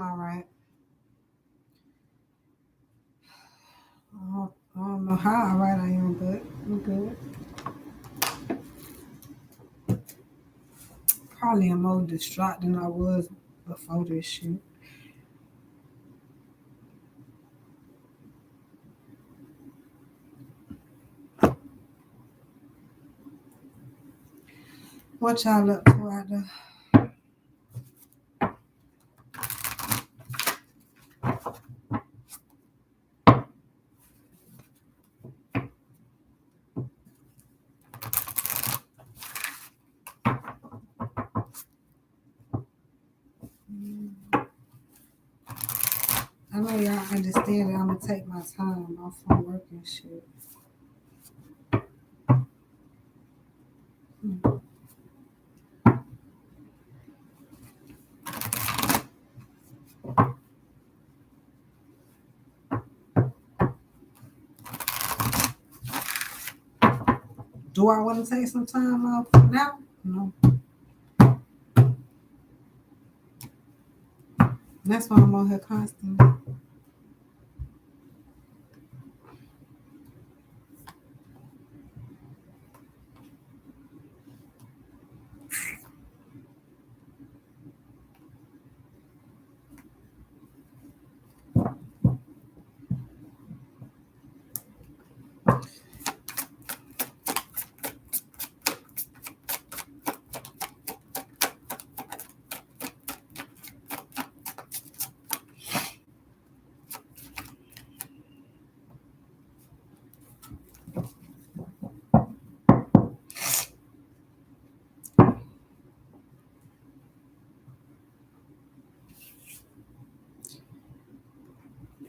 all right. I don't know how all right I am, but I'm good. Probably am more distraught than I was before this shit. What y'all up to out there? I know y'all understand that I'm gonna take my time off from work and shit. Do I want to take some time off now? No. That's why I'm on here constantly.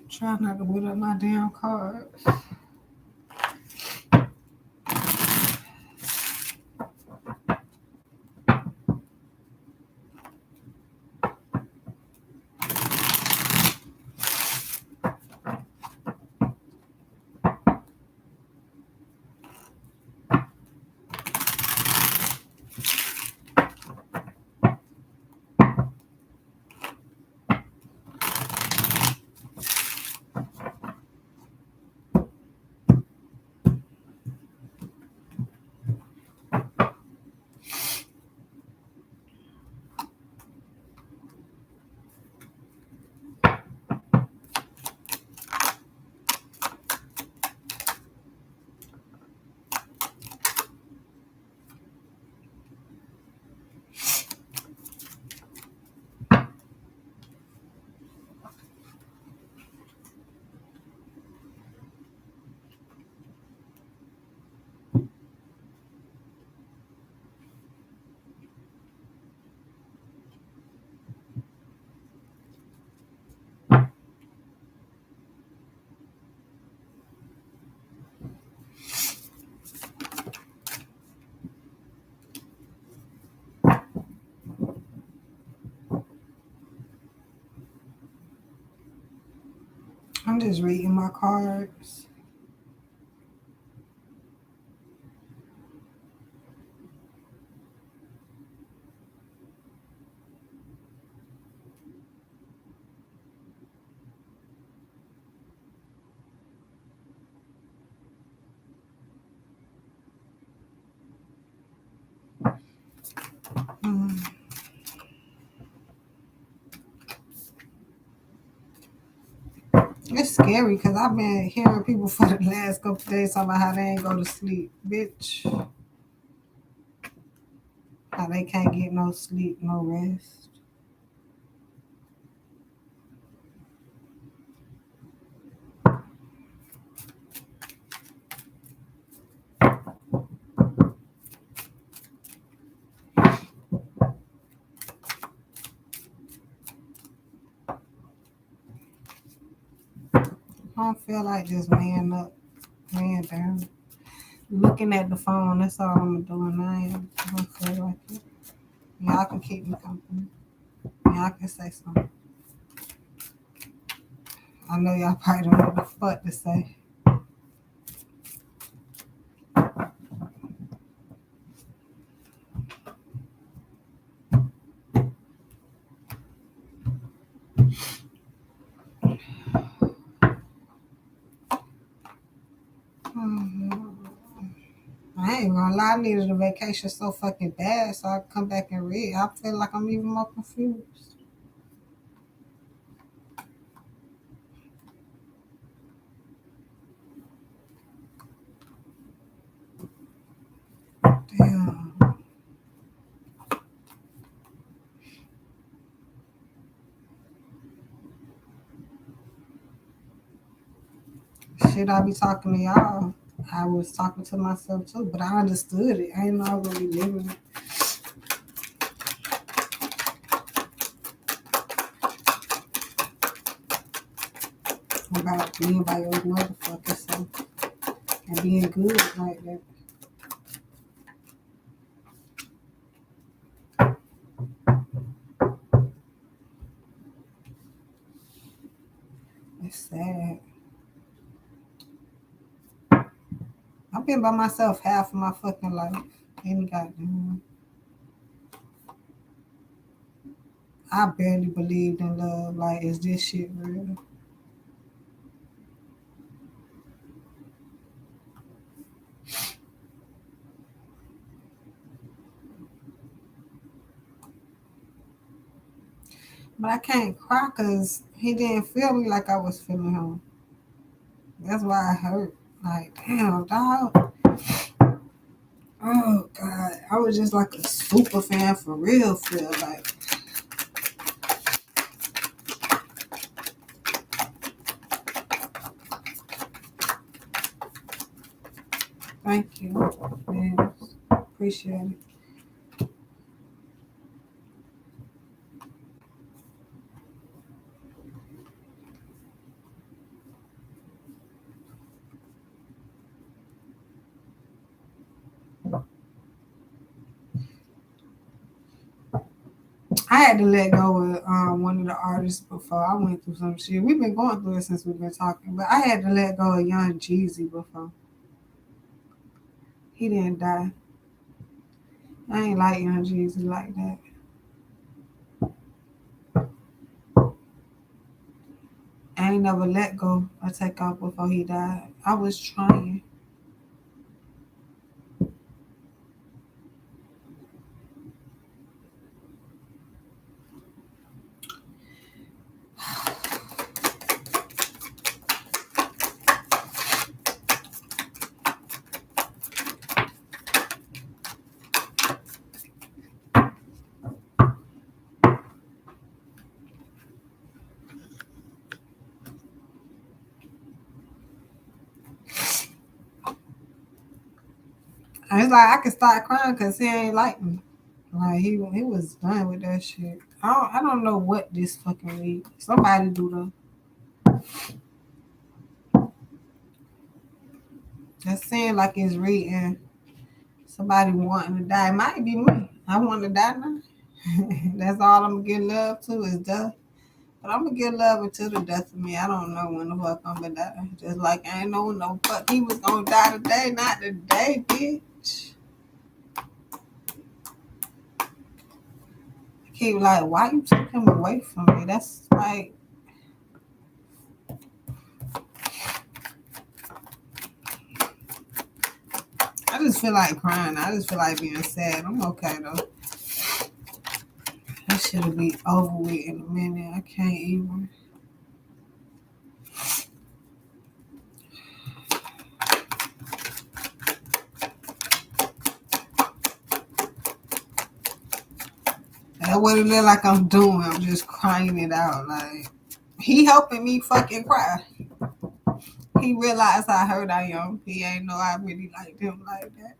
Try not to put up my damn card. I'm just reading my cards. Mm. It's scary because I've been hearing people for the last couple days talking about how they ain't go to sleep. Bitch. How they can't get no sleep, no rest. I don't feel like just laying up, laying down. Looking at the phone, that's all I'm doing now. I don't feel like it. Y'all can keep me company. Y'all can say something. I know y'all probably don't know what the fuck to say. I ain't gonna lie, I needed a vacation so fucking bad so I could come back and read. I feel like I'm even more confused. Damn. Shit, I be talking to y'all. I was talking to myself too, but I understood it. I didn't know I was really living it. About being by your motherfucker self and being good like that. It's sad. I've been by myself half of my fucking life. Any goddamn. I barely believed in love. Like, is this shit real? But I can't cry because he didn't feel me like I was feeling him. That's why I hurt. Like, damn, dog. Oh, God. I was just like a super fan for real, feel like. Thank you. Yes. Appreciate it. I had to let go of one of the artists before. I went through some shit. We've been going through it since we've been talking, but I had to let go of Young Jeezy before. He didn't die. I ain't like Young Jeezy like that. I ain't never let go or take off before he died. I was trying. It's like I could start crying because he ain't like me. Like he was done with that shit. I don't know what this fucking week. Somebody do the just saying like it's reading. Somebody wanting to die. It might be me. I want to die now. That's all I'm gonna give love to is death. But I'm gonna give love until the death of me. I don't know when the fuck I'm gonna die. Just like I ain't know no fuck he was gonna die today, not today, bitch. I keep like, why you took him away from me? That's like I just feel like crying. I just feel like being sad. I'm okay though. That shit'll be over with in a minute. I can't even. That's what it look like I'm doing. I'm just crying it out. Like he helping me fucking cry. He realized how hurt I am. He ain't know I really liked him like that.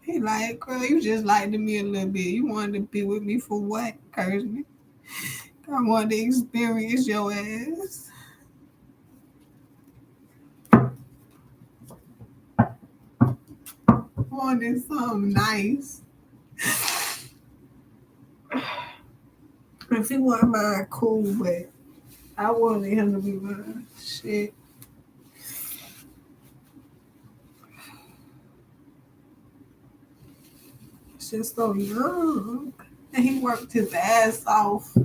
He like, girl, you just liked me a little bit. You wanted to be with me for what? Curse me. I wanted to experience your ass. Wanted something nice. If he wasn't mine, cool, but I wanted him to be mine. Shit. It's just so young. And he worked his ass off.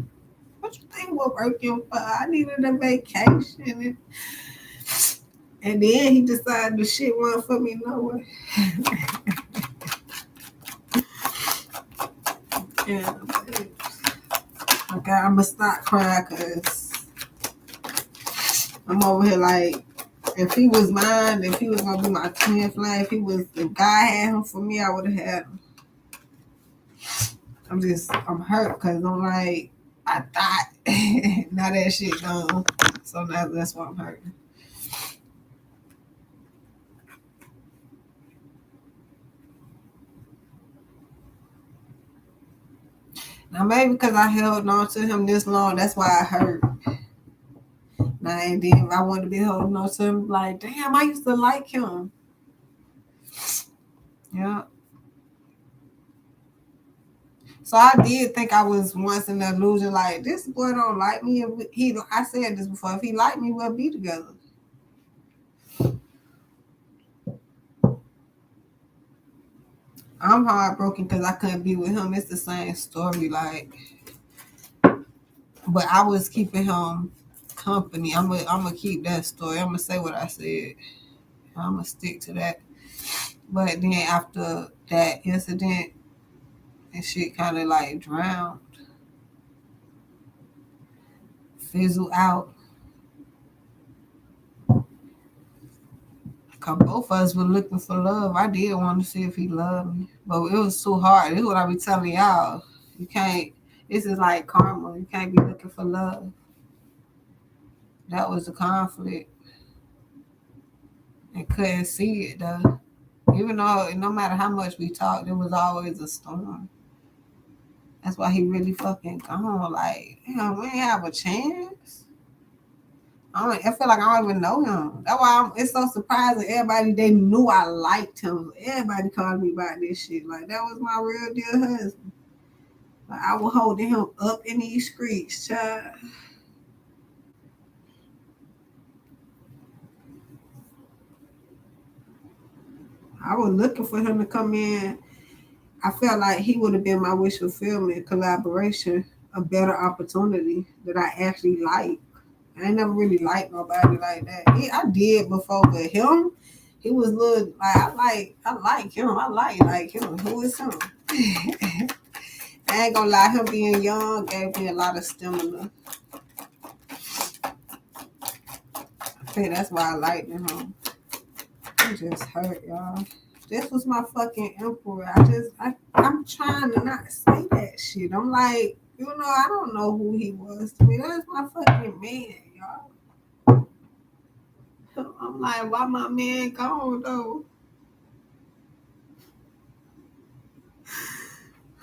What you think we're working for? I needed a vacation. And then he decided the shit wasn't for me no way. Yeah. Okay, I'm gonna stop crying because I'm over here like, if he was mine, if he was gonna be my twin flame, if God had him for me, I would have had him. I'm hurt because I'm like, I thought now that shit gone. So now that's why I'm hurting. Now maybe because I held on to him this long, that's why I hurt. Now and then if I wanted to be holding on to him, like, damn, I used to like him. Yeah. So I did think I was once in the illusion, like, this boy don't like me. I said this before. If he liked me, we'll be together. I'm heartbroken because I couldn't be with him. It's the same story, like, but I was keeping him company. I'm gonna keep that story. I'm gonna say what I said. I'm gonna stick to that. But then after that incident, and shit kind of like drowned, fizzled out. Cause both of us were looking for love. I did want to see if he loved me, but it was too hard. This is what I be telling y'all. You can't. This is like karma. You can't be looking for love. That was the conflict, and couldn't see it though. Even though no matter how much we talked, there was always a storm. That's why he really fucking gone. Like, damn, we ain't have a chance. I feel like I don't even know him. That's why it's so surprising. Everybody, they knew I liked him. Everybody called me about this shit. Like, that was my real dear husband. Like, I was holding him up in these streets, child. I was looking for him to come in. I felt like he would have been my wish fulfillment, collaboration, a better opportunity that I actually like. I ain't never really liked nobody like that. I did before, but him, he was little. I like him. I like him. Who is him? I ain't gonna lie. Him being young gave me a lot of stamina. I think that's why I liked him. I'm just hurt, y'all. This was my fucking emperor. I'm trying to not say that shit. I'm like, I don't know who he was to me. That's my fucking man, y'all. I'm like, why my man gone though?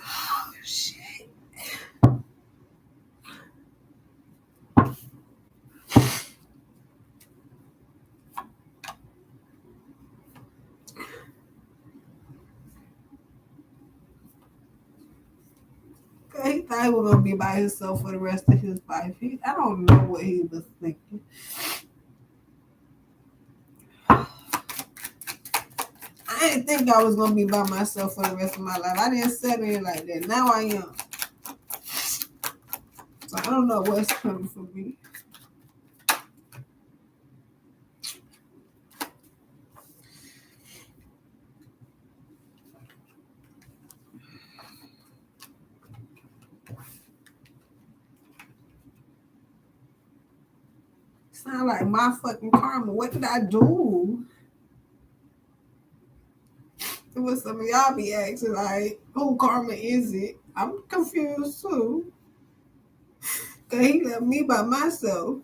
Oh shit. He thought he was gonna be by himself for the rest of his life. I don't know what he was thinking. I didn't think I was gonna be by myself for the rest of my life. I didn't set it like that. Now I am. So I don't know what's coming for me. Sound like my fucking karma. What did I do? It was some of y'all be asking like, who karma is it? I'm confused too. Cause he left me by myself.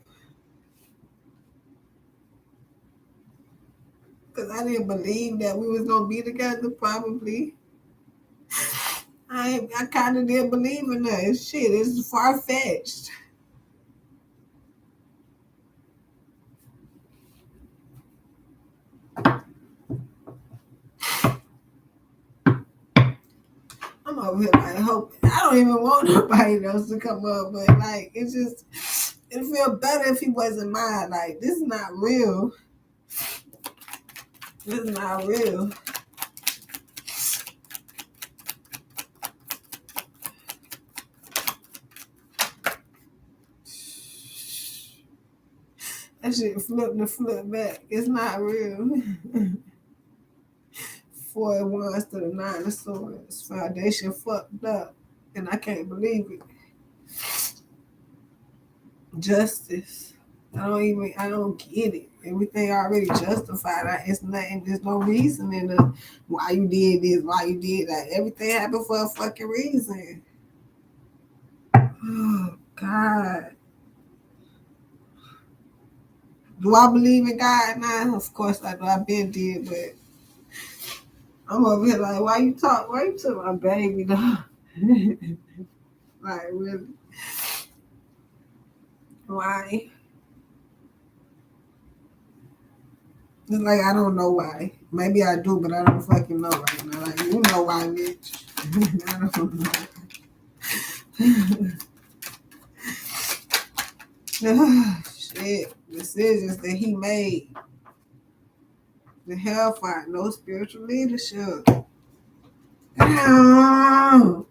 Cause I didn't believe that we was gonna be together. Probably. I kind of didn't believe in that shit. It's far fetched. I'm over here like hoping. I don't even want nobody else to come up, but like it'd feel better if he wasn't mine. Like this is not real. This is not real. That shit flip the flip back. It's not real. 4 wands to the 9 of swords. Foundation fucked up. And I can't believe it. Justice. I don't get it. Everything already justified. It's nothing, there's no reason in the why you did this, why you did that. Everything happened for a fucking reason. Oh, God. Do I believe in God now? Of course I do. I've been dead, but I'm over here like, why you took my baby though? Like, really? Why? It's like, I don't know why. Maybe I do, but I don't fucking know right now. Like, you know why, bitch. I don't know. Shit. Decisions that he made. The hellfire. No spiritual leadership. Damn.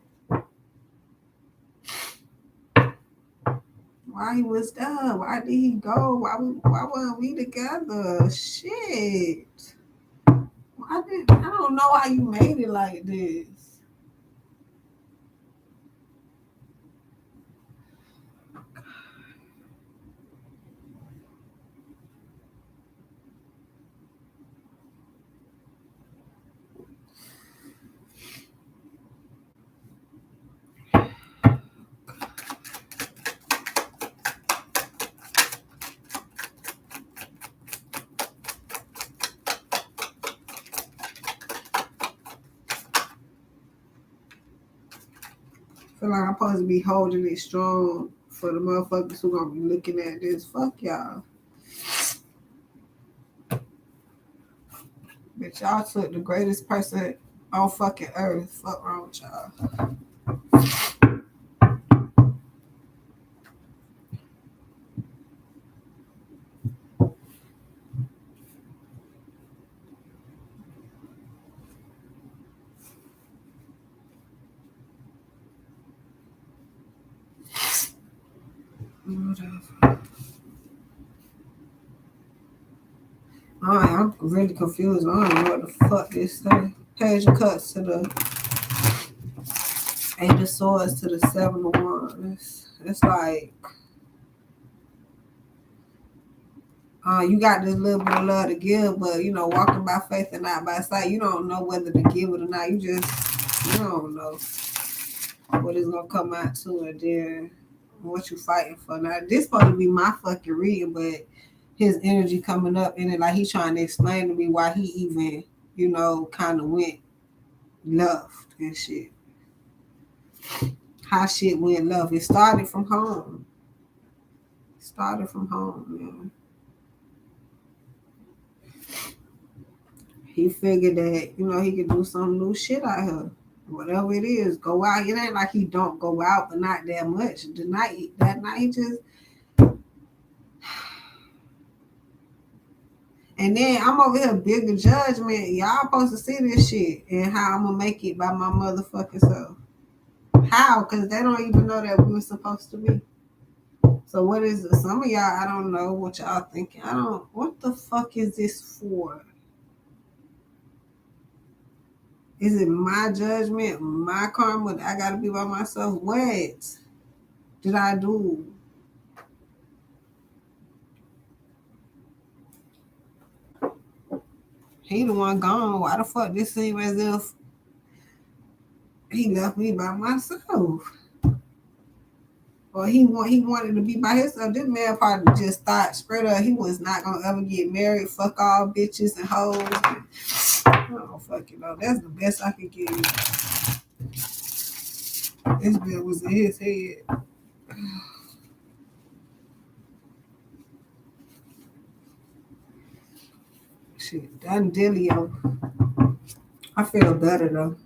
Why he was done? Why did he go? Why weren't we together? Shit. I don't know how you made it like this. I feel like I'm supposed to be holding it strong for the motherfuckers who gonna be looking at this. Fuck y'all. Bitch, y'all took the greatest person on fucking earth. Fuck wrong with y'all. Whatever. I'm really confused. I don't know what the fuck this thing. Page of Cups to the 8 of Swords to the 7 of Wands. It's like, you got this little bit of love to give, but you know, walking by faith and not by sight, you don't know whether to give it or not. You don't know what is gonna come out to it, then what you fighting for. Now this supposed to be my fucking reading, but his energy coming up in it, like he's trying to explain to me why he even, you know, kind of went left and shit. How shit went left. It started from home. Man. He figured that, you know, he could do some new shit out here. Whatever it is, go out. It ain't like he don't go out, but not that much. That night he just. And then I'm over here bigger judgment. Y'all supposed to see this shit and how I'm gonna make it by my motherfucking self. How? Because they don't even know that we were supposed to be. So what is it? Some of y'all, I don't know what y'all thinking. What the fuck is this for? Is it my judgment, my karma? I gotta be by myself. What did I do? He the one gone. Why the fuck this seem as if he left me by myself? Or he wanted to be by himself. This man probably just thought straight up he was not gonna ever get married. Fuck all bitches and hoes. I don't fucking know. That's the best I could give you. This bill was in his head. Shit, done Delio. I feel better though.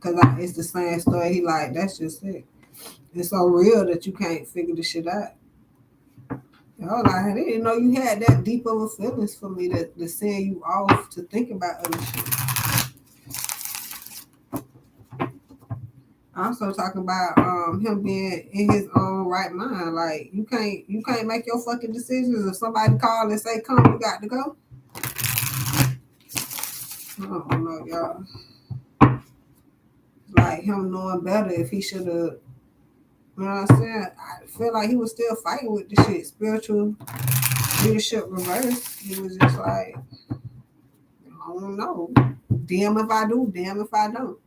Cause it's the same story. He like, that's just it. It's so real that you can't figure the shit out. Yo, like, I didn't know you had that deep of a feelings for me to send you off to think about other shit. Also talking about him being in his own right mind. Like you can't make your fucking decisions. If somebody call and say come, you got to go. I don't know, y'all. Like him knowing better if he should have. You know what I'm saying? I feel like he was still fighting with the shit. Spiritual leadership reverse. He was just like, I don't know. Damn if I do, damn if I don't.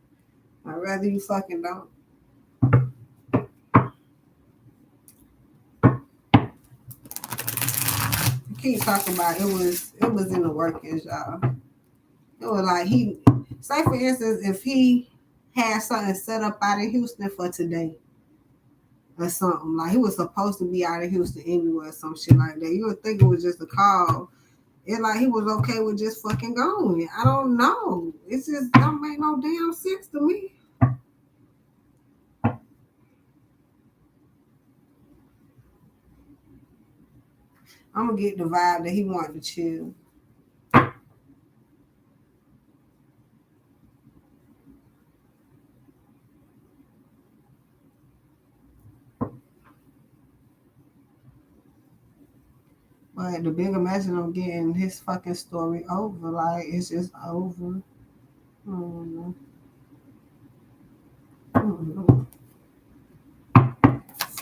I'd rather you fucking don't. Keep talking about it was in the workings, y'all. It was like say for instance, if he had something set up out of Houston for today or something, like he was supposed to be out of Houston anyway or some shit like that, you would think it was just a call. It's like he was okay with just fucking going. I don't know. It just don't make no damn sense to me. I'm gonna get the vibe that he wanted to chill. But the bigger message I'm getting his fucking story over. Like it's just over. I don't know. I don't know.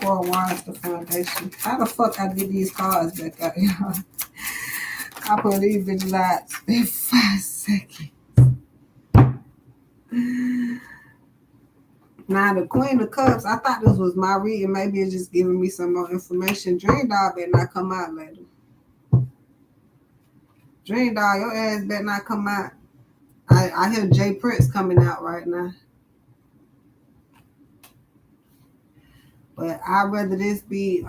For Wands, the foundation. How the fuck I get these cards back out, y'all? I put these bitches out in 5 seconds. Now the Queen of Cups, I thought this was my reading. Maybe it's just giving me some more information. Dream Dog better not come out later. Dream Dog, your ass better not come out. I hear Jay Prince coming out right now. But I'd rather this be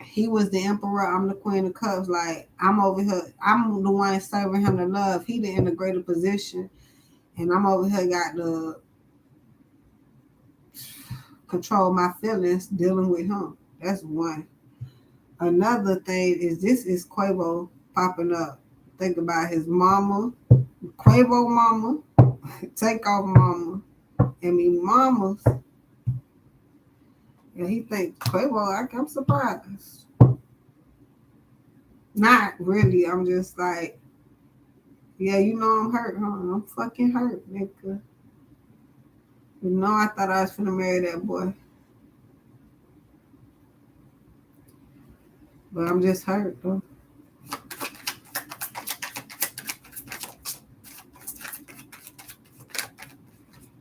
he was the emperor, I'm the Queen of Cups. Like I'm over here, I'm the one serving him the love. He the in a greater position. And I'm over here got to control my feelings dealing with him. That's one. Another thing is this is Quavo popping up. Think about his mama, Quavo mama, take off mama, and me mamas. And he thinks Quavo, I'm surprised. Not really. I'm just like, yeah, you know I'm hurt, huh? I'm fucking hurt, nigga. You know I thought I was finna marry that boy. But I'm just hurt, though.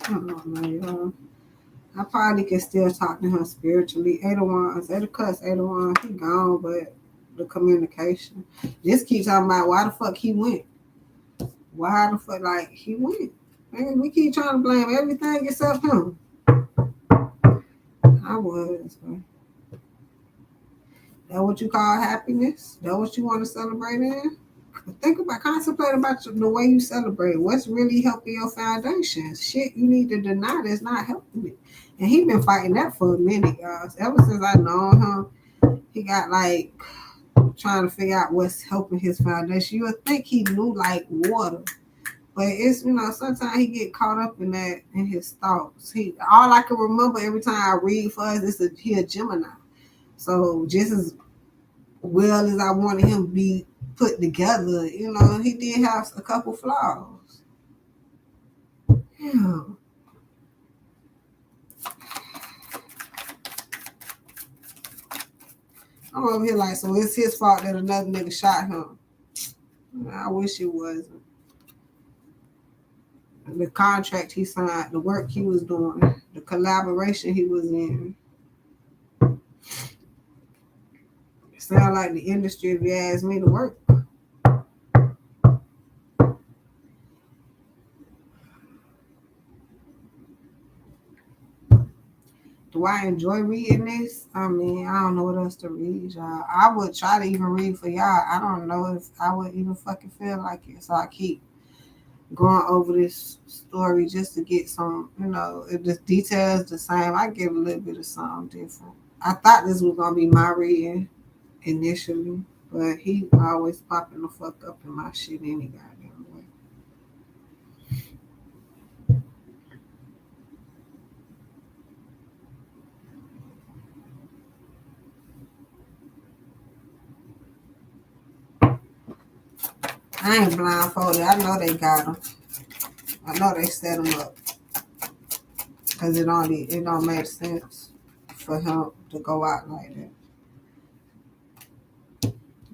I don't know, y'all. I probably can still talk to him spiritually. Eight of Wands, Eight of Cups, Eight of Wands, he gone, but the communication. Just keep talking about why the fuck he went. Why the fuck, like, he went. Man, we keep trying to blame everything except him. I was, man. That what you call happiness? That what you want to celebrate in? Think about, contemplate about the way you celebrate. What's really helping your foundation? Shit, you need to deny that's not helping it. And he been fighting that for a minute, guys. Ever since I known him, he got like trying to figure out what's helping his foundation. You would think he knew like water, but it's sometimes he get caught up in that in his thoughts. He all I can remember every time I read for us is he a Gemini. So just as well as I wanted him to be put together, he did have a couple flaws. Yeah. I'm over here like, so it's his fault that another nigga shot him. I wish it wasn't. The contract he signed, the work he was doing, the collaboration he was in. It sounds like the industry, if you ask me, to work. Do I enjoy reading this? I mean, I don't know what else to read, y'all. I would try to even read for y'all. I don't know if I would even fucking feel like it. So I keep going over this story just to get some, if the details the same, I give a little bit of something different. I thought this was gonna be my reading initially, but he always popping the fuck up in my shit any goddamn way. I ain't blindfolded. I know they got him. I know they set him up. Because it don't make sense for him to go out like that.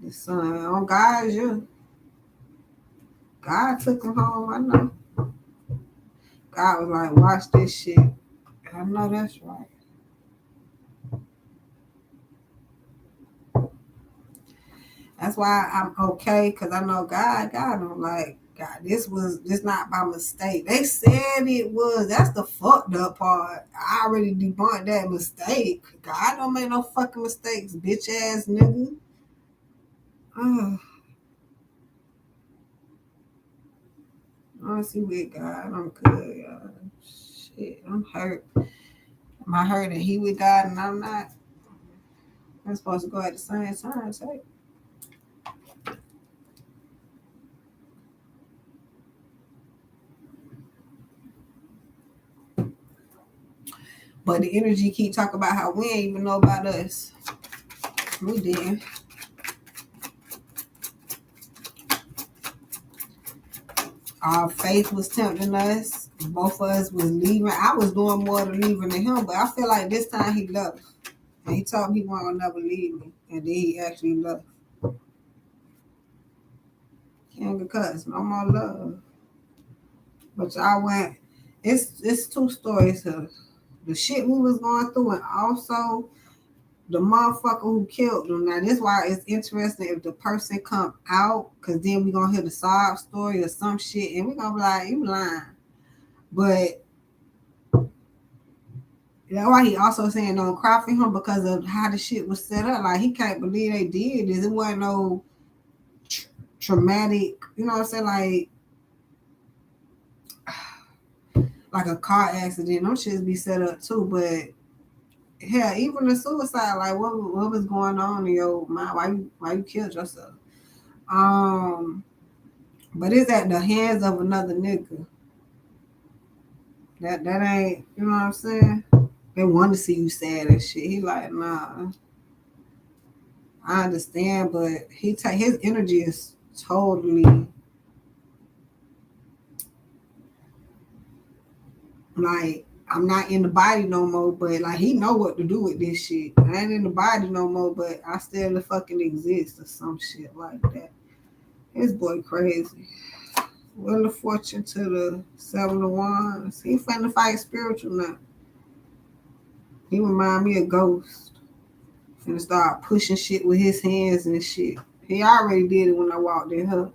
The son, oh God, you. God took him home, I know. God was like, watch this shit. I know that's right. That's why I'm okay, because I know God got him. Like, God, this not by mistake. They said it was. That's the fucked up part. I already debunked that mistake. God don't make no fucking mistakes, bitch ass nigga. Honestly, with God, I'm good, y'all. Shit, I'm hurt. Am I hurt that he with God and I'm not? I'm supposed to go at the same time, say. But the energy keep talking about how we ain't even know about us. We did. Our faith was tempting us. Both of us was leaving. I was doing more than leaving than him, but I feel like this time he left. And he told me he wasn't gonna never leave me. And then he actually left. King of Cuts, no more love. But y'all went, it's two stories here. The shit we was going through and also the motherfucker who killed them. Now, this why it's interesting if the person come out, because then we going to hear the sob story or some shit, and we going to be like, you lying. But that's why he also saying don't cry for him because of how the shit was set up. Like, he can't believe they did this. It wasn't no traumatic, you know what I'm saying? Like a car accident. Them shits be set up too, but hell, even the suicide, like what was going on in your mind? Why you killed yourself? But it's at the hands of another nigga. That ain't, you know what I'm saying? They want to see you sad and shit. He like, nah. I understand, but his energy is totally like, I'm not in the body no more, but like he know what to do with this shit. I ain't in the body no more, but I still fucking exist or some shit like that. His boy crazy. Wheel of Fortune to the Seven of Wands. He finna fight spiritual now. He remind me of Ghost. Finna start pushing shit with his hands and shit. He already did it when I walked in her.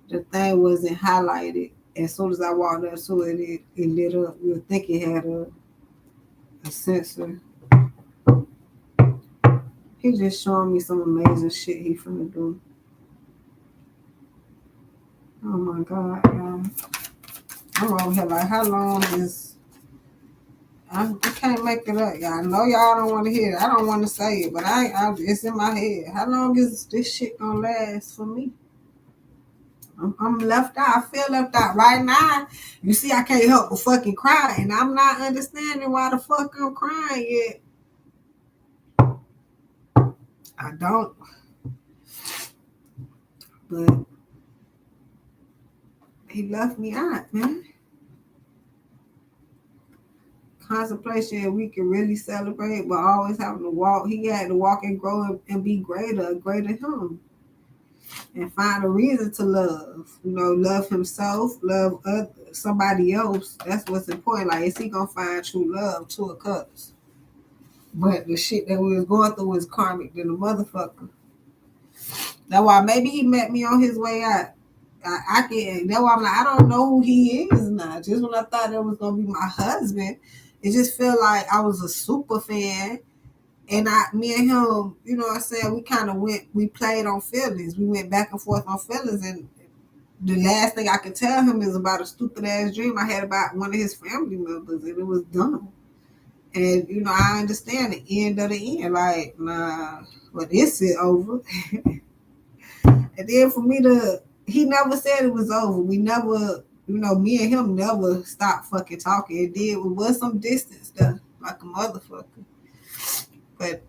The thing wasn't highlighted. As soon as I walked up to it, it lit up. You would think it had a sensor. He just showing me some amazing shit he finna do. Oh my God, y'all. I'm over here like, how long is... I can't make it up, y'all. I know y'all don't want to hear it. I don't want to say it, but it's in my head. How long is this shit gonna last for me? I'm left out. I feel left out right now. You see, I can't help but fucking cry, and I'm not understanding why the fuck I'm crying yet. I don't. But he left me out, man. Contemplation, we can really celebrate, but always having to walk. He had to walk and grow and be greater him. And find a reason to love. You know, love himself, love somebody else. That's what's important. Like, is he gonna find true love? Two of Cups. But the shit that we was going through was karmic than a motherfucker. That's why maybe he met me on his way out. I can. That's why I'm like, I don't know who he is now. Just when I thought that was gonna be my husband, it just felt like I was a super fan. And me and him, you know what I'm saying, we played on feelings. We went back and forth on feelings. And the last thing I could tell him is about a stupid ass dream I had about one of his family members. And it was dumb. And, you know, I understand the end of the end. Like, nah, but this is over. And then for me he never said it was over. We never, you know, me and him never stopped fucking talking. It was some distance though, like a motherfucker. But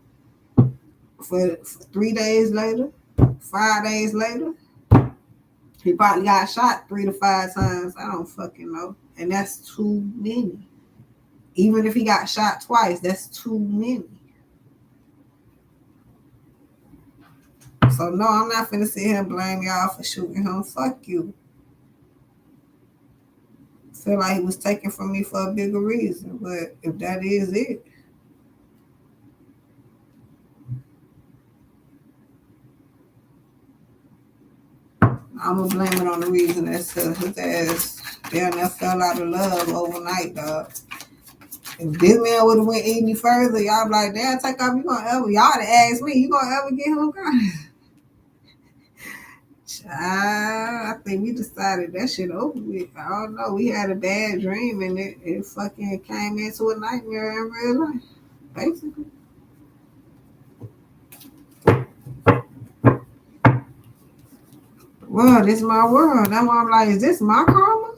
for 3 days later, 5 days later, He probably got shot 3 to 5 times. I don't fucking know. And that's too many. Even if he got shot twice, that's too many. So no, I'm not finna sit here and blame y'all for shooting him. Fuck you. Feel like he was taken from me for a bigger reason, but if that is it, I'm gonna blame it on the reason that's his ass down there fell out of love overnight, dog. If this man would have went any further, y'all be like, damn, take off, you gonna ever, y'all to ask me, you gonna ever get him gone? Child, I think we decided that shit over with. I don't know. We had a bad dream and it fucking came into a nightmare in real life, basically. Well, this is my world. That's why I'm like, is this my karma?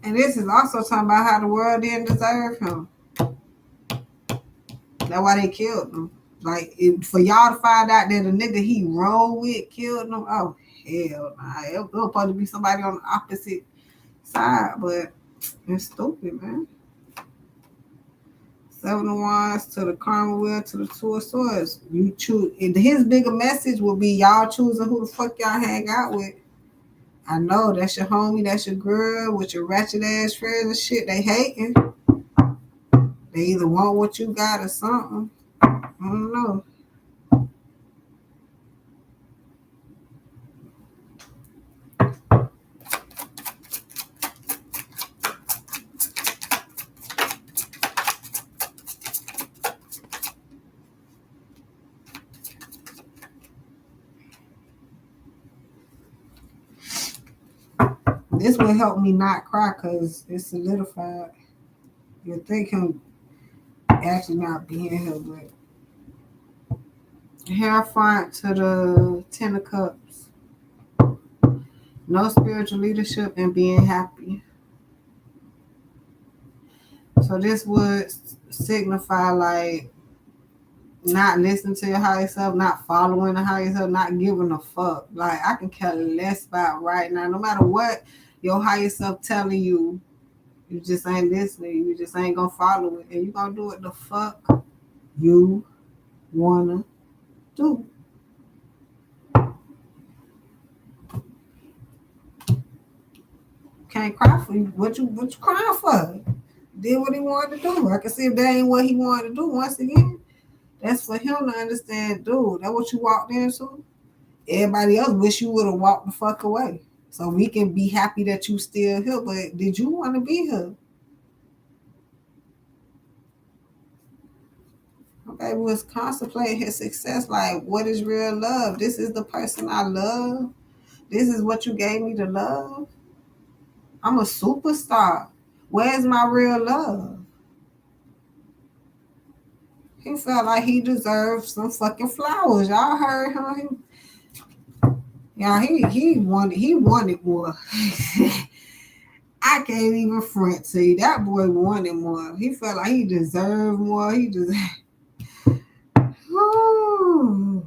And this is also talking about how the world didn't deserve him. That's why they killed him. Like, for y'all to find out that the nigga he rolled with killed him, oh, hell nah. It was supposed to be somebody on the opposite side, but it's stupid, man. 7 of Wands to the Karma Wheel to the Two of Swords. You choose. His bigger message will be y'all choosing who the fuck y'all hang out with. I know that's your homie, that's your girl with your ratchet ass friends and shit. They hating. They either want what you got or something. I don't know. This will help me not cry because it's solidified. You think him actually not being here, but Hierophant to the 10 of Cups. No spiritual leadership and being happy. So this would signify like not listening to your higher self, not following the higher self, not giving a fuck. Like I can care less about right now. No matter what your higher self telling you, you just ain't listening. You just ain't gonna follow it, and you gonna do what the fuck you wanna do. Can't cry for you. What you crying for? Did what he wanted to do. I can see if that ain't what he wanted to do. Once again, that's for him to understand, dude. That's what you walked into. Everybody else wish you would have walked the fuck away. So we can be happy that you still here. But did you want to be here? Okay, was contemplating his success. Like, what is real love? This is the person I love. This is what you gave me to love. I'm a superstar. Where's my real love? He felt like he deserved some fucking flowers. Y'all heard him? Yeah, he wanted more. I can't even front to you. That boy wanted more. He felt like he deserved more. He deserved. Ooh.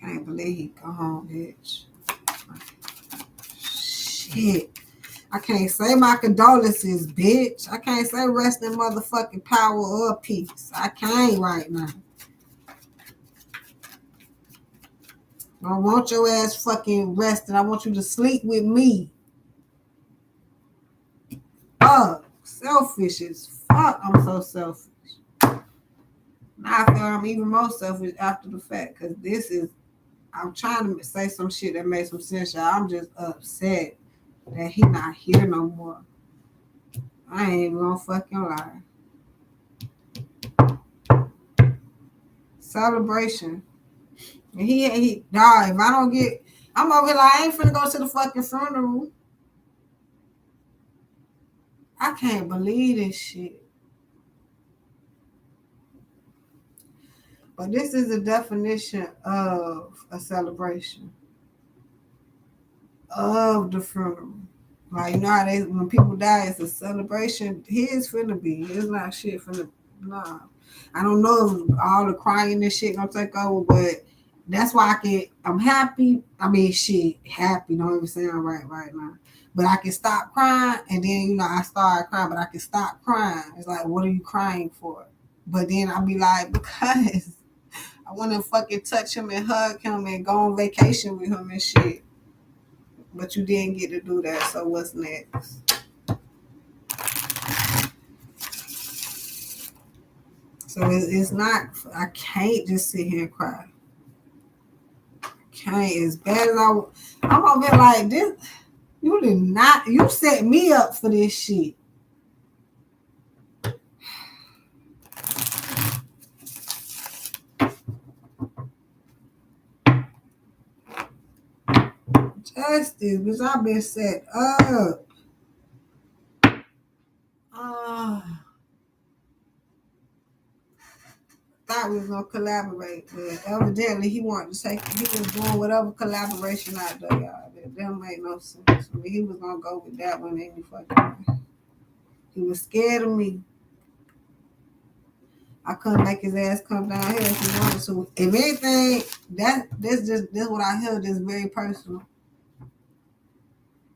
I can't believe he gone, bitch. Shit. I can't say my condolences, bitch. I can't say rest in motherfucking power or peace. I can't right now. I want your ass fucking rested. I want you to sleep with me. Fuck. Selfish as fuck. I'm so selfish. Now I feel I'm even more selfish after the fact because this is, I'm trying to say some shit that makes some sense, y'all. I'm just upset that he not here no more. I ain't even gonna fucking lie. Celebration. And he dog, if I don't get, I'm over here like, I ain't finna go to the fucking funeral. I can't believe this shit. But this is a definition of a celebration of the funeral. Like, you know how when people die, it's a celebration. His finna be. It's not shit finna Nah. I don't know if all the crying and shit gonna take over, but that's why I'm happy. I mean, shit, happy don't even sound right now. But I can stop crying, and then, I start crying, but I can stop crying. It's like, what are you crying for? But then I'll be like, because I want to fucking touch him and hug him and go on vacation with him and shit. But you didn't get to do that, so what's next? So it's not, I can't just sit here and cry. I can't. As bad as I'm gonna be like, this, you set me up for this shit. Justice, because I've been set up. Thought we was gonna collaborate, but evidently he wanted to take. He was doing whatever collaboration out there, y'all. That don't make no sense. I mean, he was gonna go with that one any fucking way. He was scared of me. I couldn't make his ass come down here if he wanted to. If anything, this what I heard is very personal.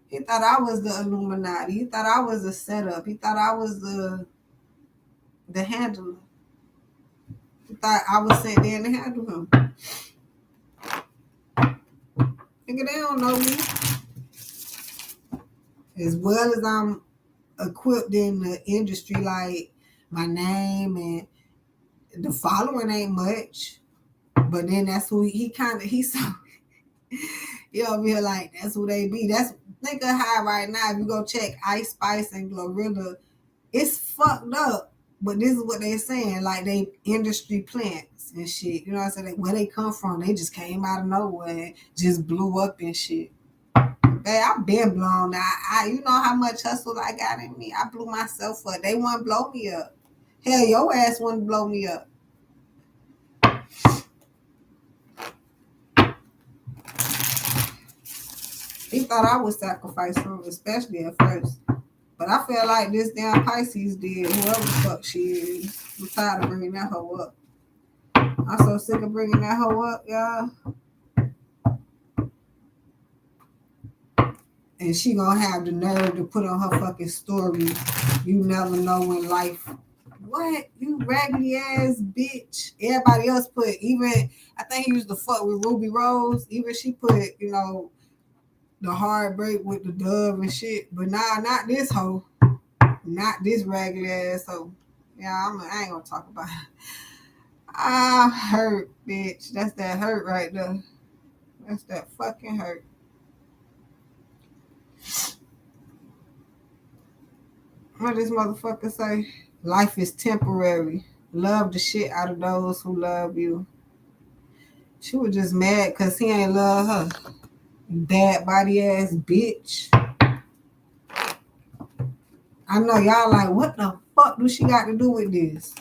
He thought I was the Illuminati. He thought I was the setup. He thought I was the handler. He thought I was sent there to handle him. Nigga, they don't know me. As well as I'm equipped in the industry, like my name and the following ain't much. But then that's who he's so you over here like that's who they be. That's think of how right now if you go check Ice Spice and Glorilla, it's fucked up. But this is what they're saying, like they industry plants and shit. You know what I'm saying? Where they come from, they just came out of nowhere, just blew up and shit. Man, I've been blown out. You know how much hustle I got in me. I blew myself up. They wouldn't blow me up. Hell, your ass wouldn't blow me up. He thought I would sacrifice him, especially at first. But I feel like this damn Pisces did, whoever the fuck she is. I'm tired of bringing that hoe up. I'm so sick of bringing that hoe up, y'all. And she gonna have the nerve to put on her fucking story. You never know in life. What? You raggedy ass bitch. Everybody else put, even, I think he used to fuck with Ruby Rose. Even she put, the heartbreak with the dove and shit. But nah, not this hoe. Not this raggedy ass hoe. Yeah, I ain't gonna talk about it. I hurt, bitch. That's that hurt right there. That's that fucking hurt. What this motherfucker say? Life is temporary. Love the shit out of those who love you. She was just mad because he ain't love her. Bad body ass bitch. I know y'all like, what the fuck do she got to do with this?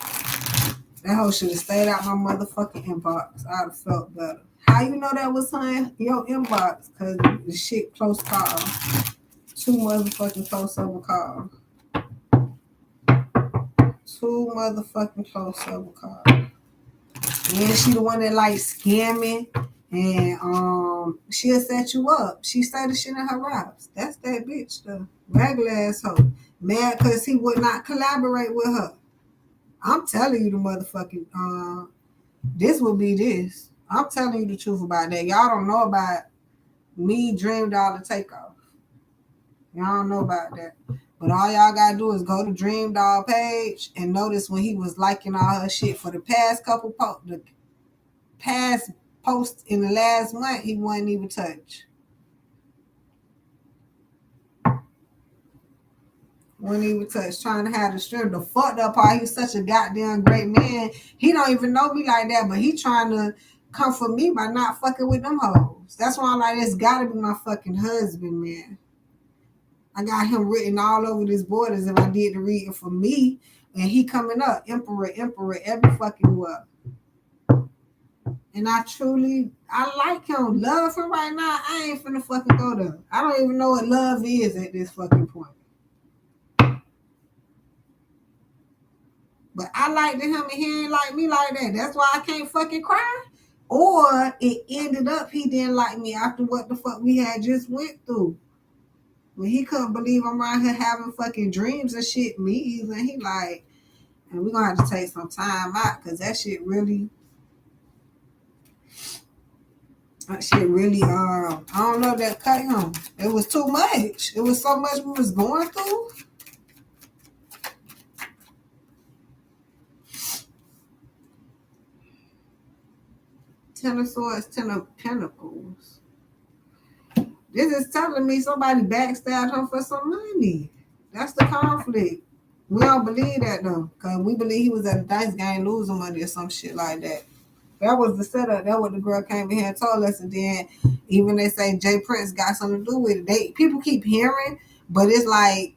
That hoe should have stayed out my motherfucking inbox. I'd have felt better. How you know that was her in your inbox? Because the shit close call. 2 motherfucking close over call. 2 motherfucking close over call. And she the one that like scamming and she'll set you up. She say the shit in her raps. That's that bitch, the regular asshole. Mad because he would not collaborate with her. I'm telling you the motherfucking this will be this. I'm telling you the truth about that. Y'all don't know about me, Dream Doll, to Takeoff. Y'all don't know about that. But all y'all gotta do is go to Dream Doll page and notice when he was liking all her shit for the past couple the past posts in the last month, he wasn't even touched. Wasn't even touched. Trying to have the strength. The fucked up part, he's such a goddamn great man. He don't even know me like that, but he trying to comfort me by not fucking with them hoes. That's why I'm like, it's gotta be my fucking husband, man. I got him written all over this board as if I did the reading for me. And he coming up, emperor, every fucking word. And I like him. Love him right now. I ain't finna fucking go there. I don't even know what love is at this fucking point. But I liked him and he ain't like me like that. That's why I can't fucking cry. Or it ended up he didn't like me after what the fuck we had just went through. When he couldn't believe I'm around here having fucking dreams and shit, me, and he like, and we're gonna have to take some time out because that shit really, I don't know, that cut him. It was too much. It was so much we was going through. Ten of Swords, Ten of Pentacles. This is telling me somebody backstabbed him for some money. That's the conflict. We don't believe that though, because we believe he was at a dice game losing money or some shit like that. That was the setup. That what the girl came in here and told us. And then even they say Jay Prince got something to do with it. People keep hearing, but it's like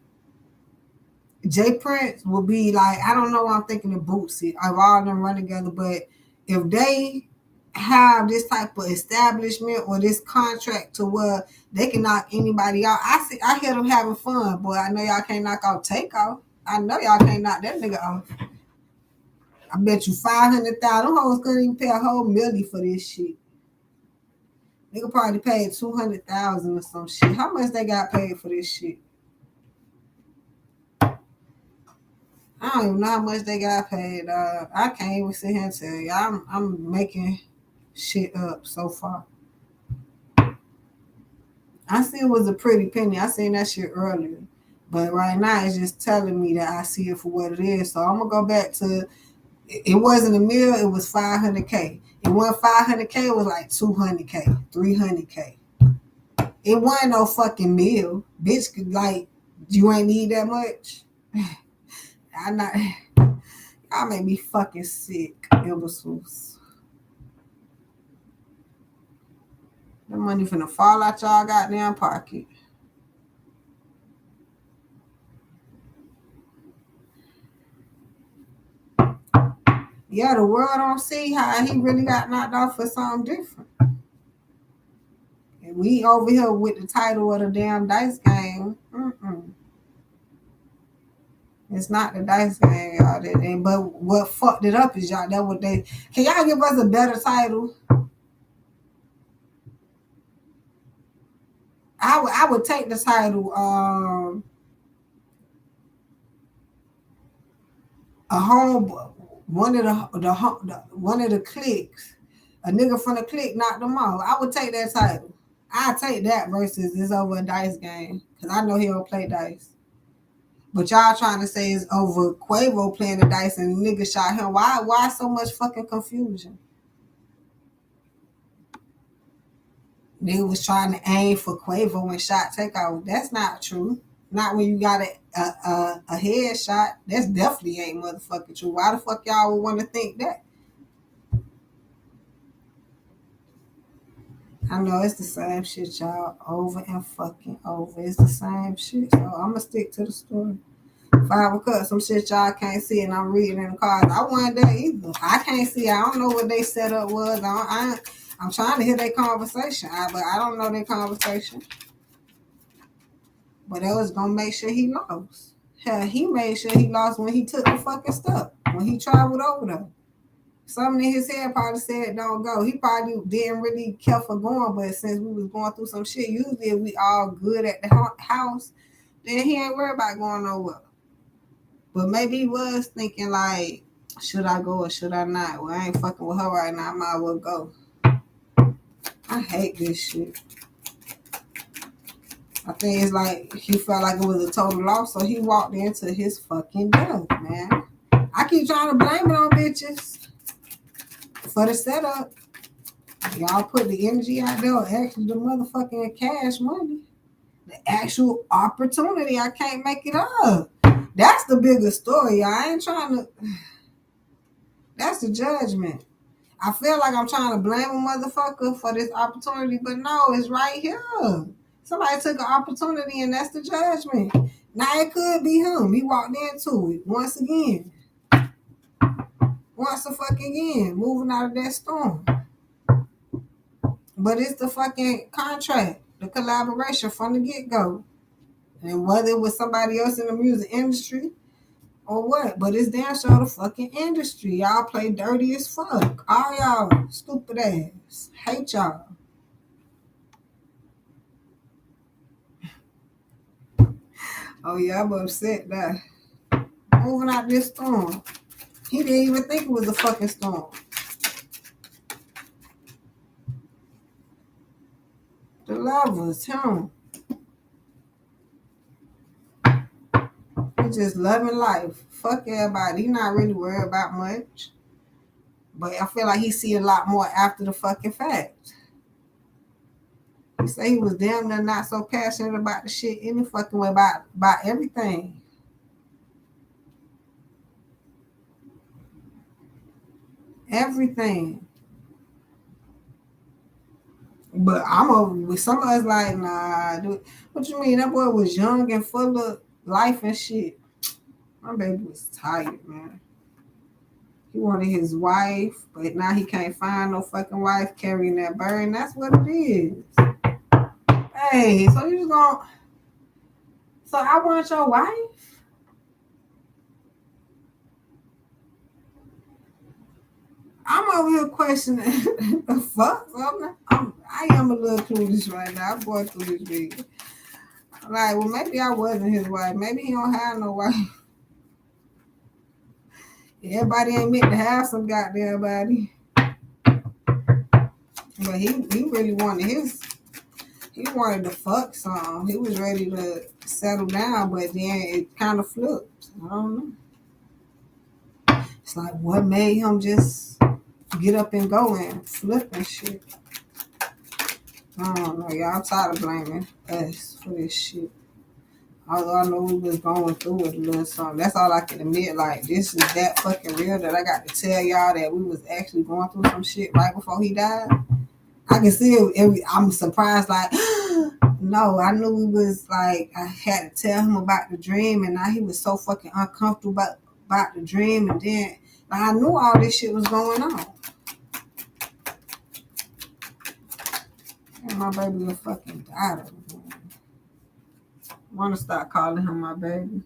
Jay Prince will be like, I don't know why I'm thinking of Bootsy. Of all of them run together, but if they have this type of establishment or this contract to where they can knock anybody out, I hear them having fun, boy. I know y'all can't knock out Takeoff. I know y'all can't knock that nigga off. I bet you 500,000. Them hoes couldn't even pay a whole million for this shit. Nigga probably paid 200,000 or some shit. How much they got paid for this shit? I don't even know how much they got paid. I can't even sit here and tell you. I'm making shit up so far. I see it was a pretty penny. I seen that shit earlier. But right now it's just telling me that I see it for what it is. So I'm gonna go back to it wasn't a mil, it was 500K. It wasn't 500K, it was like 200K, 300K. It wasn't no fucking meal. Bitch, like, you ain't need that much. I'm not. Y'all make me fucking sick, imbeciles. That money finna fall out y'all goddamn pocket. Yeah, the world don't see how he really got knocked off for something different. And we over here with the title of the damn dice game. It's not the dice game, y'all. But what fucked it up is y'all. That what they. Can y'all give us a better title? I would take the title. A home. One of the clicks. A nigga from the clique knocked them off. I would take that title. I take that versus it's over a dice game because I know he don't play dice. But y'all trying to say it's over Quavo playing the dice and the nigga shot him. Why so much fucking confusion? Nigga was trying to aim for Quavo and shot Takeoff. That's not true. Not when you got a headshot. That's definitely ain't motherfucking true. Why the fuck y'all would want to think that? I know it's the same shit, y'all. Over and fucking over. It's the same shit. So I'm going to stick to the story. 5 of Cups, some shit y'all can't see, and I'm reading in the cards. I wasn't there either. I can't see. I don't know what they setup was. I'm trying to hear their conversation, but I don't know their conversation. But that was going to make sure he lost. Hell, he made sure he lost when he took the fucking stuff. When he traveled over there. Something in his head probably said don't go. He probably didn't really care for going, but since we was going through some shit, usually if we all good at the house, then he ain't worried about going nowhere. But maybe he was thinking like, should I go or should I not? Well, I ain't fucking with her right now. I might as well go. I hate this shit. I think it's like he felt like it was a total loss, so he walked into his fucking death, man. I keep trying to blame it on bitches for the setup. Y'all put the energy out there, actually the motherfucking cash money. The actual opportunity, I can't make it up. That's the bigger story. I ain't trying to. That's the judgment. I feel like I'm trying to blame a motherfucker for this opportunity, but no, it's right here. Somebody took an opportunity and that's the judgment. Now it could be him. He walked into it once again. Once a fucking again, moving out of that storm. But it's the fucking contract, the collaboration from the get-go. And whether it was somebody else in the music industry, or what? But it's damn sure the fucking industry. Y'all play dirty as fuck. All y'all stupid ass. Hate y'all. Oh yeah, I'm upset now. Moving out this storm. He didn't even think it was a fucking storm. The lovers, him. He just loving life. Fuck everybody. He not really worried about much. But I feel like he see a lot more after the fucking fact. He say he was damn near not so passionate about the shit any fucking way about everything. Everything. But I'm over with some of us like, nah, dude. What you mean? That boy was young and full of life and shit. My baby was tired, man. He wanted his wife, but now he can't find no fucking wife carrying that burden. That's what it is. Hey, so you gonna... So I want your wife? I'm over here questioning the fuck. I am a little clueless right now. I'm going through this week. Like, well, maybe I wasn't his wife. Maybe he don't have no wife. Everybody ain't meant to have some goddamn body. But he really wanted he wanted to fuck some. He was ready to settle down, but then it kind of flipped. I don't know. It's like, what made him just get up and go and flip and shit? I don't know, y'all. I'm tired of blaming us for this shit. Although I know we was going through it a little something. That's all I can admit. Like, this is that fucking real that I got to tell y'all that we was actually going through some shit right before he died. I can see it. I'm surprised, like, no, I knew we was like, I had to tell him about the dream, and now he was so fucking uncomfortable about the dream, and then like, I knew all this shit was going on. And my baby was fucking died. I want to start calling him my baby.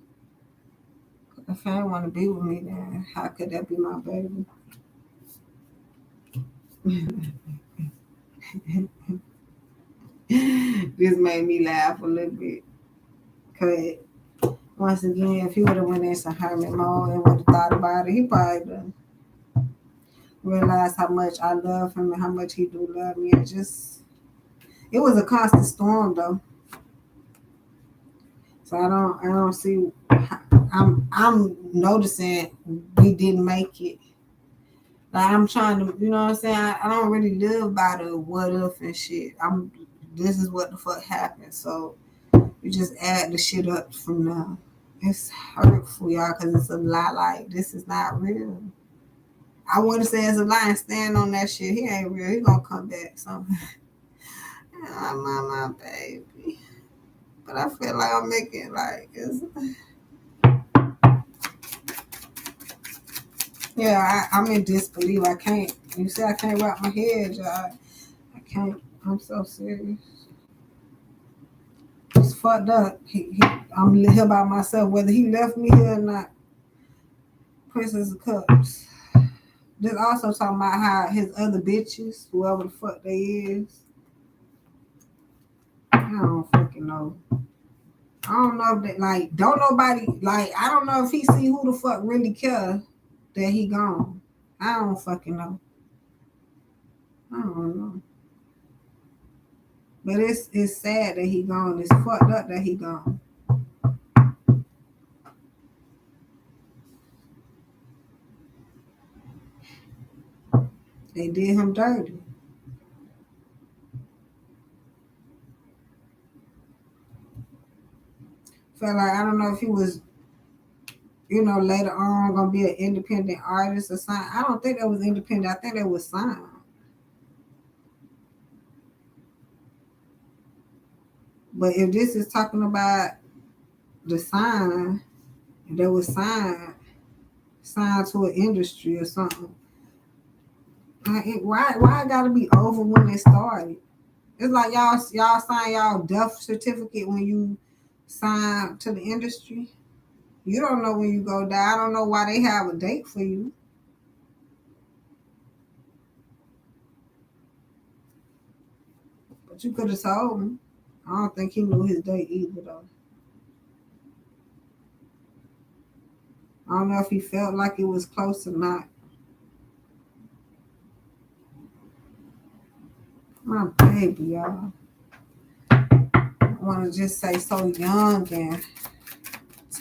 If he ain't want to be with me, then how could that be my baby? This made me laugh a little bit. Cause once again, if he would have went in some hermit mode and would have thought about it, he probably would have realized how much I love him and how much he do love me. It was a constant storm though. So I don't see. I'm noticing we didn't make it. Like I'm trying to, you know what I'm saying? I don't really live by the what if and shit. This is what the fuck happened. So you just add the shit up from now. It's hurtful, y'all, because it's a lie. Like, this is not real. I want to say it's a lie and stand on that shit. He ain't real. He gonna come back. So, my baby. But I feel like I'm making, like, I'm in disbelief. I can't, you see, I can't wrap my head, y'all. I can't. I'm so serious. It's fucked up. I'm here by myself, whether he left me here or not. Princess of Cups. This also talking about how his other bitches, whoever the fuck they is, I don't fucking know. I don't know if they, like, don't nobody, like, I don't know if he see who the fuck really care that he gone. I don't fucking know. I don't know. But it's sad that he gone. It's fucked up that he gone. They did him dirty. Felt like, I don't know if he was, later on gonna be an independent artist or something. I don't think that was independent. I think that was signed. But if this is talking about the sign, that was signed to an industry or something. Why I gotta be over when it started? It's like y'all sign y'all death certificate when you sign to the industry. You don't know when you go die. I don't know why they have a date for you. But you could have told me. I don't think he knew his date either, though. I don't know if he felt like it was close or not. My baby, y'all. I want to just say so young and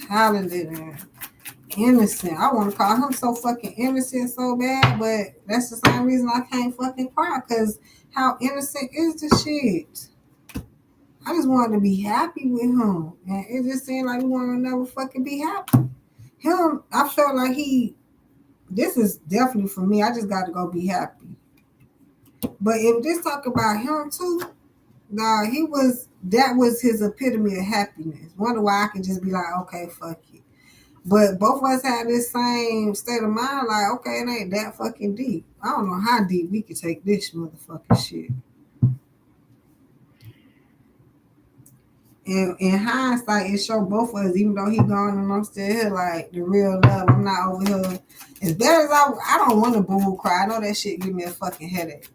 talented and innocent. I want to call him so fucking innocent so bad, but that's the same reason I can't fucking cry, because how innocent is the shit? I just wanted to be happy with him. And it just seemed like we want to never fucking be happy. Him, I felt like this is definitely for me. I just got to go be happy. But if this talk about him too, nah, that was his epitome of happiness. Wonder why I could just be like, okay, fuck it. But both of us had this same state of mind, like, okay, it ain't that fucking deep. I don't know how deep we could take this motherfucking shit. And in hindsight, it showed both of us, even though he gone and I'm still here, like the real love. I'm not over here. As bad as I don't want to boo cry. I know that shit give me a fucking headache.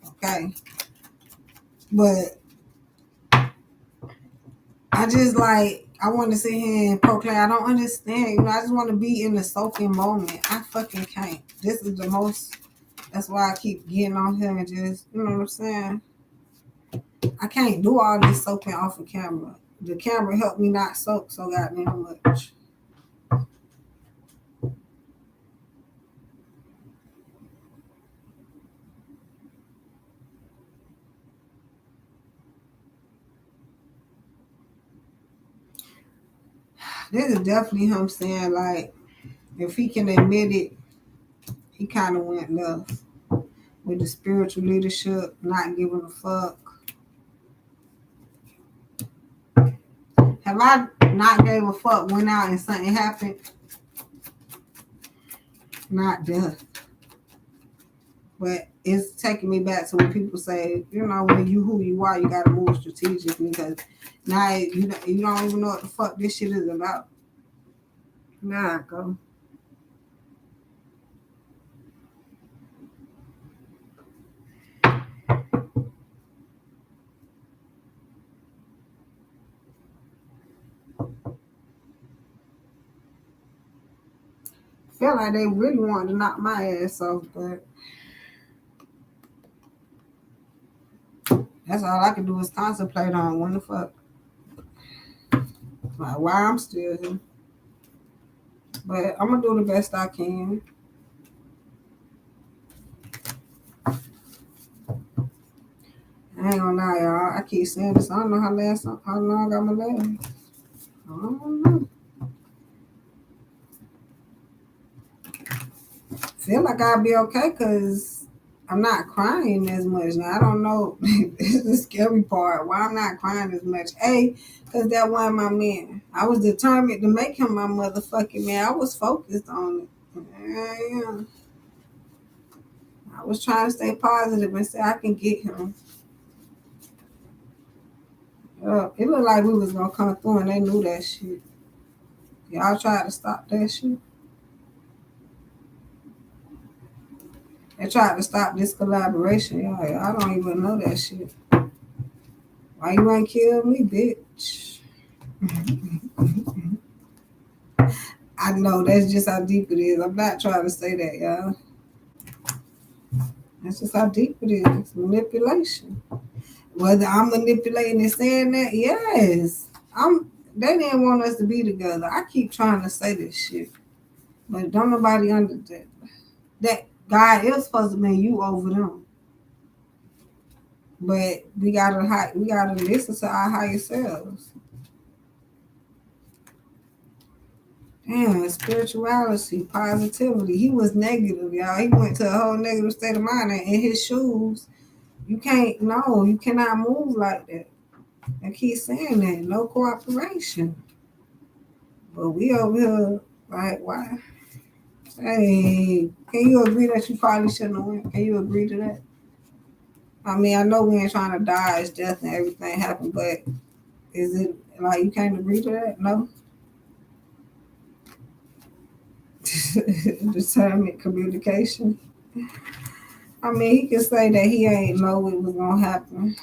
Okay. But I just I want to sit here and proclaim. I don't understand. I just want to be in the soaking moment. I fucking can't. This is the most. That's why I keep getting on here and just, you know what I'm saying? I can't do all this soaking off of camera. The camera helped me not soak so goddamn much. This is definitely him saying, like, if he can admit it, he kind of went left with the spiritual leadership, not giving a fuck. Have I not gave a fuck, went out and something happened? Not death. But it's taking me back to when people say, when you who you are, you gotta move strategically, because now you don't even know what the fuck this shit is about. Nah, go. Feel like they really wanted to knock my ass off, but that's all I can do is contemplate on when the fuck, like, why I'm still here. But I'm gonna do the best I can. I ain't gonna lie, y'all. I keep saying this. I don't know how long I'm gonna last. I don't know. Feel like I'll be okay because I'm not crying as much now. I don't know. This is the scary part. Why I'm not crying as much? Because that wasn't my man. I was determined to make him my motherfucking man. I was focused on it. Yeah. I was trying to stay positive and say I can get him. It looked like we was gonna come through and they knew that shit. Y'all tried to stop that shit. They tried to stop this collaboration. Y'all don't even know that shit. Why you ain't kill me, bitch? I know that's just how deep it is. I'm not trying to say that, y'all. That's just how deep it is. Manipulation. Whether I'm manipulating and saying that, yes. They didn't want us to be together. I keep trying to say this shit. But don't nobody understand that God is supposed to be you over them. But we gotta listen to our higher selves. Damn, spirituality, positivity. He was negative, y'all. He went to a whole negative state of mind. And in his shoes, you cannot move like that. I keep saying that. No cooperation. But we over here, like, why? Hey, can you agree that you probably shouldn't have went? Can you agree to that? I mean, I know we ain't trying to dodge death and everything happened, but is it like you can't agree to that? No? determined communication. I mean, he can say that he ain't know it was gonna happen.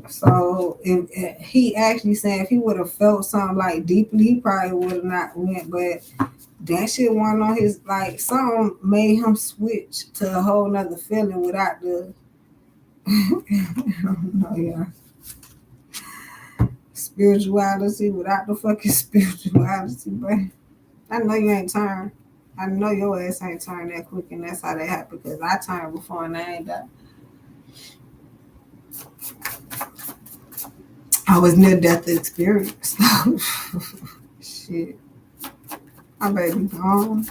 So if he actually said if he would have felt something like deeply, he probably would have not went. But that shit wasn't on his like something made him switch to a whole nother feeling without the I don't know, yeah. Spirituality without the fucking spirituality, but I know you ain't turned. I know your ass ain't turned that quick, and that's how that happened. Because I turned before and I ain't died. I was near death experience. Shit, my baby gone.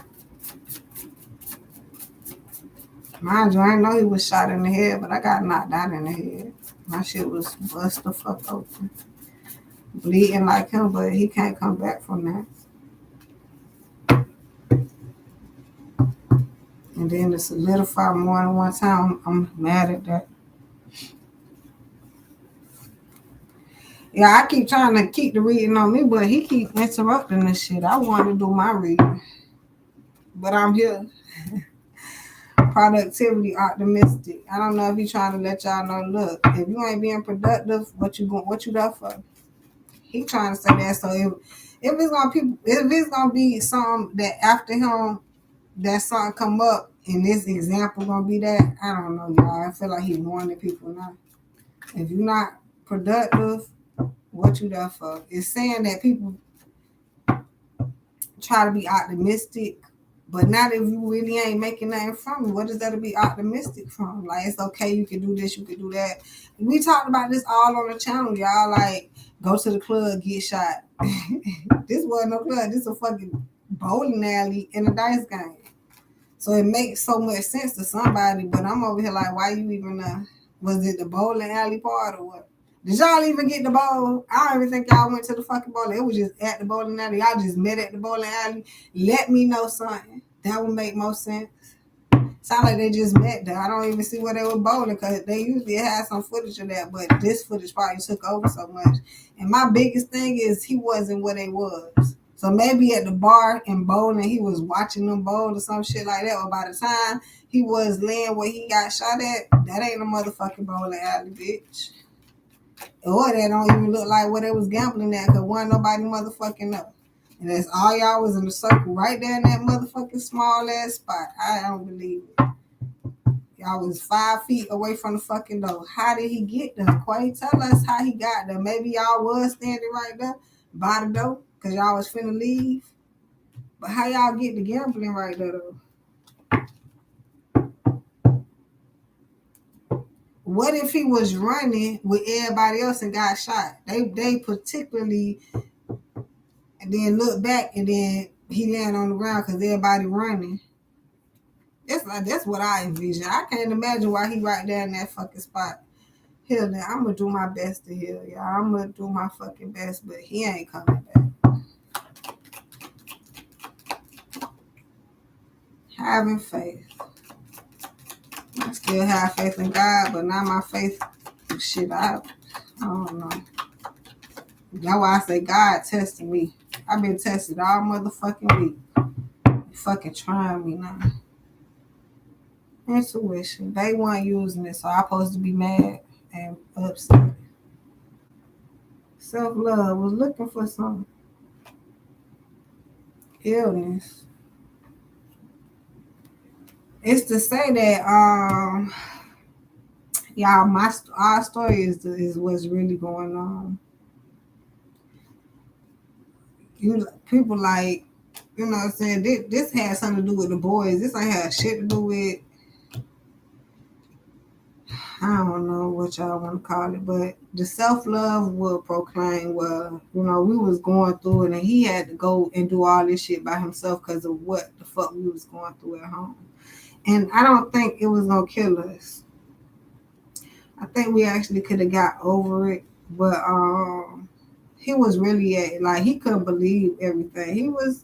Mind you, I didn't know he was shot in the head, but I got knocked out in the head. My shit was bust the fuck open. Bleeding like him, but he can't come back from that. And then to solidify more than one time, I'm mad at that. Yeah, I keep trying to keep the reading on me, but he keep interrupting this shit. I want to do my reading, but I'm here. Productivity optimistic. I don't know if he's trying to let y'all know. Look, if you ain't being productive, what you there for? He trying to say that. So if it's gonna be something that after him that something come up and this example gonna be that, I don't know, y'all. I feel like he's warning people now. If you're not productive, what you there for? It's saying that people try to be optimistic, but not if you really ain't making nothing from it. What is there to be optimistic from? Like, it's okay, you can do this, you can do that. We talked about this all on the channel, y'all. Like, go to the club, get shot. This wasn't no club. This a fucking bowling alley and a dice game. So it makes so much sense to somebody, but I'm over here like, why you even, was it the bowling alley part or what? Did y'all even get the bowl? I don't even think y'all went to the fucking bowling. It was just at the bowling alley. Y'all just met at the bowling alley. Let me know something. That would make more sense. Sound like they just met there. I don't even see where they were bowling because they usually had some footage of that, but this footage probably took over so much. And my biggest thing is he wasn't where they was. So maybe at the bar and bowling, he was watching them bowl or some shit like that. Or by the time he was laying where he got shot at, that ain't a motherfucking bowling alley, bitch. Or that don't even look like where they was gambling at because wasn't nobody motherfucking know. And that's all y'all was in the circle right there in that motherfucking small ass spot. I don't believe it. Y'all was 5 feet away from the fucking door. How did he get there? Quay, tell us how he got there. Maybe y'all was standing right there by the door because y'all was finna leave. But how y'all get the gambling right there though? What if he was running with everybody else and got shot? They particularly and then look back and then he land on the ground because everybody running. That's what I envision. I can't imagine why he right there in that fucking spot. Hell, now I'm gonna do my best to heal, y'all. I'm gonna do my fucking best, but he ain't coming back. Having faith. I still have faith in God, but now my faith, shit, I don't know. That's why I say God testing me. I've been tested all motherfucking week. Fucking trying me now. Intuition. They weren't using it, so I'm supposed to be mad and upset. Self-love. Was looking for some illness. It's to say that y'all, our story is what's really going on. People like, you know what I'm saying, this had something to do with the boys. This ain't had shit to do with, I don't know what y'all want to call it, but the self-love will proclaim, well, you know, we was going through it and he had to go and do all this shit by himself because of what the fuck we was going through at home. And I don't think it was gonna kill us. I think we actually could have got over it, but he was really like he couldn't believe everything. This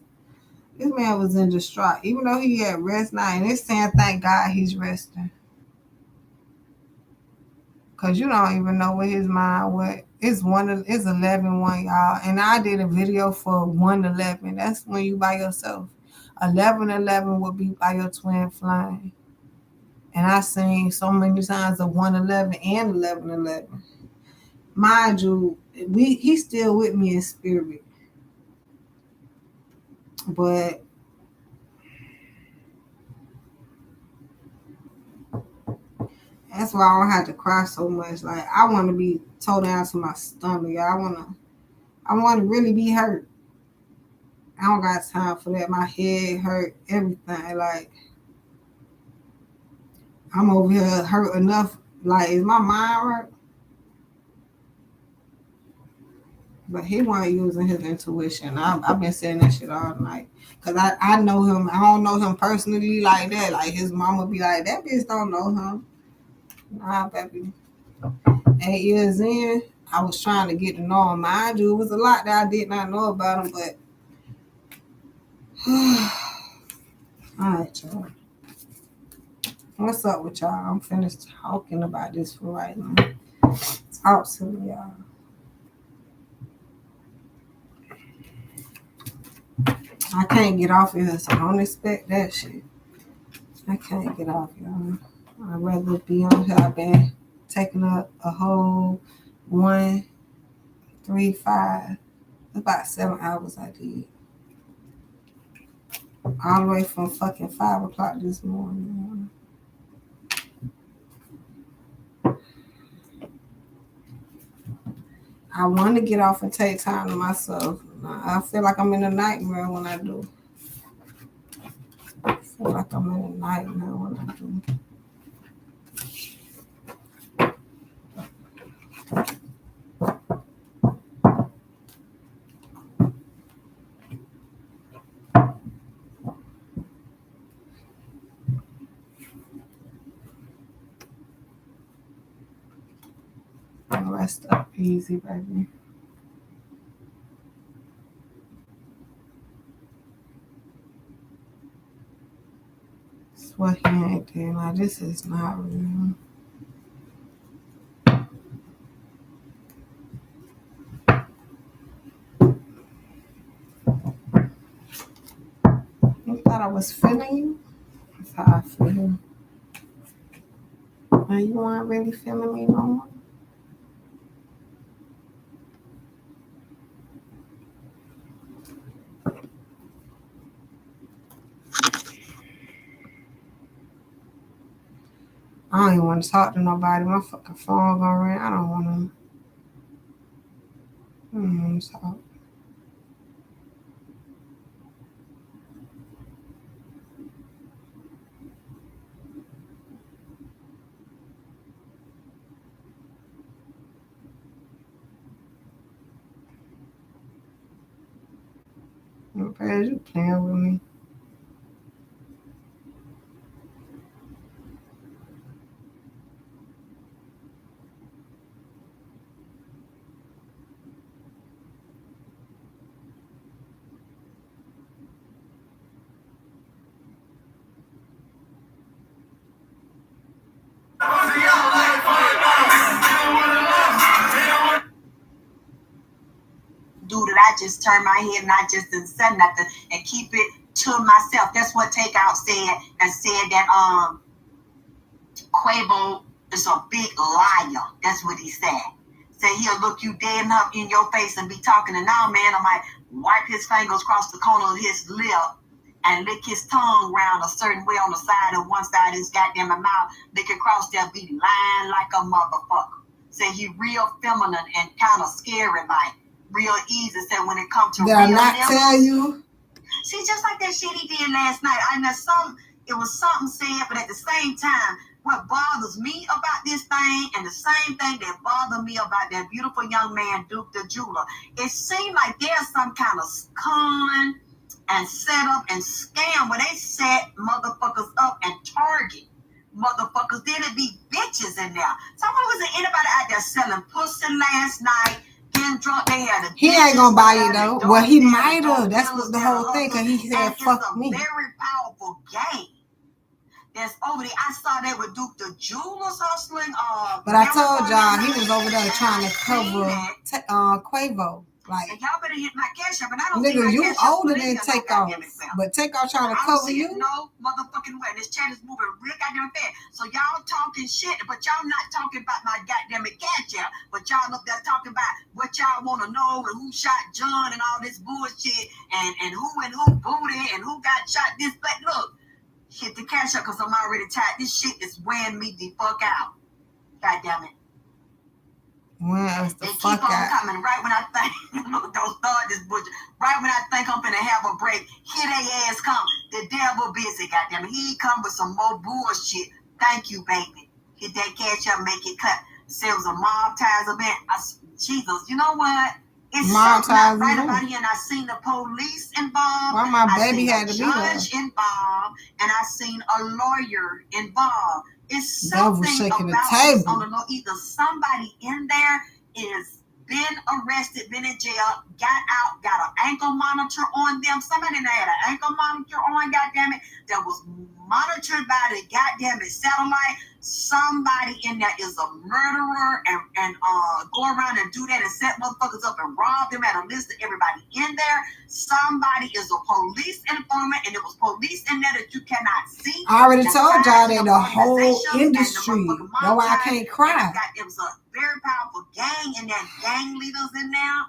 man was in distraught, even though he had rest now. And it's saying, thank God he's resting. Because you don't even know where his mind went It's 11-1, y'all. And I did a video for 111. That's when you by yourself. 11-11 will be by your twin flame. And I sing so many times of 111 and 11-11. Mind you, he's still with me in spirit. But that's why I don't have to cry so much. Like, I want to be toe down to my stomach. I want to really be hurt. I don't got time for that. My head hurt, everything. Like, I'm over here hurt enough. Like, is my mind right? But he wasn't using his intuition. I've been saying that shit all night. Because I know him. I don't know him personally like that. Like, his mama be like, that bitch don't know him. Nah, baby. 8 years in, I was trying to get to know him. Mind you, it was a lot that I did not know about him, but all right, y'all. What's up with y'all? I'm finished talking about this for right now. Talk to me, y'all. I can't get off of here, so don't expect that shit. I can't get off, y'all. I'd rather be on here. I've been taking up a whole 1, 3, 5, about 7 hours I did. All the way from fucking 5 o'clock this morning. I want to get off and take time to myself. I feel like I'm in a nightmare when I do. I feel like I'm in a nightmare when I do. Rest up easy, baby. That's what he ain't doing. Like, this is not real. You thought I was feeling you? That's how I feel. Now you weren't really feeling me no more? I don't even want to talk to nobody. My fucking phone gonna ring. I don't want to talk. Perez, you playing with me. Do that I just turn my head and I just didn't say nothing and keep it to myself. That's what Takeout said, and said that Quavo is a big liar. That's what he said. Say he'll look you dead in your face and be talking, and now, man, I might wipe his fingers across the corner of his lip and lick his tongue round a certain way on the side of one side of his goddamn mouth, lick across there, be lying like a motherfucker. Say he real feminine and kind of scary, like real easy. Say when it comes to did real I not tell you? See, just like that shit he did last night. I know it was something said, but at the same time, what bothers me about this thing, and the same thing that bothered me about that beautiful young man, Duke the Jeweler, it seemed like there's some kind of con and set up and scam where they set motherfuckers up and target motherfuckers. Then it be bitches in there. Someone wasn't anybody out there selling pussy last night. Drunk, they had he ain't gonna buy it though. Well, he might have. That's what the whole thing. Cause he said, "Fuck me." Very powerful game that's over there. I saw that with Duke the Jewelers hustling. But I told y'all he was over there trying to cover Quavo. Like, and y'all better hit my cash up, and I don't nigga, you older than Takeoff, but Takeoff trying to cover you. No motherfucking way. This chat is moving real goddamn fast. So y'all talking shit, but y'all not talking about my goddamn cash app. But y'all up there talking about what y'all want to know and who shot John and all this bullshit and who booted and who got shot. This, but look, hit the cash up because I'm already tired. This shit is wearing me the fuck out. God damn it. Well, they keep on coming right when I think don't start this bullshit. Right when I think I'm gonna have a break, here they ass come. The devil busy, goddamn it. He come with some more bullshit. Thank you, baby. Hit that cash up, make it cut. Say it was a mob ties event. Jesus, you know what? It's mob ties right about here, and I seen the police involved. Why my baby had to be there? Judge involved, and I seen a lawyer involved. It's something about this on the law. Either somebody in there is been arrested, been in jail, got out, got an ankle monitor on them. Somebody that had an ankle monitor on, goddammit, that was monitored by the goddamn satellite. Somebody in there is a murderer and go around and do that and set motherfuckers up and rob them at a list of everybody in there. Somebody is a police informant, and it was police in there that you cannot see. I already told y'all that the whole industry. That's why I can't cry. It was a very powerful gang, and there gang leaders in there.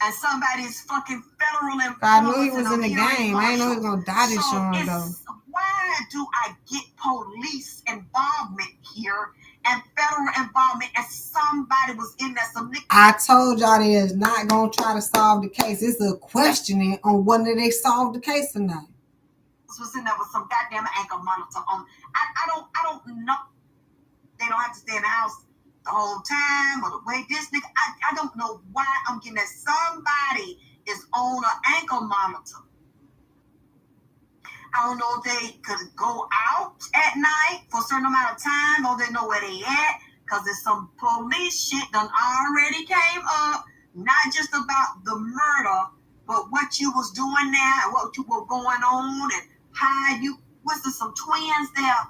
And somebody's fucking federal informant. I knew he was in the game. I didn't know he was gonna die this year though. Why do I get police involvement here and federal involvement and somebody was in there? I told y'all they is not gonna try to solve the case. It's a questioning on whether they solved the case or not. This was in there with some goddamn ankle monitor on. I don't know. They don't have to stay in the house the whole time or the way this nigga. I don't know why I'm getting that somebody is on an ankle monitor. I don't know if they could go out at night for a certain amount of time, or they know where they at, because there's some police shit done already came up, not just about the murder, but what you was doing there and what you were going on and how you, was there some twins there?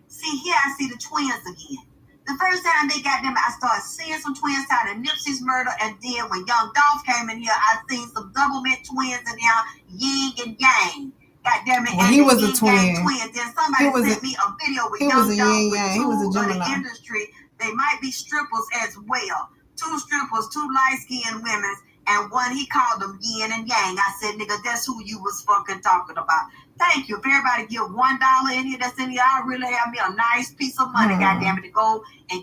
See, here I see the twins again. The first time they got them, I started seeing some twins tied to Nipsey's murder, and then when Young Dolph came in here, I seen some doublemint twins in here, yin and yang. God damn it! Well, he was a twin. Then somebody sent me a video with Young Dolph with he was a two of Gemini. the industry. They might be strippers as well. Two strippers, two light-skinned women, and one he called them yin and yang. I said, nigga, that's who you was fucking talking about. Thank you. If everybody give $1 in here, that's in here, I really have me a nice piece of money, goddamn it, to go and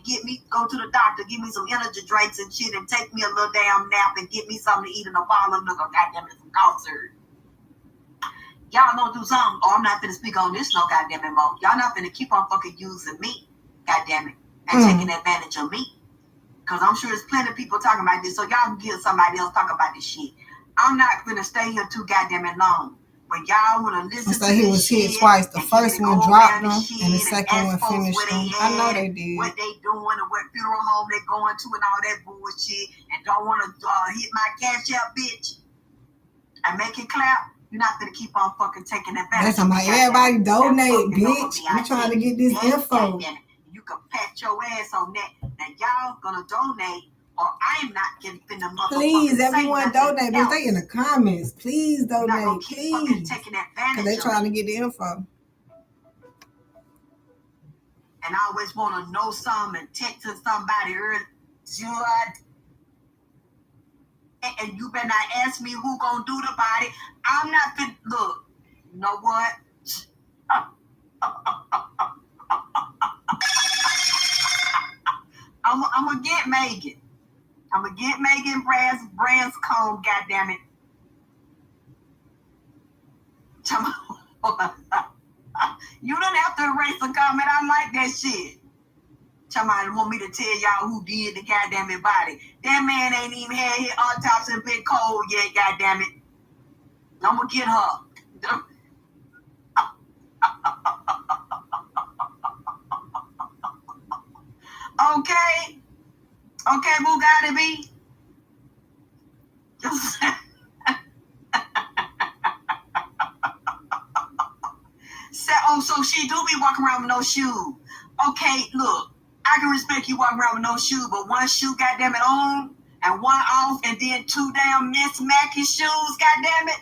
go to the doctor, give me some energy drinks and shit, and take me a little damn nap and get me something to eat in a bottle of liquor, goddamn it, some concert. Y'all gonna do something, or I'm not finna speak on this no goddamn it more. Y'all not finna keep on fucking using me, goddamn it, and taking advantage of me. Cause I'm sure there's plenty of people talking about this, so y'all can get somebody else talk about this shit. I'm not finna stay here too goddamn it long. When y'all wanna listen to this he was hit twice. The first one dropped him, and the second one finished him. I know they did. What they doing and what funeral home they going to and all that bullshit, and don't wanna hit my cash out, bitch. I make it clap. You're not gonna keep on fucking taking advantage. That's somebody. Everybody donate, bitch. We trying to get this info. You can pat your ass on that. Now y'all gonna donate, or I'm not getting the motherfucker. Please, everyone donate. But they in the comments. Please donate. Please. Taking advantage. Cause they trying to get the info. And I always want to know something and texting somebody early. And you better not ask me who gonna do the body. I'm not finna look. You know what? I'm gonna get Megan. I'm gonna get Megan Branscombe. Goddamn it! You don't have to erase a comment. I like that shit. Somebody want me to tell y'all who did the goddamn it body. That man ain't even had his autopsy been cold yet, goddamn it. I'm gonna get her. Okay, Bugatti B. said, oh, so she do be walking around with no shoes. Okay, look, I can respect you walking around with no shoes, but one shoe, goddamn it, on, and one off, and then two damn mismatched shoes, goddamn it.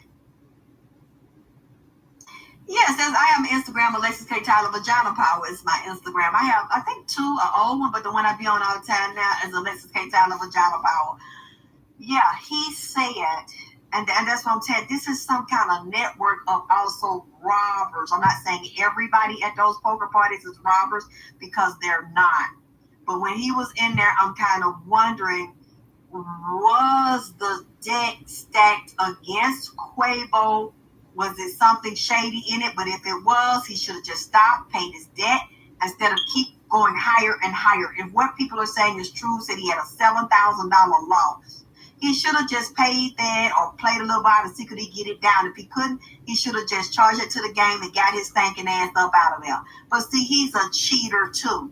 Yes, I am Instagram. Alexis K. Tyler Vagina Power is my Instagram. I have, I think, two, an old one, but the one I be on all the time now is Alexis K. Tyler Vagina Power. Yeah, he said, and that's what I'm saying, this is some kind of network of also robbers. I'm not saying everybody at those poker parties is robbers, because they're not. But when he was in there, I'm kind of wondering, was the deck stacked against Quavo? Was it something shady in it? But if it was, he should have just stopped, paid his debt, instead of keep going higher and higher. If what people are saying is true, said he had a $7,000 loss, he should have just paid that or played a little while to see could he get it down. If he couldn't, he should have just charged it to the game and got his stinking ass up out of there. But see, he's a cheater too.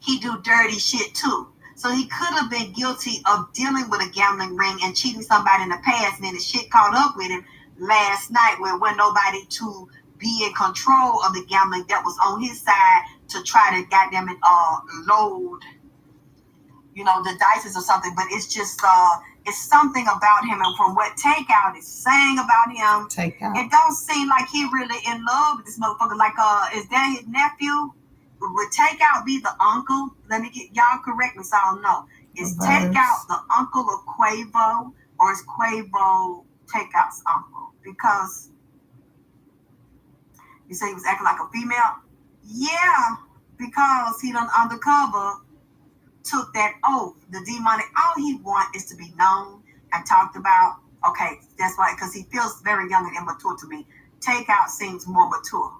He do dirty shit too. So he could have been guilty of dealing with a gambling ring and cheating somebody in the past, and then the shit caught up with him last night where wasn't nobody to be in control of the gambling that was on his side to try to goddamn it load, you know, the dices or something. But it's just it's something about him, and from what Takeout is saying about him, it don't seem like he really in love with this motherfucker. Like is that his nephew? Would Takeout be the uncle? Let me get y'all correct me so I don't know. Is Takeout the uncle of Quavo, or is Quavo Takeout's uncle? Because you say he was acting like a female? Yeah, because he done undercover took that oath. The demonic, all he want is to be known and talked about. Okay, that's why, because he feels very young and immature to me. Takeout seems more mature.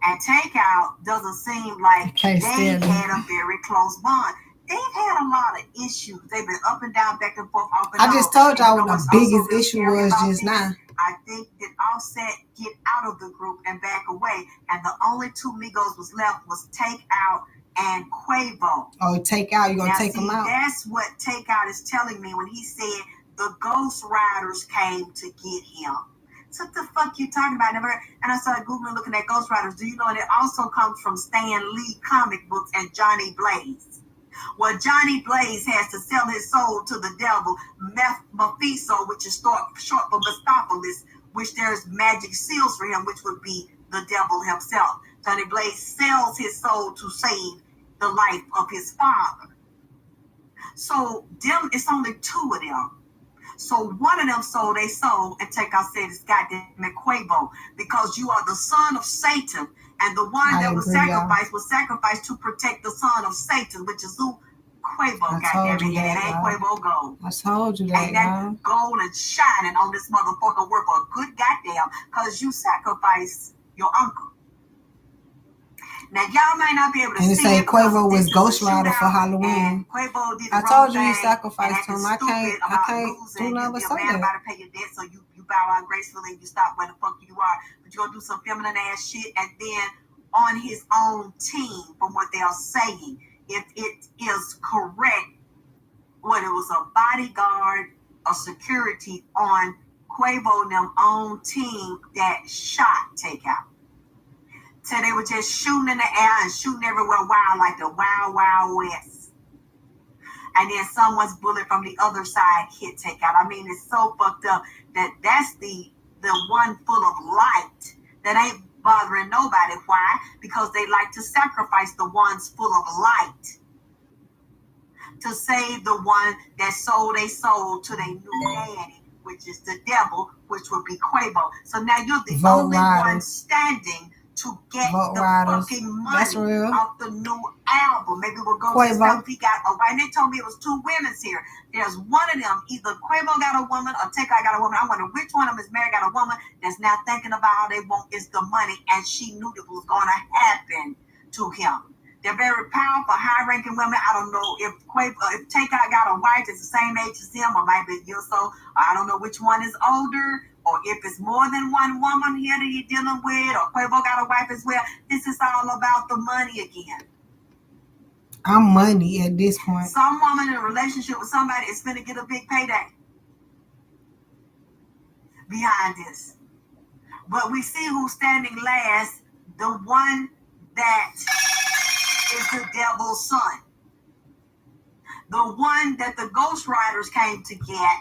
And Takeout doesn't seem like they had a very close bond. They've had a lot of issues. They've been up and down, back and forth, up and down. I just told y'all what the biggest issue was just now. I think that Offset get out of the group and back away, and the only two Migos was left was Takeout and Quavo. Oh, Takeout, you gonna take them out? That's what Takeout is telling me when he said the Ghost Riders came to get him. So what the fuck you talking about? Never. And I started Googling, looking at Ghost Riders. Do you know it also comes from Stan Lee comic books and Johnny Blaze? Well, Johnny Blaze has to sell his soul to the devil, Mephisto, which is short for Mephistophilus, which there's magic seals for him, which would be the devil himself. Johnny Blaze sells his soul to save the life of his father. So them, it's only two of them. So one of them sold their soul, and Takeout said it's goddamn Quavo, because you are the son of Satan, and the one that was sacrificed to protect the son of Satan, which is who? Quavo, goddamn it. And it ain't Quavo gold. I told you that. And that gold is shining on this motherfucker worth a good goddamn, because you sacrificed your uncle. Now, y'all might not be able to see it. And it say Quavo was Ghost Rider for Halloween. Quavo did the wrong thing. I told you he sacrificed him. I can't do nothing but say that. You're mad about to pay your debt, so you bow out gracefully and you stop where the fuck you are. But you're going to do some feminine ass shit, and then on his own team, from what they are saying, if it is correct, what it was a bodyguard or security on Quavo and them own team that shot Takeout. So they were just shooting in the air and shooting everywhere wild, like the Wild Wild West. And then someone's bullet from the other side hit Takeout. I mean, it's so fucked up that that's the one full of light that ain't bothering nobody. Why? Because they like to sacrifice the ones full of light to save the one that sold their soul to their new daddy, which is the devil, which would be Quavo. So now you're the only one standing to get the fucking money off the new album. Maybe we'll go to stuff he got. Oh, right. And they told me it was two women's here. There's one of them, either Quavo got a woman or Takeout got a woman. I wonder which one of them is married, got a woman that's now thinking about all they want is the money, and she knew it was going to happen to him. They're very powerful, high-ranking women. I don't know if Takeout got a wife that's the same age as him, or might be a year or so. I don't know which one is older, or if it's more than one woman here that you're dealing with, or Quavo got a wife as well. This is all about the money again. I'm money at this point. Some woman in a relationship with somebody is going to get a big payday behind this. But we see who's standing last, the one that is the devil's son. The one that the Ghost Riders came to get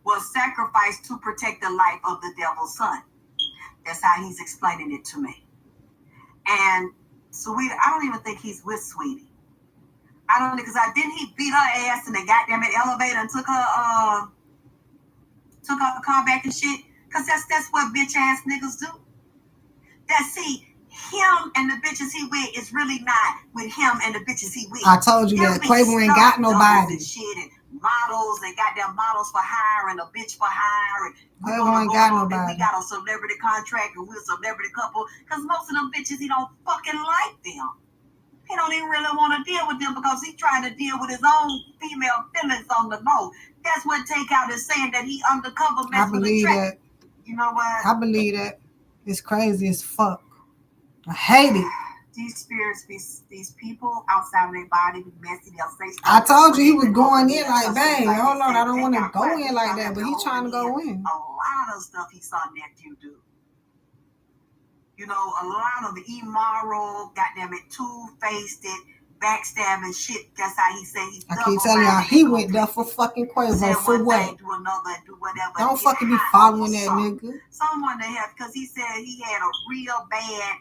was sacrificed to protect the life of the devil's son. That's how he's explaining it to me. And Sweetie, I don't even think he's with Sweetie. I don't know, because didn't he beat her ass in the goddamn elevator and took her car back and shit? Because that's what bitch ass niggas do. See, him and the bitches he with is really not with him and the bitches he with. I told you that Quavo ain't got nobody. And shit and models, they got their models for hire and a bitch for hire. And Quavo ain't got nobody. We got a celebrity contract and we're a celebrity couple. Because most of them bitches, he don't fucking like them. He don't even really want to deal with them because he's trying to deal with his own female feelings on the low. That's what Takeout is saying, that he undercover messing with the track. I believe that. You know what? I believe that. It's crazy as fuck. I hate it. These spirits, these people outside of their body, be messy. They'll say stuff. I told you he was going in like, bang, hold on, I don't want to go in like that, but he's trying to go in. A lot of stuff he saw nephew do. You know, a lot of the immoral, goddamn it, two-faced it, backstabbing shit. That's how he said he's. I keep telling y'all, he went there for fucking Quavo. For what? Do another, do whatever. Don't fucking be following that nigga. Someone that have, because he said he had a real bad,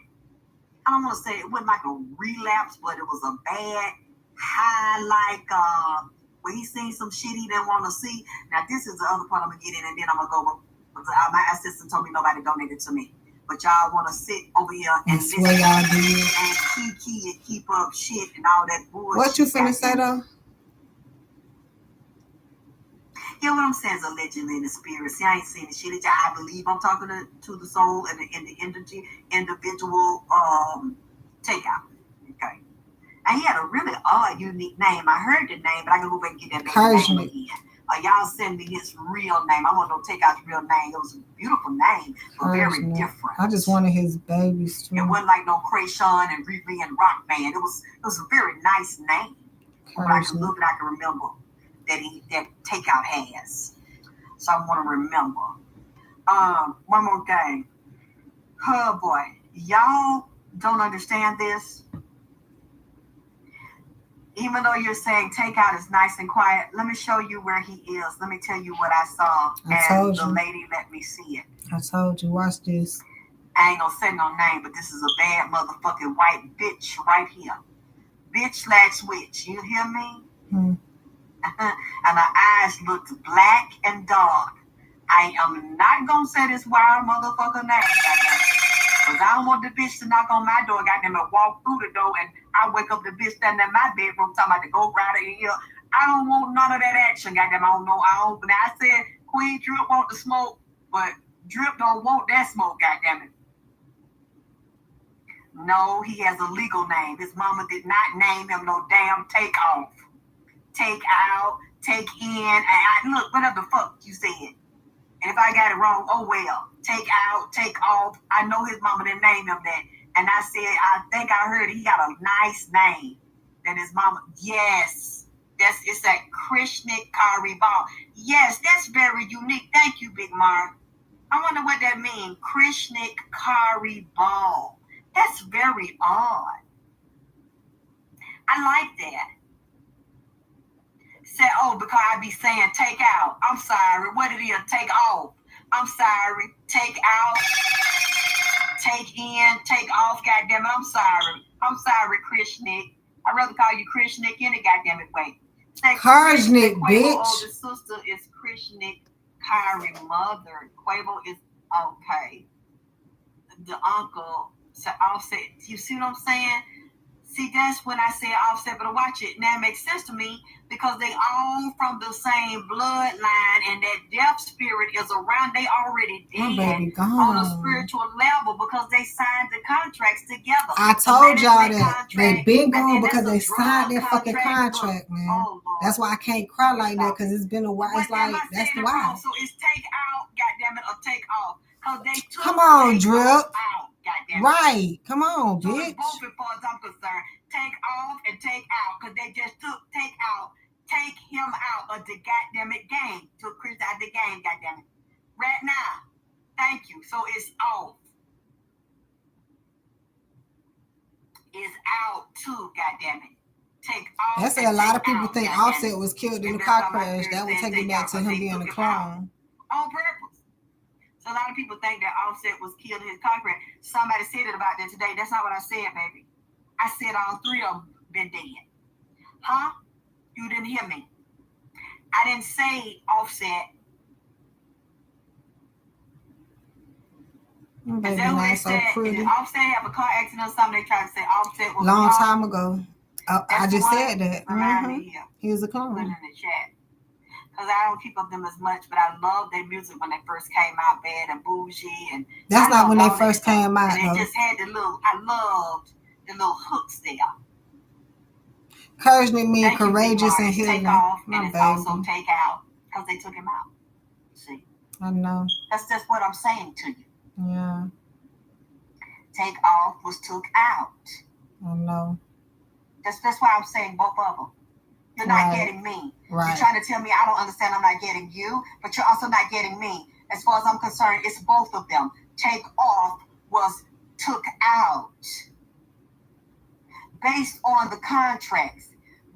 I don't want to say it wasn't like a relapse, but it was a bad high, like when he seen some shit he didn't want to see. Now this is the other part I'm gonna get in, and then I'm gonna go. My assistant told me nobody donated to me, but y'all want to sit over here and listen y'all did. And kiki and keep up shit and all that bullshit. What you finna say though? You know what I'm saying is allegedly in the spirit. See, I ain't seen the shit. I believe I'm talking to the soul and the energy, individual Takeout. Okay. And he had a really odd, unique name. I heard the name, but I can go back and get that name again. Y'all send me his real name. I want to know Takeout's real name. It was a beautiful name, but very different. I just wanted his babies too. It wasn't like no Krayshawn and Riri and Rock Band. It was a very nice name. But I can look and I can remember that Takeout has. So I want to remember. One more thing. Oh boy. Y'all don't understand this. Even though you're saying Takeout is nice and quiet, let me show you where he is. Let me tell you what I saw. And the lady let me see it. I told you, watch this. I ain't gonna say no name, but this is a bad motherfucking white bitch right here. Bitch/witch. You hear me? And her eyes looked black and dark. I am not gonna say this wild motherfucker name, because I don't want the bitch to knock on my door, goddamn it, walk through the door, and I wake up the bitch standing in my bedroom talking about the Ghost Rider in here. I don't want none of that action, goddamn. I don't know. Now I said Queen Drip want the smoke, but Drip don't want that smoke, goddamn it. No, he has a legal name. His mama did not name him no damn Takeoff. Take out, take in, and look, whatever the fuck you said. And if I got it wrong, oh well. Take out, take off. I know his mama didn't name him that. And I said, I think I heard he got a nice name. That his mama, yes. It's that Krishnik Kari Ball. Yes, that's very unique. Thank you, Big Mark. I wonder what that means. Krishnik Kari Ball. That's very odd. I like that. Say, because I be saying take out. I'm sorry. What it is? Take off. I'm sorry. Take out. Take in. Take off. Goddamn it. I'm sorry. I'm sorry, Krishnik. I'd rather call you Krishnik any goddamn it way. Krishnik, bitch. Older sister is Krishnik Kari mother. Quavo is okay. The uncle. So Offset. You see what I'm saying? See, that's when I say Offset, but watch it. Now it makes sense to me because they all from the same bloodline, and that death spirit is around. They already dead on a spiritual level because they signed the contracts together. I told y'all that they been gone because they signed their fucking contract, man. Oh, that's why I can't cry like that, because it's been a while. It's like, that's why. So it's take out, goddamn it, or take off. They took Come on, Drip. Out. Right. Come on, so bitch. Both as far as I'm concerned. Take off and take out. Because they just took take out. Take him out of the goddamn it game. Took Chris out of the game, goddamn it. Right now. Thank you. So it's off. It's out too, goddammit. Take off. That's a lot of people think Offset was killed in a car crash. That would take it back to him being a clone. On purpose. So a lot of people think that Offset was killed in his car crash. Somebody said it about that today. That's not what I said, baby. I said all three of them been dead. Huh? You didn't hear me. I didn't say Offset. Baby, not so pretty. Did Offset have a car accident or something? They tried to say Offset was long time ago. I just said that. Remind me here. He was a clone. Put it in the chat. Because I don't keep up them as much, but I love their music when they first came out, Bad and Bougie. And that's not when they first came out. And they just had I loved the little hooks there. Encouragement means courageous and healing. Take off, and it's also take out, because they took him out. See? I know. That's just what I'm saying to you. Yeah. Take off was took out. I know. That's why I'm saying both of them. You're not getting me. Right. You're trying to tell me I don't understand. I'm not getting you, but you're also not getting me. As far as I'm concerned, it's both of them. Take off was took out. Based on the contracts.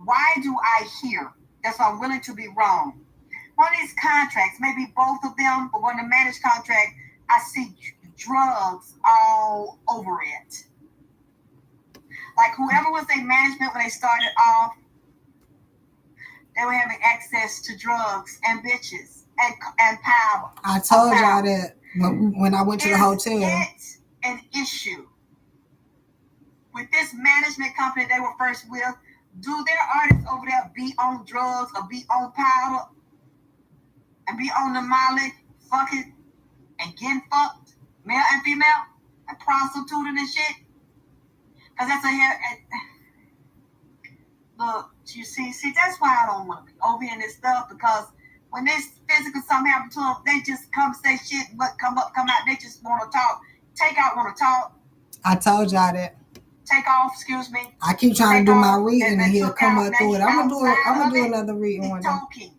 Why do I hear? That's why I'm willing to be wrong. One of these contracts, maybe both of them, but when the managed contract, I see drugs all over it. Like whoever was their management when they started off, they were having access to drugs and bitches and power. I told y'all that when I went to the hotel. It's an issue. With this management company they were first with, do their artists over there be on drugs or be on powder and be on the molly, fucking and getting fucked, male and female, and prostituting and shit? Because that's look, you see, that's why I don't want to be over in this stuff, because when this physical something happen to them, they just come say shit, but come up, come out, they just want to talk. Take out want to talk. I told y'all that. Take off, excuse me. I keep trying to do my reading and he'll come up through it. I'm gonna do another reading one day.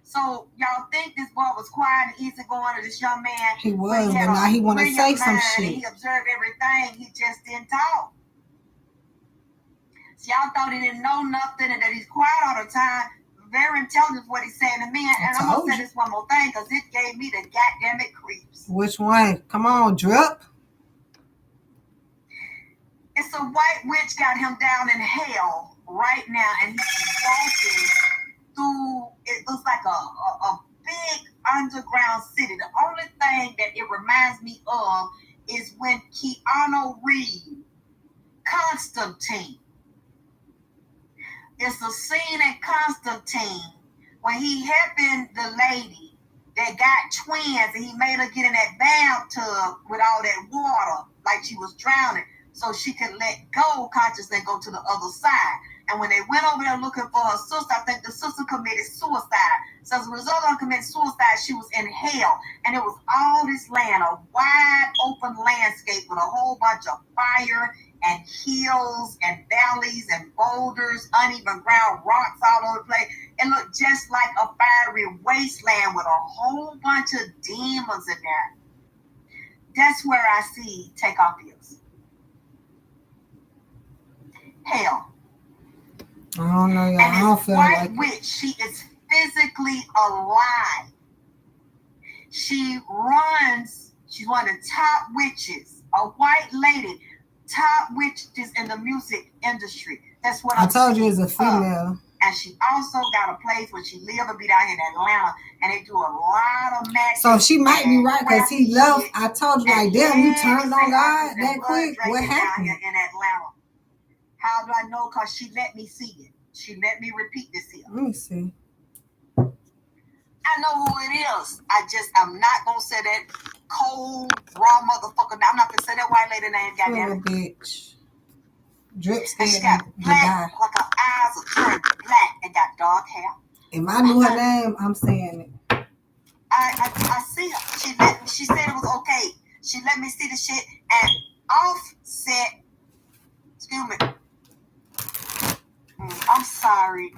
So y'all think this boy was quiet and easy going to this young man? He was, but now he want to say some shit. He observed everything. He just didn't talk. So y'all thought he didn't know nothing and that he's quiet all the time. Very intelligent what he's saying to me. And I'm gonna say this one more thing because it gave me the goddamn it creeps. Which one? Come on, Drip. It's a white witch got him down in hell right now, and he's walking through. It looks like a big underground city. The only thing that it reminds me of is when Keanu Reeves, Constantine. It's a scene in Constantine when he helping the lady that got twins, and he made her get in that bathtub with all that water like she was drowning, so she could let go consciously and go to the other side. And when they went over there looking for her sister, I think the sister committed suicide. So as a result of her committing suicide, she was in hell. And it was all this land, a wide open landscape with a whole bunch of fire and hills and valleys and boulders, uneven ground, rocks all over the place. It looked just like a fiery wasteland with a whole bunch of demons in there. That's where I see Takeoff is. Hell. I don't know, y'all. I don't feel like it. Witch, she is physically alive. She runs, she's one of the top witches, a white lady, top witches in the music industry. That's what I told you, is a female. And she also got a place where she live and be down here in Atlanta, and they do a lot of magic. So she might be right, because he left. I told you, like, damn, you turned on God that quick. What happened? Down here in Atlanta. How do I know? Because she let me see it. She let me repeat this here. Let me see. I know who it is. I'm not going to say that cold, raw motherfucker. I'm not going to say that white lady name. Goddamn bitch. Drip skin. She got black, like her eyes are turned black and got dark hair. If I knew her name, I'm saying it. I see her. She said it was okay. She let me see the shit, and Offset, excuse me. I'm sorry.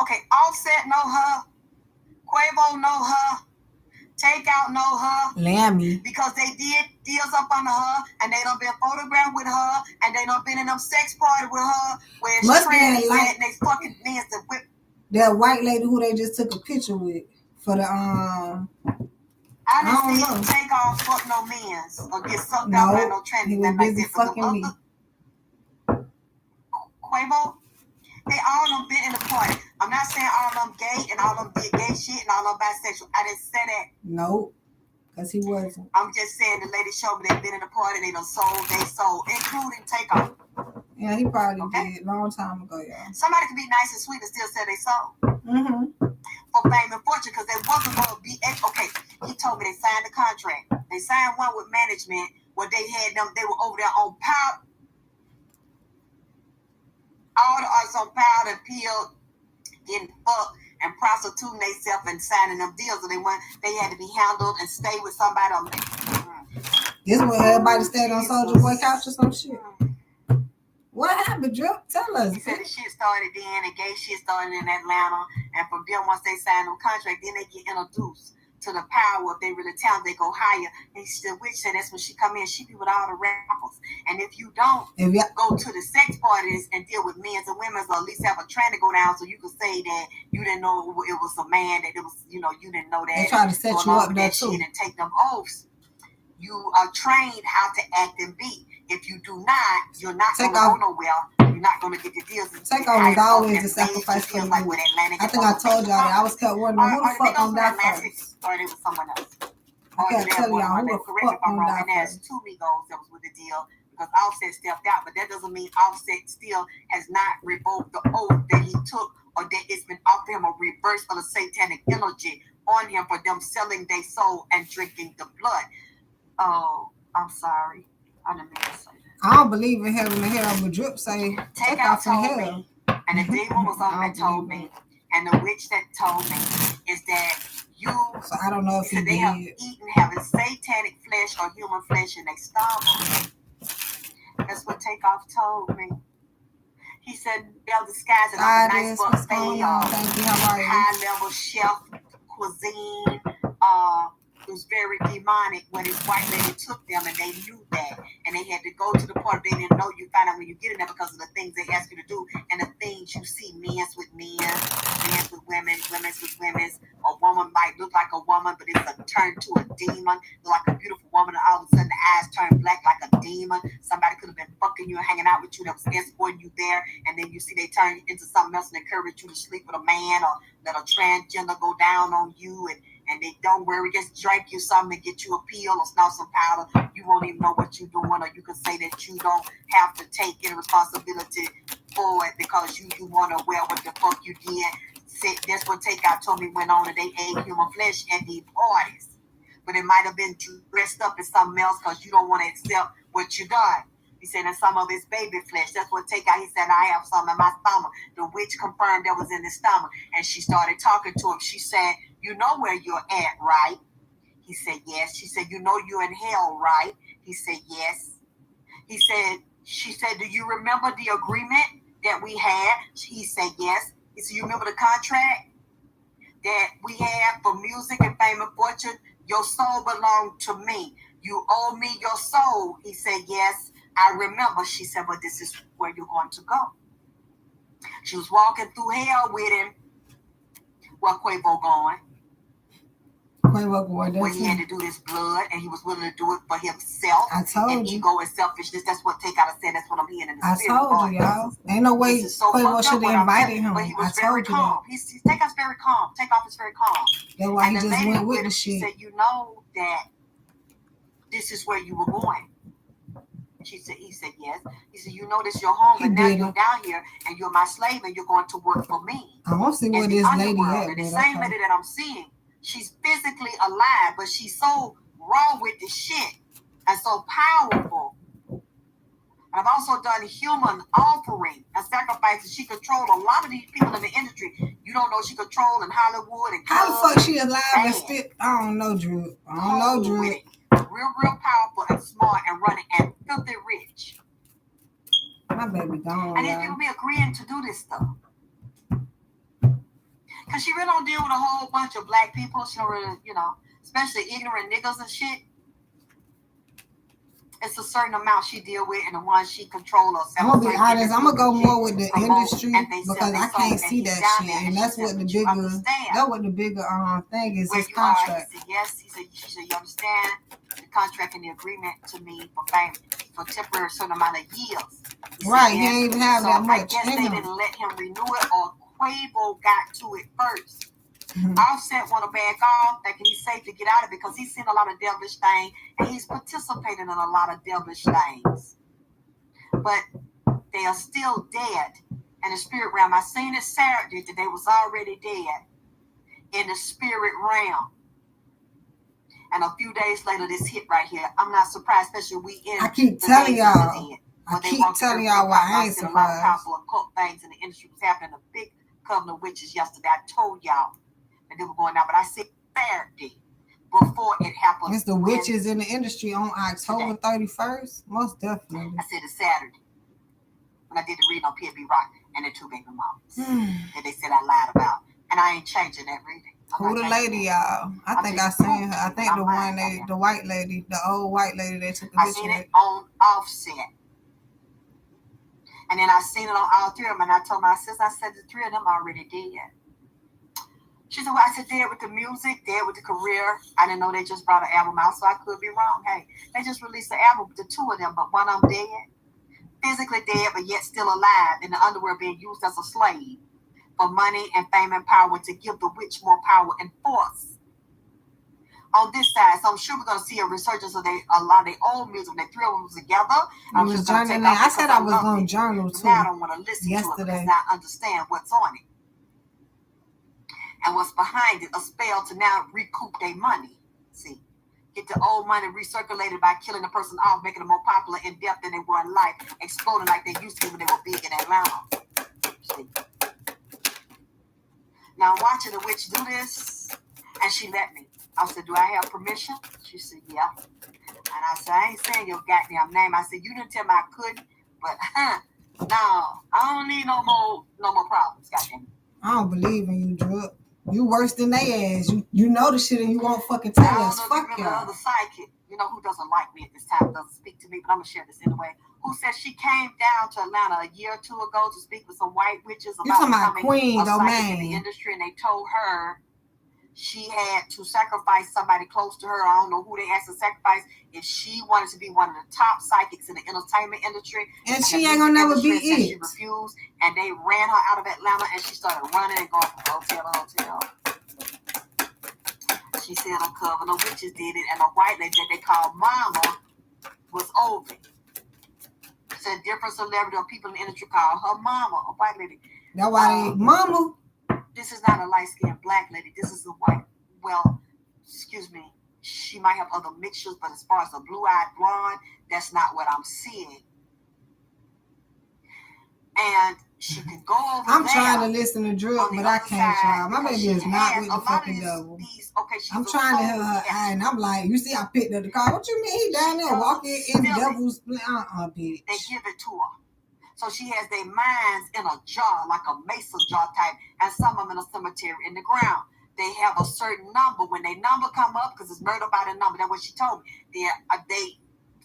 Okay, Offset know her. Quavo know her. Take out know her. Lammy. Because they did deals up under her, and they done been photographed with her, and they done been in them sex party with her, where it's trannies and they fucking dancing with that white lady who they just took a picture with for the I didn't see him take off fuck no men's or get sucked out by no trannies. He was busy fucking me. Quavo, they all done been in the party. I'm not saying all of them gay and all of them did gay shit and all of them bisexual. I didn't say that. Nope. Because he wasn't. I'm just saying the lady showed me they've been in the party, they done sold, including Takeoff. Yeah, he probably did a long time ago, y'all. Somebody can be nice and sweet and still say they sold. For fame and fortune, because they wasn't going to be okay. He told me they signed the contract. They signed one with management where they had them, they were over there on power. All the artists on power and pill getting fucked and prostituting themselves and signing them deals, and they had to be handled and stay with somebody. This where everybody stayed on Soulja Boy couch or some shit. What happened, Drip? Tell us. He said the shit started then, and gay shit started in Atlanta, and from then once they signed them contract, then they get introduced to the power. If they really talented, they go higher. And the witch said that's when she come in. She be with all the rappers. And if you don't go to the sex parties and deal with men's and women's, or at least have a train to go down, so you could say that you didn't know it was a man, that it was, you didn't know that. They try to set you up there too. And take them oaths. You are trained how to act and be. If you do not, you're not going to go nowhere. You're not going to get the deals. Takeoff was always a sacrifice for the like I think I told y'all that. I was kept wondering who the fuck gonna die first. Or it was someone else. I kept telling y'all who the fuck gonna die first. And there's two Migos that was with the deal because Offset stepped out, but that doesn't mean Offset still has not revoked the oath that he took, or that it's been offered him a reverse of the satanic energy on him for them selling their soul and drinking the blood. Oh, I'm sorry. I didn't mean to say that. I don't believe in heaven and hell, but Drip say take out told me, and the demon was on that told me, and the witch that told me is that you. So I don't know if they have eaten having satanic flesh or human flesh in their stomach. That's what Takeoff told me. He said they'll disguise it as a nice buffet or high level chef cuisine. It was very demonic when his white lady took them, and they knew that, and they had to go to the party. They didn't know. You find out when you get in there because of the things they ask you to do and the things you see: men's with men, men's with women, women's with women's. A woman might look like a woman, but it's a turn to a demon. Look like a beautiful woman, and all of a sudden the eyes turn black like a demon. Somebody could have been fucking you and hanging out with you that was escorting you there, and then you see they turn into something else and encourage you to sleep with a man, or let a transgender go down on you, and they don't worry, just drink you something and get you a pill or snuff some powder. You won't even know what you're doing, or you can say that you don't have to take any responsibility for it because you want to wear what the fuck you did. That's what Takeout told me went on, and they ate human flesh at these parties. But it might have been dressed up as something else because you don't want to accept what you done. He said, and some of his baby flesh. That's what Takeout. He said, I have some in my stomach. The witch confirmed that was in his stomach. And she started talking to him. She said, you know where you're at, right? He said, yes. She said, you know you're in hell, right? He said, yes. She said, do you remember the agreement that we had? He said, yes. He said, you remember the contract that we had for music and fame and fortune? Your soul belonged to me. You owe me your soul. He said, yes, I remember. She said, but this is where you're going to go. She was walking through hell with him. Where Quavo going? Where he had to do this blood, and he was willing to do it for himself. I told and you. Ego and selfishness. That's what Takeout said. That's what I'm hearing in the spirit. I told you, y'all. Ain't no way Quavo should have invited him. But he was I very told you calm. Takeout's very calm. Takeoff is very calm. That's why he just went with the shit. She said, you know that this is where you were going. He said, yes. He said, you know this your home, and now you're down here, and you're my slave, and you're going to work for me. I want to see where this lady at. The same lady that I'm seeing, she's physically alive, but she's so raw with the shit and so powerful. And I've also done human offering and sacrifices. She controlled a lot of these people in the industry. You don't know she controlled in Hollywood and how the fuck she alive and still? I don't know, Drew. Real powerful and smart and running and filthy rich. My baby gone. And these people be agreeing to do this stuff. Because she really don't deal with a whole bunch of black people. She don't really, especially ignorant niggas and shit. It's a certain amount she deal with, and the ones she control herself. I'm gonna be honest. I'm gonna go more with the industry because I can't see that shit, and that's what the bigger thing is. His contract. He said yes. She said you understand the contract and the agreement to me for temporary certain amount of years. Right. He ain't even have that much. I guess they didn't let him renew it, or Quavo got to it first. Offset want to back off, thinking he's safe to get out of it because he's seen a lot of devilish things and he's participating in a lot of devilish things. But they are still dead in the spirit realm. I seen it Saturday that they was already dead in the spirit realm. And a few days later, this hit right here. I'm not surprised, especially we in. I keep telling y'all. I keep telling y'all why I ain't surprised. A lot of powerful occult things in the industry was happening. A big covenant of witches yesterday. I told y'all. And they were going out, but I said Saturday before it happened. It's the witches in the industry on October 31st? Most definitely. I said it's Saturday. When I did the reading on PB Rock and the two baby mamas that they said I lied about. And I ain't changing that reading. Who the lady, y'all? I think I seen her. I think the white lady, the old white lady that took the picture. I seen it on Offset. And then I seen it on all three of them. And I told my sister, I said the three of them already dead. She said, well, I said, dead with the music, dead with the career. I didn't know they just brought an album out, so I could be wrong. Hey, they just released the album with the two of them, but one of them dead. Physically dead, but yet still alive in the underworld being used as a slave for money and fame and power to give the witch more power and force. On this side, so I'm sure we're going to see a resurgence of a lot of their old music. They three of them together. I said I was going to journal too. Now I don't want to listen to it because I understand what's on it. And what's behind it, a spell to now recoup their money. See, get the old money recirculated by killing the person off, making them more popular in depth than they were in life, exploding like they used to when they were big in Atlanta. See. Now I'm watching the witch do this, and she let me. I said, do I have permission? She said, yeah. And I said, I ain't saying your goddamn name. I said, you didn't tell me I couldn't, but no, I don't need no more problems, goddamn it. I don't believe in you, Drug. You worse than they ass. You know the shit and you won't fucking tell us. Fuck you. The other psychic, you know who doesn't like me at this time, doesn't speak to me, but I'm gonna share this anyway. Who said she came down to Atlanta a year or two ago to speak with some white witches about becoming Queen a psychic in the industry, and they told her she had to sacrifice somebody close to her. I don't know who they asked to sacrifice if she wanted to be one of the top psychics in the entertainment industry. And she ain't gonna never be it. She refused, and they ran her out of Atlanta, and she started running and going from hotel to hotel. She said a coven of witches did it, and a white lady that they called Mama was over it. Said different celebrity or people in the industry called her Mama, a white lady. That's why Mama. This is not a light-skinned black lady. This is a white. Well, excuse me. She might have other mixtures, but as far as a blue-eyed blonde, that's not what I'm seeing. And she can go over I'm trying to listen to Drug, but I can't, y'all. My baby is not with the fucking devil. I'm trying to hear her eye, and I'm like, you see, I picked up the car. What you mean? He down there walking in devil's bitch. They give it to her. So she has their minds in a jar, like a mason jar type, and some of them in a cemetery in the ground. They have a certain number. When their number come up, because it's murder by the number, that's what she told me. They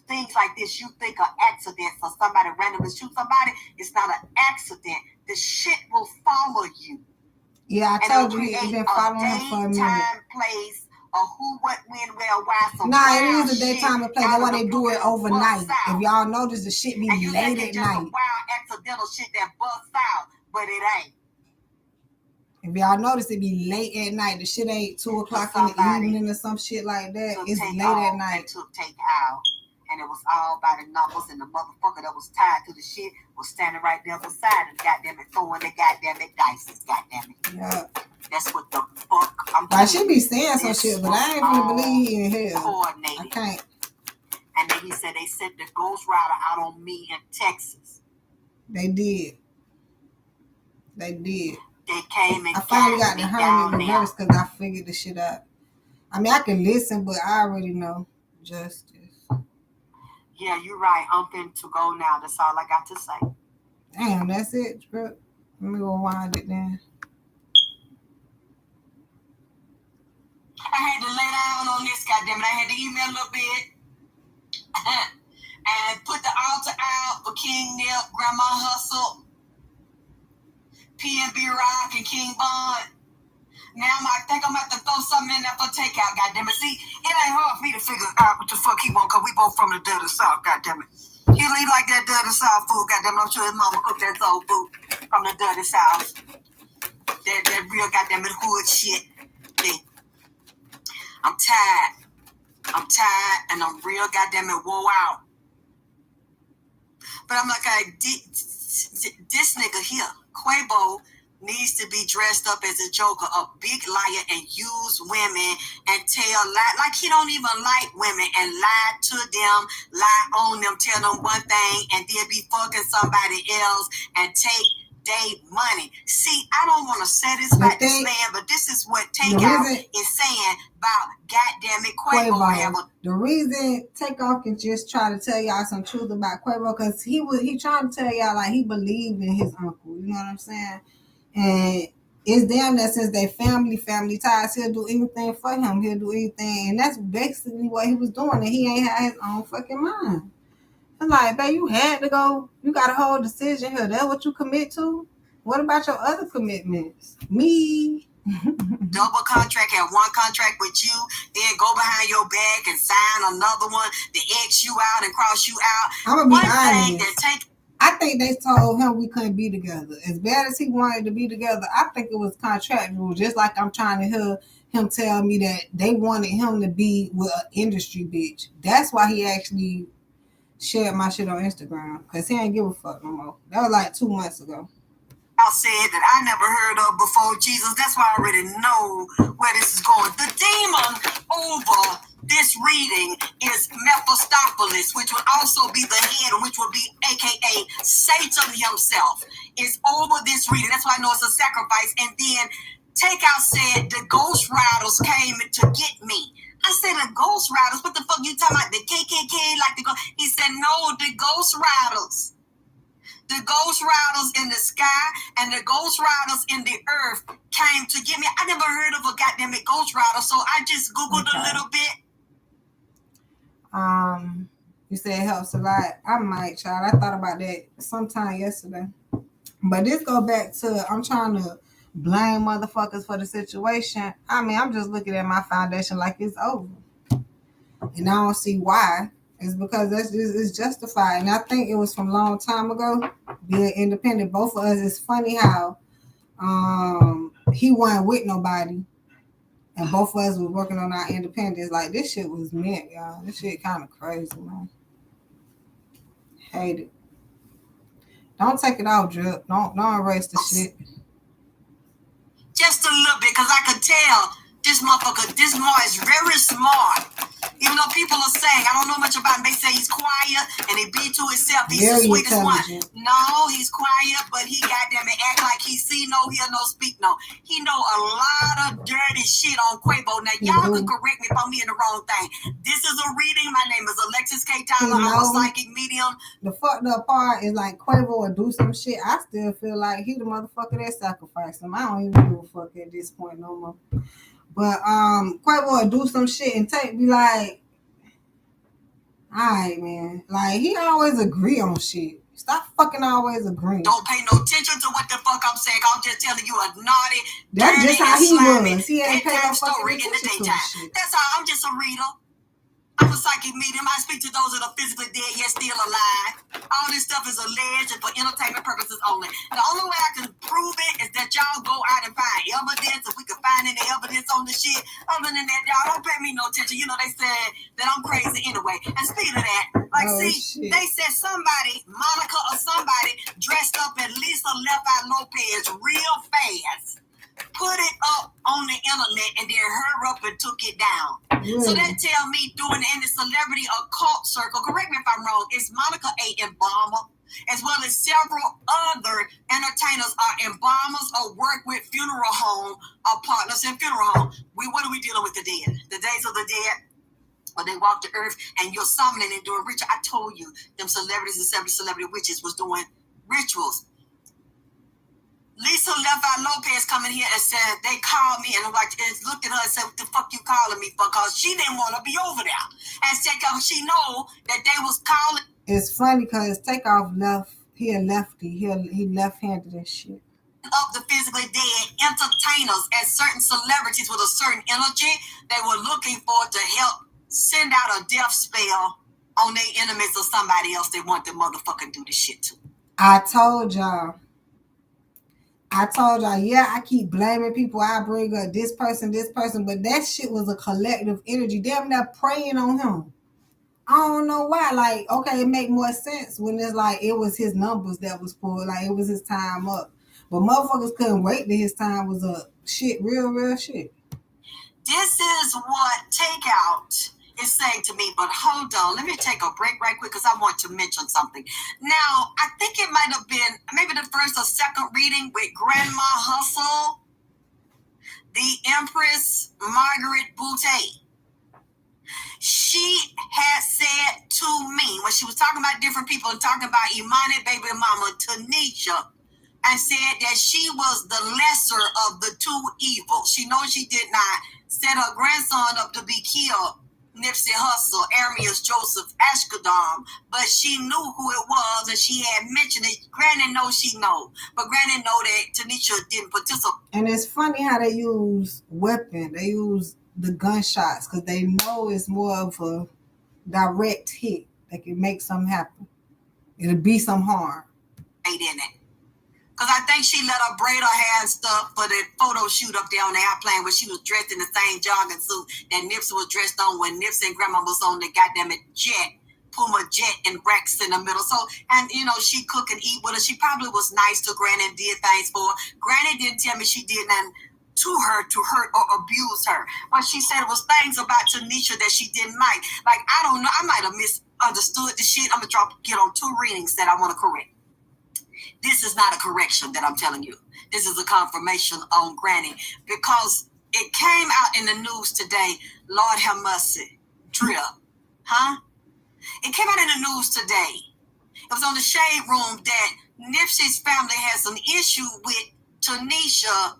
things like this, you think are accidents or somebody randomly shoot somebody. It's not an accident. The shit will follow you. Yeah, I told you you've been following her for a minute. Time, place, or who, what, when, where, why. Nah, it is a daytime and place. That's why they do it overnight. If y'all notice, the shit be late at night. Wild accidental shit that busts out, but it ain't. If y'all notice, it be late at night. The shit ain't 2 o'clock in the evening or some shit like that. It's late at night. Take out. And it was all by the numbers, and the motherfucker that was tied to the shit was standing right there beside him, goddamn it, throwing the goddamn it dice, goddamn it. Yeah. That's what the fuck I'm doing. She be saying some shit, but I ain't gonna believe he in hell. Coordinated. I can't. And then he said they sent the Ghost Rider out on me in Texas. They did. They came and I finally got the hermit reverse because I figured the shit out. I mean, I can listen, but I already know justice. Yeah, you're right. I'm finna to go now. That's all I got to say. Damn, that's it, bro. Let me rewind it then. I had to lay down on Goddamn it, I had to email a little bit. And put the altar out for King Nip, Grandma Hustle, P&B Rock, and King Bond. Now I think I'm going to have to throw something in there for takeout, goddammit. See, it ain't hard for me to figure out what the fuck he want, because we both from the dirty South, goddammit. He like that dirty South food, goddammit. I'm sure his mama cooked that soul food from the dirty South. That real goddammit hood shit. Yeah. I'm tired, and I'm real goddammit wore out. But I'm like, this nigga here, Quavo, needs to be dressed up as a joker, a big liar, and use women and tell like he don't even like women and lie to them, lie on them, tell them one thing, and then be fucking somebody else and take their money. See, I don't want to satisfy this man, but this is what Takeout is saying about goddamn it, Quavo. The reason Takeoff can just try to tell y'all some truth about Quavo, because he trying to tell y'all like he believed in his uncle. You know what I'm saying? And it's damn that since they family ties, he'll do anything for him. He'll do anything, and that's basically what he was doing. And he ain't had his own fucking mind. I'm like, babe, you had to go. You got a whole decision here. That's what you commit to? What about your other commitments? Me. Double contract, have one contract with you, then go behind your back and sign another one to X you out and cross you out. I'm going to be honest. I think they told him we couldn't be together. As bad as he wanted to be together, I think it was contractual, just like I'm trying to hear him tell me that they wanted him to be with an industry bitch. That's why he actually shared my shit on Instagram, because he ain't give a fuck no more. That was like 2 months ago. I said that I never heard of before Jesus. That's why I already know where this is going. The demon over this reading is Mephistopheles, which would also be the head, which would be AKA Satan himself, is over this reading. That's why I know it's a sacrifice. And then Takeout said the Ghost Riders came to get me. I said, the Ghost Riders? What the fuck you talking about? The KKK? He said, no, the Ghost Riders. The Ghost Riders in the sky and the Ghost Riders in the earth came to get me. I never heard of a goddamn Ghost Rider, so I just Googled a little bit. You said it helps a lot. I might, child. I thought about that sometime yesterday. But this go back to, I'm trying to blame motherfuckers for the situation. I mean, I'm just looking at my foundation like it's over. And I don't see why. It's because it's justified. And I think it was from a long time ago, being independent. Both of us, it's funny how he wasn't with nobody. And both of us was working on our independence. Like, this shit was meant, y'all. This shit kind of crazy, man. Hate it. Don't take it off, Drip. Don't erase the shit. Just a little bit, because I could tell this motherfucker, this boy is very smart. Even though people are saying, I don't know much about him, they say he's quiet and he be to himself. He's the sweetest one. No, he's quiet, but he goddamn it act like he see no, hear no, speak no. He know a lot of dirty shit on Quavo. Now, y'all can correct me if I'm hearing the wrong thing. This is a reading. My name is Alexis K. Tyler. I'm a psychic medium. The fucked up part is like Quavo will do some shit. I still feel like he the motherfucker that sacrificed him. I don't even give a fuck at this point no more. But Quavo will do some shit and be like, alright, man. Like, he always agree on shit. Stop fucking always agreeing. Don't pay no attention to what the fuck I'm saying. I'm just telling you a naughty, that's dirty, just how he was. He ain't pay no story in the daytime. That's how I'm just a reader. I'm a psychic medium. I speak to those that are physically dead yet still alive. All this stuff is alleged and for entertainment purposes only. The only way I can prove it is that y'all go out and find evidence. If we can find any evidence on the shit, other than that, y'all don't pay me no attention. You know, they said that I'm crazy anyway. And speaking of that, they said somebody, Monica or somebody, dressed up at Lisa Left Eye Lopez real fast. Put it up on the internet and then hurry up and took it down. So that tell me doing in the celebrity occult circle, correct me if I'm wrong, it's Monica A. Embalmer, as well as several other entertainers are embalmers or work with funeral home or partners in funeral home. What are we dealing with the dead? The days of the dead? When they walk the earth and you're summoning and doing ritual. I told you, them celebrities and celebrity witches was doing rituals. Lisa left out Lopez coming here and said they called me and looked at her and said, "What the fuck you calling me for?" Because she didn't want to be over there. And said she know that they was calling. It's funny because Takeoff left. He a lefty. He left-handed and shit. Up the physically dead entertainers and certain celebrities with a certain energy they were looking for to help send out a death spell on their enemies or somebody else they want to motherfucking do this shit to. I told y'all, yeah, I keep blaming people. I bring up this person, but that shit was a collective energy. Damn, they're preying on him. I don't know why. Like, okay, it make more sense when it's like it was his numbers that was pulled. Like, it was his time up. But motherfuckers couldn't wait till his time was up. Shit, real shit. This is what Takeout is saying to me, but hold on. Let me take a break right quick because I want to mention something. Now, I think it might have been maybe the first or second reading with Grandma Hustle, the Empress Margaret Boutte. She had said to me when she was talking about different people and talking about Imani, baby mama, Tanisha, and said that she was the lesser of the two evils. She knows she did not set her grandson up to be killed, Nipsey Hussle, Armias Joseph Ashkadam, but she knew who it was and she had mentioned it. Granny knows she knows, but Granny know that Tanisha didn't participate. And it's funny how they use weapon. They use the gunshots because they know it's more of a direct hit. They can make something happen. It'll be some harm. In it. Because I think she let her braid her hair and stuff for the photo shoot up there on the airplane where she was dressed in the same jogging suit that Nipsey was dressed on when Nipsey and Grandma was on the goddamn jet, Puma jet and Rex in the middle. So, and you know, she cook and eat with her. She probably was nice to Granny and did things for her. Granny didn't tell me she did nothing to her to hurt or abuse her. But she said it was things about Tanisha that she didn't like. Like, I don't know. I might have misunderstood the shit. I'm going to get on 2 readings that I want to correct. This is not a correction that I'm telling you. This is a confirmation on Granny because it came out in the news today. Lord have mercy. Drip. Huh? It came out in the news today. It was on the Shade Room that Nipsey's family has an issue with Tanisha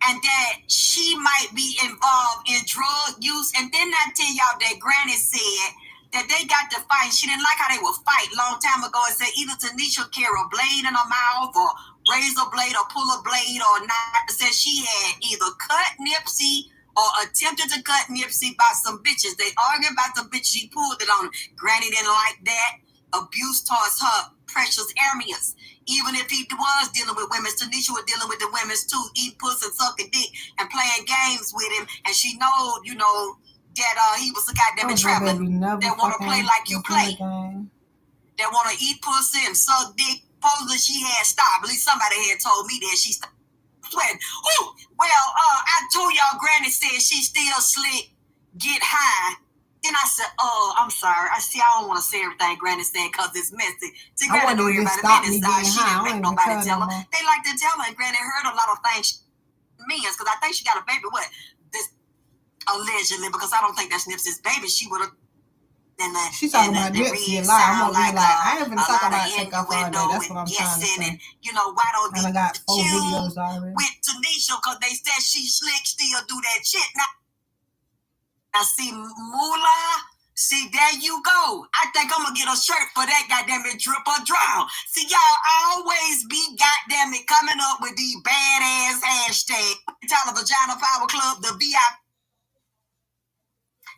and that she might be involved in drug use. And then I tell y'all that Granny said that they got to fight. She didn't like how they would fight long time ago and said either Tanisha carry a blade in her mouth or razor blade or pull a blade or not. Said she had either cut Nipsey or attempted to cut Nipsey by some bitches. They argued about the bitch. She pulled it on her. Granny didn't like that. Abuse towards her precious areas. Even if he was dealing with women, Tanisha was dealing with the women's too, eating pussy and sucking dick and playing games with him. And she know, you know, that he was a goddamn traveling. That want to play like you play. That want to eat pussy and suck dick. Supposedly she had stopped. At least somebody had told me that she stopped sweating. Oh, well, I told y'all Granny said she still slick, get high. Then I said, oh, I'm sorry. I don't want to say everything Granny said because it's messy. See, Granny know everybody business. She didn't make nobody tell her. They like to tell her, and Granny heard a lot of things she means because I think she got a baby. What? Allegedly, because I don't think that's Nipsey's baby. She would have. She's talking about Nipsey a lot. I'm gonna be like, I haven't talked about Takeoff all day. That's what I'm trying to say. And, you know, why don't I got 4 videos already with Tanisha because they said she slick, still do that shit. Now see, Moolah. See, there you go. I think I'm gonna get a shirt for that goddamn it, drip or drown. See, y'all always be goddamn it coming up with these badass hashtags. Tell the Vagina Power Club, the VIP.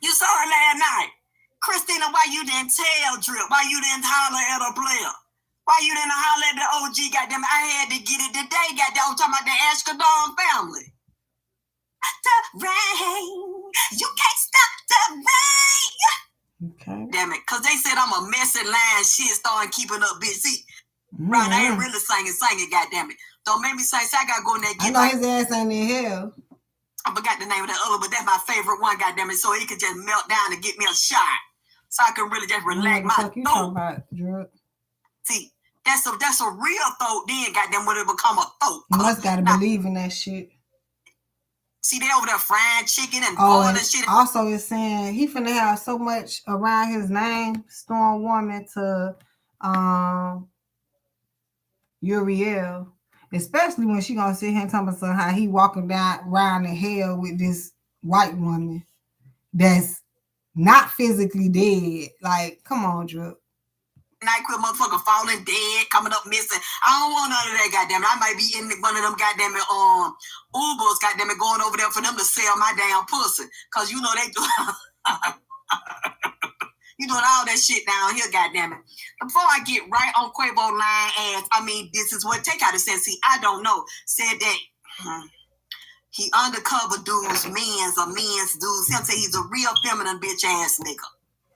You saw her last night. Christina, why you didn't tell Drip? Why you didn't holler at a player? Why you didn't holler at the OG? Goddamn, I had to get it today. Goddamn, I'm talking about the Ashkadon family. The rain. You can't stop the rain. Okay. Damn it. Because they said I'm a messy line shit starting keeping up bitch. See, right, I ain't really singing, goddamn it. Don't make me sing. So I got to go in there and get I know his ass ain't in hell. I forgot the name of that other, but that's my favorite one, goddamn it. So he could just melt down and get me a shot. So I can really just relax my throat. About drug. See, that's a real throat then, goddamn, when it become a throat. You must gotta believe in that shit. See, they over there frying chicken and boiling shit. Also, it's saying he finna have so much around his name, Storm Woman to Uriel. Especially when she gonna sit here and tell me how he walking down around in hell with this white woman that's not physically dead. Like, come on, Drew. Night quit motherfucker falling dead, coming up missing. I don't want none of that, goddamn it. I might be in one of them goddamn it Ubers, goddamn it, going over there for them to sell my damn pussy. Cause you know they do you doing all that shit down here, goddamn it. Before I get right on Quavo line ass, I mean, this is what Takeout said. See, I don't know. Said that he undercover dudes, men's dudes. He'll say he's a real feminine bitch ass nigga.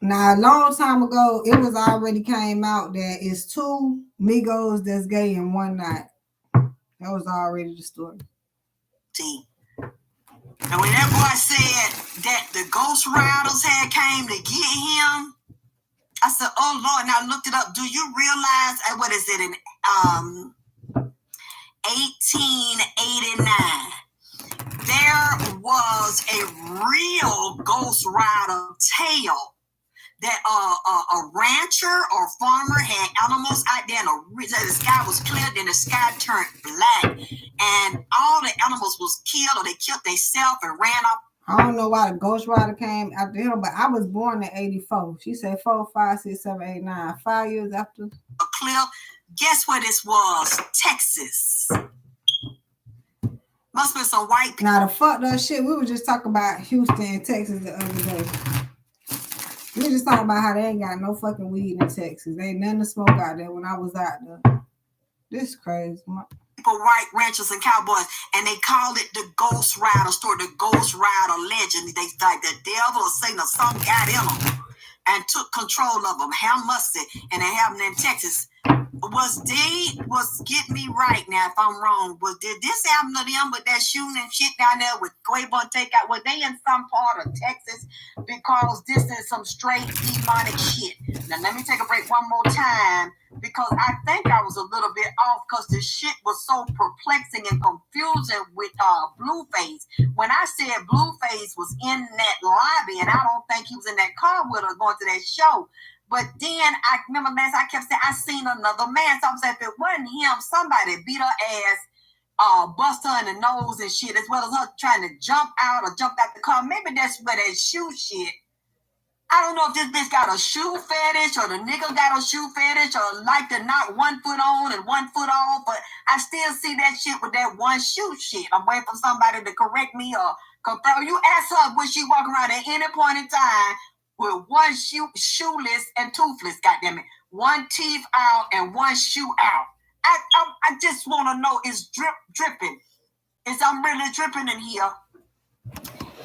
Now, a long time ago, it was already came out that it's 2 Migos that's gay in one night. That was already the story. See, and when that boy said that the Ghost Riders had came to get him, I said, oh Lord, and I looked it up. Do you realize, what is it, in 1889, there was a real Ghost Rider tale that a rancher or farmer had animals out there and the sky was clear, then the sky turned black and all the animals was killed or they killed themselves and ran off. I don't know why the Ghost Rider came after him, but I was born in 84. She said 4, 5, 6, 7, 8, 9. 5 years after. A clip. Guess where this was? Texas. Must be some white people. Now the fucked up shit, we were just talking about Houston and Texas the other day. We were just talking about how they ain't got no fucking weed in Texas. They ain't nothing to smoke out there when I was out there. This is crazy. People, white ranchers and cowboys, and they called it the Ghost Rider story, the Ghost Rider legend. They like the devil or Satan or some got in them and took control of them. How must it? And it happened in Texas. Get me right now if I'm wrong. Did this happen to them with that shooting and shit down there with Quavo and Takeout? Were they in some part of Texas? Because this is some straight demonic shit. Now let me take a break one more time because I think I was a little bit off because the shit was so perplexing and confusing with Blueface. When I said Blueface was in that lobby and I don't think he was in that car with her going to that show. But then I remember last I kept saying I seen another man. So I'm saying if it wasn't him, somebody beat her ass, bust her in the nose and shit, as well as her trying to jump out or jump out the car. Maybe that's where that shoe shit. I don't know if this bitch got a shoe fetish or the nigga got a shoe fetish or like to knock 1 foot on and 1 foot off. But I still see that shit with that one shoe shit. I'm waiting for somebody to correct me or confirm. You ask her when she walk around at any point in time with one shoeless and toothless, goddammit. 1 teeth out and 1 shoe out. I just want to know, is dripping? Is I'm really dripping in here?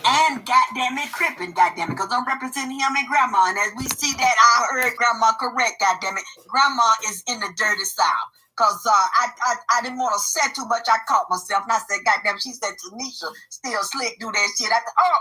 And goddammit, crippin', goddammit, because I'm representing him and grandma. And as we see that, I heard grandma correct, goddammit. Grandma is in the dirty south. Because I didn't want to say too much. I caught myself. And I said, goddamn, she said, Tanisha still slick, do that shit. I said, oh.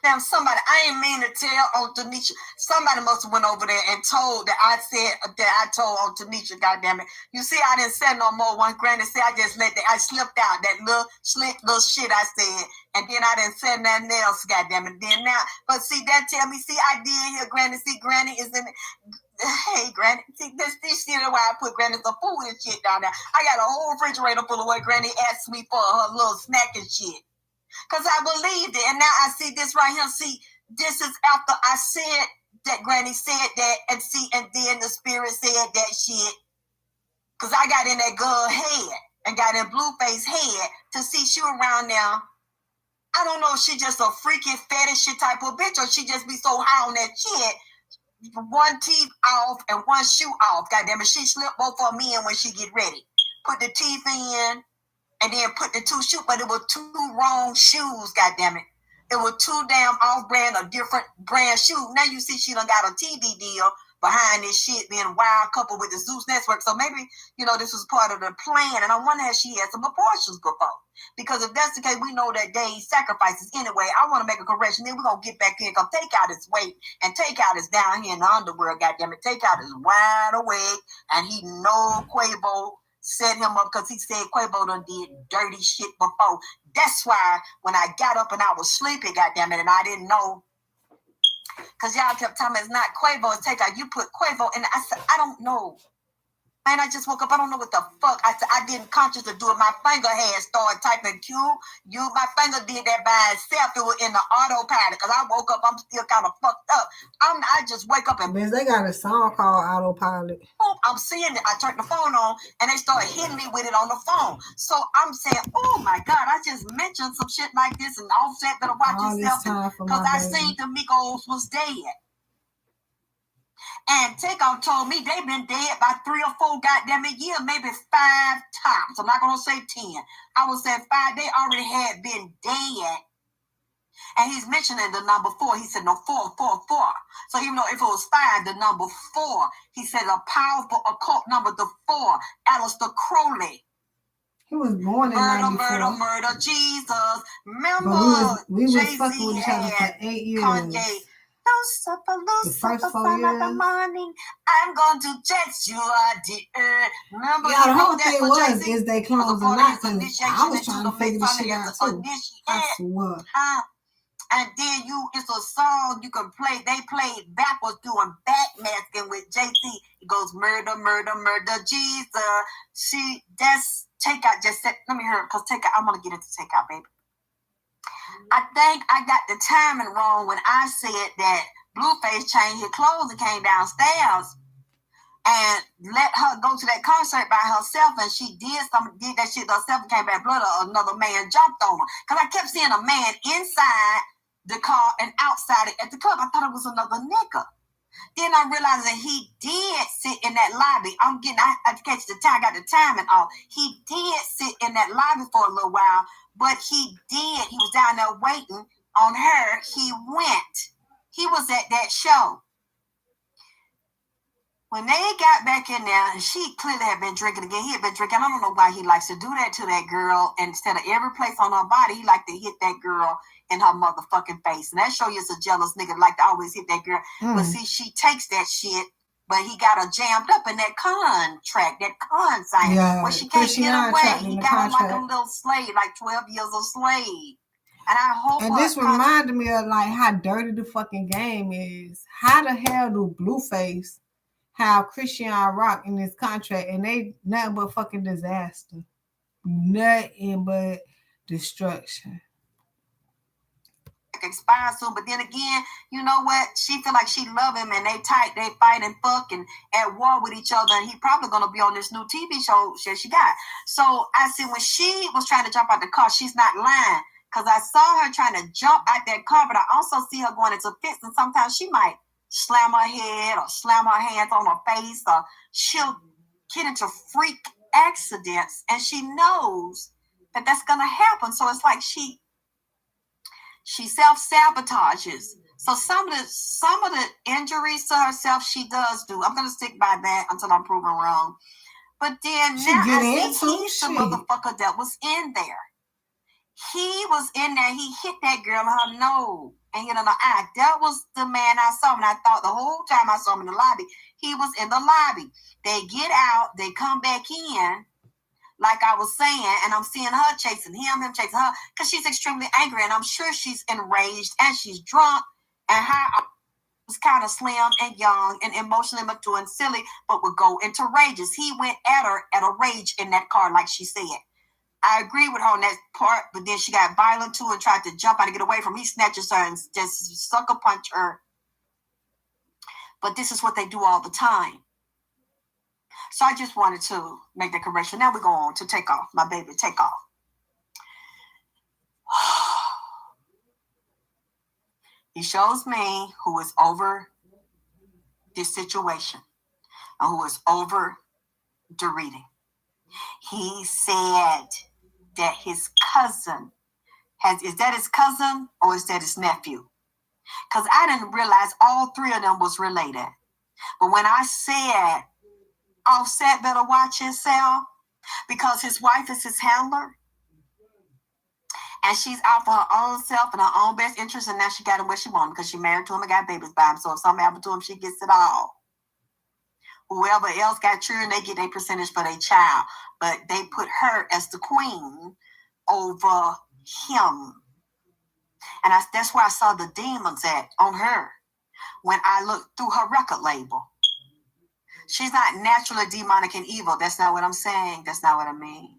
Now, somebody, I ain't mean to tell on Tanisha. Somebody must have went over there and told that I said that I told on Tanisha, goddammit. You see, I didn't say no more. One granny said I just I slipped out that little slick little shit I said. And then I didn't say nothing else, goddammit. Then now, but see, that tell me, see, I did hear Granny. See, Granny is in hey, Granny. See, this shit is why I put Granny some food and shit down there. I got a whole refrigerator full of what Granny asked me for her little snack and shit. Because I believed it. And now I see this right here. See, this is after I said that Granny said that. And see, and then the spirit said that shit. Because I got in that girl head. And got in Blueface head. To see she around now. I don't know if she just a freaky fetish type of bitch. Or she just be so high on that shit. 1 teeth off and 1 shoe off. Goddamn it. She slipped both of them in when she get ready. Put the teeth in. And then put the 2 shoes, but it was 2 wrong shoes, goddammit. It was 2 damn off-brand or different brand shoes. Now you see she done got a TV deal behind this shit being wild coupled with the Zeus Network. So maybe, this was part of the plan. And I wonder if she had some abortions before. Because if that's the case, we know that they sacrifices anyway. I want to make a correction. Then we're going to get back in because Takeout is weight. And Takeout is down here in the underworld, goddammit. Takeout is wide awake. And he know Quavo set him up because he said Quavo done did dirty shit before. That's why when I got up and I was sleepy, goddammit, and I didn't know. Because y'all kept telling me it's not Quavo, it's Takeout. You put Quavo, and I said, I don't know. Man, I just woke up. I don't know what the fuck. I didn't consciously do it. My finger had started typing Q. My finger did that by itself. It was in the autopilot. Because I woke up, I'm still kind of fucked up. I just wake up and... Bitch, they got a song called Autopilot. I'm seeing it. I turned the phone on and they started hitting me with it on the phone. So I'm saying, oh my God, I just mentioned some shit like this and Offset better watch yourself. Because I seen the Migos was dead. And Takeoff told me they've been dead by 3 or 4 goddamn years, maybe 5 times. I'm not going to say 10. I would say 5. They already had been dead. And he's mentioning the number 4. He said, no, 4, 4, 4. So even though if it was 5, the number 4, he said a powerful occult number, the 4, Aleister Crowley. He was born in 94. Murder, Jesus. Remember, but we was fucking with each other for 8 years. Kanye. Lucifer, son of the morning, I'm going to text you a dear. Remember, yeah, the whole thing is they clones or not, because I was trying to figure this shit out too. I swear. And then it's a song you can play. They played backwards doing backmasking with JC. It goes murder, murder, murder, Jesus. That's Takeout just said, let me hear it, because Takeout, I'm going to get into Takeout, baby. I think I got the timing wrong when I said that Blueface changed his clothes and came downstairs and let her go to that concert by herself, and she did that shit herself and came back blood, another man jumped on her. Because I kept seeing a man inside the car and outside at the club. I thought it was another nigga. Then I realized that he did sit in that lobby. I catch the time, I got the timing off. He did sit in that lobby for a little while, but he was down there waiting on her. He went. He was at that show. When they got back in there, and she clearly had been drinking again. He had been drinking. I don't know why he likes to do that to that girl. And instead of every place on her body, he liked to hit that girl in her motherfucking face. And that show you it's a jealous nigga like to always hit that girl. But see, she takes that shit, but he got her jammed up in that contract, that con sign. Yeah, when she can't get away, he got her like a little slave, like 12 years a slave. And I hope. And this reminded me of like how dirty the fucking game is. How the hell do Blueface have Christian Rock in this contract and they nothing but fucking disaster? Nothing but destruction. Expire soon, but then again, you know what? She feel like she love him and they tight, they fight and fuck and at war with each other, and he probably gonna be on this new TV show she got. So I said when she was trying to jump out the car, she's not lying. Because I saw her trying to jump out that car, but I also see her going into fits, and sometimes she might slam her head or slam her hands on her face, or she'll get into freak accidents, and she knows that that's going to happen. So it's like she self-sabotages. So some of the injuries to herself she does do. I'm going to stick by that until I'm proven wrong. But then now I see he's the motherfucker that was in there. He was in there. He hit that girl in her nose and hit her in the eye. That was the man I saw. And I thought the whole time I saw him in the lobby, he was in the lobby. They get out. They come back in, like I was saying, and I'm seeing her chasing him chasing her, because she's extremely angry, and I'm sure she's enraged, and she's drunk, and her was kind of slim and young and emotionally mature and silly, but would go into rages. He went at her at a rage in that car, like she said. I agree with her on that part, but then she got violent too and tried to jump out and get away from him. He snatches her and just sucker punch her. But this is what they do all the time. So I just wanted to make that correction. Now we go on to Takeoff, my baby, Takeoff. He shows me who is over this situation and who is over the reading. He said that his cousin is that his cousin or is that his nephew? Because I didn't realize all 3 of them was related. But when I said Offset better watch himself because his wife is his handler and she's out for her own self and her own best interest, and now she got him where she wanted because she married to him and got babies by him. So if something happened to him, she gets it all. Whoever else got children, they get their percentage for their child. But they put her as the queen over him. And that's where I saw the demons on her when I looked through her record label. She's not naturally demonic and evil. That's not what I'm saying. That's not what I mean.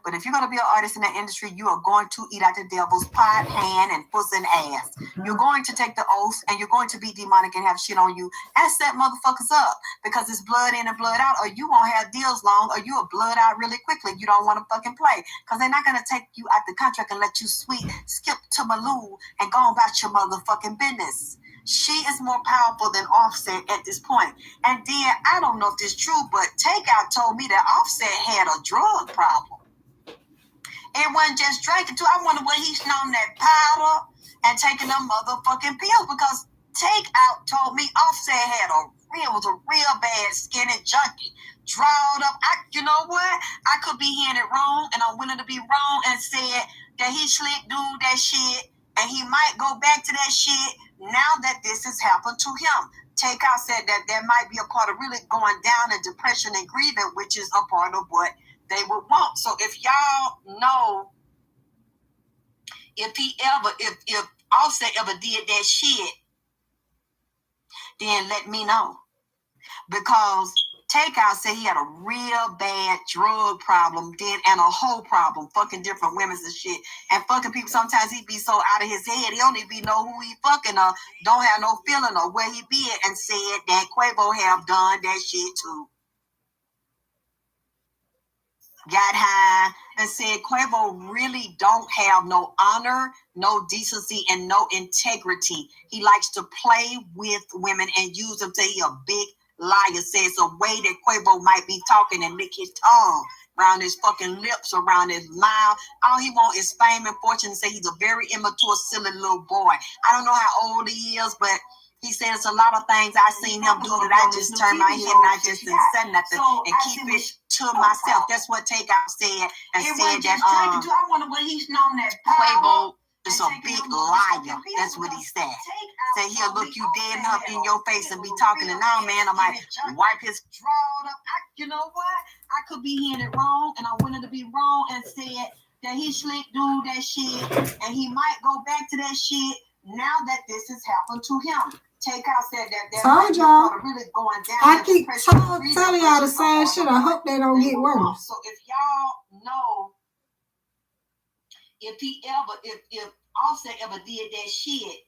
But if you're going to be an artist in that industry, you are going to eat out the devil's pot, hand, and pussy and ass. You're going to take the oath, and you're going to be demonic and have shit on you and set motherfuckers up because it's blood in and blood out, or you won't have deals long, or you will blood out really quickly. You don't want to fucking play because they're not going to take you out the contract and let you skip to Malou and go about your motherfucking business. She is more powerful than Offset at this point. And then, I don't know if this is true, but Takeout told me that Offset had a drug problem. It wasn't just drinking too. I wonder what he's on that powder and taking them motherfucking pills because Takeout told me Offset was a real bad skinny junkie. Drawed up. You know what? I could be hearing it wrong, and I'm willing to be wrong and said that he slick do that shit, and he might go back to that shit now that this has happened to him. Takeout said that there might be a part of really going down in depression and grieving, which is a part of what they would want. So if y'all know if Offset ever did that shit, then let me know. Because Takeout said he had a real bad drug problem then and a whole problem, fucking different women and shit. And fucking people, sometimes he be so out of his head, he don't even know who he fucking or don't have no feeling or where he be at, and said that Quavo have done that shit too. Got high and said Quavo really don't have no honor, no decency, and no integrity. He likes to play with women and use them to be a big liar. Says a way that Quavo might be talking and lick his tongue around his fucking lips, around his mouth. All he want is fame and fortune. Say he's a very immature, silly little boy. I don't know how old he is, but he said it's a lot of things I seen him do that I just turned my head and I just didn't say nothing and keep it to myself. That's what Takeout said, and said that I wonder what he's known as Quavo is a big liar. That's what he said. Said he'll look you dead up in your face and be talking, and now, man, I might wipe his drawed up. You know what? I could be hearing it wrong, and I wanted to be wrong and said that he slick do that shit, and he might go back to that shit now that this has happened to him. Takeout said that told y'all. Really going down. I keep telling y'all the same shit. I hope they don't get worse. So if y'all know if Offset ever did that shit,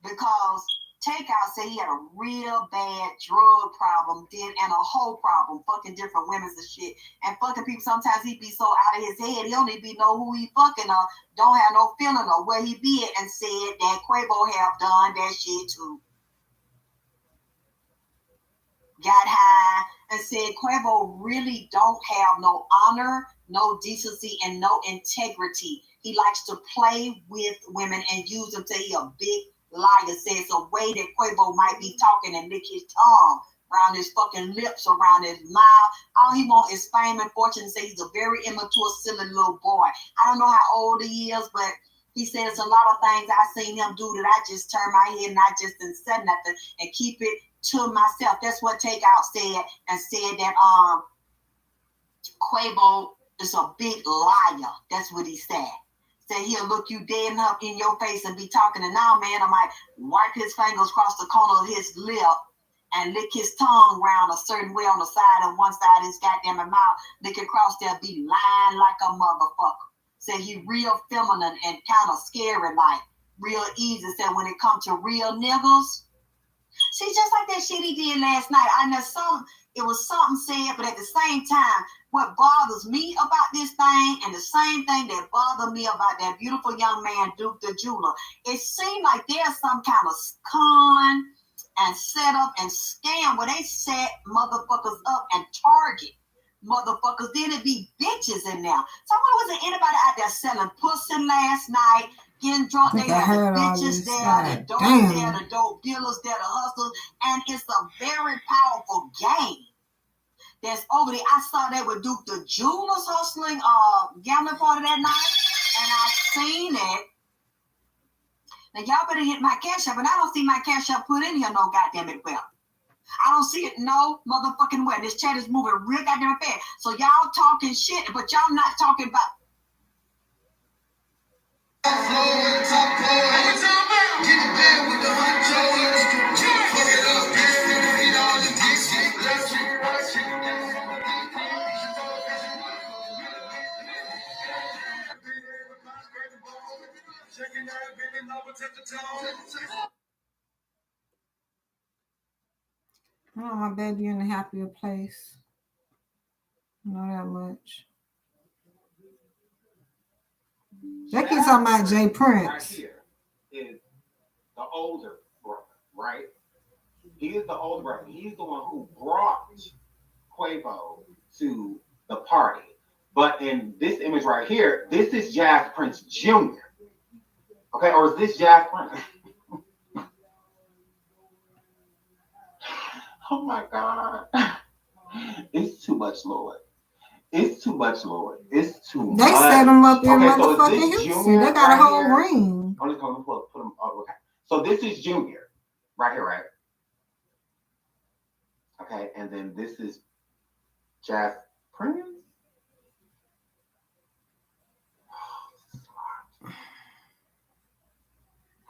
because Takeout said he had a real bad drug problem then and a whole problem, fucking different women and shit. And fucking people, sometimes he be so out of his head, he don't even know who he fucking or don't have no feeling or where he be at, and said that Quavo have done that shit too. Got high and said Quavo really don't have no honor, no decency, and no integrity. He likes to play with women and use them to be a big liar. Says a way that Quavo might be talking and lick his tongue around his fucking lips, around his mouth. All he want is fame and fortune. Say he's a very immature, silly little boy. I don't know how old he is, but he said it's a lot of things I seen him do that I just turned my head and I just didn't say nothing and keep it to myself. That's what Takeout said, and said that Quavo is a big liar. That's what he said. Said he'll look you dead up in your face and be talking, and now, man, I might wipe his fingers across the corner of his lip and lick his tongue round a certain way on the side of one side of his goddamn mouth, lick across there, be lying like a motherfucker. Said he real feminine and kind of scary, like real easy. Said when it comes to real niggas, see, just like that shit he did last night. I know it was something said, but at the same time, what bothers me about this thing, and the same thing that bothered me about that beautiful young man, Duke the Jeweler, it seemed like there's some kind of con and set up and scam where they set motherfuckers up and target motherfuckers. Then it be bitches in there. So why wasn't anybody out there selling pussy last night? Getting drunk, they had the bitches there, the dope there, the dope dealers there, the hustlers, and it's a very powerful game that's over there. I saw that with Duke the Jewelers hustling, gambling party that night, and I seen it. Now y'all better hit my cash app, and I don't see my cash app put in here no goddamn it well. I don't see it no motherfucking way. This chat is moving real goddamn fast. So y'all talking shit, but y'all not talking about. Getting down with the honcho. I want my baby in a happier place. Not that much. They keep talking about Jay Prince. Right here is the older brother, right? He is the older brother. He's the one who brought Quavo to the party. But in this image right here, this is Jazz Prince Jr. Okay, or is this Jazz Prince? Oh my God. It's too much, Lord. It's too much, Lord. It's too much. They set them up in motherfucking so Houston. They got a whole ring. I'm just going to put them up. Okay. So this is Junior. Right here, right? Okay, and then this is Jazz Prince.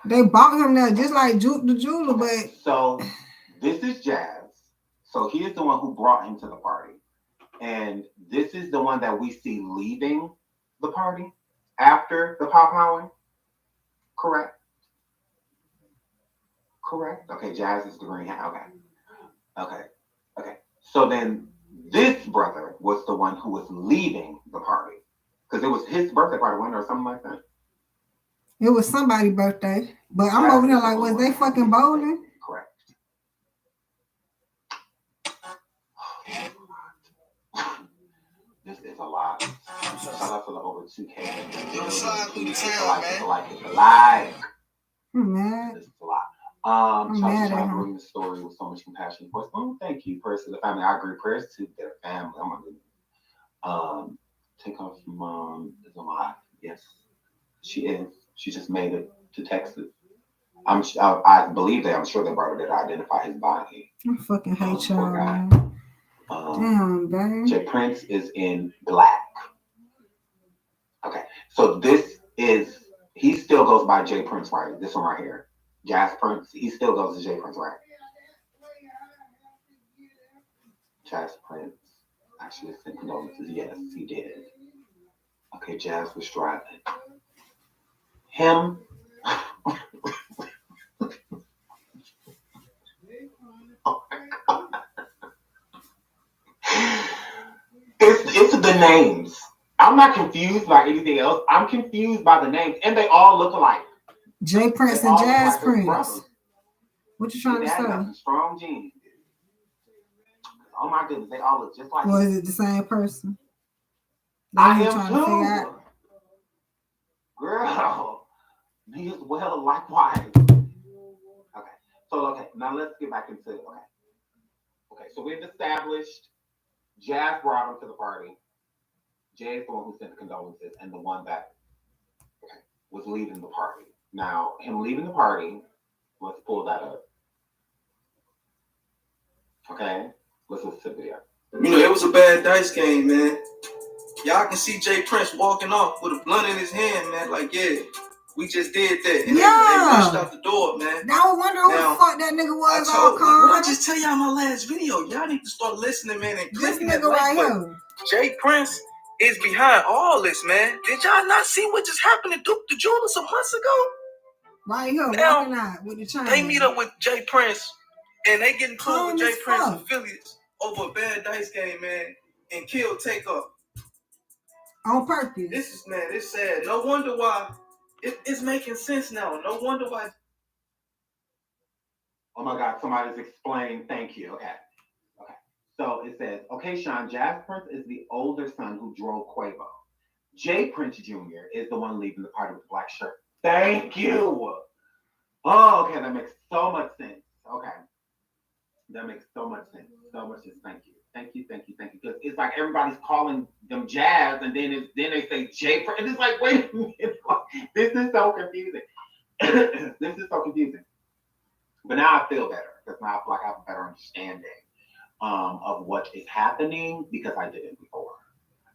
They bought him there just like Juke the Jeweler, but so this is Jazz. So he is the one who brought him to the party. And this is the one that we see leaving the party after the pop howling. Correct? Correct? Okay, Jazz is the green hat. Okay. So then this brother was the one who was leaving the party. Because it was his birthday party, wasn't it, or something like that? It was somebody's birthday. But I'm over here like, was they fucking bowling? Correct. This is a lot. Shout out to the over 2K. I'm sliding through the town, man. It's a lie. I'm mad. This is a lot. I'm mad at him. Bring the story with so much compassion. Of course, thank you. Prayers to the family. I agree. Prayers to their family. Oh my goodness. Take off your mom is alive. Yes, she is. She just made it to Texas. I believe that. I'm sure they brought her to identify his body. I fucking hate y'all, man. Damn, babe. Jay Prince is in black. Okay, so this is, he still goes by Jay Prince, right? This one right here. Jazz Prince, he still goes to Jay Prince, right? Jazz Prince actually sent condolences. Yes, he did. Okay, Jazz was driving. Him. Oh my God. It's the names. I'm not confused by anything else. I'm confused by the names, and they all look alike. Jay Prince and Jazz Prince. What you trying to say? Strong genes. Oh my goodness, they all look just like. Or is it the same person? I am too. Girl, me as well, likewise. Okay, now let's get back into it. Okay, so we've established Jazz brought him to the party. Jay is the one who sent the condolences and the one that was leaving the party. Now, him leaving the party, let's pull that up. Okay, let's listen to the video. You know, it was a bad dice game, man. Y'all can see Jay Prince walking off with a blunt in his hand, man. Like, yeah, we just did that. And they rushed out the door, man. Now I wonder who the fuck that nigga was all calm. What I just tell y'all in my last video? Y'all need to start listening, man, and clicking that like button. Jay Prince is behind all this, man. Did y'all not see what just happened to Duke the Jeweler some months ago? Right here, walking out with the chain. They meet up with Jay Prince, and they getting cool with Jay Prince affiliates over a bad dice game, man, and kill Takeoff. On purpose. This is, man, it's sad. No wonder why. It's making sense now. No wonder why. Oh my God, somebody's explained. Thank you. Okay. So it says, okay, Sean, Jazz Prince is the older son who drove Quavo. Jay Prince Jr. is the one leaving the party with the black shirt. Thank you. Oh, okay, that makes so much sense. Okay. That makes so much sense. So much sense. Thank you. Because it's like everybody's calling them Jazz, and then they say Jay Prince. And it's like, wait a minute. This is so confusing. But now I feel better, because now I feel like I have a better understanding of what is happening, because I didn't before.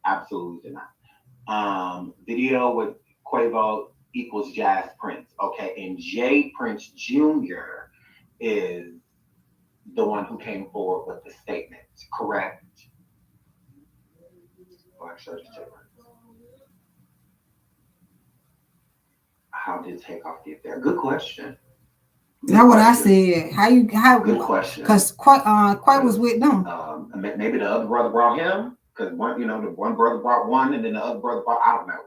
Absolutely did not. Video with Quavo equals Jazz Prince. Okay, and Jay Prince Jr. is the one who came forward with the statement, correct? Black shirt is Jay Prince. How did Takeoff get there? Good question. That's what I said. How? Good question. Because Quay was with them. Maybe the other brother brought him. Because one, the one brother brought one, and then the other brother brought. I don't know.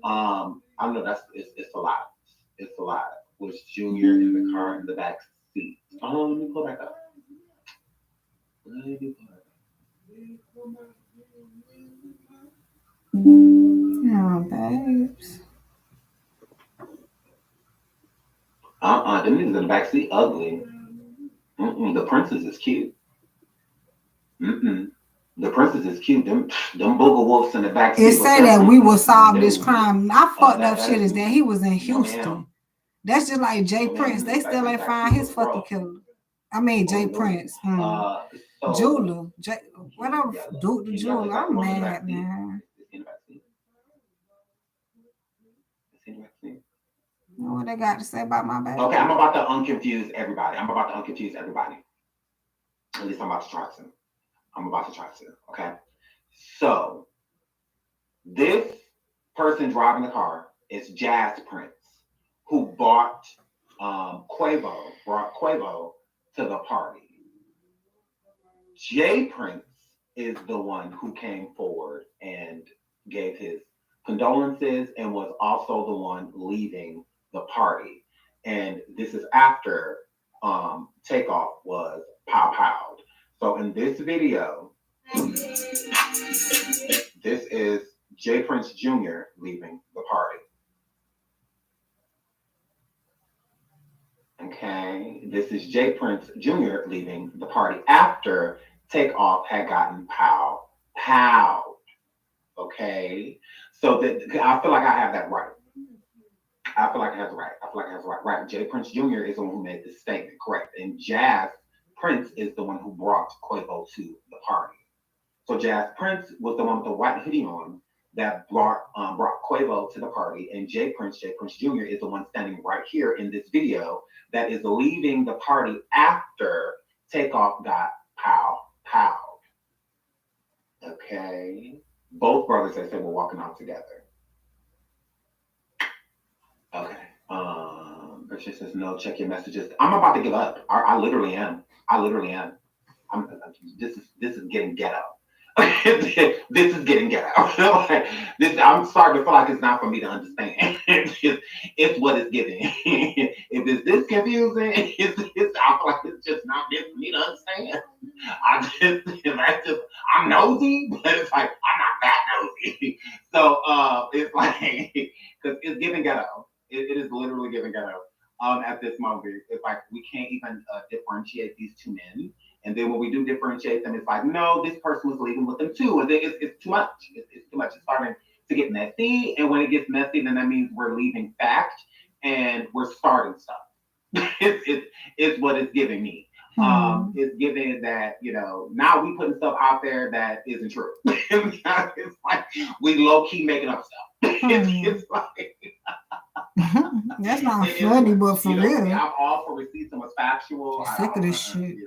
I don't know. It's a lot. It's a lot. Was Junior in the car in the back seat? Oh, let me pull back up. Oh, babes. Them niggas in the back seat ugly. The princess is cute. The princess is cute. Them booger wolves in the back seat. It say that we will solve this crime. I fucked up shit is that he was in Houston. That's just like Jay Prince. They still ain't find his fucking killer. I mean Jay Prince. Jeweler. Whatever. Duke the Jeweler. I'm mad, man. You know what they got to say about my baby? Okay, I'm about to unconfuse everybody. At least I'm about to try to. Okay. So this person driving the car is Jazz Prince, who brought Quavo to the party. Jay Prince is the one who came forward and gave his condolences and was also the one leaving the party. And this is after Takeoff was pow-powed. So in this video, this is Jay Prince Jr. leaving the party. Okay, this is Jay Prince Jr. leaving the party after Takeoff had gotten powed. Okay, so I feel like I have that right. I feel like I have it right. Right. Jay Prince Jr. is the one who made this statement, correct? And Jazz Prince is the one who brought Quavo to the party. So Jazz Prince was the one with the white hoodie on that brought Quavo to the party, and Jay Prince Jr. is the one standing right here in this video that is leaving the party after Takeoff got powed. Okay. Both brothers, they said, were walking out together. Okay. She says, no, check your messages. I'm about to give up. I literally am. This is getting ghetto. This is getting ghetto. I'm starting to feel like it's not for me to understand. It's what it's giving. If it's this confusing, I feel like it's just not meant for me to understand. I'm nosy, but it's like I'm not that nosy. So it's like because it's giving ghetto. It is literally giving ghetto. At this moment, it's like we can't even differentiate these two men. And then when we do differentiate them, it's like, no, this person was leaving with them too. And then it's too much. It's too much. It's starting to get messy. And when it gets messy, then that means we're leaving fact and we're starting stuff. It's what it's giving me. It's giving that, now we putting stuff out there that isn't true. It's like we low-key making up stuff. It's like... That's not funny, but for real. I'm all for receipts and what's factual. Sick of this shit.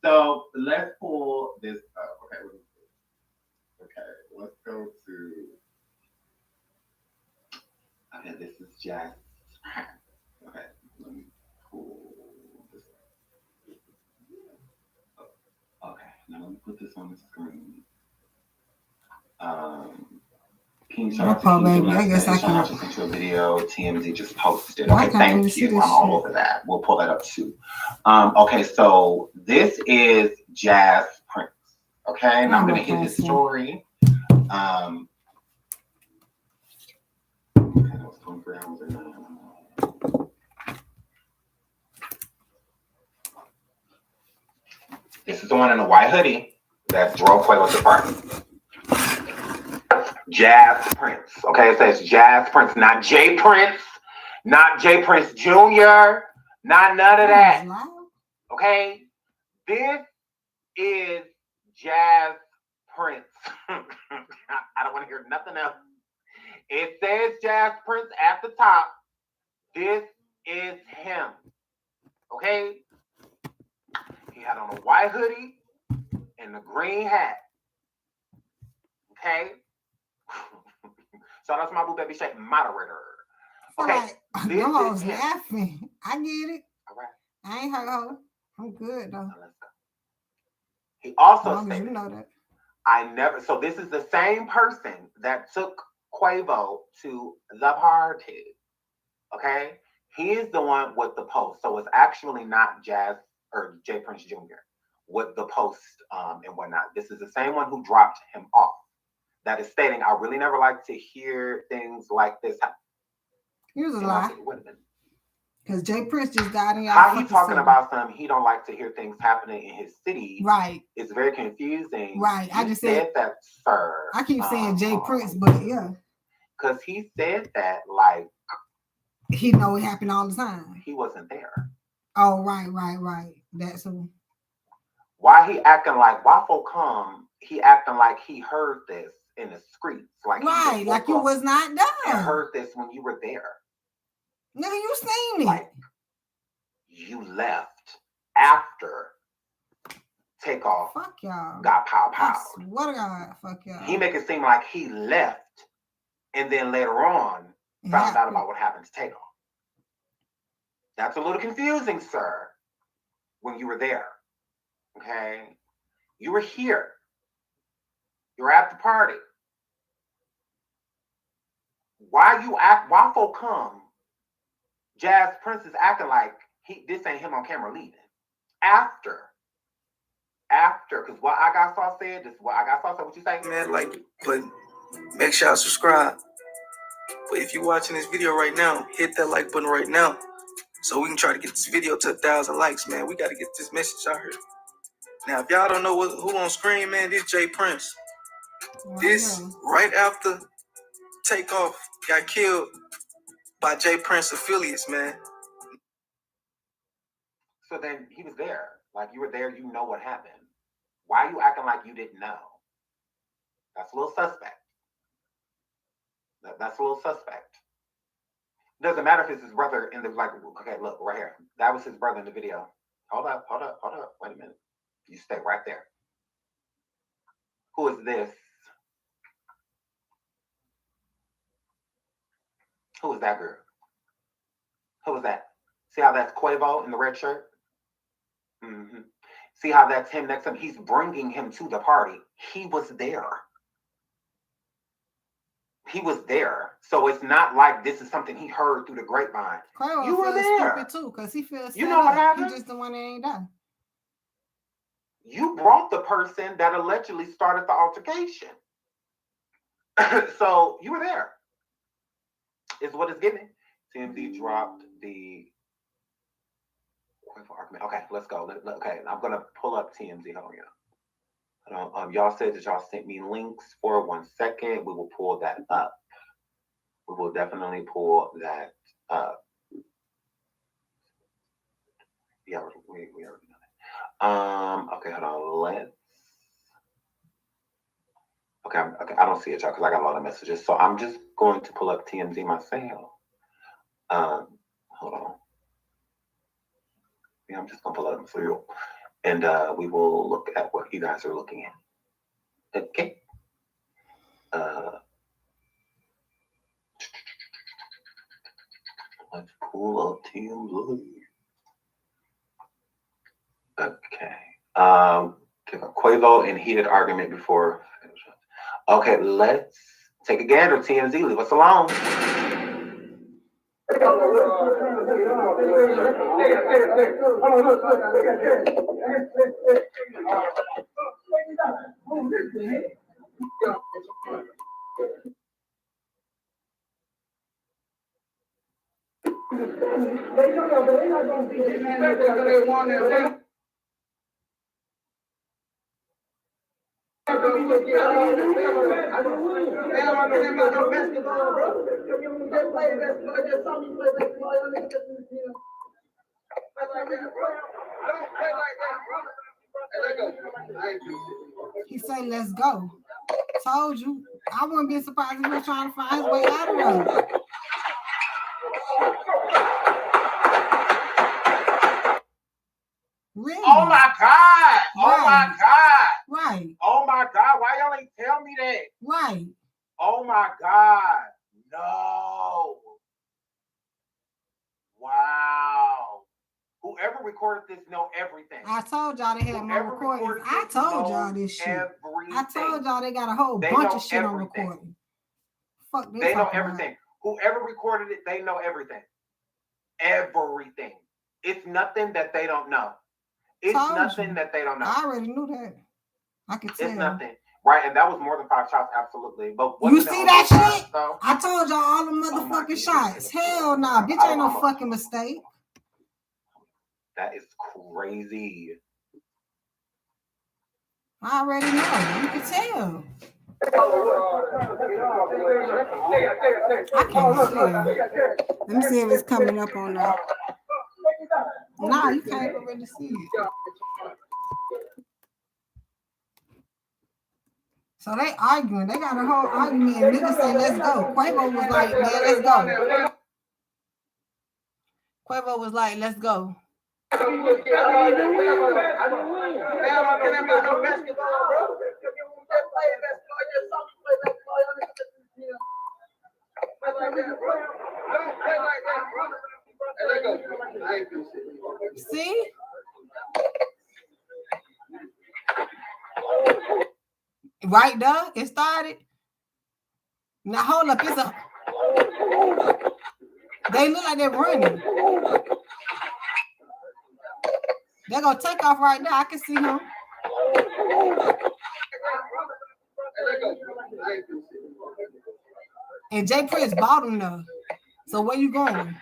So let's pull this up. Okay, let's go to. Okay, this is Jazz. Okay, let me pull this up. Okay, now let me put this on the screen. I guess I can. Sent you a video. TMZ just posted. Okay, thank you. I'm all over that. We'll pull that up too. Okay, so this is Jazz Prince. Okay, and I'm gonna hit his story. Okay, that was 23 hours ago. This is the one in the white hoodie that drove Quavo to the party. Jazz Prince. Okay, it says Jazz Prince, not Jay Prince, not Jay Prince Jr., not none of that. Okay, this is Jazz Prince. I don't want to hear nothing else. It says Jazz Prince at the top. This is him. Okay, he had on a white hoodie and a green hat. Okay. Shout out to my boo baby Shake moderator. Like, this them hoes is him. laughing. I get it. All right. I ain't hurt her. I'm good though. Now let's go. He also As long as said, you know that. I never. So this is the same person that took Quavo to the party. Okay, he is the one with the post. So it's actually not Jazz or Jay Prince Jr. with the post and whatnot. This is the same one who dropped him off. That is stating, I really never like to hear things like this. Here's a lie. Because Jay Prince just died in y'all. How he talking about something he don't like to hear things happening in his city. Right. It's very confusing. Right. I just said that, sir. I keep saying Jay Prince, but yeah. Because he said that like he know it happened all the time. He wasn't there. Oh, right. That's who. Why he acting like Waffle come? He acting like he heard this in the streets, like right, like you was not there. And heard this when you were there. Nigga, you seen it. Like you left after Takeoff. Fuck y'all. Got pow. What a God, fuck y'all. He make it seem like he left, and then later on found out about what happened to Takeoff. That's a little confusing, sir. When you were there, okay, you were here. You were at the party. Why Waffle come? Jazz Prince is acting like this ain't him on camera leaving. After, because what I got saw said, this is what I got saw said. What you say? Man, like, but make sure y'all subscribe. But if you're watching this video right now, hit that like button right now, so we can try to get this video to 1,000 likes, man. We got to get this message out here. Now, if y'all don't know who on screen, man, this Jay Prince. This right after Takeoff got killed by Jay Prince affiliates, man. So then he was there. Like you were there, you know what happened. Why are you acting like you didn't know? That's a little suspect. That's a little suspect. Doesn't matter if it's his brother in the okay, look, right here. That was his brother in the video. Hold up. Wait a minute. You stay right there. Who is this? Who is that girl? Who is that? See how that's Quavo in the red shirt? Mm-hmm. See how that's him next to him? He's bringing him to the party. He was there. He was there. So it's not like this is something he heard through the grapevine. Quavo you were there. Stupid too, because he feels you know what happened? He's just the one that ain't done. You brought the person that allegedly started the altercation. So you were there. Is what it's getting. TMZ dropped the argument. Okay, let's go. Okay, I'm gonna pull up TMZ. Hold on. Y'all said that y'all sent me links for 1 second. We will pull that up. We will definitely pull that up. Yeah, we already know that. Okay, hold on. Okay, I don't see it, y'all, because I got a lot of messages. So I'm just going to pull up TMZ myself. Hold on. Yeah, I'm just going to pull it up for you. And we will look at what you guys are looking at. Okay. Let's pull up TMZ. Okay. Quavo in heated argument before. Okay, let's take a gander. TMZ, leave us alone. He said, let's go. Told you. I wouldn't be surprised if he was trying to find his way out of it. Really? Oh my God. Oh my God. Right. Oh my God. Why y'all ain't tell me that? Right. Oh my God. No. recorded this know everything. I told y'all they had more recordings. I told y'all this shit. Everything. I told y'all they got a whole bunch of shit on recording. Fuck, they know everything. Whoever recorded it, they know everything. Everything. It's nothing that they don't know. It's nothing that they don't know. I already knew that. I could tell. It's nothing. Right, and that was more than 5 shots, absolutely. But you see that shit? Shots, I told y'all all the motherfucking shots. Hell no, bitch ain't no fucking mistake. That is crazy. I already know. You can tell. I can't see it. Let me see if it's coming up on that. Nah, you can't really see it. So they arguing. They got a whole argument. Niggas say, let's go. Quavo was like, man, let's go. Quavo was like, let's go. See? Right there, it started. Now hold up, it's a. They look like they're running. They're gonna take off right now. I can see him. And Jay Prince bought him though. So where you going?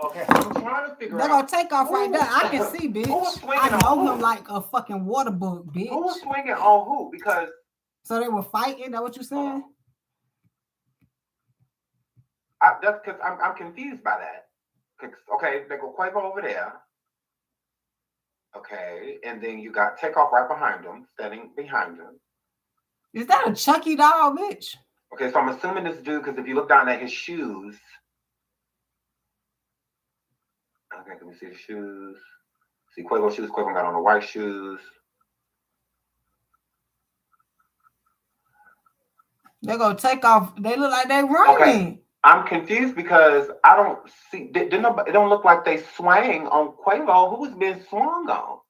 Okay, I'm trying to figure out. They're gonna take off right there. I can see, bitch. I know him like a fucking water book, bitch. Who was swinging on who? Because so they were fighting. That what you saying? That's because I'm confused by that. Okay, they go Quavo over there. Okay, and then you got Takeoff right behind him, standing behind him. Is that a Chucky doll, bitch? Okay, so I'm assuming this dude, because if you look down at his shoes. Okay, can we see the shoes? See Quavo's shoes. Quavo got on the white shoes. They're gonna take off. They look like they running. Okay. I'm confused because I don't see. It don't look like they swang on Quavo. Who was being swung on?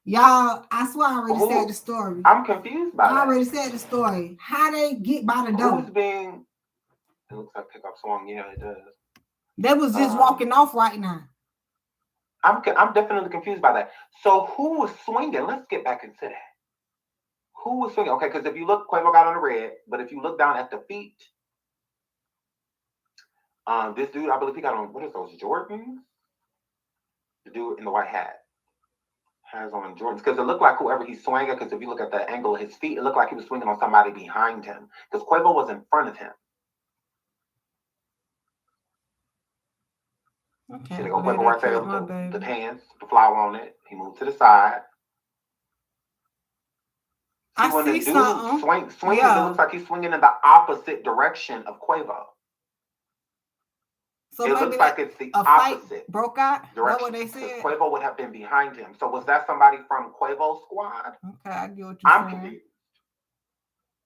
Y'all, I swear I already said the story. I'm confused by that. I already said the story. How they get by the door? Who's being? It looks like Takeoff swung. Yeah, it does. They was just walking off right now. I'm definitely confused by that. So who was swinging? Let's get back into that. Who was swinging? Okay, because if you look, Quavo got on the red, but if you look down at the feet, this dude, I believe he got on, what is those, Jordans? The dude in the white hat has on Jordans, because it looked like whoever he's swinging, because if you look at the angle of his feet, it looked like he was swinging on somebody behind him, because Quavo was in front of him. Okay. See, they go Quavo right there with the pants, the flower on it. He moved to the side. I see something. Swinging, yeah. It looks like he's swinging in the opposite direction of Quavo. So it looks like it's the opposite. Broke out? Direction. That's what they said? Quavo would have been behind him. So was that somebody from Quavo's squad? Okay, I get what you're saying. Confused.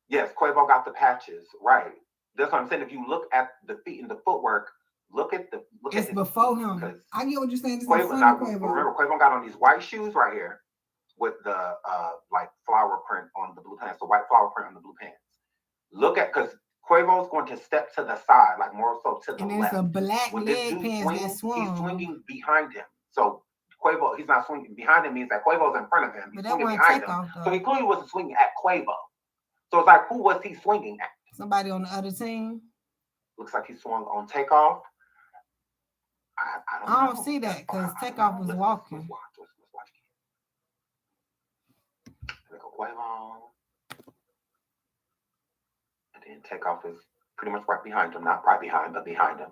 Yes, Quavo got the patches. Right. That's what I'm saying. If you look at the feet and the footwork, it's before him. I get what you're saying. Quavo. Remember, Quavo got on these white shoes right here with the like flower print on the blue pants, the white flower print on the blue pants. Look at, because Quavo's going to step to the side, like more so to the left. And there's a black leg pants that swung. He's swinging behind him. So Quavo, he's not swinging behind him, means that Quavo's in front of him. He's swinging behind him. So he clearly wasn't swinging at Quavo. So it's like, who was he swinging at? Somebody on the other team. Looks like he swung on Takeoff. I don't see that because Takeoff was walking. Let's watch again. There go Quavo. And then Takeoff is pretty much right behind him. Not right behind, but behind him.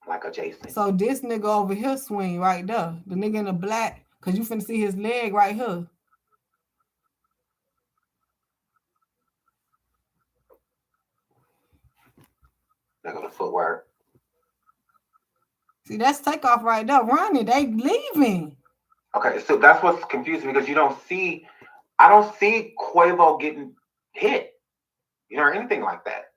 Like adjacent. So this nigga over here swing right there. The nigga in the black, because you finna see his leg right here. There go the footwork. See, that's Takeoff right there. Running. They leaving. Okay, so that's what's confusing because I don't see Quavo getting hit, or anything like that.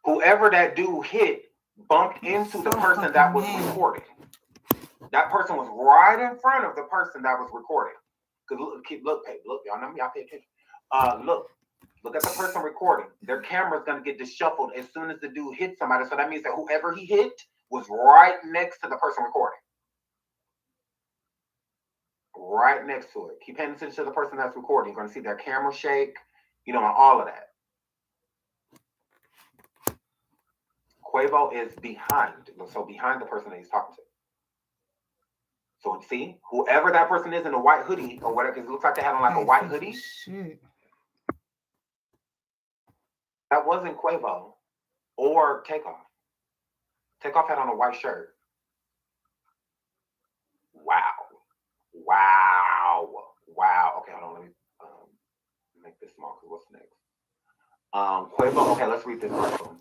Whoever that dude hit bumped into the person that was recording. That person was right in front of the person that was recording. Because look, y'all know me, y'all pay attention. Look at the person recording. Their camera's gonna get disheveled as soon as the dude hits somebody. So that means that whoever he hit was right next to the person recording. Right next to it. Keep paying attention to the person that's recording. You're gonna see their camera shake, and all of that. Quavo is behind the person that he's talking to. So see, whoever that person is in a white hoodie or whatever, because it looks like they had on like a white hoodie. Shit. That wasn't Quavo or Takeoff. Takeoff had on a white shirt. Wow. Okay, hold on. Let me make this small because what's next? Quavo. Okay, let's read this article.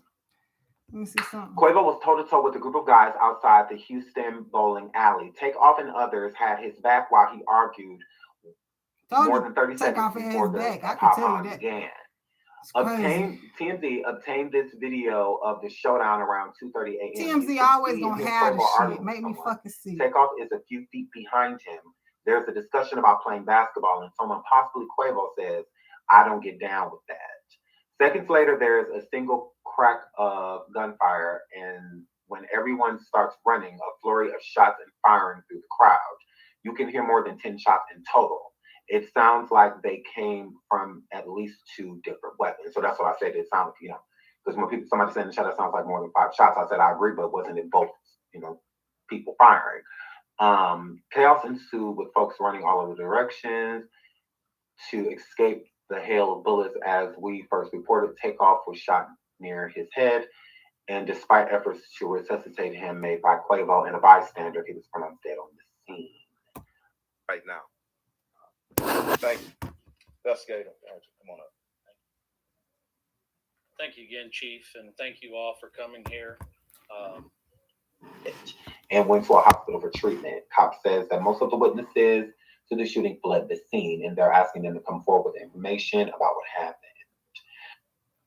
Let me see something. Quavo was toe-to-toe with a group of guys outside the Houston bowling alley. Takeoff and others had his back while he argued more than 30 seconds before the pop-on began. TMZ obtained this video of the showdown around 2:30 a.m. TMZ always gonna have the shit. Make me fucking see. Takeoff is a few feet behind him. There's a discussion about playing basketball, and someone, possibly Quavo, says, "I don't get down with that." Seconds later, there's a single crack of gunfire, and when everyone starts running, a flurry of shots and firing through the crowd. You can hear more than 10 shots in total. It sounds like they came from at least 2 different weapons. So that's what I said. It sounds, because when somebody said in the chat, that sounds like more than 5 shots. I said, I agree, but wasn't it both, people firing? Chaos ensued with folks running all over directions to escape the hail of bullets. As we first reported, Takeoff was shot near his head, and despite efforts to resuscitate him made by Quavo and a bystander, he was pronounced dead on the scene. Right now. Thank you. Investigator, come on up. Thank you again, Chief, and thank you all for coming here. And went to a hospital for treatment. Cop says that most of the witnesses to the shooting fled the scene, and they're asking them to come forward with information about what happened.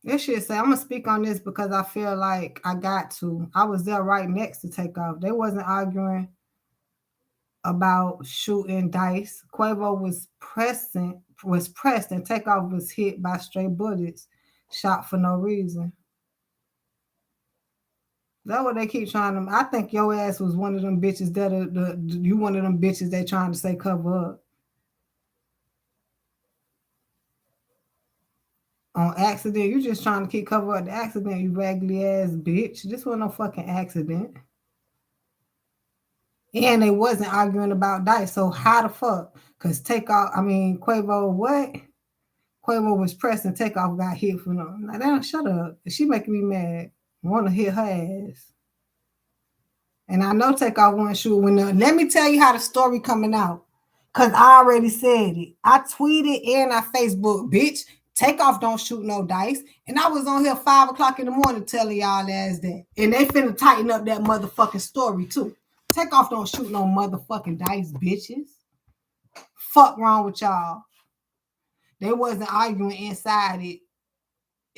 This shit say, I'm gonna speak on this because I feel like I got to. I was there right next to Takeoff. They wasn't arguing about shooting dice. Quavo was pressed, and Takeoff was hit by stray bullets, shot for no reason. That's what they keep trying to. I think your ass was one of them bitches you one of them bitches they trying to say cover up. On accident, you just trying to keep cover up the accident, you raggedy ass bitch. This wasn't no fucking accident. And they wasn't arguing about dice. So how the fuck? Because Quavo, what? Quavo was pressed and Takeoff got hit for no. Now, damn, shut up. She making me mad. Want to hit her ass. And I know Takeoff wasn't sure let me tell you how the story coming out. Because I already said it. I tweeted and I Facebook, bitch, Takeoff don't shoot no dice. And I was on here 5 o'clock in the morning telling y'all ass that. And they finna tighten up that motherfucking story too. Takeoff don't shoot no motherfucking dice, bitches. Fuck wrong with y'all. They wasn't arguing inside it.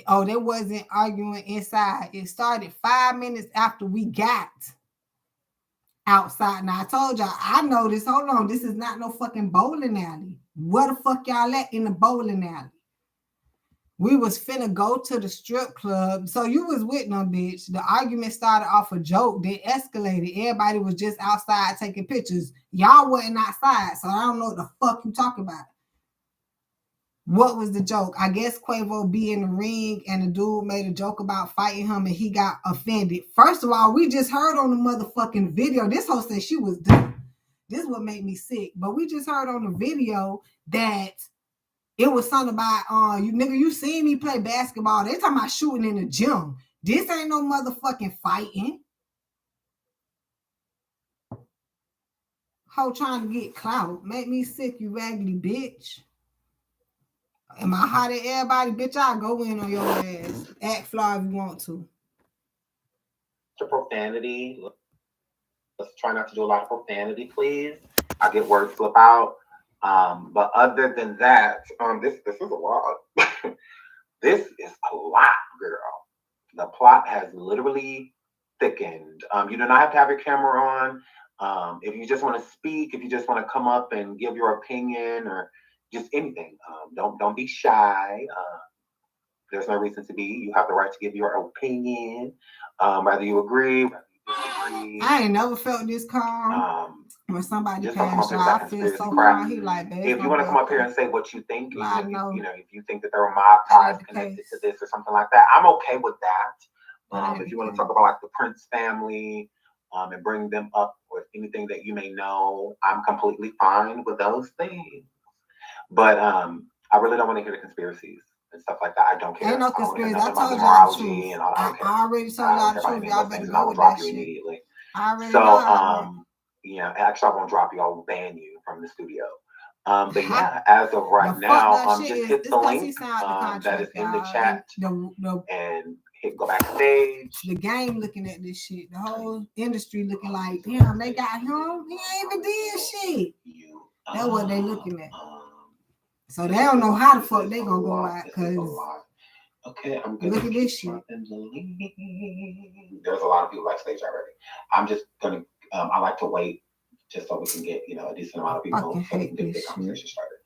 Oh, they wasn't arguing inside. It started 5 minutes after we got outside. Now, I told y'all, I know this. Hold on. This is not no fucking bowling alley. Where the fuck y'all at in the bowling alley? We was finna go to the strip club. So you was with them, bitch. The argument started off a joke, then escalated. Everybody was just outside taking pictures. Y'all wasn't outside, so I don't know what the fuck you talking about. What was the joke? I guess Quavo be in the ring and the dude made a joke about fighting him and he got offended. First of all, we just heard on the motherfucking video. This hoe said she was done. This is what made me sick. But we just heard on the video that it was something about, you seen me play basketball. They talking about shooting in the gym. This ain't no motherfucking fighting. Hoe trying to get clout. Make me sick, you raggedy bitch. Am I hot at everybody? Bitch, I'll go in on your ass. Act fly if you want to. To profanity. Let's try not to do a lot of profanity, please. I get words slip out. But other than that, this is a lot. This is a lot, girl. The plot has literally thickened. You do not have to have your camera on. If you just want to speak, if you just want to come up and give your opinion or just anything, don't be shy. There's no reason to be. You have the right to give your opinion, whether you agree, whether you disagree. I ain't never felt this calm. When somebody Just don't come up passed, here I with feel so crap. calm. He like, babe, If you want to come up here and say what you think, even if if you think that there are mob ties connected to this or something like that, I'm okay with that. If you want to talk about like the Prince family, and bring them up with anything that you may know, I'm completely fine with those things. But I really don't want to hear the conspiracies and stuff like that. I don't care. Ain't no conspiracy. I told y'all the truth. And all that. I already told y'all the truth. Y'all better go with drop that you shit. Immediately. I already So yeah, actually I won't drop you. I'll ban you from the studio. But yeah, as of right now, just hit the link that is in the chat and go backstage. The game looking at this shit. The whole industry looking like, damn, they got him. He ain't even did shit. That's what they looking at. So they don't know how the fuck they gonna go out because okay, I'm gonna look at this shit. There's a lot of people backstage already. I'm just gonna I like to wait just so we can get a decent amount of people so we can get the conversation started.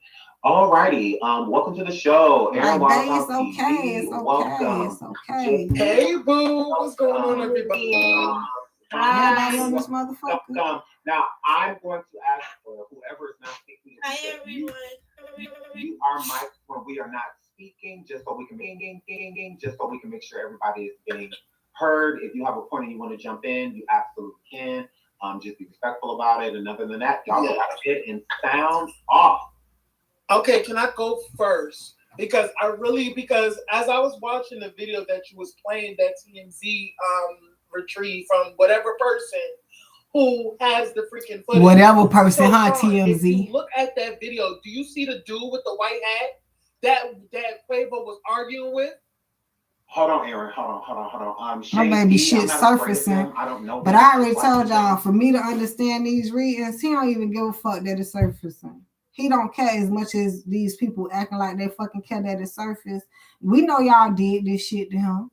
Alrighty, welcome to the show. Aaron it's okay. Welcome. It's okay. Hey boo, what's going on, everybody? Everybody on this motherfucker. Now I'm going to ask for whoever is not speaking. Hi everyone. You are mic when we are not speaking, just so we can just so we can make sure everybody is getting heard. If you have a point and you want to jump in, you absolutely can. Just be respectful about it. And other than that, y'all go out hit and sound off. Okay, can I go first? Because as I was watching the video that you was playing, that TMZ retrieved from whatever person who has the freaking footage. Whatever person, TMZ. If you look at that video, do you see the dude with the white hat that Quavo was arguing with? Hold on, Aaron. Hold on. My baby shit surfacing. I don't know. But I already told y'all, for me to understand these readings, he don't even give a fuck that it's surfacing. He don't care as much as these people acting like they fucking care that it's surfaced. We know y'all did this shit to him.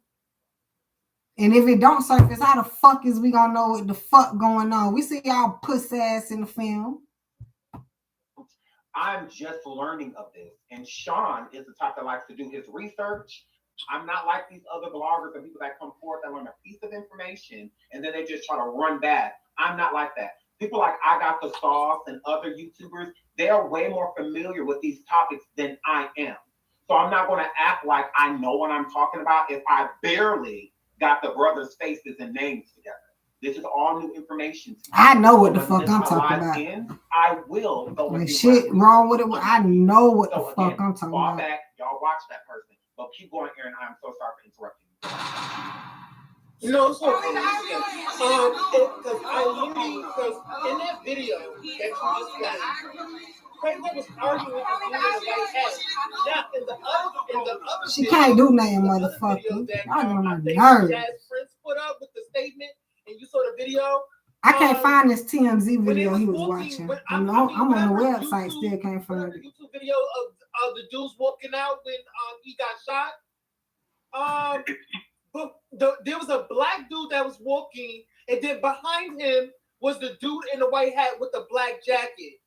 And if it don't surface, how the fuck is we gonna know what the fuck going on? We see y'all pussy ass in the film. I'm just learning of this. And Sean is the type that likes to do his research. I'm not like these other bloggers and people that come forth and learn a piece of information and then they just try to run back. I'm not like that. People like I Got the Sauce and other YouTubers, they're way more familiar with these topics than I am. So I'm not going to act like I know what I'm talking about if I barely got the brothers' faces and names together. This is all new information to me. I know what the fuck I'm talking about. I will go and shit wrong with it. I know what the fuck I'm talking about. Back, y'all watch that person. But keep going, Aaron. I'm so sorry for interrupting you. No, it's okay. Because in that video that you just played, Quavo was arguing with the dude in the white hat. Now, in the other she can't do nothing, motherfucker. I don't know. Jazz Prince put up with the statement, and you saw the video. I can't find this TMZ video he was watching. I'm on the website, still can't find it. YouTube video of the dudes walking out when he got shot. But there was a black dude that was walking, and then behind him was the dude in the white hat with the black jacket.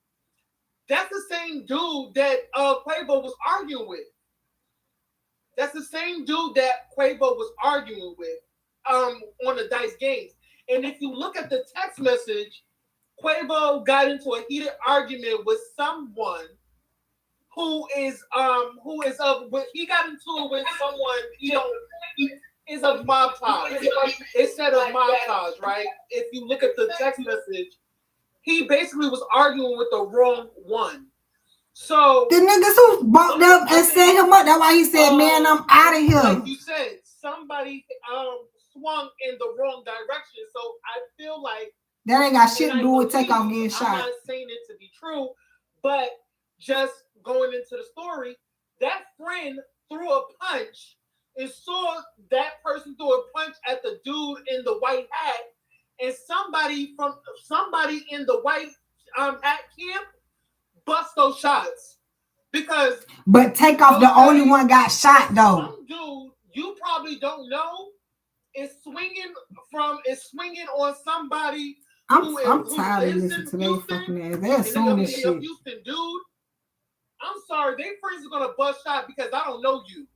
That's the same dude that Quavo was arguing with. That's the same dude that Quavo was arguing with on the Dice Games. And if you look at the text message, Quavo got into a heated argument with someone he got into it with someone, is of mob ties. It said of mob ties, right? If you look at the text message, he basically was arguing with the wrong one. So the niggas who bumped up and set him up, that's why he said, man, I'm out of here. Like you said, somebody swung in the wrong direction. So I feel like that ain't got shit to do with Takeoff getting shot. I'm not saying it to be true, but just going into the story, that friend threw a punch and saw that person throw a punch at the dude in the white hat, and somebody in the white at camp, bust those shots. Because But Takeoff, the only one got shot though. Some dude you probably don't know is swinging on somebody. I'm tired of listening to their fucking ass. They assuming shit. Houston dude, I'm sorry, they friends are gonna bust shot because I don't know you.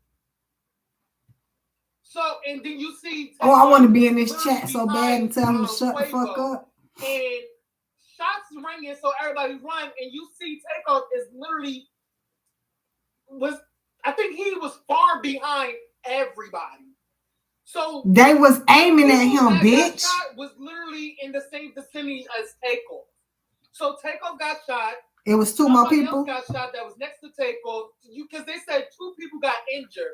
So and then you see. Oh, I want to be in this chat so bad and tell him to shut the fuck up. And shots ringing, so everybody run, and you see Takeoff is literally I think he was far behind everybody. So they was aiming at him, bitch. Shot was literally in the same vicinity as Takeoff. So Takeoff got shot. It was two more people. Got shot that was next to Takeoff. Because they said 2 people got injured.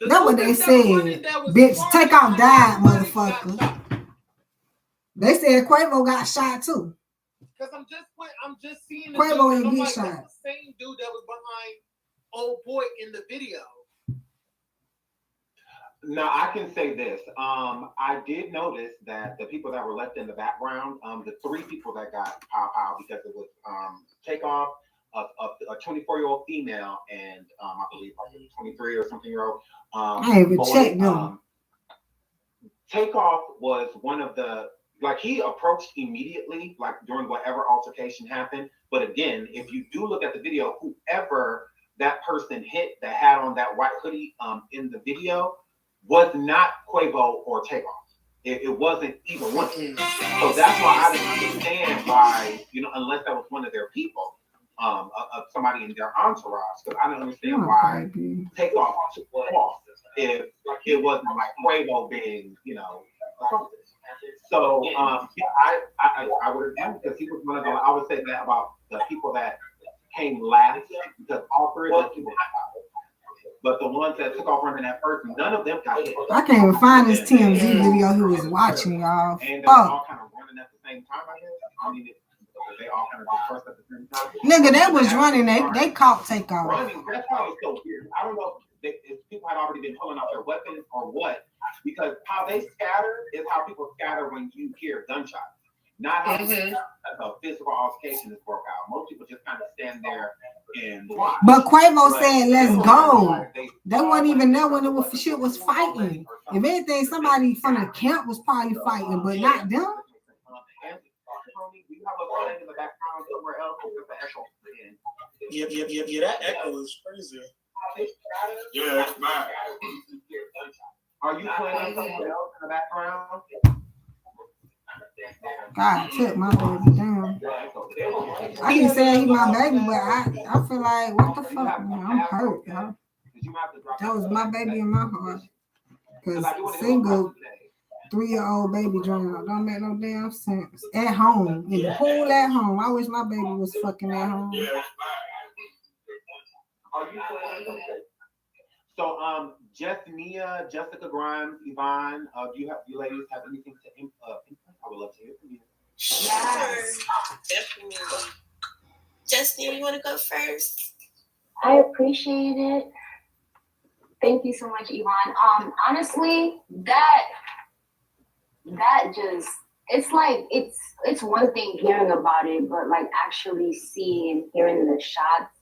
That's what they said. Bitch, Takeoff died, motherfucker. They said Quavo got shot too. Because I'm just seeing Quavo ain't get shot. That's the same dude that was behind old boy in the video. Now I can say this. I did notice that the people that were left in the background, the 3 people that got pow because it was Takeoff, a 24-year-old female, and I believe like a 23 or something year old. I even checked them. Takeoff was one of the he approached immediately, like during whatever altercation happened. But again, if you do look at the video, whoever that person hit that had on that white hoodie in the video was not Quavo or Takeoff. It wasn't either one. So that's why I didn't understand why, unless that was one of their people, of somebody in their entourage, because I don't understand why Takeoff took off if it wasn't like Quavo being, assaulted. So I would agree because he was one of the. I would say that about the people that came last because all 3 of those people got shot. But the ones that took off running at first, none of them got hit. I can't even find this TMZ video he was watching, y'all. And they were all kind of running at the same time, I guess. I mean, they all kind of dispersed at the same time. Nigga, they was running. They caught Takeoff. Running, that's why it's so weird. I don't know if people had already been pulling out their weapons or what, because how they scatter is how people scatter when you hear gunshots. Not how a physical altercation is broke out. Most people just kind of stand there and watch. But Quavo said, "Let's go." They weren't even there when shit was fighting. If anything, somebody from the camp was probably fighting, but not them. Do you have a friend in the background somewhere else? Yeah, that echo is crazy. Yeah, it's mine. Are you playing something else in the background? God took my baby down. I keep saying he's my baby, but I feel like, what the fuck, man? I'm hurt, y'all. That was my baby in my heart. Because single 3-year-old baby drowned. Don't make no damn sense. At home. In the pool at home. I wish my baby was fucking at home. So, Nia, Jessica Grimes, Yvonne, do you ladies have anything to input? I would love to hear from you. Yes, definitely. Justin, you want to go first? I appreciate it. Thank you so much, Yvonne. Honestly, that just, it's like, it's one thing hearing about it, but like actually seeing and hearing the shots,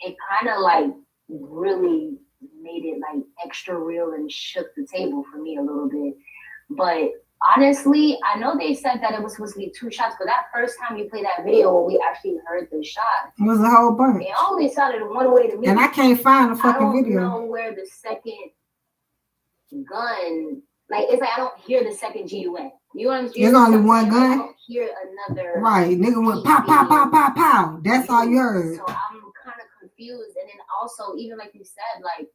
it kind of like really made it like extra real and shook the table for me a little bit. But honestly, I know they said that it was supposed to be 2 shots, but that first time you played that video when we actually heard the shot, it was a whole bunch. It only sounded one way to me. And I can't find the fucking video. I don't know where the second gun, like it's like I don't hear the second GUN. You know what I'm saying? There's only one gun. I don't hear another. Right, nigga went pow, pow, pow, pow, pow. That's all you heard. So I'm kind of confused. And then also, even like you said, like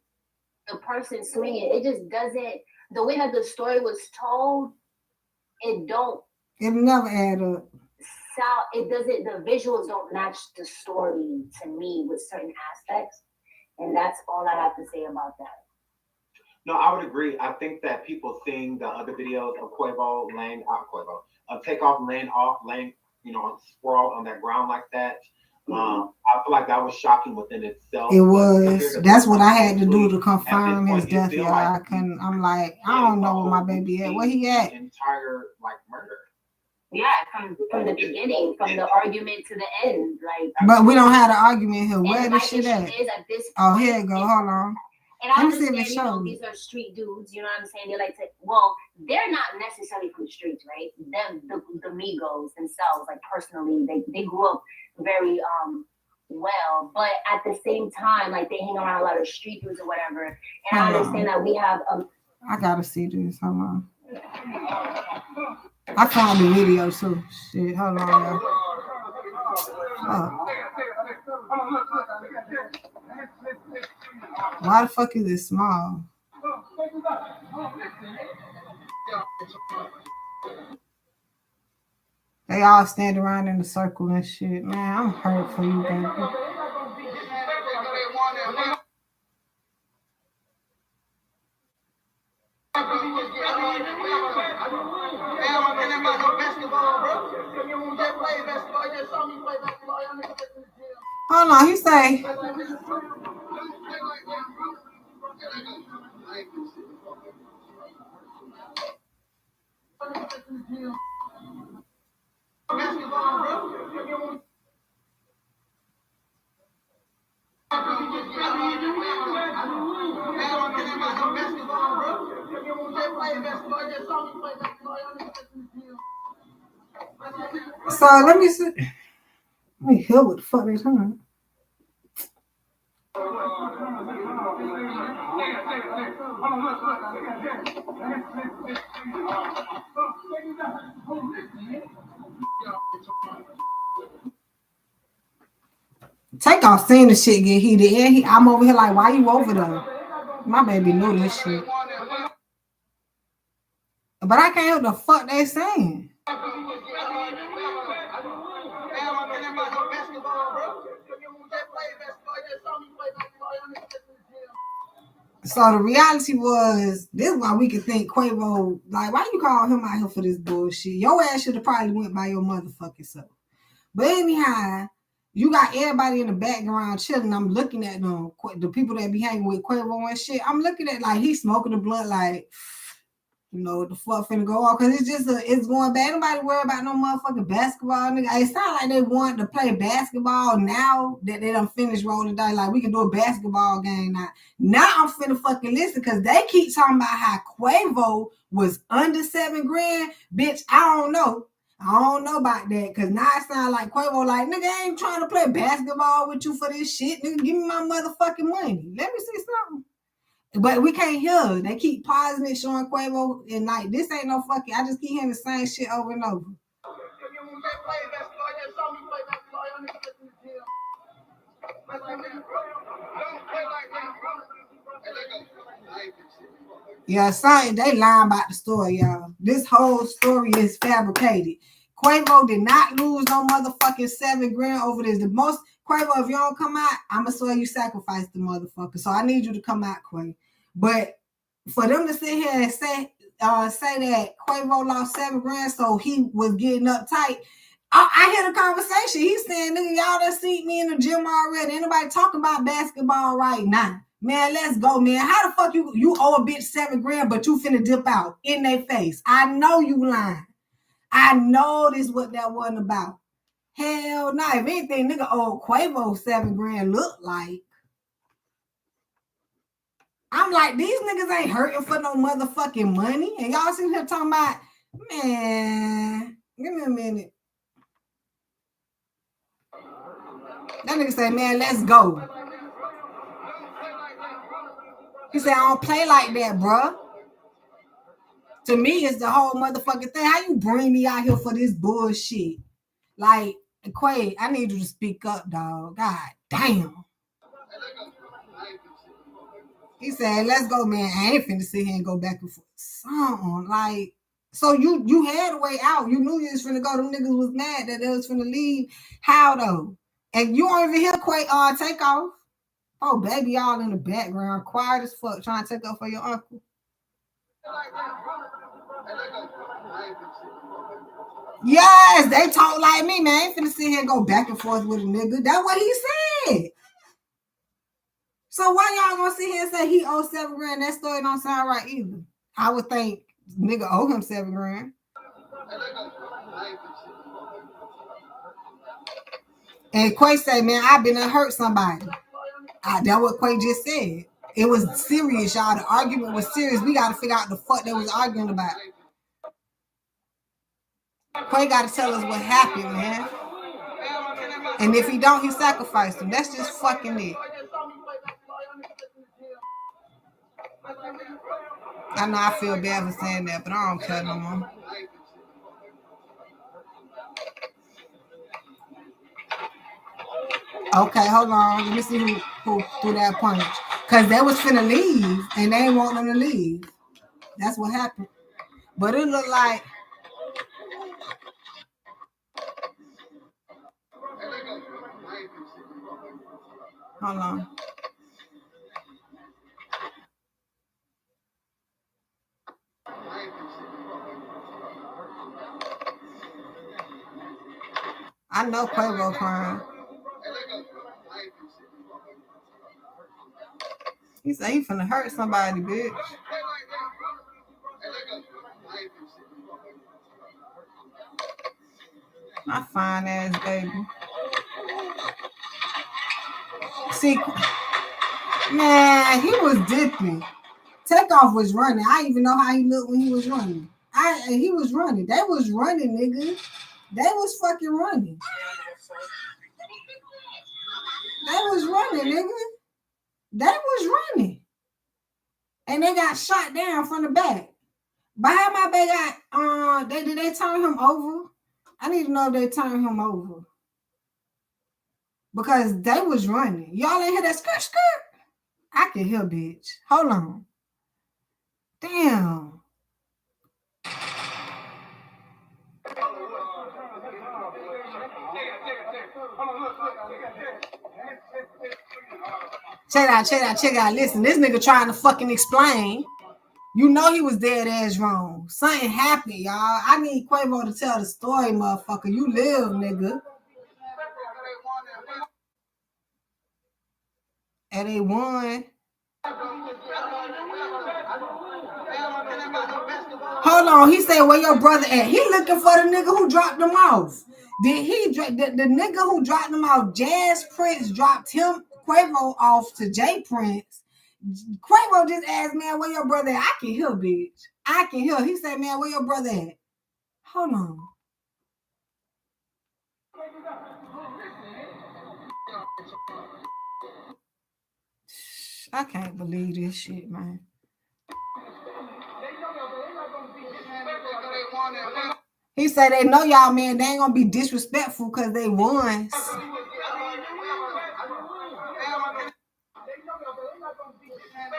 the person swinging, it just doesn't, the way that the story was told, it never add up. It doesn't, the visuals don't match the story to me with certain aspects. And that's all I have to say about that. No, I would agree. I think that people seeing the other videos of Quavo Takeoff laying, sprawled on that ground like that. I feel like that was shocking within itself. It was. That's what I had to do to confirm his death, y'all. I'm like, I don't know where my baby at. Where he at? Entire murder. Yeah, from the beginning, from the argument to the end. Like, but we don't have an argument here. Where this shit at? Is at this oh, point, here it go. Hold on. And I understand, you know, these are street dudes, you know what I'm saying? They like to, well, they're not necessarily from the streets, right? Them, the Migos themselves, like personally, they grew up very well, but at the same time, like they hang around a lot of street dudes or whatever. And I understand that we have I gotta see this. Hold on. I found the video too. Shit, hold on, y'all. Why the fuck is it small? They all stand around in a circle and shit. Man, I'm hurt for you, baby. Hold on, he say. So let me see. Let me hear what the fuck they talking about. Takeoff seen the shit get heated. And I'm over here like, why you over there? My baby knew this shit. But I can't hear what the fuck they saying. So the reality was, this is why we could think Quavo, like, why you call him out here for this bullshit? Your ass should have probably went by your motherfucking self. But anyhow, you got everybody in the background chilling. I'm looking at them, the people that be hanging with Quavo and shit. I'm looking at like he's smoking the blunt, like, you know what the fuck finna go on, because it's just it's going bad. Nobody worry about no motherfucking basketball, nigga. It sounds like they want to play basketball now that they done finished rolling dice. Like, we can do a basketball game now. Now I'm finna fucking listen, because they keep talking about how Quavo was under $7,000. Bitch, I don't know. I don't know about that, because now it sounds like Quavo like, nigga, I ain't trying to play basketball with you for this shit. Nigga, give me my motherfucking money. Let me see something. But we can't hear. They keep pausing it, showing Quavo, and like, this ain't no fucking, I just keep hearing the same shit over and over. Yeah, sorry, they lying about the story, y'all. This whole story is fabricated. Quavo did not lose no motherfucking $7,000 over this. The most, Quavo, if you don't come out, I'ma swear you sacrificed the motherfucker. So I need you to come out, Quavo. But for them to sit here and say that Quavo lost $7,000, so he was getting uptight. I hear the conversation. He's saying, nigga, y'all done seen me in the gym already. Ain't nobody talking about basketball right now. Man, let's go, man. How the fuck you owe a bitch $7,000, but you finna dip out in their face? I know you lying. I know this what that wasn't about. Hell no. If anything, nigga owe Quavo $7,000 look like. I'm like, these niggas ain't hurting for no motherfucking money. And y'all sitting here talking about, man, give me a minute. That nigga say, man, let's go. He said, I don't play like that, bro. To me, it's the whole motherfucking thing. How you bring me out here for this bullshit? Like, Quay, I need you to speak up, dog. God damn. He said, let's go, man. I ain't finna sit here and go back and forth. Something like, so you had a way out. You knew you was finna go. Them niggas was mad that they was finna leave. How though? And you don't even hear Quay take off. Oh, baby, y'all in the background, quiet as fuck, trying to take off for your uncle. Yes, they talk like me, man. I ain't finna sit here and go back and forth with a nigga. That's what he said. So why y'all gonna sit here and say he owes $7,000? That story don't sound right either. I would think nigga owe him $7,000. And Quay say, man, I've been to hurt somebody. That's what Quay just said. It was serious, y'all. The argument was serious. We got to figure out the fuck they was arguing about. Quay got to tell us what happened, man. And if he don't, he sacrificed him. That's just fucking it. I know I feel bad for saying that, but I don't care no more. Okay, hold on. Let me see who threw that punch. Because they was finna leave, and they ain't want them to leave. That's what happened. But it looked like... Hold on. I know Quavo crying. He said he finna hurt somebody, bitch. My fine ass baby. See, man, he was dipping. Takeoff was running. I didn't even know how he looked when he was running. He was running. They was running, nigga. They was fucking running. They was running, nigga. They was running. And they got shot down from the back. Behind my back got did they turn him over? I need to know if they turned him over. Because they was running. Y'all ain't hear that skirt skirt? I can hear, bitch. Hold on. Damn. Check out. Listen, this nigga trying to fucking explain. You know he was dead ass wrong. Something happened, y'all. I need Quavo to tell the story, motherfucker. You live, nigga. And they won. Hold on, he said, where your brother at? He looking for the nigga who dropped them off. Did he the nigga who dropped them off? Jazz Prince dropped him, Quavo, off to J Prince. Quavo just asked, man, where your brother at? I can hear, bitch. I can hear. He said, man, where your brother at? Hold on. I can't believe this shit, man. He said they know y'all, man. They ain't gonna be disrespectful because they won.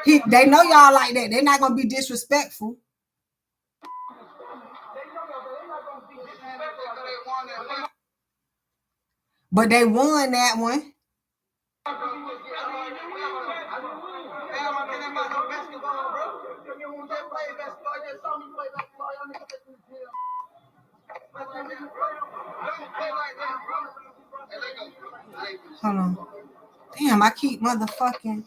They know y'all like that. They're not gonna be disrespectful. But they won that one. Hold on. Damn, I keep motherfucking...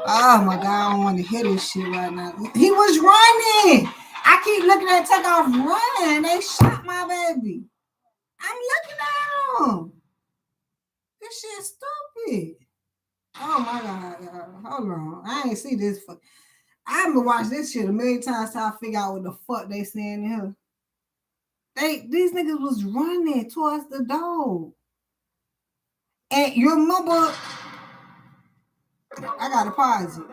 Oh my God, I don't want to hear this shit right now. He was running. I keep looking at Takeoff running. They shot my baby. I'm looking at him. This shit stupid. Oh my God. Hold on. I ain't see this. I've been watching this shit a million times till I figure out what the fuck they saying in here. These niggas was running towards the door. And you remember... I gotta pause it.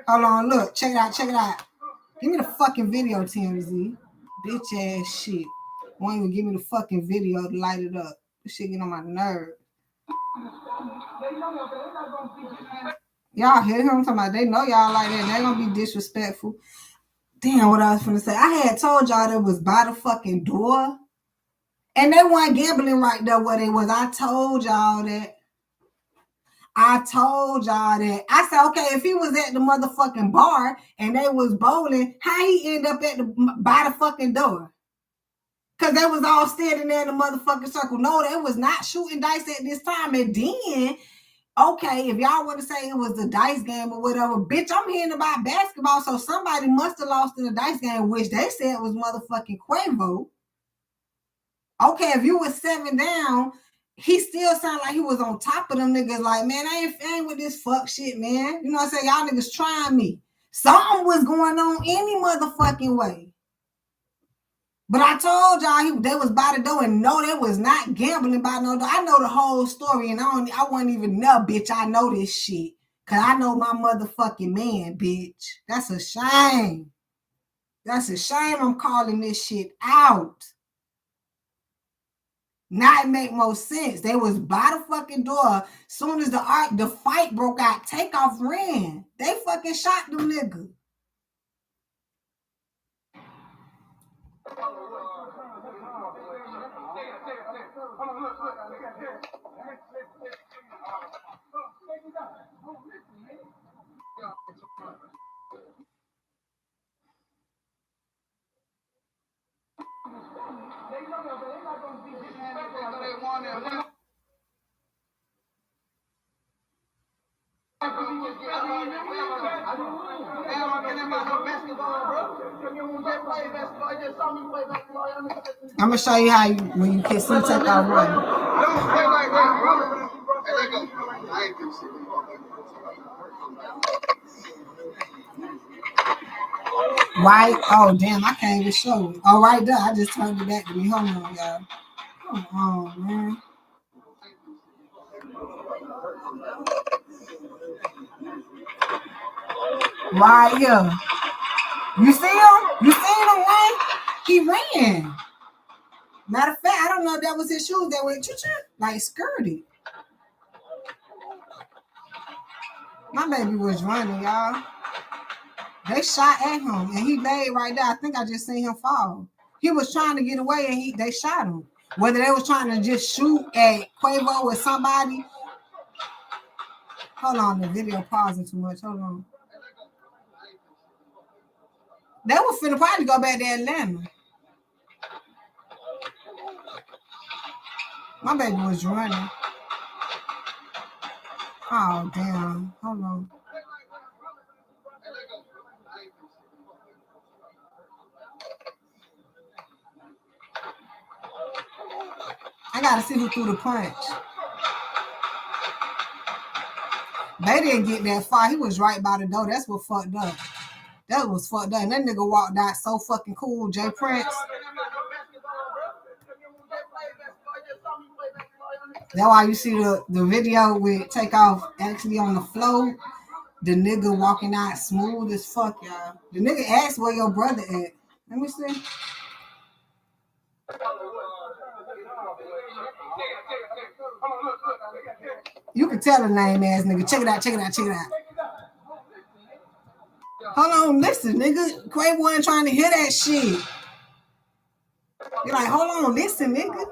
Hold on, look. Check it out. Give me the fucking video, TMZ. Bitch ass shit. Won't even give me the fucking video to light it up. This shit get on my nerve. Y'all hear him talking about they know y'all like that. They gonna be disrespectful. Damn, what I was finna say. I had told y'all that was by the fucking door. And they weren't gambling right there where they was. I told y'all that. I said, okay, if he was at the motherfucking bar and they was bowling, how he end up by the fucking door? Because they was all standing there in the motherfucking circle. No, they was not shooting dice at this time. And then Okay, if y'all want to say it was a dice game or whatever, bitch, I'm hearing about basketball, so somebody must have lost in a dice game, which they said was motherfucking Quavo. Okay, if you was 7 down, he still sounded like he was on top of them niggas. Like, man, I ain't with this fuck shit, man. You know what I'm saying? Y'all niggas trying me. Something was going on any motherfucking way. But I told y'all they was by the door, and no, they was not gambling by no door. I know the whole story, and I wasn't even know, bitch. I know this shit. Cause I know my motherfucking man, bitch. That's a shame. That's a shame I'm calling this shit out. Now it make more sense. They was by the fucking door. Soon as the fight broke out, Takeoff ran. They fucking shot them niggas. I'm gonna show you how when you can see Takeoff running. Right? Oh damn, I can't even show it. Oh, right there. I just turned it back to me. Hold on, y'all. Come on, man. Right here. You see him? You seen him run? He ran. Matter of fact, I don't know if that was his shoes that went like skirted. My baby was running, y'all. They shot at him and he laid right there. I think I just seen him fall. He was trying to get away and they shot him. Whether they was trying to just shoot at Quavo or somebody. Hold on, the video pausing too much. Hold on. They was finna probably go back to Atlanta. My baby was running. Oh, damn. Hold on. I gotta see who threw the punch. They didn't get that far. He was right by the door. That's what fucked up. That was fucked up. And that nigga walked out so fucking cool, Jay Prince. That's why you see the video with Takeoff actually on the floor. The nigga walking out smooth as fuck, y'all. The nigga asked where your brother at. Let me see. You can tell the lame ass nigga. Check it out, check it out, check it out. Hold on, listen, nigga. Quavo ain't trying to hear that shit. You're like, hold on, listen, nigga.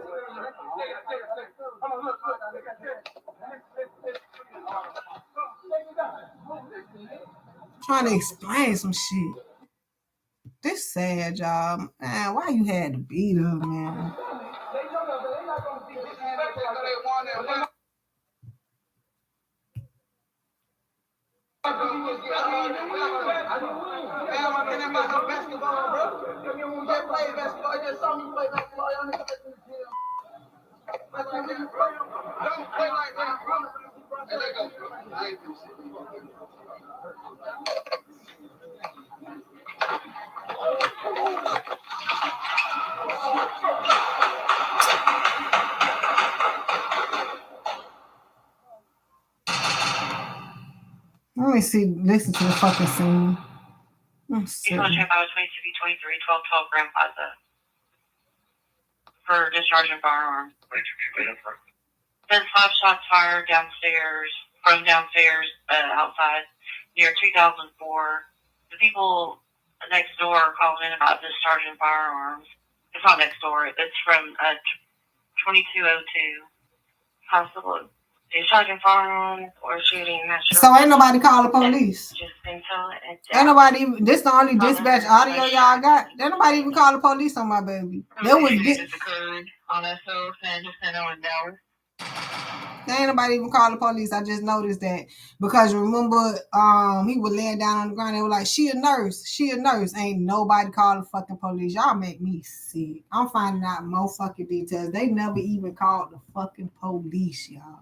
Trying to explain some shit. This sad, y'all. Man, why you had to beat her, man? Let me see, listen to the fucking scene. You want to check out 22B23 1212 Grand Plaza for discharging firearms. There's 5 shots fired downstairs, from downstairs outside near 2004. The people next door are calling in about discharging firearms. It's not next door. It's from 2202 hospital. Discharging firearms or shooting. So ain't nobody call the police. Just until ain't nobody. This the only dispatch audio y'all got. Ain't nobody even call the police on my baby. They was occurred on us, and just no one knows. Ain't nobody even call the police. I just noticed that because remember, he was laying down on the ground. They were like, "She a nurse. She a nurse." Ain't nobody called the fucking police. Y'all make me sick. I'm finding out more fucking details. They never even called the fucking police, y'all.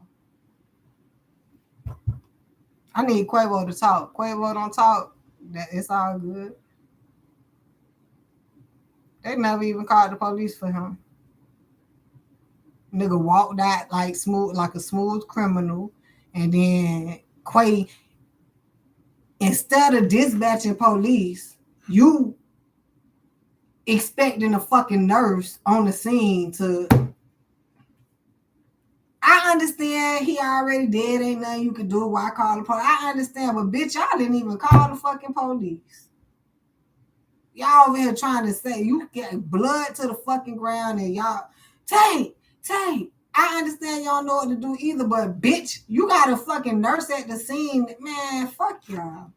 I need Quavo to talk. Quavo don't talk. That it's all good. They never even called the police for him. Nigga walked out like smooth, like a smooth criminal, and then Quay, instead of dispatching police, you expecting a fucking nurse on the scene to. I understand he already dead, ain't nothing you can do. Why call the police? I understand, but bitch, y'all didn't even call the fucking police. Y'all over here trying to say you get blood to the fucking ground and y'all Tank. I understand y'all know what to do either, but bitch, you got a fucking nurse at the scene. Man, fuck y'all.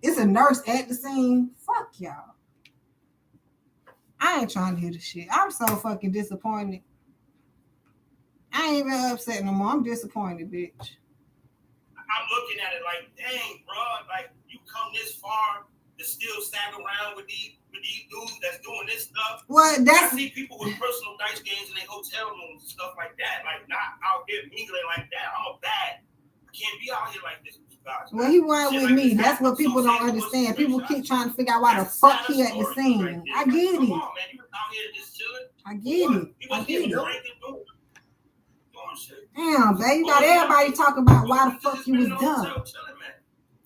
It's a nurse at the scene. Fuck y'all. I ain't trying to hear the shit. I'm so fucking disappointed. I ain't even upset no more. I'm disappointed, bitch. I'm looking at it like, dang, bro, like you come this far to still stand around with these dudes that's doing this stuff. Well, I see people with personal dice games in their hotel rooms and stuff like that, like not out here mingling like that. I'm a bad. I can't be out here like this with you guys. Well, he wasn't with me. That's what people don't understand. People keep trying to figure out why the fuck he at the scene. I get it. Come on, man, you out here just chilling. I get it. I get it. Shit. Damn, babe, you got everybody talking about why the fuck you was done.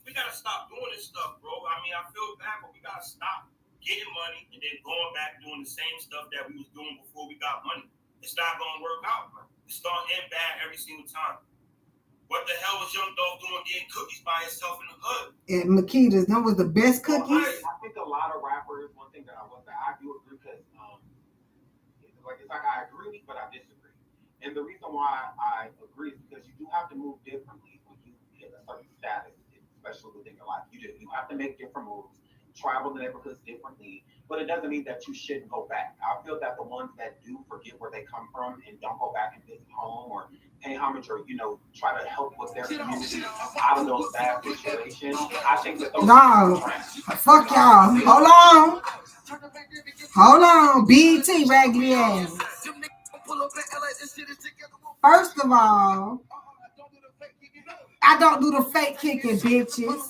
We gotta stop doing this stuff, bro. I mean, I feel bad, but we gotta stop getting money and then going back doing the same stuff that we was doing before we got money. It's not gonna work out, man. It's gonna end bad every single time. What the hell was Young Dolph doing getting cookies by himself in the hood? At Makita's, them was the best cookies. I think a lot of rappers, one thing that I do agree because it's like I agree, but I disagree. And the reason why I agree is because you do have to move differently when you hit a certain status, especially within your life. You have to make different moves, travel the neighborhoods differently, but it doesn't mean that you shouldn't go back. I feel that the ones that do forget where they come from and don't go back and visit home or pay homage or, try to help with their community out of those bad situations, I think that those fuck y'all. Hold on. BT raggedy ass. First of all, I don't do the fake kicking, bitches.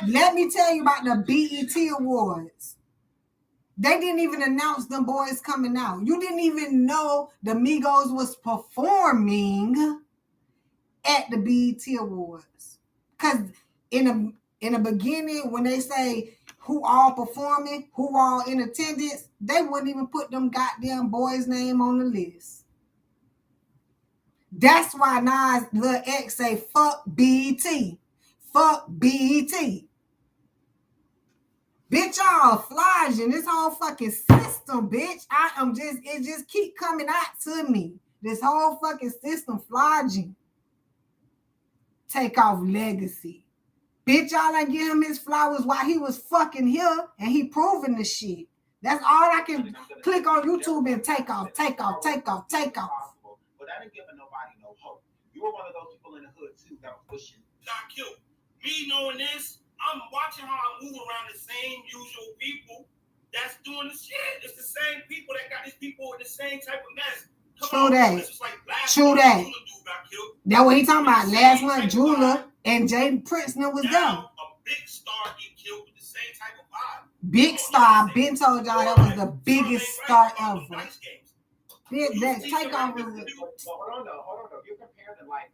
Let me tell you about the BET Awards. They didn't even announce them boys coming out. You didn't even know the Migos was performing at the BET Awards. Because in the beginning, when they say who all performing, who all in attendance, they wouldn't even put them goddamn boys' name on the list. That's why Nas Lil X say fuck BET. Fuck BET. Bitch, y'all flogging this whole fucking system, bitch. It just keep coming out to me. This whole fucking system flogging. Take off legacy. Bitch, y'all ain't give him his flowers while he was fucking here and he proving the shit. That's all I can click on YouTube and take off. But that ain't giving nobody no hope. You were one of those people in the hood too that was pushing. Got killed. Me knowing this, I'm watching how I move around the same usual people that's doing the shit. It's the same people that got these people in the same type of mess. True that. That's what he talking about. Last month, Jula and Jaden Prince was there. A big star get killed with the same type of vibe. Big star. Been told y'all that was the biggest star ever. That Takeoff was. Hold on though. You're comparing it like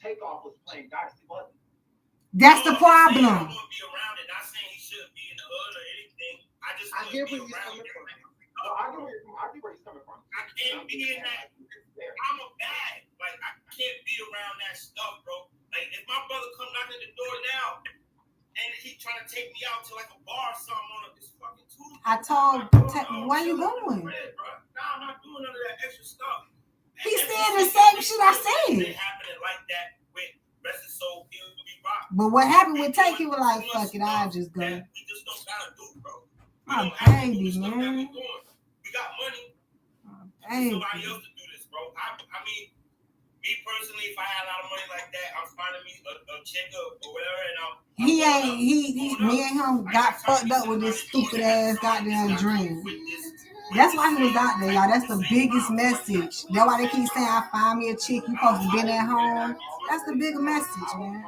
Takeoff was playing Dynasty, wasn't he? That's the problem. I want to be around it. Not saying he shouldn't be in the hood or anything. I just want to be around it. I get where he's coming from. I can't be in that. I'm a bad. Like, I can't be around that stuff, bro. Like, if my brother come knocking the door now and he trying to take me out to like a bar or something on this fucking Tuesday. I told why you going? Nah, I'm not doing none of that extra stuff. He said the same shit I said. It happening like that with Rest of Soul, Rock. But what happened with Take, he was like, fuck it, I'll just go. We just don't gotta do, bro. My baby, man. We got money. Baby. Somebody else to do this, bro. I mean, me Me personally, if I had a lot of money like that, I'm finding me a chick or whatever, and me and him got fucked up with this stupid ass goddamn dream. That's why he was out there, y'all. That's the biggest message. That's why they keep saying, I find me a chick, you supposed to be at home. That's the bigger message, man.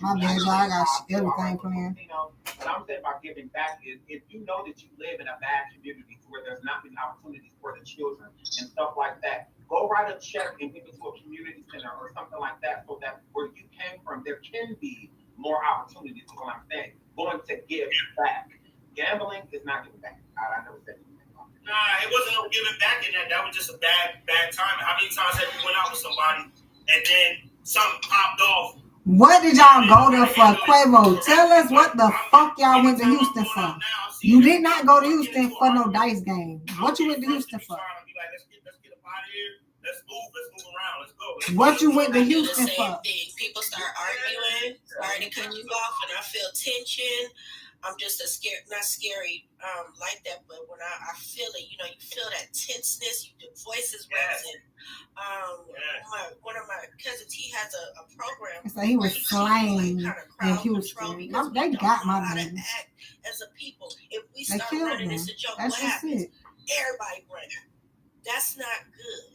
My bad, y'all. I got everything playing. What I'm saying about giving back is if you know that you live in a bad community where there's not many opportunities for the children and stuff like that, go write a check and give it to a community center or something like that so that where you came from, there can be more opportunities, is what I'm saying. Going to give back. Gambling is not giving back. I never said anything. Nah, it wasn't no giving back in that. That was just a bad time. How many times have you went out with somebody and then something popped off? What did y'all go there for, Quavo? Tell us what the fuck y'all went to Houston for. You did not go to Houston for no dice game. What you went to Houston for? Let's get up out of here. Let's move around. Let's go. What you went to Houston for? People start arguing, starting to cut you off, and I feel tension. I'm just not scary like that, but when I feel it, you feel that tenseness, the voices rising. One of my cousins, he has a program. So he was slain in Houston. They got my baby. As a people, if we start running this a joke, what happens? Everybody running. That's not good.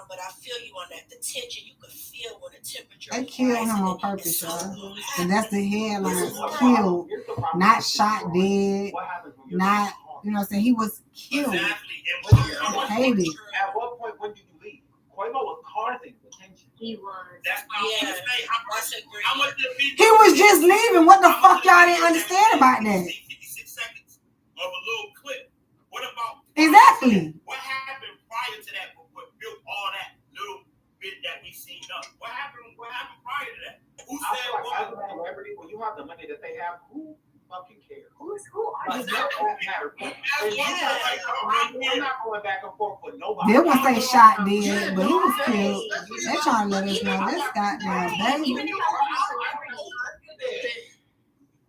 But I feel you on that. The tension, you could feel when the temperature. They killed him on purpose, y'all. And that's the headline. Killed, not shot dead, not, you know what I'm saying? He was killed. Hated. At what point when did you leave? Quavo was causing the tension. He was. That's how much he was just leaving. What the fuck y'all didn't understand about that? 56 seconds of a little clip. What about exactly? What happened prior to that? What built all that little bit that we seen up? What happened prior to that? Who said what? As a celebrity, when you have the money that they have, who fucking cares? Who are like, you? that matter. I'm not going back and forth with nobody. They won't say shot dead, but he was killed. They trying to let us know this goddamn baby.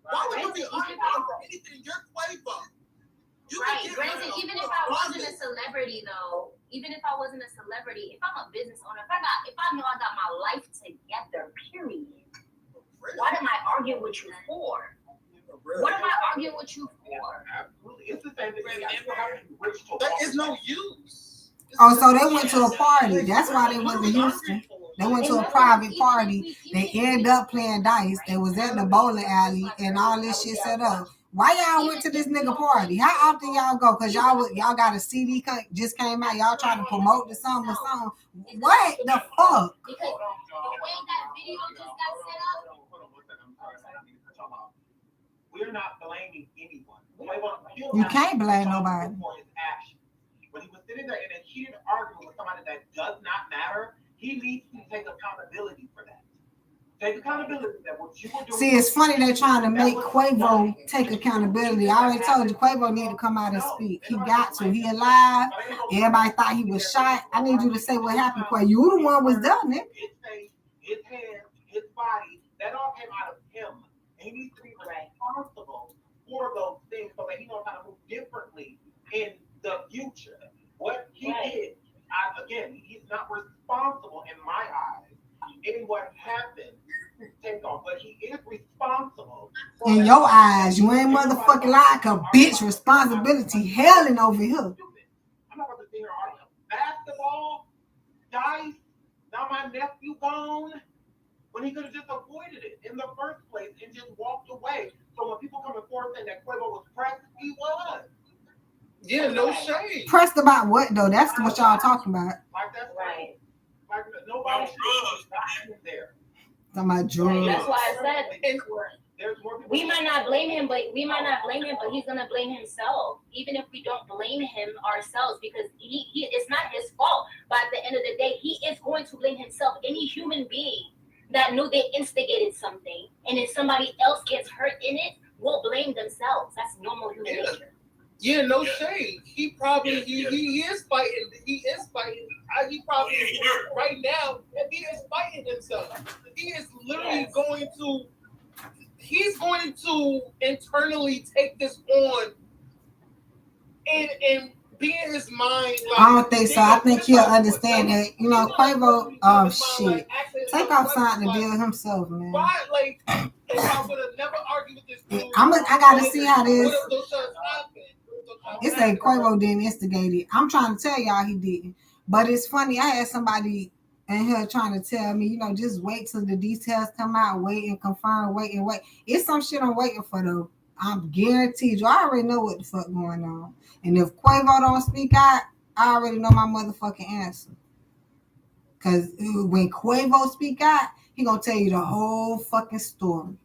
Why would you be arguing for anything? You're Quavo. Right. Granted, even if I wasn't a celebrity, though, if I'm a business owner, if I know I got my life together, period, what am I arguing with you for? What am I arguing with you for? Absolutely. It's the same thing. There is no use. Oh, so they went to a party. That's why they went to Houston. They went to a private party. They ended up playing dice. They was at the bowling alley and all this shit set up. Why y'all went to this nigga party? How often y'all go? Cause y'all got a CD just came out. Y'all trying to promote the song or something. What the fuck? Because the way that video just got set up. We're not blaming anyone. You can't blame nobody. For his actions. When he was sitting there in a heated argument with somebody that does not matter, he needs to take accountability for that. Take accountability that what you were doing. See, it's funny they're trying to make Quavo take accountability. I already told you Quavo need to come out and speak. He got to. He alive. Everybody thought he was shot. I need you to say what happened, Quavo. You the one was done it. His face, his hands, his body, that all came out of him. And he needs to be responsible for those things so that he knows how to move differently in the future. What he did, he's not responsible in my eyes in what happened. Take off, but he is responsible. In your eyes, you ain't motherfucking like a bitch. Responsibility helling over here. I'm not about to sit here arguing basketball, dice. Now my nephew gone. When he could have just avoided it in the first place and just walked away. So when people come forward saying that Quavo was pressed, he was. Yeah, no shade. Pressed about what though? That's what y'all talking about. Like that's right. Like nobody drugs there. Talking about drugs. That's why I said we might not blame him, but he's gonna blame himself. Even if we don't blame him ourselves, because he it's not his fault. But at the end of the day, he is going to blame himself. Any human being that knew they instigated something, and if somebody else gets hurt in it, will blame themselves. That's normal human nature. Yeah, no shade. He probably he is fighting. He is fighting. he probably is right now, and he is fighting himself. He is literally he's going to internally take this on and be in his mind. Like, I don't think so. I think he'll understand that. You know, Quavo, shit. Take off side to deal with himself, man. Why, like, if I would have never argued with this dude, I gotta see how this. What if those shots happened? It say Quavo didn't instigate it. I'm trying to tell y'all he didn't. But it's funny, I had somebody in here trying to tell me, you know, just wait till the details come out, wait and confirm, wait and wait. It's some shit I'm waiting for though. I'm guaranteed you. I already know what the fuck going on. And if Quavo don't speak out, I already know my motherfucking answer. Cause when Quavo speak out, he gonna tell you the whole fucking story.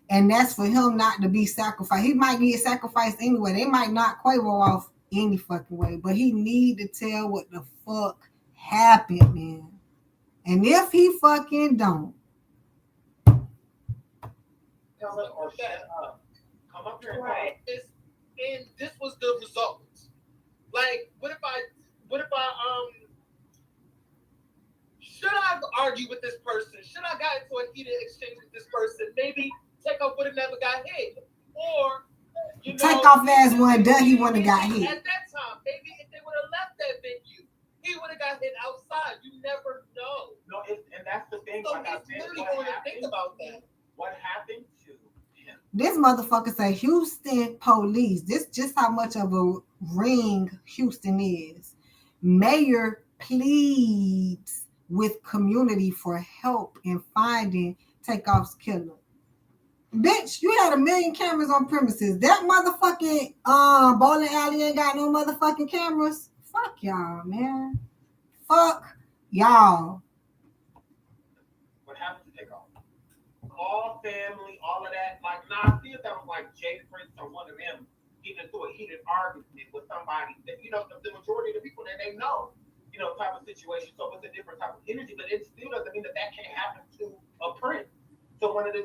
And that's for him not to be sacrificed. He might get sacrificed anyway. They might knock Quavo off any fucking way. But he need to tell what the fuck happened, man. And if he fucking don't. Come up here and this was the result. Like, what if I should I argue with this person? Should I got into a heated exchange with this person? Maybe Takeoff would have never got hit. Or, you know, Takeoff ass one done, he wouldn't have got hit. At that time, maybe if they would have left that venue, he would have got hit outside. You never know. No, and that's the thing. So like I he's said, literally going to think about that. What happened to him? This motherfucker say Houston police. This just how much of a ring Houston is. Mayor pleads with community for help in finding Takeoff's killer. Bitch, you had 1 million cameras on premises. That motherfucking bowling alley ain't got no motherfucking cameras. Fuck y'all, man. Fuck y'all. What happened to Takeoff? All family, all of that. Like, nah, I feel that was like Jay Prince or one of them getting into a heated argument with somebody that, you know, the majority of the people that they know, you know, type of situation. So it's a different type of energy, but it still doesn't mean that can't happen to a Prince. So one of the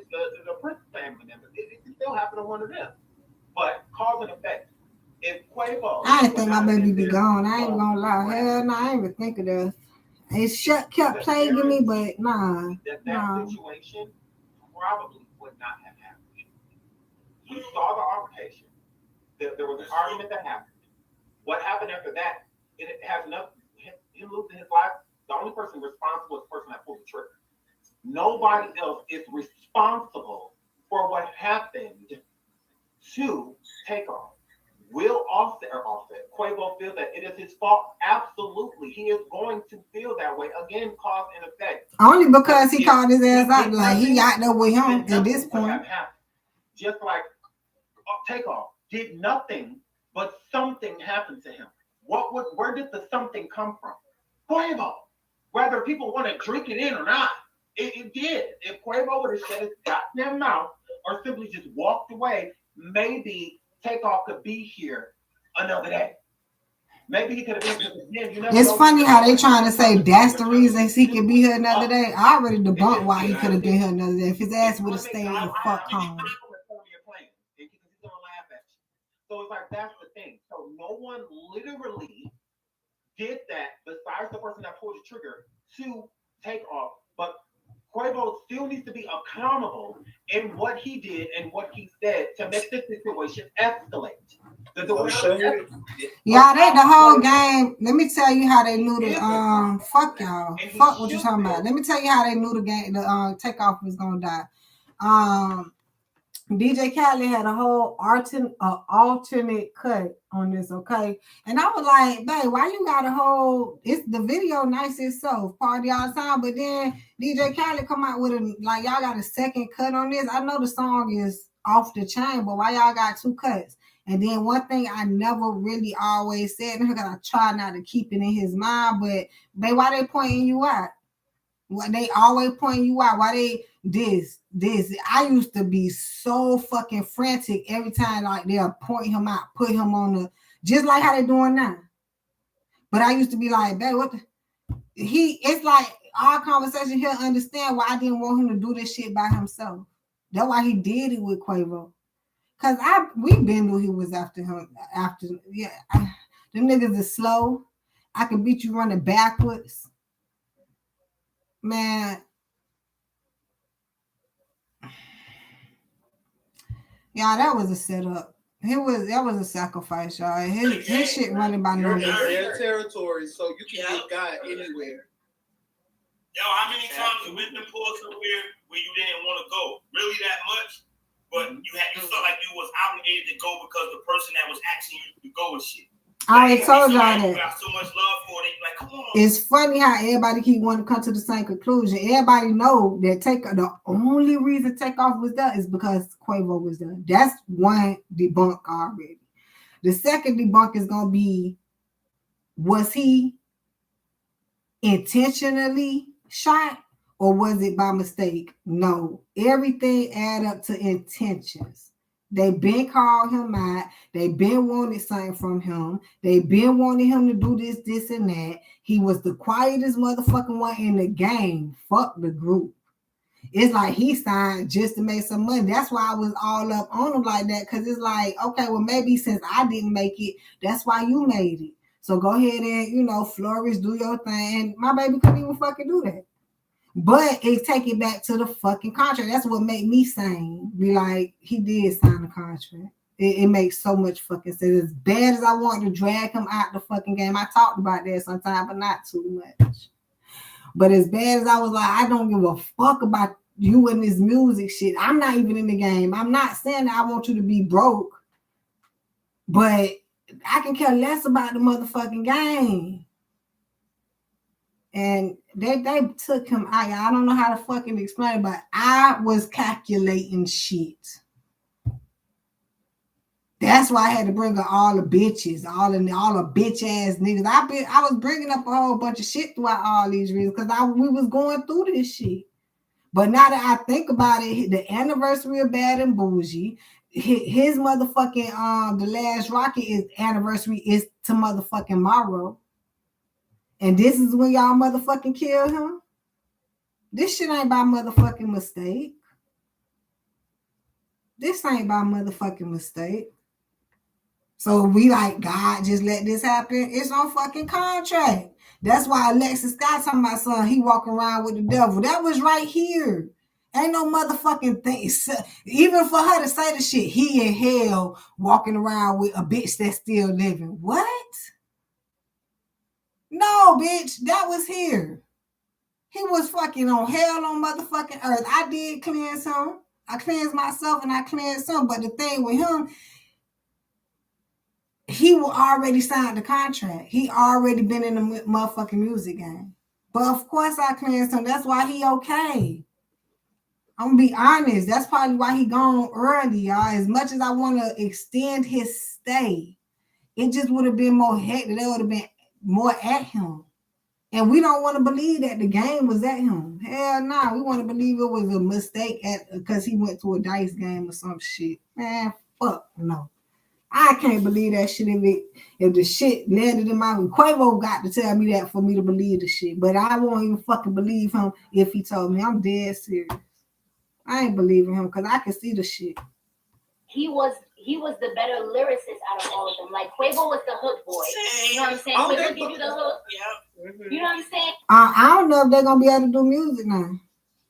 Prince family members, it can still happen to one of them. But cause and effect. If Quavo, I didn't think my baby be gone. I ain't gonna lie. Hell no, I ain't even think of that. It kept plaguing me, but nah. That situation probably would not have happened. We saw the altercation. There was an argument that happened. What happened after that? It has nothing. Him losing his life. The only person responsible is the person that pulled the trigger. Nobody else is responsible for what happened to Takeoff. Will Offset Quavo feel that it is his fault? Absolutely. He is going to feel that way. Again, cause and effect. Only because he called his ass out. Like, he got there with him at this point. Just like Takeoff did nothing, but something happened to him. Where did the something come from? Quavo. Whether people want to drink it in or not, it did. If Quavo would have shut his goddamn mouth or simply just walked away, maybe Takeoff could be here another day. Maybe he could have been again. It's funny how they trying to say that's the reason he could be here another day. I already debunked why he could have been here another day. If his ass would have stayed the fuck home. So it's like, that's the thing. So no one literally did that besides the person that pulled the trigger to Takeoff. But Quavo still needs to be accountable in what he did and what he said to make this situation escalate. Yeah, they the whole game. Let me tell you how they knew the fuck y'all. Fuck what you talking about. Let me tell you how they knew the game. The Takeoff was gonna die. DJ Khaled had a whole alternate cut on this, okay? And I was like, babe, why you got a whole, it's the video nice itself, party all the time, but then DJ Khaled come out with a, like, y'all got a second cut on this. I know the song is off the chain, but why y'all got two cuts? And then one thing I never really always said, because I try not to keep it in his mind, but babe, why they pointing you out? Why they always pointing you out? Why they this? I used to be so fucking frantic every time like they'll point him out, put him on the, just like how they doing now. But I used to be like, babe, what the, it's like our conversation, he'll understand why I didn't want him to do this shit by himself. That's why he did it with Quavo. Cause we been knew he was after him. Them niggas is slow. I can beat you running backwards. Man. Y'all, that was a setup. That was a sacrifice, y'all. His shit running by You're in numbers. their territory, so you can get God anywhere. Yo, how many times you went to pull somewhere where you didn't want to go? Really that much? But you felt like you was obligated to go because the person that was asking you to go and shit. I already told y'all that. You got so much love for it. Like, come on. It's funny how everybody keep wanting to come to the same conclusion. Everybody know that the only reason Takeoff was there is because Quavo was there. That's one debunk already. The second debunk is gonna be, was he intentionally shot or was it by mistake? No, everything add up to intentions. They been called him out. They been wanted something from him. They been wanting him to do this, and that. He was the quietest motherfucking one in the game. Fuck the group. It's like he signed just to make some money. That's why I was all up on him like that. Because it's like, okay, well, maybe since I didn't make it, that's why you made it. So go ahead and, flourish, do your thing. And my baby couldn't even fucking do that. But it take it back to the fucking contract. That's what made me sane. Be like, he did sign the contract. It makes so much fucking sense. As bad as I want to drag him out the fucking game, I talked about that sometimes, but not too much. But as bad as I was like, I don't give a fuck about you and this music shit. I'm not even in the game. I'm not saying that I want you to be broke, but I can care less about the motherfucking game. And they took him out. I don't know how to fucking explain it, but I was calculating shit. That's why I had to bring up all the bitches, all the bitch ass niggas. I was bringing up a whole bunch of shit throughout all these reasons because we was going through this shit. But now that I think about it, the anniversary of Bad and Bougie, his motherfucking The Last Rocket anniversary is to motherfucking Morrow. And this is when y'all motherfucking kill him? This shit ain't by motherfucking mistake. This ain't by motherfucking mistake. So we like, God, just let this happen. It's on fucking contract. That's why Alexis Scott talking about son, he walking around with the devil. That was right here. Ain't no motherfucking thing. Even for her to say the shit, he in hell walking around with a bitch that's still living. What? No, bitch, that was here. He was fucking on hell on motherfucking earth. I did cleanse him. I cleansed myself and I cleansed him. But the thing with him, he already signed the contract. He already been in the motherfucking music game. But of course I cleansed him. That's why he okay. I'm gonna be honest. That's probably why he gone early, y'all. As much as I want to extend his stay, it just would have been more hectic. There would have been more at him. And we don't want to believe that the game was at him. Hell no. We want to believe it was a mistake because he went to a dice game or some shit. Man, fuck no. I can't believe that shit if the shit landed in my Quavo got to tell me that for me to believe the shit. But I won't even fucking believe him if he told me. I'm dead serious. I ain't believing him because I can see the shit. He was the better lyricist out of all of them. Like Quavo was the hook boy. You know what I'm saying? Quavo give you the hook. Yeah. You know what I'm saying? I don't know if they're gonna be able to do music now.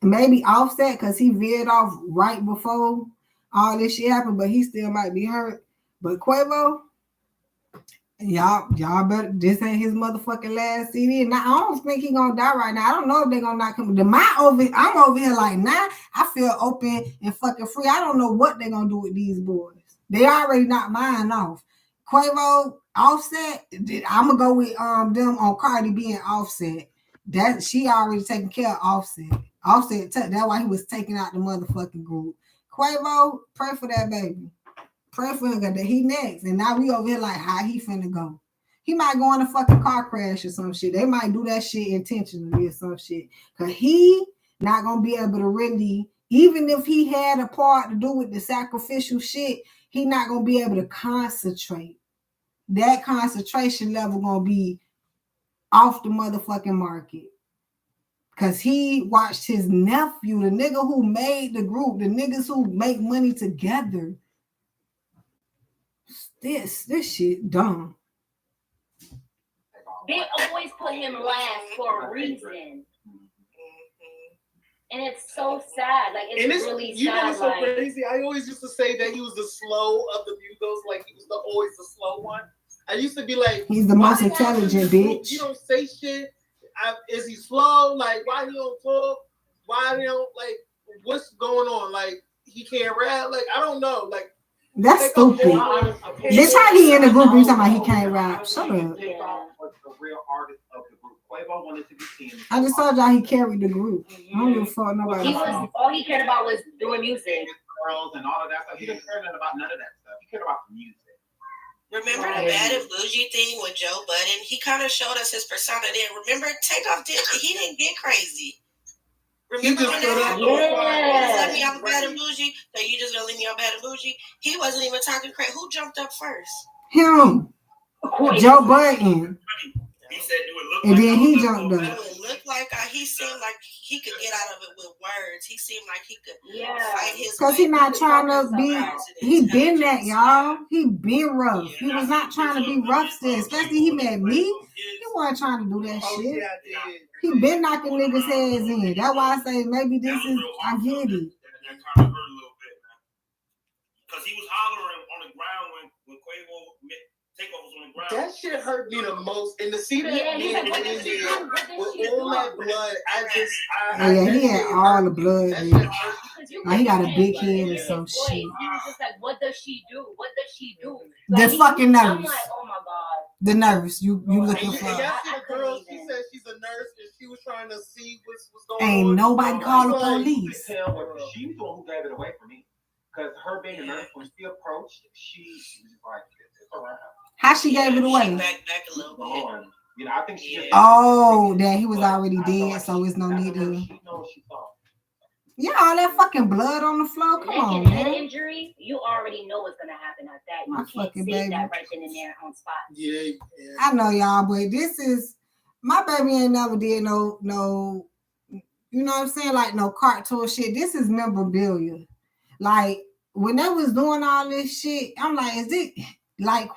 Maybe Offset because he veered off right before all this shit happened, but he still might be hurt. But Quavo, y'all better. This ain't his motherfucking last CD. Now I don't think he gonna die right now. I don't know if they're gonna knock him. I'm over here like I feel open and fucking free. I don't know what they're gonna do with these boys. They already knocked mine off. Quavo, Offset. I'm gonna go with them on Cardi B and Offset. That she already taking care of Offset. Offset. That's why he was taking out the motherfucking group. Quavo, pray for that baby. Pray for him that he next. And now we over here like how he finna go. He might go in a fucking car crash or some shit. They might do that shit intentionally or some shit. Cause he not gonna be able to really, even if he had a part to do with the sacrificial shit, he not gonna be able to concentrate. That concentration level gonna be off the motherfucking market. Cause he watched his nephew, the nigga who made the group, the niggas who make money together. This shit dumb. They always put him last for a reason. And it's so sad. Like, it's really sad. You know what's so like, crazy? I always used to say that he was the slow of the Mugos. Like, he was always the slow one. I used to be like, he's the most intelligent bitch. You don't say shit. Is he slow? Like, why he don't talk? Why they don't, like, what's going on? Like, he can't rap? Like, I don't know. Like, that's stupid. Bitch, how he in the group? You talking about he can't rap? Shut up. Was the real artist of the group. Quavo wanted to be seen. I just told y'all he carried the group. I don't give a fuck nobody. All he cared about was doing music. Girls and all of that stuff. He didn't care about none of that stuff. He cared about the music. Remember the Bad and Bougie thing with Joe Budden? He kind of showed us his persona then. Remember, Takeoff did he didn't get crazy. Remember when let me off Bad and Bougie? So you just gonna leave me on Bad and Bougie? He wasn't even talking crazy. Who jumped up first? Him. Joe Budden. He said, "Do it look?" And then he jumped up. It looked like he seemed like he could get out of it with words. He seemed like he could fight his. Because he not trying to be. He been that, y'all. He been rough. He was not trying to be rough still. Especially he met me. He wasn't trying to do that shit. He been knocking niggas' heads in. That's why I say maybe this is. I get it. That kind of hurt a little bit, man. Because he was hollering on the ground when Quavo Takeoff was on the ground. That shit hurt me the most. And to see that man in there with all that blood, he had all the blood. Like, he got a big head or some shit. He was just like, what does she do? What does she do? The fucking nurse. I'm like, oh my God. The nurse. You looking for. The girl, she said she's a nurse and she was trying to see what's going on. Ain't nobody call the police. She's the one who gave it away for me. Because her being a nurse, when she approached, she was like, it's around. How she gave it away? Back a little bit. You know, I think she just. Oh, that he was already dead, so it's no need to. Yeah, all that fucking blood on the floor. Come on, man. Head injury, you already know what's gonna happen at that. You can't say that right then and there on spot. Yeah. I know y'all, but this is my baby ain't never did no, you know what I'm saying? Like no cartoon shit. This is memorabilia. Like when they was doing all this shit, I'm like, is it like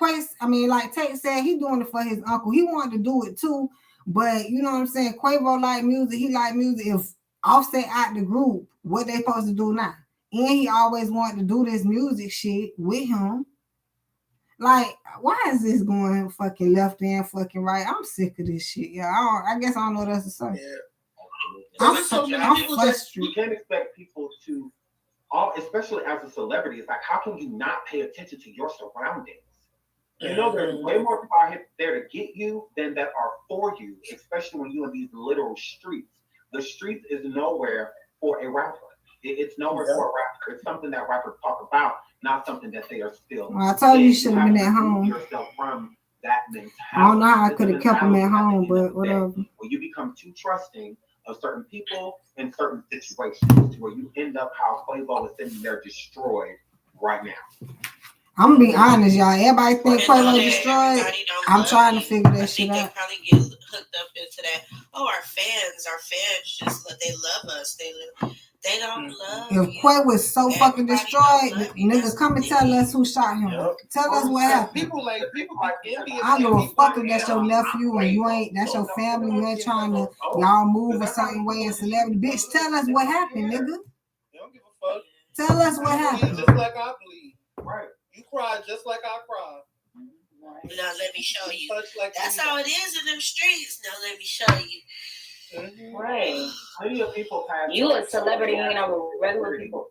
Tate said he doing it for his uncle. He wanted to do it too, but you know what I'm saying? Quavo like music, he like music. If Offset out the group, what they supposed to do now? And he always wanted to do this music shit with him. Like, why is this going fucking left and fucking right? I'm sick of this shit, y'all. I guess I don't know what else to say. Yeah. I'm frustrated. You can't expect people to, especially as a celebrity, it's like, how can you not pay attention to your surroundings? You know, there's way more people out there to get you than that are for you, especially when you're in these literal streets. The streets is nowhere for a rapper. It's nowhere for a rapper. It's something that rappers talk about, not something that they are still. Well, I told you should have been at home. Yourself from that mentality. I don't know how I could have kept him at home, but whatever. When you become too trusting of certain people in certain situations, where you end up how Quavo is sitting there destroyed right now. I'm gonna be honest, y'all. Everybody think Quavo destroyed. I'm trying to figure that shit out. They probably get hooked up into that. Oh, our fans just they love us. They don't love. If Quavo was so fucking destroyed, niggas come and tell us who shot him. Tell us what happened. People like envious. I don't give a fuck if that's your nephew and you ain't. That's your family. You ain't trying to y'all move a certain way in celebrity. Bitch, tell us what happened, nigga. They don't give a fuck. Tell us what happened. Just like I bleed. Right. You cry just like I cry. Now let me show you. That's how it is in them streets. Now let me show you. Right. Many of people pass. You a celebrity hanging out with regular people.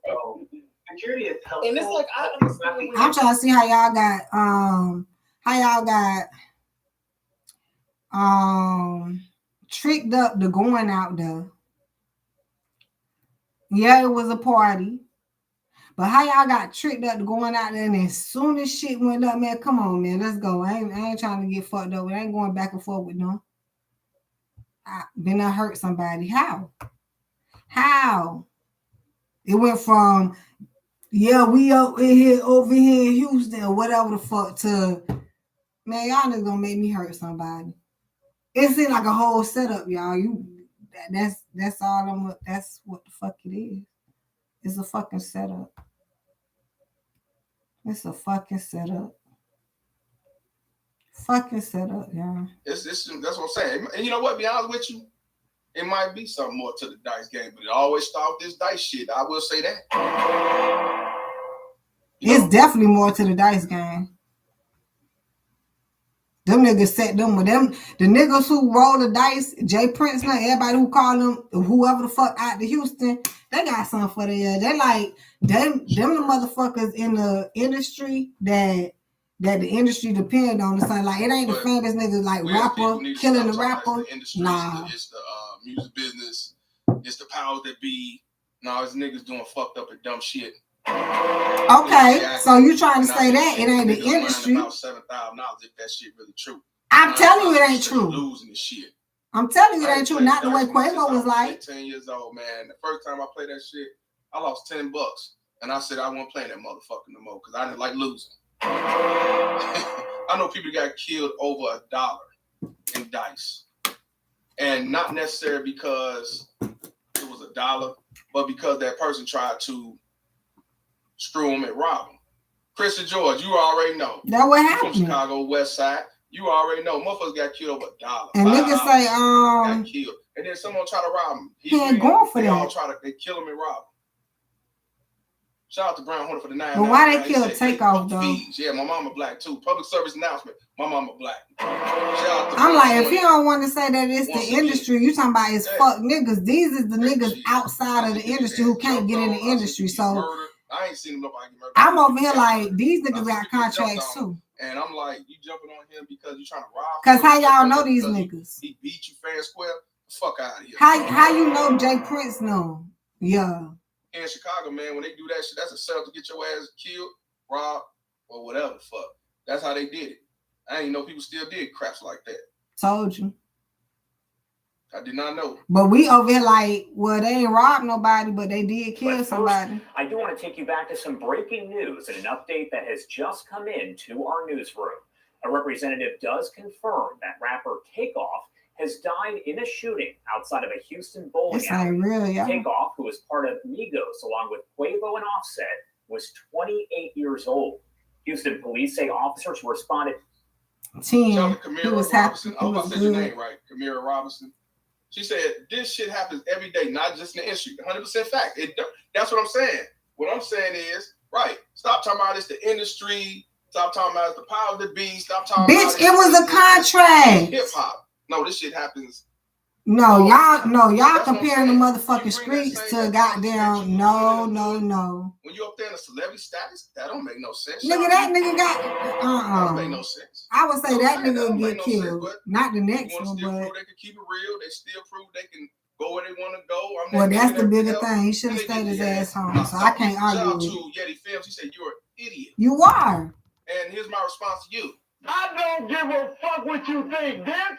Security is helpful. And it's like I'm trying to see how y'all got tricked up to going out there. Yeah, it was a party. But how y'all got tricked up to going out there, and as soon as shit went up, man, come on, man, let's go. I ain't trying to get fucked up. I ain't going back and forth with them. Then I hurt somebody. How? It went from, yeah, we over here in Houston or whatever the fuck to, man, y'all niggas gonna make me hurt somebody. It seemed like a whole setup, y'all. That's all that's what the fuck it is. It's a fucking setup. It's a fucking setup. Fucking set up, yeah. That's what I'm saying. And you know what? Be honest with you, it might be something more to the dice game, but it always start with this dice shit. I will say that. It's definitely more to the dice game. Them niggas set them with them. The niggas who roll the dice, Jay Prince, everybody who call them, whoever the fuck out to Houston, they got something for the They like them the motherfuckers in the industry that the industry depend on. It's like it ain't the famous niggas like rapper killing the rapper. Nah, it's the music business. It's the powers that be. Nah, it's niggas doing fucked up and dumb shit. Okay, so you trying to say that it ain't the industry? About $7,000 if that shit really true. I'm telling you it ain't true. Losing the shit. I'm telling you it ain't true. Not the way Quavo was like. 10 years old, man. The first time I played that shit, I lost $10, and I said I wasn't playing that motherfucker no more because I didn't like losing. I know people got killed over $1 in dice, and not necessarily because it was $1, but because that person tried to screw him and rob him. Christian George, you already know. That what happened. From Chicago West Side, you already know. Motherfuckers got killed over $1. And niggas say, got killed, and then someone try to rob him. He ain't going for they that. All they kill him and rob him. Shout out to Brown Horner for the 9. But why they kill Takeoff though? Fees. Yeah, my mama black too. Public service announcement. My mama black. I'm like, if you don't want to say that it's the industry, you talking about it's fuck niggas. These is the niggas outside of the industry who can't get in the industry. So I ain't seen nobody get murdered. I'm over here like these niggas got contracts too. And I'm like, you jumping on him because you trying to rob? Cause how y'all know these niggas? He beat you fair and square. Fuck out of here. How you know Jay Prince know? Yeah. In Chicago, man, when they do that shit, that's a setup to get your ass killed, robbed, or whatever the fuck. That's how they did it. I didn't know people still did craps like that. Told you. I did not know. But we over here like, well, they ain't robbed nobody, but they did kill somebody. I do want to take you back to some breaking news and an update that has just come in to our newsroom. A representative does confirm that rapper Takeoff has died in a shooting outside of a Houston bowling alley. Really, yeah. Takeoff, who was part of Migos along with Quavo and Offset, was 28 years old. Houston police say officers responded. 10. He was happy. I hope I said your name right. Kamira Robinson. She said, this shit happens every day, not just in the industry. 100% fact. That's what I'm saying. What I'm saying is, right, stop talking about it's the industry. Stop talking about it's the power of the beast. Stop talking about it was a contract. Hip-hop. No, this shit happens. No, y'all comparing the motherfucking streets to goddamn no. When you up there in a celebrity status, that don't make no sense. Nigga, that nigga got That don't make no sense. I would say that nigga get killed. Not the next one, but they can keep it real. They still prove they can go where they want to go. Well, that's the bigger thing. He should have stayed his ass home. So I can't argue with it. Yeti Films, he said you're an idiot. You are. And here's my response to you. I don't give a fuck what you think, bitch.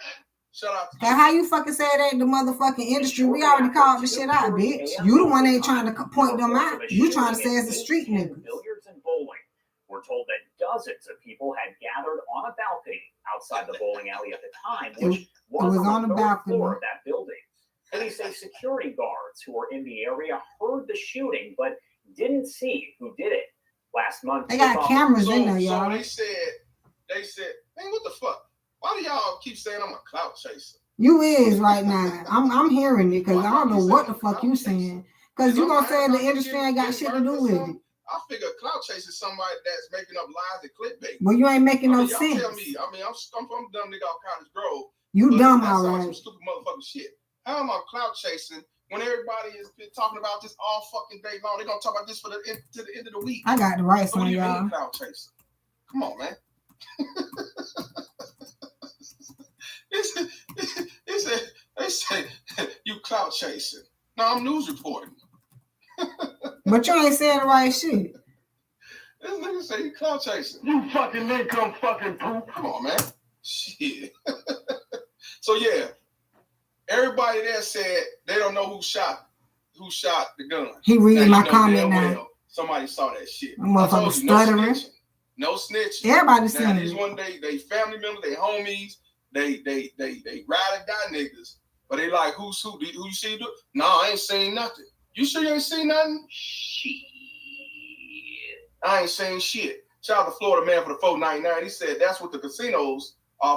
Shut up. How you fucking say that in the motherfucking industry? We already called the shit out, bitch. You the one ain't trying to point them out. You trying to say it's the street niggas. Billiards and bowling. We're told that dozens of people had gathered on a balcony outside the bowling alley at the time, which was on the third floor of that building. Police say security guards who were in the area heard the shooting, but didn't see who did it. Last month, they got cameras in there, y'all. So they said, man, what the fuck? Why do y'all keep saying I'm a clout chaser? You is right now. I'm hearing it because I don't know what the fuck you saying. Because you gonna say the industry ain't got shit to do with it. I figure clout chaser is somebody that's making up lies and clickbait. Well, you ain't making no sense. Tell me, I'm from dumb nigga off Cottage Grove. You dumb, all right. Some stupid motherfucking shit. How am I clout chasing when everybody is talking about this all fucking day long? They're gonna talk about this to the end of the week. I got the right one, y'all. Clout chaser. Come on, man. They say you clout chasing. No, I'm news reporting. But you ain't saying the right shit. This nigga say you clout chasing. You fucking income fucking poop. Come on, man. Shit. So yeah, everybody there said they don't know who shot the gun. He reading my comment now. Well, somebody saw that shit. Motherfucker stuttering. No snitching. Everybody saying these one day they family members, they homies, they ride or die niggas. But they like, who you see? No, I ain't seen nothing. You sure you ain't seen nothing? Shit. I ain't seen shit. Shout out to Florida man for the 499. He said that's what the casinos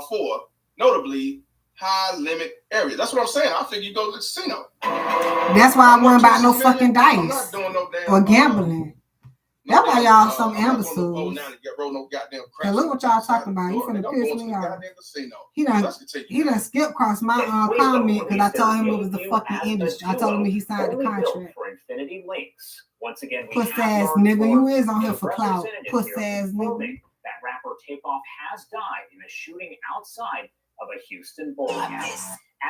for, notably high limit areas. That's what I'm saying. I figure you go to the casino. That's why I wasn't about no fucking dice. I'm not doing no damn or gambling. That's why y'all some imbeciles. Cause look what y'all talking about. You finna piss me off. He done skipped across my comment because I told him it was the fucking industry. I told him he signed the contract. For Infinity Links. Once again, Puss ass nigga, you is on here for clout. Puss ass nigga. That rapper Takeoff has died in a shooting outside of a Houston bowling alley.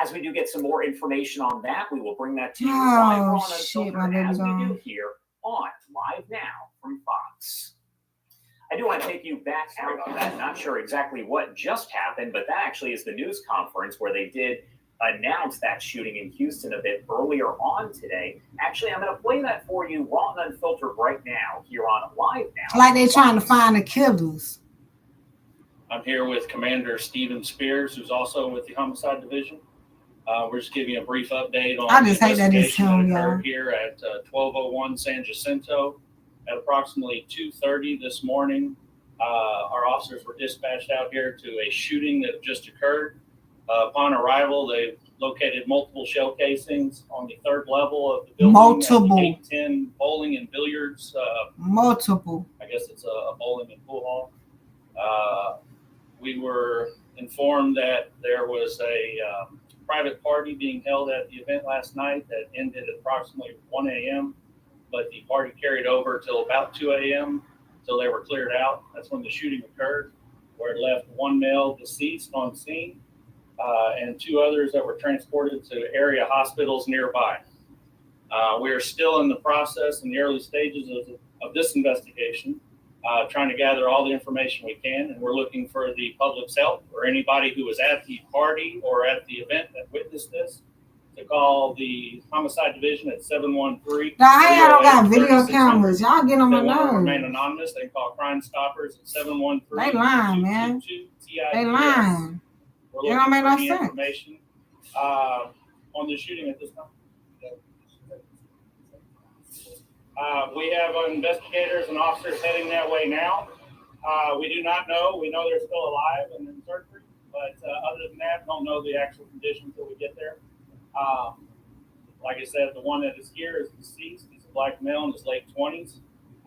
As we do get some more information on that, we will bring that to you live on Unfiltered as we do here on Live Now from Fox. I do want to take you back out to that. Not sure exactly what just happened, but that actually is the news conference where they did announce that shooting in Houston a bit earlier on today. Actually, I'm going to play that for you raw and unfiltered right now here on Live Now. Like they're trying to find the killers. I'm here with Commander Steven Spears, who's also with the Homicide Division. We're just giving you a brief update on the investigation that occurred here at 1201 San Jacinto at approximately 2:30 this morning. Our officers were dispatched out here to a shooting that just occurred. Upon arrival, they located multiple shell casings on the third level of the building. Multiple. 810 bowling and billiards. Multiple. I guess it's a bowling and pool hall. We were informed that there was a private party being held at the event last night that ended at approximately 1 a.m., but the party carried over till about 2 a.m. until they were cleared out. That's when the shooting occurred, where it left one male deceased on scene and two others that were transported to area hospitals nearby. We are still in the process in the early stages of this investigation, trying to gather all the information we can, and we're looking for the public's help or anybody who was at the party or at the event that witnessed this to call the Homicide Division at 713. Now, I don't got video cameras. Y'all get on my nerves. Remain anonymous. They can call Crime Stoppers at 713. They lying, man. They lying. They don't make no sense. Information on the shooting at this time. We have investigators and officers heading that way now. We do not know. We know they're still alive and in surgery, but other than that, don't know the actual conditions until we get there. Like I said, the one that is here is deceased. He's a black male in his late 20s.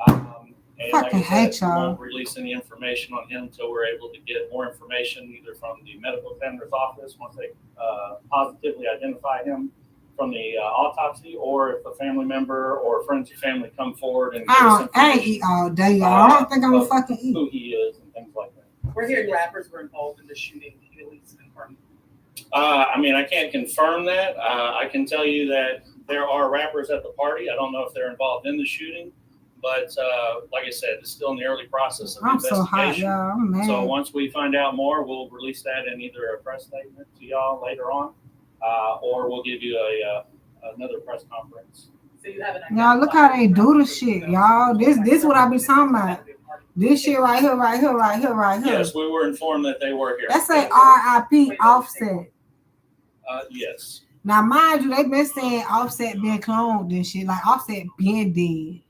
And like I said, we won't release any information on him until we're able to get more information either from the medical examiner's office once they positively identify him from the autopsy, or if a family member or friends or family come forward and give us information. I ain't eat all day, y'all. I don't think I'm gonna fucking eat. Who he is and things like that. We're hearing rappers were involved in the shooting. Can you at least confirm? I mean, I can't confirm that. I can tell you that there are rappers at the party. I don't know if they're involved in the shooting, but like I said, it's still in the early process of investigation. I'm so hot, y'all. I'm mad. So once we find out more, we'll release that in either a press statement to y'all later on, or we'll give you another press conference. So you have an y'all, look how they do the shit, y'all. This what I be talking about. This shit right here, right here, right here, right here. Yes, we were informed that they were here. That's a RIP Offset. Yes. Now, mind you, they been saying Offset been cloned and shit. Like, Offset been dead.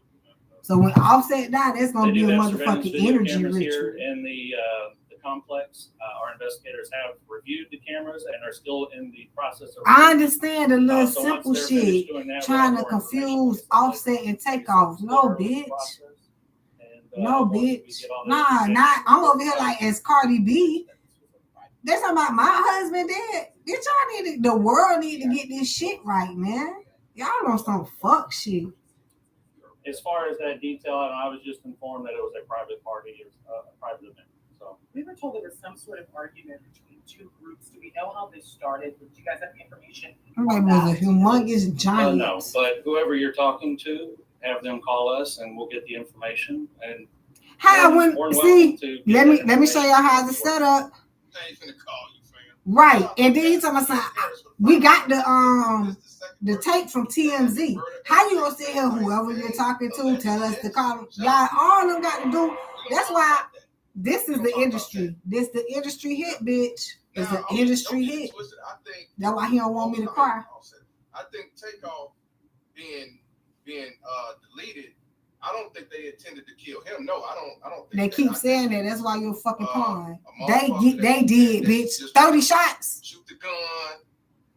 So when Offset died, that's going to be a motherfucking energy ritual. Here in the complex, our investigators have reviewed the cameras and are still in the process of... I understand the little simple shit, trying to confuse Offset and Takeoff. No, bitch. No, bitch. Nah, I'm over here like as Cardi B. They're talking about my husband dead. Bitch, y'all need the world need to get this shit right, man. Y'all on some fuck shit. As far as that detail, I was just informed that it was a private party, a private event. So we were told there was some sort of argument between two groups. Do we know how this started? Do you guys have the information? It was a humongous giant. No, but whoever you're talking to, have them call us, and we'll get the information. And let me show y'all how it's set up. I ain't finna call you, fam. Right, and then he's talking about we got the tape from TMZ. How you gonna sit here, whoever you're talking to, tell us to call them? Y'all, all them got to do. That's why this is the industry. This the industry hit, bitch. It's an industry hit. That's why he don't want me to cry. I think Takeoff being deleted I don't think they intended to kill him. No, I don't think they that. keep saying that. That's why you're fucking pawn. They motherfucker did, bitch. 30 shots. Shoot the gun.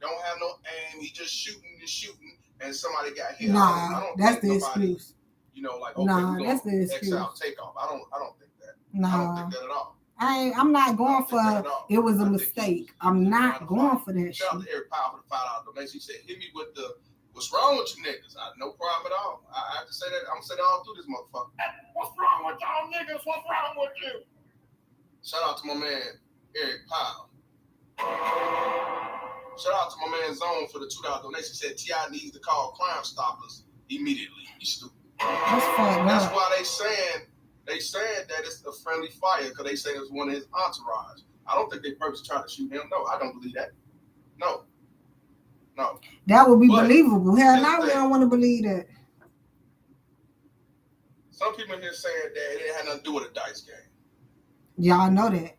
Don't have no aim. He just shooting, and somebody got hit. Nah, I don't that's think the nobody, excuse. You know, like okay, nah, we that's the gonna excuse. X out, take off. I don't think that. Nah. I don't think that at all. I'm not going for it was a mistake. I'm not going for that shit. Shout out to Eric Powell for the $5 donation. He said, hit me with the what's wrong with you niggas? No problem at all. I have to say that. I'm gonna say that all through this motherfucker. What's wrong with y'all niggas? What's wrong with you? Shout out to my man Eric Powell. Shout out to my man Zone for the $2 donation. He said T.I. needs to call Crime Stoppers immediately. He's stupid. That's why they saying that it's a friendly fire because they say it's one of his entourage. I don't think they purposely tried to shoot him. No, I don't believe that. No. That would be believable. Hell no, we don't want to believe that. Some people in here saying that it didn't have nothing to do with a dice game. Y'all know that.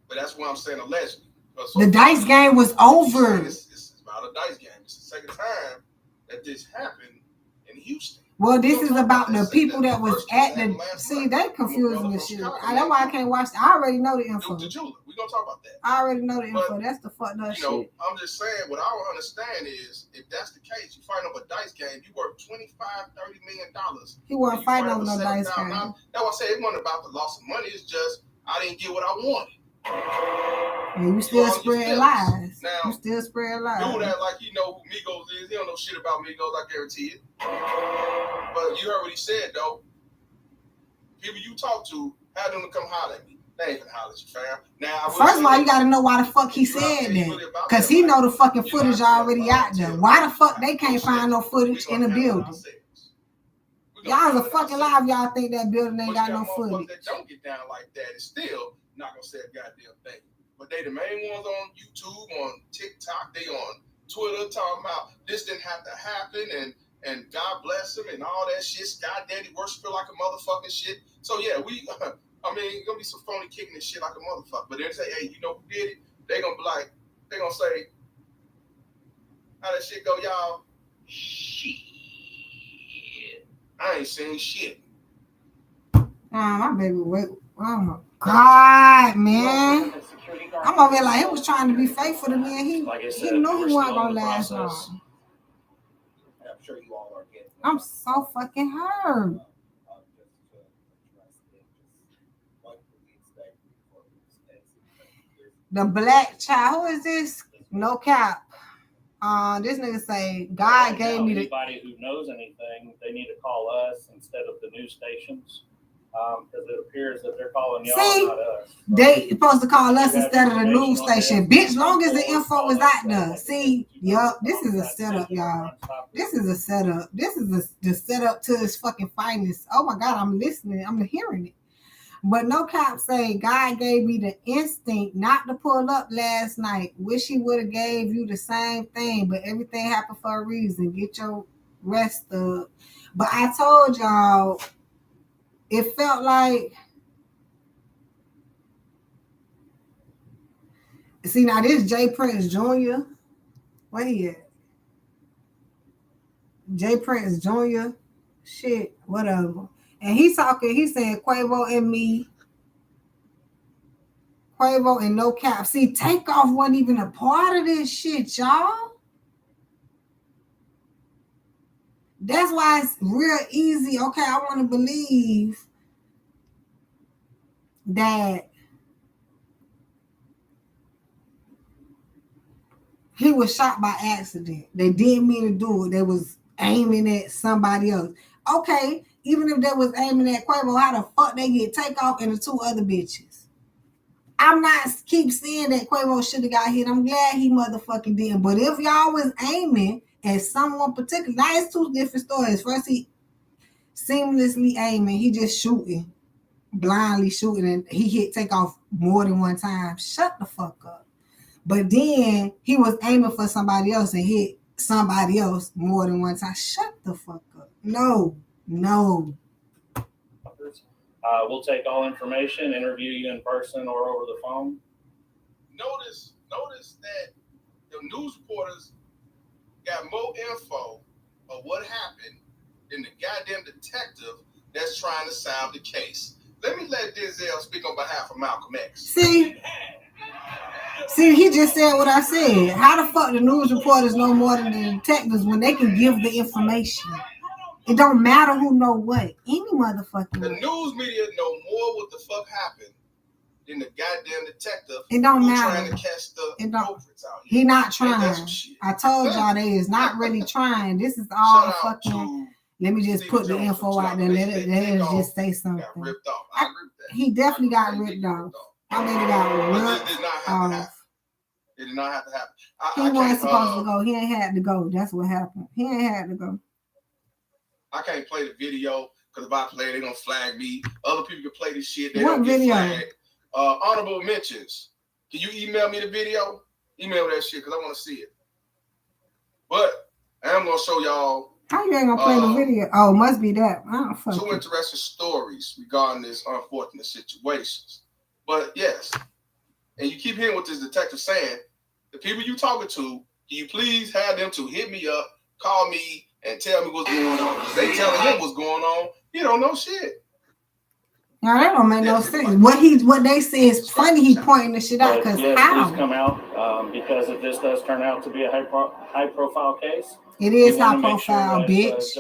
But that's why I'm saying allegedly. The dice game was over. It's about a dice game. It's the second time that this happened in Houston. Well, this is about the people that was at the. See, they confusing the shit. That's why I can't watch. I already know the info. The jeweler. We're gonna talk about that. I already know the info. That's the fucked up shit. I'm just saying, what I don't understand is, if that's the case, you fight over a dice game, you worth $25-30 million. He wasn't fighting over no dice game. That's why I say it wasn't about the loss of money. It's just I didn't get what I wanted. And you still spread lies. Now, you still spread lies. Dude that like he know who Migos is. He don't know shit about Migos, I guarantee it. But you heard what he said, though. People you talk to, have them to come holler at me. They ain't gonna holler at you, fam. Now, first of all, you gotta know why the fuck he said that. Because he know the fucking footage already out there. Why the fuck they can't find no footage in the building? Y'all a fucking lie if y'all think that building ain't got no footage. That don't get down like that. It's still not gonna say a goddamn thing. But they the main ones on YouTube, on TikTok, they on Twitter talking about this didn't have to happen and God bless him and all that shit. God daddy worship like a motherfucking shit. So yeah, gonna be some phony kicking this shit like a motherfucker. But they say, hey, you know who did it? They gonna be like, they gonna say, how that shit go, y'all? Shit. I ain't saying shit. My baby, wait. Oh my God, man. I'm over here like he was trying to be faithful to me, and he knew he wasn't gonna last long. I'm sure you all are getting. I'm so fucking hurt. The black child, who is this? No cap. This nigga say God gave me the. Anybody who knows anything, they need to call us instead of the news stations. Because it appears that they're calling y'all, not us. They supposed to call us instead of the news station. Bitch, long as the info is out there. See, yup, this is a setup, y'all. This is a setup. This is the setup to his fucking finest. Oh my God, I'm listening. I'm hearing it. But no cap say God gave me the instinct not to pull up last night. Wish he would have gave you the same thing, but everything happened for a reason. Get your rest up. But I told y'all, it felt like, see now this Jay Prince Jr. Where he at? Jay Prince Jr. Shit, whatever. And he saying Quavo and me. Quavo and no cap. See, Takeoff wasn't even a part of this shit, y'all. That's why it's real easy. Okay, I want to believe that he was shot by accident. They didn't mean to do it. They was aiming at somebody else. Okay, even if they was aiming at Quavo, how the fuck they get Takeoff and the two other bitches? I'm not keep saying that Quavo should have got hit. I'm glad he motherfucking didn't. But if y'all was aiming at someone particular, now it's two different stories. First, he seamlessly aiming. He just shooting, blindly shooting, and he hit Takeoff more than one time. Shut the fuck up. But then he was aiming for somebody else and hit somebody else more than one time. Shut the fuck up. No. We'll take all information, interview you in person or over the phone. Notice that the news reporters got more info of what happened than the goddamn detective that's trying to solve the case. Let me let Denzel speak on behalf of Malcolm X. See, he just said what I said. How the fuck the news reporters know more than the detectives when they can give the information? It don't matter who know what. Any motherfucking The way. news media know more what the fuck happened than the goddamn detective. It don't who matter. Trying to catch the culprits out here. He not trying. I told y'all they is not really trying. This is all fucking. Let me just put the info out there. Let us just say something. Got ripped off. I agree with that. He definitely got ripped off. I mean, he got ripped off. It did not have to happen. He wasn't supposed to go. He ain't had to go. That's what happened. He ain't had to go. I can't play the video because if I play it, they're gonna flag me. Other people can play this shit. They what don't video? Get flagged. Honorable mentions. Can you email me the video? Email that shit because I want to see it. But I am gonna show y'all. How you ain't gonna play the video? Oh, must be that. I don't fuck. Two interesting stories regarding this unfortunate situations. But yes, and you keep hearing what this detective saying. The people you talking to, can you please have them to hit me up, call me, and tell me what's going on? They telling him what's going on. He don't know shit. No, that don't make no sense. What they say is funny. He pointing the shit out because how? Please come out because if this does turn out to be a high profile case, it is high profile, bitch.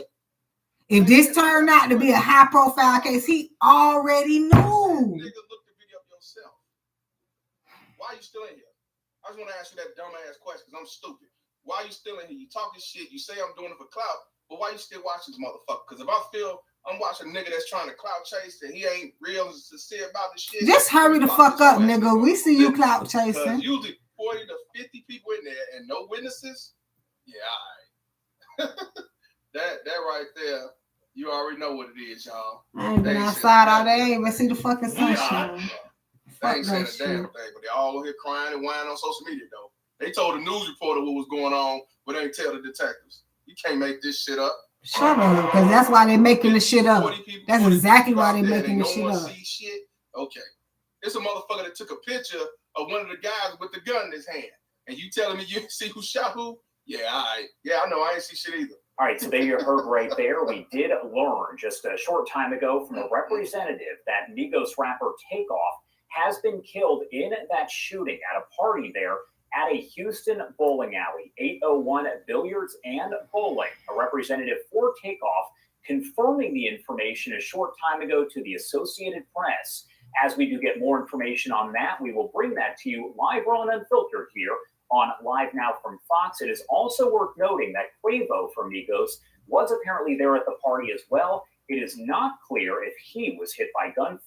If this turned out to be a high profile case, he already knew. Nigga, look the video up yourself. Why are you still in here? I just want to ask you that dumb ass question because I'm stupid. Why are you still in here? You talking shit. You say I'm doing it for clout, but why you still watching this motherfucker? Because if I feel I'm watching a nigga that's trying to clout chase and he ain't real and sincere about the shit. Just hurry the fuck up, nigga. We see you clout chasing. Because usually 40 to 50 people in there and no witnesses. Yeah, all right. that right there, you already know what it is, y'all. I ain't been outside all day. I ain't even see the fucking sunshine. They ain't saying a damn thing, but they all over here crying and whining on social media, though. They told the news reporter what was going on, but they ain't tell the detectives. You can't make this shit up. Shut up, because that's why they making the shit up. That's exactly why they making the shit up. See shit? Okay. It's a motherfucker that took a picture of one of the guys with the gun in his hand. And you telling me you didn't see who shot who? Yeah, all right. Yeah, I know. I ain't see shit either. All right, so there you heard right there. We did learn just a short time ago from a representative that Migos rapper Takeoff has been killed in that shooting at a party there at a Houston bowling alley, 801 Billiards and Bowling. A representative for Takeoff confirming the information a short time ago to the Associated Press. As we do get more information on that, we will bring that to you live on Unfiltered here on Live Now from Fox. It is also worth noting that Quavo from Migos was apparently there at the party as well. It is not clear if he was hit by gunfire.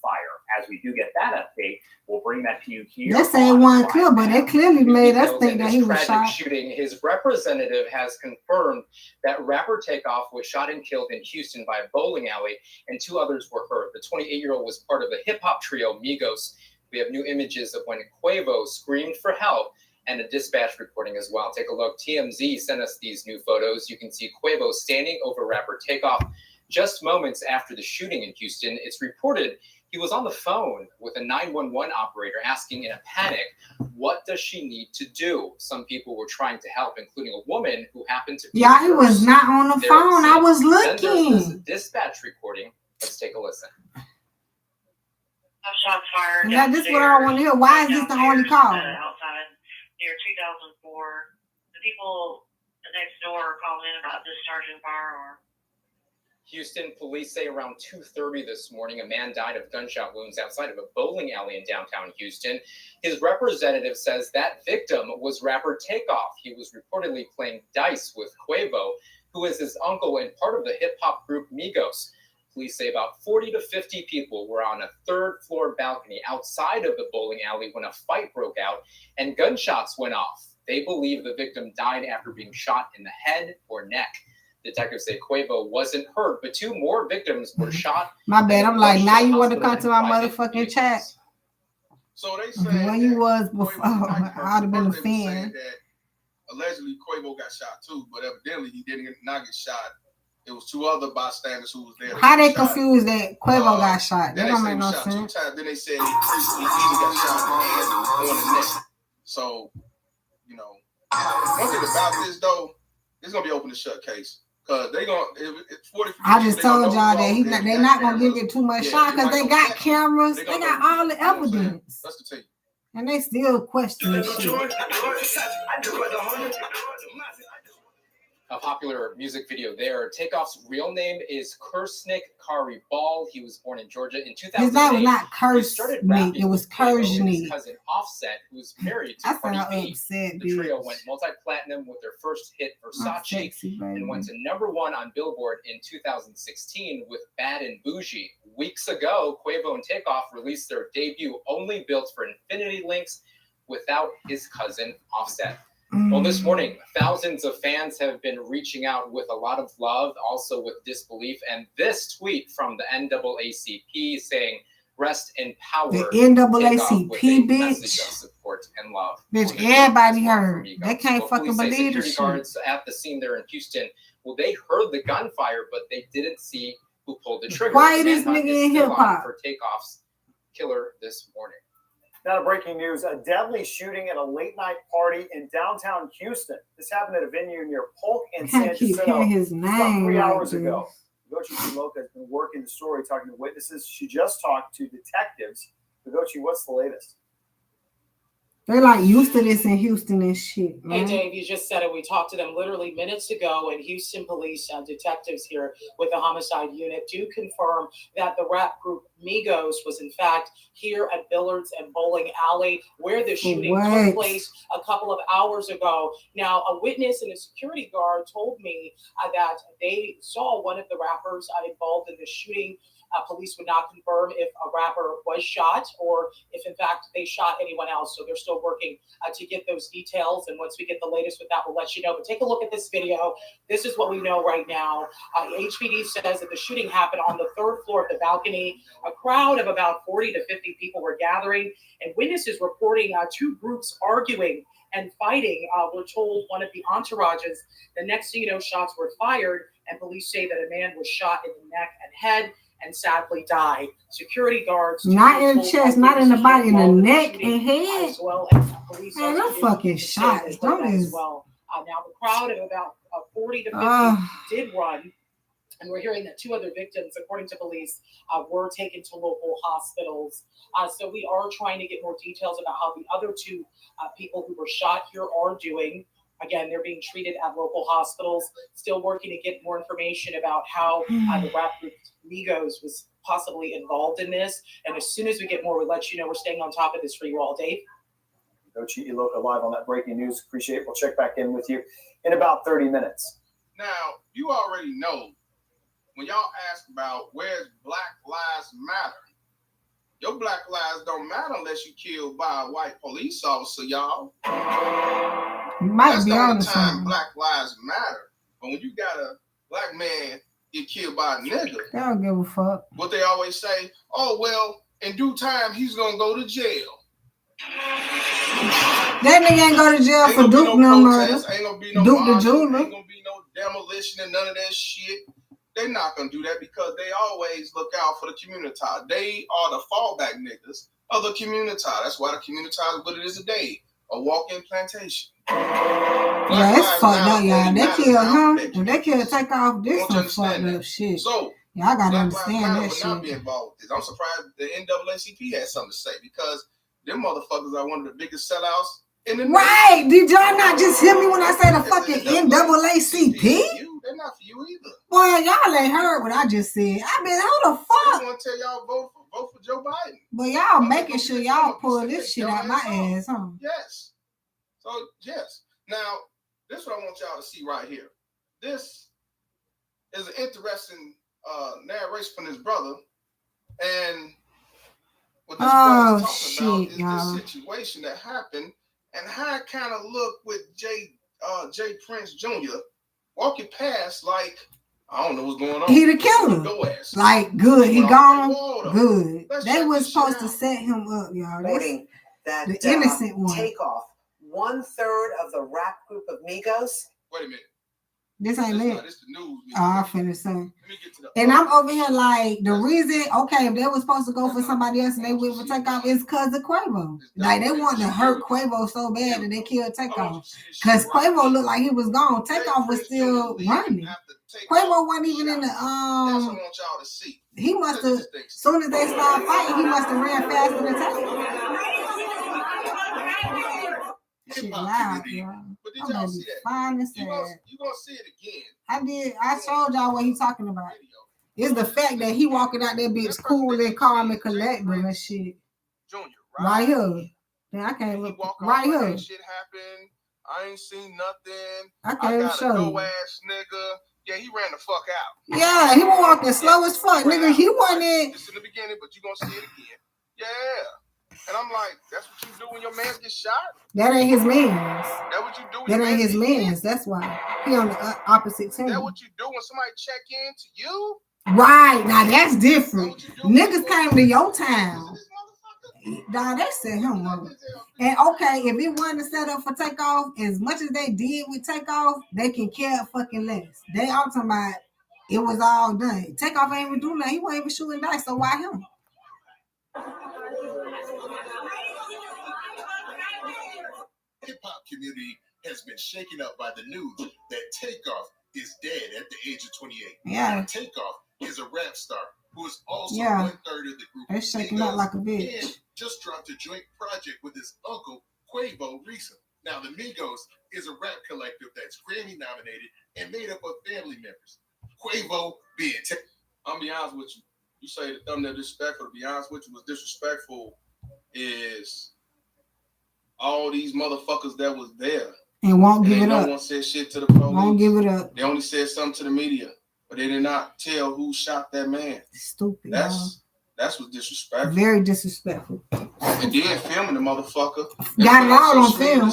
As we do get that update, we'll bring that to you here. This ain't one clear, but they clearly made us think that he was shot. Shooting, his representative has confirmed that rapper Takeoff was shot and killed in Houston by a bowling alley, and 2 others were hurt. The 28-year-old was part of the hip-hop trio Migos. We have new images of when Quavo screamed for help and a dispatch recording as well. Take a look. TMZ sent us these new photos. You can see Quavo standing over rapper Takeoff just moments after the shooting in Houston. It's reported he was on the phone with a 911 operator asking in a panic, what does she need to do? Some people were trying to help, including a woman who happened to be he was not on the phone. I was looking. Then there's this dispatch recording. Let's take a listen. Shots fired. Yeah, this is what I want to hear. Why is this the only call? Outside near 2004. The people next door are calling in about discharging firearm. Houston police say around 2:30 this morning, a man died of gunshot wounds outside of a bowling alley in downtown Houston. His representative says that victim was rapper Takeoff. He was reportedly playing dice with Quavo, who is his uncle and part of the hip-hop group Migos. Police say about 40 to 50 people were on a third-floor balcony outside of the bowling alley when a fight broke out and gunshots went off. They believe the victim died after being shot in the head or neck. Detectives say Quavo wasn't hurt, but 2 more victims were shot. My bad. I'm like, now you want to come to my motherfucking chat. So they say where you was before. I'd have been a fan. Allegedly, Quavo got shot too, but evidently he didn't not get shot. It was 2 other bystanders who was there. How they confused that Quavo got shot? That don't make no sense. 2 times. Then they said he either got shot in the hand or in the neck. So, you know, one thing about this though, it's gonna be open to shut case. Cause they gonna 40. I just told y'all that they're not gonna give it too much shot because they got cameras, they got all the evidence. That's the thing. And they still questioning shit. A popular music video there. Takeoff's real name is Kersnik Kari Ball. He was born in Georgia in 2008. His name was not Kersnik, it was Kersnik. His cousin Offset, who's married to I Cardi sound B. upset, The trio went multi-platinum with their first hit Versace and went to #1 on Billboard in 2016 with Bad and Bougie. Weeks ago, Quavo and Takeoff released their debut only built for Infinity Links without his cousin Offset. Well, this morning, thousands of fans have been reaching out with a lot of love, also with disbelief. And this tweet from the NAACP saying, "Rest in power." The NAACP, bitch. Message of support and love. Bitch, everybody heard. They can't Well, fucking police say believe this security shit. guards at the scene there in Houston, well, they heard the gunfire, but they didn't see who pulled the trigger. Why is this Manhunt nigga is in still hip on hop? for Takeoff's killer this morning. Now to breaking news, a deadly shooting at a late night party in downtown Houston. This happened at a venue near Polk and San Can't keep Jacinto hearing his about name 3 like hours this. ago. Gochi Loca has been working the story, talking to witnesses. She just talked to detectives. Gochi, what's the latest? They're like used to this in Houston and shit, Hey, man. Dave, you just said it. We talked to them literally minutes ago, and Houston police detectives here with the homicide unit do confirm that the rap group Migos was, in fact, here at Billard's and Bowling Alley, where the shooting took place a couple of hours ago. Now, a witness and a security guard told me that they saw one of the rappers involved in the shooting. Police would not confirm if a rapper was shot or if, in fact, they shot anyone else. So they're still working to get those details. And once we get the latest with that, we'll let you know. But take a look at this video. This is what we know right now. HPD says that the shooting happened on the third floor of the balcony. A crowd of about 40 to 50 people were gathering, and witnesses reporting two groups arguing and fighting. We're told one of the entourages, the next thing you know, shots were fired, and police say that a man was shot in the neck and head and sadly died. Security guards, not in the chest, not in the body, in the neck and head. As well as police. Man, them fucking shots. Don't as well. Now the crowd of about 40 to 50 did run, and we're hearing that 2 other victims, according to police, were taken to local hospitals. So we are trying to get more details about how the other 2 people who were shot here are doing. Again, they're being treated at local hospitals. Still working to get more information about how the rap group Migos was possibly involved in this. And as soon as we get more, we'll let you know. We're staying on top of this for you all. Dave? Gochi Iloka live on that breaking news. Appreciate it. We'll check back in with you in about 30 minutes. Now, you already know when y'all ask about where's Black Lives Matter, your Black Lives don't matter unless you're killed by a white police officer, y'all. That's the the only only time Black Lives Matter. But when you got a black man get killed by a nigga, they don't give a fuck. What they always say, oh, well, in due time, he's going to go to jail. That nigga ain't go to jail for Duke no murder. Ain't going to be no Duke the marching, jeweler. ain't going to be no demolition and none of that shit. They're not going to do that because they always look out for the community. They are the fallback niggas of the community. That's why the community is what it is today. A walk-in plantation. Yeah, it's fucked up, y'all. They killed him. If they killed Takeoff, this some fucked up shit. So, y'all gotta understand that shit. Not be shit. involved with this. I'm surprised the NAACP had something to say because them motherfuckers are one of the biggest sellouts in the Right? Did y'all not just hear me when I said the fucking NAACP? They're not for you either. Boy, y'all ain't heard what I just said. I mean, who the fuck? I just want to tell y'all vote for Joe Biden. But y'all making sure y'all pull this shit out my ass, huh? Yes. So, yes. Now, this is what I want y'all to see right here. This is an interesting narration from his brother. And what this brother is talking about is this situation that happened and how it kind of looked with Jay Prince Jr. walking past like, I don't know what's going on. He the killer. Like, good. He gone. Good. They was supposed to set him up, y'all. That the innocent one. Takeoff, 1/3 of the rap group of Migos. Wait a minute. This ain't it. This the news. Oh, I'm finna say. Let me get to the and I'm over here like, the reason, okay, if they were supposed to go for somebody else and they went for Takeoff, it's because of Quavo. Like, they wanted to hurt Quavo so bad that they killed Takeoff. Because Quavo looked like he was gone. Takeoff was still running. Quavo wasn't even in the, That's what I want y'all to see. he must have, as soon as they started fighting, he must have ran faster than Takeoff. Shit loud, bro. But did y'all see that? Fine and You sad. gonna see it again. I showed y'all what he talking about. It's the fact that he walking out that bitch cool and calm and collective and shit. Junior, right here. Then I can't look right here. Ain't shit happened. I ain't seen nothing. I can't got show a you. no ass nigga. Yeah, he ran the fuck out. Yeah, he was walking slow as fuck, nigga. He wasn't. Just in the beginning, but you gonna see it again. Yeah. And I'm like, that's what you do when your man gets shot? That ain't his man's. That what you do when that ain't his man's. That's why. He on the opposite team. That what you do when somebody check in to you? Right. Now that's different. Niggas came to your town. Nah, they set him up. And okay, if it wasn't set up for Takeoff, as much as they did with Takeoff, they can care fucking less. They all talking about it was all done. Takeoff ain't even doing nothing. He wasn't even shooting dice, so why him? Hip-hop community has been shaken up by the news that Takeoff is dead at the age of 28. Yeah. Takeoff is a rap star who is also 1/3 of the group. They're shaking up like a bitch. And just dropped a joint project with his uncle Quavo recently. Now, the Migos is a rap collective that's Grammy nominated and made up of family members. Quavo being I'm be honest with you. You say the thumbnail disrespectful. To be honest with you, what's disrespectful is all these motherfuckers that was there and won't give it up. up. No one said shit to the police. Won't give it up. They only said something to the media, but they did not tell who shot that man. Stupid. That's what's disrespectful. Very disrespectful. And then filming the motherfucker. Got it all on film.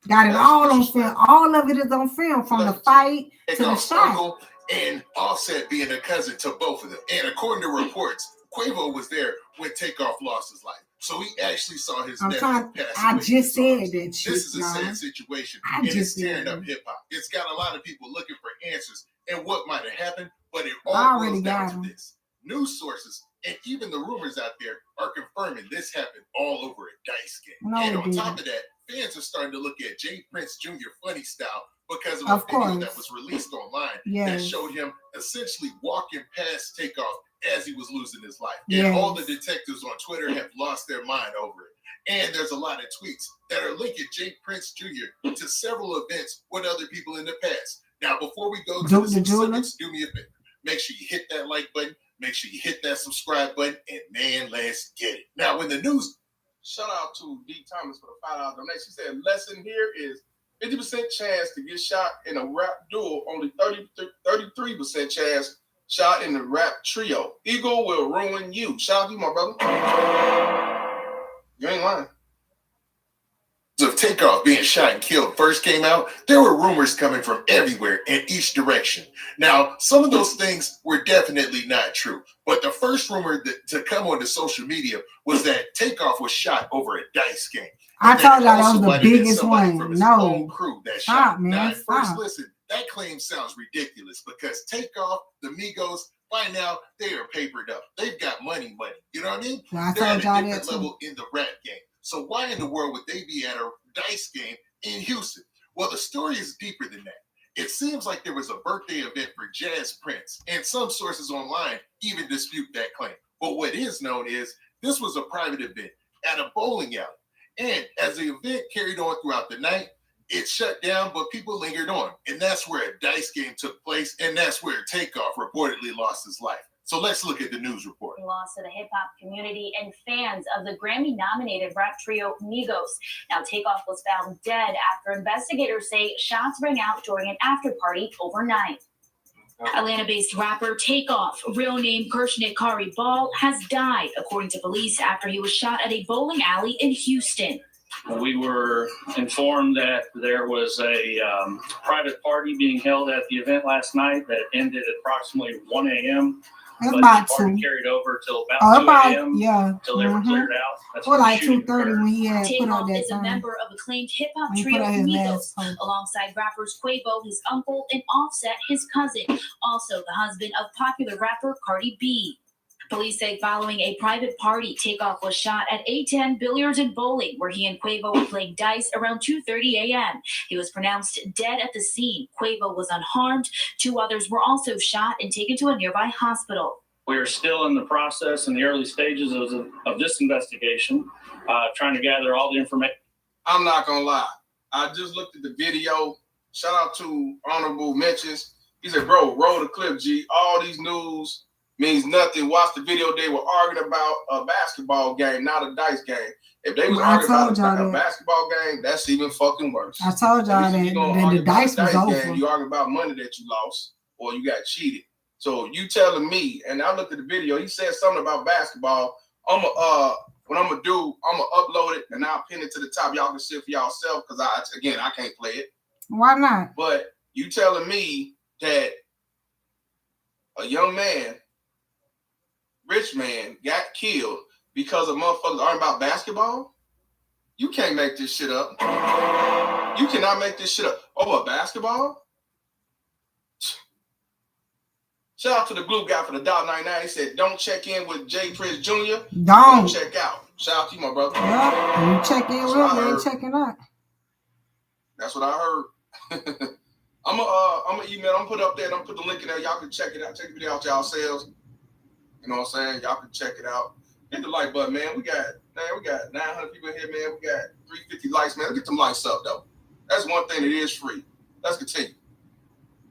Got it all on film. All of it is on film, from the fight to the shot. And Offset being a cousin to both of them. And according to reports, Quavo was there when Takeoff lost his life. So he actually saw his nephew pass away. I just said that shit. This is a sad situation. And it's tearing up hip-hop. It's got a lot of people looking for answers and what might have happened, but it all boils down to this. News sources and even the rumors out there are confirming this happened all over a dice game. And on top of that, fans are starting to look at Jay Prince Jr. funny style because of a video that was released online that showed him essentially walking past Takeoff as he was losing his life. And all the detectives on Twitter have lost their mind over it. And there's a lot of tweets that are linking Jay Prince Jr. to several events with other people in the past. Now, before we go to the specifics, do me a favor. Make sure you hit that like button. Make sure you hit that subscribe button. And man, let's get it. Now, when the news... Shout out to D. Thomas for the $5 donation. She said, lesson here is 50% chance to get shot in a rap duel. Only 33% chance shot in the rap trio. Ego will ruin you. Shout out to you, my brother. You ain't lying. Of Takeoff being shot and killed first came out, there were rumors coming from everywhere in each direction. Now, some of those things were definitely not true, but the first rumor to come onto social media was that Takeoff was shot over a dice game. I told y'all that was the biggest one. From his No, own crew that stop, shot. man. Now, at first, Stop. listen, that claim sounds ridiculous because Takeoff, the Migos, by now they are papered up. They've got money. You know what I mean? Well, I They're told at y'all a that different too. level in the rap game. So why in the world would they be at a dice game in Houston? Well, the story is deeper than that. It seems like there was a birthday event for Jazz Prince, and some sources online even dispute that claim. But what is known is this was a private event at a bowling alley. And as the event carried on throughout the night, it shut down, but people lingered on. And that's where a dice game took place, and that's where Takeoff reportedly lost his life. So let's look at the news report. Loss to the hip-hop community and fans of the Grammy-nominated rap trio Migos. Now, Takeoff was found dead after investigators say shots rang out during an after-party overnight. Atlanta-based rapper Takeoff, real name Kershnik Kari Ball, has died, according to police, after he was shot at a bowling alley in Houston. We were informed that there was a private party being held at the event last night that ended at approximately 1 a.m. It's but about the party 2. carried over till about 2 a.m. Yeah. Till they were cleared out. That's Or when the like shooting 2:30 occurred. when he had put Takeoff out that is a thing. member of acclaimed hip-hop When he put trio out his Migos, last post. alongside rappers Quavo, his uncle, and Offset, his cousin, also the husband of popular rapper Cardi B. Police say following a private party, Takeoff was shot at A10 Billiards and Bowling, where he and Quavo were playing dice around 2:30 a.m. He was pronounced dead at the scene. Quavo was unharmed. 2 others were also shot and taken to a nearby hospital. We are still in the process in the early stages of this investigation, trying to gather all the information. I'm not gonna lie. I just looked at the video. Shout out to honorable mentions. He said, bro, roll the clip, G. All these news means nothing. Watch the video. They were arguing about a basketball game, not a dice game. If they was arguing about a basketball game, that's even fucking worse. I told y'all that the dice was over. Game, you argue about money that you lost or you got cheated. So you telling me, and I looked at the video, he said something about basketball. What I'm gonna do, I'm gonna upload it and I'll pin it to the top. Y'all can see it for yourself because I can't play it. Why not? But you telling me that a young man, rich man, got killed because of motherfuckers arguing about basketball? You can't make this shit up. You cannot make this shit up. Over basketball? Shout out to the glue guy for the $1.99. He said, don't check in with Jay Prince Jr. Don't check out. Shout out to you, my brother. Yeah, you check in with him, you ain't checking out. That's what I heard. I'm gonna email, I'm gonna put it up there, and I'm gonna put the link in there. Y'all can check it out. Check the video out yourselves. You know what I'm saying? Y'all can check it out. Hit the like button, man. We got 900 people in here, man. We got 350 likes, man. Let's get them likes up, though. That's one thing that is free. Let's continue.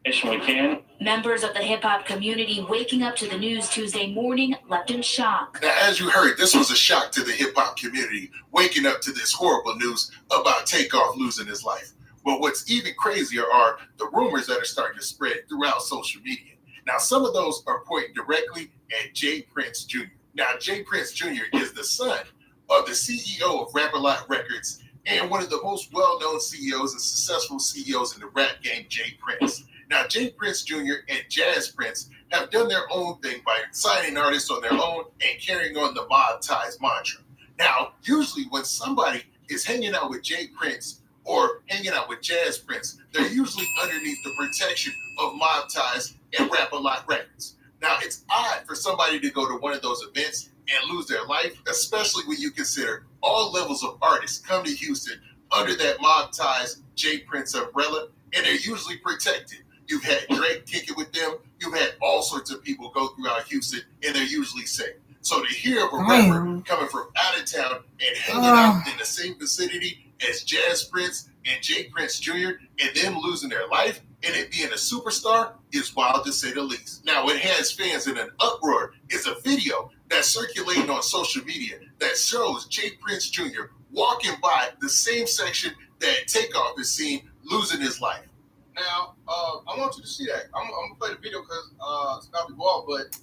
We can. Members of the hip-hop community waking up to the news Tuesday morning left in shock. Now, as you heard, this was a shock to the hip-hop community, waking up to this horrible news about Takeoff losing his life. But what's even crazier are the rumors that are starting to spread throughout social media. Now, some of those are pointing directly at Jay Prince Jr. Now, Jay Prince Jr. is the son of the CEO of Rap-A-Lot Records and one of the most well-known CEOs and successful CEOs in the rap game, Jay Prince. Now, Jay Prince Jr. and Jazz Prince have done their own thing by signing artists on their own and carrying on the mob ties mantra. Now, usually when somebody is hanging out with Jay Prince or hanging out with Jazz Prince, they're usually underneath the protection of mob ties and Rap-A-Lot Records. Now, it's odd for somebody to go to one of those events and lose their life, especially when you consider all levels of artists come to Houston under that mob ties Jay Prince umbrella, and they're usually protected. You've had Drake kick it with them. You've had all sorts of people go throughout Houston, and they're usually safe. So to hear of a rapper coming from out of town and hanging out in the same vicinity as Jazz Prince and Jay Prince Jr. and them losing their life and it being a superstar is wild to say the least. Now, what has fans in an uproar is a video that's circulating on social media that shows Jay Prince Jr. walking by the same section that Takeoff is seen losing his life. Now, I want you to see that. I'm gonna play the video because it's about to go off, but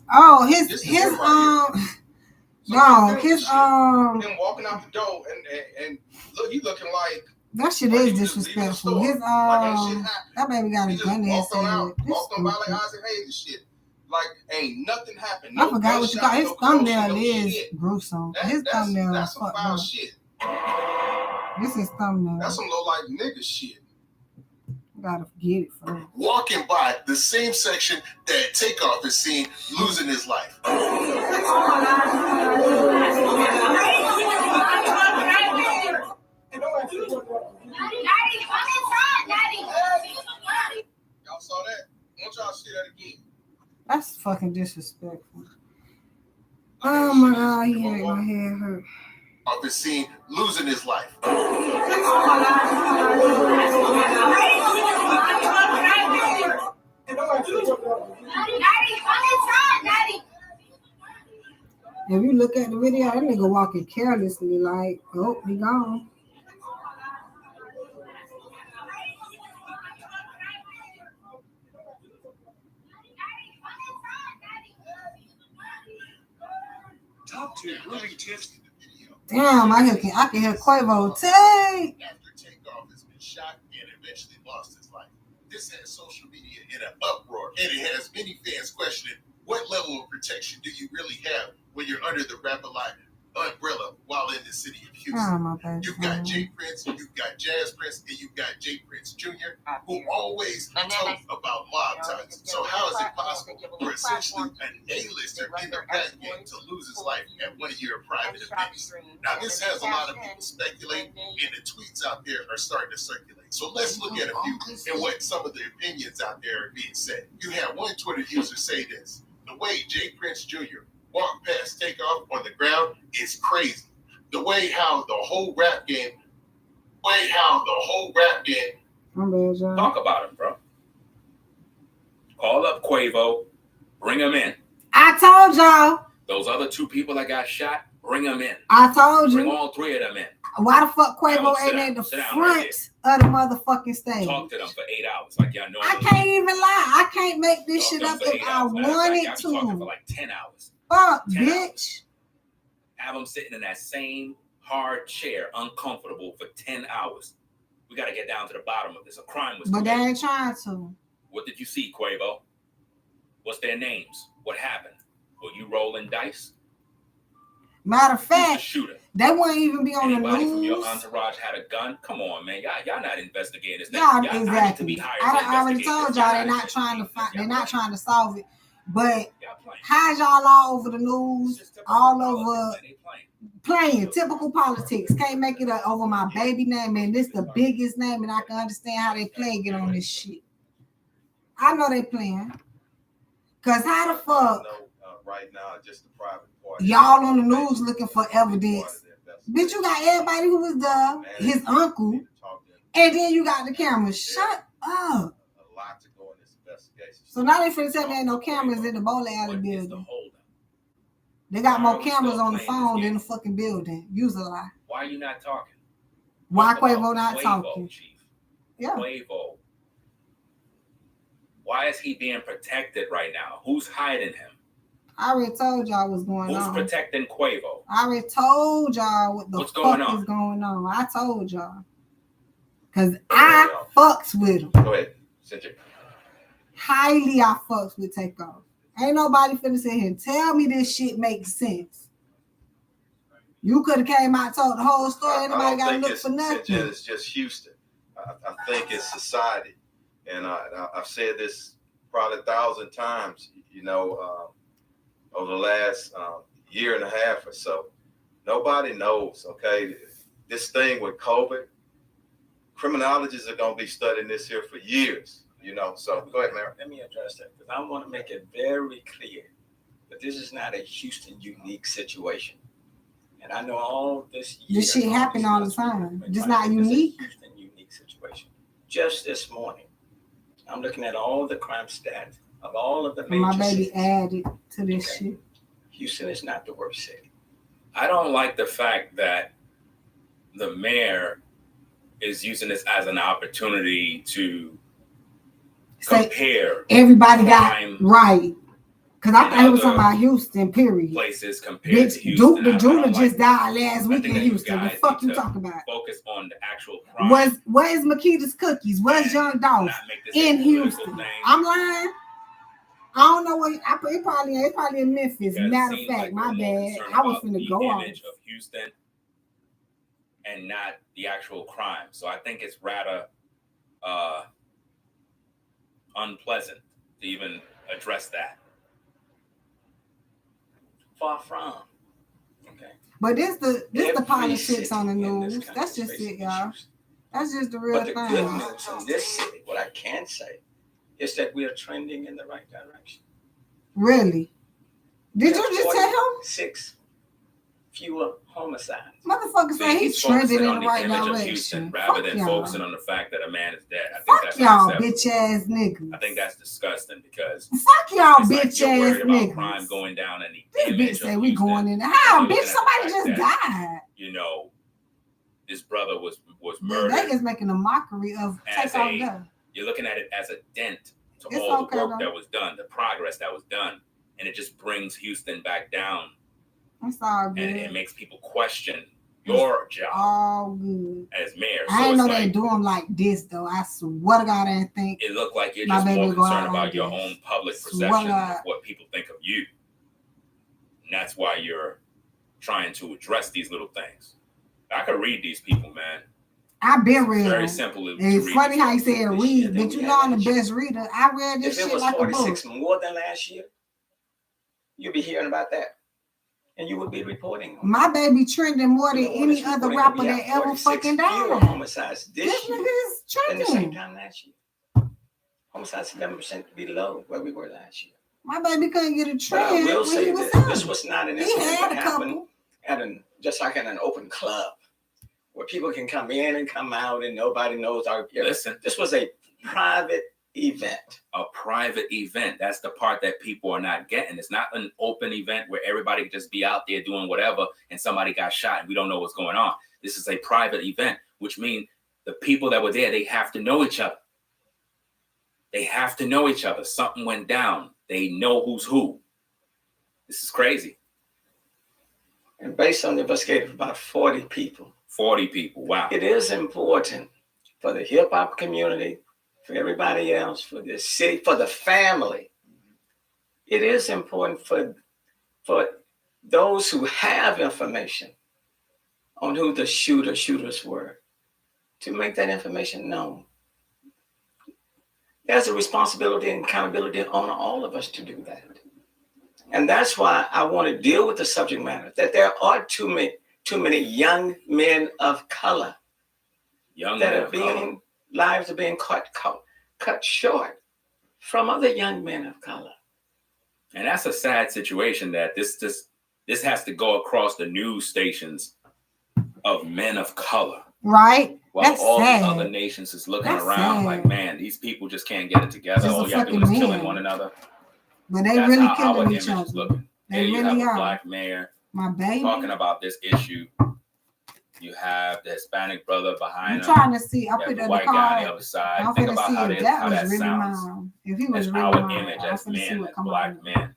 him walking out the door and look, he looking like that shit is disrespectful. That baby got a gun in his head. Walked on by like Isaac Hayes and shit. Like ain't nothing happened. I forgot what you got. His thumbnail is gruesome. His thumbnail that's some foul shit. This is thumbnail. That's some low life nigga shit. Gotta forget it first. Walking by the same section that Takeoff is seen losing his life. Y'all saw that? I want y'all to see that again. That's fucking disrespectful. Oh my god, he hurt my head hurt. I've been seen losing his life. If you look at the video, that nigga walking carelessly like, oh, he gone. Top 2 grooming tips. Damn, I can hear Quavo. Take. After Takeoff has been shot and eventually lost his life. This has social media in an uproar, and it has many fans questioning what level of protection do you really have when you're under the Rap-A-Lot umbrella while in the city of Houston? You've got Jay Prince, you've got Jazz Prince, and you've got Jay Prince Jr., who always talk about mob ties. So how is it possible for essentially an A-lister in the rap game to lose his life at one of your private events? Now, this has a lot of people speculating, and the tweets out there are starting to circulate. So let's look at a few and what some of the opinions out there are being said. You have one Twitter user say this: the way Jay Prince Jr. walked past Takeoff on the ground is crazy. The way how the whole rap game, Talk about him, bro. Call up Quavo, bring him in. I told y'all. Those other 2 people that got shot, bring them in. I told you. Bring all 3 of them in. Why the fuck Quavo ain't at the front of the motherfucking stage? Talk to them for 8 hours, like y'all know. I can't even lie. I can't make this shit up if I wanted to. to. For like 10 hours. Fuck, 10 bitch. Hours. Have them sitting in that same hard chair, uncomfortable for 10 hours. We got to get down to the bottom of this. A crime was committed. But they ain't trying to. What did you see, Quavo? What's their names? What happened? Were you rolling dice? Matter of fact, the shooter? They won't even be on Anybody the news. From your entourage had a gun? Come on, man. Y'all not investigating this. Y'all exactly. I already told y'all they're not trying to find. They're not trying to solve it. But how's y'all all over the news, all over playing typical politics? Can't make it over my baby name, and this the biggest name, and I can understand how they playing it on this shit. I know they playing. Cause how the fuck? Right now, just the private party. Y'all on the news looking for evidence. Bitch, you got everybody who was there, his uncle, and then you got the cameras. Shut up. A lot to go in this investigation. So now they finna tell me ain't no cameras in the bowling alley building. They got more cameras on the phone than the fucking building. Use a lie. Why are you not talking? Why Quavo not talking? Chief. Yeah. Quavo. Why is he being protected right now? Who's hiding him? I already told y'all what's going on. Who's protecting Quavo? I already told y'all what the fuck is going on. I told y'all. Because I fucks with him. Go ahead. Highly I fucks with Takeoff. Ain't nobody finna sit here and tell me this shit makes sense. You could have came out and told the whole story. Anybody got to look for nothing. It's just Houston. I think it's society. And I've said this probably 1,000 times, over the last year and a half or so. Nobody knows, okay? This thing with COVID, criminologists are going to be studying this here for years, So go ahead, Mayor. Let me address that because I want to make it very clear that this is not a Houston unique situation. And I know all this year. This shit happen all the time. Just not unique. Houston unique situation. Just this morning, I'm looking at all the crime stats of all of the major My baby cities. added to this shit. Houston is not the worst city. I don't like the fact that the mayor is using this as an opportunity to compare. Everybody got right. Because I thought he was talking about Houston, period. Places compared to Houston. The jeweler just died last week in Houston. The fuck you talking about? Focus on the actual crime. Where's Makita's Cookies? Where's Young Dolph in Houston? I'm lying. I don't know what it's probably in Memphis. Matter of fact, my bad. I was finna go on. Image of Houston and not the actual crime. So I think it's rather unpleasant to even address that. Far from. Okay. But this the politics on the news. That's just it, y'all. That's just the real thing. But the good news in this city, what I can say, is that we are trending in the right direction. Really? Did you just tell him? 6 fewer homicides. Motherfucker say he's trending in the right direction. Rather than focusing on the fact that a man is dead. I think Fuck that's y'all, bitch ass niggas. I think that's disgusting because fuck y'all, bitch ass niggas. Crime going down and this bitch say we going in. How, bitch? Somebody just died. This brother was murdered. They is making a mockery of Takeoff death. You're looking at it as a dent to all the work that was done, the progress that was done, and it just brings Houston back down. That's all good. And it makes people question, your job all good as mayor. I didn't know they do them like this though. I swear to God, I didn't think it looked like you're just more concerned about your own public perception of what people think of you. And that's why you're trying to address these little things. I could read these people, man. I've been reading. Very simple. It's funny how you said read, but you know I'm the best reader. I read this shit like a book. If it was 46 more than last year, you'd be hearing about that. And you would be reporting. My baby trending more than any other rapper that ever fucking died. Homicides this year is than the same time last year. Homicides 11% below where we were last year. My baby couldn't get a trend. I will say that this was not an incident that happened just like in an open club where people can come in and come out and nobody knows our. Listen, this was a private event. A private event. That's the part that people are not getting. It's not an open event where everybody can just be out there doing whatever and somebody got shot and we don't know what's going on. This is a private event, which means the people that were there, they have to know each other. They have to know each other. Something went down. They know who's who. This is crazy. And based on the investigation, about 40 people. 40 people. Wow. It is important for the hip hop community, for everybody else, for the city, for the family. It is important for those who have information on who the shooters were to make that information known. There's a responsibility and accountability on all of us to do that. And that's why I want to deal with the subject matter, that there are too many young men of color lives are being cut short from other young men of color. And that's a sad situation that this has to go across the news stations of men of color. Right. While that's all sad. the other nations is looking That's around sad. like, man, these people just can't get it together. All y'all doing is killing one another. But they That's really how killing our each image other. is looking. They Here you really have a are. black mayor My baby. talking about this issue. You have the Hispanic brother behind I'm him. trying to see. I You put have the the white car. guy on the other side. I'm Think finna about see how if that was really sounds. mine. If he was It's really our mine, image I'm as finna see men, what as come black out. men.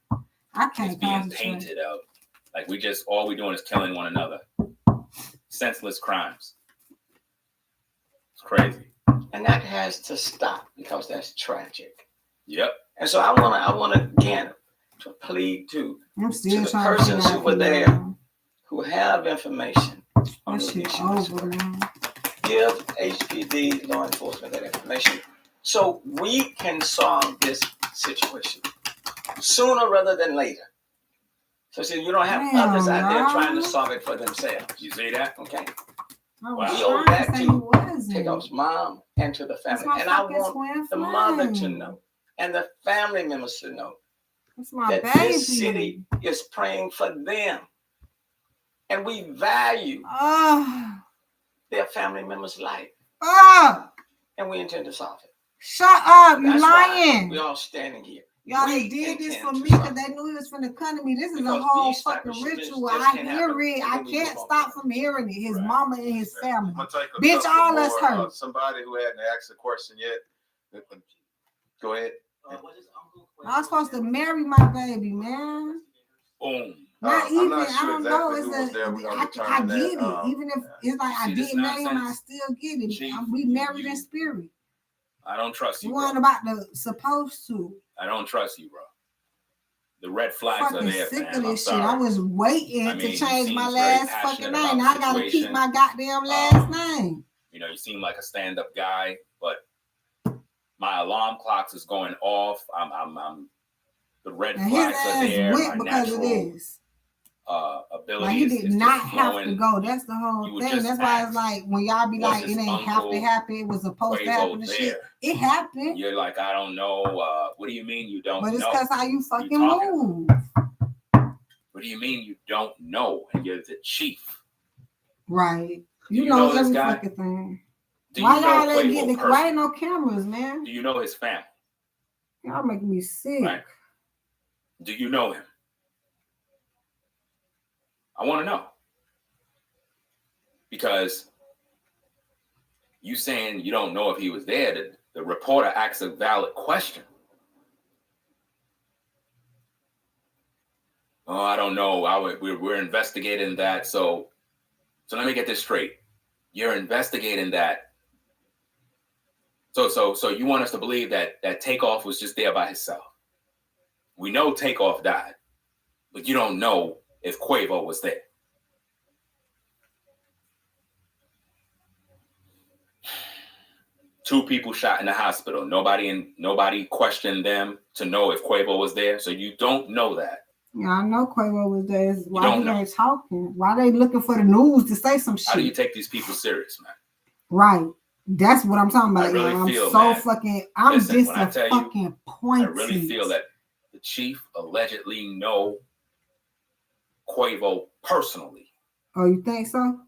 I can't It's being concentrate. painted of. Like all we doing is killing one another. Senseless crimes. It's crazy. And that has to stop because that's tragic. Yep. And so I want to again to plead to the persons who were there, who have information on That who shit these shooters over were. now. Give HPD law enforcement that information so we can solve this situation sooner rather than later. So you don't have others out there trying to solve it for themselves. You see that? Okay. I We was owe trying that to say to he wasn't. Takeoff's mom and to the family. That's my And I fucking want the twin mother to flame. know and the family members to know That's my that baby. this city is praying for them. And we value their family members' life. And we intend to solve it. Shut up, you That's why lying. we're all standing here. Y'all We did this intend for to me solve because they knew he was finna come to me. This is a Because whole these type fucking of shootings ritual. just I can't hear happen it. I when we can't move on. stop from hearing it. His mama and his family. I'm gonna take a Bitch, couple all us more, hurt. somebody who hadn't asked a question yet. Go ahead. I was supposed to marry my baby, man. Boom. Not I'm even. not I sure don't know. exactly who was there. We're gonna I determine get it. that. Even if it's like I See this didn't marry him, I nonsense? still get it. Chief, We married in spirit. I don't trust You you, weren't bro. about to supposed to. I don't trust you, bro. The red flags are Fucking there, sick fam. of I'm this shit. sorry. I was waiting I mean, to you change seem my very last passionate fucking name. about Now I the gotta keep situation. my goddamn last name. You know, you seem like a stand-up guy, but my alarm clocks is going off. I'm the red And his flags are ass there. went My because natural of this. ability Like he is did just not have flowing. to go. That's the You whole would thing. just That's why ask, it's like when y'all be was like, it his ain't have to uncle happen. It was supposed to Quavo happen. And there? shit. It happened. You're like, I don't know. What do you mean you don't But it's know? because how you What fucking you talking move. What do you mean you don't know? And you're the chief. Right. Do You you know know this every guy? fucking thing. Do Why you know y'all ain't Quavo getting the personally? why ain't no cameras, man? Do you know his family? Y'all making me sick. Right. Do you know him? I want to know. Because you saying you don't know if he was there, the reporter asks a valid question. Oh, I don't know. We're investigating that. So So let me get this straight. You're investigating that. So you want us to believe that Takeoff was just there by himself. We know Takeoff died, but you don't know if Quavo was there. Two people shot in the hospital. Nobody questioned them to know if Quavo was there. So you don't know that. Yeah, I know Quavo was there. Why he ain't talking? Why they looking for the news to say some shit? How do you take these people serious, man? Right. That's what I'm talking about. I really I'm feel, so man, fucking. listen, when I tell you, fucking point. I really feel that the chief allegedly know Quavo personally. Oh, you think so?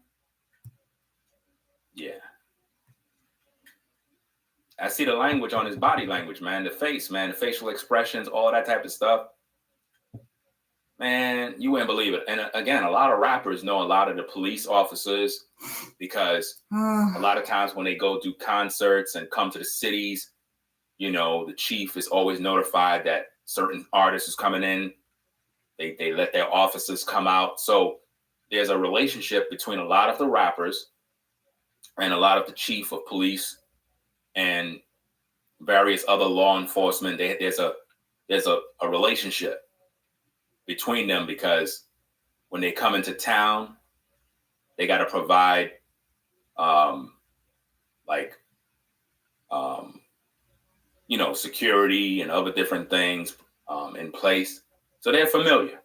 Yeah. I see the language on his body language, man. The face, man. The facial expressions, all that type of stuff. Man, you wouldn't believe it. And again, a lot of rappers know a lot of the police officers because a lot of times when they go do concerts and come to the cities, you know, the chief is always notified that certain artists is coming in. They let their officers come out. So there's a relationship between a lot of the rappers and a lot of the chief of police and various other law enforcement. There's a relationship between them because when they come into town, they got to provide security and other different things in place. So they're familiar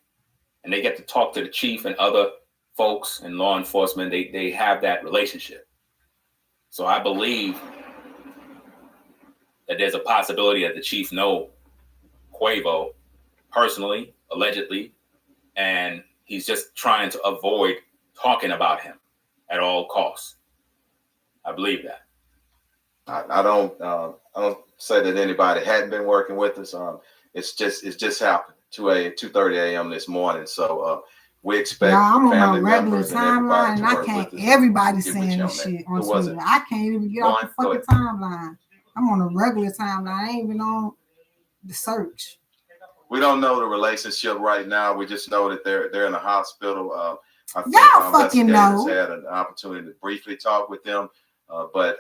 and they get to talk to the chief and other folks in law enforcement. They have that relationship. So I believe that there's a possibility that the chief know Quavo personally, allegedly, and he's just trying to avoid talking about him at all costs. I believe that. I don't say that anybody hadn't been working with us. It's just happened 2:30 a.m. this morning. So we expect. Yeah, I'm on my family regular members and everybody timeline, and to I work can't. with us. Everybody Get with saying you this on that. shit on Who was Twitter. it? I can't even get off the Go fucking timeline. I'm on a regular timeline. I ain't even on the search. We don't know the relationship right now. We just know that they're in the hospital. I think Y'all fucking investigators know. had an opportunity to briefly talk with them, but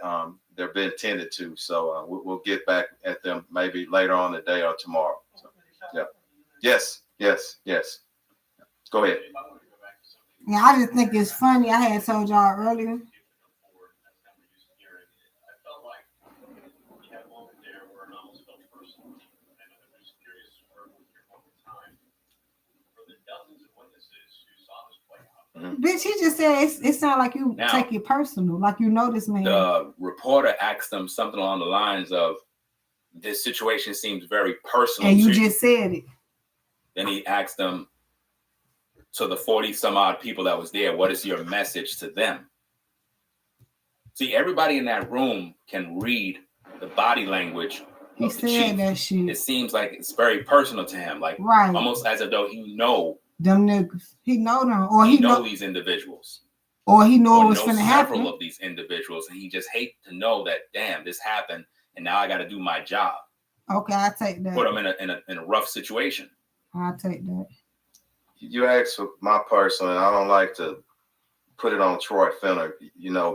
they're being tended to. So we'll get back at them maybe later on today or tomorrow. So, yeah. Yes. Go ahead. Yeah, I just think it's funny. I had told y'all earlier. Bitch, he just said it sounds like you take it personal, like you know this man. The reporter asked them something along the lines of, "This situation seems very personal." And you just said it. Then he asked them, to the 40 some odd people that was there, what is your message to them? See, everybody in that room can read the body language He said that shit. It seems like it's very personal to him, like right. Almost as if though he know them niggas. He know them, or he know these individuals, or he know what's gonna happen. Several of these individuals, and he just hate to know that damn this happened, and now I got to do my job. Okay, I take that. Put him in a rough situation. I take that. You asked for my personal, and I don't like to put it on Troy Fenner,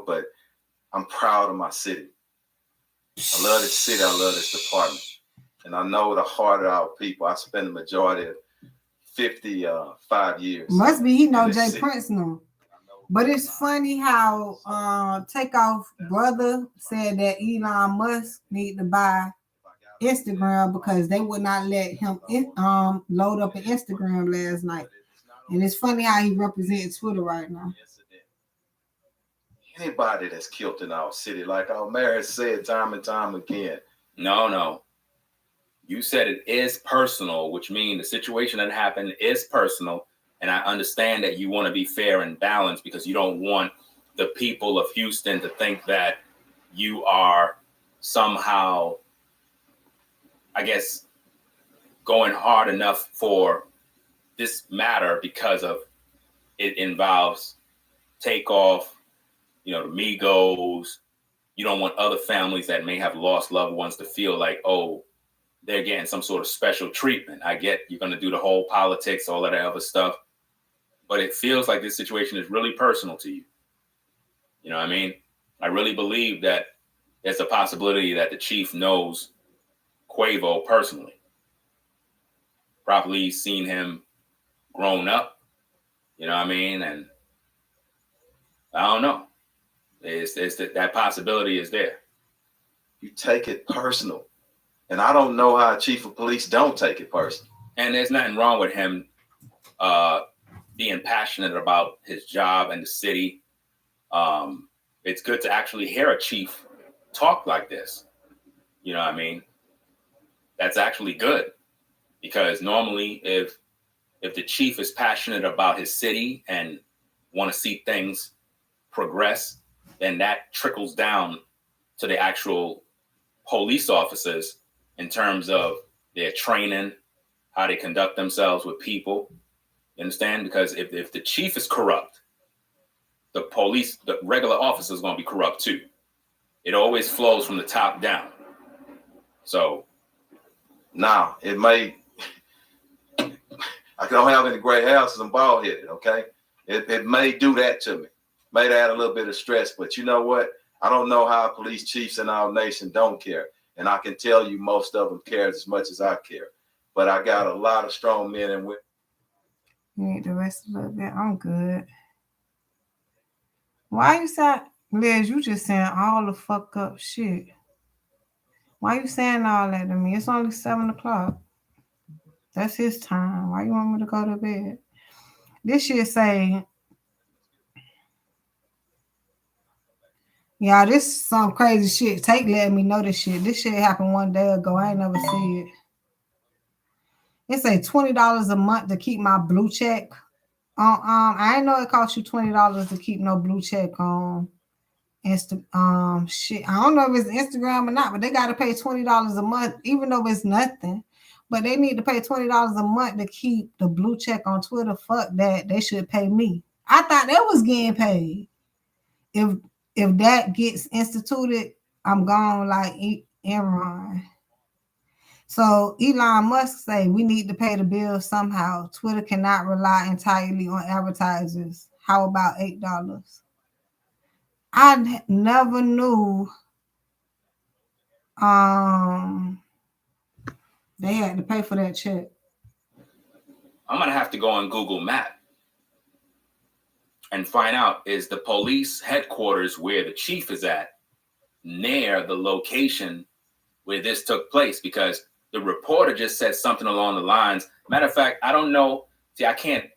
but I'm proud of my city. I love this city. I love this department. And I know the heart of our people. I spend the majority of 55 years. Must be he know Jay Prince now. But it's funny how Takeoff brother said that Elon Musk need to buy Instagram because they would not let him load up an Instagram last night. And it's funny how he represents Twitter right now. Anybody that's killed in our city, like our mayor said time and time again. No. You said it is personal, which means the situation that happened is personal. And I understand that you want to be fair and balanced because you don't want the people of Houston to think that you are somehow, I guess, going hard enough for this matter because of it involves Takeoff, the Migos. You don't want other families that may have lost loved ones to feel like, oh, they're getting some sort of special treatment. I get you're going to do the whole politics, all of that other stuff, but it feels like this situation is really personal to you. You know what I mean? I really believe that there's a possibility that the chief knows Quavo personally. Probably seen him grown up, you know what I mean? And I don't know. That possibility is there. You take it personal. And I don't know how a chief of police don't take it personal. And there's nothing wrong with him being passionate about his job and the city. It's good to actually hear a chief talk like this. You know what I mean? That's actually good, because normally if the chief is passionate about his city and want to see things progress, then that trickles down to the actual police officers in terms of their training, how they conduct themselves with people. You understand? Because if the chief is corrupt, the police, the regular officer is going to be corrupt too. It always flows from the top down. So now it may, I don't have any gray houses and bald headed, okay? It may do that to me. May add a little bit of stress, but you know what? I don't know how police chiefs in our nation don't care. And I can tell you most of them care as much as I care. But I got a lot of strong men and women. You need the rest a little bit. I'm good. Why you say, Liz, you just saying all the fuck up shit. Why you saying all that to me? It's only 7 o'clock. That's his time. Why you want me to go to bed? This shit say, yeah, this is some crazy shit. Take letting me know this shit. This shit happened one day ago. I ain't never see it. It say $20 a month to keep my blue check. I ain't know it cost you $20 to keep no blue check on shit. I don't know if it's Instagram or not, but they gotta pay $20 a month, even though it's nothing. But they need to pay $20 a month to keep the blue check on Twitter. Fuck that. They should pay me. I thought that was getting paid. If that gets instituted, I'm gone like Enron. So Elon Musk say we need to pay the bill somehow. Twitter cannot rely entirely on advertisers. How about $8? I never knew they had to pay for that check. I'm gonna have to go on Google Map and find out, is the police headquarters where the chief is at near the location where this took place? Because the reporter just said something along the lines. Matter of fact, I don't know. See, I can't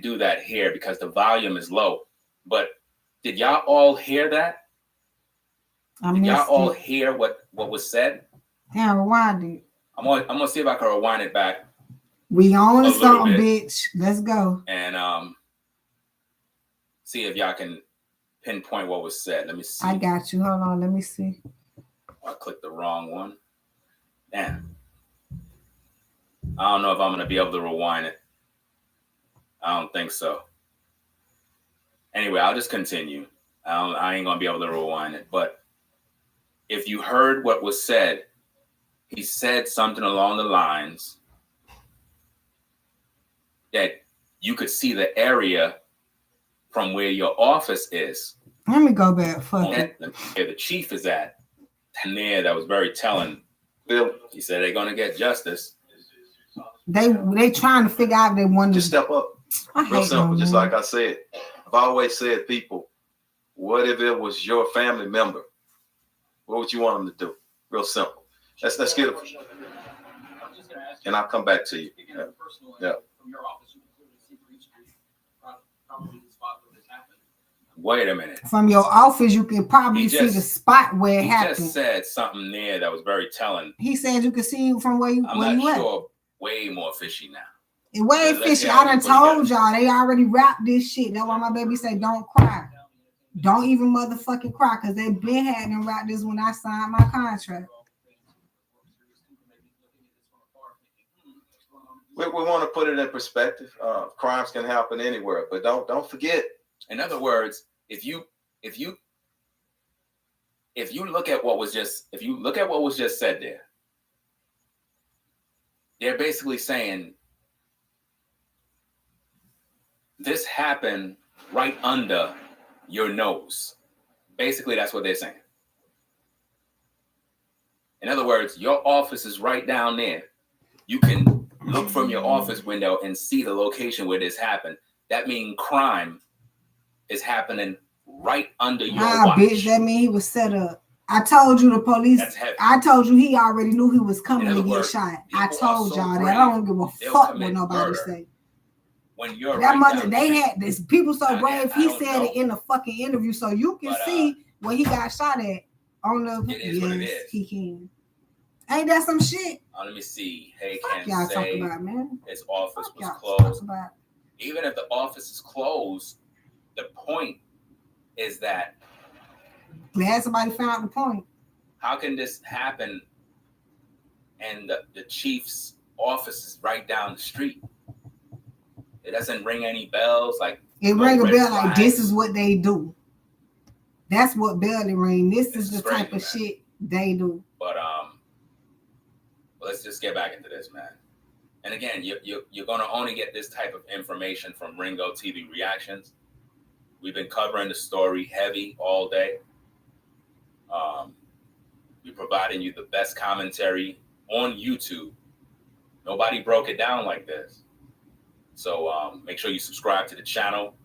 do that here because the volume is low. But did y'all all hear that? Did y'all all hear what was said? Yeah, rewind it. I'm gonna see if I can rewind it back. We on something, bitch. Let's go. And see if y'all can pinpoint what was said. Let me see. I got you. Hold on. Let me see. I clicked the wrong one. Damn. I don't know if I'm going to be able to rewind it. I don't think so. Anyway, I'll just continue. I ain't going to be able to rewind it. But if you heard what was said, he said something along the lines that you could see the area from where your office is. Let me go back. Fuck it. Where the chief is at. And there, that was very telling. Bill, he said they're going to get justice. They trying to figure out if they want to just step up. Real simple, just like I said. I've always said, people, what if it was your family member? What would you want them to do? Real simple. Let's get it. And I'll come back to you. Yeah. Wait a minute. From your office, you can probably see the spot where it happened. He just said something there that was very telling. He said you could see from where you I'm not sure. Way more fishy now. Way fishy. I done told y'all. They already wrapped this shit. That's why my baby say don't cry. Don't even motherfucking cry, because they been had them wrap this when I signed my contract. We want to put it in perspective. Crimes can happen anywhere, but don't forget. In other words, if you look at what was just said there, they're basically saying this happened right under your nose. Basically, that's what they're saying. In other words, your office is right down there. You can look from your office window and see the location where this happened. That means crime is happening right under your watch. Bitch, that mean he was set up. I told you the police. I told you he already knew he was coming to get shot. I told y'all that. I don't give a fuck what nobody say. When you're that right mother, they had this people so brave. He said it in the fucking interview, so you can see where he got shot at on the. It is what it is. He can. Ain't that some shit? Let me see. Hey, Fuck can y'all say talk about, man. His office Fuck was y'all closed. about. Even if the office is closed, the point is that glad somebody found the point. How can this happen and the chief's office is right down the street? It doesn't ring any bells. Like it ring a bell like this is what they do. That's what bell it ring. This is the type of shit they do. But let's just get back into this, man. And again, you're gonna only get this type of information from Ringo TV Reactions. We've been covering the story heavy all day. We're providing you the best commentary on YouTube. Nobody broke it down like this. So make sure you subscribe to the channel.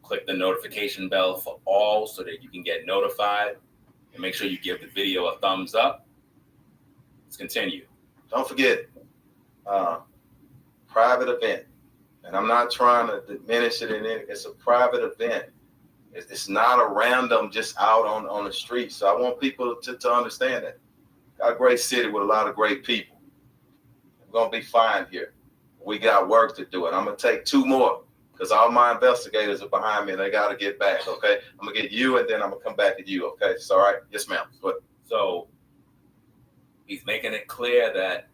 Click the notification bell for all so that you can get notified. And make sure you give the video a thumbs up. Let's continue. Don't forget, private event. And I'm not trying to diminish it in it. It's a private event. It's not a random just out on the street. So I want people to understand that. Got a great city with a lot of great people. We're going to be fine here. We got work to do. And I'm going to take 2 more because all my investigators are behind me and they got to get back, okay? I'm going to get you and then I'm going to come back to you, okay? It's all right? Yes, ma'am. Go ahead. So he's making it clear that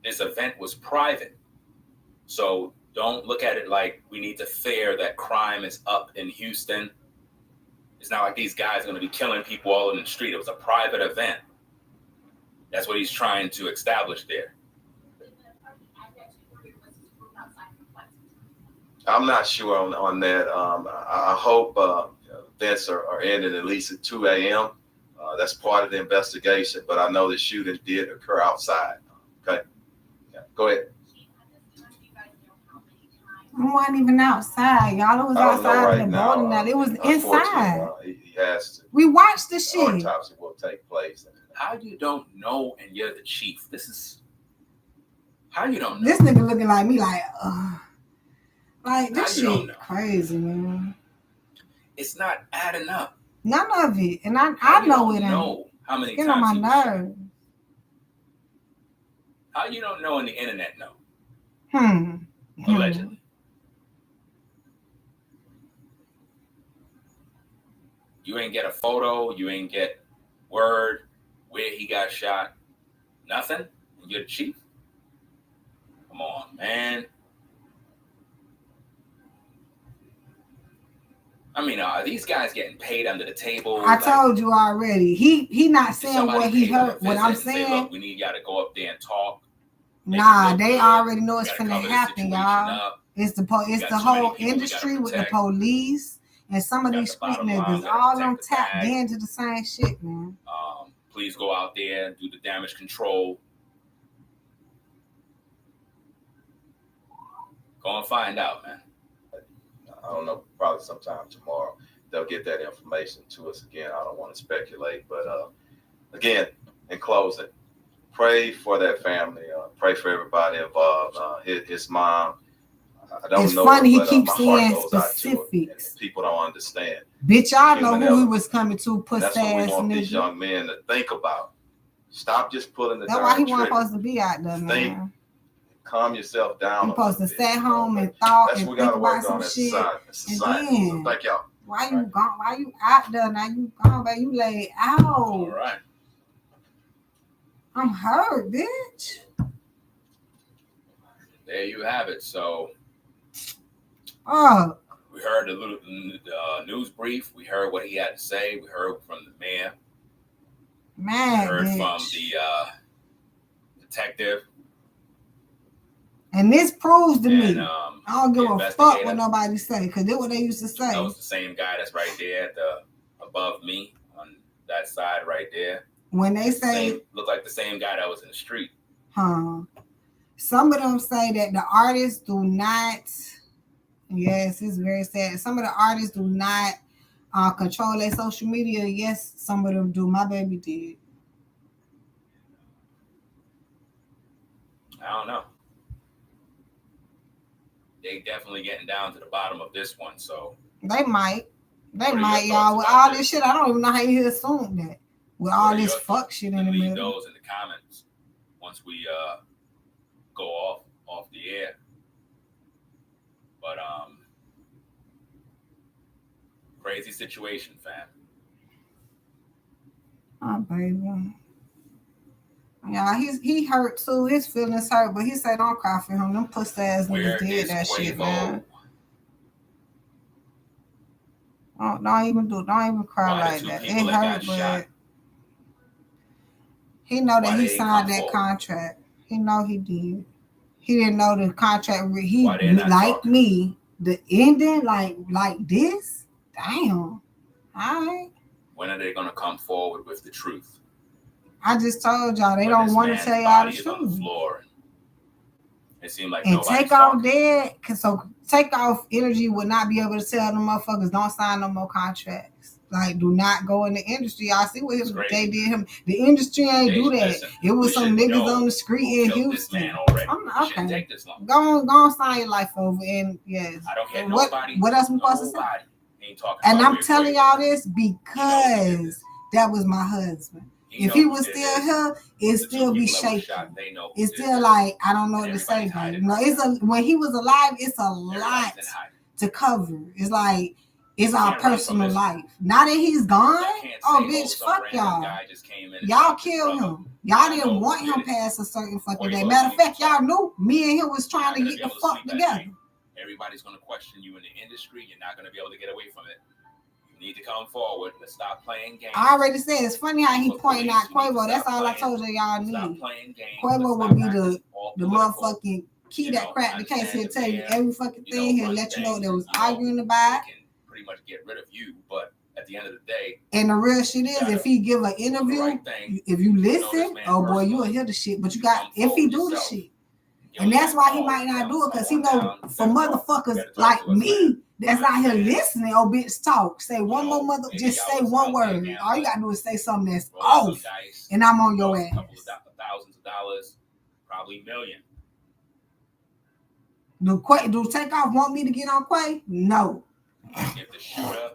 this event was private. So don't look at it like we need to fear that crime is up in Houston. It's not like these guys are going to be killing people all in the street. It was a private event. That's what he's trying to establish there. I'm not sure on that. I hope events are ending at least at 2 a.m. That's part of the investigation, but I know the shooting did occur outside. Okay? Yeah. Go ahead. I wasn't even outside, y'all. It was outside in the building. Now it was inside. He has to. We watched the shit. Autopsy will take place. How you don't know and you're the chief? This is how you don't know. This nigga looking like me, like this shit crazy, man. It's not adding up. None of it, and I know it ain't. Know how many Get times on my nerves. How you don't know and the internet know? Allegedly. You ain't get a photo. You ain't get word where he got shot. Nothing. And you're the chief. Come on, man. I mean, are these guys getting paid under the table? I told you already. He not saying what he heard. What I'm saying. Say, look, we need y'all to go up there and talk. Nah, they already know it's finna happen, y'all. It's the whole industry with the police and some of these street niggas. All them tapped into the same shit, man. Please go out there and do the damage control. Go and find out, man. I don't know, probably sometime tomorrow they'll get that information to us again. I don't want to speculate, but again, in closing, pray for that family. Pray for everybody involved. His mom, I don't know. It's funny her, he keeps saying specifics. People don't understand. Bitch, y'all know who he was coming to. Puss ass nigga. That's what we want nigga. These young men to think about. Stop just pulling the. That's why he wasn't supposed to be out there, man. Think. Calm yourself down. You're supposed to stay home and thought and think about some shit. And then, thank y'all. Why you gone? Why you out there? Now you gone, baby. You laid out. All right. I'm hurt, bitch. There you have it. So, we heard the little news brief. We heard what he had to say. We heard from the mayor. We heard from the detective. And this proves to me, I don't give a fuck what investigator- nobody say, because that's what they used to say. That was the same guy that's right there at the above me on that side right there. When they say look like the same guy that was in the street. Some of them say that the artists do not. Yes, it's very sad. Some of the artists do not control their social media. Yes, some of them do. My baby did. I don't know. They definitely getting down to the bottom of this one, so They might. What are Might, your y'all. thoughts With about all this? this shit, I don't even know how you assume that. With all this fuck shit in the leave middle. those in the comments once we go off the air. But crazy situation, fam. Oh, baby. Yeah, he hurt too. His feelings hurt, but he said don't cry for him. Them pussy ass niggas did that shit, man. Don't even cry like that. It hurt, but he know that he signed that contract. He know he did. He didn't know the contract. He like me. The ending like this. Damn. All right. When are they gonna come forward with the truth? I just told y'all they don't want to tell y'all the truth. On the floor. It seemed like and take off dead, so take off energy would not be able to tell them motherfuckers don't sign no more contracts. Like, do not go in the industry. I see what they did him. The industry ain't do that. It was some niggas on the street in Houston. Okay. Go on, sign your life over. And yes. I don't get what else we supposed to say? And I'm telling y'all this because that was my husband. If he was still here, it still be shaky. It's still like I don't know what to say. You know, when he was alive, it's a lot to cover. It's like it's our personal life. Now that he's gone, bitch, fuck y'all. Y'all killed him. Y'all didn't want him past a certain fucking day. Matter of fact, y'all knew me and him was trying to get the fuck together. Everybody's gonna question you in the industry. You're not gonna be able to get away from it. Need to come forward. Let's stop playing games. I already said it's funny how he pointing out Quavo. That's all I told y'all need. Quavo will be the motherfucking key that cracked the case. He'll tell you every fucking thing. He'll let you know there was arguing about. Can pretty much get rid of you, but at the end of the day. And the real shit is, if he give an interview, if you listen, oh boy, you will hear the shit. But you got if he do the shit, and that's why he might not do it because he know for motherfuckers like me. That's out here listening, oh bitch, talk. Say one more just say one word. All you gotta do is say something that's off, and I'm on your ass. Thousands of dollars, probably million. Do Takeoff want me to get on Quay? No. If the shooter,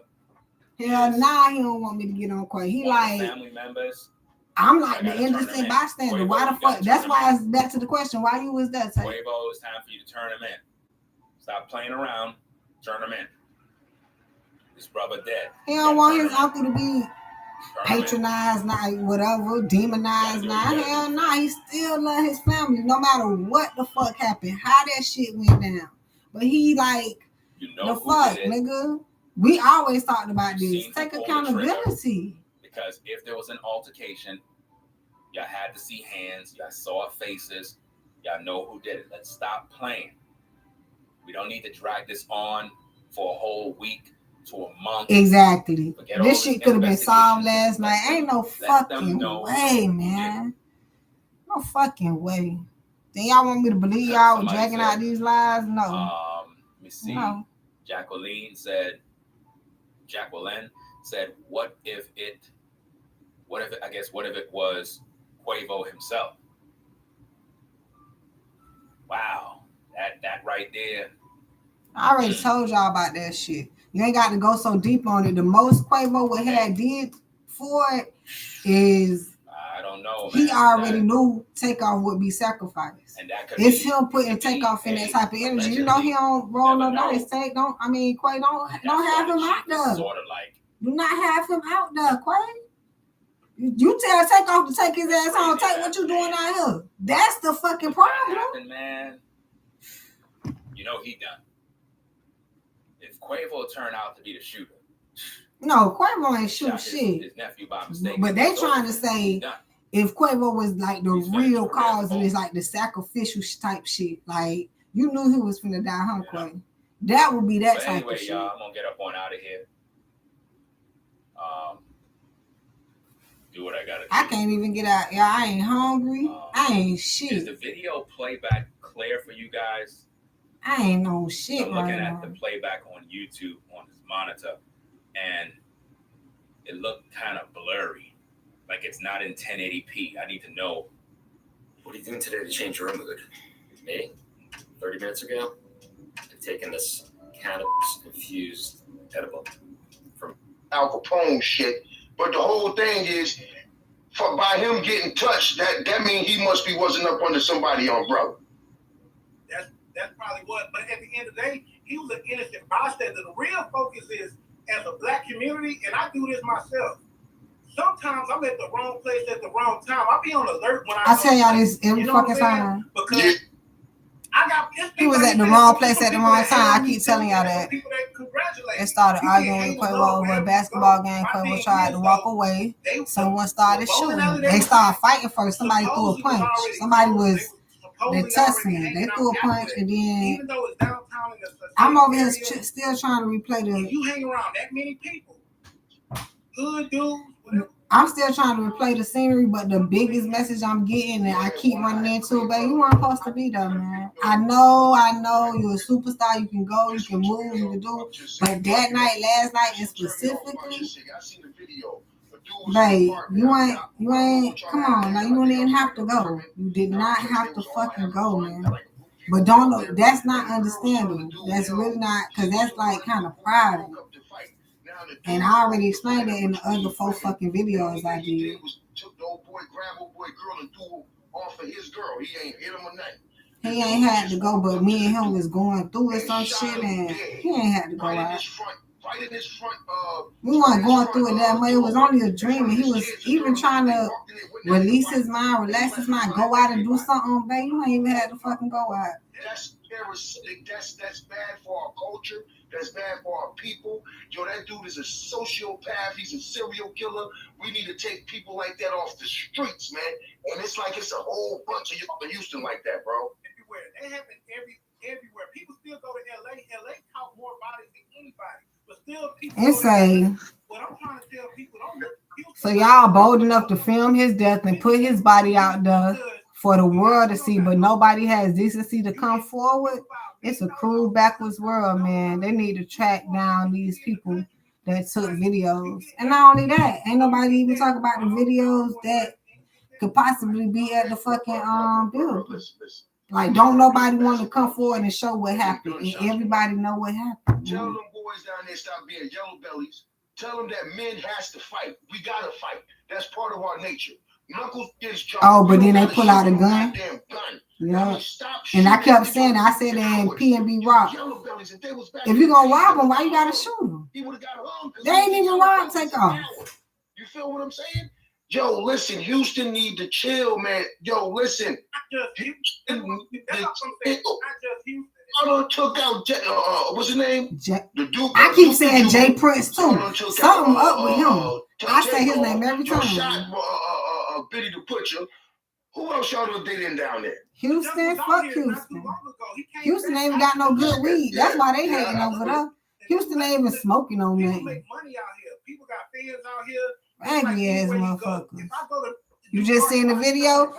hell nah, he don't want me to get on Quay. He like family members. I'm like the innocent bystander. Why the fuck? That's why it's back to the question. Why you was that? Quavo, it's time for you to turn him in. Stop playing around. Turn him in. His brother dead. He don't want his uncle to be patronized, not whatever, demonized. Now, hell no, he still love his family, no matter what the fuck happened, how that shit went down. But he like, the fuck, nigga. We always talked about this. Take accountability. Because if there was an altercation, y'all had to see hands, y'all saw faces, y'all know who did it. Let's stop playing. We don't need to drag this on for a whole week to a month. Exactly. This shit could have been solved last night. Ain't no fucking way, man. No fucking way. Then y'all want me to believe y'all were dragging out these lies? No. Let me see. No. Jacqueline said, what if it was Quavo himself? Wow. That right there. I already told y'all about that shit. You ain't got to go so deep on it. The most Quavo would have did for it is I don't know. He already knew Takeoff would be sacrificed. And that could it's him putting Takeoff in that type of energy. You know he don't roll no dice. Quay don't have him out there. Sort of like do not have him out there, Quay. You tell Takeoff to take his ass home. Take what you doing out here. That's the fucking problem. Happened, man. You know he done. If Quavo turned out to be the shooter. No, Quavo ain't shoot shit. His nephew by mistake. But they trying to say if Quavo was like the real cause of this, like the sacrificial type shit, like you knew he was finna die, huh, Quavo? That would be that But type anyway, of shit. y'all, I'm gonna get up on out of here. Do what I gotta do. I can't even get out. Yeah, I ain't hungry. I ain't shit. Is the video playback clear for you guys? I ain't no shit. I'm looking at the playback on YouTube on this monitor, and it looked kind of blurry, like it's not in 1080p. I need to know. What are you doing today to change your mood? Me? 30 minutes ago, I've taken this cannabis-infused edible from Al Capone shit. But the whole thing is, by him getting touched, that means he wasn't up under somebody's umbrella. That's probably what. But at the end of the day, he was an innocent bystander. The real focus is, as a black community, and I do this myself. Sometimes I'm at the wrong place at the wrong time. I'll be on alert when I tell y'all this every fucking time. Because he was at the wrong place at the wrong time. I keep telling y'all that. They started arguing with Quavo over a basketball game. Quavo tried to walk away. Someone started shooting. They started fighting first. Somebody threw a punch. Somebody was tussling. They threw a punch, and then I'm over here still trying to replay the. You hang around that many people, good dudes. I'm still trying to replay the scenery, but the biggest message I'm getting, and I keep running into, babe, you weren't supposed to be there, man. I know, you're a superstar. You can go, you can move, you can do. But that night, last night, and specifically, babe, you ain't. Come on, now you don't even have to go. You did not have to fucking go, man. But don't know, that's not understandable. That's really not, because that's like kind of pride. And I already explained it in the other 4 fucking videos I did. Took the old boy, grab old boy girl and threw off of his girl. He ain't hit him or nothing. He ain't had to go, but me and him was going through it some shit, and he ain't had to go out. Right in his front. We weren't going through it that way. It was only a dream, and he was even trying to release his mind, relax his mind, go out and do something, babe. You ain't even had to fucking go out. That's parasitic. That's bad for our culture. That's bad for our people. Yo, that dude is a sociopath. He's a serial killer. We need to take people like that off the streets, man. And it's like it's a whole bunch of y'all in Houston like that, bro. Everywhere. They happen everywhere. People still go to LA. LA caught more bodies than anybody. But still people It's a. What I'm trying to tell people, don't look. So y'all bold enough to film his death and put his body out there for the world to see, but nobody has decency to come forward. It's a cruel, backwards world, man. They need to track down these people that took videos. And not only that, ain't nobody even talk about the videos that could possibly be at the fucking building. Like, don't nobody want to come forward and show what happened, and everybody know what happened. Tell them boys down there stop being yellow bellies. Tell them that men has to fight. We gotta fight. That's part of our nature. Knuckles gets jumped. Oh, but then they pull out a gun. Yeah. And I kept saying, I said that in P&B Rock. If you're going to rob them, why you got to shoot them? They ain't even robbed Takeoff. You feel what I'm saying? Yo, listen, Houston need to chill, man. Yo, listen. I done took out, what's his name? The Duke. I keep saying Jay Prince, too. Something up with him. I say his name every time. Shot Biddy the Butcher. Who else y'all know they didn't down there? Houston, fuck Houston. Houston ain't even got no good weed. That's why they hating over there. Houston ain't even smoking on nothing. People got fans out here. Raggy ass motherfuckers. You just seen the video?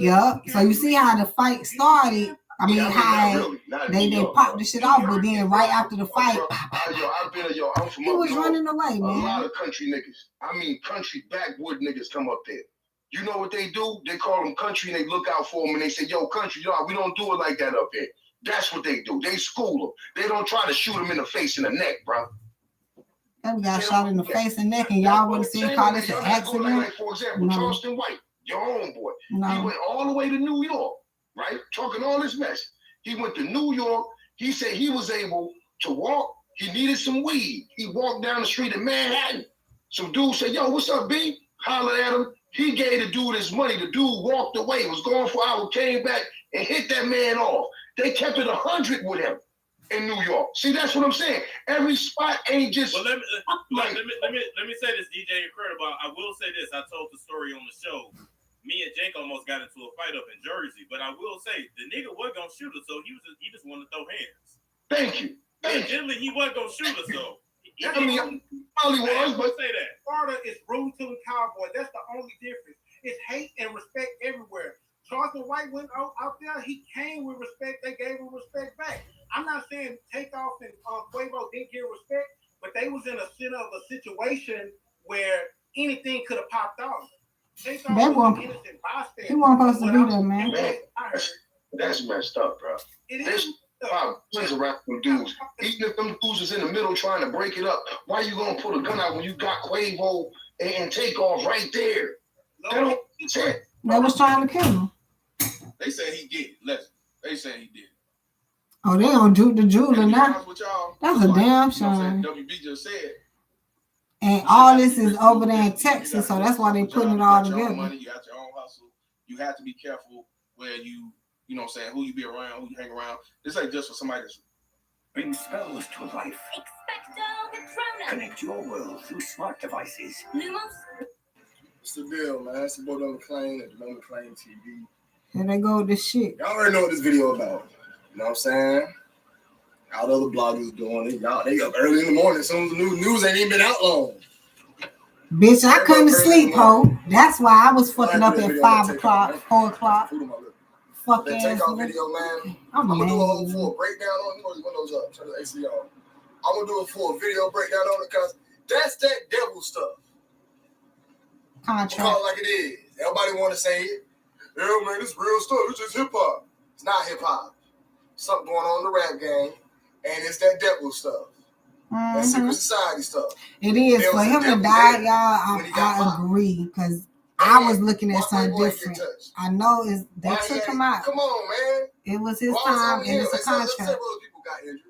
Yup. So you see how the fight started. I mean, how they popped the shit off, but then right after the fight, he was running away, man. A lot of country niggas. I mean, country backwood niggas come up there. You know what they do? They call them country and they look out for them and they say, yo, country, y'all, we don't do it like that up here. That's what they do. They school them. They don't try to shoot them in the face and the neck, bro. That got shot in the face and neck, and y'all wouldn't see call this an accident. Like, for example, Charleston White, your own boy. No. He went all the way to New York, right? Talking all this mess. He went to New York. He said he was able to walk. He needed some weed. He walked down the street in Manhattan. Some dude said, yo, what's up, B? Hollered at him. He gave the dude his money. The dude walked away, was gone for an hour, came back and hit that man off. They kept it 100 with him in New York. See, that's what I'm saying. Every spot ain't just. Well, let me say this, DJ Incredible. I will say this. I told the story on the show. me and Jake almost got into a fight up in Jersey, but I will say the nigga was gonna shoot us, so he just wanted to throw hands. Thank you. Generally, he wasn't gonna shoot us, so. Probably was, but say that. Florida is rooting to the Cowboys. That's the only difference. It's hate and respect everywhere. Charleston White went out there. He came with respect. They gave him respect back. I'm not saying Takeoff and Quavo didn't get respect, but they was in a center of a situation where anything could have popped off. Takeoff was an innocent bystander. He wasn't supposed to be there, man. That's messed up, bro. There's tons around them dudes. Even if them dudes is in the middle trying to break it up, why you gonna pull a gun out when you got Quavo and Takeoff right there? They don't check. They was trying to kill him. They said he did. Listen, they said he did. Oh, they on the jeweler now. That's a damn shame. WB just said. And all this is over there in Texas, so that's why they putting it all together. Money, you got your own hustle. You have to be careful where you know what I'm saying, who you be around, who you hang around. This ain't just for somebody that's bring spells to life. Connect your world through smart devices. Lumos. What's the deal, man? It's the boy on the claim at the Moment Claim TV. Here they go with this shit. Y'all already know what this video about. You know what I'm saying? All the other bloggers doing it. Y'all, they up early in the morning. Some of the news ain't even been out long. Bitch, I couldn't sleep, ho. That's why I was fucking up at 5 o'clock, 4 o'clock. Fuck ass. Takeoff video, man. I'm gonna do a whole full breakdown on it. Windows up. Turn the AC on. I'm gonna do a full video breakdown on it because that's that devil stuff. Contract. Call it like it is. Everybody want to say it. Yeah, man, it's real stuff. It's just hip hop. It's not hip hop. Something going on in the rap game, and it's that devil stuff. That secret society stuff. It is. For him to die, y'all, I agree. Because I was looking at something different. I know they took him out. Come on, man. It was his time, and it's a contract. Several people got injured.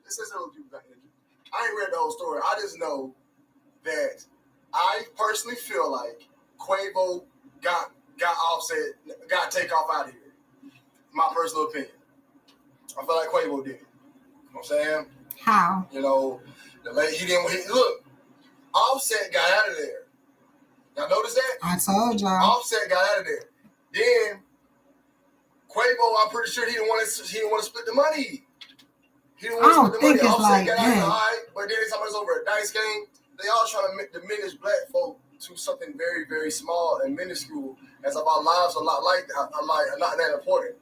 I ain't read the whole story. I just know that I personally feel like Quavo got Offset, got Takeoff out of here. My personal opinion. I feel like Quavo did. You know what I'm saying? How? You know, the lady, look, Offset got out of there. Y'all notice that? I told y'all. Offset got out of there. Then Quavo, I'm pretty sure he didn't want to split the money. He didn't want to split the money. Offset got out of there, all right, but then somebody's over a dice game. They all trying to diminish black folk to something very, very small and minuscule, as if our lives are not that important.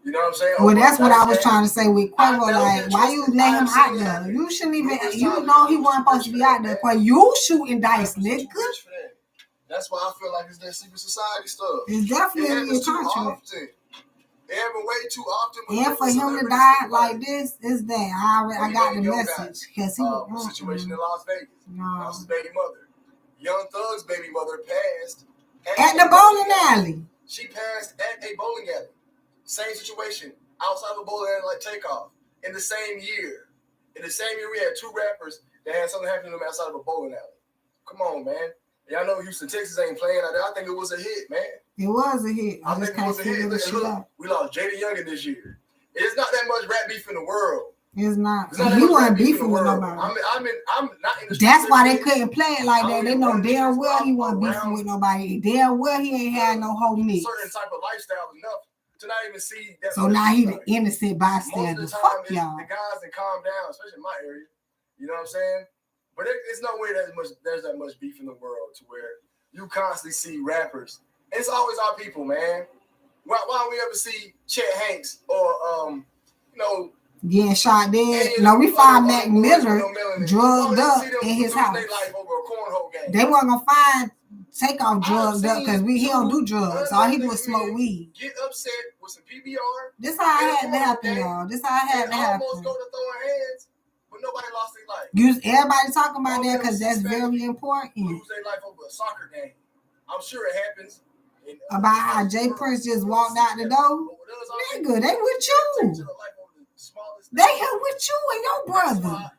You know what I'm saying? Well, that's what I was trying to say with Quavo. Like, why you let him out there? You shouldn't even. You know he wasn't supposed to be out there. Quavo, you shooting dice, nigga. That's why I feel like it's that secret society stuff. It's definitely a contract. It happened way too often. And for him to die like this, is that I got the message because he situation in Las Vegas. Lost his baby mother. Young Thug's baby mother passed at the bowling alley. She passed at a bowling alley. Same situation outside of a bowling alley like Takeoff. In the same year, we had two rappers that had something happen to them outside of a bowling alley. Come on, man. Y'all know Houston, Texas ain't playing out there. I think it was a hit, man. It was a hit. I think it was a hit. Look, we lost Jada Youngin this year. It's not that much rap beef in the world. It's not. He wasn't beefing with nobody. I'm not in the That's why they couldn't play it like that. They know damn well he wasn't beefing with nobody. Damn well he ain't had no whole mix. Certain type of lifestyle enough to not even see that. So now he the innocent bystander. Fuck y'all. The guys that calm down, especially in my area. You know what I'm saying? But it's no way there's that much beef in the world to where you constantly see rappers. It's always our people, man. Why don't we ever see Chet Hanks or getting shot dead? No, we found Mac Miller drugged up in his house. They weren't gonna find Takeoff drugged up because he don't do drugs. All he do is smoke weed. Get upset with some PBR. This how it had to happen, y'all. This how it had to happen. Almost go to throwing hands, but nobody lost their life. Everybody talking about that because that's very important. Lose their life over a soccer game. I'm sure it happens. About how Jay Prince just walked out the door. Nigga, they with you. They here with you and your brother.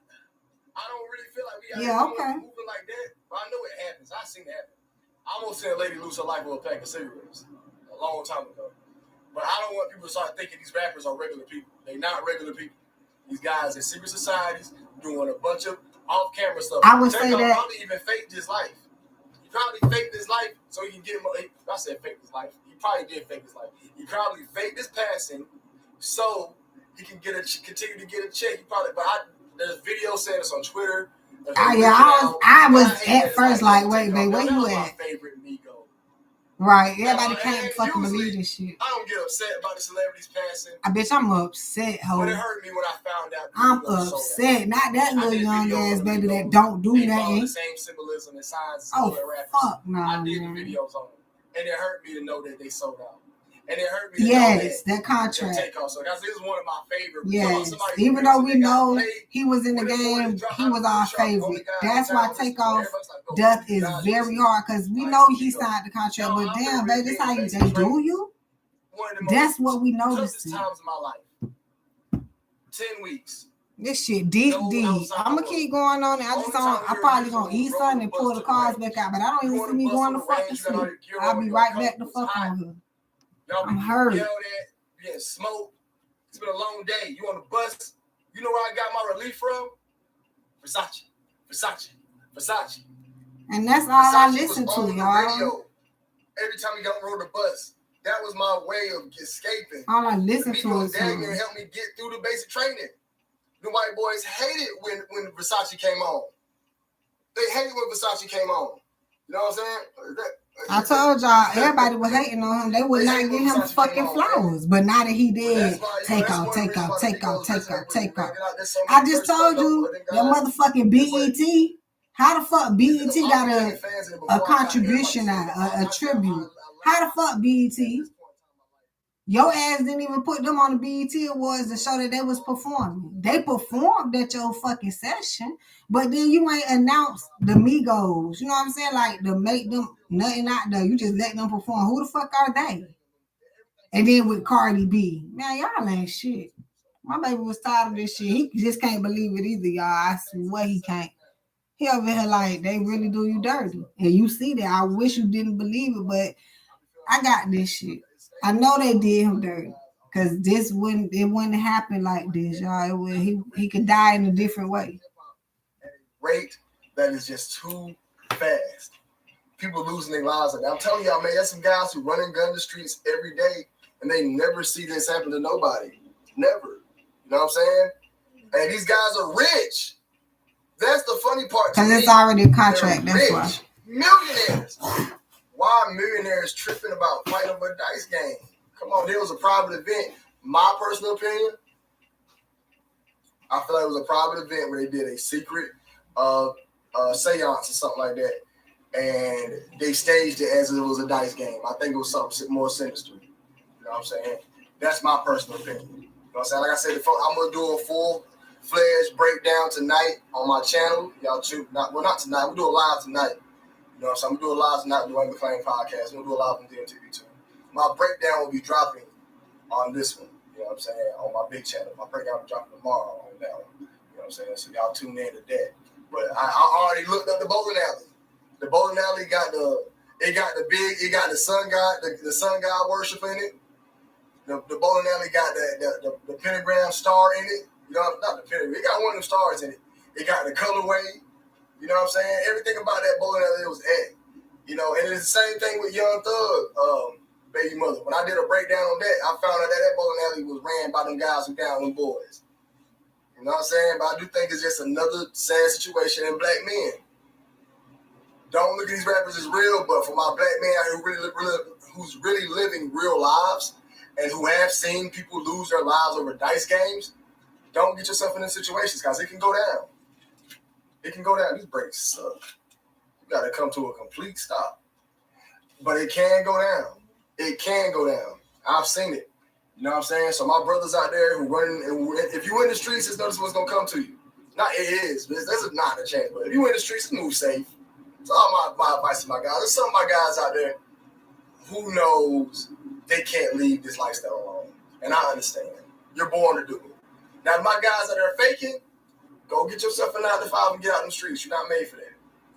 I don't really feel like we moving like that, but I know it happens. I seen it happen. I almost seen a lady lose her life over a pack of cigarettes a long time ago. But I don't want people to start thinking these rappers are regular people. They're not regular people. These guys in secret societies doing a bunch of off-camera stuff. I would say that probably even faked his life. He probably faked his life so he can get him. I said faked his life. He probably did fake his life. He probably faked his passing so he can continue to get a check. He probably, there's video saying this on Twitter. I was at first like, wait, babe, where you at? My favorite Migo. Right, everybody can't fucking believe this shit. I don't get upset about the celebrities passing. I bet I'm upset, ho. But it hurt me when I found out. I'm upset. Not that little young ass baby that don't do nothing. The same symbolism and signs. Oh, fuck no. I did the videos on them, and it hurt me to know that they sold out. And it hurt me to know that contract. Takeoff. So this is one of my favorites. Yes, even though we know he was in the game, he was our favorite. That's why Takeoff death is very hard because we know he signed the contract. But damn, baby, this how they do you? That's what we noticed. Times of my life. 10 weeks. This shit deep. I'm gonna keep going on it. I probably gonna eat something and pull the cards back out, but I don't even see me going to fucking sleep. I'll be right back to fuck on here. I'm hurt. Yelled at, getting smoked. It's been a long day. You on the bus? You know where I got my relief from? Versace. And that's all I listen to, y'all. Every time we got on the bus, that was my way of escaping. All I listen to is helped me get through the basic training. The white boys hated when Versace came on. They hated when Versace came on. You know what I'm saying? I told y'all, everybody was hating on him. They would not give him fucking flowers. But now that he did, take off. I just told you, your motherfucking BET. How the fuck BET got a contribution, a tribute? How the fuck BET? Your ass didn't even put them on the BET Awards to show that they was performing. They performed at your fucking session, but then you ain't announced the Migos. You know what I'm saying? Like to make them nothing out there. You just let them perform. Who the fuck are they? And then with Cardi B, man, y'all ain't shit. My baby was tired of this shit. He just can't believe it either, y'all. I swear he can't. He over here like they really do you dirty, and you see that. I wish you didn't believe it, but I got this shit. I know they did him dirty because it wouldn't happen like this, y'all. He could die in a different way. Rate that is just too fast. People losing their lives. I'm telling y'all, man, there's some guys who run and gun the streets every day, and they never see this happen to nobody. Never. You know what I'm saying? And these guys are rich. That's the funny part. Because it's already a contract. That's why. Millionaires. Why are millionaires tripping about fighting over a dice game? Come on, there was a private event. My personal opinion, I feel like it was a private event where they did a secret seance or something like that. And they staged it as if it was a dice game. I think it was something more sinister. You know what I'm saying? That's my personal opinion. You know what I'm saying? Like I said before, I'm going to do a full-fledged breakdown tonight on my channel. Y'all not tonight. We'll do a live tonight. You know what I'm saying? I'm going to do a live tonight with the Wayne McClain podcast. We'll do a live on DMTV too. My breakdown will be dropping on this one. You know what I'm saying? On my big channel. My breakdown will be dropping tomorrow on that one. You know what I'm saying? So y'all tune in to that. But I already looked up the bowling alley. The bowling alley got the sun god, the sun god worship in it. The bowling alley got the pentagram star in it. You know, not the pentagram. It got one of them stars in it. It got the colorway. You know what I'm saying? Everything about that bowling alley was at. You know, and it's the same thing with Young Thug, baby mother. When I did a breakdown on that, I found out that bowling alley was ran by them guys who down them boys. You know what I'm saying? But I do think it's just another sad situation in black men. Don't look at these rappers as real, but for my black man out here who's really living real lives and who have seen people lose their lives over dice games, don't get yourself in these situations, guys. It can go down. It can go down. These breaks suck. You got to come to a complete stop. But it can go down. It can go down. I've seen it. You know what I'm saying? So my brothers out there who running, if you in the streets, it's notice what's going to come to you. Not it is. There's not a chance. But if you in the streets, move safe. It's all my advice to my guys. There's some of my guys out there who knows they can't leave this lifestyle alone. And I understand. You're born to do it. Now, my guys out there faking, go get yourself a 9 to 5 and get out in the streets. You're not made for that.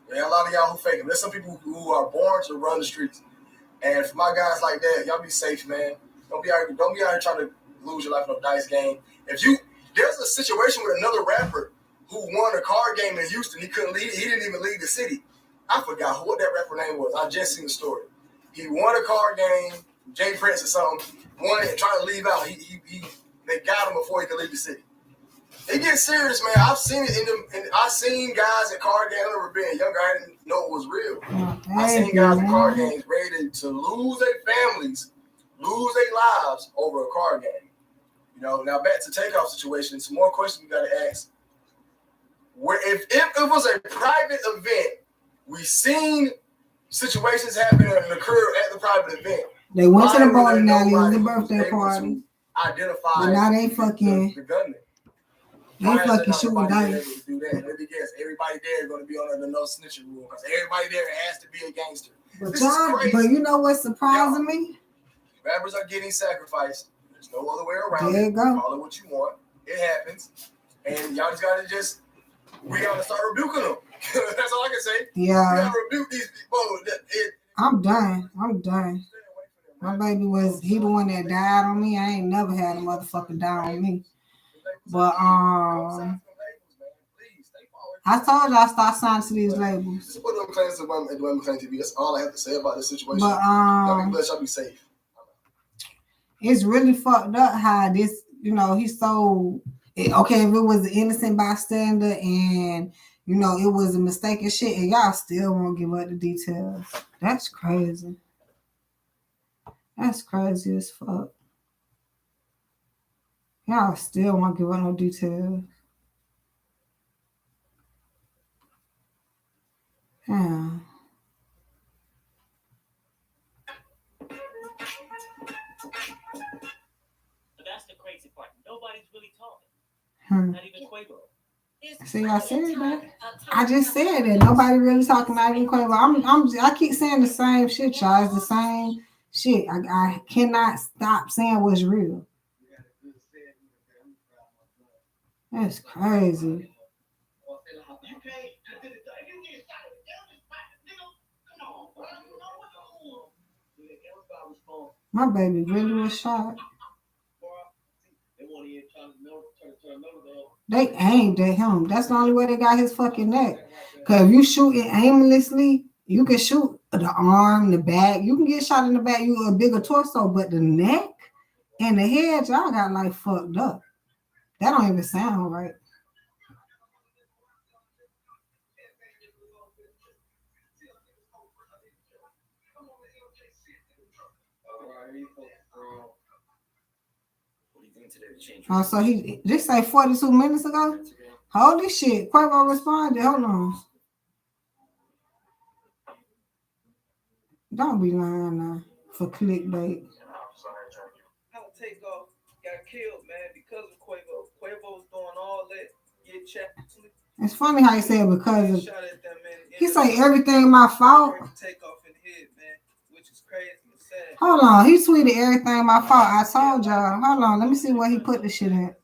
There are a lot of y'all who faking. There's some people who are born to run the streets. And for my guys like that, y'all be safe, man. Don't be out here trying to lose your life in a dice game. There's a situation with another rapper who won a card game in Houston. He couldn't leave. He didn't even leave the city. I forgot what that rapper name was. I just seen the story. He won a card game Jay Prince or something, wanted and trying to leave out. They got him before he could leave the city. It gets serious, man. I've seen it in them. And I seen guys at card games. I remember being younger. I didn't know it was real. I seen guys at card games ready to lose their families, lose their lives over a card game. You know. Now back to Takeoff situation. Some more questions we got to ask. Where if it was a private event, we seen situations happen and occur at the private event. They went to the bowling alley. It was a birthday party. Identify. But now they fucking. The gunman. They fucking shooting dice. Do that. Let me guess. Everybody there is going to be under the no snitching rule because everybody there has to be a gangster. But you know what's surprising me? Rappers are getting sacrificed. There's no other way around there it. You go. Call it what you want. It happens. And y'all just got to we got to start rebuking them. That's all I can say. Yeah. We got to rebuke these people. I'm done. My baby he the one that died on me. I ain't never had a motherfucker die on me. But I told you I start signing to these labels. Just put them claims to Women Claim TV. That's all I have to say about this situation. But y'all be blessed, y'all be safe. It's really fucked up how this, he's so okay. If it was an innocent bystander and it was a mistake and shit, and y'all still won't give up the details. That's crazy. That's crazy as fuck. Y'all still won't give up no details. Yeah. But that's the crazy part. Nobody's really talking. Not even Quavo. See, I said that. I just said that nobody really talking. Not even Quavo. I keep saying the same shit, y'all. It's the same shit. I cannot stop saying what's real. That's crazy. My baby really was shot. They aimed at him. That's the only way they got his fucking neck. Because if you shoot it aimlessly, you can shoot the arm, the back. You can get shot in the back. You a bigger torso, but the neck and the head, y'all got like fucked up. That don't even sound right. Oh, so this say 42 minutes ago? Holy shit. Quavo responded. Hold on. Don't be lying now for clickbait. How Takeoff got killed, man, because of Quavo. Quavo's doing all that. Get checked. It's funny how he said because of. He say everything my fault. Takeoff in the head, man, which is crazy and sad. Hold on, he tweeted everything my fault. I told y'all. Hold on, let me see where he put the shit at.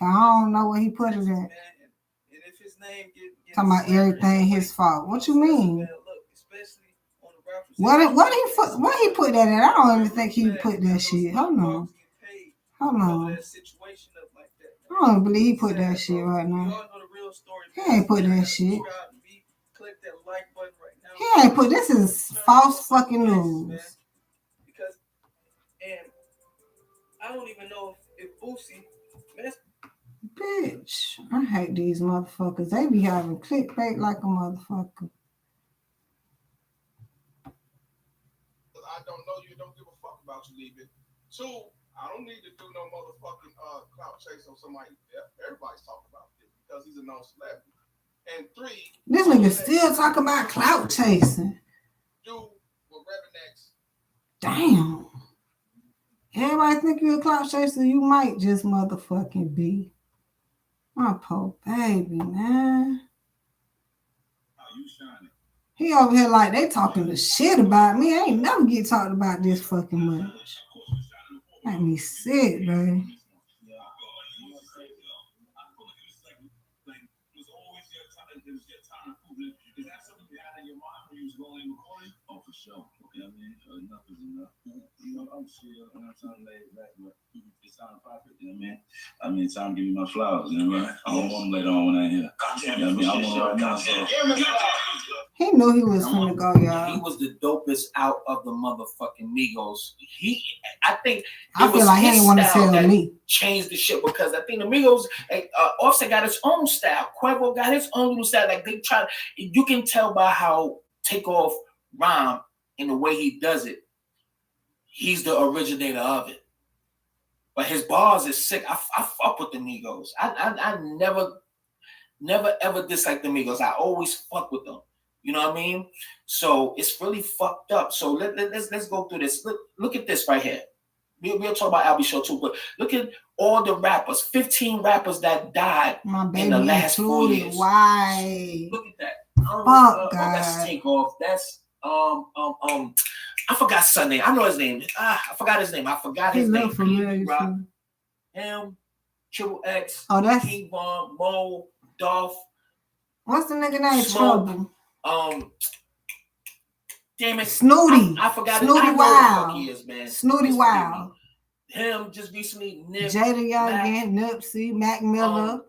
I don't know where he put it at. Talking about everything his fault. What you mean? What he put that at? I don't even think he put that shit. Hold on. I don't believe he put that shit right now. He ain't put that shit. He ain't put. This is false fucking news. Because, and I don't even know if Boosie. Bitch, I hate these motherfuckers. They be having clickbait like a motherfucker. I don't know you. Don't give a fuck about you leaving. 2, I don't need to do no motherfucking clout chase on somebody. Everybody's talking about it because he's a known celebrity. And 3, this nigga still talking about clout chasing. Do what Revenex. Damn. Everybody think you're a clout chaser. You might just motherfucking be. My poor baby, man. He over here like they talking the shit about me. I ain't never get talked about this fucking much. Make me sick, baby. Oh, for sure. Okay, I mean, enough is enough. I'm chill, and I'm trying to lay it back, but it's time to pop it, you know what I mean? Time to give me my flowers, you know what I mean? I don't want them later on when I hear. I mean, I want them right now, so. He He knew he was finna go, y'all. He was the dopest out of the motherfucking Migos. I think I feel like he ain't want to tell me. Changed the shit because I think the Migos, Offset got his own style. Quavo got his own style. Like they try, you can tell by how Takeoff rhyme and the way he does it. He's the originator of it. But his bars is sick. I fuck with the Migos. I never ever disliked the Migos. I always fuck with them. You know what I mean? So it's really fucked up. So let's go through this. Look at this right here. We'll talk about Albie Show too, but look at all the rappers. 15 rappers that died in the last 4 years. Why? Look at that. Fuck, God. That's Takeoff. That's I forgot son name. I know his name. I forgot his name. Him, Triple X, King Von, Mo, Dolph. What's the nigga name? Smoke, Trouble. Damn it. Snooty. I forgot Snooty his name. Wild. He is, man. Snooty Wild. Him just recently. Nip, Jada Young again, Nipsey, Mac Miller.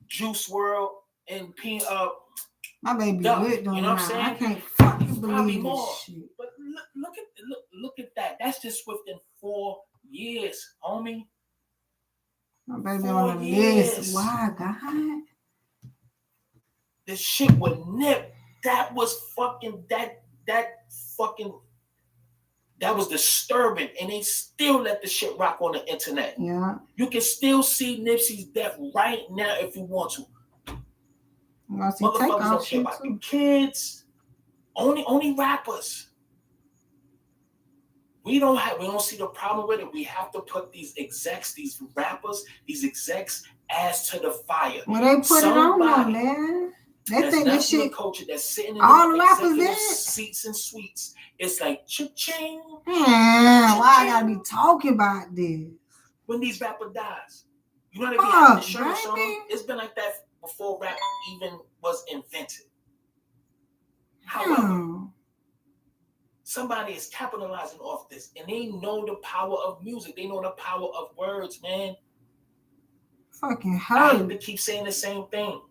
Juice WRLD and P my baby good doing, you know what I'm saying? I can't fucking believe this shit. But look at that. That's just within 4 years, homie. My baby on the list. Why, God? This shit with Nip, that was fucking that was disturbing, and they still let the shit rock on the internet. Yeah. You can still see Nipsey's death right now if you want to. Motherfuckers don't care about the kids. Only rappers. We don't see the problem with it. We have to put these execs, these rappers, these execs ass to the fire. Well, they put it on now, man. They think this shit. Culture that's sitting in all the rappers there. Seats and suites. It's like cha-ching. Why I gotta be talking about this? When these rappers dies, you know what I mean? Show something. It's been like that before rap even was invented. However, somebody is capitalizing off this, and they know the power of music. They know the power of words, man. Fucking I hurt. hate to keep saying the same thing,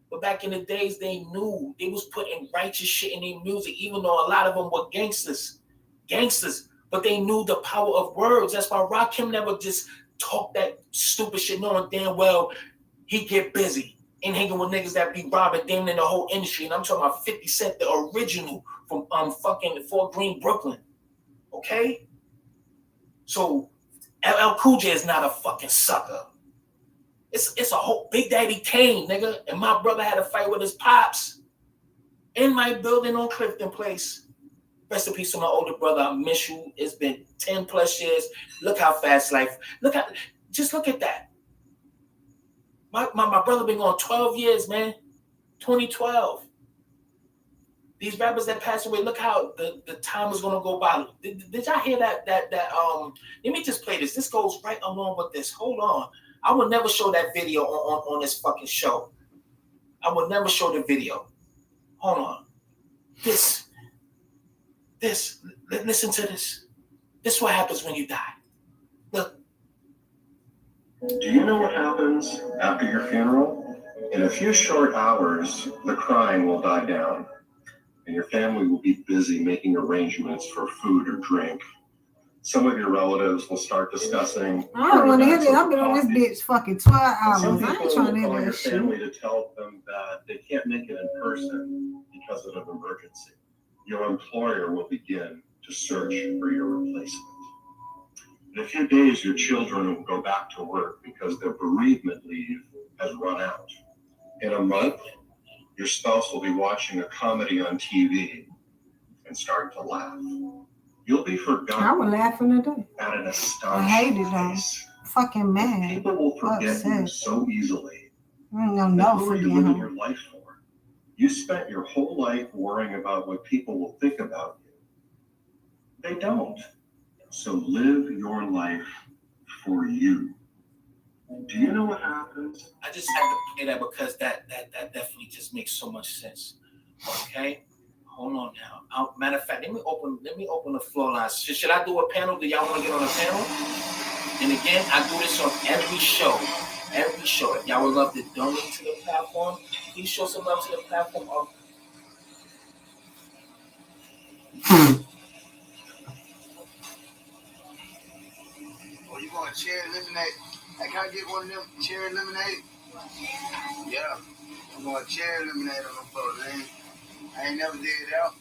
but back in the days, they knew they was putting righteous shit in their music, even though a lot of them were gangsters, but they knew the power of words. That's why Rakim never just talk that stupid shit, knowing damn well he get busy and hanging with niggas that be robbing damn in the whole industry. And I'm talking about 50 Cent, the original from fucking Fort Greene, Brooklyn. Okay? So LL Cool J is not a fucking sucker. It's a whole Big Daddy Kane, nigga. And my brother had a fight with his pops in my building on Clifton Place. Rest in peace to my older brother. I miss you. It's been 10 plus years. Look how fast life. Look at that. My brother been going 12 years, man. 2012. These rappers that passed away, look how the time is gonna go by. Did y'all hear that? Let me just play this. This goes right along with this. Hold on. I would never show that video on this fucking show. I would never show the video. Hold on. Listen to this. This is what happens when you die. Look. Do you know what happens after your funeral? In a few short hours, the crying will die down, and your family will be busy making arrangements for food or drink. Some of your relatives will start discussing. I don't want to hear this. I've been on this bitch fucking 12 hours. Some I people ain't trying to will hear call your that shit. family to tell them that they can't make it in person because of an emergency. Your employer will begin to search for your replacement. In a few days, your children will go back to work because their bereavement leave has run out. In a month, your spouse will be watching a comedy on TV and start to laugh. You'll be forgotten. I was laughing today. At an I astonishing hated that. pace. Fucking mad. People will forget you so easily. I ain't gonna know Who are you forget living him. your life for? You spent your whole life worrying about what people will think about you. They don't. So live your life for you. Do you know what happens? I just had to play that because that definitely just makes so much sense. Okay? Hold on now. Matter of fact, let me open the floor lines. Should I do a panel? Do y'all want to get on a panel? And again, I do this on every show. Every show. If y'all would love to donate to the platform, please show some love to the platform. Oh, you going cherry lemonade? Hey, can I get one of them cherry lemonade? Yeah. I'm going cherry lemonade on them folks, man. I ain't never did it out.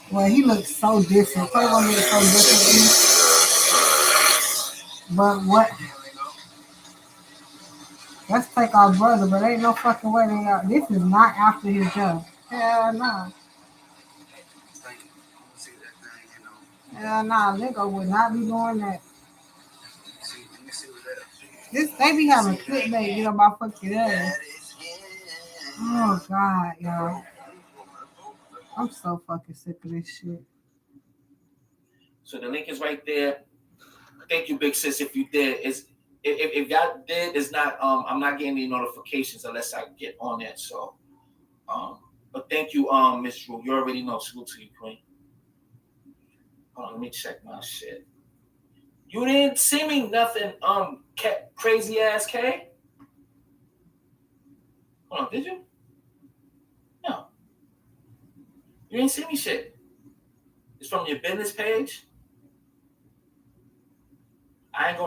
Well, he looks so different. Quavo looks so different. But what? Let's take our brother, but ain't no fucking way they are. This is not after his death. Hell no. Hell nah, nigga would not be doing that. This they be having clickbait get on my fucking ass. Oh God, y'all. I'm so fucking sick of this shit. So the link is right there. Thank you, big sis. If you did, if y'all did, it's not. I'm not getting any notifications unless I get on that. So, but thank you, Miss Drew. You already know. Salute to you, Queen. Hold on, let me check my shit. You didn't see me nothing, crazy ass K. Hold on, did you? No. You didn't see me shit. It's from your business page. I ain't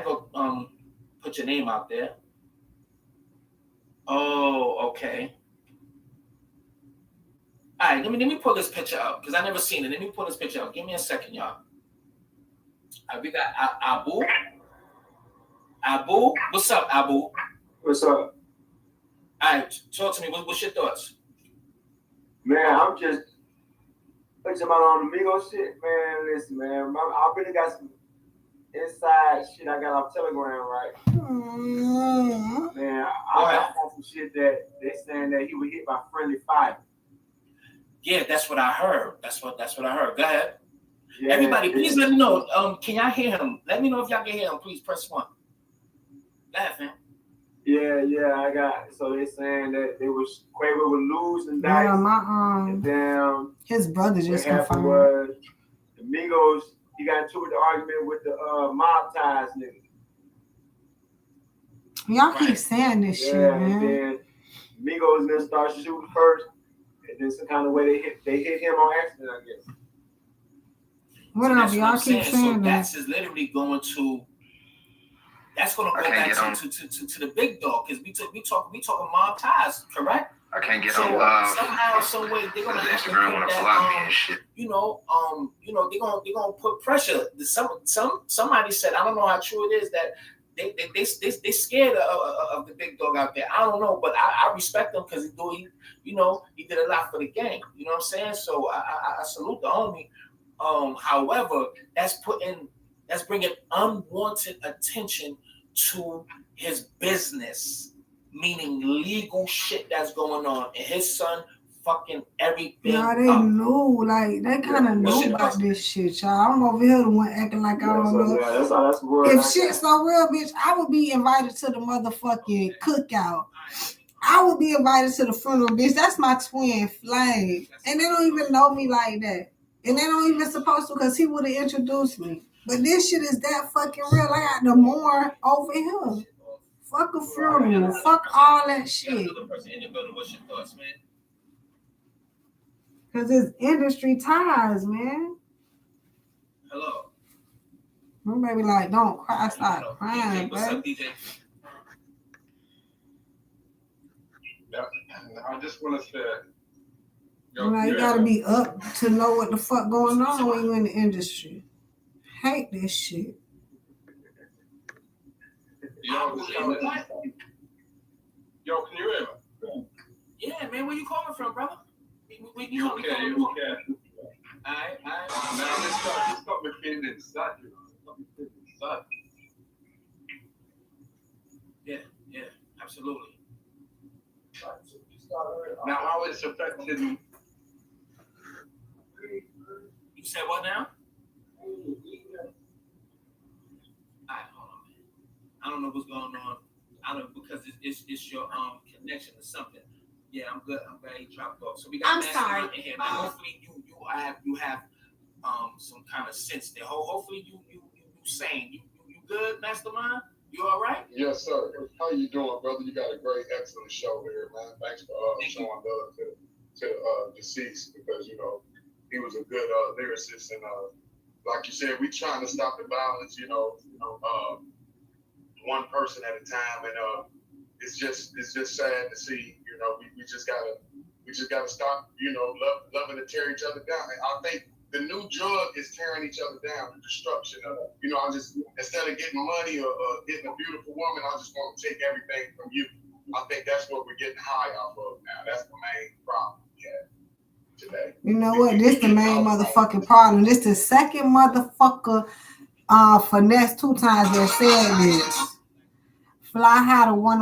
gonna put your name out there. Oh, okay. All right, let me pull this picture up because I never seen it. Let me pull this picture up. Give me a second, y'all. We got Abu. Abu, what's up, Abu? What's up? All right, talk to me. What's your thoughts? Man, I'm just thinking about on the Migos shit, man. Listen, man, I really got some inside shit I got off Telegram, right? Man, I got some shit that they saying that he was hit by friendly fire. Yeah, that's what I heard. That's what I heard. Go ahead. Yeah, everybody, please let me know. Can y'all hear him? Let me know if y'all can hear him. Please press 1. Go ahead, fam. Yeah, I got. So they saying that Quavo would lose and die. Yeah, and then his brother just confirmed. Was the Migos. He got into the argument with the mob ties nigga. Y'all keep saying this shit, man. And then Migos then start shooting first, and then some kind of way they hit him on accident, I guess. Whatever, y'all keep saying so that. That's literally going to. That's going to go back to the big dog because we talking mob ties, correct? I can't get so on somehow, some way they're gonna have Instagram to when put I block me and shit. they're gonna put pressure. Somebody said, I don't know how true it is that they scared of the big dog out there. I don't know, but I respect him because he did a lot for the game. You know what I'm saying? So I salute the homie. However, that's bringing unwanted attention to his business. Meaning legal shit that's going on, and his son fucking everything. Yeah, they knew, like they kind of knew about this shit, y'all. I'm over here the one acting like I don't know. That's if shit's so real, bitch, I would be invited to the motherfucking cookout. I would be invited to the funeral, bitch. That's my twin flame, and they don't even know me like that, and they don't even supposed to, because he would have introduced me. But this shit is that fucking real. I got the more over here. Fuck a funeral. Fuck all that shit. What's your thoughts, man? Because it's industry ties, man. Hello. My baby like, don't cry, stop crying, What's up, DJ? Yeah, I just want to say, you gotta be up to know what the fuck going on when you in the industry. Hate this shit. Yo, can you hear me? Yeah, man, where you calling from, brother? You okay? Alright. Now, this got me feeling inside. Yeah, absolutely. Now, how it's affecting. You said what now? I don't know what's going on. I don't because it's your connection or something. Yeah, I'm good. I'm glad you dropped off. So we got Mastermind in here. Now hopefully you have some kind of sense there. Hopefully you sane. You good, Mastermind? You all right? Yes, sir. How you doing, brother? You got a great, excellent show here, man. Thanks for showing love to deceased, because you know he was a good lyricist, and like you said, we trying to stop the violence. One person at a time, and it's just sad to see. You know, we just gotta stop. You know, loving to tear each other down. And I think the new drug is tearing each other down. The destruction of, you know, I just, instead of getting money or getting a beautiful woman, I just want to take everything from you. I think that's what we're getting high off of now. That's the main problem we have today. You know what? This the main motherfucking problem. This the second motherfucker finesse 2 times that said this. Fly High to one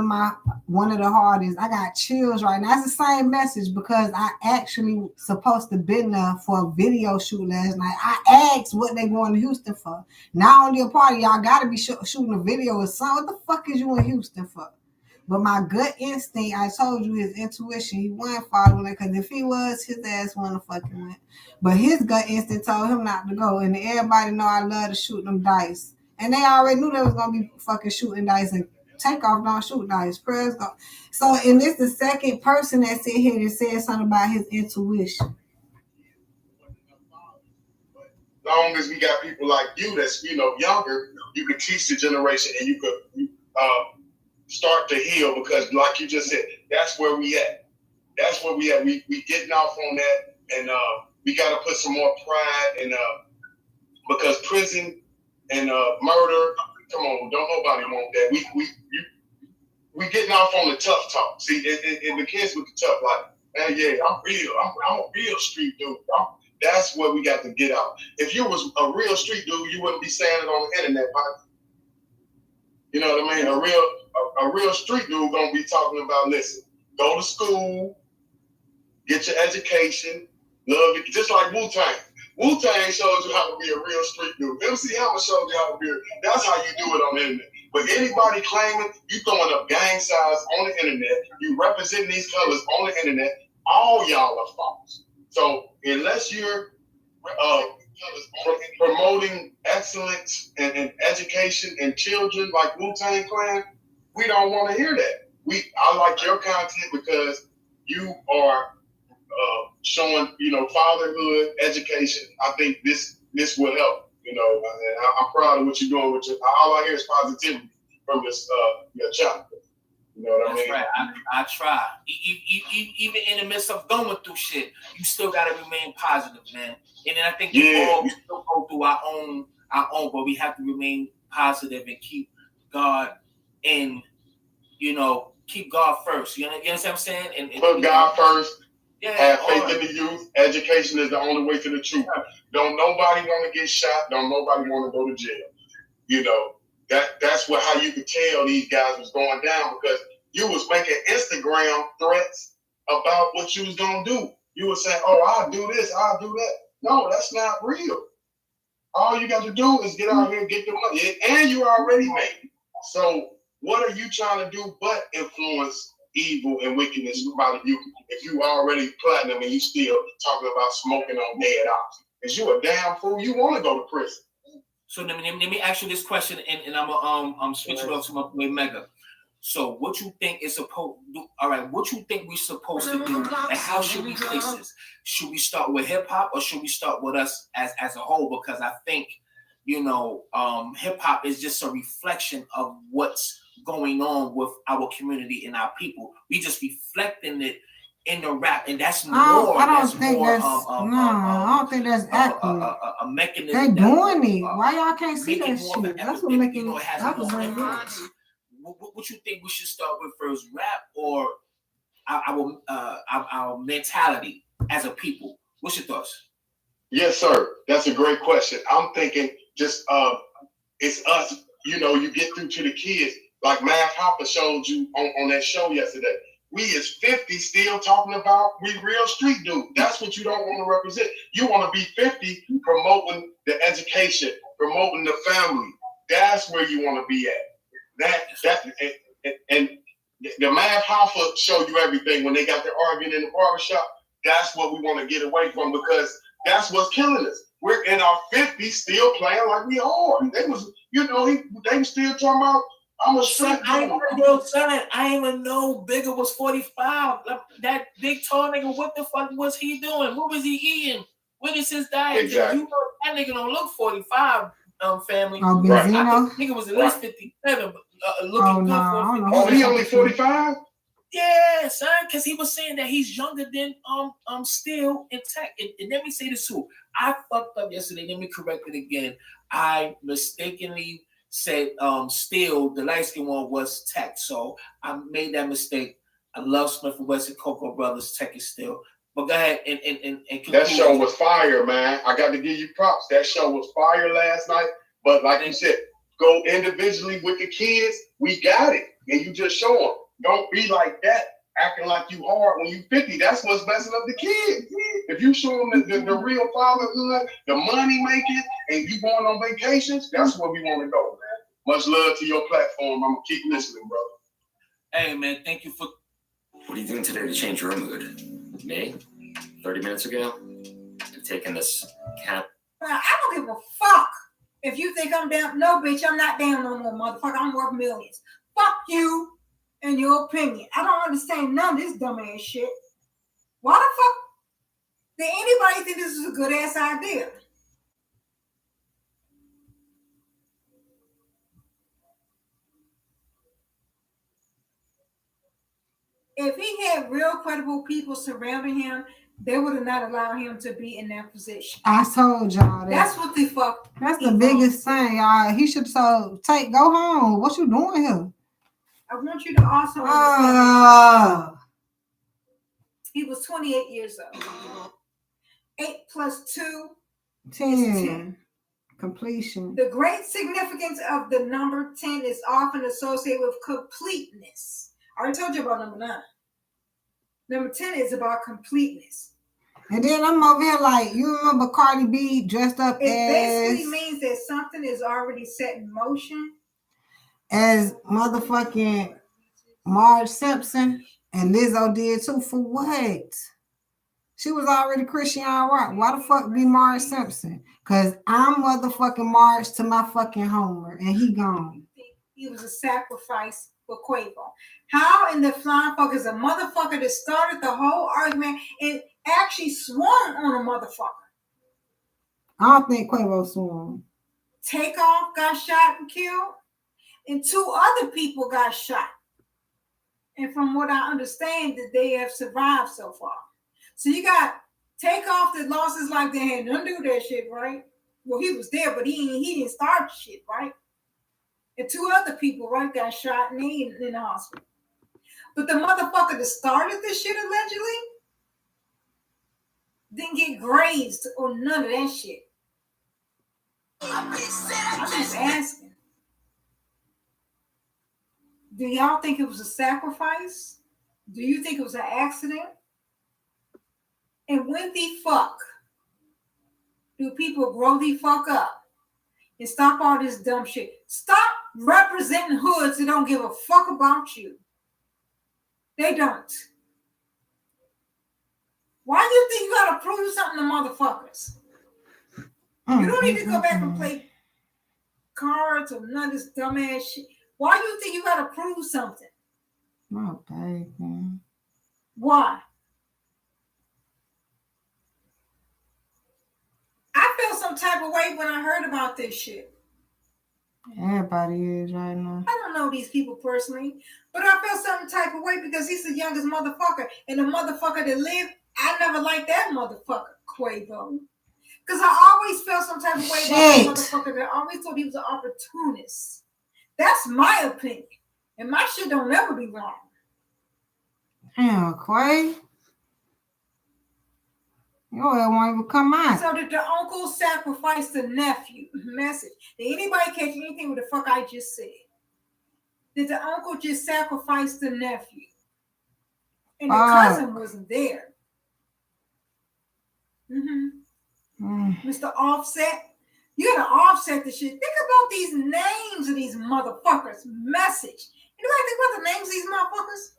of the hardest. I got chills right now. That's the same message, because I actually supposed to been there for a video shoot last night. I asked what they going to Houston for. Not only a party, y'all got to be shooting a video or something. What the fuck is you in Houston for? But my gut instinct, I told you, his intuition, he wasn't following it, because if he was, his ass wouldn't fucking went. But his gut instinct told him not to go. And everybody know I love to shoot them dice. And they already knew they was going to be fucking shooting dice, and Takeoff don't shoot dice. Prayers go. So, and this the second person that sit here and said something about his intuition. Long as we got people like you that's, you know, younger, you can teach the generation, and you could start to heal, because like you just said, that's where we at. That's where we at. We getting off on that, and we got to put some more pride in, because prison and murder, come on, don't nobody want that. We getting off on the tough talk. See, it begins with the tough, like, man, yeah, I'm real. I'm a real street dude. That's what we got to get out. If you was a real street dude, you wouldn't be saying it on the internet, man. You know what I mean? A real street dude gonna be talking about, listen, go to school, get your education, love it, just like Wu-Tang. Wu-Tang shows you how to be a real street dude. MC Hammer shows you how to be. That's how you do it on the internet. But anybody claiming you throwing up gang signs on the internet, you representing these colors on the internet, all y'all are false. So unless you're promoting excellence and education in children like Wu-Tang Clan, we don't want to hear that. I like your content because you are showing, you know, fatherhood, education. I think this will help, you know, and I'm proud of what you're doing with your, all I hear is positivity from this your channel. You know what I mean? Right. I try. Even in the midst of going through shit, you still gotta remain positive, man. And then I think we all still go through our own, but we have to remain positive and keep God in, you know, keep God first. You understand what I'm saying? And put God first. Yeah, have faith in the youth. Education is the only way to the truth. Don't nobody want to get shot. Don't nobody want to go to jail. You know, that's how you could tell these guys was going down, because you was making Instagram threats about what you was gonna do. You were saying, "Oh, I'll do this, I'll do that." No, that's not real. All you got to do is get out here and get the money, and you already made it. So what are you trying to do but influence evil and wickedness about you if you already platinum and you still talking about smoking on dead ops? Is you a damn fool? You want to go to prison? So let me ask you this question, and I'm gonna switch it off to my boy Mega. So what you think is supposed to do? All right, what you think we're supposed to do, and how should we place this? Should we start with hip hop, or should we start with us as a whole? Because I think, you know, hip hop is just a reflection of what's going on with our community and our people. We just reflecting it in the rap, and that's more. I don't think that's accurate. A mechanism. They doing it. Why y'all can't see that shit? That's what making it. What you think we should start with first, rap or our mentality as a people? What's your thoughts? Yes, sir. That's a great question. I'm thinking just it's us. You know, you get through to the kids. Like Math Hopper showed you on that show yesterday. We is 50 still talking about we real street dude. That's what you don't want to represent. You want to be 50 promoting the education, promoting the family. That's where you want to be at. And the Math Hopper showed you everything when they got their arguing in the barbershop. That's what we want to get away from, because that's what's killing us. we're in our 50s still playing like we are. They was, you know, they was still talking about, I'm a straight I ain't even know Bigger was 45. That big tall nigga, what the fuck was he doing? What was he eating? What is his diet? Exactly. You know that nigga don't look 45, family. Oh, Right. Benzino? Nigga was at least 57, but looking good for 55. He only 45? Yeah, son, because he was saying that he's younger than still intact. And let me say this too. I fucked up yesterday. Let me correct it again. I mistakenly said still the light skin one was Tech. So I made that mistake. I love Smith and Wesson, Cocoa Brothers, Tech is still. But go ahead and that show was fire, man. I got to give you props. That show was fire last night. But like you said, go individually with the kids. We got it. And you just show them. Don't be like that, acting like you hard when you 50. That's what's messing up the kids. If you show them the real fatherhood, the money making, and you going on vacations, that's where we want to go, man. Much love to your platform. I'm going to keep listening, brother. Hey, man, thank you for... What are you doing today to change your mood? Me? 30 minutes ago? I'm taking this cap. I don't give a fuck if you think I'm down. No, bitch, I'm not down no more, motherfucker. I'm worth millions. Fuck you and your opinion. I don't understand none of this dumbass shit. Why the fuck did anybody think this is a good ass idea? If he had real credible people surrounding him, they would have not allowed him to be in that position. I told y'all that. That's what the fuck. That's the biggest thing, y'all. He should go home. What you doing here? I want you to also understand. He was 28 years old. 8 plus 2 10. is 10. Completion. The great significance of the number 10 is often associated with completeness. I already told you about number 9. Number 10 is about completeness. And then I'm over here like, you remember Cardi B dressed up It as... basically means that something is already set in motion. As motherfucking Marge Simpson and Lizzo did too. For what? She was already Christian Rock. Why the fuck be Marge Simpson? Because I'm motherfucking Marge to my fucking Homer and he gone. He was a sacrifice for Quavo. How in the flying fuck is a motherfucker that started the whole argument and actually swung on a motherfucker? I don't think Quavo swung. Takeoff got shot and killed, and 2 other people got shot. And from what I understand, that they have survived so far. So you got Takeoff that lost his life. They had nothing to do with that shit, right? Well, he was there, but he didn't start shit, right? And 2 other people, right, got shot and they in the hospital. But the motherfucker that started this shit allegedly didn't get grazed or none of that shit. I'm just asking. Do y'all think it was a sacrifice? Do you think it was an accident? And when the fuck do people grow the fuck up and stop all this dumb shit? Stop representing hoods that don't give a fuck about you. They don't. Why do you think you gotta prove something to motherfuckers? You don't need to go back and play cards or none of this dumbass shit. Why do you think you gotta prove something? Okay, man. Why? I felt some type of way when I heard about this shit. Everybody is right now. I don't know these people personally, but I felt some type of way because he's the youngest motherfucker. And the motherfucker that lived, I never liked that motherfucker, Quavo. Because I always felt some type of way about that motherfucker that I always thought he was an opportunist. That's my opinion. And my shit don't never be wrong. Damn, Quay. Your ass won't even come out. So did the uncle sacrifice the nephew? Message. Did anybody catch anything with the fuck I just said? Did the uncle just sacrifice the nephew? And the cousin wasn't there. Mr. Offset. You gotta offset the shit. Think about these names of these motherfuckers. Message. Anybody think about the names of these motherfuckers?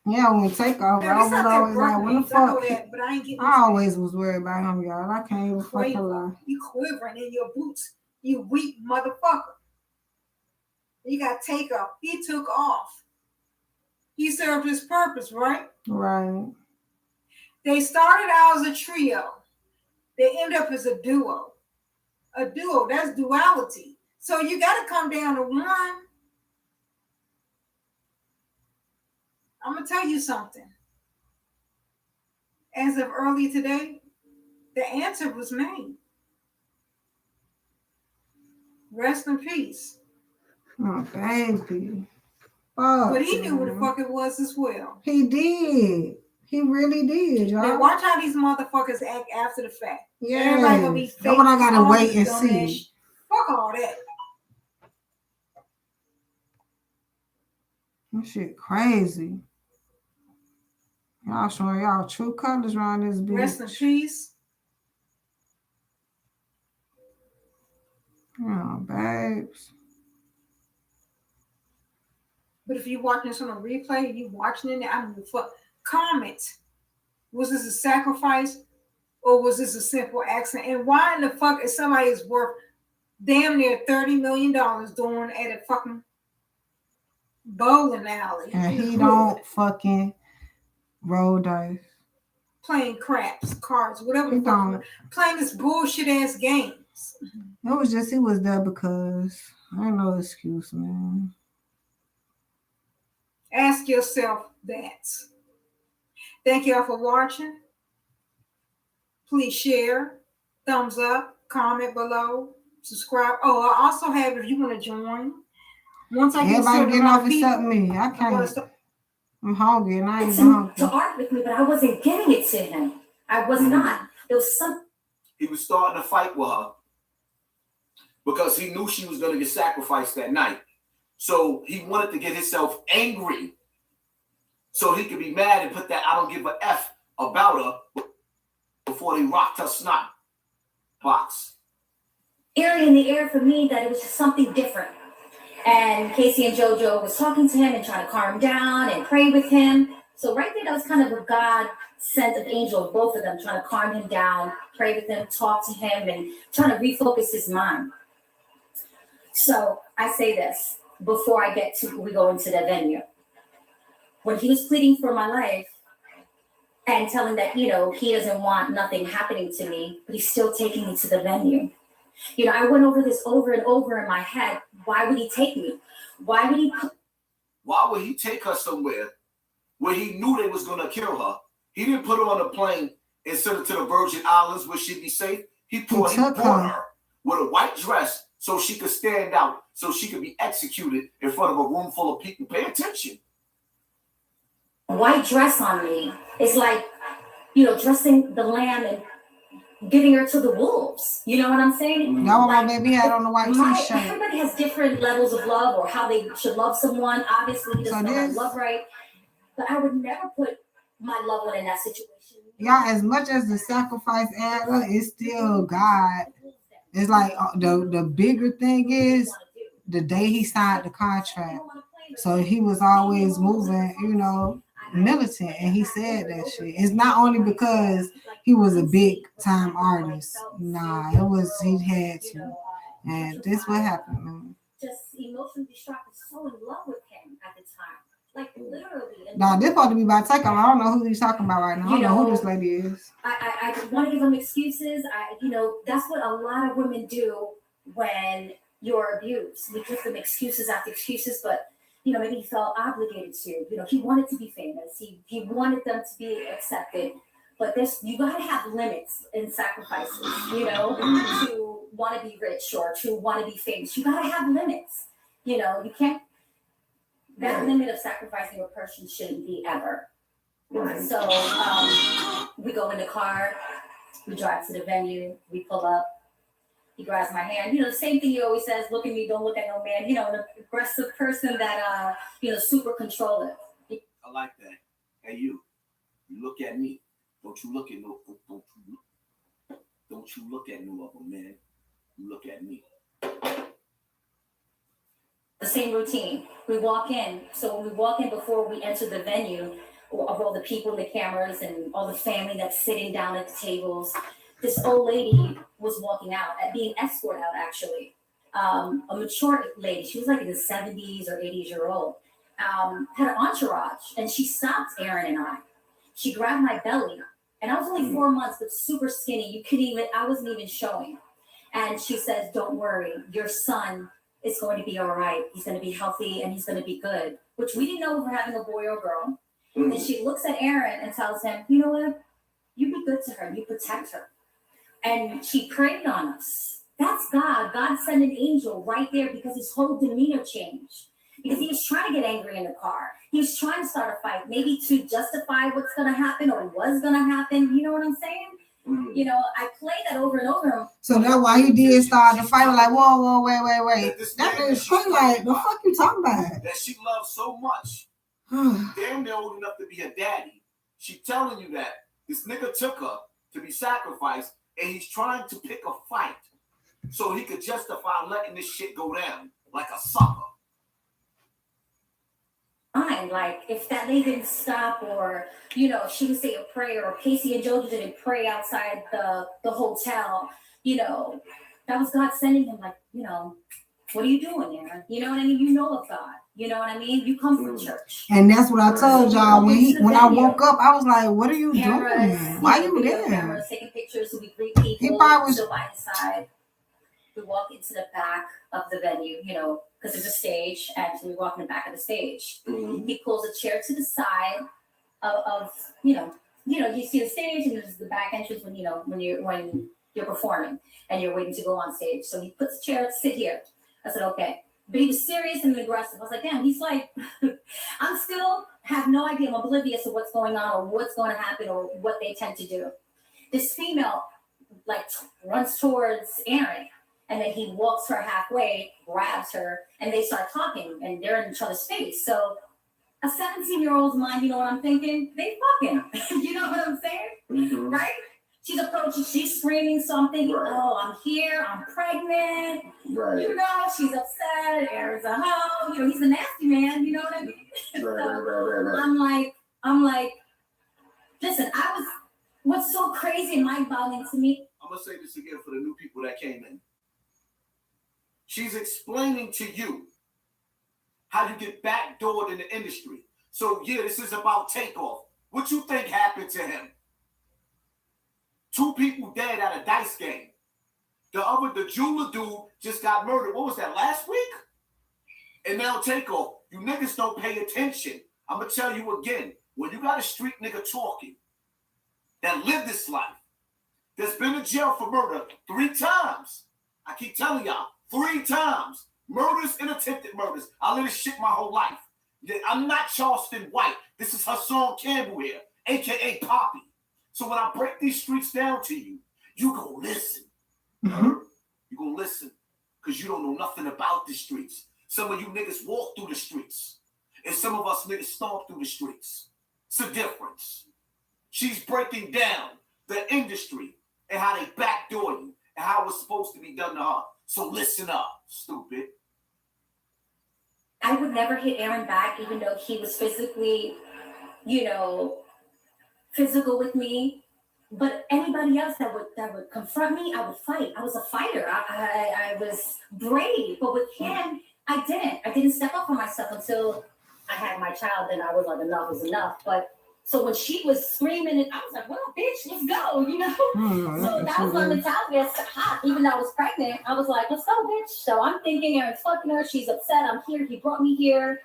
Yeah, when Takeover, Now, I this was out always there like, when the Burger King, I know fuck? that, but I ain't getting I always was worried about him, y'all. I can't even fucking lie. You quivering in your boots, you weak motherfucker. You got Takeoff. He took off. He served his purpose, right? Right. They started out as a trio. They end up as a duo. A duo, that's duality. So you got to come down to one. I'm going to tell you something. As of early today, the answer was made. Rest in peace. Oh, baby. Fuck, But he knew what the man. fuck it was as well. He did. He really did, y'all. Now watch how these motherfuckers act after the fact. Yeah. Everybody gonna be fake. That's what I gotta all wait and dumbass see. shit. Fuck all that. That shit crazy. Y'all showing y'all true colors around this bitch. Rest in peace. Oh, babes. But if you watching this on a replay, you watching it, I don't give a fuck. Comment. Was this a sacrifice or was this a simple accident? And why in the fuck is somebody's worth damn near $30 million doing at a fucking bowling alley? And he don't fucking roll dice. Playing craps, cards, whatever He the fuck. don't. Playing this bullshit ass games. It was just he was there because I ain't no excuse, man. Ask yourself that. Thank y'all for watching. Please share, thumbs up, comment below, subscribe. Oh, I also have, if you want to join, once I get Everybody getting off except people, me. I can't. I'm hungry and I ain't to hungry. art with me, but I wasn't giving it to him. I was not. There was some. He was starting to fight with her because he knew she was going to get sacrificed that night. So he wanted to get himself angry so he could be mad and put that I don't give a F about her before they rocked her snot box. Eerie in the air for me that it was just something different. And Casey and JoJo was talking to him and trying to calm him down and pray with him. So right there, that was kind of a God sent an angel, both of them, trying to calm him down, pray with him, talk to him, and trying to refocus his mind. So I say this before we go into the venue. When he was pleading for my life and telling that, he doesn't want nothing happening to me, but he's still taking me to the venue. I went over this over and over in my head. Why would he take me? Why would he take her somewhere where he knew they was going to kill her? He didn't put her on a plane and send her to the Virgin Islands where she'd be safe. He brought her with a white dress so she could stand out, so she could be executed in front of a room full of people. Pay attention. White dress on me is like, dressing the lamb and giving her to the wolves. You know what I'm saying? No, my baby had on the white t-shirt. Everybody has different levels of love or how they should love someone. Obviously, he doesn't know how to love right. But I would never put my loved one in that situation. Y'all, as much as the sacrifice add up, it's still God. It's like the bigger thing is the day he signed the contract. So he was always moving, militant, and he said that shit. It's not only because he was a big time artist. Nah, it was he had to. And this what happened, man. Just emotionally distraught, so in love with him at the time. Like literally. Nah, this supposed to be about Takeover. I don't know who he's talking about right now. I don't know who this lady is. I want to give them excuses. That's what a lot of women do when you're abused. We give them excuses after excuses, but maybe he felt obligated to. He wanted to be famous. He wanted them to be accepted. But you gotta have limits in sacrifices, to want to be rich or to want to be famous. You gotta have limits. You can't. That limit of sacrificing a person shouldn't be ever. So we go in the car, we drive to the venue, we pull up. He grabs my hand. The same thing he always says, look at me, don't look at no man. An aggressive person that, super controlling. I like that. Hey, you look at me. Don't you look at no other man. You look at me. The same routine. We walk in. So when we walk in before we enter the venue, of all the people in the cameras and all the family that's sitting down at the tables. This old lady was walking out, being escorted out actually. A mature lady, she was like in the 70s or 80s-year-old, had an entourage, and she stopped Aaron and I. She grabbed my belly, and I was only 4 months, but super skinny. I wasn't even showing. And she says, "Don't worry, your son is going to be all right. He's going to be healthy and he's going to be good," which we didn't know if we're having a boy or girl. And she looks at Aaron and tells him, "You know what? You be good to her. You protect her." And she prayed on us. That's God. God sent an angel right there because his whole demeanor changed. Because he was trying to get angry in the car. He was trying to start a fight, maybe to justify what's going to happen or was going to happen. You know what I'm saying? You know, I play that over and over. So that's why he did start the fight. Like, whoa, wait. That is straight. Like, the fuck you talking about? That she loves so much. Damn near old enough to be a daddy. She telling you that this nigga took her to be sacrificed, and he's trying to pick a fight so he could justify letting this shit go down like a sucker. Fine, like if that lady didn't stop, or you know, if she would say a prayer, or Casey and Jojo didn't pray outside the hotel, you know, that was God sending him. Like, you know, what are you doing, Aaron? You know what I mean? You know of God. You know what I mean? You come from church. And that's what I told y'all when I woke up. I was like, "What are you doing? Why you there?" Cameras, taking pictures. So we greet people. He probably was still by his side. We walk into the back of the venue, you know, because there's a stage, and so we walk in the back of the stage. He pulls a chair to the side of you know, you see the stage, and there's the back entrance when you're performing and you're waiting to go on stage. So he puts a chair, sit here. I said, okay. But he was serious and aggressive. I was like, damn, he's like, I'm still have no idea. I'm oblivious of what's going on or what's going to happen or what they tend to do. This female like runs towards Aaron, and then he walks her halfway, grabs her, and they start talking, and they're in each other's face. So a 17-year-old's mind, you know what I'm thinking? They fucking, you know what I'm saying? Right? She's approaching, she's screaming something. Oh, I'm here, I'm pregnant. You know, she's upset. Aaron's a hoe. You know, he's a nasty man. You know what I mean? I'm like, listen, what's so crazy and mind-boggling to me? I'm going to say this again for the new people that came in. She's explaining to you how you get backdoored in the industry. So, yeah, this is about Takeoff. What you think happened to him? 2 people dead at a dice game. The jeweler dude just got murdered. What was that, last week? And now Takeoff. You niggas don't pay attention. I'm going to tell you again. When you got a street nigga talking that lived this life, that's been in jail for murder 3 times. I keep telling y'all, 3 times. Murders and attempted murders. I live this shit my whole life. I'm not Charleston White. This is Hassan Campbell here, a.k.a. Poppy. So when I break these streets down to you, you gon' listen. You gon' listen. Because you don't know nothing about the streets. Some of you niggas walk through the streets. And some of us niggas stomp through the streets. It's a difference. She's breaking down the industry and how they backdoor you and how it's supposed to be done to her. So listen up, stupid. I would never hit Aaron back, even though he was physically, you know, physical with me. But anybody else that would confront me, I would fight. I was a fighter. I was brave. But with him, I didn't step up for myself until I had my child. Then I was like, enough is enough. But so when she was screaming, and I was like, well, bitch, let's go, you know? So that was my mentality. It's hot. Even though I was pregnant, I was like, let's go, bitch. So I'm thinking, Aaron's fucking her. She's upset. I'm here. He brought me here.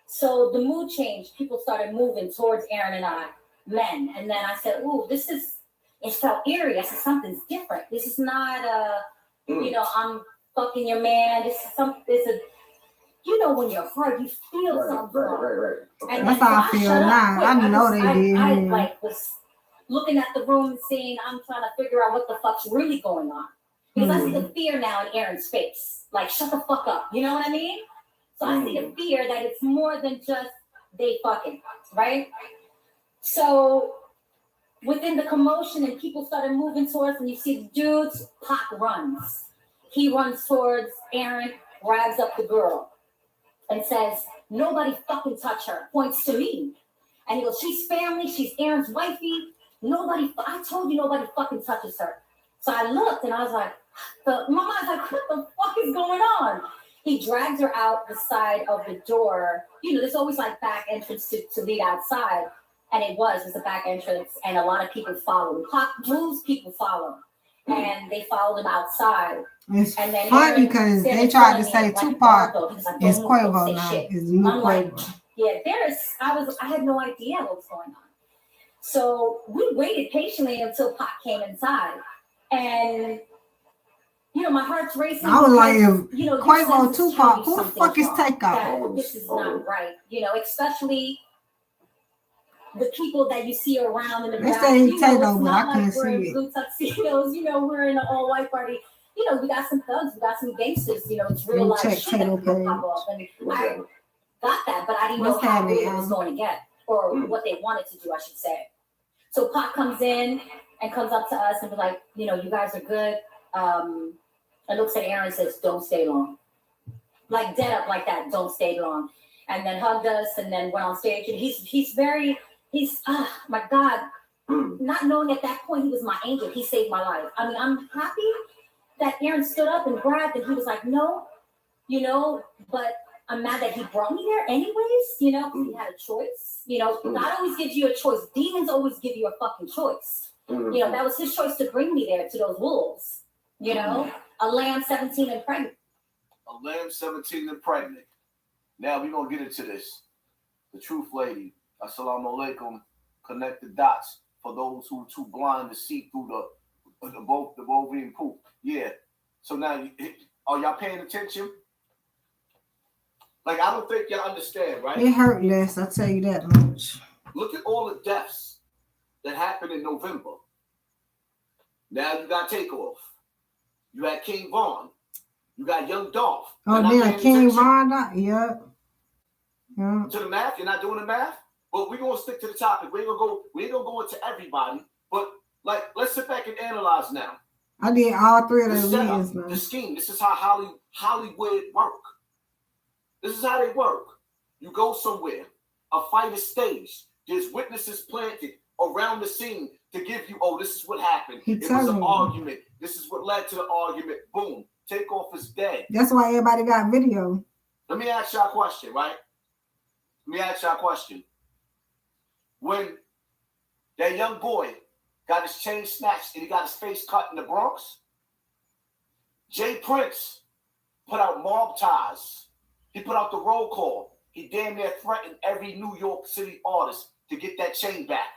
So the mood changed. People started moving towards Aaron and I, men. And then I said, ooh, it felt eerie. I said, something's different. This is not you know, I'm fucking your man. This is you know, when you're hard, you feel something. Right. Okay. That's how I feel now. I know they did. I like was looking at the room and saying, I'm trying to figure out what the fuck's really going on. Because I see the fear now in Aaron's face. Like, shut the fuck up. You know what I mean? So I see the fear that it's more than just they fucking, right? So within the commotion and people started moving towards, and you see the dudes, Pac runs. He runs towards Aaron, grabs up the girl, and says, nobody fucking touch her, points to me. And he goes, she's family. She's Aaron's wifey. I told you nobody fucking touches her. So I looked and I was like, my mind's like, what the fuck is going on? He drags her out the side of the door. There's always like back entrance to lead outside. And it was a back entrance. And a lot of people follow him. Pop Blues people follow him. And they followed him outside. It's and then funny because they tried to say Tupac is Quavo now. Shit. Is new I'm like, Quavo. yeah, I had no idea what was going on. So we waited patiently until Pac came inside. And, my heart's racing. I was like, if Quavo, Tupac, who the fuck is Takeoff? This is not right. Especially the people that you see around in the back. They say Takeoff, but I can't we're see in it. blue tuxedos, we're in an all-white party. We got some thugs, we got some gangsters, it's real life shit that will pop off. And I got that, but I didn't know how it was going to get, or what they wanted to do, I should say. So Pac comes in and comes up to us and be like, you guys are good. And looks at Aaron and says, don't stay long. Like dead up like that, don't stay long. And then hugged us and then went on stage. And he's my God, not knowing at that point he was my angel. He saved my life. I mean, I'm happy that Aaron stood up and grabbed and he was like, no, but I'm mad that he brought me there anyways, he had a choice. God always gives you a choice. Demons always give you a fucking choice. That was his choice to bring me there to those wolves. A lamb 17 and pregnant. A lamb 17 and pregnant. Now we're going to get into this. The truth lady. Assalamu alaikum. Connect the dots for those who are too blind to see through the bovine poop. Yeah. So now, are y'all paying attention? Like, I don't think y'all understand, right? It hurt less, I'll tell you that much. Look at all the deaths that happened in November. Now you got Takeoff. You had King Von. You got Young Dolph. Oh, yeah, King Von. Yeah. To the math, you're not doing the math? But we're going to stick to the topic. We ain't going to go into everybody. But, let's sit back and analyze now. I did all three of those videos. now. The scheme. This is how Hollywood work. This is how they work. You go somewhere. A fight is staged. There's witnesses planted around the scene to give you, this is what happened. It was an argument. This is what led to the argument. Boom. Takeoff is dead. That's why everybody got video. Let me ask y'all a question, right? When that young boy got his chain snatched and he got his face cut in the Bronx, Jay Prince put out mob ties. He put out the roll call. He damn near threatened every New York City artist to get that chain back.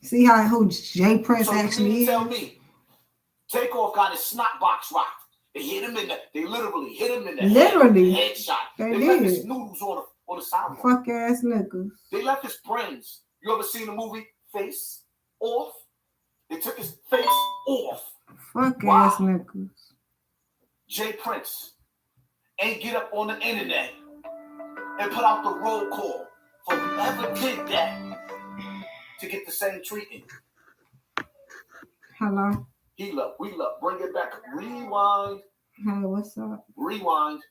See who Jay Prince actually is? Tell me, Takeoff got his snot box rocked. They literally hit him in the headshot. They left his noodles on the sidewalk. Fuck ass niggas. They left his brains. You ever seen the movie Face Off? They took his face off. Fuck ass niggas. Jay Prince ain't get up on the internet and put out the roll call for whoever did that to get the same treatment. Hello. We love. Bring it back. Rewind. Hey, what's up? Rewind.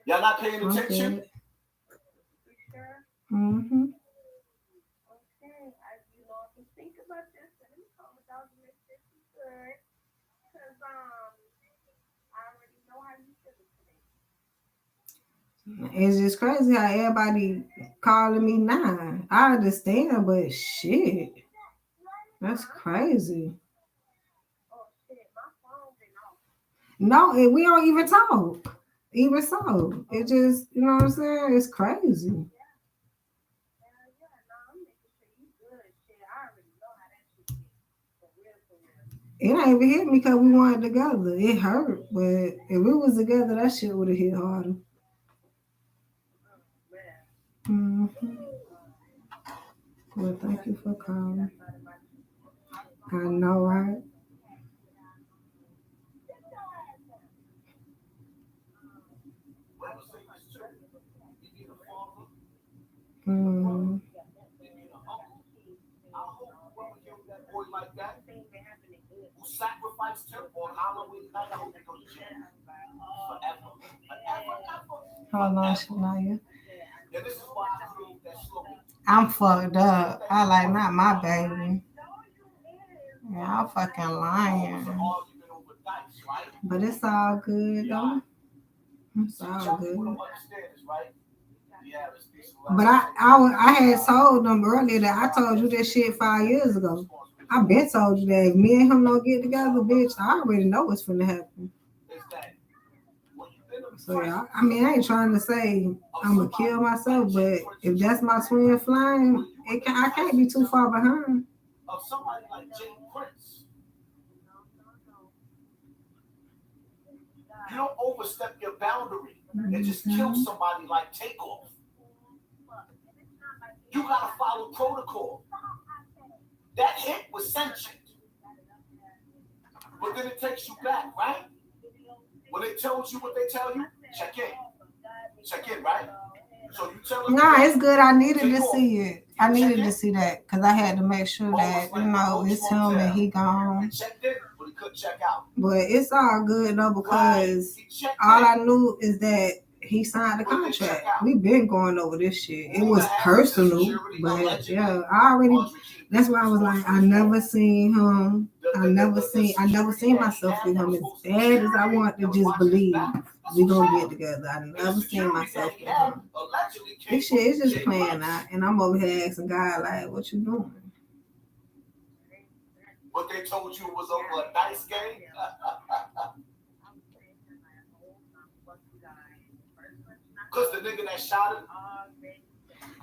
Y'all not paying attention? Mm-hmm. It's just crazy how everybody calling me now. I understand, but shit. That's crazy. No, we don't even talk. Even so. It just, you know what I'm saying? It's crazy. It ain't even hit me because we weren't together. It hurt, but if we was together, that shit would have hit harder. Mm-hmm. Well, thank you for calling. I know, right? Mm-hmm. Like that, who sacrificed him on Halloween night. I hope they go to jail forever. Hold on, Shania. And this is why I created that slogan. I'm fucked up. I like not my baby. Yeah, I'm fucking lying. But it's all good though. It's all good. But I had told them earlier that I told you that shit 5 years ago. I been told you that if me and him don't get together, bitch, I already know what's finna happen. So yeah, I mean, I ain't trying to say I'm gonna kill myself, but if that's my twin flame, I can't be too far behind. Of somebody like Jay Prince, you don't overstep your boundary and just kill somebody like Takeoff. You gotta follow protocol. That hit was sanctioned, but then it takes you back, right? When they told you what they tell you, check in, right? So you tell them. Nah, it's good. I needed to see it. I needed to see that because I had to make sure that it's him and he gone. But it's all good though because all I knew is that he signed the contract. We've been going over this shit. It was personal, but yeah, that's why I was like, I never seen him. I never seen myself with him as bad as I want to just believe we gonna get together. I never seen myself with him. This shit is just playing out, and I'm over here asking God like, what you doing? What they told you was over a dice game? Because the nigga that shot him.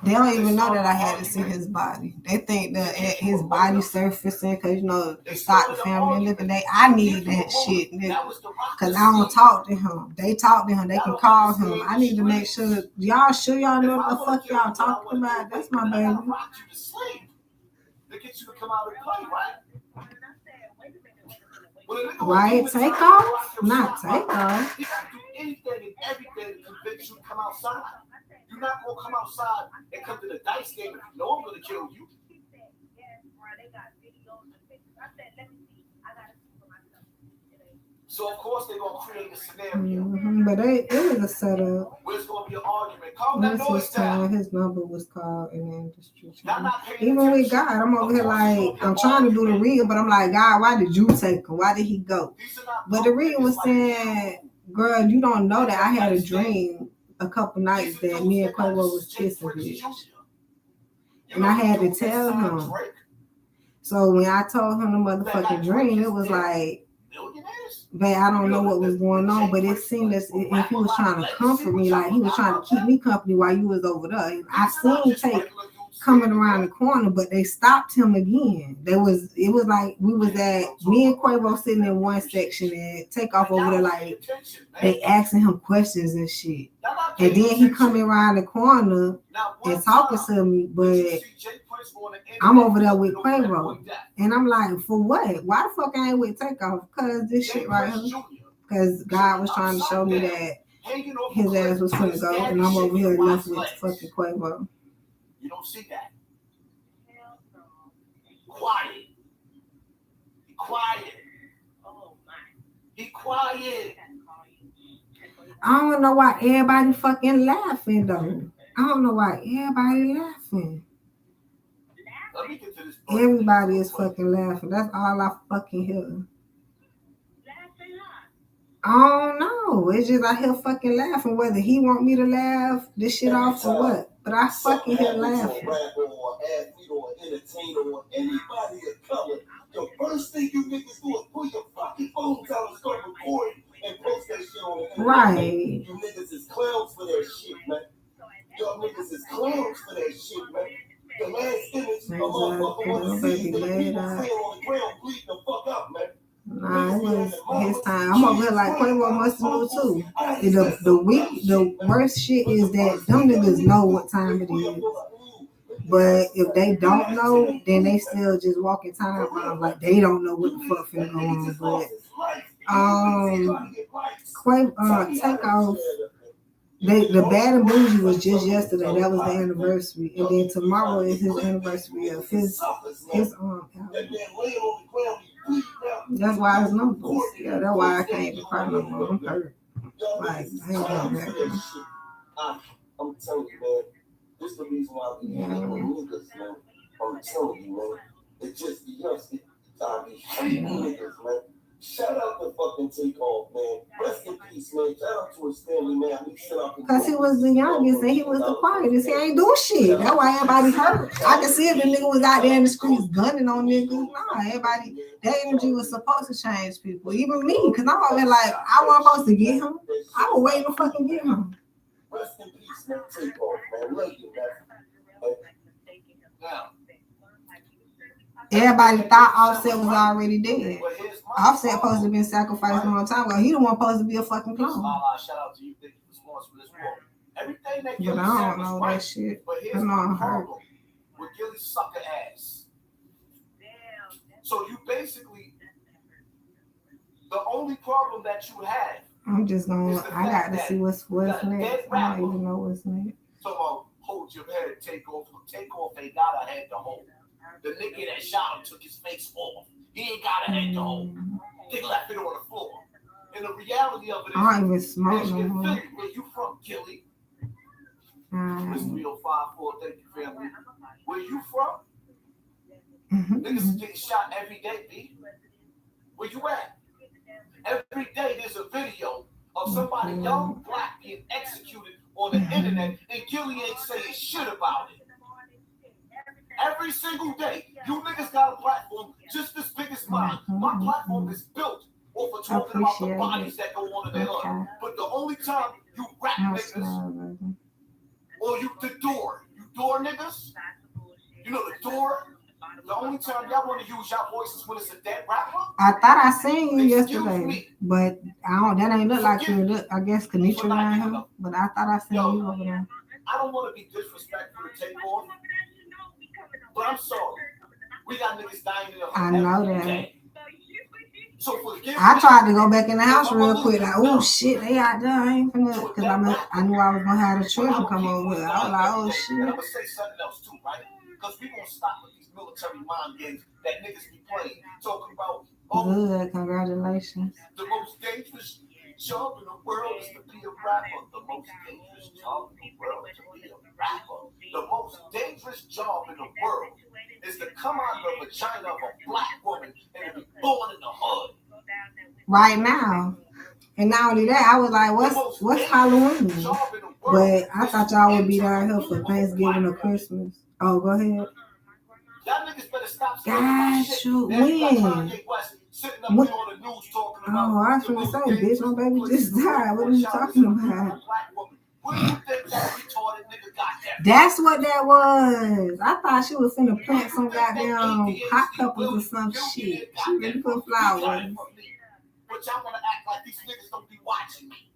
They don't even know that I had to see his body. They think that his body surfacing because, they start the family and living. I need that shit, nigga. Because I don't talk to him. They talk to him. They can call him. I need to make sure. Y'all sure y'all know what the fuck y'all talking about? That's my baby. They get you to come out and play, right? Right? Take off? Not take off. He got to do anything and everything to convince you to come outside. You're not going to come outside and come to the dice game if you know I'm going to kill you. So, of course, they're going to create a scenario. But it was a setup. Where's going to be an argument? Calm that noise down. His number was called in the industry. Even with God, I'm over here like, I'm trying to do the real, but I'm like, God, why did you take him? Why did he go? But the real was saying, girl, you don't know that I had a dream a couple nights that me and Quavo was kissing, bitch. And I had to tell him. So when I told him the motherfucking dream, it was like, but I don't know what was going on, but it seemed as if he was trying to comfort me, like he was trying to keep me company while you was over there. And I seen Tate coming around the corner, but they stopped him again. It was like we was at me and Quavo sitting in one section and Takeoff over there, like they asking him questions and shit. And then he coming around the corner and talking to me, but I'm over there with Quavo. And I'm like, for what? Why the fuck I ain't with Takeoff? Because this shit right here. Because God was trying to show me that his ass was finna go, and I'm over here left with fucking Quavo. You don't see that. Quiet. Be quiet. Be quiet. I don't know why everybody fucking laughing though. I don't know why everybody laughing. Everybody is fucking laughing. That's all I fucking hear. I don't know. It's just I hear fucking laughing. Whether he want me to laugh this shit off or what. But I fucking hear laughing. Or athlete or entertainer or anybody of color, the first thing you niggas do is pull your fucking phones out and start recording and post that shit on the internet. Right. You niggas is clowns for that shit, man. Y'all niggas is clowns for that shit, man. The last image a motherfucker want to see is the people staying on the ground bleeding the fuck out, man. Nah, it was his time. I'm over here like Quavo must have knew too. The worst shit is that them niggas know what time it is. But if they don't know, then they still just walking time around like they don't know what the fuck finna go on. But Takeoff, the Bad and Bougie was just yesterday. That was the anniversary, and then tomorrow is his anniversary of his album. That's why it's numbers. Yeah, that's why I can't even cry no more. I'm hurt. Like, I ain't gonna happen. I'm telling you, man. This is the reason why we hate niggas, man. I'm telling you, man. It's just I be hating niggas, man. Shout out to fucking Takeoff, man. Rest in peace, man. Shout out to his family, man. Because he was the youngest and he was the quietest. He ain't do shit. That's why everybody hurt. I can see if the nigga was out there in the streets gunning on niggas. Nah, everybody, that energy was supposed to change people. Even me, because I'm always like, I wasn't supposed to get him. I was waiting to fucking get him. Rest in peace, man. Takeoff, man. Love you, man. Now, everybody thought Offset was already dead. Offset supposed to have been sacrificed a long time ago. He the one supposed to be a fucking clone. Shout out to you, Big response for this war. Everything that But I don't know that shit. I know I'm hurt. With Gilly's sucker ass. So you basically, the only problem that you have. I'm just gonna. I got to see what's next. I don't even know what's next. So hold your head, Takeoff. Takeoff ain't got a head to hold. The nigga that shot him took his face off. He ain't got a head to hold. They left it on the floor. And the reality of it is, I don't even smoke no more. Where you from, Gilly? Mr. 3054, thank you, family. Where you from? Niggas getting shot every day, B. Where you at? Every day there's a video of somebody young black being executed on the internet, and Gilly ain't saying shit about it. Every single day, you niggas got a platform just as big as mine. My platform is built off of talking about the bodies that go on in the hood. But the only time you rap niggas, or you the door, you door niggas, you know the door. The only time y'all want to use y'all voices when it's a dead rapper. I thought I seen you yesterday, but I don't. That ain't look like you. I guess Kanitra around him, but I thought I seen you over there. I don't want to be disrespectful to Takeoff, but I'm sorry. We got niggas dying in the hood. I know that. So forgive I tried to go back in the house real quick. Like, oh shit, they out there. I ain't finna, because I knew I was gonna have the children come over here. I was like, oh shit. I'm gonna say something else too, right? Because we gonna stop with these military mind games that niggas be playing, talking about. Good, congratulations. The most dangerous job in the world is to be a rapper. The most dangerous job in the world is to be a rapper. The most dangerous job in the world is to come out of the vagina of a black woman and to be born in the hood. Right now. And not only that, I was like, what's Halloween? But I thought y'all would be down here for Thanksgiving or Christmas. Oh, go ahead. Y'all niggas better stop Shoot, when? Oh, I was gonna say, bitch, my baby just died. What are you talking about? That's what that was. I thought she was finna plant some goddamn hot peppers or some shit. She really put flowers. But y'all wanna act like these niggas don't be watching me.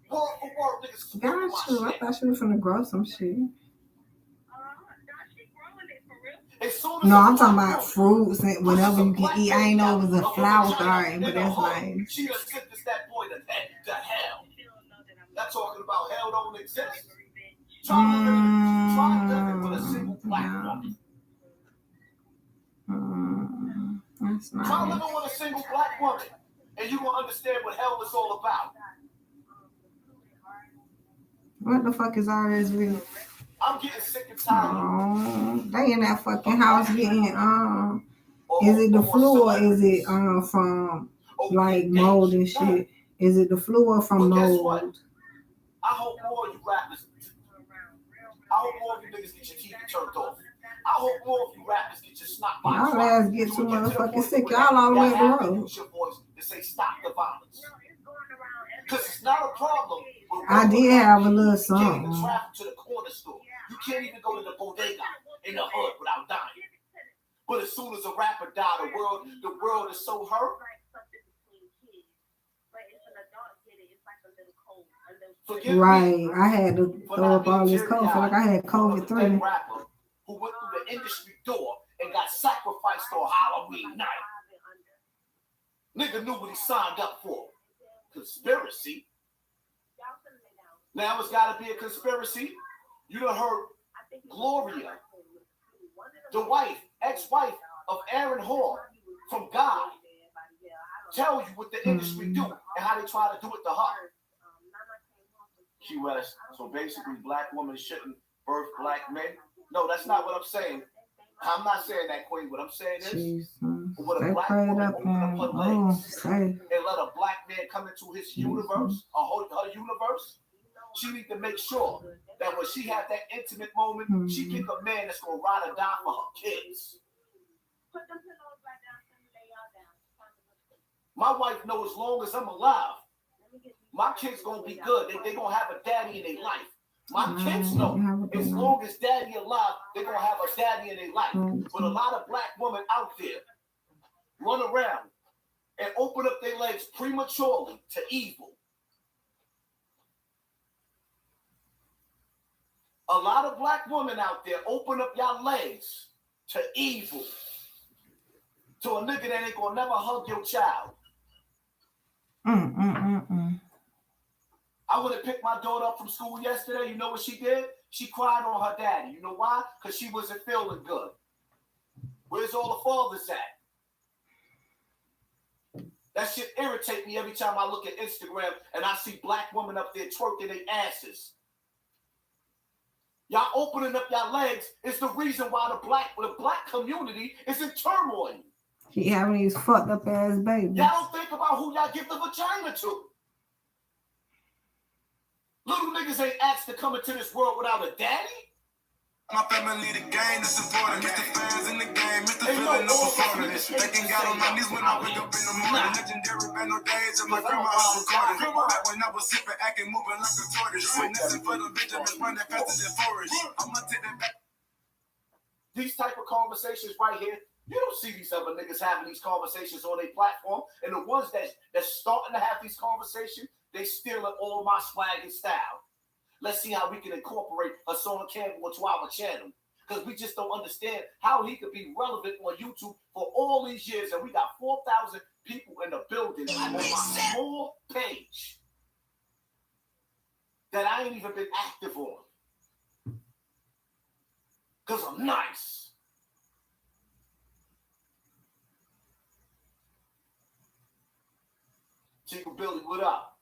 Word for word, niggas. Got you. I thought she was finna grow some shit. No, I'm talking about fruits and whatever you can eat. I ain't know it was a flower garden, but that's nice. She done sent this that boy to hell. Not talking about hell don't exist. Try to live it with a single black woman. That's nice. Try living with a single black woman, and you gonna understand what hell is all about. What the fuck is RSV? I'm getting sick and tired. They in that fucking house getting is it the flu or is it from like mold and shit? Is it the flu or from mold? I hope more of you rappers. I hope more of you niggas get your TV turned off. I hope more of you rappers get your snot box. Y'all ass get too motherfucking sick. Y'all all the way up the road. Use your voice to say stop the violence. Because it's not a problem. I did have a little song. You can't even travel to the corner store. You can't even go to the bodega in the hood without dying. But as soon as a rapper dies, the world is so hurt. Right, I had to throw up all this cold. I feel like I had COVID-3. Rapper who went through the industry door and got sacrificed on Halloween night. Nigga knew what he signed up for. Conspiracy. Now it's got to be a conspiracy. You done heard Gloria, the wife, ex-wife of Aaron Hall from God, tell you what the industry do and how they try to do it to her. Key West. So basically, black women shouldn't birth black men. No, that's not what I'm saying. I'm not saying that, Queen. What I'm saying is, when a black woman open up her legs and let a black man come into his universe, her universe, she need to make sure that when she have that intimate moment, she pick a man that's gonna ride or die for her kids. My wife knows as long as I'm alive, my kids gonna be good. They gonna have a daddy in their life. My kids know as long as daddy alive, they're gonna have a daddy in their life. But a lot of black women out there run around and open up their legs prematurely to evil. A lot of black women out there open up y'all legs to evil. To a nigga that ain't gonna never hug your child. I would have picked my daughter up from school yesterday. You know what she did? She cried on her daddy. You know why? Because she wasn't feeling good. Where's all the fathers at? That shit irritate me every time I look at Instagram and I see black women up there twerking their asses. Y'all opening up y'all legs is the reason why the black community is in turmoil. He having these fucked up ass babies. Y'all don't think about who y'all give the vagina to. Little niggas ain't asked to come into this world without a daddy. My family, the game is important. Mr. Fans in the game, Mr. Feeling no performance. Thinking got on my knees when I wake up in the morning. Legendary band no days of my grandma house recording. Back when I was sipping, acting, moving like a tortoise. Nothing for the Benjamins running faster than Forrest. I'ma take that back. These type of conversations right here, you don't see these other niggas having these conversations on their platform. And the ones that's starting to have these conversations, they stealing all my swag and style. Let's see how we can incorporate Hassan Campbell into our channel. Because we just don't understand how he could be relevant on YouTube for all these years. And we got 4,000 people in the building on my small page that I ain't even been active on. Because I'm nice. Chico Billy, what up?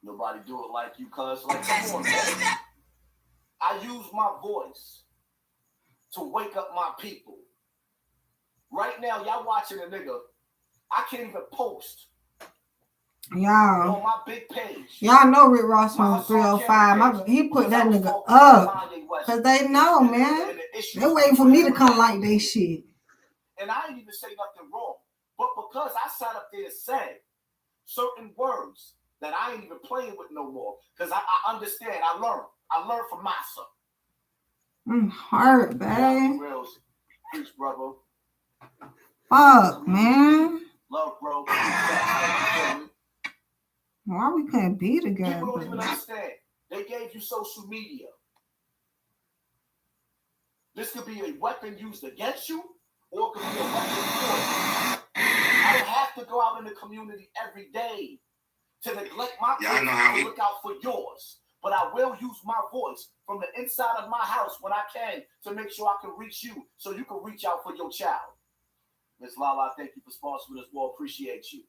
Nobody do it like you, cuz. Like, come on, man. I use my voice to wake up my people. Right now, y'all watching a nigga. I can't even post. Y'all. On my big page. Y'all know Rick Ross from 305. He put that nigga up. Because they know, man. They waiting for me to come like they shit. And I ain't even say nothing wrong. But because I sat up there and said certain words that I ain't even playing with no more. Because I understand. I learned from Massa. I'm hurt, babe. Peace, brother. Fuck, man. Love, bro. Why we can't be together? People don't even understand. They gave you social media. This could be a weapon used against you, or it could be a weapon for you. I don't have to go out in the community every day to neglect my kids to look out for yours. But I will use my voice from the inside of my house when I can to make sure I can reach you so you can reach out for your child. Miss Lala, thank you for sponsoring us. Well, appreciate you.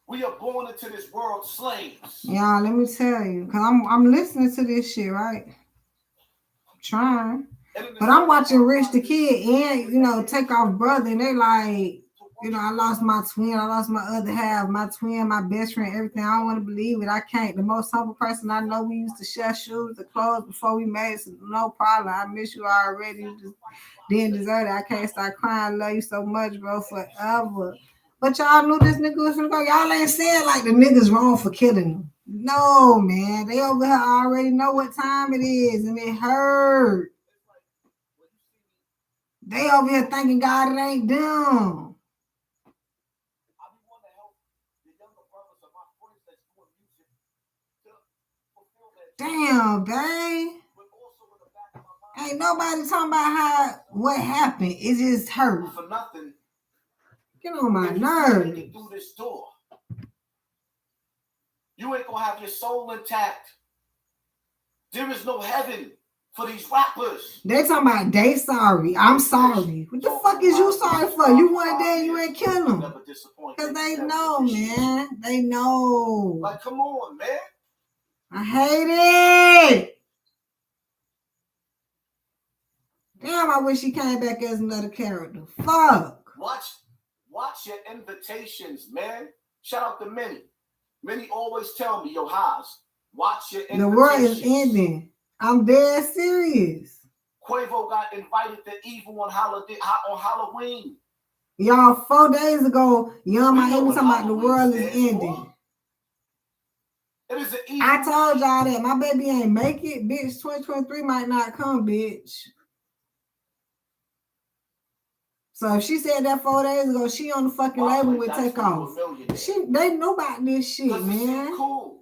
We are born into this world slaves. Y'all, let me tell you, because I'm listening to this shit, right? I'm trying. But I'm watching Rich the Kid and, Take Off Brother, and they like, I lost my twin, I lost my other half, my twin, my best friend, everything. I don't want to believe it. I can't. The most humble person I know, we used to share shoes, the clothes before we made, so no problem. I miss you already. You just didn't deserve it. I can't stop crying. Love you so much, bro, forever. But y'all knew this nigga was gonna go. Y'all ain't saying like the nigga's wrong for killing him. No, man. They over here already know what time it is, and it hurt. They over here thinking God it ain't them. Damn, babe. Ain't nobody talking about what happened. It just hurt. For nothing. Get on my nerves. Through this door. You ain't gonna have your soul intact. There is no heaven for these rappers. They talking about they sorry. I'm sorry. What the fuck is you sorry for? You weren't there, you ain't kill them. Because they know, man. They know. Like, come on, man. I hate it. Damn, I wish he came back as another character. Fuck. Watch your invitations, man. Shout out to Minnie. Minnie always tell me, yo, Haas, watch your invitations. The world is ending. I'm dead serious. Quavo got invited to Evil on Halloween. Y'all, 4 days ago, Young Miami talking about the world is ending. It is an I told y'all that my baby ain't make it, bitch. 2023 might not come, bitch. So if she said that 4 days ago, she on the fucking label with Takeoff. They know about this shit, man. Cool.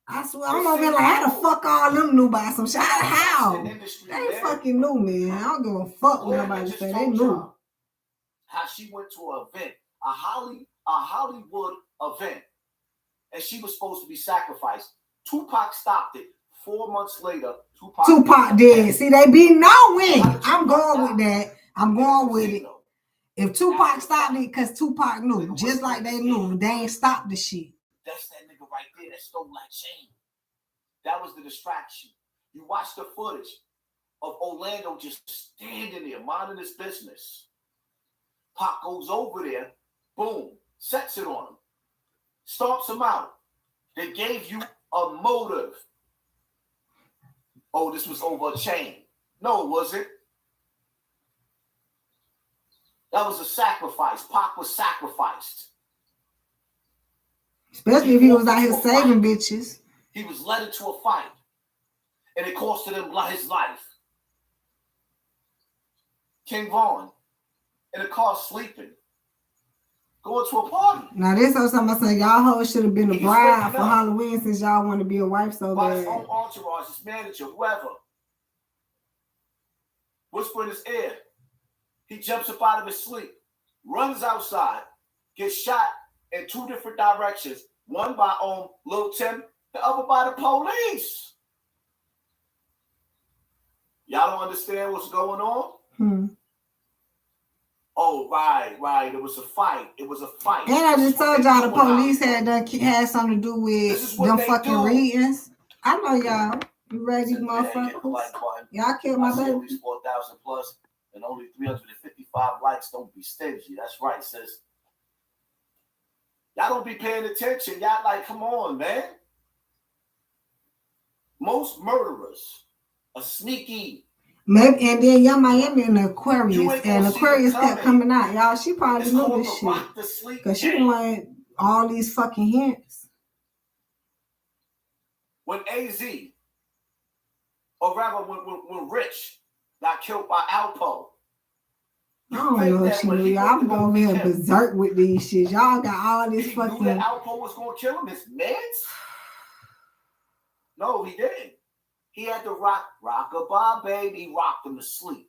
I swear, I'm over here like, how the fuck all them knew about some shit? How? They fucking knew, man. I don't give a fuck what nobody say. They knew. How she went to an event, a Hollywood event, and she was supposed to be sacrificed. Tupac stopped it. 4 months later, Tupac did. See, they be knowing. I'm going with that. I'm going with it. If Tupac stopped it, because Tupac knew, just like they knew, they ain't stopped the shit. That's that nigga right there that stole that chain. That was the distraction. You watch the footage of Orlando just standing there, minding his business. Pac goes over there, boom, sets it on him, stomps him out. They gave you a motive. Oh, this was over a chain. No, it wasn't. That was a sacrifice. Pac was sacrificed. Especially if he was out here saving bitches. He was led into a fight. And it costed him his life. King Von in a car sleeping. Going to a party. Now this is something I say, y'all hoes should have been a bride for Halloween since y'all want to be a wife so by his bad. own entourage, his manager, whoever. Whisper in his ear. He jumps up out of his sleep, runs outside, gets shot in 2 different directions. One by Lil Tim, the other by the police. Y'all don't understand what's going on? Oh, right. It was a fight. And I just told y'all the police had something to do with them fucking readings. I know y'all. You ready, motherfuckers? Y'all killed my baby. At least 4,000 plus and only 355 likes. Don't be stingy. That's right, sis. Y'all don't be paying attention. Y'all like, come on, man. Most murderers are sneaky. Maybe, and then Young Miami in the Aquarius, and Aquarius kept coming out. Y'all, she probably knew this shit. Because she wanted all these fucking hints. When AZ, or rather when Rich got killed by Alpo. I don't know if she knew y'all. I'm over here berserk with these shit. Y'all got all this fucking. Knew that Alpo was going to kill him? His meds? No, he didn't. He had to rock-a-bye, baby. He rocked him to sleep.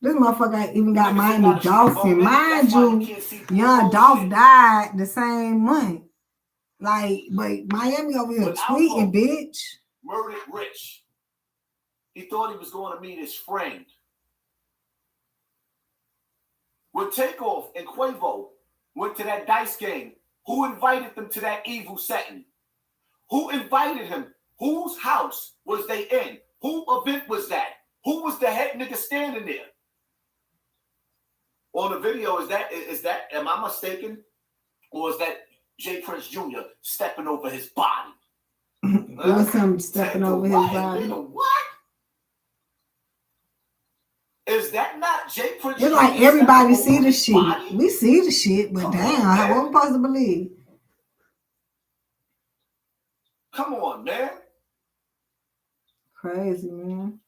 This motherfucker even got Miami Dolphin. Mind you, young Dolph died the same month. Like, but Miami over here tweeting, bitch. Murdered Rich. He thought he was going to meet his friend. When Takeoff and Quavo went to that dice game, who invited them to that evil setting? Who invited him? Whose house was they in? Who event was that? Who was the head nigga standing there? On the video, is that, am I mistaken? Or is that J. Prince Jr. stepping over his body? It was him stepping over his body. What? Is that not J. Prince It's Jr. like everybody see the shit. Body? We see the shit, but damn, what we supposed to believe? Come on, man. Crazy, man.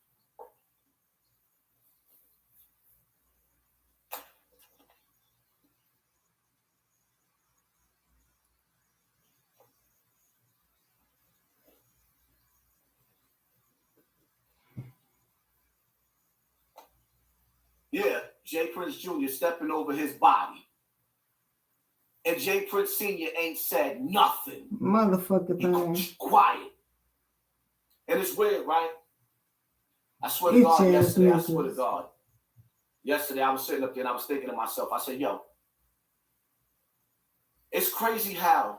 Yeah, J. Prince Jr. stepping over his body. And J. Prince Sr. ain't said nothing. Motherfucker thing. Quiet. And it's weird, right? I swear to God, yesterday, I swear to God. Yesterday, I was sitting up there and I was thinking to myself, I said, yo, it's crazy how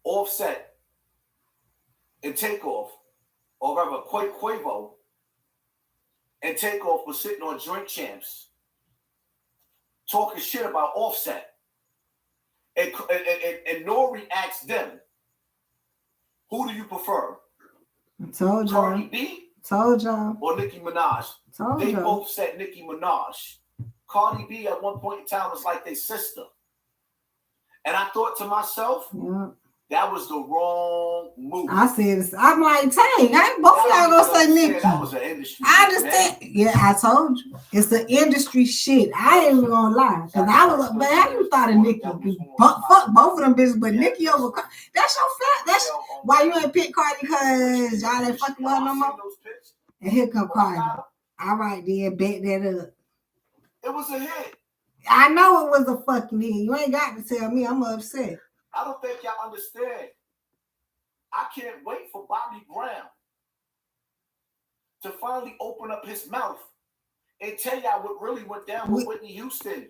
Offset and Takeoff, or rather Quavo and Takeoff was sitting on Drink Champs talking shit about Offset. And Nori asked them, who do you prefer? Told y'all. Cardi B? Told y'all. Or Nicki Minaj? They both said Nicki Minaj. Cardi B at one point in time was like their sister. And I thought to myself, that was the wrong move. I said this. I'm like, dang, both of y'all gonna say Nicki. That was an industry. I understand. Yeah, I told you. It's the industry shit. I ain't even gonna lie. Cause I was like, man, how you thought of Nicki? Fuck both of them bitches, but Nicki over. That's your fact. That's why you ain't pick Cardi, because y'all ain't fucking with her no more. And here come Cardi. All right, then, bet that up. It was a hit. I know it was a fucking hit. You ain't got to tell me. I'm upset. I don't think y'all understand. I can't wait for Bobby Brown to finally open up his mouth and tell y'all what really went down with Whitney Houston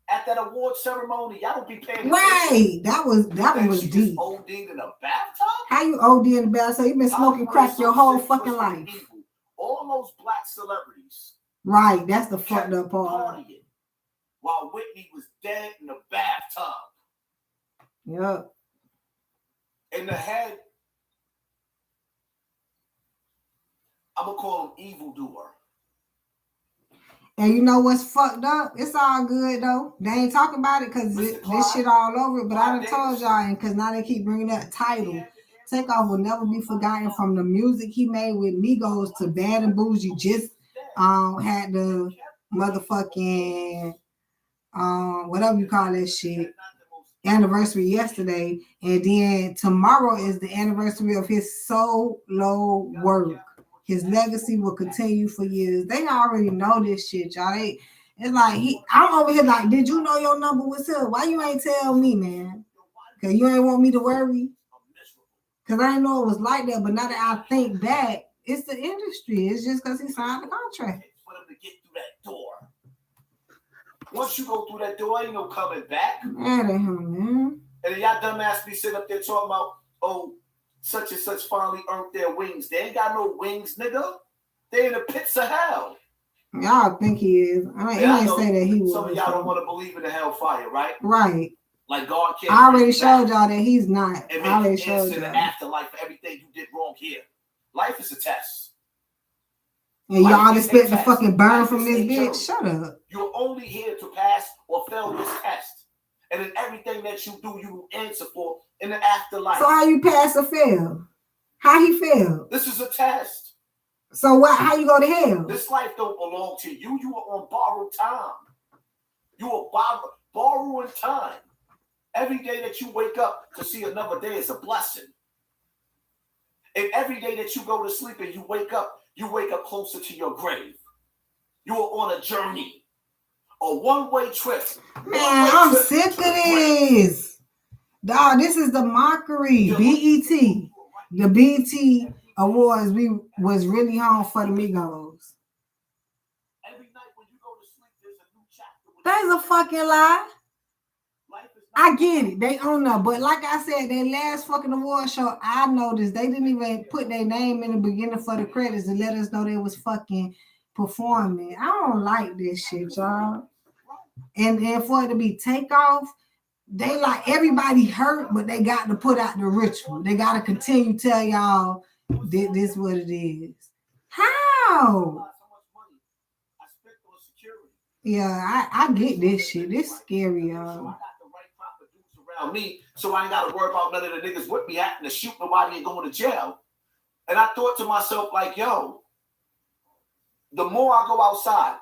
at that award ceremony. Y'all don't be paying attention. Right. That was deep. OD'd in a bathtub? How you OD in the bathtub? You been smoking crack your whole fucking life. All those black celebrities. Right. That's the fucked up part. Partying while Whitney was dead in the bathtub. Yep. In the head, I'm gonna call him evildoer. And you know what's fucked up? It's all good though. They ain't talking about it because this shit all over it. But I done told y'all, and because now they keep bringing that title. Takeoff will never be forgotten, from the music he made with Migos to Bad and Bougie. Just had the motherfucking whatever you call that shit anniversary yesterday, and then tomorrow is the anniversary of his solo work. His legacy will continue for years. They already know this shit, y'all. It's like I'm over here like, did you know your number was here? Why you ain't tell me, man? Cause you ain't want me to worry. Cause I didn't know it was like that. But now that I think back, it's the industry. It's just because he signed the contract. For them to get through that door. Once you go through that door, ain't no coming back. That ain't him, man. And then y'all dumbass be sitting up there talking about, oh, such and such finally earned their wings. They ain't got no wings, nigga. They in the pits of hell. Y'all think he is. I ain't say that he was. Some of y'all don't want to believe in the hellfire, right? Right. Like God can't. I already showed y'all that he's not. And I already make you showed answer y'all. the afterlife for everything you did wrong here. Life is a test. And y'all expect to fucking burn from this bitch. Shut up. You're only here to pass or fail this test. And then everything that you do, you will answer for in the afterlife. So how you pass or fail? How he failed? This is a test. So what? How you go to hell? This life don't belong to you. You are on borrowed time. You are borrowing time. Every day that you wake up to see another day is a blessing. And every day that you go to sleep and you wake up closer to your grave. You are on a journey. A one-way trip. Man, I'm sick of this. Dog, this is the mockery. BET. The BET Awards was really home for the Migos. Every night when you go to sleep, there's a new chapter. That's a fucking lie. I get it. They own that. But like I said, their last fucking award show, I noticed they didn't even put their name in the beginning for the credits to let us know they was fucking performing. I don't like this shit, y'all. And for it to be Takeoff, they like everybody hurt, but they got to put out the ritual. They got to continue to tell y'all this what it is. How? Yeah, I get this shit. This scary, y'all. Around me, so I ain't got to worry about none of the niggas with me having to shoot nobody and going to jail. And I thought to myself, like, yo, the more I go outside,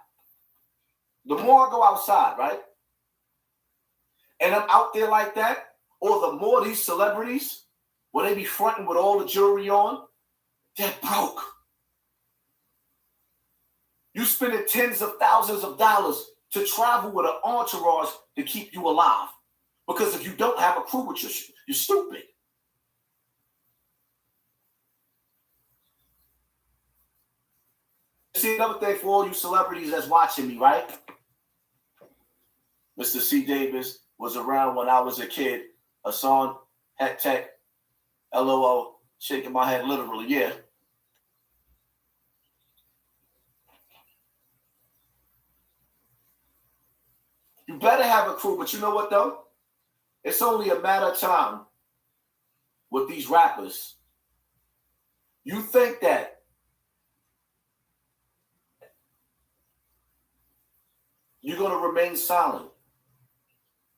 right? And I'm out there like that, or the more these celebrities, when they be fronting with all the jewelry on, they're broke. You spending tens of thousands of dollars to travel with an entourage to keep you alive. Because if you don't have a crew with you, you're stupid. See, another thing for all you celebrities that's watching me, right? Mr. C. Davis was around when I was a kid. Hassan, Het Tech, LOL, shaking my head literally, yeah. You better have a crew, but you know what, though? It's only a matter of time with these rappers. You think that you're going to remain silent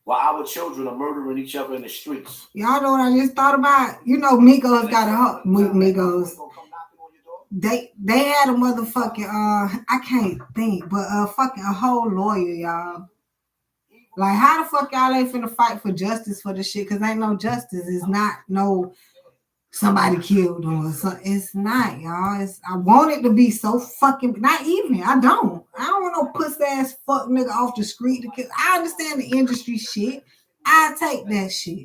while our children are murdering each other in the streets? Y'all know what I just thought about? You know, Migos got a Migos. They had a motherfucking I can't think, but fucking a whole lawyer, y'all. Like, how the fuck y'all ain't finna fight for justice for this shit? Cause ain't no justice. It's not no somebody killed them or something. It's not, y'all. I want it to be so fucking not even. I don't want no puss ass fuck nigga off the street. I understand the industry shit. I take that shit.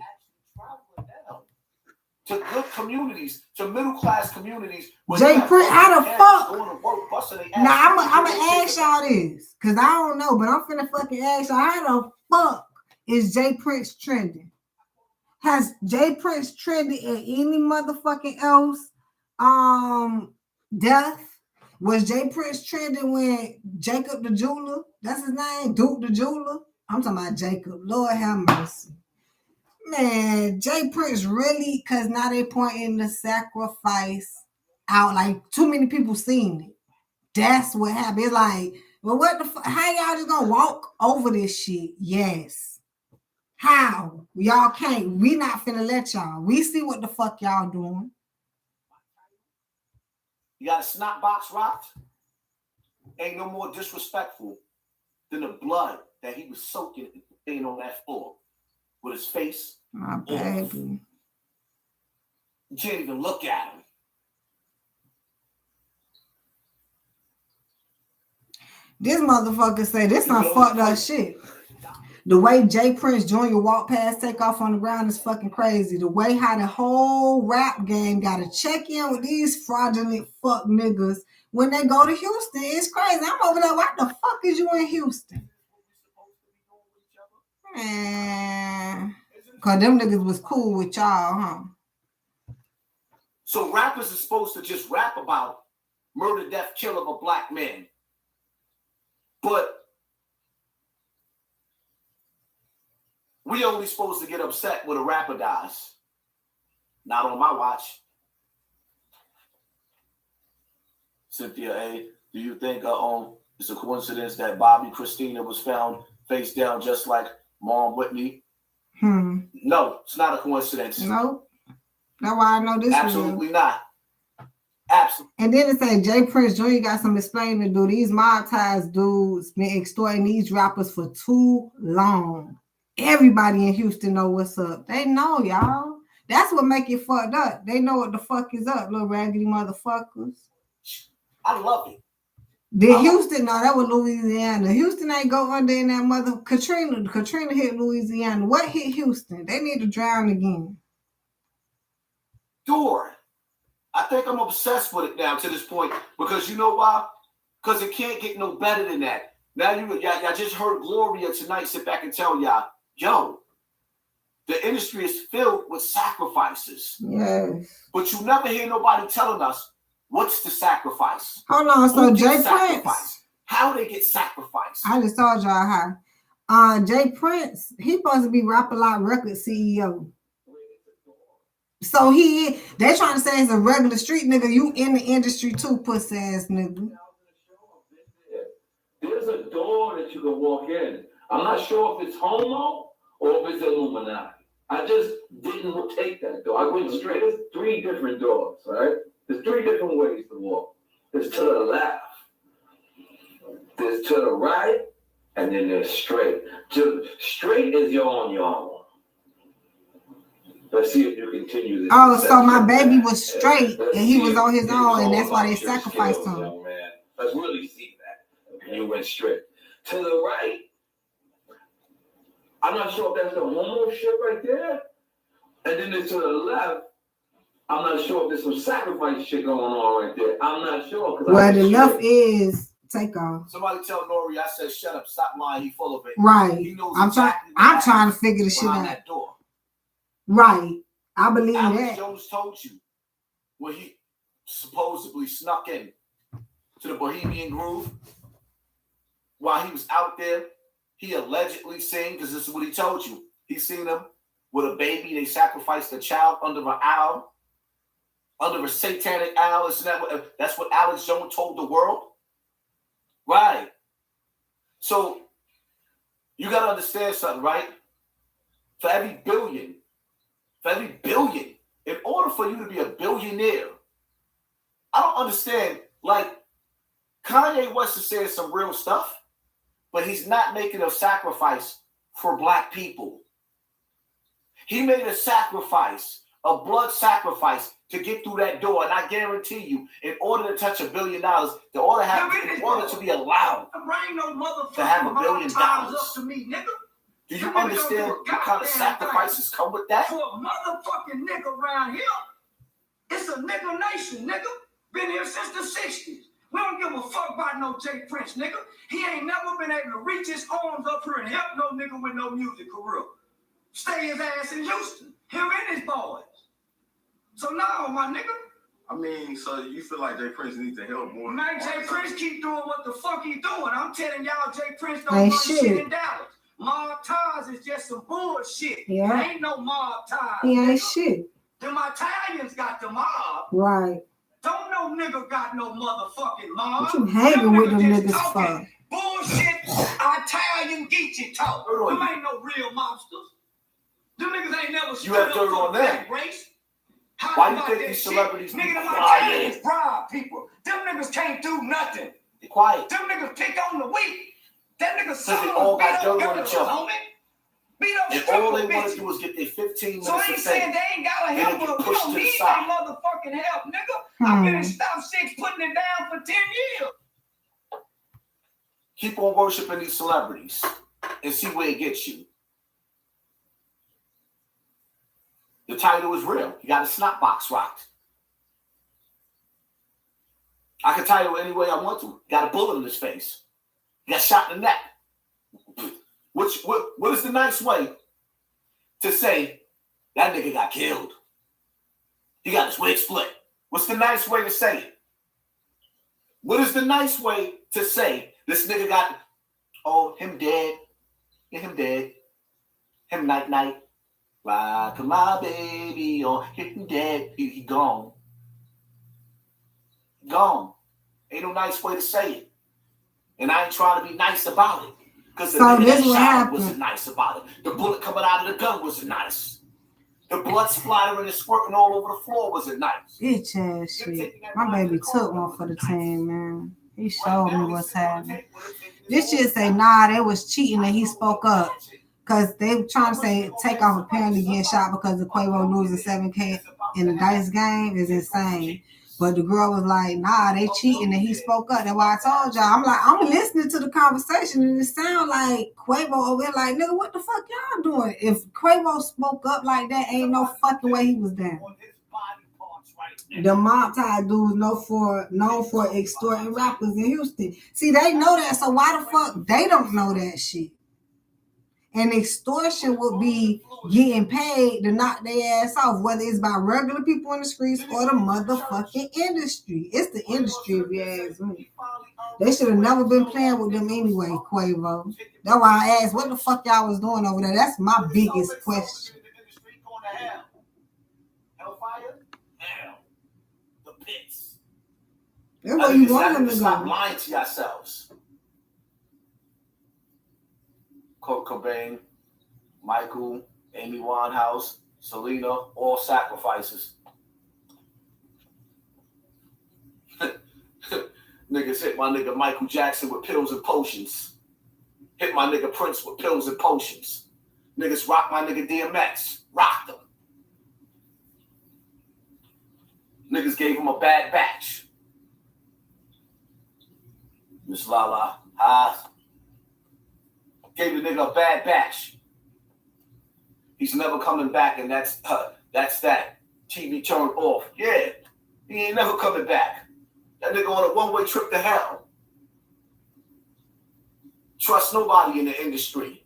To good communities, to middle class communities. Jay Prince, how the fuck? Now I'ma ask y'all this, cause I don't know, but I'm finna fucking ask y'all, how the fuck is Jay Prince trending? Has Jay Prince trended at any motherfucking else death? Was Jay Prince trending when Jacob the Jeweler? That's his name, Duke the Jeweler. I'm talking about Jacob. Lord have mercy. Man, Jay Prince really, cause now they pointing the sacrifice out. Like, too many people seen it. That's what happened. It's like, well, what the fuck? How y'all just gonna walk over this shit? Yes. How? Y'all can't. We not finna let y'all. We see what the fuck y'all doing. You got a snot box rocked? Ain't no more disrespectful than the blood that he was soaking in on that floor with his face. My baby. You can't even look at him. This motherfucker say this some fucked up shit. The way Jay Prince Jr. walk past Takeoff on the ground is fucking crazy. The way how the whole rap game got to check in with these fraudulent fuck niggas when they go to Houston is crazy. I'm over there. What the fuck is you in Houston? Man. Because them niggas was cool with y'all, huh? So rappers are supposed to just rap about murder, death, kill of a black man. But we only supposed to get upset when a rapper dies. Not on my watch. Cynthia A., do you think it's a coincidence that Bobby Christina was found face down just like Mom Whitney? No, it's not a coincidence. No. That's why I know this. Absolutely not. Absolutely. And then it say Jay Prince Jr. got some explaining to do. These mob ties dudes been extorting these rappers for too long. Everybody in Houston know what's up. They know, y'all. That's what make it fucked up. They know what the fuck is up, little raggedy motherfuckers. I love it. Houston, no, that was Louisiana. Houston ain't go under in that mother. Katrina hit Louisiana. What hit Houston? They need to drown again. Sure. I think I'm obsessed with it now to this point because you know why? Because it can't get no better than that. Now y'all just heard Gloria tonight sit back and tell y'all, yo, the industry is filled with sacrifices. Yes. But you never hear nobody telling us what's the sacrifice. Hold on, so Jay Prince, how they get sacrificed. I just told y'all how. Jay Prince, he supposed to be Rap A Lot Record CEO. So they trying to say he's a regular street nigga. You in the industry too, pussy ass nigga. There's a door that you can walk in. I'm not sure if it's homo or if it's Illuminati. I just didn't take that door. I went straight. There's 3 different doors, right? There's 3 different ways to walk. There's to the left, there's to the right, and then there's straight. Straight is you're on your own. Let's see if you continue this. Oh, so my baby was straight and he was on his own, and that's why they sacrificed him. Young man. Let's really see that. And you went straight. To the right, I'm not sure if that's the homo shit right there. And then to the left, I'm not sure if there's some sacrifice shit going on right there. I'm not sure. Well, the enough is take off. Somebody tell Nori I said shut up, stop lying. He full of it. Right. He knows I'm trying to figure the shit out. That door. Right. I believe Alex that. Jones told you when he supposedly snuck in to the Bohemian Groove while he was out there. He allegedly seen, because this is what he told you. He seen them with a baby. They sacrificed a child under an owl, under a satanic owl. That's what Alex Jones told the world. Right. So you got to understand something, right? For every billion, in order for you to be a billionaire, I don't understand. Like, Kanye West is saying some real stuff, but he's not making a sacrifice for black people. He made a sacrifice, a blood sacrifice, to get through that door. And I guarantee you, in order to touch $1 billion, in order to be allowed to have $1 billion, do you understand what kind of sacrifices come with that? For a motherfucking nigga around here, it's a nigga nation, nigga. Been here since the 60s. We don't give a fuck about no Jay Prince, nigga. He ain't never been able to reach his arms up here and help no nigga with no music career. Stay his ass in Houston. Him and his boys. So now, my nigga. I mean, so you feel like Jay Prince needs to help more? Man, Jay Prince keep doing what the fuck he doing. I'm telling y'all, Jay Prince don't run shit in Dallas. Mob ties is just some bullshit. Yeah. There ain't no mob ties. He ain't shit. Them Italians got the mob. Right. Don't no nigga got no motherfucking mob. What you hanging with them niggas for? Bullshit Italian Geechee talk. Them ain't no real mobsters. Them niggas ain't never You have dirt on them. Race. Why do you think these celebrities be quiet? Bribe people. Them niggas can't do nothing. Be quiet. Them niggas pick on the weak. That nigga Because they all got dirt on each other. Beat up And all they want to do is get their 15 minutes so I of ain't fame. saying they ain't gotta help, but we don't need no motherfucking help, nigga. I've been in Stop 6 putting it down for 10 years. Keep on worshiping these celebrities and see where it gets you. The title is real. You got a snot box rocked. I can title it any way I want to. Got a bullet in his face. He got shot in the neck. What is the nice way to say that nigga got killed? He got his wig split. What's the nice way to say it? What is the nice way to say this nigga got, him dead. Yeah, him dead. Him night. Rock my baby, him dead. He gone. Gone. Ain't no nice way to say it. And I ain't trying to be nice about it. Because the nigga that shot wasn't nice about it. The bullet coming out of the gun wasn't nice. The blood splattering and squirting all over the floor wasn't nice. Bitch ass shit. My baby took one for the team, man. He showed me what's happening. This shit say, nah, they was cheating and he spoke up. Because they trying to say Takeoff apparently getting shot because of Quavo losing 7K in the dice game is insane. But the girl was like, nah, they cheating, and he spoke up. That's why I told y'all. I'm like, I'm listening to the conversation, and it sound like Quavo over there like, nigga, what the fuck y'all doing? If Quavo spoke up like that, ain't no fucking way he was down. The mob tie dudes known for extorting rappers in Houston. See, they know that, so why the fuck they don't know that shit? And extortion would be getting paid to knock their ass off, whether it's by regular people in the streets or the motherfucking industry. It's the industry, if you ask me. They should have never been playing with them anyway, Quavo. That's why I asked, what the fuck y'all was doing over there? That's my biggest question. Hellfire? Hell. The pits. That's where you want them to stop go. lying to yourselves. Kurt Cobain, Michael, Amy Winehouse, Selena, all sacrifices. Niggas hit my nigga Michael Jackson with pills and potions. Hit my nigga Prince with pills and potions. Niggas rock my nigga DMX. Rocked him. Niggas gave him a bad batch. Miss Lala, gave the nigga a bad batch. He's never coming back, and that's that. TV turned off. Yeah, he ain't never coming back. That nigga on a one-way trip to hell. Trust nobody in the industry.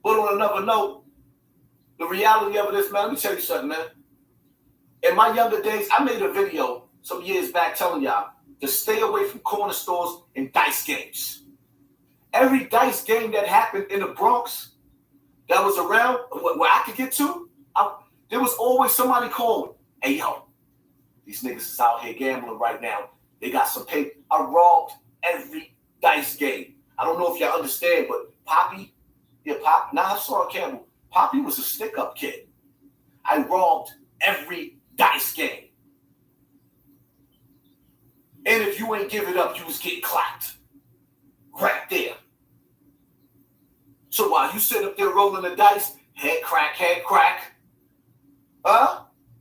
But on another note, the reality of it is, man, let me tell you something, man. In my younger days, I made a video some years back telling y'all to stay away from corner stores and dice games. Every dice game that happened in the Bronx that was around where I could get to, there was always somebody calling, hey, yo, these niggas is out here gambling right now. They got some paper. I robbed every dice game. I don't know if y'all understand, but Poppy, I saw Campbell. Poppy was a stick-up kid. I robbed every dice game. And if you ain't give it up, you was getting clapped. Right there. So while you sit up there rolling the dice, head crack.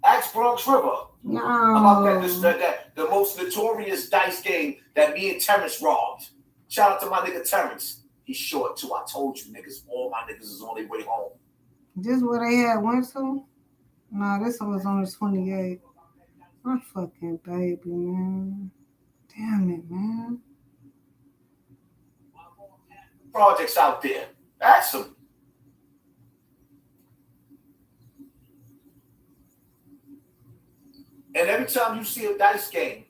Ask Bronx River. No. About that the most notorious dice game that me and Terrence robbed. Shout out to my nigga Terrence. He's short too. I told you niggas, all my niggas is on their way home. This where they had went to? No, this one was on the 28th. My fucking baby, man. Damn it, man. Projects out there. Ask them. And every time you see a dice game,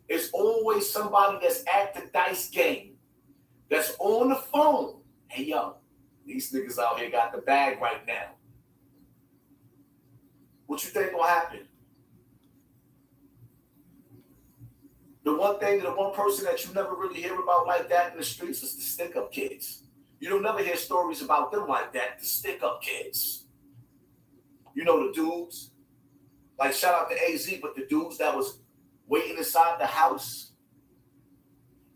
it's always somebody that's at the dice game that's on the phone. Hey, yo, these niggas out here got the bag right now. What you think gonna happen? The one person that you never really hear about like that in the streets is the stick-up kids. You don't never hear stories about them like that, the stick-up kids. You know the dudes, like shout out to AZ, but the dudes that was waiting inside the house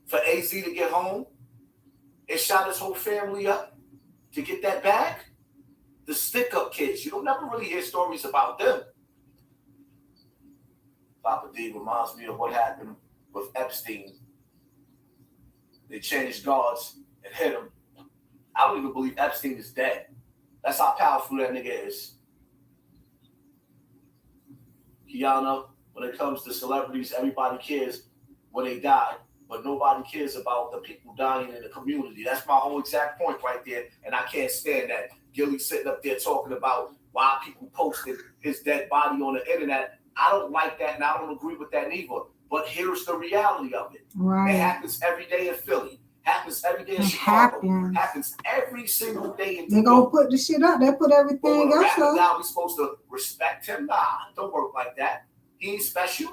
for AZ to get home and shot his whole family up to get that bag, the stick-up kids. You don't never really hear stories about them. Papa D reminds me of what happened with Epstein. They changed guards and hit him. I don't even believe Epstein is dead. That's how powerful that nigga is. Kiana, when it comes to celebrities, everybody cares when they die, but nobody cares about the people dying in the community. That's my whole exact point right there, and I can't stand that. Gilly's sitting up there talking about why people posted his dead body on the internet. I don't like that, and I don't agree with that either. But here's the reality of it. Right. It happens every day in Philly. Happens every day in Chicago. Happens every single day in They're going to put the shit up. They put everything else up. Now we're supposed to respect him? Nah, don't work like that. He ain't special.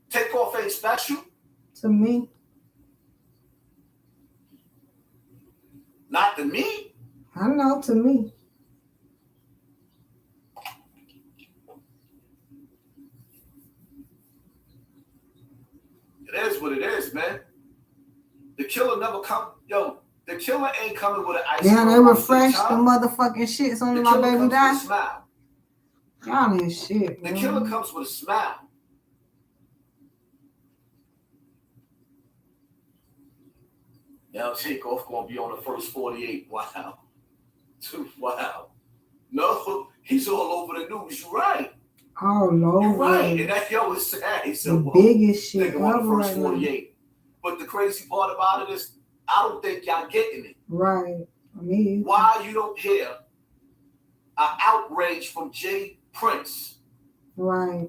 Takeoff ain't special. To me. Not to me. I know, to me. It is what it is, man. The killer never come. Yo, the killer ain't coming with an ice cream. Yeah, they refresh the motherfucking shits on my baby die. Smile. Y'all ain't shit. The killer comes with a smile. Now Takeoff gonna be on the first 48. Wow. Wow. No, he's all over the news. You're right. All over. You're right. And that yo is sad. He said, the biggest shit nigga on the first ever. 48. But the crazy part about it is, I don't think y'all getting it. Right. I mean, why you don't hear an outrage from Jay Prince? Right.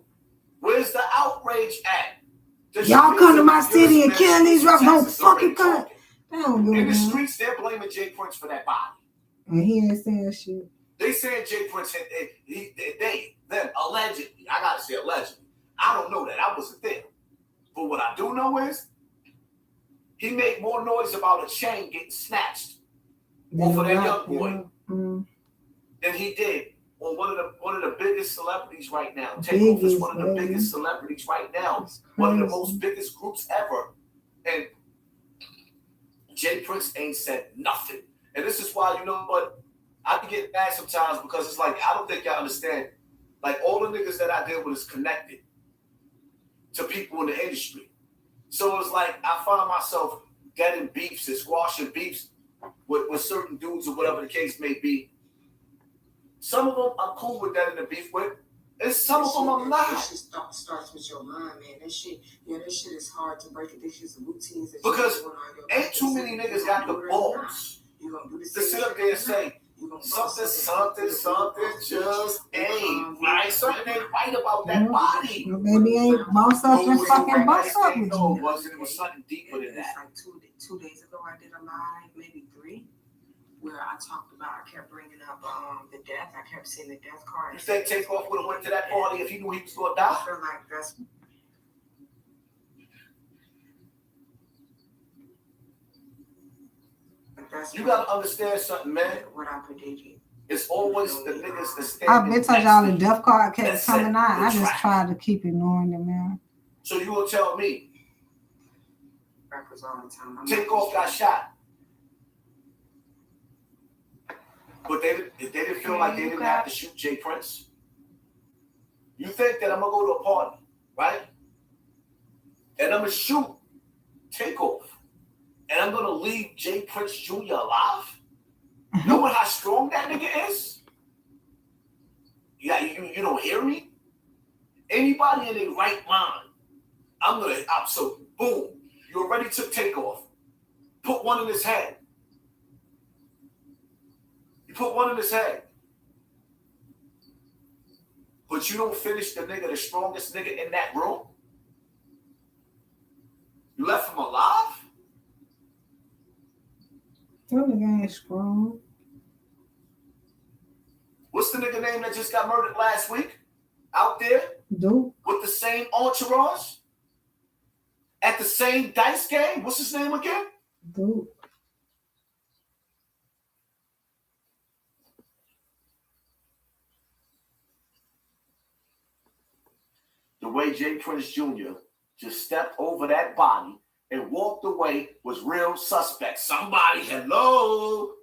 Where's the outrage at? Y'all come to my city and kill these rappers. Don't fucking come. In the streets, they're blaming Jay Prince for that body. And he ain't saying shit. They saying Jay Prince, them allegedly, I gotta say allegedly. I don't know that. I wasn't there. But what I do know is, he made more noise about a chain getting snatched off of that young boy than he did on one of the biggest celebrities right now. Takeoff is one of the biggest celebrities right now. One of the most biggest groups ever. And Jay Prince ain't said nothing. And this is why, you know what, I can get mad sometimes because it's like, I don't think y'all understand. Like, all the niggas that I deal with is connected to people in the industry. So it's like I find myself getting beefs and squashing beefs with certain dudes or whatever the case may be Some of them I'm cool with that in the beef with. And some of them I'm not. That shit starts with your mind, man. That shit is hard to break it. This is routines that because ain't too many niggas got the balls to sit up there and say something just ain't right. Something ain't right about that body. Your baby ain't boss up and fucking boss up with No, you. it was something deeper than that. Like 2 days ago, I did a live, maybe 3, where I talked about, I kept bringing up the death. I kept seeing the death card. You think Takeoff would have went to that party if he knew he was going to die? I feel like that's... You got to understand something, man. What I predicted. It's always the niggas that stand. I've been told y'all the death card kept coming out. I just tried to keep ignoring it, man. So you will tell me rappers all the time. Takeoff got shot. But they didn't feel like they didn't have to shoot Jay Prince. You think that I'm going to go to a party, right? And I'm going to shoot Takeoff. And I'm going to leave Jay Prince Jr. alive? Knowing how strong that nigga is? Yeah, you don't hear me? Anybody in their right mind, so boom, you already took Takeoff. Put one in his head. You put one in his head. But you don't finish the nigga, the strongest nigga in that room? You left him alive? That nigga ain't strong. What's the nigga name that just got murdered last week? Out there? Duke. With the same entourage? At the same dice game? What's his name again? Duke. The way Jay Prince Jr. just stepped over that body and walked away was real suspect. Somebody, hello?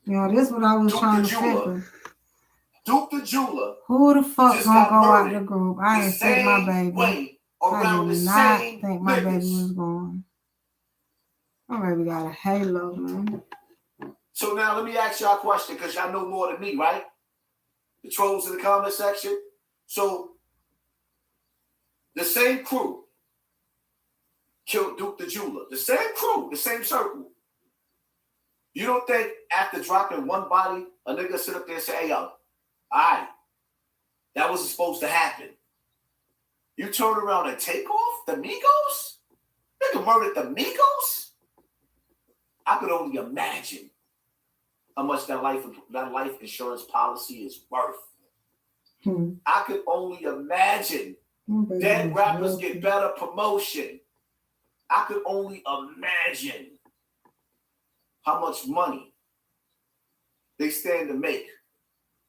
Yeah, this is what I was trying to figure. Duke the Jeweler. Who the fuck gonna go out the group? I ain't think my baby. I did not think my baby was going. My baby got a halo, man. So now let me ask y'all a question, because y'all know more than me, right? The trolls in the comment section. So the same crew killed Duke the Jeweler. The same crew, the same circle. You don't think after dropping one body, a nigga sit up there and say, hey, yo, all right, that wasn't supposed to happen. You turn around and take off the Migos? Nigga murdered the Migos? I could only imagine how much that life insurance policy is worth. I could only imagine dead rappers get better promotion. I could only imagine how much money they stand to make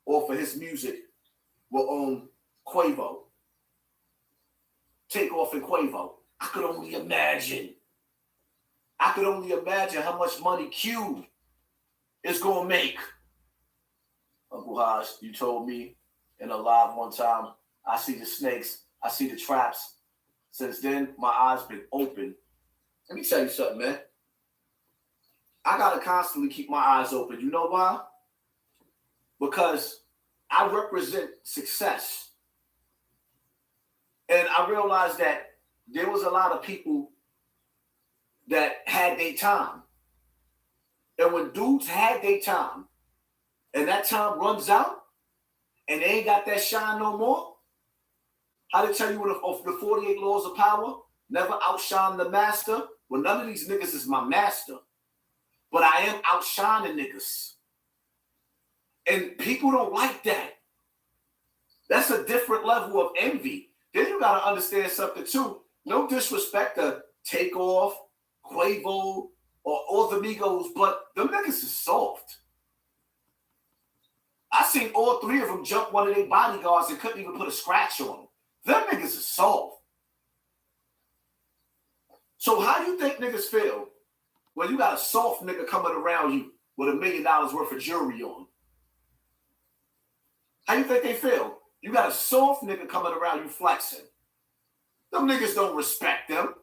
off of his music will own Quavo. Takeoff and Quavo. I could only imagine. I could only imagine how much money Cube is going to make. Uncle Haj, you told me in a live one time, I see the snakes, I see the traps. Since then, my eyes been open. Let me tell you something, man. I got to constantly keep my eyes open. You know why? Because I represent success. And I realized that there was a lot of people that had their time. And when dudes had their time, and that time runs out, and they ain't got that shine no more, how they tell you of the 48 laws of power? Never outshine the master. Well, none of these niggas is my master. But I am outshining niggas. And people don't like that. That's a different level of envy. Then you got to understand something too. No disrespect to Takeoff, Quavo, or all the Migos, but them niggas is soft. I seen all three of them jump one of their bodyguards and couldn't even put a scratch on them. Them niggas is soft. So how do you think niggas feel when you got a soft nigga coming around you with $1 million worth of jewelry on? How you think they feel? You got a soft nigga coming around you flexing. Them niggas don't respect them.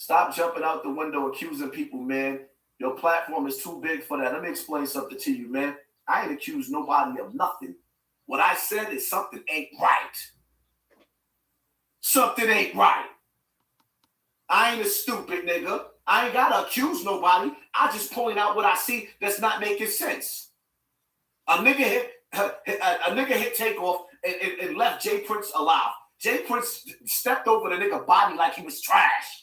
Stop jumping out the window accusing people, man. Your platform is too big for that. Let me explain something to you, man. I ain't accused nobody of nothing. What I said is something ain't right. Something ain't right. I ain't a stupid nigga. I ain't gotta accuse nobody. I just point out what I see that's not making sense. A nigga hit Takeoff and left Jay Prince alive. Jay Prince stepped over the nigga body like he was trash.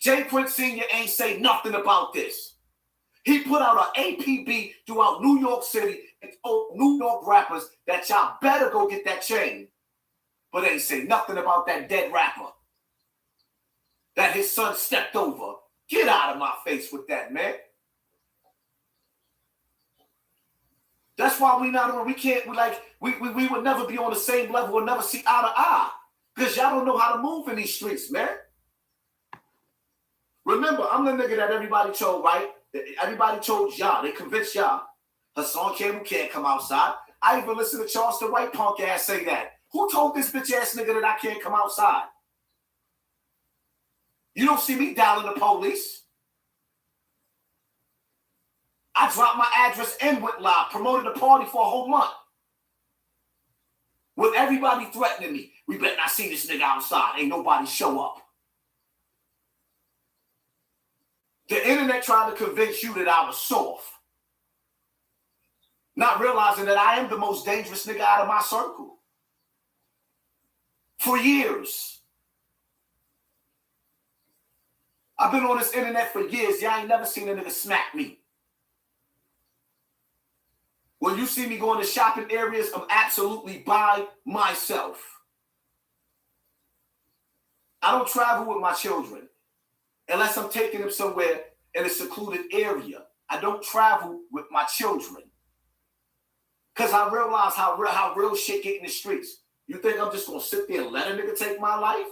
Jay Prince Sr. ain't say nothing about this. He put out an APB throughout New York City and told New York rappers that y'all better go get that chain. But ain't say nothing about that dead rapper that his son stepped over. Get out of my face with that, man. That's why we would never be on the same level or never see eye to eye. Because y'all don't know how to move in these streets, man. Remember, I'm the nigga that everybody told, right? Everybody told y'all. They convinced y'all. Hassan Campbell can't come outside. I even listened to Charleston White punk ass say that. Who told this bitch ass nigga that I can't come outside? You don't see me dialing the police. I dropped my address and went live, promoted the party for a whole month. With everybody threatening me. We better not see this nigga outside. Ain't nobody show up. The internet tried to convince you that I was soft. Not realizing that I am the most dangerous nigga out of my circle. For years. I've been on this internet for years. Y'all ain't never seen a nigga smack me. When you see me going to shopping areas, I'm absolutely by myself. I don't travel with my children unless I'm taking them somewhere in a secluded area. I don't travel with my children because I realize how real shit get in the streets. You think I'm just going to sit there and let a nigga take my life?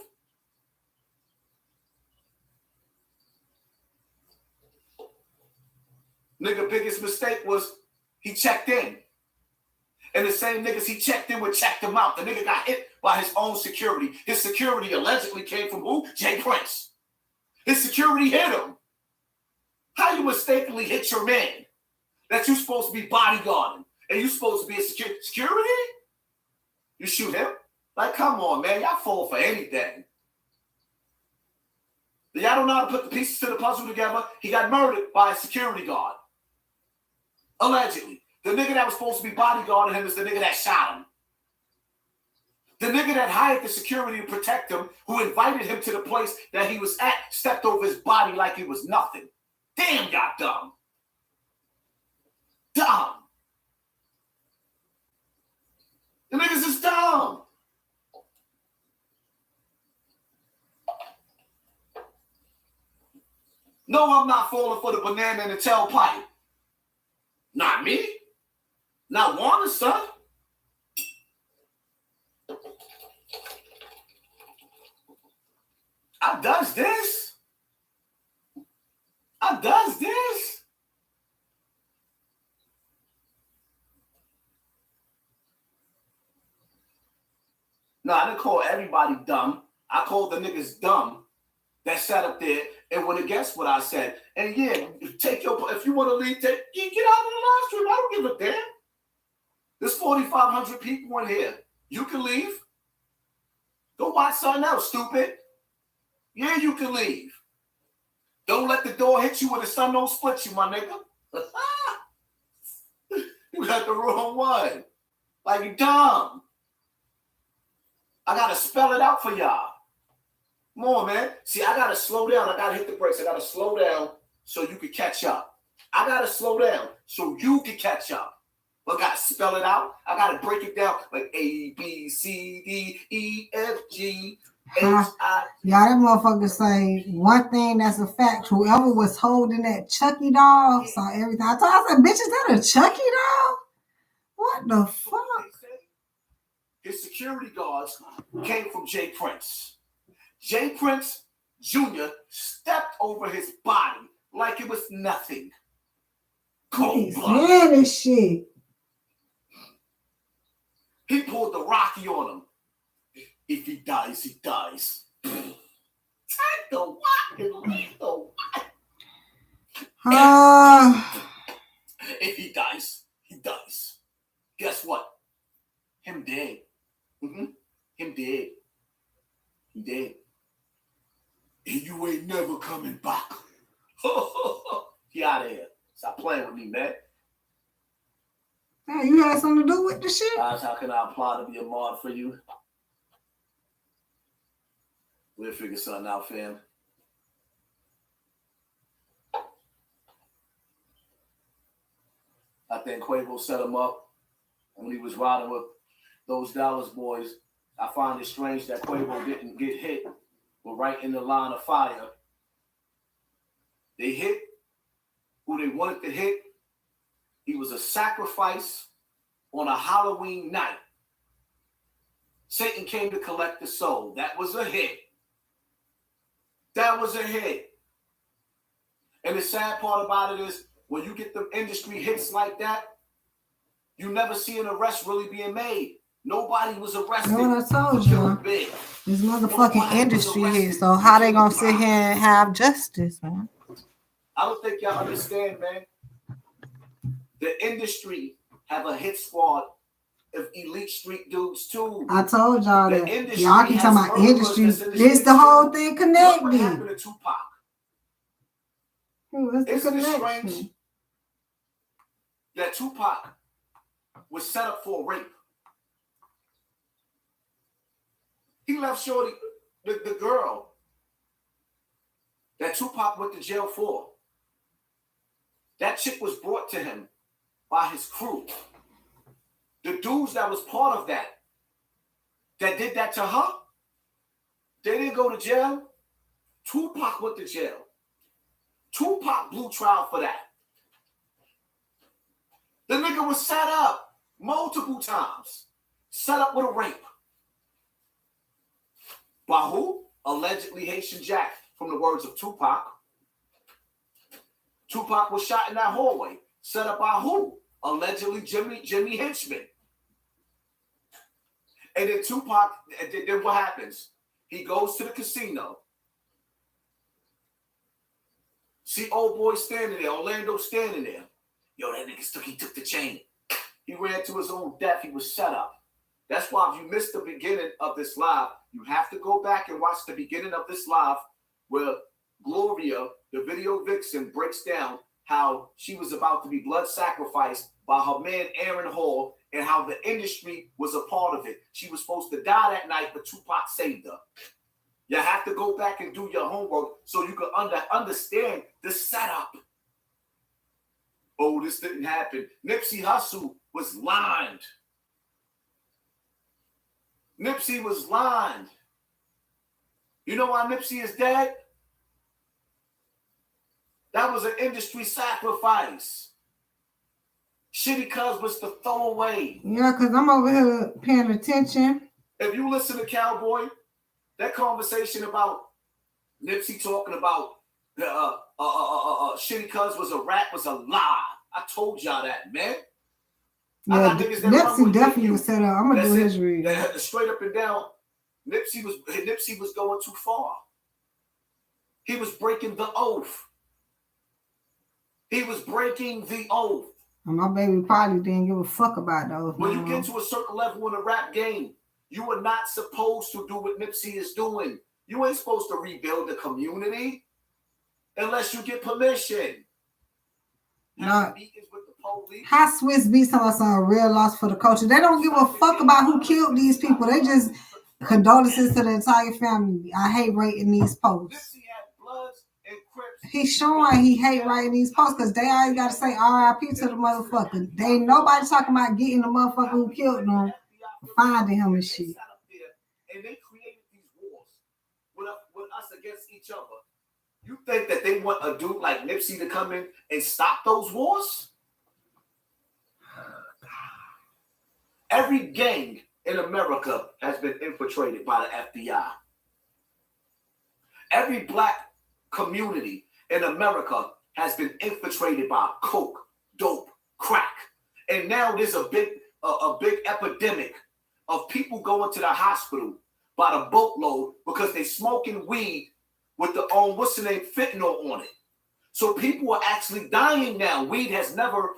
Nigga, biggest mistake was he checked in. And the same niggas he checked in with checked him out. The nigga got hit by his own security. His security allegedly came from who? Jay Prince. His security hit him. How you mistakenly hit your man that you supposed to be bodyguarding and you supposed to be a security? You shoot him? Like, come on, man. Y'all fall for anything. Y'all don't know how to put the pieces to the puzzle together. He got murdered by a security guard. Allegedly. The nigga that was supposed to be bodyguarding him is the nigga that shot him. The nigga that hired the security to protect him, who invited him to the place that he was at, stepped over his body like it was nothing. Damn, y'all dumb. Dumb. The niggas is dumb. No, I'm not falling for the banana in the tailpipe. Not me. Not Warner, son. I does this. I does this. No, I didn't call everybody dumb. I called the niggas dumb that sat up there and went against what I said. And yeah, if you want to leave, get out of the live stream. I don't give a damn. There's 4,500 people in here. You can leave. Go watch something else, stupid. Yeah, you can leave. Don't let the door hit you when the sun don't split you, my nigga. You got the wrong one. Like, you dumb. I got to spell it out for y'all. Come on, man. See, I got to slow down. I got to hit the brakes. I got to slow down so you can catch up. I got to slow down so you can catch up. I got to spell it out. I got to break it down like A, B, C, D, E, F, G, H, I. Y'all, that motherfucker say one thing that's a fact. Whoever was holding that Chucky doll saw everything. I said, bitch, is that a Chucky doll? What the fuck? His security guards came from Jay Prince. Jay Prince Jr. stepped over his body like it was nothing. Cold blood. Yeah, this shit. He pulled the Rocky on him. If he dies, he dies. illegal. If he dies, he dies. Guess what? Him dead. Him dead. He dead. And you ain't never coming back. Get out of here. Stop playing with me, man. Hey, you had something to do with the shit? Guys, how can I apply to be a mod for you? We'll figure something out, fam. I think Quavo set him up when he was riding with those Dallas boys. I find it strange that Quavo didn't get hit, but right in the line of fire. They hit who they wanted to hit. He was a sacrifice on a Halloween night. Satan came to collect the soul. That was a hit. That was a hit. And the sad part about it is when you get the industry hits like that, you never see an arrest really being made. Nobody was arrested. You know what I told you? This motherfucking industry here. So how they gonna sit here and have justice, man? I don't think y'all understand, man. The industry have a hit squad of elite street dudes too. I told y'all that. Y'all keep talking about industry. This the whole thing connected. What happened to Tupac? Isn't it strange that Tupac was set up for rape? He left Shorty, the girl that Tupac went to jail for. That chick was brought to him by his crew. The dudes that was part of that did that to her, they didn't go to jail. Tupac went to jail. Tupac blew trial for that. The nigga was set up multiple times. Set up with a rape. By who? Allegedly Haitian Jack, from the words of Tupac. Tupac was shot in that hallway. Set up by who? Allegedly Jimmy Henchman. And then Tupac, then what happens? He goes to the casino. See old boy standing there, Orlando standing there. Yo, that nigga he took the chain. He ran to his own death. He was set up. That's why if you missed the beginning of this live, you have to go back and watch the beginning of this live where Gloria, the video vixen, breaks down how she was about to be blood sacrificed by her man Aaron Hall and how the industry was a part of it. She was supposed to die that night, but Tupac saved her. You have to go back and do your homework so you can understand the setup. Oh, this didn't happen. Nipsey Hussle was lined. Nipsey was lined. You know why Nipsey is dead? That was an industry sacrifice. Shitty Cuz was the throwaway. Yeah, because I'm over here paying attention. If you listen to Cowboy, that conversation about Nipsey talking about Shitty Cuz was a rat was a lie. I told y'all that, man. Yeah, Nipsey definitely was set up. I'm gonna do his read. Straight up and down, Nipsey was going too far. He was breaking the oath. He was breaking the oath. And my baby probably didn't give a fuck about those. When you get to a certain level in the rap game, you are not supposed to do what Nipsey is doing. You ain't supposed to rebuild the community unless you get permission. No. How Swiss Beats talking about a real loss for the culture. They don't give a fuck about who killed these people. They just condolences to the entire family. I hate writing these posts. He's showing he hate writing these posts because they always got to say RIP to the motherfucker. They ain't nobody talking about getting the motherfucker who killed them, finding him and shit. And they created these wars with us against each other. You think that they want a dude like Nipsey to come in and stop those wars? Every gang in America has been infiltrated by the FBI. Every black community in America has been infiltrated by coke, dope, crack. And now there's a big epidemic of people going to the hospital by the boatload because they smoking weed with the what's the name, fentanyl on it. So people are actually dying now. Weed has never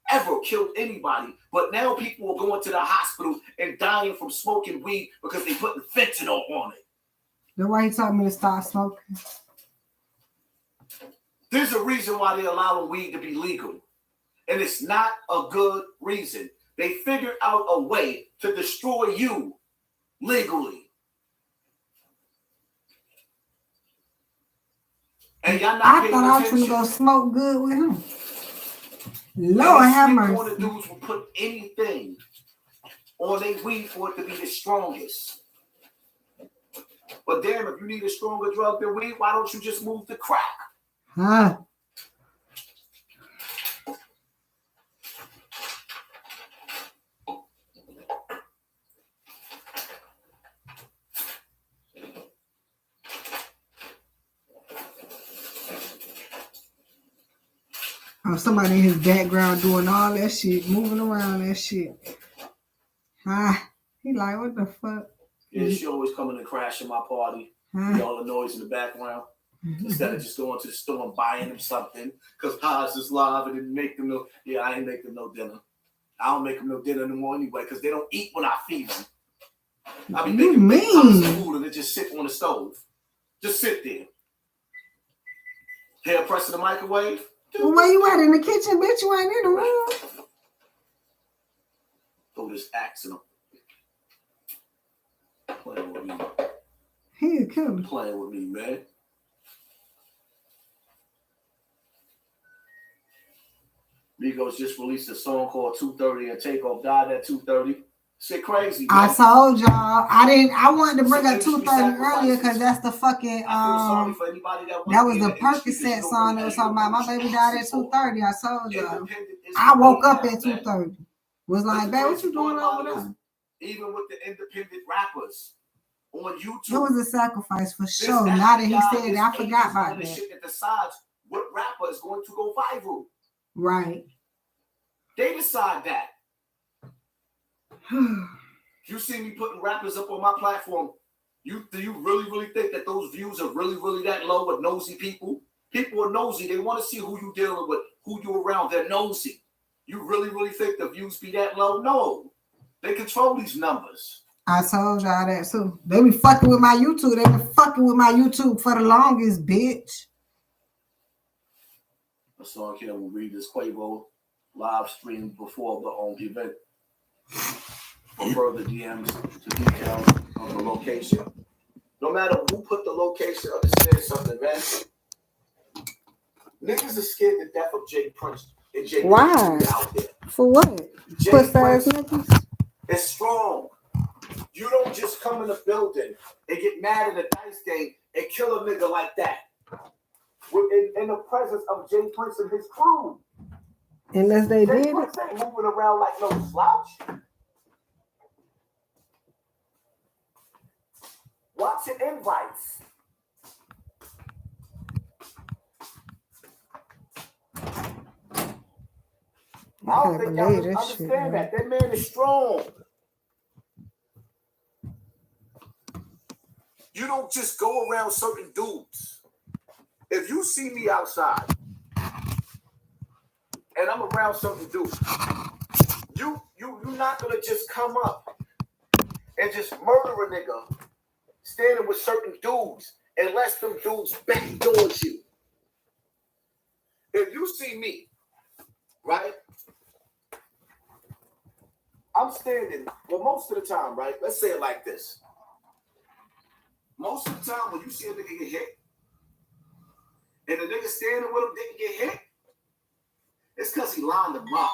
ever killed anybody, but now people are going to the hospital and dying from smoking weed because they putting fentanyl on it. That's why he told me to stop smoking. There's a reason why they're allowing weed to be legal, and it's not a good reason. They figured out a way to destroy you legally. And y'all not I thought I was going to go smoke good with him. Lord have mercy. The dudes will put anything on their weed for it to be the strongest. But damn, if you need a stronger drug than weed, why don't you just move to crack? Huh? Oh, somebody in his background doing all that shit, moving around that shit. He like, what the fuck? Yeah, she always coming to crash in my party. All the noise in the background. Instead of just going to the store and buying them something. Because Haas is live and didn't make them no. Yeah, I ain't make them no dinner. I don't make them no dinner anymore anyway because they don't eat when I feed them. I be making big pots of food and they just sit on the stove. Just sit there. Hair pressed in the microwave. Well, where you at? In the kitchen, bitch? You ain't in the room. Throw this axe in them. Playing with me. He a killer. Playing with me, man. Migos just released a song called 2:30 and Takeoff died at 2:30. Shit crazy, man. I told y'all. I wanted to bring up 2:30 earlier because that's the fucking that was the Percocet song that was talking about my baby died at 2:30. I told y'all. I woke up at 2:30. Was like, babe, what you doing over there? Even with the independent rappers on YouTube. It was a sacrifice for sure. Now that he said that, I forgot about that. Shit that decides what rapper is going to go viral. Right. They decide that. You see me putting rappers up on my platform. Do you really think that those views are really that low with nosy people? People are nosy. They want to see who you dealing with, who you around. They're nosy. You really think the views be that low? No. They control these numbers. I told y'all that too. They be fucking with my YouTube. They been fucking with my YouTube for the longest, bitch. A song here will read this Quavo live stream before the event. For further DMs to details of the location. No matter who put the location, understand something, man. Niggas are scared to death of Jay Prince. And Jay Why? Prince out there. For what? Puss ass niggas? It's strong. You don't just come in the building and get mad at a dice game and kill a nigga like that. In the presence of Jay Prince and his crew. Unless they Jay did Prince it. ain't moving around like no slouch. Watch your invites. I don't think y'all understand that. That man is strong. You don't just go around certain dudes. If you see me outside and I'm around certain dudes, you're not gonna just come up and just murder a nigga standing with certain dudes unless them dudes backdoors you. If you see me, right? I'm standing, well, most of the time, right? Let's say it like this. Most of the time when you see a nigga get hit, and the nigga standing with him didn't get hit, it's because he lined him up.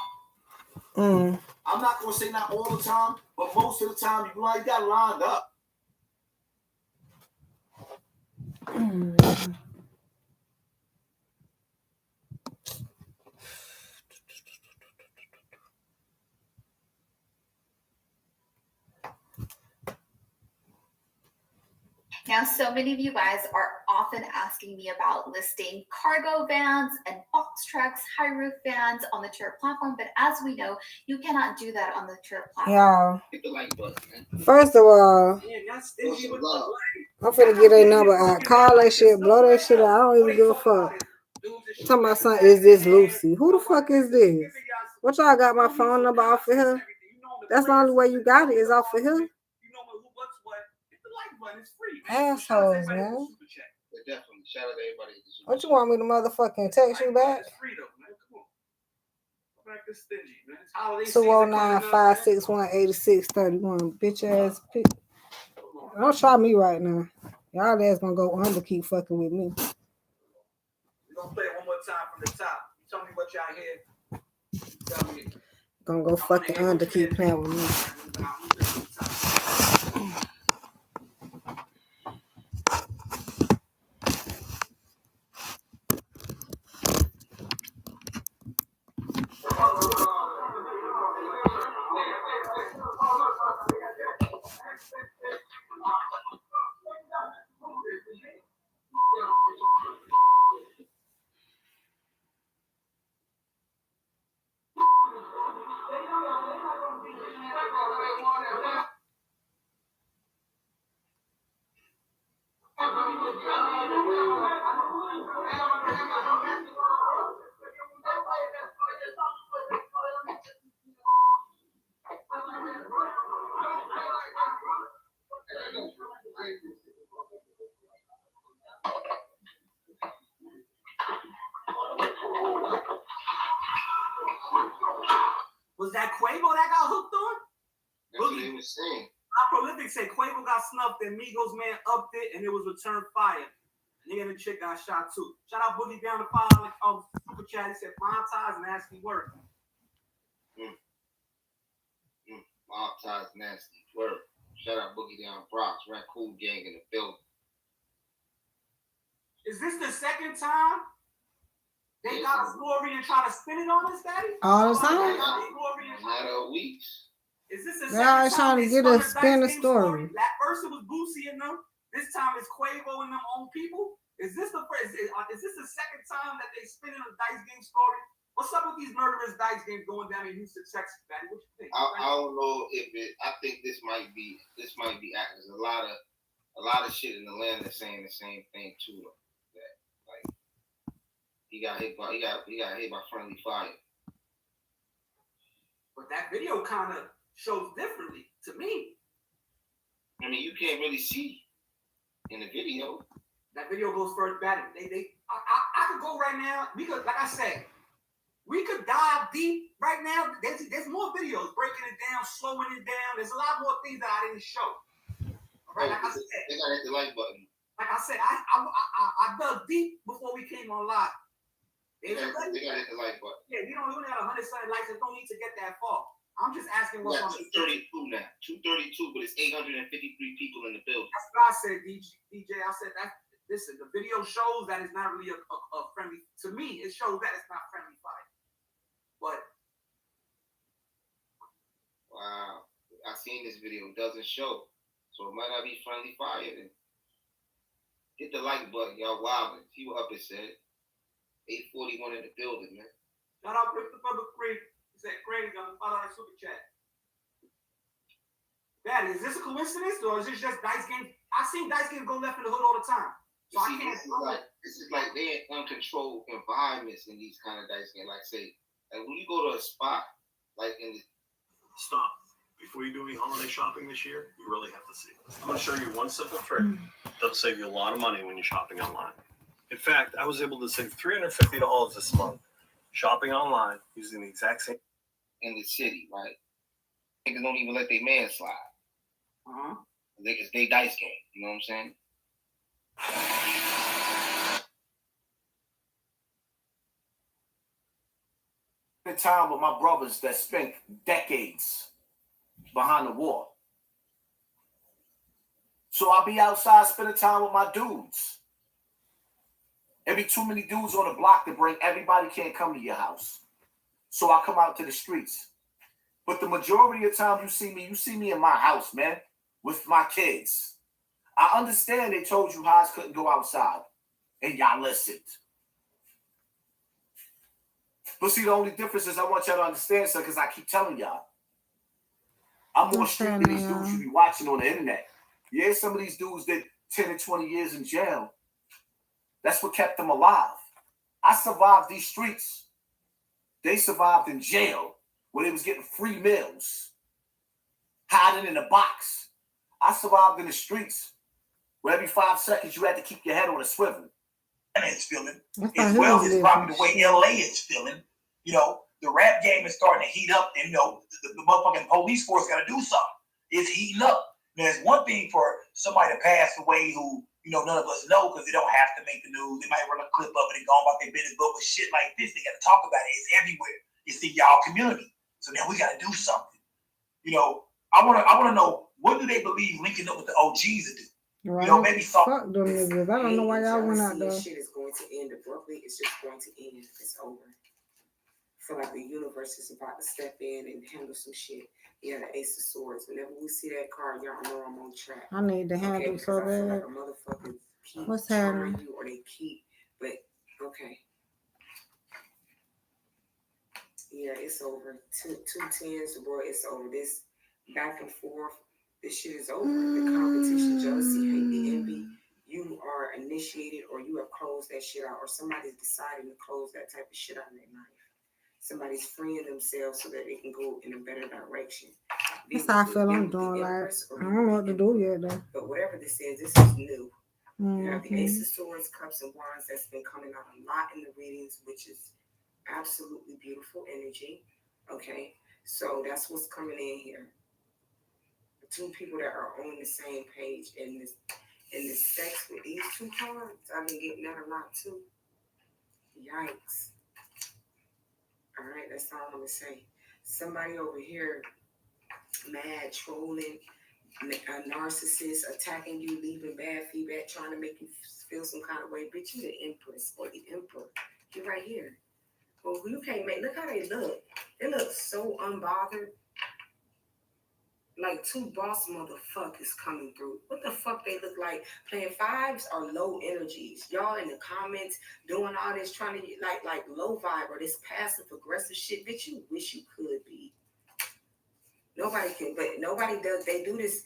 I'm not going to say not all the time, but most of the time, you got lined up. Now, so many of you guys are often asking me about listing cargo vans and box trucks, high roof vans on the Turret platform, but as we know, you cannot do that on the Turret platform. Y'all. First of all, I'm finna get their number out. Call that shit, blow that shit out. I don't even give a fuck. I'm talking about something, is this Lucy? Who the fuck is this? What y'all got my phone number off of here? That's the only way you got it is off of here. Assholes, man. Definitely. Shout out to everybody. What you want me to motherfucking text you back? 209-561-8631. Bitch ass pick. Don't try me right now. Y'all ass gonna go under, keep fucking with me. We're gonna play it one more time from the top. Tell me what y'all hear. Tell me. Gonna go fucking under, keep playing with me. Was that Quavo that got hooked on? That's what they was saying. Prolific said Quavo got snuffed and Migos man upped it and it was returned fire. Nigga and the chick got shot too. Shout out Boogie down the file of Super Chat. He said mob ties and nasty work. Mob ties, nasty work. Shout out Boogie down Bronx, Raccoon Gang in the building. Is this the second time they got a story and try to spin it on us, Daddy? All the time. Matter of weeks. Is this the They're always trying to get a spin the story. That person was Boosie and them. This time it's Quavo and them own people. Is this the first? Is this the second time that they spinning a dice game story? What's up with these murderous dice games going down in Houston, Texas, Daddy? What you think? I don't know if it. I think this might be acting. There's a lot of shit in the land that's saying the same thing too. That like he got hit by friendly fire. But that video kind of shows differently to me. I mean, you can't really see in the video. That video goes first batting. I could go right now. We could, like I said, we could dive deep right now. There's more videos breaking it down, slowing it down. There's a lot more things that I didn't show. All right, like I said, they gotta hit the like button. Like I said, I dug deep before we came on live. They gotta hit the like button. Yeah, we only got 100 something likes. There's no need to get that far. I'm just asking what's on 232 now. 232, but it's 853 people in the building. That's what I said, DJ. I said that. Listen, the video shows that it's not really a friendly. To me, it shows that it's not friendly fire. But wow, I seen this video. It doesn't show, so it might not be friendly fire. Then hit the like button, y'all. Wildin'. See what Up it said. 841 in the building, man. Shout out Christopher Craig. He said Craig on our super chat. Daddy, is this a coincidence or is this just dice game? I seen dice games go left in the hood all the time. So I can't. This is like they in uncontrolled environments in these kind of dice games. Like say, like when you go to a spot, like in the stop. Before you do any holiday shopping this year, you really have to see. I'm going to show you one simple trick that'll save you a lot of money when you're shopping online. In fact, I was able to save $350 this month shopping online using the exact same. In the city, right? Niggas don't even let their man slide. It's they dice game. You know what I'm saying? Spend time with my brothers that spent decades behind the wall. So I'll be outside spending time with my dudes. There be too many dudes on the block to bring. Everybody can't come to your house. So I come out to the streets. But the majority of the time you see me in my house, man, with my kids. I understand they told you Haas couldn't go outside, and y'all listened. But see, the only difference is I want y'all to understand something, because I keep telling y'all, I'm more street than these dudes you be watching on the internet. Yeah, some of these dudes that 10 and 20 years in jail. That's what kept them alive. I survived these streets. They survived in jail where they was getting free meals, hiding in a box. I survived in the streets where every 5 seconds you had to keep your head on a swivel. Is feeling as well as probably the way LA is feeling. You know, the rap game is starting to heat up, and you know, the motherfucking police force got to do something. It's heating up. There's one thing for somebody to pass away who, you know, none of us know because they don't have to make the news. They might run a clip of it and go about their business. But with shit like this, they got to talk about it. It's everywhere. It's in y'all community. So now we got to do something. You know, I want to know, what do they believe linking up with the OGs to do? Right. You know, maybe Fuck them niggas. I don't know why y'all went out there. This shit is going to end abruptly. It's just going to end. It's over. I feel like the universe is about to step in and handle some shit. Yeah, the Ace of Swords. Whenever we see that card, y'all know I'm on track. I need to handle okay, so I feel bad. like a motherfucker keep What's trying happening? you, or they keep, but okay. Yeah, it's over. Two tens, bro. It's over. This back and forth. This shit is over. The competition, jealousy, hate, the envy. You are initiated, or you have closed that shit out, or somebody's deciding to close that type of shit out in their life. Somebody's freeing themselves so that they can go in a better direction. That's how I feel I'm doing. Like, I don't know what to do yet, though. But whatever this is new. Mm-hmm. You have the Ace of Swords, Cups, and Wands that's been coming out a lot in the readings, which is absolutely beautiful energy. Okay, so that's what's coming in here. The two people that are on the same page in this sex with these two cards, I've been getting that a lot too. Yikes. All right, that's all I'm gonna say. Somebody over here mad, trolling, a narcissist, attacking you, leaving bad feedback, trying to make you feel some kind of way. Bitch, you the Empress or the Emperor. You're right here. Well, you can't make, look how they look. They look so unbothered. Like two boss motherfuckers coming through. What the fuck they look like? Playing fives are low energies. Y'all in the comments doing all this, trying to get like low vibe or this passive aggressive shit. Bitch, you wish you could be. Nobody can, but nobody does. They do this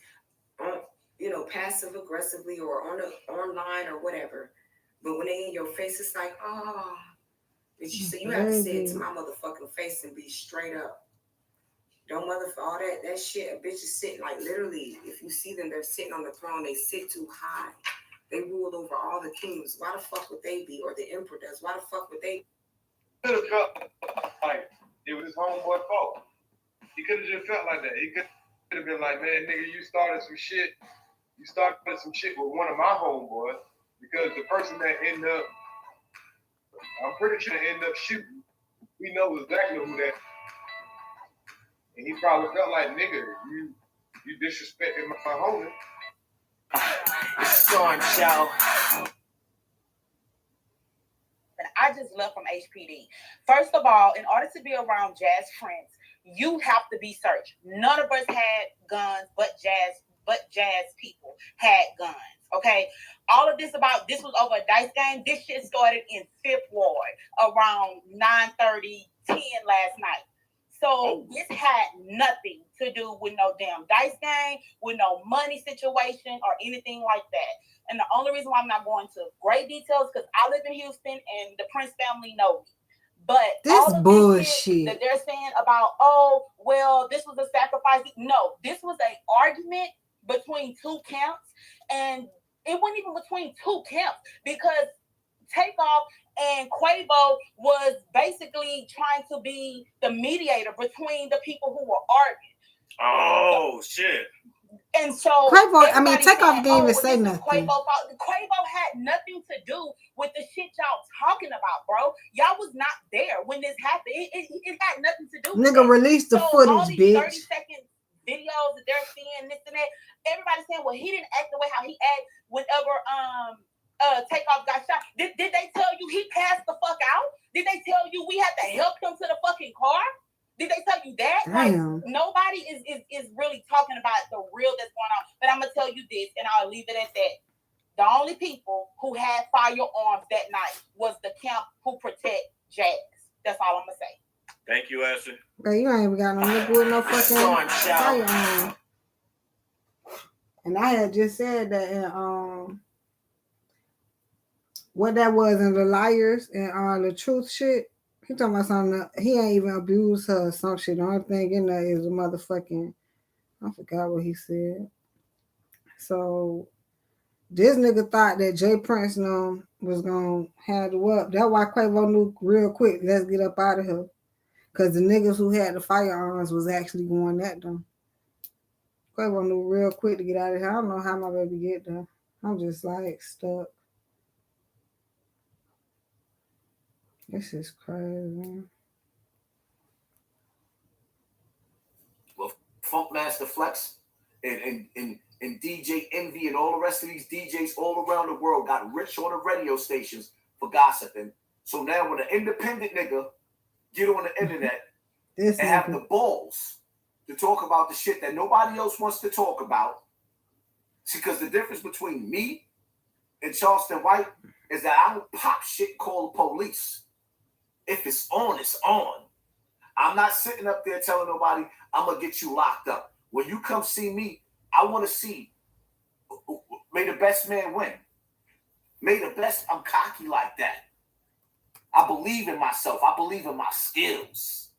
on, passive aggressively or online or whatever. But when they in your face, it's like, oh, bitch. So you have to say it to my motherfucking face and be straight up. Don't all that shit. A bitch is sitting, like, literally, if you see them, they're sitting on the throne. They sit too high. They rule over all the kingdoms. Why the fuck would they be? Or the emperor does. Why the fuck would they? Could have felt like it was his homeboy fault. He could have just felt like that. He could have been like, man, nigga, you started some shit. You started some shit with one of my homeboys, because the person that ended up, I'm pretty sure ended up shooting. We know exactly who that. And he probably felt like, nigga, you disrespected my homie. Storm show. And I just love from HPD. First of all, in order to be around Jazz Prince, you have to be searched. None of us had guns, but jazz people had guns. Okay, all of this was over a dice game. This shit started in 5th Ward around 9:30, 10 last night. So this had nothing to do with no damn dice game, with no money situation or anything like that. And the only reason why I'm not going to great details because I live in Houston and the Prince family know me. But this all of bullshit this shit that they're saying about, oh, well, this was a sacrifice. No, this was an argument between two camps, and it wasn't even between two camps because Takeoff and Quavo was basically trying to be the mediator between the people who were arguing. Oh, shit. And so Takeoff didn't even say nothing. Quavo had nothing to do with the shit y'all talking about, bro. Y'all was not there when this happened. It had nothing to do with Nigga, that. release the footage, all these bitch. 30-second videos that they're seeing, this and that, everybody's saying, well, he didn't act the way how he acted whenever Takeoff got shot. Did they tell you he passed the fuck out? Did they tell you we had to help him to the fucking car? Did they tell you that? Damn. Like, nobody is really talking about the real that's going on. But I'm gonna tell you this, and I'll leave it at that. The only people who had firearms that night was the camp who protect Jazz. That's all I'm gonna say. Thank you, Ashley. Bro, you ain't even got no nigga with no fucking firearm. And I had just said that in what that was in The Liars and the Truth shit. He talking about something. He ain't even abused her or some shit. The only thing in there is a motherfucking. I forgot what he said. So this nigga thought that Jay Prince was gonna have the up. That's why Quavo knew real quick. Let's get up out of here. Cause the niggas who had the firearms was actually going at them. Quavo knew real quick to get out of here. I don't know how my baby get there. I'm just like stuck. This is crazy. Well, Funkmaster Flex and DJ Envy and all the rest of these DJs all around the world got rich on the radio stations for gossiping. So now when an independent nigga get on the internet and have the balls to talk about the shit that nobody else wants to talk about, see, because the difference between me and Charleston White is that I don't pop shit, call the police. If it's on, it's on. I'm not sitting up there telling nobody I'm going to get you locked up. When you come see me, I want to see, may the best man win. May the best, I'm cocky like that. I believe in myself. I believe in my skills.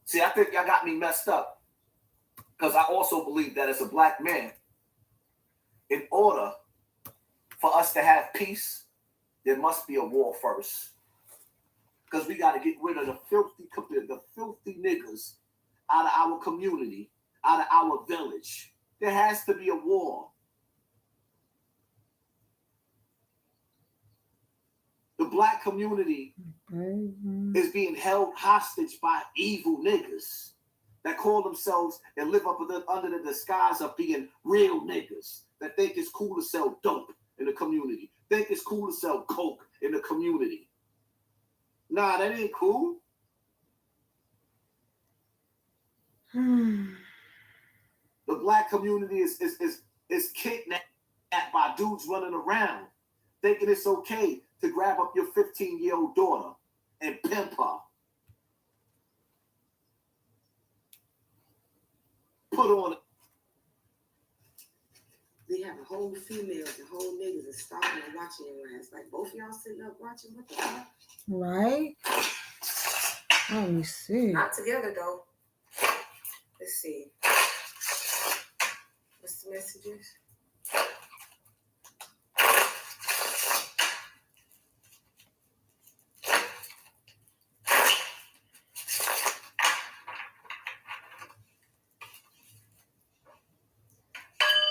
See, I think y'all got me messed up. Because I also believe that as a black man, in order for us to have peace, there must be a war first. Because we got to get rid of the filthy niggas out of our community, out of our village. There has to be a war. The black community is being held hostage by evil niggas that call themselves and live up under the disguise of being real niggas that think it's cool to sell dope in the community, think it's cool to sell coke in the community. Nah, that ain't cool. The black community is kidnapped by dudes running around, thinking it's okay to grab up your 15-year-old daughter and pimp her. Put on. They have a whole females and whole niggas and stalking and watching your ass. Like both of y'all sitting up watching. What the fuck? Right? Let me see. Not together though. Let's see. What's the messages?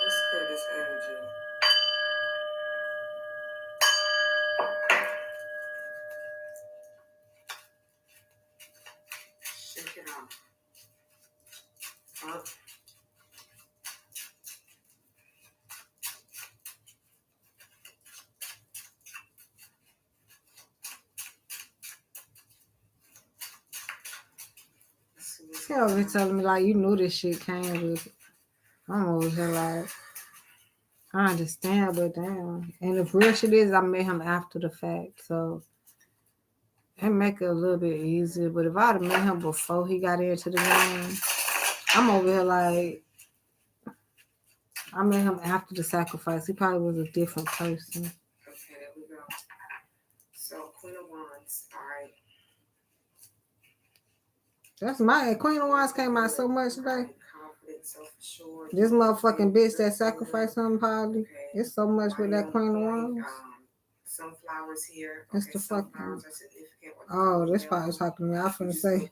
Let's clear this energy. Shake it off. Up. He over here telling me like you knew this shit came with it. I'm over here like I understand, but damn. And if real shit is, I met him after the fact, so it make it a little bit easier. But if I'd have met him before he got into the game, I'm over here like I met him after the sacrifice. He probably was a different person. Okay, there we go. So Queen of Wands, all right. That's my Queen of Wands came out so much today. Confident, self-assured. This motherfucking bitch that sacrificed him probably. Okay. It's so much with that Queen of Wands. Sunflowers here. It's the fucking. Oh, this probably talking to me. I was finna say,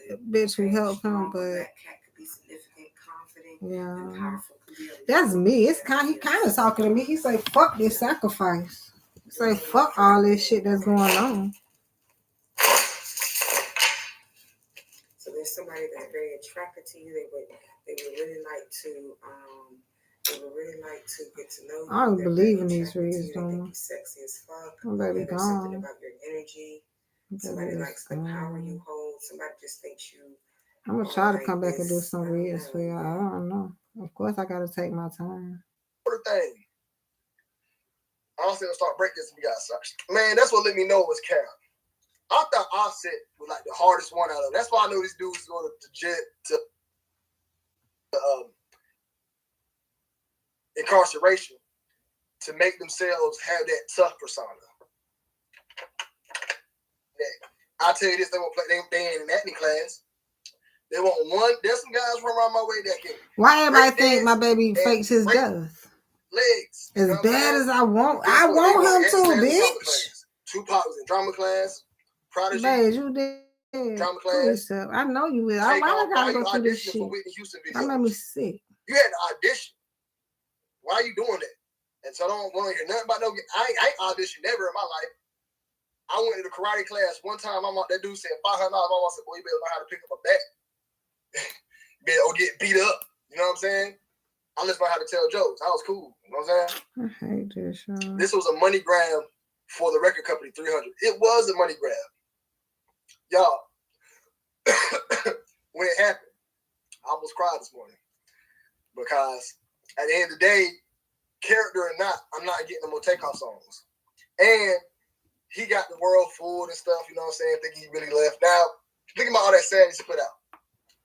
the bitch who helped him, but yeah, that's me. It's he kind of talking to me. He say, "Fuck this sacrifice." He say, "Fuck all this shit that's going on." So there's somebody that's very attracted to you. They would really like to get to know you. I don't believe in these reads, though. They think you sexy as fuck. I'm baby There's gone. something about your energy. Somebody likes the power you hold. Somebody just thinks you. I'm gonna try to come back and do some reads for y'all. I don't know. Of course, I gotta take my time. What the thing? I don't see them start break this if you got such. Man, that's what let me know it was cap. I thought Offset was like the hardest one out of them. That's why I know these dudes go to incarceration to make themselves have that tough persona. I tell you this, they won't play. They ain't in acting class. They want one. There's some guys from around my way that can. Why everybody think my baby fakes his death? Legs. As bad as I want him to, bitch. Tupac was in drama class. Prodigy. Babe, you did. Drama class. I know you will. Why I gotta go through this shit? That made me sick. You had to audition. Why are you doing that? And so I don't want to hear nothing about no. I ain't auditioned never in my life. I went to the karate class one time. That dude said $500. My mom said, "Boy, you better learn how to pick up a bat, or get beat up." You know what I'm saying? I just learned how to tell jokes. I was cool. You know what I'm saying? I hate this, Sean. This was a money grab for the record company, 300. It was a money grab, y'all. When it happened, I almost cried this morning because at the end of the day, character or not, I'm not getting no more takeoff songs. And he got the world fooled and stuff, you know what I'm saying? Thinking he really left. Now, think about all that sadness he put out.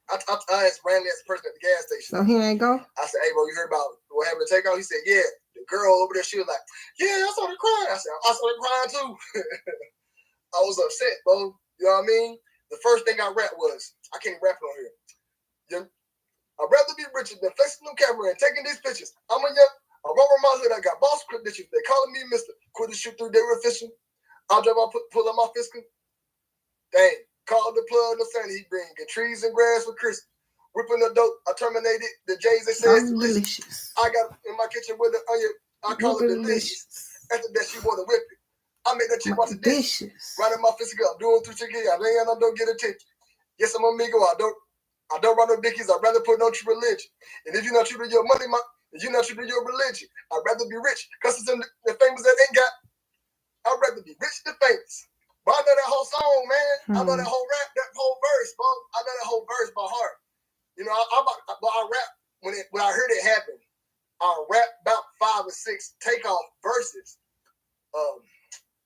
I asked Randy as a person at the gas station. So he ain't go? I said, "Hey, bro, you heard about what happened to Takeoff?" He said, "Yeah." The girl over there, she was like, "Yeah, I saw her crying." I said, "I saw her crying too." I was upset, bro. You know what I mean? The first thing I rapped was, I can't rap on here. I'd rather be richer than flexing no camera and taking these pictures. I'm a rubber my hood. I got boss credentials. They calling me Mr. Quit the shoot through. They were fishing. I'll drive my pull up my fiscal. Dang. Call the plug. No saying he bring trees and grass for Chris. Whipping the dope. I terminated the J's. They say it's delicious. I got in my kitchen with the onion. I call it delicious. After that, she want to whip it. I make that chick watch the dishes. Right in my physical. I'm doing 2 chicken. I lay on. I don't get attention. Yes, I'm amigo. I don't run no dickies. I'd rather put no true religion. And if you're not true to your money, if you're not true to your religion, I'd rather be rich. Because it's the famous that ain't got. I'd rather be rich than famous. But I know that whole song, man. I know that whole rap, that whole verse, bro. I know that whole verse by heart. You know, I rap when I heard it happen. I rap about 5 or 6 takeoff verses.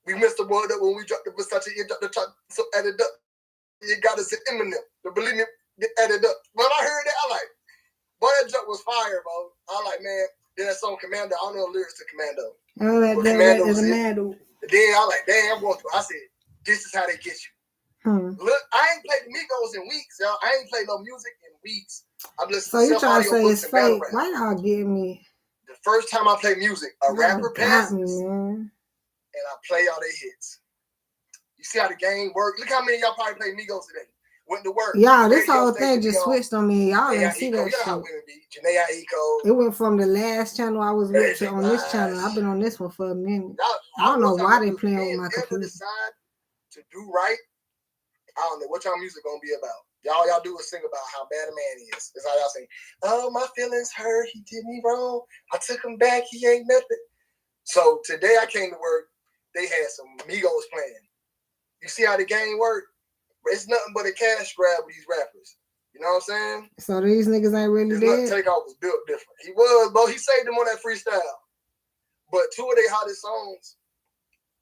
We missed the word up when we dropped the Versace. You dropped the top, so added up. You got us in Eminem. To believe me, it added up. When I heard that, I like, boy, that jump was fire, bro. I like, man. Then that song Commando. I don't know the lyrics to Commando. Oh, Commando. Then I like, damn, I'm going through. I said, this is how they get you. Look, I ain't played Migos in weeks, y'all. I ain't played no music in weeks. I'm listening so to you trying to say it's fake? Rap. Why y'all give me? The first time I play music, a rapper passes, and I play all their hits. You see how the game works? Look how many of y'all probably play Migos today. Went to work. Y'all, this whole thing just switched on me. Y'all didn't see that shit. It went from the last channel I was with to on this channel. I've been on this one for a minute. I don't know why they playing with my computer. Decide to do right, I don't know what y'all music gonna be about. Y'all do is sing about how bad a man is. That's how y'all sing. Oh, my feelings hurt. He did me wrong. I took him back. He ain't nothing. So today I came to work. They had some Migos playing. You see how the game work? It's nothing but a cash grab with these rappers. You know what I'm saying? So these niggas ain't really dead. Takeoff was built different. He was, bro. He saved them on that freestyle. But 2 of their hottest songs,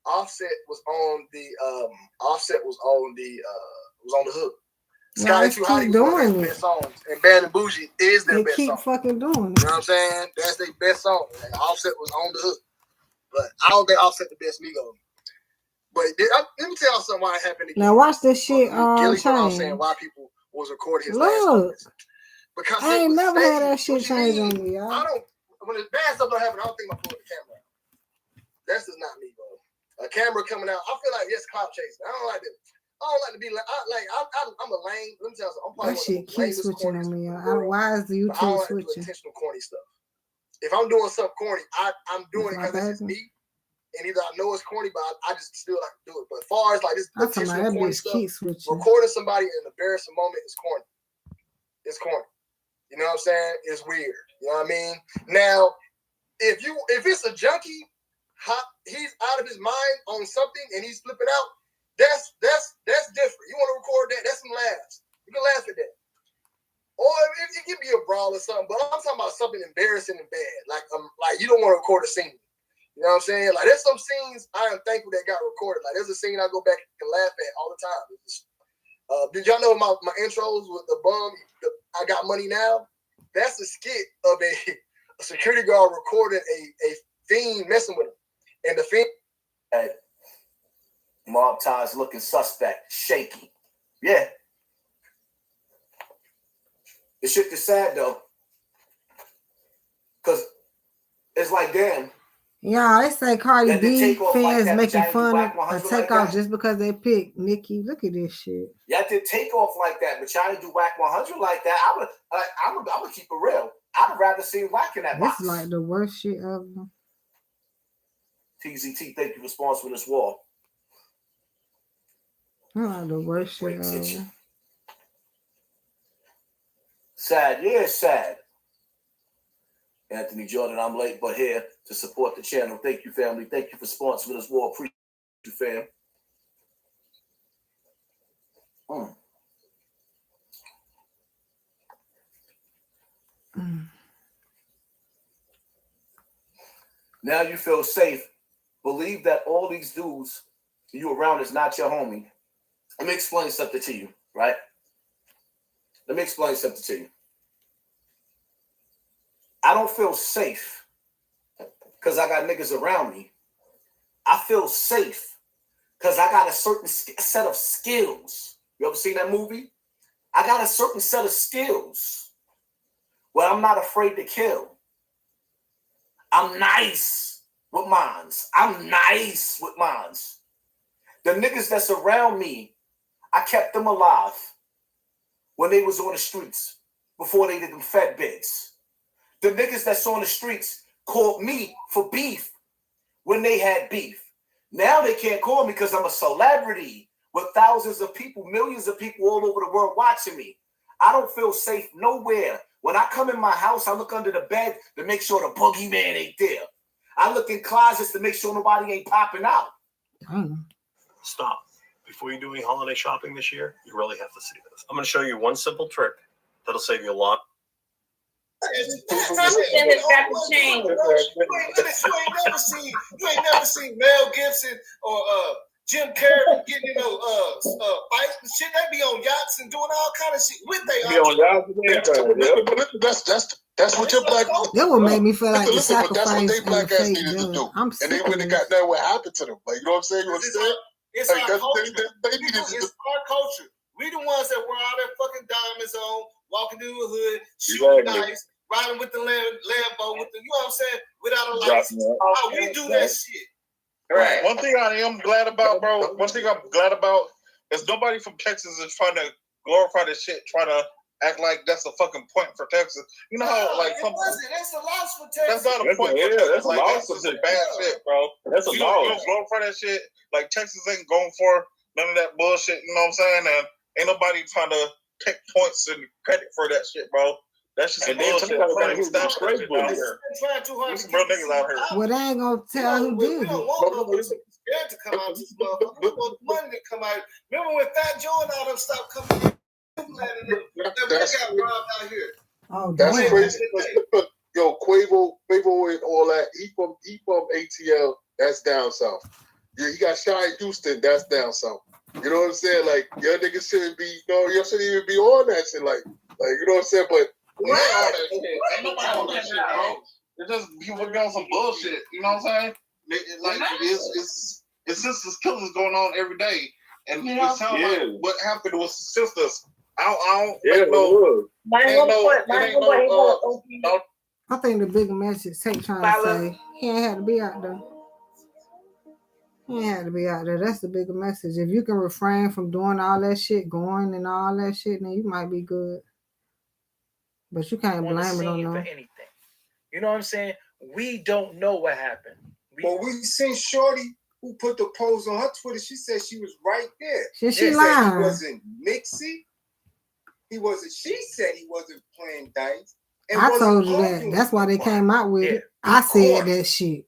Offset was on the hook. Scotty Too Hot was one of their best songs, and Bad and Bougie is their best song. They keep fucking doing it. You know what I'm saying? That's their best song. And Offset was on the hook, but I don't think Offset the best Migos. But let me tell y'all something why it happened again. Now watch this shit Gilly change. saying why people was recording his last comments. Because I ain't never had that shit change on me, y'all. When the bad stuff don't happen, I don't think I'm pulling the camera out. That's just not me, bro. A camera coming out, I feel like it's clout chasing. I don't like to be like, I'm a lame. Let me tell you something. I'm probably that shit keeps switching on me. Why is the YouTube I don't like switching? to do intentional corny stuff. If I'm doing something corny, I'm doing it because it's just me. And either I know it's corny, but I just still like to do it. But as far as like this intentional corny stuff, recording somebody in an embarrassing moment is corny. It's corny. You know what I'm saying? It's weird. You know what I mean? Now, if it's a junkie, he's out of his mind on something and he's flipping out, that's different. You want to record that? That's some laughs. You can laugh at that. Or it could be a brawl or something, but I'm talking about something embarrassing and bad. Like you don't want to record a scene. You know what I'm saying? Like, there's some scenes I am thankful that got recorded. Like, there's a scene I go back and laugh at all the time. Did y'all know my intros with the bum, I Got Money Now? That's a skit of a security guard recording a fiend messing with him. And the fiend... Mob ties looking suspect, shaky. Yeah. The shit is sad, though. Because it's like, damn. Yeah, they say Cardi B fans like making Giant fun Whack of 100 a like takeoff that. just because they picked Nicki. Look at this shit. Y'all did take off like that, but y'all didn't do Whack 100 like that. I'm gonna keep it real. I'd rather see Whack in that box. This is like the worst shit ever. TZT, thank you for sponsoring this wall. Like the worst shit ever. Sad, yeah, sad. Anthony Jordan, I'm late, but here to support the channel. Thank you, family. Thank you for sponsoring this war. Appreciate you, fam. Now you feel safe. Believe that all these dudes you around is not your homie. Let me explain something to you, right? Let me explain something to you. I don't feel safe because I got niggas around me. I feel safe because I got a certain set of skills. You ever seen that movie? I got a certain set of skills where I'm not afraid to kill. I'm nice with mines. I'm nice with mines. The niggas that's around me, I kept them alive when they was on the streets before they did them fed bids. The niggas that's on the streets called me for beef when they had beef. Now they can't call me because I'm a celebrity with thousands of people, millions of people all over the world watching me. I don't feel safe nowhere. When I come in my house, I look under the bed to make sure the boogeyman ain't there. I look in closets to make sure nobody ain't popping out. Stop. Before you do any holiday shopping this year, you really have to see this. I'm going to show you one simple trick that'll save you a lot. Something has got to change. You ain't never seen Mel Gibson or Jim Carrey getting fights and shit. They be on yachts and doing all kind of shit with they. Be on yachts. That's what your black. That would make me feel like the listen, but that's what sacrifice they black ass and the needed to do. I'm And they wouldn't have got that. What happened to them? Like, you know what I'm saying? You understand? It's like, our culture. They needed to It's our culture. We the ones that wear all their fucking diamonds on, walking through the hood, shooting dice, riding with the Lambo, with the, you know what I'm saying, without a license. How we do that shit. Right. One thing I am glad about, bro. One thing I'm glad about is nobody from Texas is trying to glorify this shit, trying to act like that's a fucking point for Texas. You know how like some. That's a loss for Texas. That's not a point. That's like that's some bad shit, bro. That's a you don't glorify that shit. Like Texas ain't going for none of that bullshit. You know what I'm saying? And ain't nobody trying to take points and credit for that shit, bro. That's just some bullshit. Stop that shit out here. Some real niggas out here. Well, they ain't gonna tell who did it. Scared to come out this motherfucker. We want money to come out. Remember when Fat Joe and all them stopped coming in? That's got robbed out here. Oh, that's crazy. Yo, Quavo and all that. He from ATL. That's down south. Yeah, he got shot in Houston. That's down south. You know what I'm saying? Like, your niggas shouldn't be. Y'all shouldn't even be on that shit. Like, you know what I'm saying? But ain't nobody on that shit, bro. It's just people be on some bullshit. You know what I'm saying? Like it's sisters killings going on every day, and it sounds like what happened was sisters. I think the bigger message Tate trying to say, he ain't had to be out there. He ain't had to be out there. That's the bigger message. If you can refrain from doing all that shit, going and all that shit, then you might be good. But you can't blame it on them. You know what I'm saying? We don't know what happened. Well, we seen Shorty who put the post on her Twitter. She said she was right there. She lied. He wasn't mixy. He wasn't. She said he wasn't playing dice. I told you that. That's why they came out with it. I said that shit.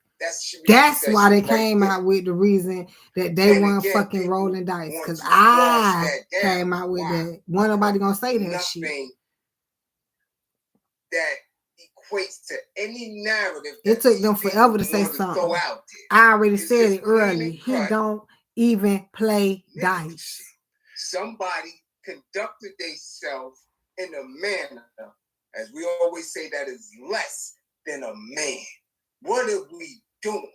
That's why they came out with the reason that they weren't fucking rolling dice. Because I came out with that. Wasn't nobody gonna say that shit. That equates to any narrative. It took them forever to say something. I already said it early. He don't even play dice. Somebody conducted themselves in a manner, as we always say, that is less than a man. What are we doing?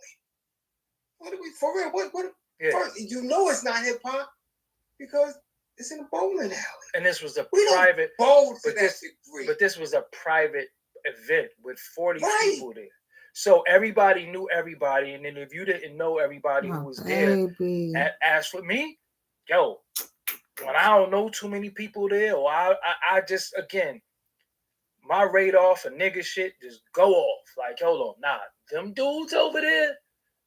What are we, for real? What first, you know it's not hip hop because it's in a bowling alley. And this was a private bowl to that degree. But this was a private event with 40 people there. So everybody knew everybody, and then if you didn't know everybody who was there, as for me, yo, when I don't know too many people there, or I just, again, my radar for nigga shit just go off. Like, hold on, nah, them dudes over there,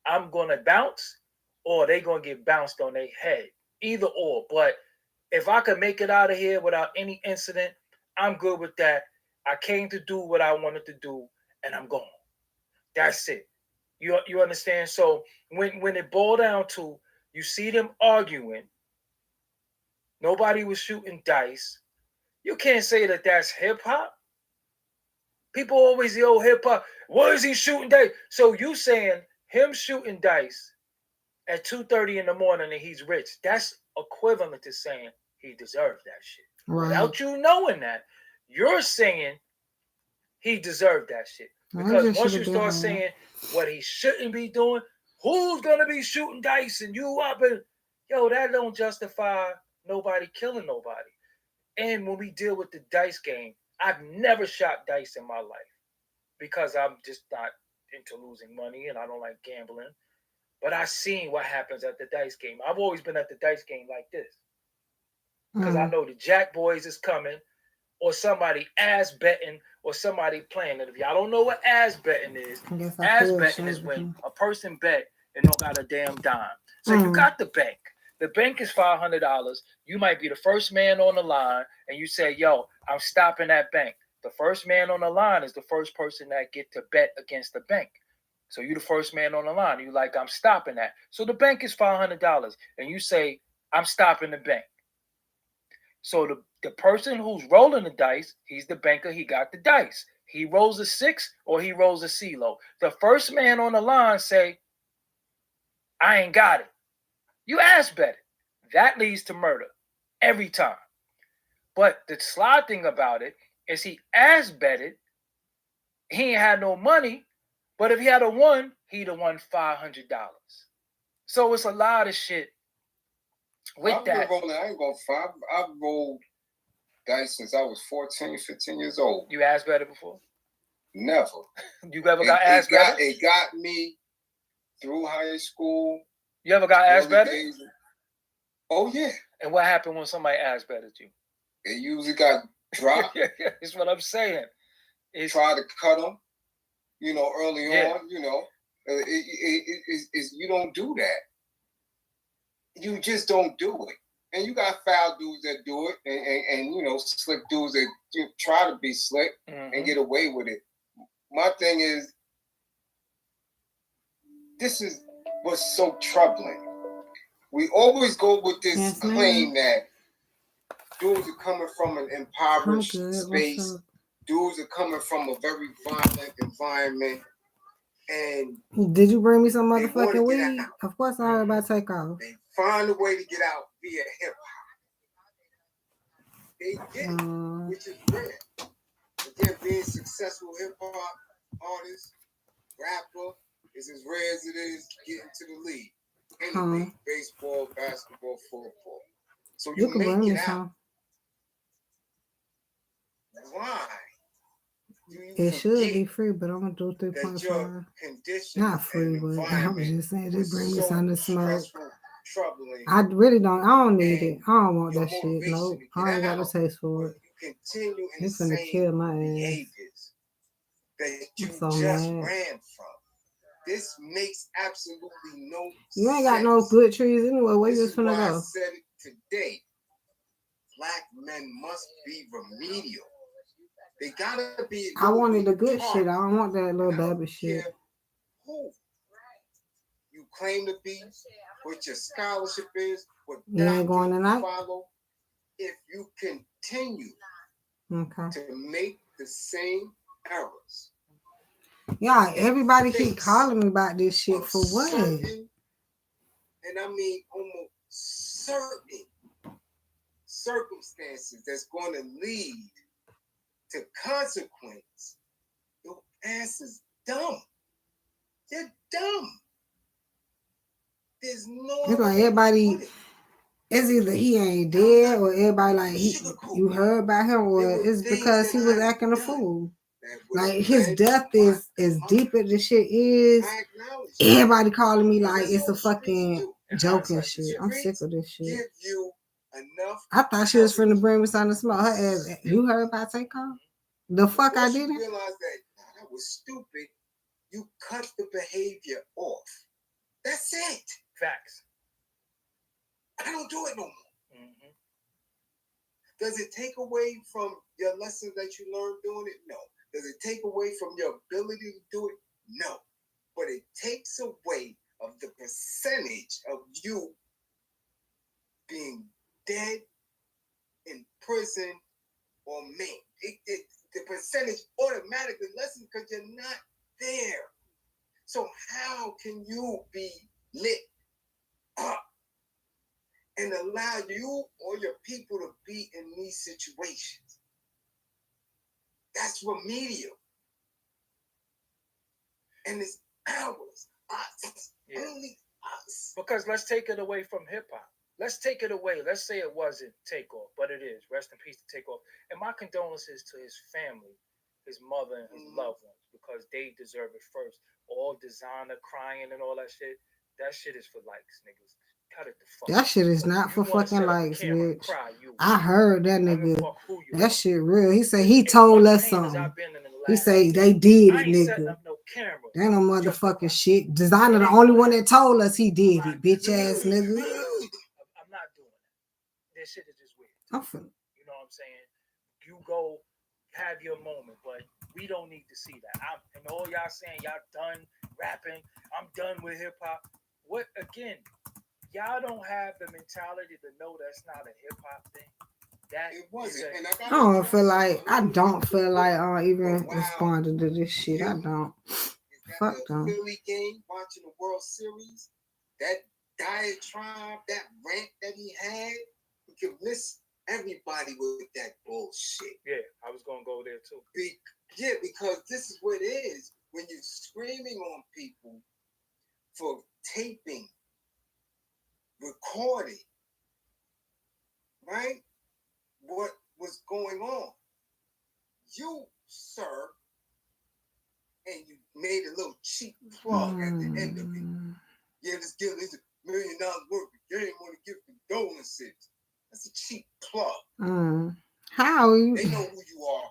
I'm gonna bounce, or they gonna get bounced on their head. Either or. But if I could make it out of here without any incident, I'm good with that. I came to do what I wanted to do, and I'm gone. That's it. You understand? So when it boiled down to, you see them arguing, nobody was shooting dice. You can't say that that's hip hop. People always say, oh, hip hop. What is he shooting dice? So you saying him shooting dice at 2:30 in the morning and he's rich? That's equivalent to saying he deserved that shit. Right. Without you knowing that, you're saying he deserved that shit. Because once you start saying what he shouldn't be doing, who's gonna be shooting dice and you up and that don't justify nobody killing nobody. And when we deal with the dice game, I've never shot dice in my life because I'm just not into losing money and I don't like gambling. But I've seen what happens at the dice game. I've always been at the dice game like this because I know the Jack Boys is coming, or somebody ass betting, or somebody playing. And if y'all don't know what ass betting is, ass betting is when a person bet and don't got a damn dime. So you got the bank. The bank is $500. You might be the first man on the line, and you say, yo, I'm stopping that bank. The first man on the line is the first person that get to bet against the bank. So you the first man on the line. You like, I'm stopping that. So the bank is $500, and you say, I'm stopping the bank. So the person who's rolling the dice, he's the banker, he got the dice. He rolls a 6 or he rolls a CeeLo. The first man on the line say, I ain't got it. You ass bet it. That leads to murder every time. But the sly thing about it is he ass betted. He ain't had no money, but if he had a won, he'd have won $500. So it's a lot of shit with that. I ain't gonna fight. I've rolled dice since I was 14, 15 years old. You ass betted before? Never. You ever got ass betted? It got me through high school. You ever got ass betted? Oh, yeah. And what happened when somebody ass betted you? It usually got dropped. That's what I'm saying. Try to cut them, early on, you don't do that. You just don't do it. And you got foul dudes that do it and slick dudes that try to be slick and get away with it. My thing is, this is what's so troubling. We always go with this claim that dudes are coming from an impoverished space. Dudes are coming from a very violent environment. And did you bring me some motherfucking weed? Of course I heard about Takeoff. They find a way to get out via hip hop. They get it, which is rare. Again, being successful hip hop artist, rapper is as rare as it is getting to the league. Any league, baseball, basketball, football. So you can make bring it me out. some. Why? It should be free, but I'm gonna do 3.5. Not free, but I was just saying, just bring me something to smoke. I really don't. I don't need it. I don't want that shit. Nope. I ain't got a taste for it. It's gonna kill my ass. That you I'm so just mad. ran from. This makes absolutely no sense. You ain't got no good trees anyway. Where you just finna go? I said it today. Black men must be remedial. They gotta be. I wanted the good shit. I don't want that little baby shit. Who you claim to be, what your scholarship is, what you ain't going tonight? Follow. If you continue to make the same errors Yeah, everybody keep calling me about this shit for what? And I mean, almost certain circumstances that's going to lead to consequence. Your ass is dumb. You're dumb. There's no. It's like everybody. It's either he ain't dead or everybody like you heard about him, or it's because he was acting a fool. Like his death is as deep as the shit is. Everybody calling me like it's a fucking joke and shit. I'm sick of this shit. I thought she was finna bring me something to smoke. Her ass. You heard about Takeoff? The fuck I didn't. You realize that was stupid. You cut the behavior off. That's it. Facts. I don't do it no more. Mm-hmm. Does it take away from your lessons that you learned doing it? No. Does it take away from your ability to do it? No. But it takes away of the percentage of you being dead, in prison, or maimed. The percentage automatically lessens because you're not there. So how can you be lit up and allow you or your people to be in these situations? That's remedial. And it's ours. Us. Yeah. Only us. Because let's take it away from hip hop. Let's take it away. Let's say it wasn't Takeoff, but it is. Rest in peace to Takeoff. And my condolences to his family, his mother, and his loved ones, because they deserve it first. All designer crying and all that shit. That shit is for likes, niggas. Cut it the fuck. That shit is not for fucking likes, bitch. I heard that nigga. That shit real. He said he told us something. He say they did it, nigga. That no motherfucking shit. Designer the only one that told us he did it, bitch ass nigga. I'm not doing that. This shit is just weird. You know what I'm saying? You go have your moment, but we don't need to see that. And all y'all saying y'all done rapping, I'm done with hip hop. What again? Y'all don't have the mentality to know that's not a hip hop thing. That it wasn't. I don't feel like even responding to this shit. I don't. Fuck them. Philly game, watching the World Series, that diatribe, that rant that he had, you can miss everybody with that bullshit. Yeah, I was gonna go there too. Because this is what it is when you're screaming on people for taping, recording, right? What was going on? You, sir, and you made a little cheap plug at the end of it. Yeah, let's give this $1 million worth of game on to give condolences. That's a cheap plug. How you? They know who you are.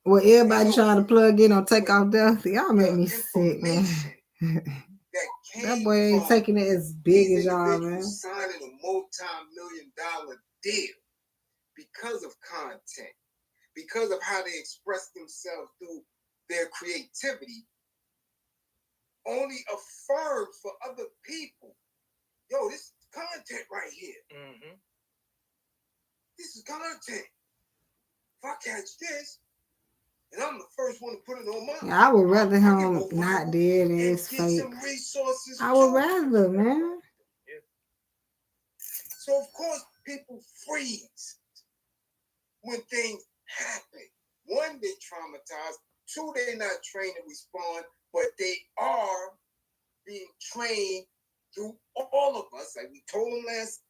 Well, everybody trying to plug in on Takeoff Death. Y'all make me sick, man. That boy ain't taking it as big as y'all, man. Signing a multi-million-dollar deal because of content, because of how they express themselves through their creativity, only affirmed for other people. Yo, this is content right here. Mm-hmm. This is content. If I catch this, and I'm the first one to put it on my. Yeah, I would rather him not dead and it's fake. I would rather, man. So of course people freeze when things happen. One, they traumatized. Two, they're not trained to respond, but they are being trained through all of us. Like we told them last.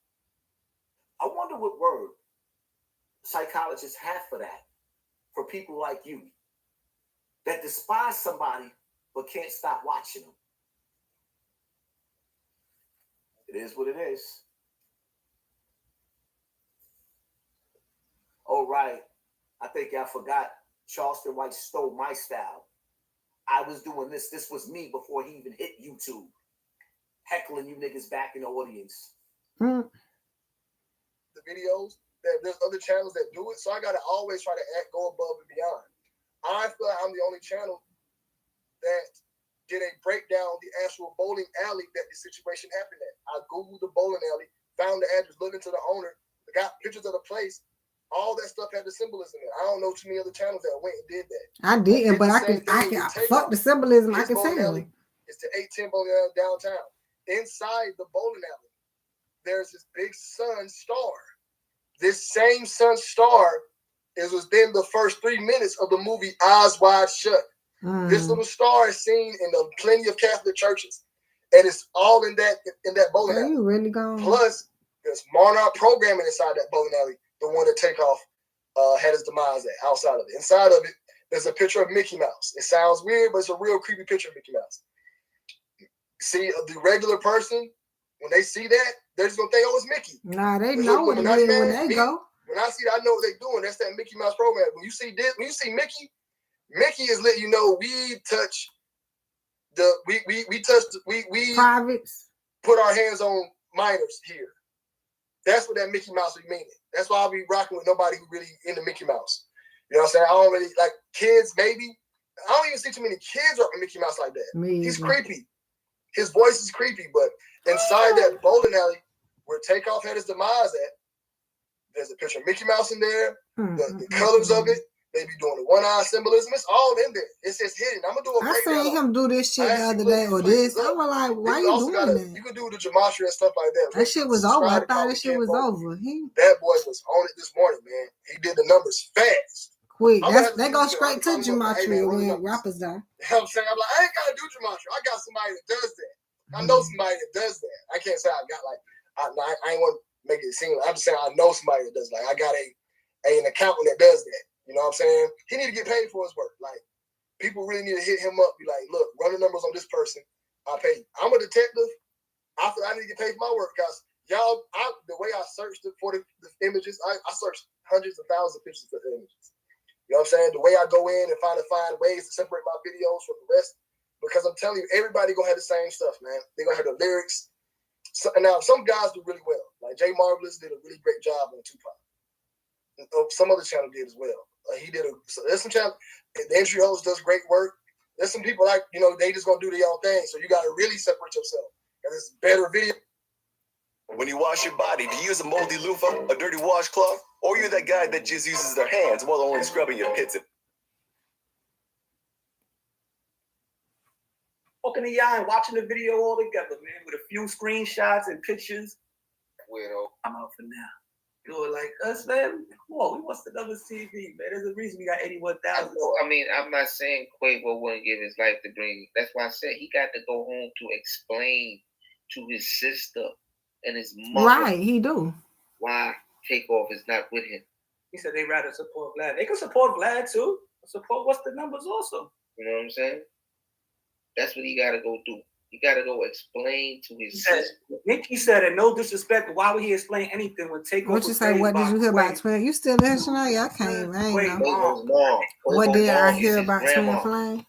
I wonder what word psychologists have for that. For people like you that despise somebody but can't stop watching them. It is what it is. Oh, right. I think y'all forgot Charleston White stole my style. I was doing this. This was me before he even hit YouTube. Heckling you niggas back in the audience. The videos, there's other channels that do it, so I got to always try to go above and beyond. I feel like I'm the only channel that did a breakdown of the actual bowling alley that the situation happened at. I Googled the bowling alley, found the address, looked into the owner, got pictures of the place, all that stuff had the symbolism in it. I don't know too many other channels that went and did that. I didn't, but I can fuck the symbolism. I can tell. It's the 810 bowling alley downtown. Inside the bowling alley, there's this big sun star. This same sun star is within the first 3 minutes of the movie Eyes Wide Shut. This little star is seen in plenty of Catholic churches, and it's all in that bowling alley. You really gone? Plus, there's Monarch programming inside that bowling alley. The one that Takeoff had his demise at. Outside of it, inside of it, there's a picture of Mickey Mouse. It sounds weird, but it's a real creepy picture of Mickey Mouse. See, the regular person, when they see that, they're just gonna think, "Oh, it's Mickey." Nah, they know what it is when they go. When I see that, I know what they're doing. That's that Mickey Mouse program. When you see this, when you see Mickey is letting you know we touch privates. Put our hands on minors here. That's what that Mickey Mouse be meaning. That's why I'll be rocking with nobody who really into Mickey Mouse. You know what I'm saying? I don't really like kids, maybe. I don't even see too many kids rocking Mickey Mouse like that. He's creepy. His voice is creepy, but inside that bowling alley where Takeoff had his demise at, there's a picture of Mickey Mouse in there, the colors of it. They be doing the one-eye symbolism. It's all in there. It's just hidden. I'm gonna do a breakdown. I seen him do this shit the other day or this. I was like, why you doing that? You can do the gematria and stuff like that. That shit was over. I thought that shit was over. That boy was on it this morning, man. He did the numbers fast. Quick. They go straight to gematria when rappers die. You know what I'm saying? I'm like, I ain't gotta do gematria. I got somebody that does that. I know somebody that does that. I can't say I got I ain't want to make it seem like I'm just saying I know somebody that does. Like I got an accountant that does that. You know what I'm saying? He need to get paid for his work. Like people really need to hit him up. Be like, look, run the numbers on this person. I'll pay you. I'm a detective. I feel I need to get paid for my work because y'all. The way I searched for the images, I searched hundreds of thousands of pictures for the images. You know what I'm saying? The way I go in and find ways to separate my videos from the rest. Because I'm telling you, everybody gonna have the same stuff, man. They're gonna have the lyrics. So, now, some guys do really well. Like Jay Marvelous did a really great job on Tupac. Some other channel did as well. There's some channel. The Entry Host does great work. There's some people like, they just gonna do their own thing. So you gotta really separate yourself. And it's better video. When you wash your body, do you use a moldy loofah, a dirty washcloth, or you're that guy that just uses their hands while only scrubbing your pits? Walking the yard and watching the video all together, man, with a few screenshots and pictures. Weirdo. I'm out for now. You know, like us, man. Come on, we watch the numbers TV, man. There's a reason we got 81,000. I mean, I'm not saying Quavo wouldn't give his life to bring. That's why I said he got to go home to explain to his sister and his mother. Right, he do. Why Takeoff is not with him. He said they'd rather support Vlad. They can support Vlad too. Support What's the Numbers also. You know what I'm saying? That's what he got to go do. He got to go explain to his sister. Nikki said, and no disrespect, why would he explain anything when Takeoff? What you say? What did you hear about Twin? You still there, Chanel? I can't. I ain't know. What did I hear about TwinFlame?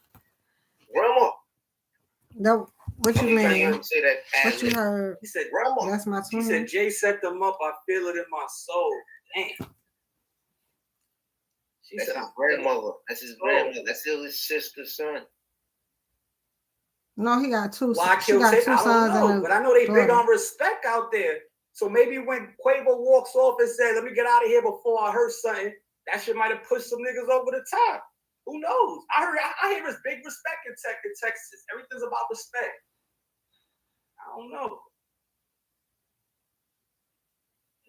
Grandma. No. What you mean? What you heard? He said, Grandma. That's my twin. He said, Jay set them up. I feel it in my soul. Damn. That's his grandmother. That's his grandmother. That's still his sister's son. No, he got two. Why kill Takeoff? I don't know, but I know they big on respect out there. So maybe when Quavo walks off and says, "Let me get out of here before I hurt something," that shit might have pushed some niggas over the top. Who knows? I hear it's big respect in Texas. Everything's about respect. I don't know.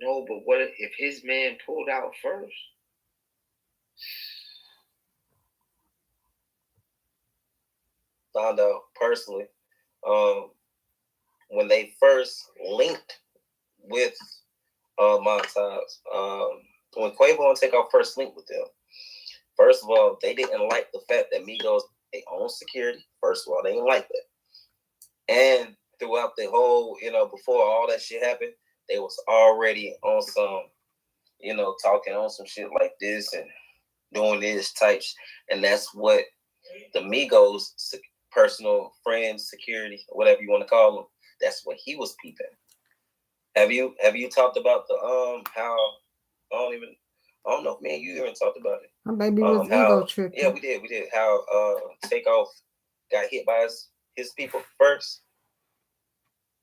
No, but what if his man pulled out first? Found out personally when they first linked with Montage, when Quavo and Takeoff first linked with them. First of all, they didn't like the fact that Migos, they own security. First of all, they didn't like that. And throughout the whole, before all that shit happened, they was already on some, talking on some shit like this and doing this types. And that's what the Migos personal friends, security, whatever you want to call them, that's what he was peeping. Have you talked about the how I don't know if me and you even talked about it. My baby was ego tripping. Yeah, we did. How Takeoff got hit by his people first.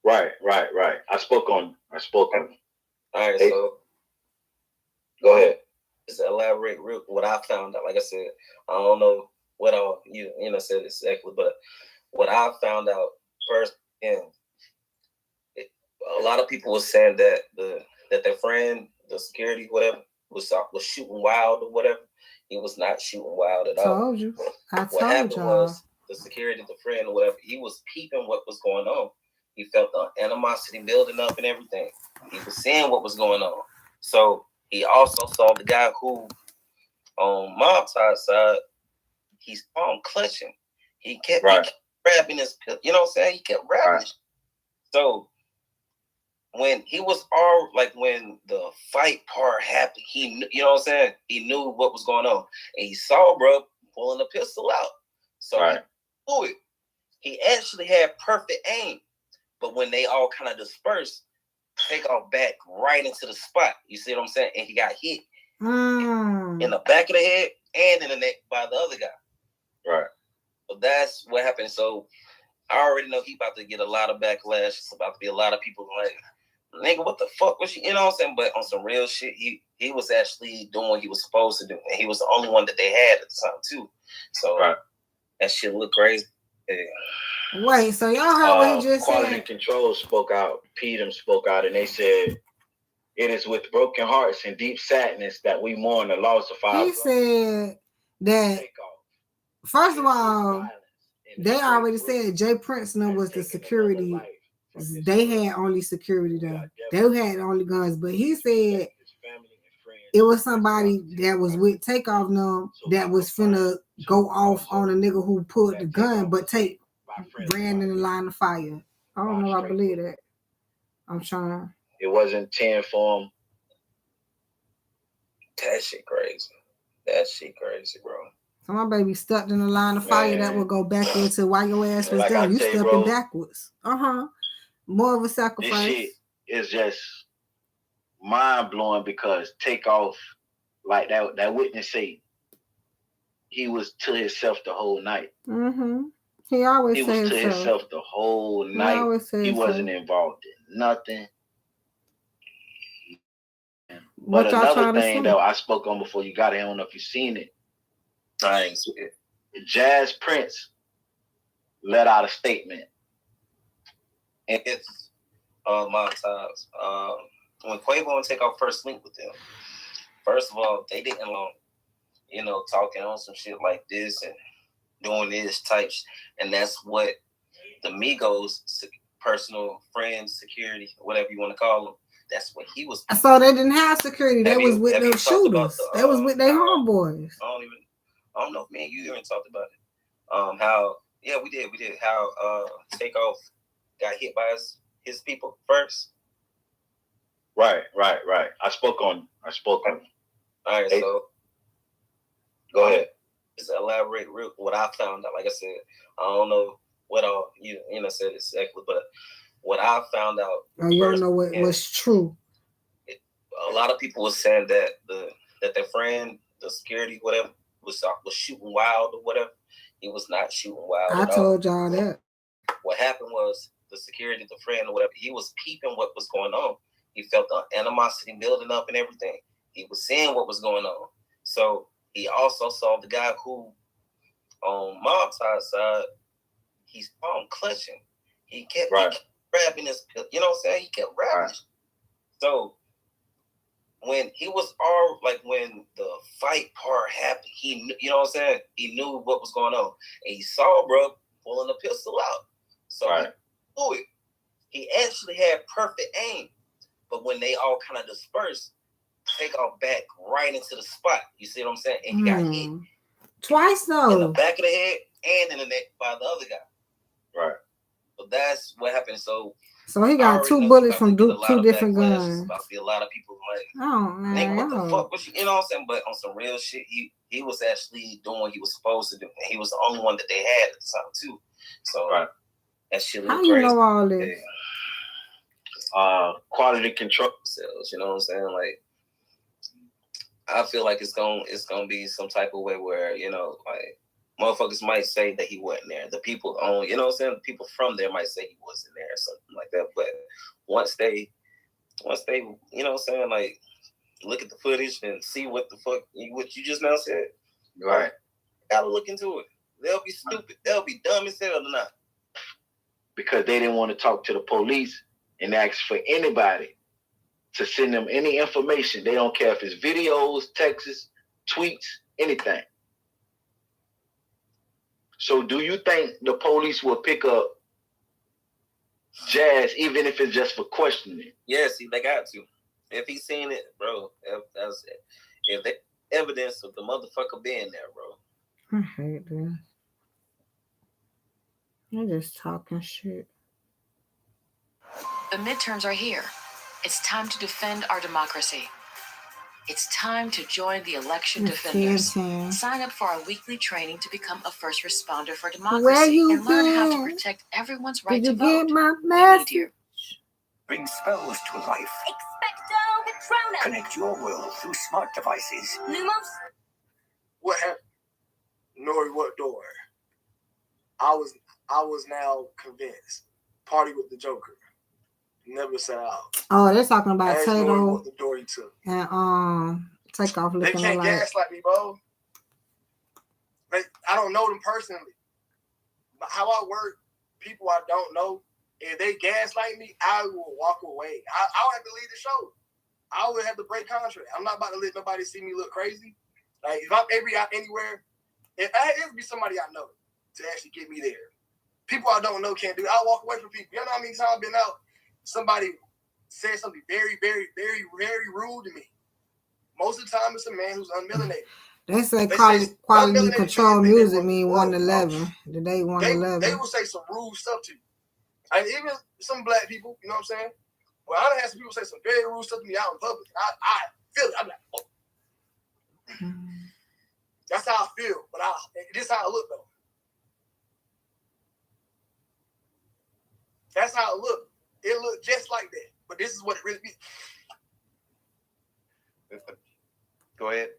Right. I spoke on. All right, so go ahead. Just elaborate what I found out. Like I said, I don't know what all you said exactly, but what I found out first, and a lot of people were saying that their friend, the security, whatever, was shooting wild or whatever. He was not shooting wild at all. Told you. What happened was the security, the friend or whatever, he was peeping what was going on. He felt the animosity building up and everything. He was seeing what was going on. So he also saw the guy who, on Mob's side, he saw him clutching. He kept grabbing his, you know what I'm saying? He kept grabbing it. So when he was when the fight part happened, he, you know what I'm saying? He knew what was going on. And he saw bro pulling the pistol out. So he blew it. He actually had perfect aim. But when they all kind of dispersed, Takeoff back right into the spot. You see what I'm saying? And he got hit in the back of the head and in the neck by the other guy. Right. So that's what happened. So I already know he about to get a lot of backlash. It's about to be a lot of people like, nigga, what the fuck was you? You know what I'm saying? But on some real shit, he was actually doing what he was supposed to do. And he was the only one that they had at the time, too. So that shit looked crazy. Yeah. Wait, so y'all heard what he just Quality said? Control spoke out. Pedem spoke out, and they said, "It is with broken hearts and deep sadness that we mourn the loss of our." He said that, first of all, they already said Jay Prince was the security. They had only security though. They had only guns, but he said it was somebody that was with Takeoff now that was finna go off on a nigga who pulled the gun, but ran in the line of fire. I don't know. I believe that. I'm trying. It wasn't 10 for him. That shit crazy. That shit crazy, bro. So my baby stuck in the line of fire that would go back into why your ass was there. You stepping backwards. More of a sacrifice. This shit is just mind blowing because Takeoff, like that witness said, he was to himself the whole night. He always he was to himself the whole night. He wasn't involved in nothing. But another thing that I spoke on before you got it, I don't know if you've seen it. I ain't seen it. Jazz Prince let out a statement. And it's montage. When Quavo and Takeoff first linked with them, first of all, they didn't talking on some shit like this and doing this types, and that's what the Migos personal friends, security, whatever you want to call them. That's what he was. So they didn't have security. They was with their shooters. They was with their homeboys. I don't know if me and you even talked about it. We did. How Takeoff got hit by his people first. Right. I spoke on. All right, so go ahead. Just elaborate what I found out. Like I said, I don't know what all you said exactly, but what I found out. You don't know what was true. A lot of people were saying that their friend, the security, whatever, was shooting wild or whatever. He was not shooting wild. I told y'all that. What happened was the security, the friend or whatever, he was peeping what was going on. He felt the animosity building up and everything. He was seeing what was going on. So he also saw the guy who, on Mob's side, he saw him clutching. He kept grabbing his, you know what I'm saying? He kept grabbing. So when he was when the fight part happened, he, you know what I'm saying? He knew what was going on. And he saw bro pulling the pistol out. So he blew it. He actually had perfect aim. But when they all kind of dispersed, Takeoff back right into the spot. You see what I'm saying? And he got hit. Twice though. In the back of the head and in the neck by the other guy. Right. So that's what happened. So he got 2 bullets from 2 different guns. There's about to be a lot of people like, oh man, what the fuck was you know what I'm saying? But on some real shit, he was actually doing what he was supposed to do. And he was the only one that they had at the time too. So that shit looked crazy. How you know all this? Quality control cells, you know what I'm saying? Like, I feel like it's gonna be some type of way where, like, motherfuckers might say that he wasn't there. The people on, you know what I'm saying? The people from there might say he wasn't there or something like that. But once they, you know what I'm saying? Like, look at the footage and see what the fuck what you just now said. Right. Gotta look into it. They'll be stupid. They'll be dumb as hell or not. Because they didn't want to talk to the police and ask for anybody to send them any information. They don't care if it's videos, texts, tweets, anything. So do you think the police will pick up Jazz even if it's just for questioning? Yes, they got to. If he's seen it, bro, if the evidence of the motherfucker being there, bro. I hate this. They're just talking shit. The midterms are here. It's time to defend our democracy. It's time to join the election defenders. Sign up for our weekly training to become a first responder for democracy and learn how to protect everyone's right to vote. We need you. Bring spells to life. Expecto Patronum. Connect your world through smart devices. Lumos. What happened? Nori, what door? I was now convinced. Party with the Joker. Never sat out. Oh, they're talking about Ask Tato Nori what the door he took. and Takeoff They looking can't like. gaslight me, bro. I don't know them personally. But how I work, people I don't know, if they gaslight me, I will walk away. I'll have to leave the show. I would have to break contract. I'm not about to let nobody see me look crazy. Like, if I'm anywhere, it would be somebody I know to actually get me there. People I don't know can't do it. I'll walk away from people. You know how many times I've been out? Somebody said something very, very, very, very rude to me. Most of the time, it's a man who's unmelanated. They say quality control music mean 111. The day 111. They will say some rude stuff to you. And even some black people, you know what I'm saying? Well, I done had some people say some very rude stuff to me out in public. I feel it. I'm like, oh. That's how I feel. But this is how I look, though. That's how it look. It looked just like that. But this is what it really is. Go ahead.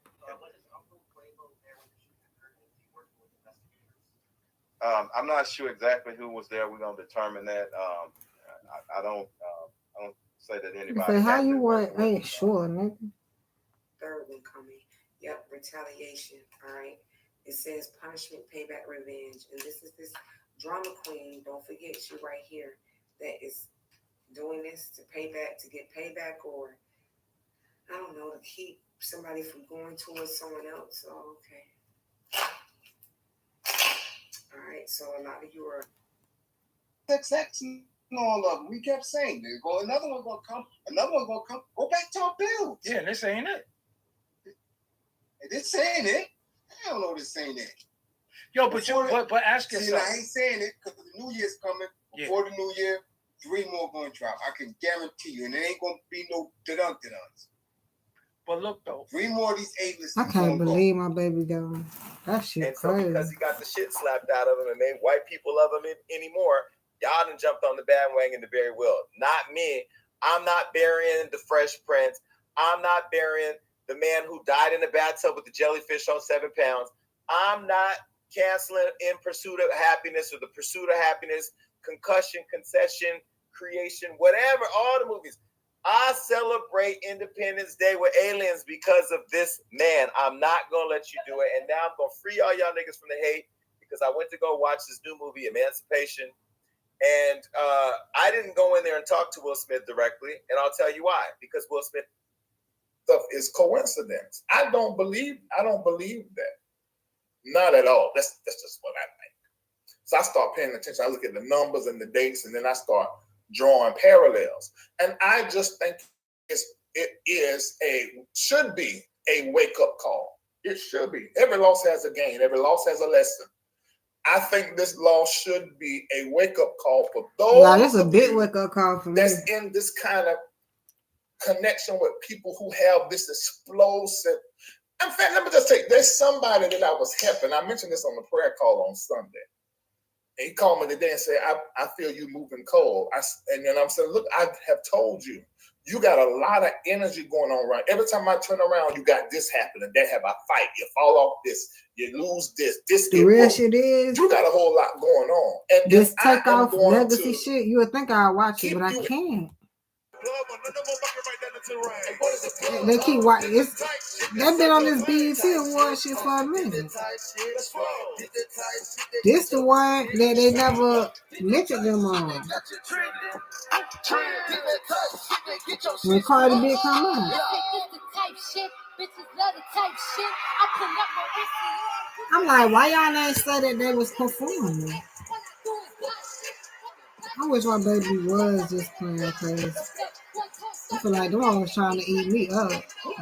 I'm not sure exactly who was there. We're gonna determine that. I don't say that anybody. Say how you want? Ain't sure, nigga. Third one coming. Yep, retaliation. All right. It says punishment, payback, revenge, and this is this drama queen. Don't forget, she right here that is doing this to pay back, to get payback, or I don't know, to keep somebody from going towards someone else. Oh, okay. All right, so a lot of you are and all of them. We kept saying, another one gonna come, another one gonna come. Go back to our bills. Yeah, this ain't it. This ain't it. I don't know this ain't it. Yo, but ask yourself. I ain't saying it because the new year's coming. Before the new year, 3 more gonna drop. I can guarantee you, and it ain't gonna be no dun-dun-duns. But look though, 3 more of these A-listers. I can't believe my baby gone. That shit And so crazy. because he got the shit slapped out of him and made white people love him anymore, y'all done jumped on the bandwagon to bury Will. Not me. I'm not burying the Fresh Prince. I'm not burying the man who died in the bathtub with the jellyfish on 7 pounds. I'm not canceling In Pursuit of Happiness or The Pursuit of Happiness, Concussion, Concession, Creation, whatever, all the movies. I celebrate Independence Day with aliens because of this man. I'm not going to let you do it. And now I'm going to free all y'all niggas from the hate because I went to go watch this new movie, Emancipation. And I didn't go in there and talk to Will Smith directly. And I'll tell you why. Because Will Smith stuff is coincidence. I don't believe that. Not at all. That's just what I think. So I start paying attention. I look at the numbers and the dates, and then I start drawing parallels. And I just think it should be a wake-up call. It should be. Every loss has a gain. Every loss has a lesson. I think this loss should be a wake-up call for those. Yeah, that's a big wake-up call for me. That's in this kind of connection with people who have this explosive. In fact, let me just say, there's somebody that I was helping. I mentioned this on the prayer call on Sunday. And he called me today and said, I feel you moving cold. And then I'm saying, look, I have told you, you got a lot of energy going on right. Every time I turn around, you got this happening, that have a fight, you fall off this, you lose this the real shit is you got a whole lot going on. And this take off legacy shit. You would think I'd watch it, but I can't. They keep watching. They've been on this BET award shit for a minute. This the one that they never mentioned them on. When Cardi B come on. I'm like, why y'all ain't say that they was performing? I wish my baby was just playing because I feel like them all was trying to eat me up. I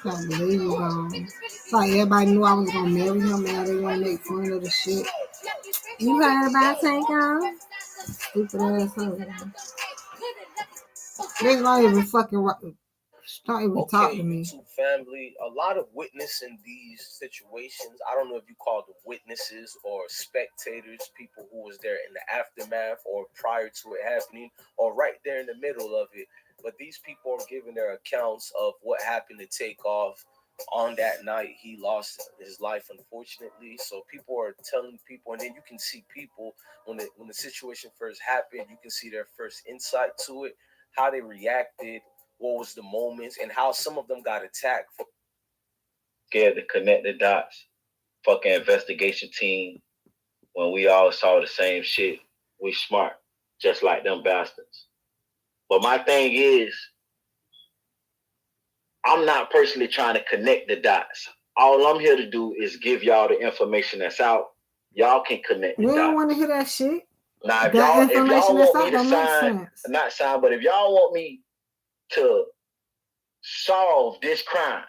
can't believe it gone. It's like everybody knew I was gonna marry him and they gonna make fun of the shit. You heard about Tanko? Stupid asshole. They not even fucking don't even talk to me. YouTube family, a lot of witnessing these situations. I don't know if you call them witnesses or spectators, people who was there in the aftermath or prior to it happening or right there in the middle of it. But these people are giving their accounts of what happened to Takeoff on that night. He lost his life, unfortunately. So people are telling people, and then you can see people when the situation first happened, you can see their first insight to it, how they reacted, what was the moments, and how some of them got attacked. Scared to connect the dots. Fucking investigation team. When we all saw the same shit, we smart, just like them bastards. But my thing is, I'm not personally trying to connect the dots. All I'm here to do is give y'all the information that's out. Y'all can connect the dots. We don't want to hear that shit. Now, if that y'all information want that's me to sign, but if y'all want me to solve this crime,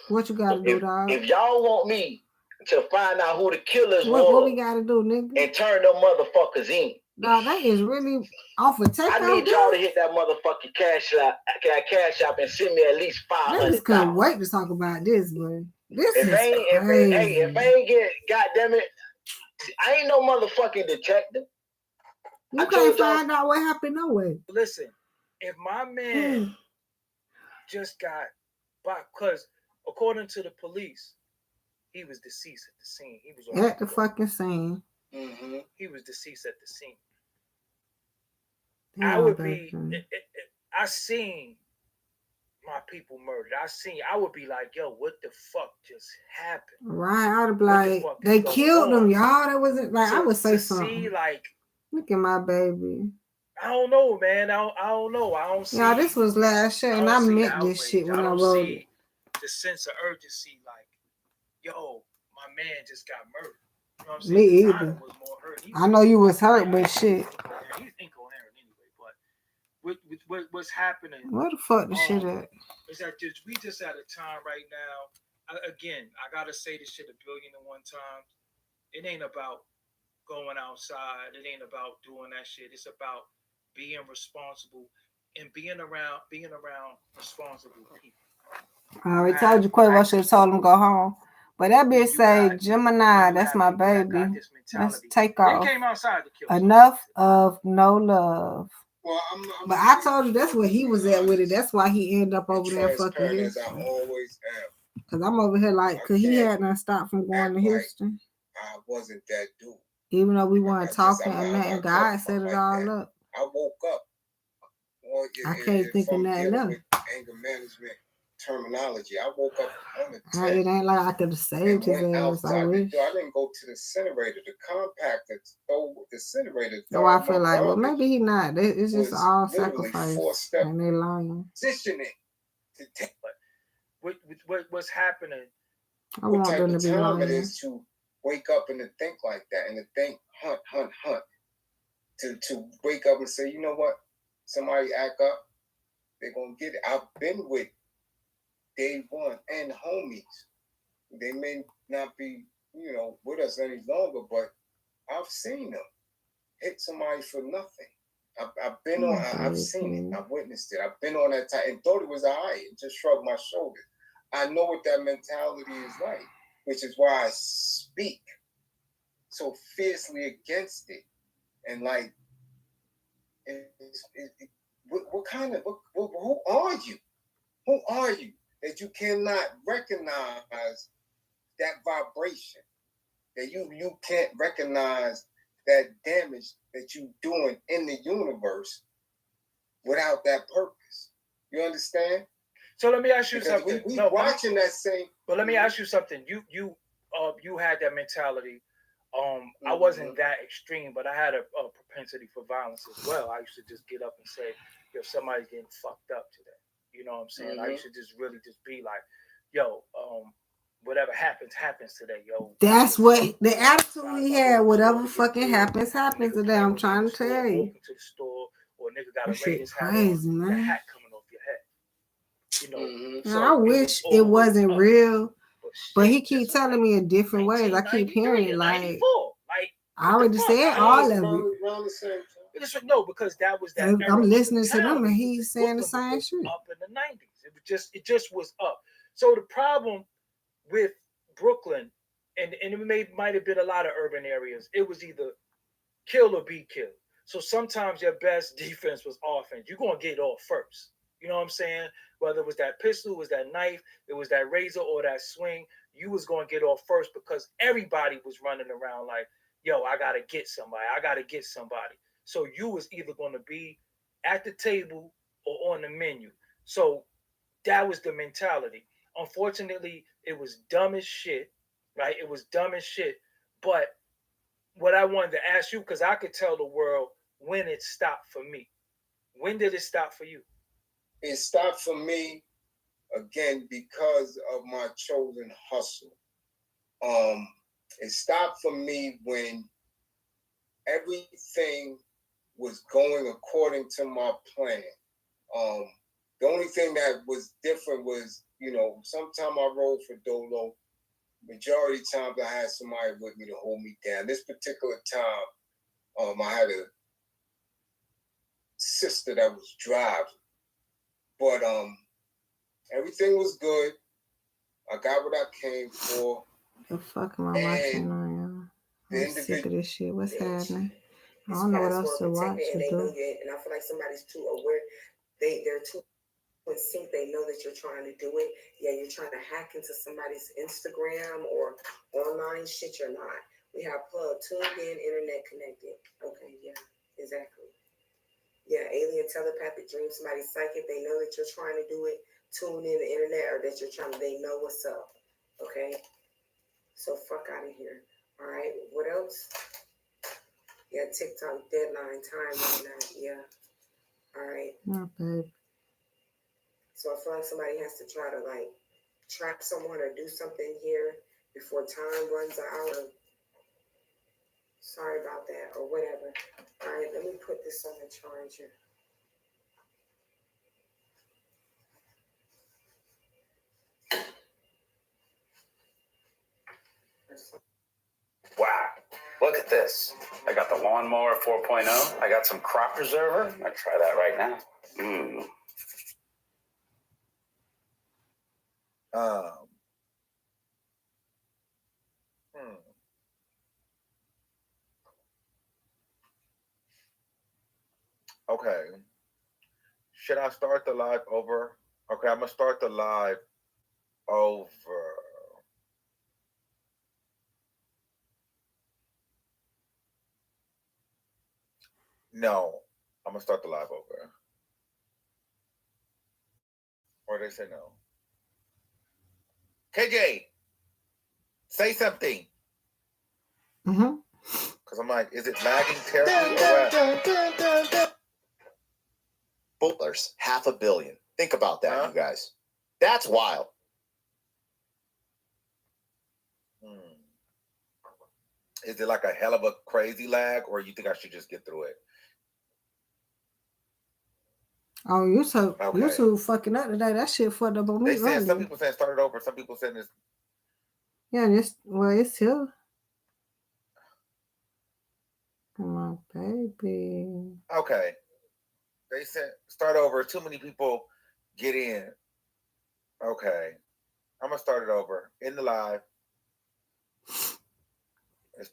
what you gotta do, dog? If y'all want me to find out who the killers were, what we gotta do, nigga? And turn them motherfuckers in. Dog, that is really off of Takeoff. I need y'all to hit that motherfucking cash app and send me at least $500. Niggas couldn't wait to talk about this, but this is crazy. If I ain't get, goddamn it, I ain't no motherfucking detective. You can't find out what happened no way. Listen, if my man just got back, because according to the police, he was deceased at the scene. He was at the fucking scene. Mm-hmm. He was deceased at the scene. Yeah, I would be. I seen my people murdered. I would be like, yo, what the fuck just happened? Right, I'd be like, they killed them, y'all. That wasn't like I would say something. See, like, look at my baby. I don't know, man. I don't know. I don't see. Yeah, this was last year, and I meant this shit when I wrote it. The sense of urgency, like, yo, my man just got murdered. You know what I'm saying? Me either. Was more hurt. I know you was hurt, but shit. He's incoherent anyway. But what's happening? Where the fuck the shit at? Is that we just at a time right now? Again, I gotta say this shit 1,000,000,001 times. It ain't about going outside. It ain't about doing that shit. It's about being responsible and being around responsible people. I already told you Quavo should have told him go home. But that bitch say Gemini, that's my baby. Let's take off. Enough of no love. Well, but I told you that's where he was at with it. That's why he ended up over there fucking Houston. I always am. Cause I'm over here like, cause he had not stopped from going to Houston. I wasn't that dude. Even though we weren't talking and nothing, God set it all up. I woke up. Well, I can't think of nothing else. Anger management terminology. I woke up on the 10th. It ain't like I could have saved his ass. I wish. I didn't go to the incinerator, the compactor, throw the incinerator. So I feel like, well, maybe he not. It's just all sacrifice, and they lying. Positioning. What's happening? I want them to be lying. It is to wake up and to think like that, and to think hunt. To wake up and say, you know what? Somebody act up, they're gonna get it. I've been with day one and homies. They may not be, with us any longer, but I've seen them hit somebody for nothing. I've been on. I've seen it. I've witnessed it. I've been on that time and thought it was all right. Just shrugged my shoulders. I know what that mentality is like, which is why I speak so fiercely against it. And like, what kind of, who are you? Who are you that you cannot recognize that vibration? That you can't recognize that damage that you doing in the universe without that purpose. You understand? So let me ask you something. We watching that same. But let me ask you something. You had that mentality. I wasn't that extreme, but I had a propensity for violence as well. I used to just get up and say, "Yo, somebody's getting fucked up today." You know what I'm saying? I used to just really just be like, "Yo, whatever happens today, yo." That's what the attitude he had. Whatever fucking happens today. I'm trying to tell you. To the store, or nigga got That a Raiders shit hat crazy, on, man. the hat coming off your head. You know, So I wish it wasn't real, but he keep telling me in different ways. I keep hearing it like I already said all of it. No, because that was that. I'm listening to them and he's saying the same shit. Up in the 90s, it just was up. So the problem with Brooklyn, and it might have been a lot of urban areas, it was either kill or be killed. So sometimes your best defense was offense. You're gonna get off first. You know what I'm saying? Whether it was that pistol, it was that knife, it was that razor or that swing, you was gonna get off first because everybody was running around like, yo, I gotta get somebody. So you was either gonna be at the table or on the menu. So that was the mentality. Unfortunately, it was dumb as shit, right? It was dumb as shit. But what I wanted to ask you, because I could tell the world when it stopped for me. When did it stop for you? It stopped for me again because of my chosen hustle. It stopped for me when everything was going according to my plan. The only thing that was different was, sometime I rode for Dolo. Majority of times I had somebody with me to hold me down. This particular time, I had a sister that was driving. But everything was good. I got what I came for. The fuck am I watching on, y'all? I'm sick of this shit. What's happening? I don't know what else to watch or do. And I feel like somebody's too aware. They're too in sync. They know that you're trying to do it. Yeah, you're trying to hack into somebody's Instagram or online shit. You're not. We have plug tuned in, internet connected. Okay, yeah, exactly. Yeah, alien telepathic dream, somebody's psychic. They know that you're trying to do it. Tune in the internet or that you're trying to. They know what's up. Okay, so fuck out of here. All right, what else? Yeah, TikTok deadline time right now. Yeah. All right. Oh, babe. So I feel like somebody has to try to trap someone or do something here before time runs out. Or, sorry about that or whatever. All right, let me put this on the charger. Wow, look at this. I got the lawnmower 4.0. I got some crop preserver. I'm gonna try that right now. Okay. Should I start the live over? Okay, I'm gonna start the live over. No, I'm gonna start the live over. Or they say no. KJ, say something. Because I'm like, is it lagging terribly or what? Bootlers, 500 million. Think about that, you guys. That's wild. Is it like a hell of a crazy lag, or you think I should just get through it? Oh, YouTube fucking up today. That shit fucked up on me. They said some people said start it over. Some people said this. Yeah, it's here. Come on, baby. Okay. They said start over. Too many people get in. Okay. I'm gonna start it over in the live.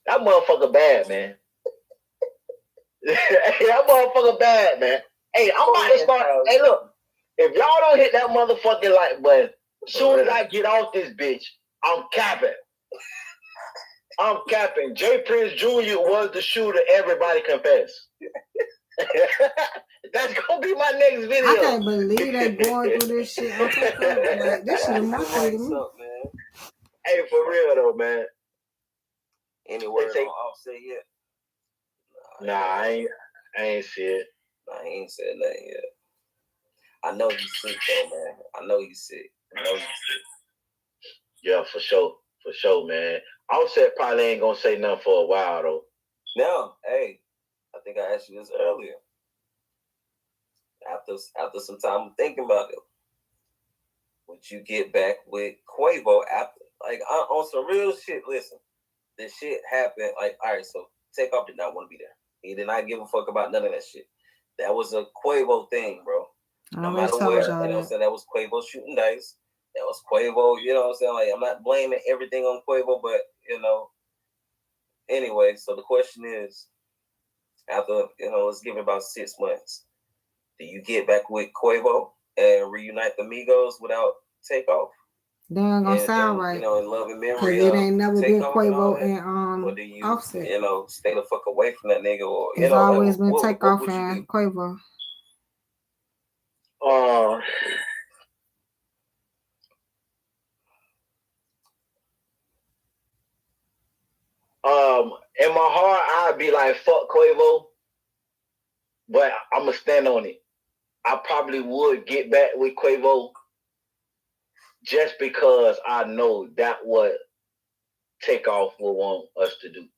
That motherfucker bad, man. That motherfucker bad, man. Hey, I'm about to start. Hey, look. If y'all don't hit that motherfucking like button, as soon as I get off this bitch, I'm capping. I'm capping. Jay Prince Jr. was the shooter. Everybody confess. That's gonna be my next video. I can't believe they going through this shit. Like, this shit is marketing to me. Man. Hey, for real though, man. Any word on Offset yet? Nah, I ain't see it. Nah, he ain't said nothing yet. I know he's sick though, man. I know he's sick. Yeah, for sure, man. Offset probably ain't gonna say nothing for a while though. No, hey, I think I asked you this earlier. After some time of thinking about it, would you get back with Quavo after? Like on some real shit? Listen, this shit happened. Like, all right, so Takeoff did not want to be there. He did not give a fuck about none of that shit. That was a Quavo thing, bro. No matter where, you know what I'm saying? That was Quavo shooting dice. That was Quavo, you know what I'm saying? Like, I'm not blaming everything on Quavo, but, you know. Anyway, so the question is, after, let's give it about 6 months, do you get back with Quavo and reunite the Migos without Takeoff? They ain't gonna sound right. In love and memory. Because it ain't never been Quavo and or do you, Offset. Stay the fuck away from that nigga? Or, it's always been Takeoff and Quavo. In my heart, I'd be like, fuck Quavo. But I'm going to stand on it. I probably would get back with Quavo just because I know that what Takeoff will want us to do.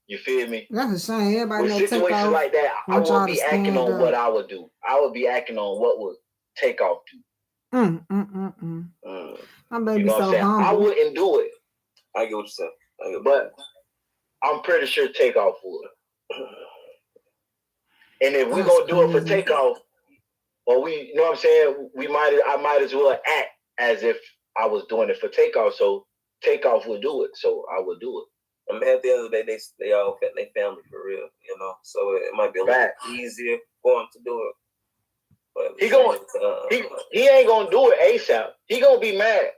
You feel me? That's a shame. Everybody with situations like that, I won't be acting on what I would do. I would be acting on what would Takeoff do. My baby so humble. I wouldn't do it. I get what you're saying. But I'm pretty sure Takeoff would. And if we're gonna do it for Takeoff, or you know what I'm saying, I might as well act as if I was doing it for Takeoff. So Takeoff would do it. So I would do it. I mean, at the end of the day, they all got their family for real, So it might be a little easier for him to do it. But he ain't gonna do it ASAP. He gonna be mad,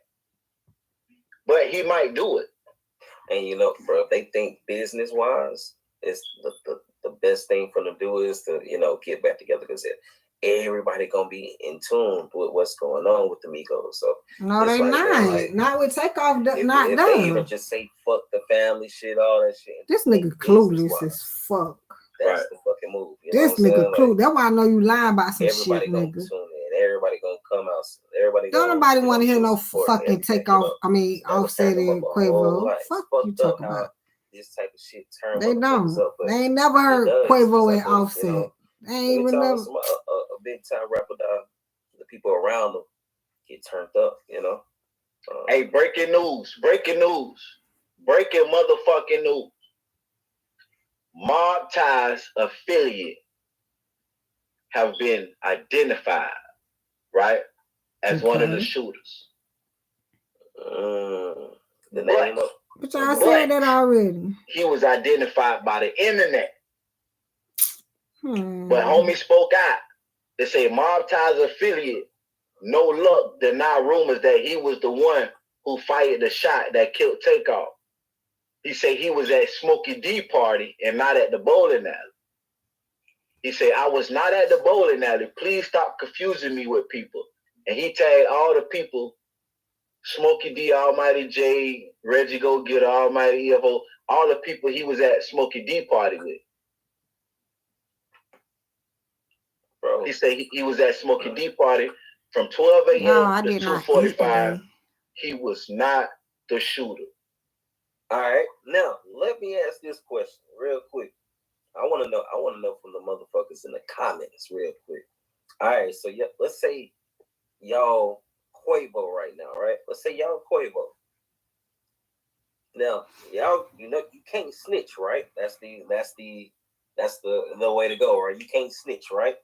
but he might do it. And bro, if they think business wise, it's the best thing for them to do is to get back together because everybody gonna be in tune with what's going on with the Migos. So no, they not. Not with Takeoff. Not if done. They even just say fuck the family shit, all that shit. This nigga clueless as fuck. That's the fucking move. This nigga clueless. That's why I know you lying about some shit, nigga. Gonna tune in. Everybody gonna come out. Everybody. Don't nobody want to hear no fucking Takeoff. I mean, Offset and Quavo. Fuck you talking about. This type of shit turn. They don't. They ain't never heard Quavo and Offset. They ain't even never. A big time rapper down. The people around them get turned up. Hey, breaking news! Breaking motherfucking news! Mob Ties affiliate have been identified, right, as one of the shooters. But y'all said that already. He was identified by the internet. But homie spoke out. They say Mob Ties affiliate, no luck, deny rumors that he was the one who fired the shot that killed Takeoff. He said he was at Smokey D party and not at the bowling alley. He said, I was not at the bowling alley. Please stop confusing me with people. And he tagged all the people, Smokey D, Almighty J, Reggie Go Getter, Almighty Evo, all the people he was at Smokey D party with. Bro. He said he was at Smokey D party from 12 a.m. to 2:45. He was not the shooter. All right. Now, let me ask this question real quick. I want to know from the motherfuckers in the comments real quick. All right. So, yeah, let's say y'all Quavo right now, right? Let's say y'all Quavo. Now, y'all, you can't snitch, right? That's the way to go, right? You can't snitch, right?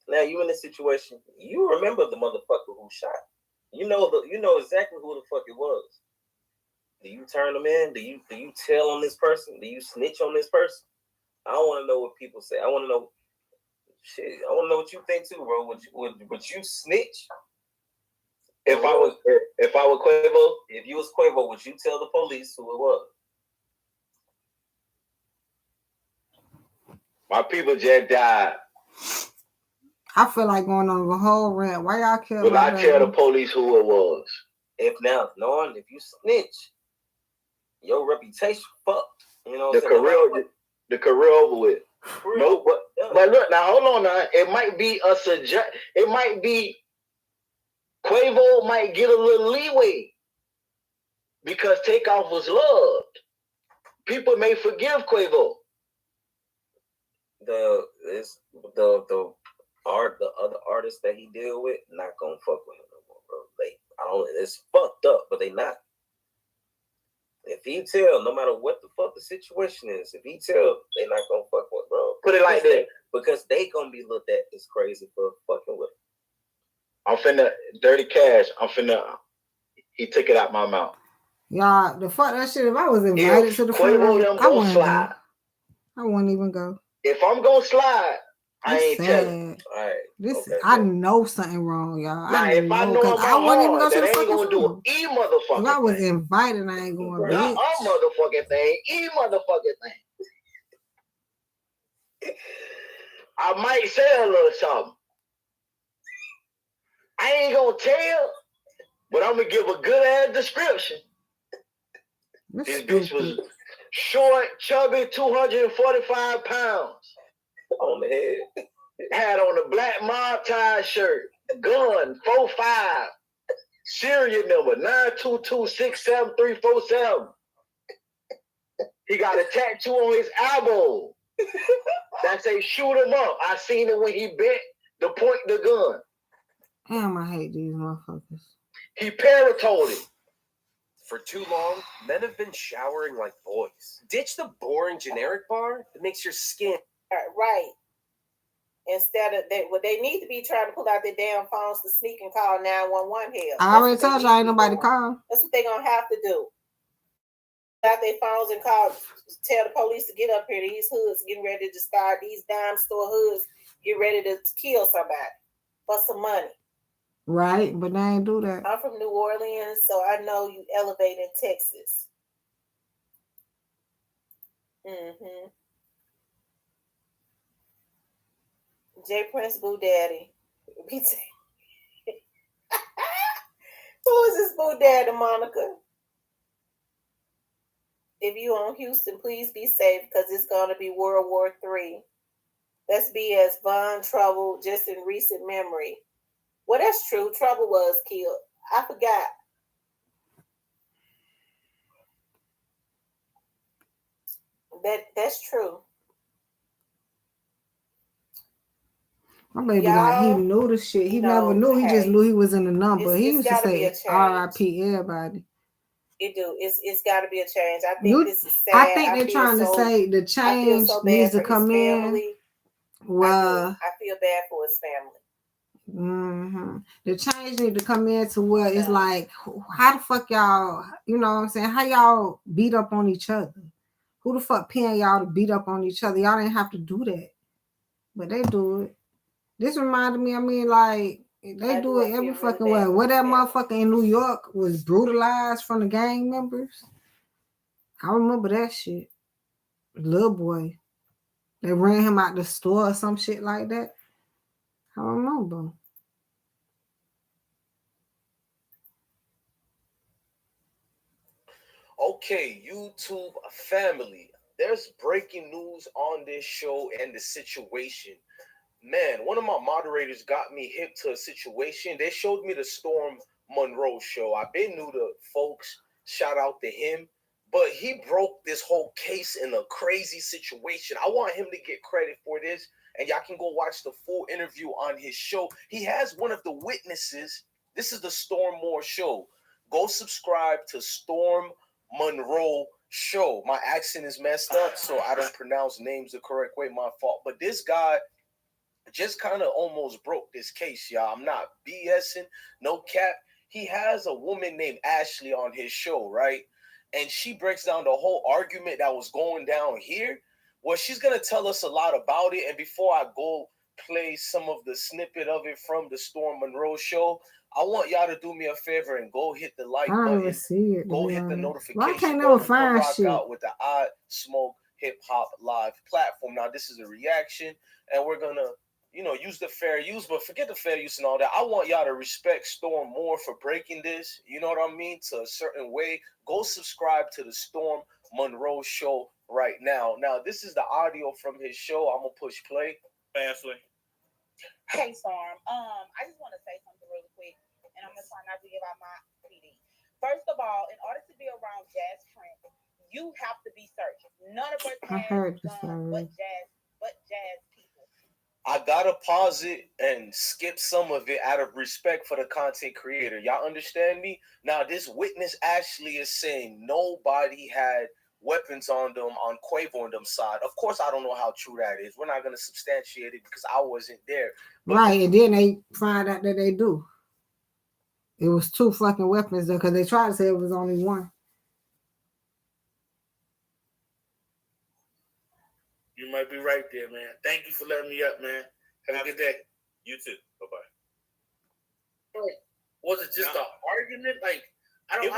Now, you in this situation, you remember the motherfucker who shot. You know exactly who the fuck it was. Do you turn them in? Do you tell on this person? Do you snitch on this person? I don't want to know what people say. I want to know. Shit, I want to know what you think too, bro. Would you snitch? If I was Quavo, if you was Quavo, would you tell the police who it was? My people just died. I feel like going on a whole rant. Why y'all kill Will my I tell the baby? police who it was? If you snitch, your reputation fucked. You know the career over with. No, but look now, hold on now. It might be a it might be Quavo might get a little leeway because Takeoff was loved. People may forgive Quavo. The other artists that he deal with not gonna fuck with him no more, bro. It's fucked up, but they not. If he tell, no matter what the fuck the situation is, if he tell, they not gonna fuck with, bro. Put it like that. Because they gonna be looked at as crazy for fucking with him. I'm finna dirty cash. He took it out my mouth. Y'all, the fuck that shit. If I was invited to the funeral, I wouldn't go. I wouldn't even go. If I'm gonna slide, I ain't telling. All right. I know something wrong, y'all. Now, if I know I wouldn't even go to the ain't fucking gonna funeral. do motherfucking if I was invited, I ain't going. Not a motherfucking thing. Motherfucking thing. I might say a little something. I ain't gonna tell, but I'm gonna give a good ass description. This bitch was short, chubby, 245 pounds. On the head. Had on a black mob tie shirt, gun, 4.5, serial number 9226737. He got a tattoo on his elbow that say shoot him up. I seen it when he bent to point the gun. Damn, I hate these motherfuckers. He paratold it. For too long, men have been showering like boys. Ditch the boring generic bar that makes your skin... Right. Instead of what they need to be trying to pull out their damn phones to sneak and call 911 here. I already told you I ain't nobody call. That's what they're gonna have to do. Out their phones and call, tell the police to get up here. These hoods getting ready to start. These dime store hoods get ready to kill somebody for some money. Right, but they ain't do that. I'm from New Orleans, so I know you elevate in Texas. Mm-hmm. J Prince Boo Daddy. Who is this Boo Daddy, Monica? If you on Houston, please be safe because it's going to be World War III. That's BS. Von Trouble, just in recent memory. Well, that's true. Trouble was killed. I forgot. That's true. My baby, like, he knew the shit. He never knew. He just knew he was in the number. He used to say R.I.P. everybody. It do. It's got to be a change. I think this is sad. I think they're trying to say the change needs to come in. Well, I feel bad for his family. Mm-hmm. The change need to come in to where it's like, how the fuck y'all, you know what I'm saying? How y'all beat up on each other? Who the fuck paying y'all to beat up on each other? Y'all didn't have to do that. But they do it. This reminded me, I mean, like, they do it every fucking way. Where that motherfucker in New York was brutalized from the gang members. I remember that shit. Little boy. They ran him out the store or some shit like that. I remember. Okay, YouTube family. There's breaking news on this show and the situation. Man, one of my moderators got me hip to a situation. They showed me the Storm Monroe show. I've been new to folks. Shout out to him. But he broke this whole case in a crazy situation. I want him to get credit for this. And y'all can go watch the full interview on his show. He has one of the witnesses. This is the Storm Moore show. Go subscribe to Storm Monroe show. My accent is messed up, so I don't pronounce names the correct way. My fault. But this guy just kind of almost broke this case, y'all. I'm not BSing, no cap. He has a woman named Ashley on his show, right? And she breaks down the whole argument that was going down here. Well, she's going to tell us a lot about it. And before I go play some of the snippet of it from the Storm Monroe show, I want y'all to do me a favor and go hit the like button. Go hit the notification. Why can't button. never find rock shit? out with the Odd Smoke Hip Hop Live platform. Now this is a reaction, and we're gonna, use the fair use, but forget the fair use and all that. I want y'all to respect Storm more for breaking this. You know what I mean? To a certain way. Go subscribe to the Storm Monroe Show right now. Now this is the audio from his show. I'm gonna push play. Fastly. Hey Storm, I just want to say something really quick, and I'm gonna try not to give out my PD. First of all, in order to be around Jazz Prince, you have to be searching. None of us have done but jazz people. I gotta pause it and skip some of it out of respect for the content creator. Y'all understand me? Now, this witness actually is saying nobody had weapons on them, on Quavo and them side. Of course, I don't know how true that is. We're not going to substantiate it because I wasn't there. But right, and then they find out that they do. It was 2 fucking weapons there because they tried to say it was only 1. You might be right there, man. Thank you for letting me up, man. Have a good day. You too. Bye-bye. Was it just an argument? Like, I don't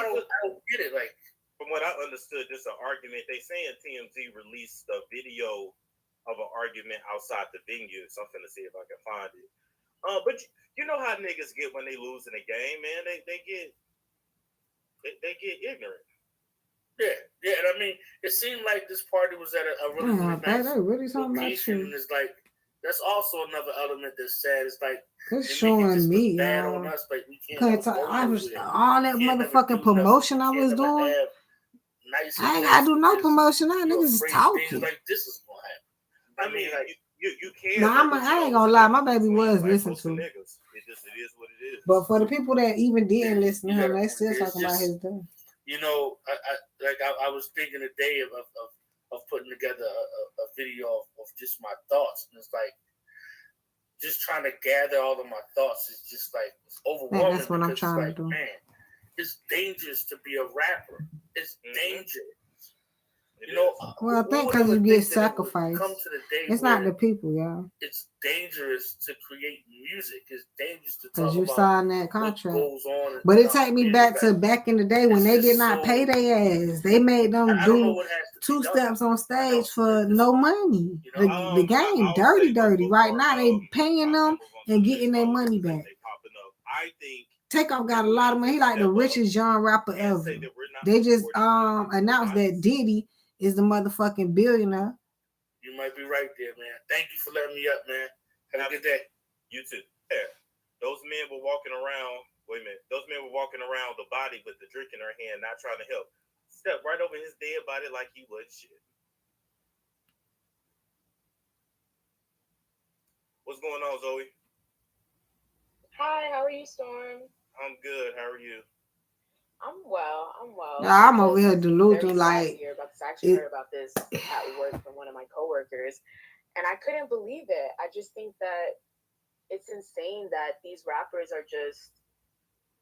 get it. Like, from what I understood, this is an argument. They saying TMZ released a video of an argument outside the venue. So I'm finna see if I can find it. But you know how niggas get when they lose in a game, man. They get ignorant. Yeah, and I mean, it seemed like this party was at a really, nice location, and it's like that's also another element that's sad. It's like it's showing me, bad y'all. on us, like we can't. I was all that motherfucking promotion I was doing. I ain't gotta do no promotion. I niggas is talking. Like this is what happened. I mean, like you can't. No, I ain't gonna lie. My baby was listening to. It is what it is. But for the people that even didn't listen to him, they still talking about his thing. You know, I was thinking today of putting together a video of just my thoughts, and it's like just trying to gather all of my thoughts is just like it's overwhelming. That's what I'm trying to do. Man, it's dangerous to be a rapper. It's dangerous. You know, well, I think because you get sacrificed. It's not the people, y'all. It's dangerous to create music. It's dangerous to because you signed that contract. But it take me back in the day when they did not pay their ass. They made them do 2 steps on stage for no money. The game dirty. Right now they paying them and getting their money back. Takeoff got a lot of money. He like the richest young rapper ever. They just announced that Diddy is the motherfucking billionaire. You might be right there, man. Thank you for letting me up, man. Have a good day. You too. Yeah. Those men were walking around. Wait a minute. Those men were walking around the body with the drink in their hand, not trying to help. Step right over his dead body like he would shit. What's going on, Zoe? Hi, how are you, Storm? I'm good. How are you? I'm well. Yeah, I'm over here delusional. Like, I actually heard about this at work from one of my coworkers, and I couldn't believe it. I just think that it's insane that these rappers are just.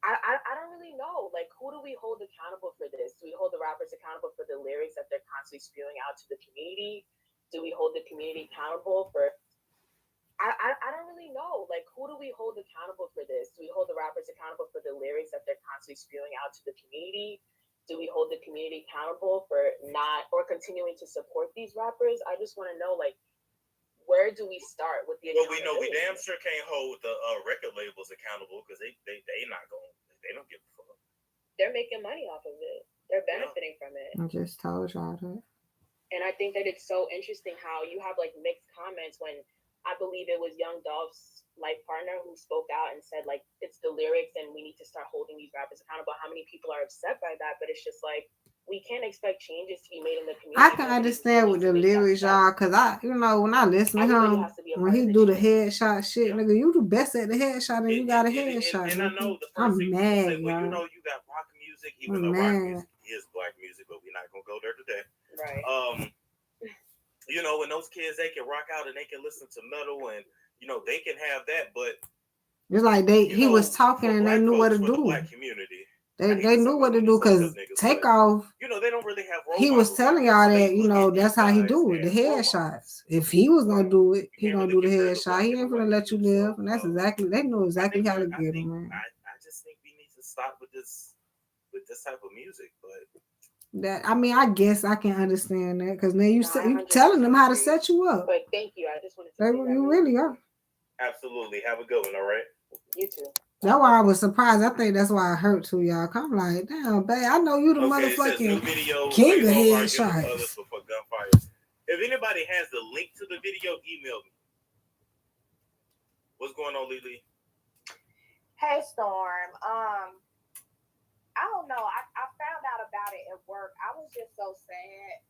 I don't really know. Like, who do we hold accountable for this? Do we hold the rappers accountable for the lyrics that they're constantly spewing out to the community? Do we hold the community accountable for? I don't really know. Like, who do we hold accountable for this? Do we hold the rappers accountable for the lyrics that they're constantly spewing out to the community? Do we hold the community accountable for not or continuing to support these rappers? I just want to know, like, where do we start with the? Well, we know we damn sure can't hold the record labels accountable because they not going. They don't give a fuck. They're making money off of it. They're benefiting from it. I just told y'all that. And I think that it's so interesting how you have like mixed comments when. I believe it was Young Dolph's life partner who spoke out and said, like, it's the lyrics and we need to start holding these rappers accountable. How many people are upset by that? But it's just like, we can't expect changes to be made in the community. I can understand with the lyrics, y'all, because when I listen to him, when he do the headshot shit, nigga, you the best at the headshot and you got a headshot. And I know I'm mad, y'all. Well, you know you got rock music, even though rock music is black music, but we're not going to go there today. Right. You know, when those kids, they can rock out and they can listen to metal and, you know, they can have that, but it's like he was talking and they knew what to do. Black community, they knew what to do because Takeoff, you know, they don't really have he was telling y'all that, you know, that's how he do it, the headshots. If he was going to do it, he going to do the headshot. He ain't going to let you live. And that's exactly, they know exactly how to get him, man. I this type of music, but that I mean, I guess I can understand that because now you telling them how to set you up. But thank you. I just wanted to. You really are. Absolutely. Have a good one. All right. You too. That's why I was surprised. I think that's why I hurt too, y'all. I'm like, damn, babe, I know you the motherfucking king of headshots. If anybody has the link to the video, email me. What's going on, Lily? Hey, Storm. I don't know. I found out about it at work. I was just so sad.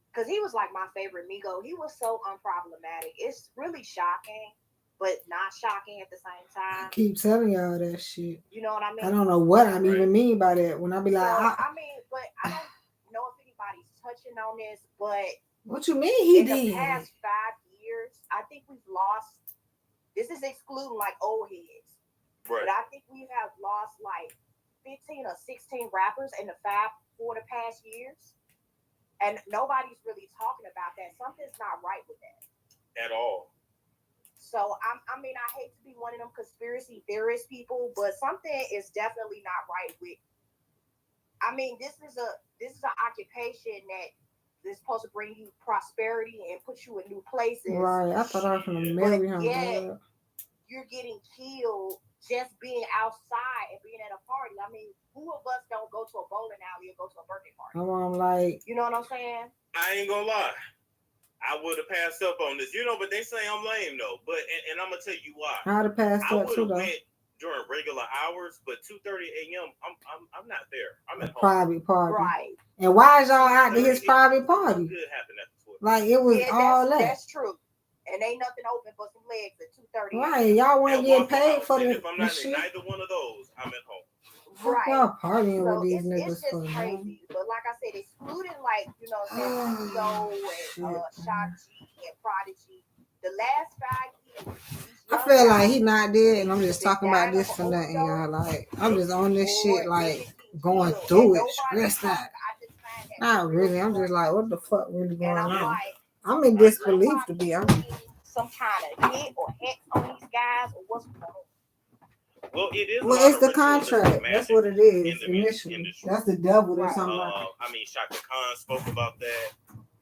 Because he was like my favorite Migo. He was so unproblematic. It's really shocking, but not shocking at the same time. I keep telling y'all that shit. You know what I mean? I don't know what I even mean by that. When I be like, I mean, but I don't know if anybody's touching on this, but what you mean he did? In the past 5 years, I think we've lost. This is excluding like old heads, right? But I think we have lost like 15 or 16 rappers in the 4 past years. And nobody's really talking about that. Something's not right with that. At all. So, I mean, I hate to be one of them conspiracy theorist people, but something is definitely not right with. I mean, this is an occupation that is supposed to bring you prosperity and put you in new places. Right. I thought I was going to marry him. Yet, you're getting killed just being outside and being at a party. I mean, who of us don't go to a bowling alley or go to a birthday party? I'm like, you know what I'm saying? I ain't gonna lie. I would have passed up on this, but they say I'm lame though. But and I'm gonna tell you why. I'd have passed up too though. Went during regular hours, but 2:30 a.m. I'm not there. I'm at home. Private party. Right. And why is y'all out to his private party? Good happened at the like it was all that. That's true. And ain't nothing open but some legs at 2:30. Right, y'all weren't getting paid for the If I'm not shit. in neither one of those, I'm at home. Right. Y'all partying so with these niggas it's just for crazy. But like I said, excluding like, Neo and Shotji and Prodigy, the last 5 years. I feel like he not dead, and I'm just talking about this for nothing, y'all. Like I'm just on this shit, like going through it, stressed out. Not really. I'm just like, what the fuck really going on? I'm in disbelief, to be honest. Some kind of hit or hex on these guys, or what's going on? Well, it is. Well, it's the contract. That's what it is. Initially, that's the devil. That's something. I mean, Shaka Khan spoke about that,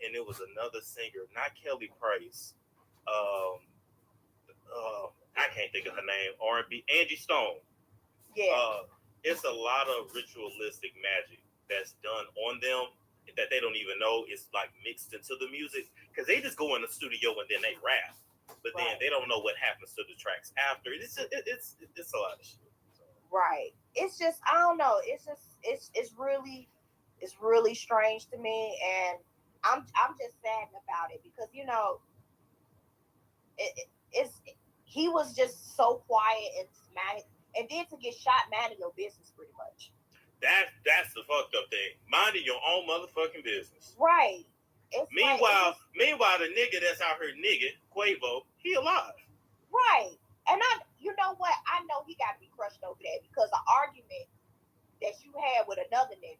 and it was another singer, not Kelly Price. I can't think of her name. R&B, Angie Stone. Yeah. It's a lot of ritualistic magic that's done on them that they don't even know is like mixed into the music, because they just go in the studio and then they rap, but then they don't know what happens to the tracks after. It's a lot of shit. So. Right. It's just, I don't know. It's just it's really strange to me, and I'm just saddened about it because he was just so quiet and manic, and then to get shot, minding your business pretty much. That's the fucked up thing. Minding your own motherfucking business. Right. Meanwhile, the nigga that's out here Quavo, he alive. Right. And you know what? I know he got to be crushed over that because the argument that you had with another nigga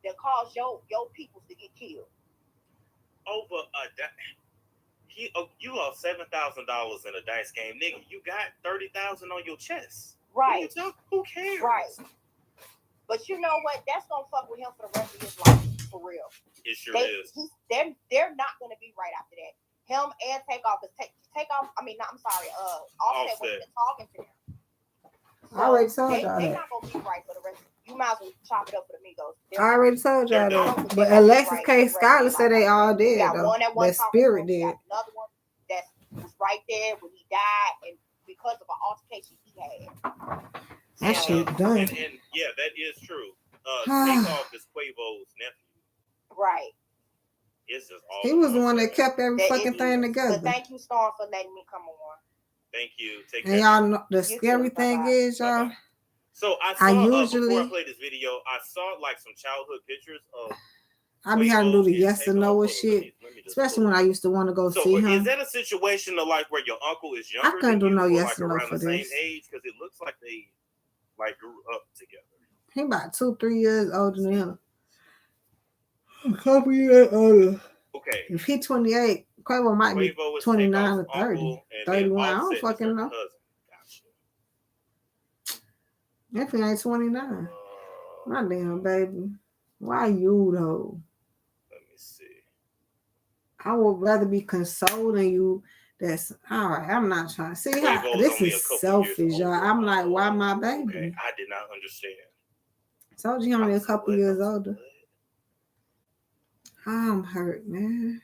that caused your peoples to get killed. Over you lost $7,000 in a dice game, nigga. You got 30,000 on your chest. Right. Who cares? Right. But you know what? That's gonna fuck with him for the rest of his life, for real. It sure is. They're not gonna be right after that. Him and Takeoff is Takeoff. I mean, Offset was been talking to them. So I already told y'all they're that. not gonna be right for the rest. You might as well chop it up for the Migos. I already told y'all that. But Alexis K. Skyler said they all dead though. That Spirit did. Another one that was right there when he died, and because of an altercation he had. That shit done. And yeah, that is true. Takeoff is Quavo's nephew. Right. It's just all he was the one that kept every fucking thing together. But thank you, Storm, for letting me come on. Thank you. Take and y'all know the scary thing is, y'all. So I usually before I play this video, I saw like some childhood pictures of. I be having to do the yes or no shit, especially when I used to want to go see him. Is that a situation of like where your uncle is younger? I couldn't do no yes like or no around for the this. same age, because it looks like they like grew up together. He about 2-3 years older than him. A couple years older. Okay. If he 28, Quavo might be 29 or 30, 31. I don't fucking know. If he ain't 29. My damn baby. Why you though? Let me see. I would rather be consoling you. That's all right. I'm not trying to see how this is selfish, y'all. I'm like, why my baby? Okay, I did not understand. Told you only a couple years older. I'm hurt, man.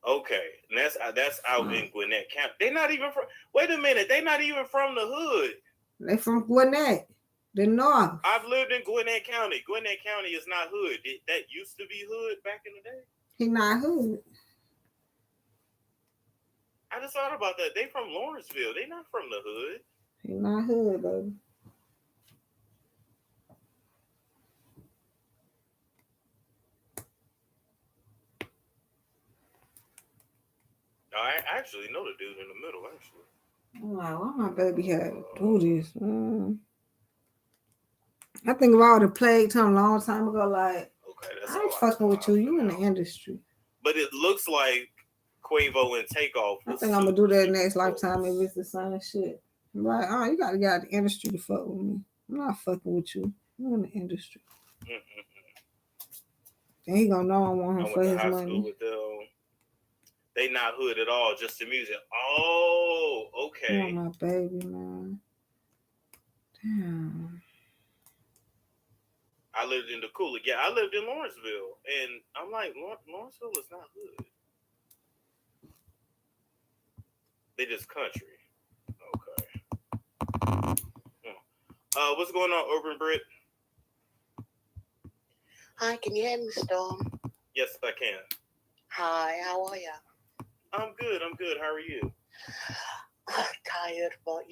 Okay, and that's out in Gwinnett County. They're not even from. Wait a minute, they're not even from the hood. They from Gwinnett, the north. I've lived in Gwinnett County. Gwinnett County is not hood. That used to be hood back in the day. He not hood. I just thought about that. They from Lawrenceville. They not from the hood. He not hood, baby. I actually know the dude in the middle, actually. I'm like, why my baby had to do this? I think of all the plague time a long time ago, like, I ain't fucking with you. You in the industry. But it looks like Quavo and Takeoff. I think I'm gonna do that next lifetime if it's the same shit. I'm like, oh, you gotta get out of the industry to fuck with me. I'm not fucking with you. You in the industry. And he gonna know I want him for his money. With them. They not hood at all, just the music. Oh, okay. Oh, my baby, man. Damn. I lived in the cooler. Yeah, I lived in Lawrenceville. And I'm like, Lawrenceville is not hood. They just country. Okay. What's going on, Urban Brit? Hi, can you hear me, Storm? Yes, I can. Hi, how are you? I'm good. How are you? Tired, but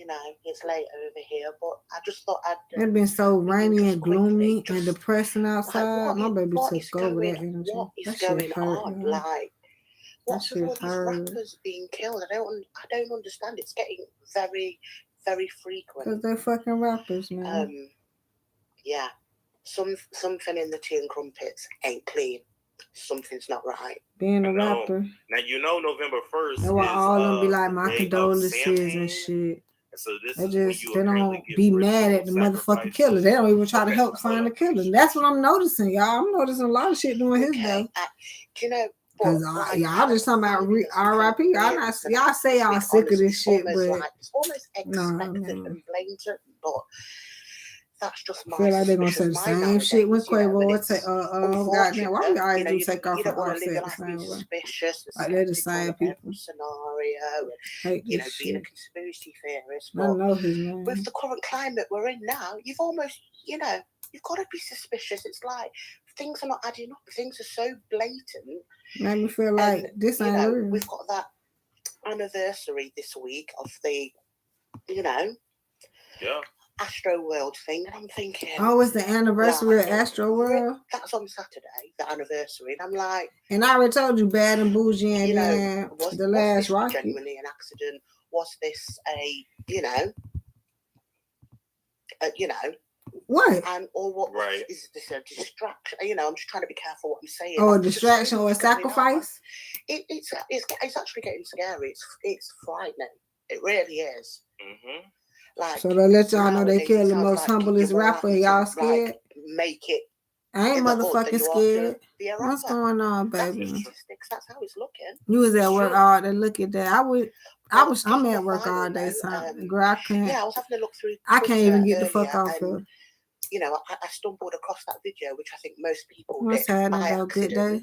it's late over here. But I just thought I'd. It's been so rainy and gloomy and depressing outside. My baby took over that energy. What is that going shit hurt, on? man. Like, what's with all these rappers being killed? I don't understand. It's getting very, very frequent. Because they're fucking rappers, man. Yeah. Something in the tea and crumpets ain't clean. Something's not right. Being a rapper. Now November 1st. That's why all them be like my condolences and shit. So they don't be mad at the motherfucking killer. They don't even try to help find the killer. That's what I'm noticing, y'all. I'm noticing a lot of shit doing his day. Do you know? Because y'all just talking about R.I.P. Y'all say y'all sick of this shit, but it's almost expected and blatant, but that's just my. I feel like they're gonna say the same shit when Quavo would say, goddamn, why we always do take off from Offset the same way? Like they're the same people. Scenario, hate being shit. a conspiracy theorist. I know his name. With the current climate we're in now, you've almost, you've got to be suspicious. It's like things are not adding up. Things are so blatant. Made me feel like this ain't real. We've got that anniversary this week of the, Astro World thing, and I'm thinking, oh, it's the anniversary of Astro World. That's on Saturday, the anniversary, and I'm like, and I already told you, Bad and Bougie, and then the last Rocky. Genuinely an accident? Was this a, what? And or what is this a distraction? I'm just trying to be careful what I'm saying. Oh, a distraction or a sacrifice? It's actually getting scary. It's frightening. It really is. Mm-hmm. Like, so they let y'all know they killed the most humblest rapper. Y'all scared? Make it. I ain't motherfucking scared. What's going on, baby? That's how it's looking. You was at work all day. Look at that. I'm at work all day. Girl, I can't. Yeah, I was having to look through. I can't even get the fuck off here. I stumbled across that video, which I think most people What's did happening, by though? Good day.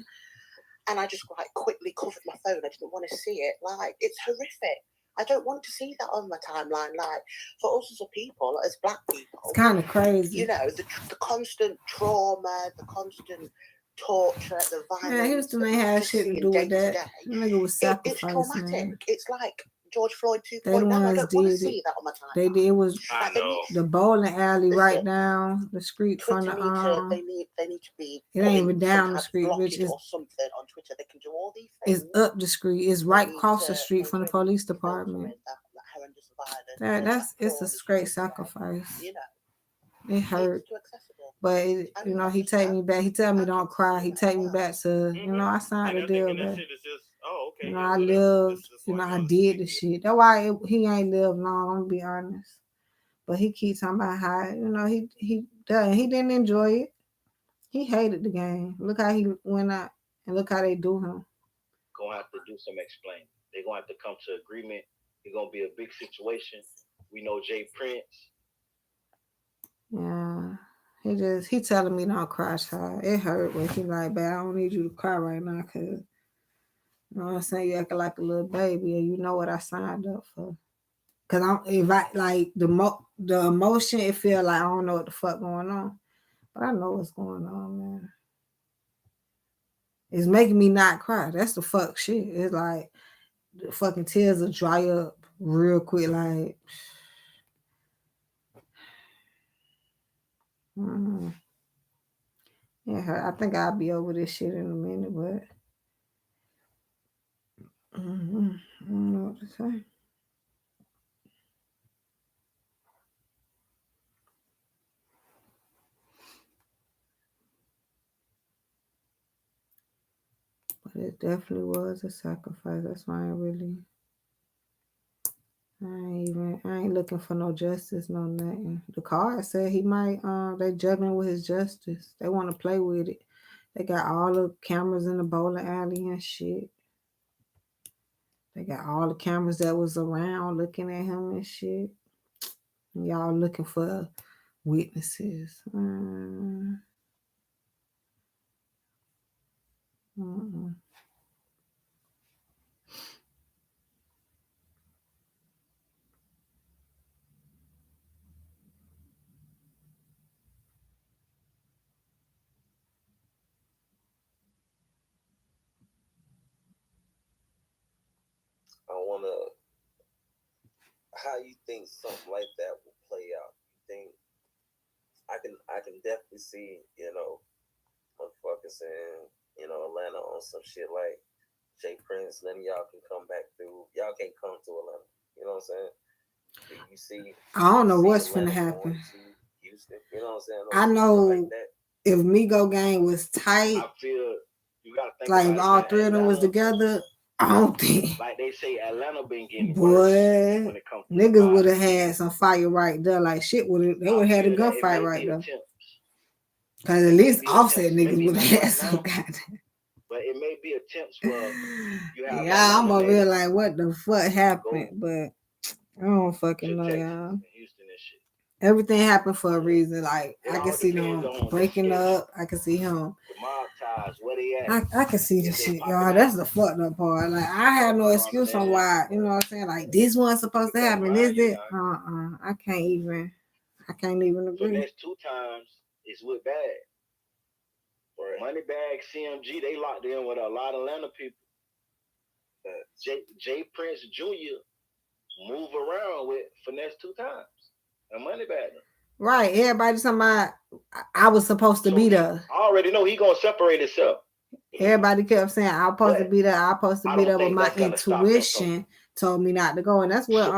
And I just quickly covered my phone. I didn't want to see it. Like, it's horrific. I don't want to see that on my timeline. Like, for us as a people, as black people, it's kind of crazy. The constant trauma, the constant torture, the violence. Yeah, Houston ain't had shit to do with that. Nigga was sacrificed, it's traumatic. Man. It's like George Floyd 2.0. I don't want to see that on my timeline. They did. It was the bowling alley right down the street from the They need to be. It ain't even down the street, which is or something on Twitter. They can do all these things. It's up the street. It's right across the street from the police department. It's a great sacrifice. It hurt. But he take me back. He tell me don't cry. He take me back to I signed the deal, but I lived. I did the shit. That's why he ain't lived long. I'm gonna be honest. But he keeps talking about how, he didn't enjoy it. He hated the game. Look how he went out and look how they do him. Gonna have to do some explaining. They're gonna have to come to agreement. It's gonna be a big situation. We know Jay Prince. Yeah. He telling me don't cry, child. It hurt when he like, but I don't need you to cry right now, cause you know what I'm saying, you acting like a little baby and you know what I signed up for. Cause if I like the emotion, it feel like I don't know what the fuck going on. But I know what's going on, man. It's making me not cry. That's the fuck shit. It's like the fucking tears will dry up real quick. Like, yeah, I think I'll be over this shit in a minute, but I don't know what to say. But it definitely was a sacrifice. That's why I ain't looking for no justice, no nothing. The card said he might, they juggling with his justice. They want to play with it. They got all the cameras in the bowling alley and shit. They got all the cameras that was around looking at him and shit. And y'all looking for witnesses. I wanna. How you think something like that will play out? You think I can definitely see, motherfuckers in, Atlanta on some shit like Jay Prince, none of y'all can come back through. Y'all can't come to Atlanta. You know what I'm saying? You see, I don't know what's finna happen. Houston, you know what I'm saying? I know like that. if Migo gang was tight, I feel you gotta think like about if all it, three of them was together, I don't think. Like they say, Atlanta been getting worse Boy, when it comes to niggas would have had some fire right there. Like shit they would have had a gunfight right there. Cause at least Offset niggas would have had some goddamn. But it may be attempts where you have I'm over here like, what the fuck happened? But I don't fucking know, y'all. Everything happened for a reason. Like I can see them breaking up. I can see him. The mob ties, where they at? I can see this shit, y'all. That's the fucked up part. Like I have no excuse on why, you know what I'm saying? Like this wasn't supposed to happen, is it? I can't even agree. The next 2 times is with Bag. Moneybag, CMG, they locked in with a lot of Atlanta people. Jay Prince Jr. move around with Finesse 2 times. And Moneybag. Right. Everybody talking about I was supposed to be there. I already know he gonna separate himself. Everybody kept saying I'm supposed to be there. I'm supposed to be there, but my intuition told me not to go. And that's what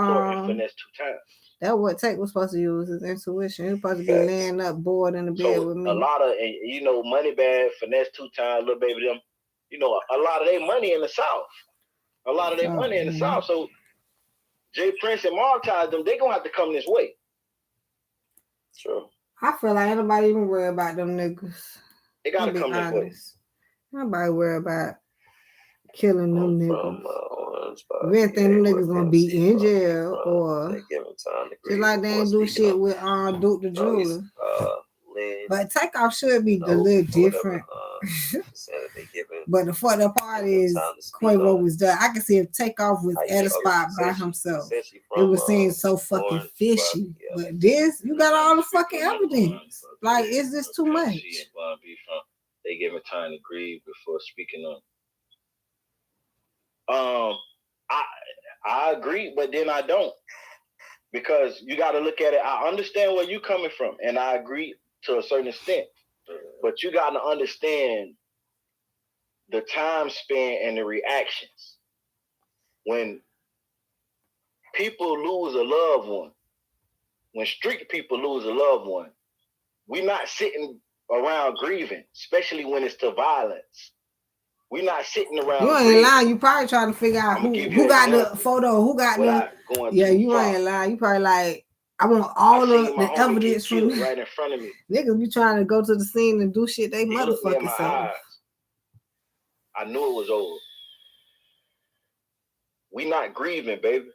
Finesse 2 times. That's what Tate was supposed to use, his intuition. He was supposed to be laying up bored in the bed with me. A lot of, Moneybag, Finesse 2 times, Little Baby them, a lot of their money in the South. A lot of their money in the South. So Jay Prince and Martize them, they gonna have to come this way. True. I feel like nobody even worry about them niggas. They gotta come this way. Nobody worry about killing them niggas. If anything, them niggas gonna be in jail or just like they ain't do shit with Duke the Jeweler. But Takeoff should be a little different. But the fucked up part is Quavo was there. I can see if Takeoff was at a spot by himself. It would seem so fucking fishy. But this, you got all the fucking evidence. Like, is this too much? They give him time to grieve before speaking on. I agree, but then I don't. Because you got to look at it. I understand where you're coming from, and I agree to a certain extent. But you got to understand the time span and the reactions. When people lose a loved one, when street people lose a loved one, we're not sitting around grieving, especially when it's to violence. We're not sitting around. You ain't lying. You probably trying to figure out who got the photo, who got the. Yeah, you ain't lying. You probably like, I want all I seen the my homie get evidence from killed right in front of me. Niggas be trying to go to the scene and do shit they He looked me in motherfucking my self. eyes. I knew it was over. We not grieving, baby.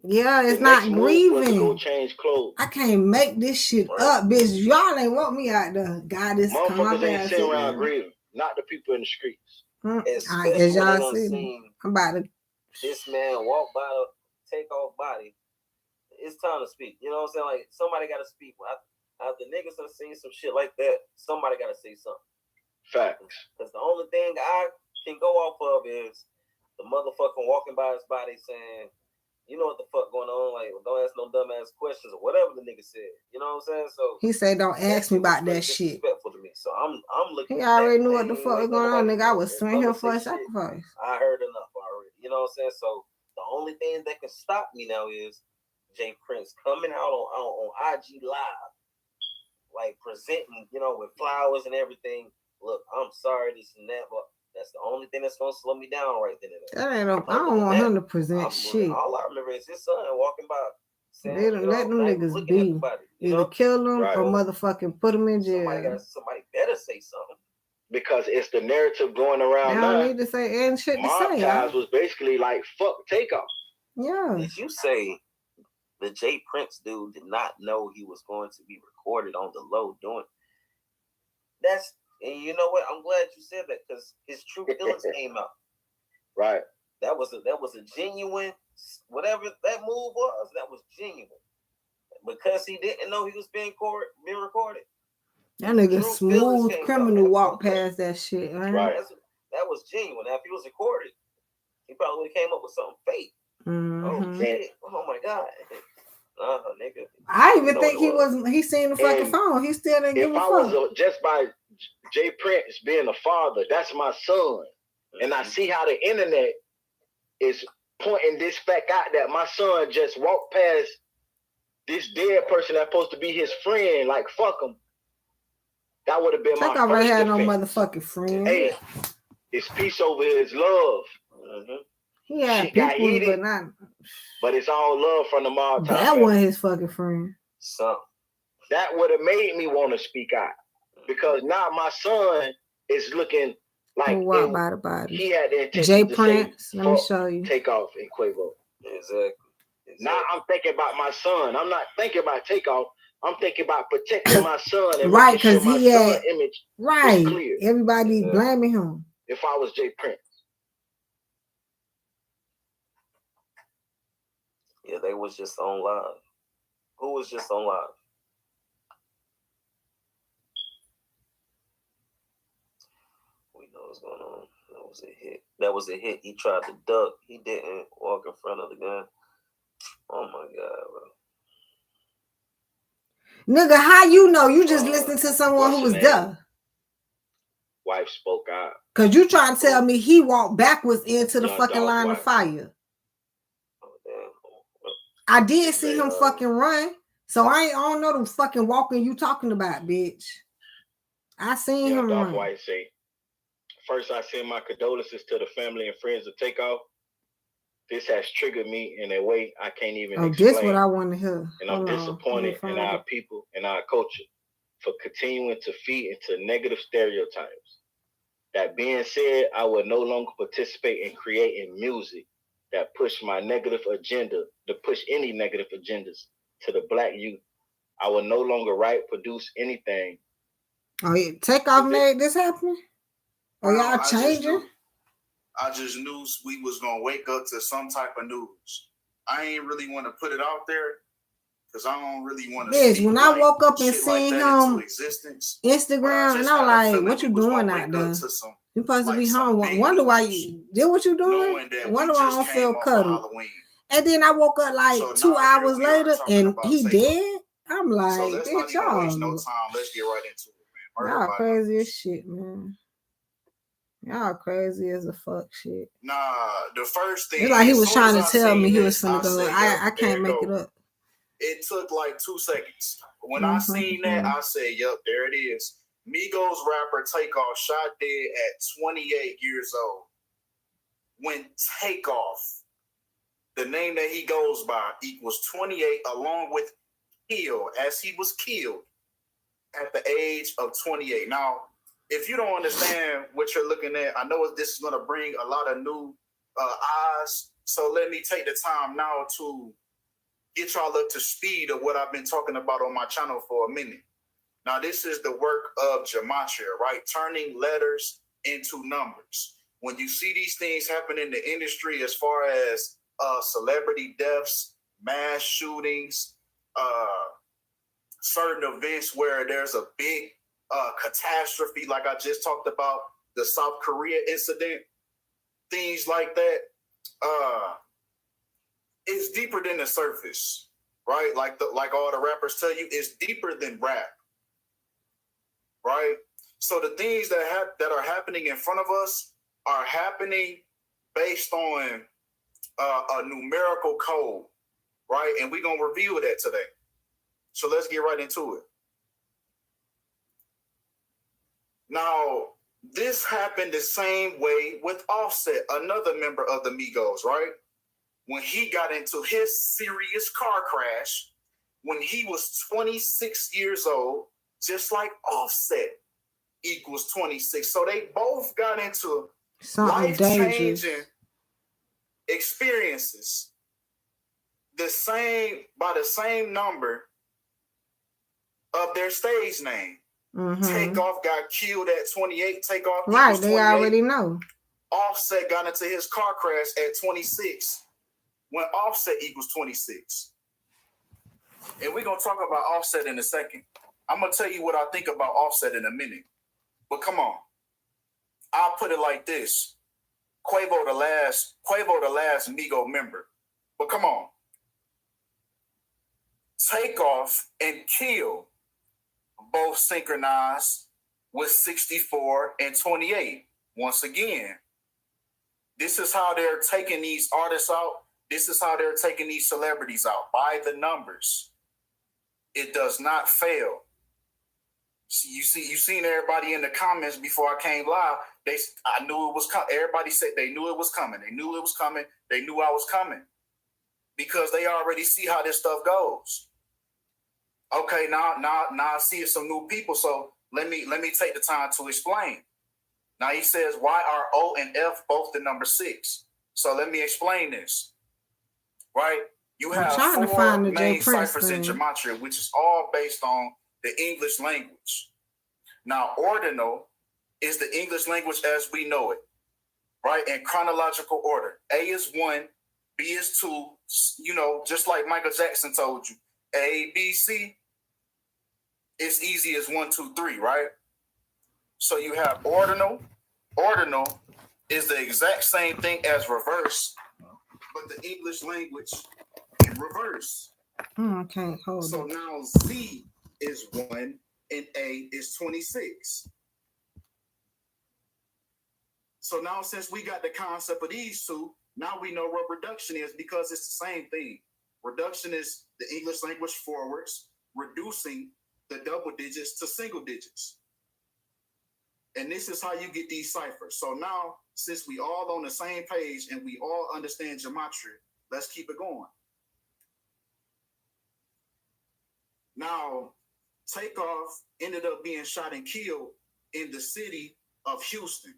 Yeah, it's the not next move was to go grieving. change clothes. I can't make this shit up, bitch. Y'all ain't want me out there. God, this come Motherfuckers out ain't there. sitting around grieving. Not the people in the streets. Especially As when they y'all done see, seen I'm about to. this man walk by the takeoff body. It's time to speak. You know what I'm saying? Like, somebody got to speak. After niggas have seen some shit like that, somebody got to say something. Facts. Because the only thing I can go off of is the motherfucker walking by his body saying, you know what the fuck going on? Like, don't ask no dumbass questions or whatever the nigga said. You know what I'm saying? So He said, "Don't ask me about that shit." disrespectful to me. So I'm looking. He already knew what the fuck was going on, nigga. I was swing here for a sacrifice. I heard enough already. You know what I'm saying? So the only thing that can stop me now is Jay Prince coming out on IG Live, like presenting, you know, with flowers and everything. Look, I'm sorry, this and that, but that's the only thing that's gonna slow me down right then. That ain't no. I don't want him to present shit. All I remember is his son walking by. Saying, They don't let them niggas be. Either kill them or motherfucking put them in jail. Somebody better say something. Because it's the narrative going around I now. don't need to say and shit to Mob say. Ties was basically like, fuck Takeoff. Yeah. Did you say the Jay Prince dude did not know he was going to be recorded on the low doing? That's, and you know what? I'm glad you said that because his true feelings came out. Right. That was a genuine, whatever that move was, that was genuine. Because he didn't know he was being recorded. That nigga smooth criminal walk past that shit, man. Right. That was genuine. Now, if he was recorded, he probably would have came up with something fake. Oh shit! Oh my god! Nigga. I even think he wasn't. He seen the fucking phone. He still didn't give a fuck. If I was just by Jay Prince being a father, that's my son, and I see how the internet is pointing this fact out that my son just walked past this dead person that's supposed to be his friend. Like, fuck him. That would have been my first already had defense. no motherfucking friend. Hey, it's peace over his love. He had got people, heated, but it's all love from the mob. That wasn't his fucking friend. So that would have made me want to speak out because now my son is looking like by the body. He had the intention Jay to Prince. say, let me show you. Takeoff and Quavo. Exactly. Now I'm thinking about my son. I'm not thinking about Takeoff. I'm thinking about protecting my son and right, because sure he had image right. was clear. Everybody blaming him. If I was Jay Prince. Yeah, they was just on live. Who was just on live? We know what's going on. That was a hit. That was a hit. He tried to duck. He didn't walk in front of the gun. Oh my god, bro. Nigga, how you know? You just listened to someone who was there. Wife spoke out. Cause you trying to tell me he walked backwards into the fucking line of fire. I did see him fucking run. So I don't know the fucking walking you talking about, bitch. I seen him run. White say, first I send my condolences to the family and friends of Takeoff. This has triggered me in a way I can't even explain. This what I want to hear. And I'm disappointed in our people and our culture for continuing to feed into negative stereotypes. That being said, I will no longer participate in creating music that push my negative agenda, to push any negative agendas to the black youth. I will no longer write, produce anything. Oh, yeah. Takeoff made this happen? Or y'all changing? I just knew we was gonna wake up to some type of news. I ain't really want to put it out there because I don't really want to. Bitch, when I woke up and seen him Instagram, and I'm like, "What you doing out there? You supposed to be home. Wonder why you did what you doing. Wonder why I don't feel cuddled." And then I woke up like 2 hours later, and he dead. I'm like, bitch, y'all. Let's get right into it, man. Y'all crazy as shit, man. Y'all crazy as a fuck shit. Nah, the first thing. It's like he was trying to tell me he was finna go. I can't make it up. It took like 2 seconds. When I seen that, I said, "Yup, there it is." Migos rapper Takeoff shot dead at 28 years old. When Takeoff the name that he goes by equals 28, along with Kill, as he was killed at the age of 28. Now, if you don't understand what you're looking at, I know this is going to bring a lot of new eyes. So let me take the time now to get y'all up to speed of what I've been talking about on my channel for a minute. Now, this is the work of gematria, right? Turning letters into numbers. When you see these things happen in the industry, as far as celebrity deaths, mass shootings, certain events where there's a big catastrophe, like I just talked about, the South Korea incident, things like that, it's deeper than the surface, right? Like all the rappers tell you, it's deeper than rap, right? So the things that are happening in front of us are happening based on a numerical code, right? And we're going to reveal that today. So let's get right into it. Now, this happened the same way with Offset, another member of the Migos, right? When he got into his serious car crash, when he was 26 years old, just like Offset equals 26. So they both got into life-changing experiences by the same number of their stage name. Takeoff got killed at 28. Takeoff right, they already know. Offset got into his car crash at 26 when Offset equals 26. And we're going to talk about Offset in a second. I'm going to tell you what I think about Offset in a minute. But come on. I'll put it like this. Quavo the last Migo member. But come on. Takeoff and Kill both synchronized with 64 and 28. Once again, this is how they're taking these artists out. This is how they're taking these celebrities out, by the numbers. It does not fail. You seen everybody in the comments before I came live. I knew it was coming. Everybody said they knew it was coming. They knew it was coming. They knew I was coming, because they already see how this stuff goes. Okay, now I see some new people. So let me take the time to explain. Now he says, why are O and F both the number 6? So let me explain this. Right? You have 4 main ciphers in gematria, which is all based on the English language. Now, ordinal is the English language as we know it, right? In chronological order. A is 1, B is 2, just like Michael Jackson told you. A, B, C, it's easy as 1, 2, 3, right? So you have ordinal. Ordinal is the exact same thing as reverse, but the English language in reverse. Okay, hold on. So now Z is 1 and A is 26. So now since we got the concept of these two, now we know what reduction is, because it's the same thing. Reduction is the English language forwards, reducing the double digits to single digits. And this is how you get these ciphers. So now, since we all on the same page and we all understand gematria, let's keep it going. Now, Takeoff ended up being shot and killed in the city of Houston,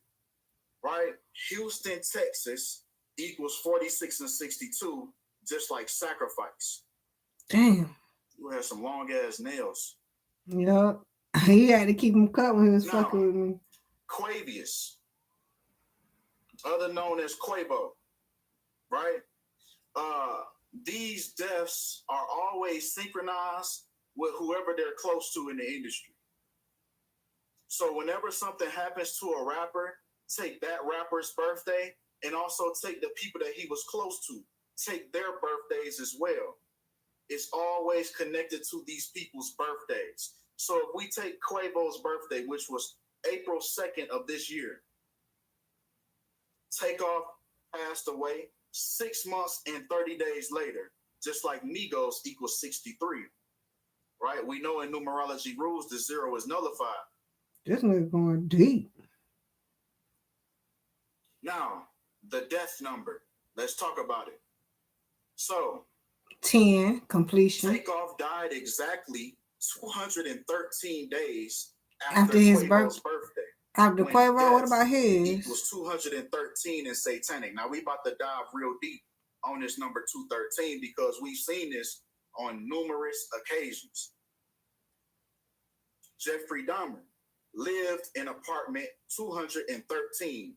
right? Houston, Texas equals 46 and 62, just like Sacrifice. Damn. You had some long ass nails. Yup. He had to keep him cut when he was fucking with me. Quavius, other known as Quavo, right? These deaths are always synchronized with whoever they're close to in the industry. So whenever something happens to a rapper, take that rapper's birthday and also take the people that he was close to, take their birthdays as well. It's always connected to these people's birthdays. So if we take Quavo's birthday, which was April 2nd of this year, Takeoff passed away 6 months and 30 days later, just like Migos equals 63, right? We know in numerology rules, the 0 is nullified. This nigga going deep. Now, the death number. Let's talk about it. So 10 completion. Takeoff died exactly 213 days After his Quavo's birthday. After Quavo, what about his? Equals 213 in satanic. Now we about to dive real deep on this number 213 because we've seen this on numerous occasions. Jeffrey Dahmer lived in apartment 213.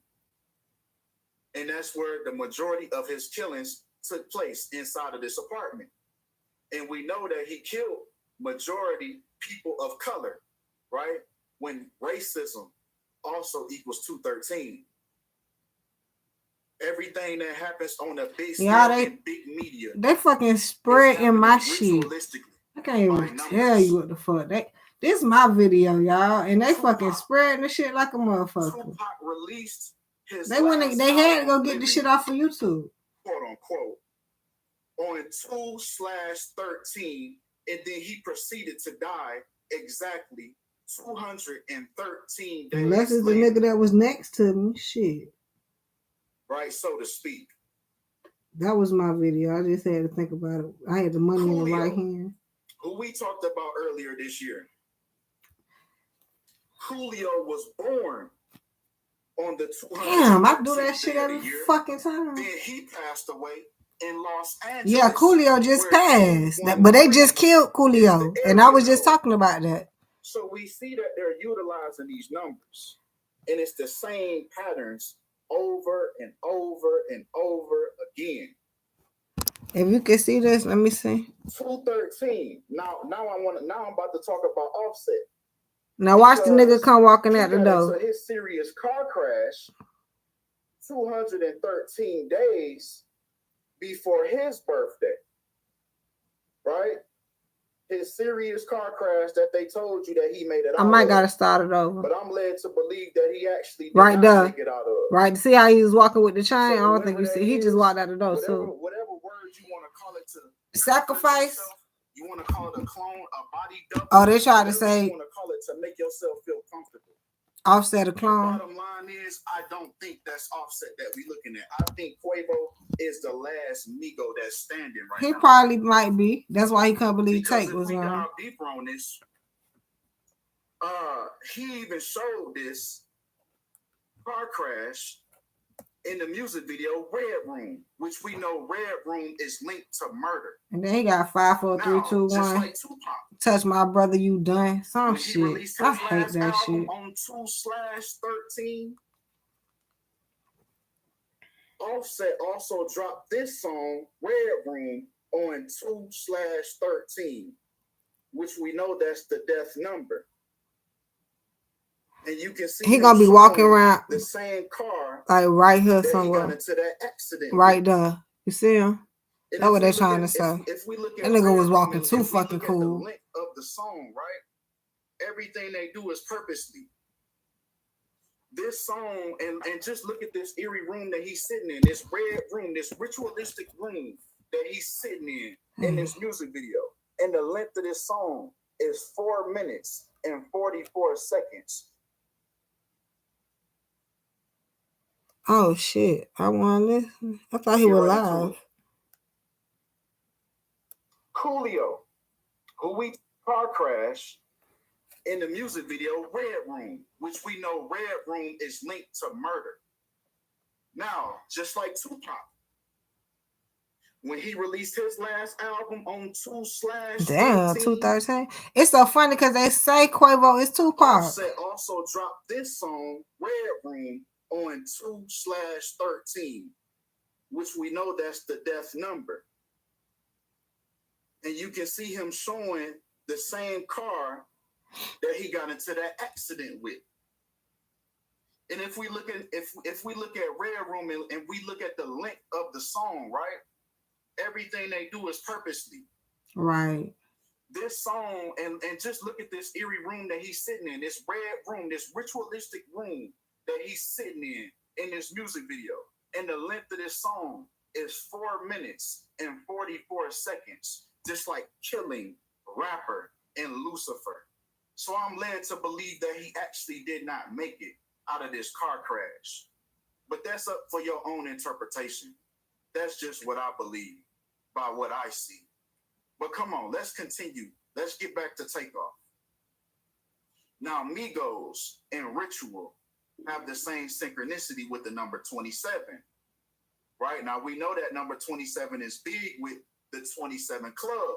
And that's where the majority of his killings took place, inside of this apartment. And we know that he killed majority people of color, right? When racism also equals 213. Everything that happens on the big scale in big media. They fucking spreading my shit. I can't even tell you what the fuck. This is my video, y'all. And they fucking spreading the shit like a motherfucker. Tupac released his They had to go get the shit off of YouTube. Quote unquote. On 2/13, and then he proceeded to die exactly 213 days. Unless it's the nigga that was next to me. Shit. Right, so to speak. That was my video. I just had to think about it. I had the money in the right hand. Who we talked about earlier this year. Julio was born on the 200. Damn, I do that shit every fucking time. Then he passed away in Los Angeles. Yeah, Coolio just passed. But they just killed Coolio. And I was just talking about that. So we see that they're utilizing these numbers. And it's the same patterns over and over and over again. If you can see this, let me see. 213. Now I'm about to talk about Offset. Now watch the nigga come walking out the door. So his serious car crash 213 days before his birthday. Right? His serious car crash that they told you that he made it out I might gotta start it over. But I'm led to believe that he actually did right not there. make it out of. Right. See how he was walking with the chain? I don't think you see. He just walked out the door too. Whatever word you want to call it to sacrifice. You want to call it a clone, a body double. Oh, they tried to say you want to call it to make yourself feel comfortable. Offset a clone. The bottom line is, I don't think that's Offset that we looking at. I think Quavo is the last Migo that's standing right now. He probably might be. That's why he couldn't believe Tate was on. Dive deeper on this. He even showed this car crash in the music video Red Room, which we know Red Room is linked to murder. And then he got 5, 4, 3, 2, 1. Like Tupac, touch my brother, you done. Some shit. I hate that shit. On 2/13, Offset also dropped this song Red Room on 2/13, which we know that's the death number. And you can see he gonna be walking around the same car, like right here somewhere. He got into that accident right there. You see him? That's what they're trying to say. If we look at that nigga was walking too fucking cool. The length of the song, right? Everything they do is purposely. This song, and just look at this eerie room that he's sitting in, this red room, this ritualistic room that he's sitting in this music video. And the length of this song is 4 minutes and 44 seconds. Oh shit! I want to listen. I thought he was live. Coolio, who we car crash in the music video Red Room, which we know Red Room is linked to murder. Now, just like Tupac, when he released his last album on 2/13. It's so funny because they say Quavo is Tupac. Offset also dropped this song Red Room on 2/13, which we know that's the death number. And you can see him showing the same car that he got into that accident with. And if we look at Red Room and we look at the length of the song, right? Everything they do is purposely. Right. This song, and just look at this eerie room that he's sitting in, this red room, this ritualistic room that he's sitting in this music video. And the length of this song is 4 minutes and 44 seconds, just like Killing, Rapper, and Lucifer. So I'm led to believe that he actually did not make it out of this car crash. But that's up for your own interpretation. That's just what I believe. by what I see. But come on, let's continue. Let's get back to Takeoff. Now, Migos and Ritual have the same synchronicity with the number 27. Right? Now, we know that number 27 is big with the 27 Club.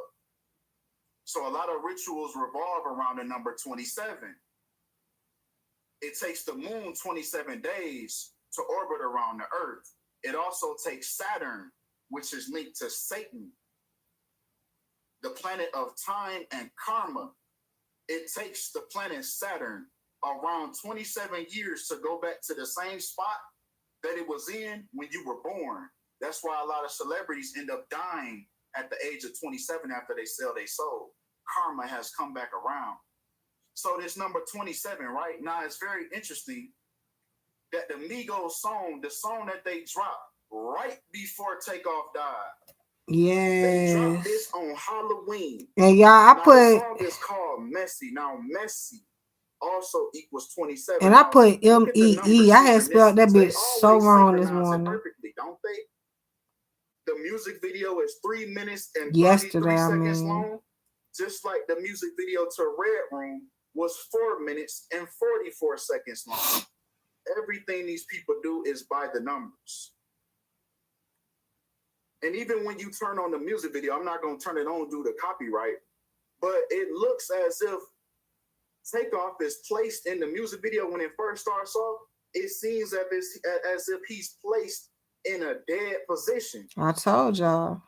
So a lot of rituals revolve around the number 27. It takes the moon 27 days to orbit around the earth. It also takes Saturn, which is linked to Satan, the planet of time and karma. It takes the planet Saturn around 27 years to go back to the same spot that it was in when you were born. That's why a lot of celebrities end up dying at the age of 27 after they sell their soul. Karma has come back around. So this number 27, right? Now it's very interesting that the Migos song, the song that they dropped right before Takeoff died. They dropped this on Halloween. And y'all, I put the song is called Messy. Now Messy also equals 27. And I put MEE. I had spelled that bitch so wrong this morning. Perfectly, don't they? The music video is 3 minutes and Yesterday, 33 seconds long. Just like the music video to Red Room was 4 minutes and 44 seconds long. Everything these people do is by the numbers. And even when you turn on the music video, I'm not going to turn it on due to copyright, but it looks as if Takeoff is placed in the music video when it first starts off. It seems as if he's placed in a dead position. I told y'all.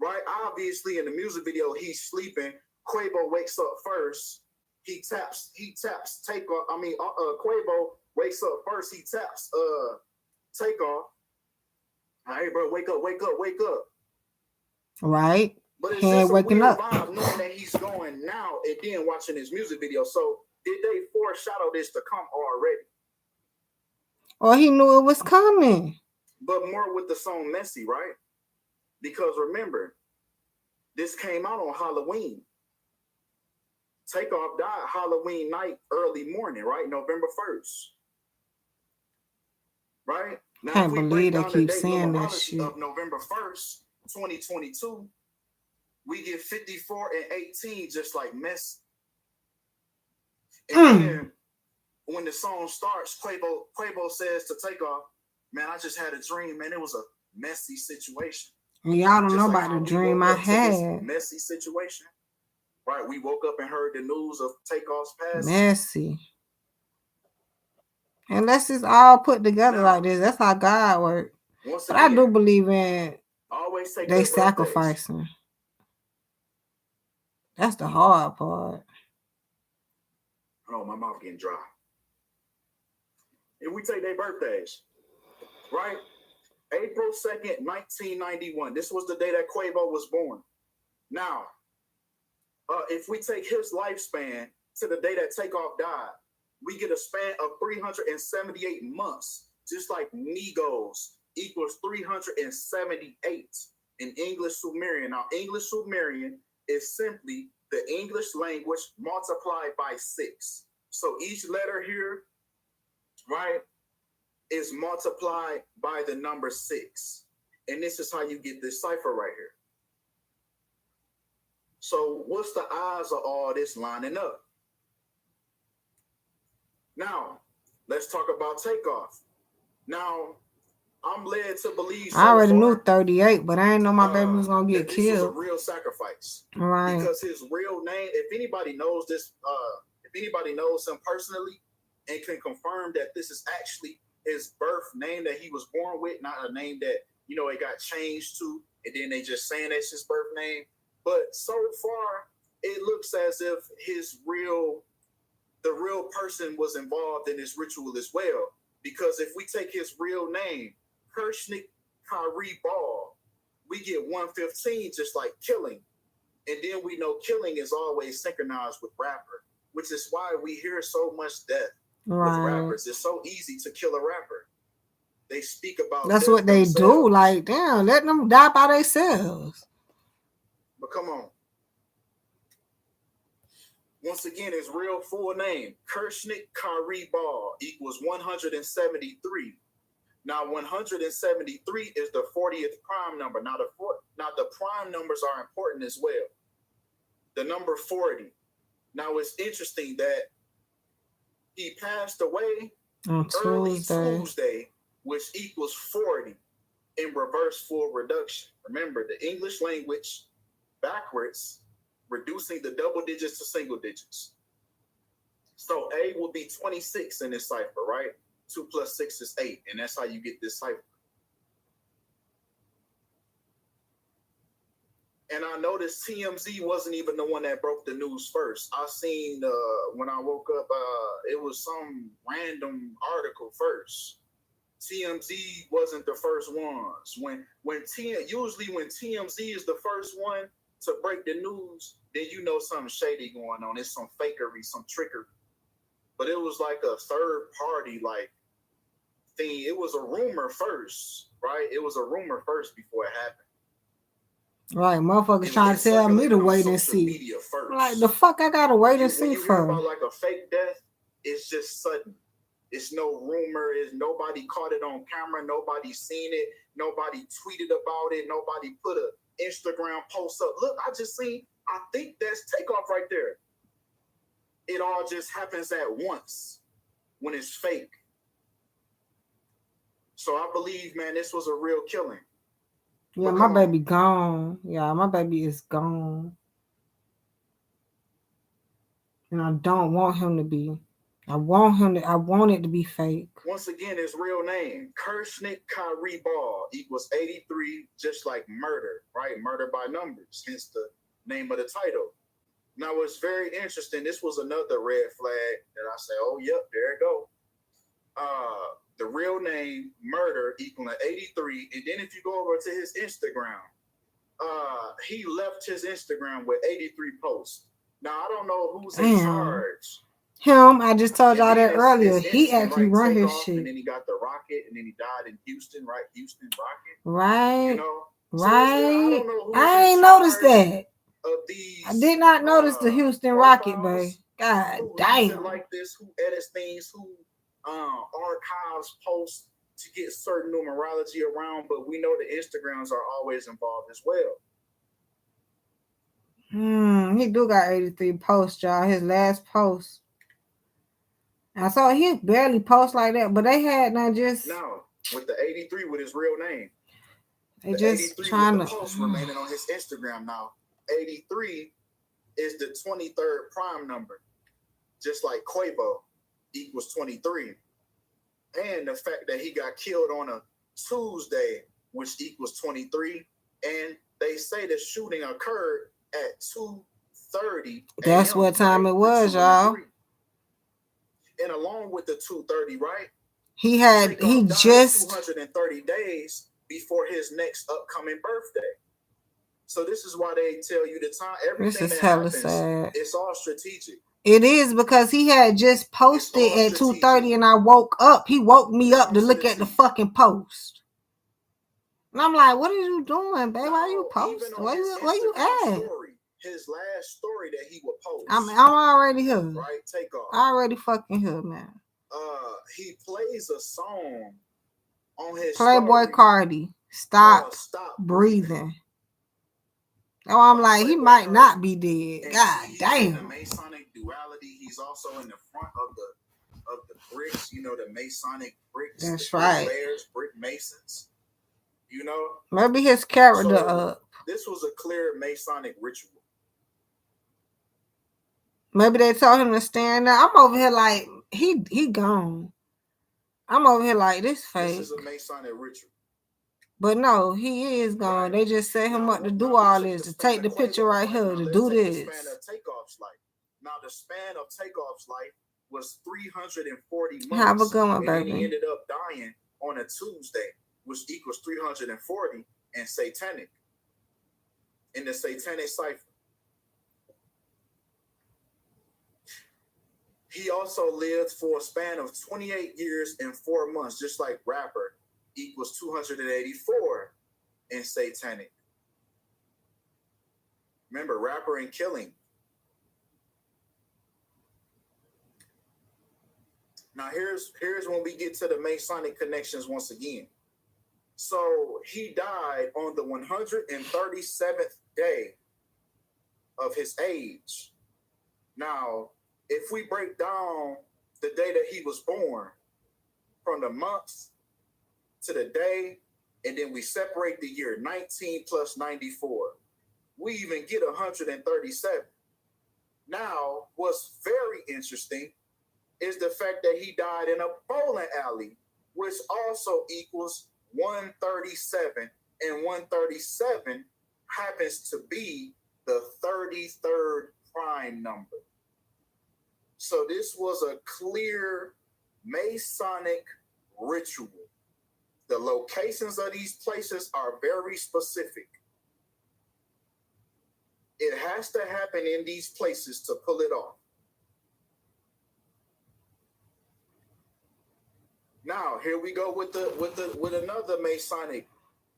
Right? Obviously, in the music video, he's sleeping. Quavo wakes up first. He taps Takeoff. Quavo wakes up first. He taps Takeoff. Hey, bro, wake up. Right. But it's just a waking weird up. vibe knowing that he's going now and then watching his music video. So did they foreshadow this to come already? Or he knew it was coming. But more with the song Messy, right? Because remember, this came out on Halloween. Takeoff died Halloween night, early morning, right? November 1st. Right? Now, Can't believe they keep saying that shit. Of November 1st, 2022, we get 54 and 18, just like Messi. And then when the song starts, Quavo says to Takeoff, man, I just had a dream, man. It was a messy situation. Y'all don't know about the dream I had. Messy situation. Right? We woke up and heard the news of Takeoff's passing. Messy. Unless it's all put together like this. That's how God works. But I do believe in they sacrificing. That's the hard part. Oh, my mouth getting dry. If we take their birthdays, right? April 2nd, 1991. This was the day that Quavo was born. Now, if we take his lifespan to the day that Takeoff died, we get a span of 378 months, just like Migos equals 378 in English Sumerian. Now, English Sumerian is simply the English language multiplied by 6. So each letter here, right, is multiplied by the number 6. And this is how you get this cipher right here. So what's the odds of all this lining up? Now, let's talk about Takeoff. Now, I'm led to believe I already knew 38, but I didn't know my baby was going to get this killed. This was a real sacrifice. Right. Because his real name, if anybody knows this, if anybody knows him personally and can confirm that this is actually his birth name that he was born with, not a name that, you know, it got changed to, and then they just saying that's his birth name. But so far, it looks as if the real person was involved in this ritual as well. Because if we take his real name, Kershnik Kyrie Ball, we get 115, just like killing. And then we know killing is always synchronized with rapper, which is why we hear so much death with rappers. It's so easy to kill a rapper. They speak about that's what they do. Like, damn, let them die by themselves. But come on. Once again, his real full name, Kershnik Kyrie Ball, equals 173. Now, 173 is the 40th prime number. Now, Now, the prime numbers are important as well. The number 40. Now, it's interesting that he passed away on early Tuesday. Tuesday, which equals 40 in reverse full reduction. Remember, the English language backwards, reducing the double digits to single digits. So A will be 26 in this cipher, right? 2 plus 6 is 8, and that's how you get this cipher. And I noticed TMZ wasn't even the one that broke the news first. I seen when I woke up, it was some random article first. TMZ wasn't the first ones. Usually when TMZ is the first one to break the news, then you know something shady going on. It's some fakery, some trickery. But it was like a third party thing. It was a rumor first, right? It was a rumor first before it happened. Right, motherfuckers trying to tell me to wait and see. Like, the fuck I gotta wait and see when you for? Hear about like a fake death, it's just sudden. It's no rumor. It's nobody caught it on camera. Nobody seen it. Nobody tweeted about it. Nobody put a Instagram post up. Look, I just seen. I think that's Takeoff right there. It all just happens at once when it's fake. So I believe, man, this was a real killing. Yeah, my baby gone. Yeah, my baby is gone. And I don't want him to be. I want it to be fake. Once again, his real name, Kershnik Kyrie Ball, equals 83, just like murder, right? Murder by numbers, hence the name of the title. Now, what's very interesting, this was another red flag that I say, oh, yep, there it go. The real name, murder, equaling 83. And then if you go over to his Instagram, he left his Instagram with 83 posts. Now, I don't know who's in charge. Him, I just told y'all that earlier. He actually run his shit. And then he got the rocket, and then he died in Houston, right? Houston Rocket. Right. You know? Right. I ain't noticed that. I did not notice the Houston Rocket, babe. God damn. Like this, who edits things, who archives posts to get certain numerology around, but we know the Instagrams are always involved as well. He do got 83 posts, y'all. His last post. I saw he barely post like that, but they had not just no with the 83 with his real name. They just trying to post remaining on his Instagram now. 83 is the 23rd prime number, just like Quavo equals 23, and the fact that he got killed on a Tuesday, which equals 23, and they say the shooting occurred at 2:30. That's what time it was, y'all. And along with the 2:30, right? He just 230 days before his next upcoming birthday. So this is why they tell you the time. Everything this is that hella happens, sad. It's all strategic. It is, because he had just posted at 2:30 and I woke up. He woke me up to look at the fucking post. And I'm like, what are you doing, babe? Why you post? Where you at? His last story that he would post. I'm already here. Right, Takeoff. Already fucking here, man. He plays a song on his Playboy Cardi. Stop breathing. Oh, I'm like, he might not be dead. God damn. The Masonic duality. He's also in the front of the bricks. You know, the Masonic bricks. That's right. Layers, brick masons. You know. Maybe his character up. This was a clear Masonic ritual. Maybe they told him to stand up. I'm over here like he gone. I'm over here like this fake. This is a Masonic ritual. But no, he is gone. Right. They just set him up to do all this, to take the picture right here, to do this. The span of Takeoff's life. Now, the span of Takeoff's life was 340 months. Have a good one, baby. And he ended up dying on a Tuesday, which equals 340 and satanic. In the satanic cipher. He also lived for a span of 28 years and 4 months, just like rapper, equals 284 in satanic. Remember, rapper and killing. Now, here's when we get to the Masonic connections once again. So he died on the 137th day of his age. Now, if we break down the day that he was born from the month to the day, and then we separate the year 19 plus 94, we even get 137. Now, what's very interesting is the fact that he died in a bowling alley, which also equals 137, and 137 happens to be the 33rd prime number. So this was a clear Masonic ritual. The locations of these places are very specific. It has to happen in these places to pull it off. Now, here we go with another Masonic,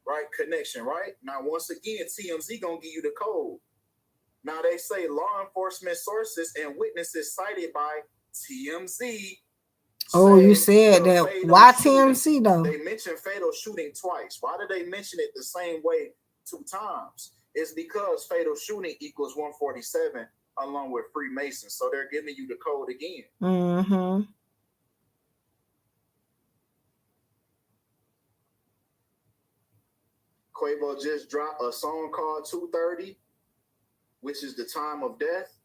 right, connection, right? Now, once again, TMZ gonna give you the code. Now, they say law enforcement sources and witnesses cited by TMZ. Oh, you said that. Why TMZ though? They mentioned fatal shooting twice. Why did they mention it the same way 2 times? It's because fatal shooting equals 147 along with Freemasons. So they're giving you the code again. Mm-hmm. Quavo just dropped a song called 2:30, which is the time of death.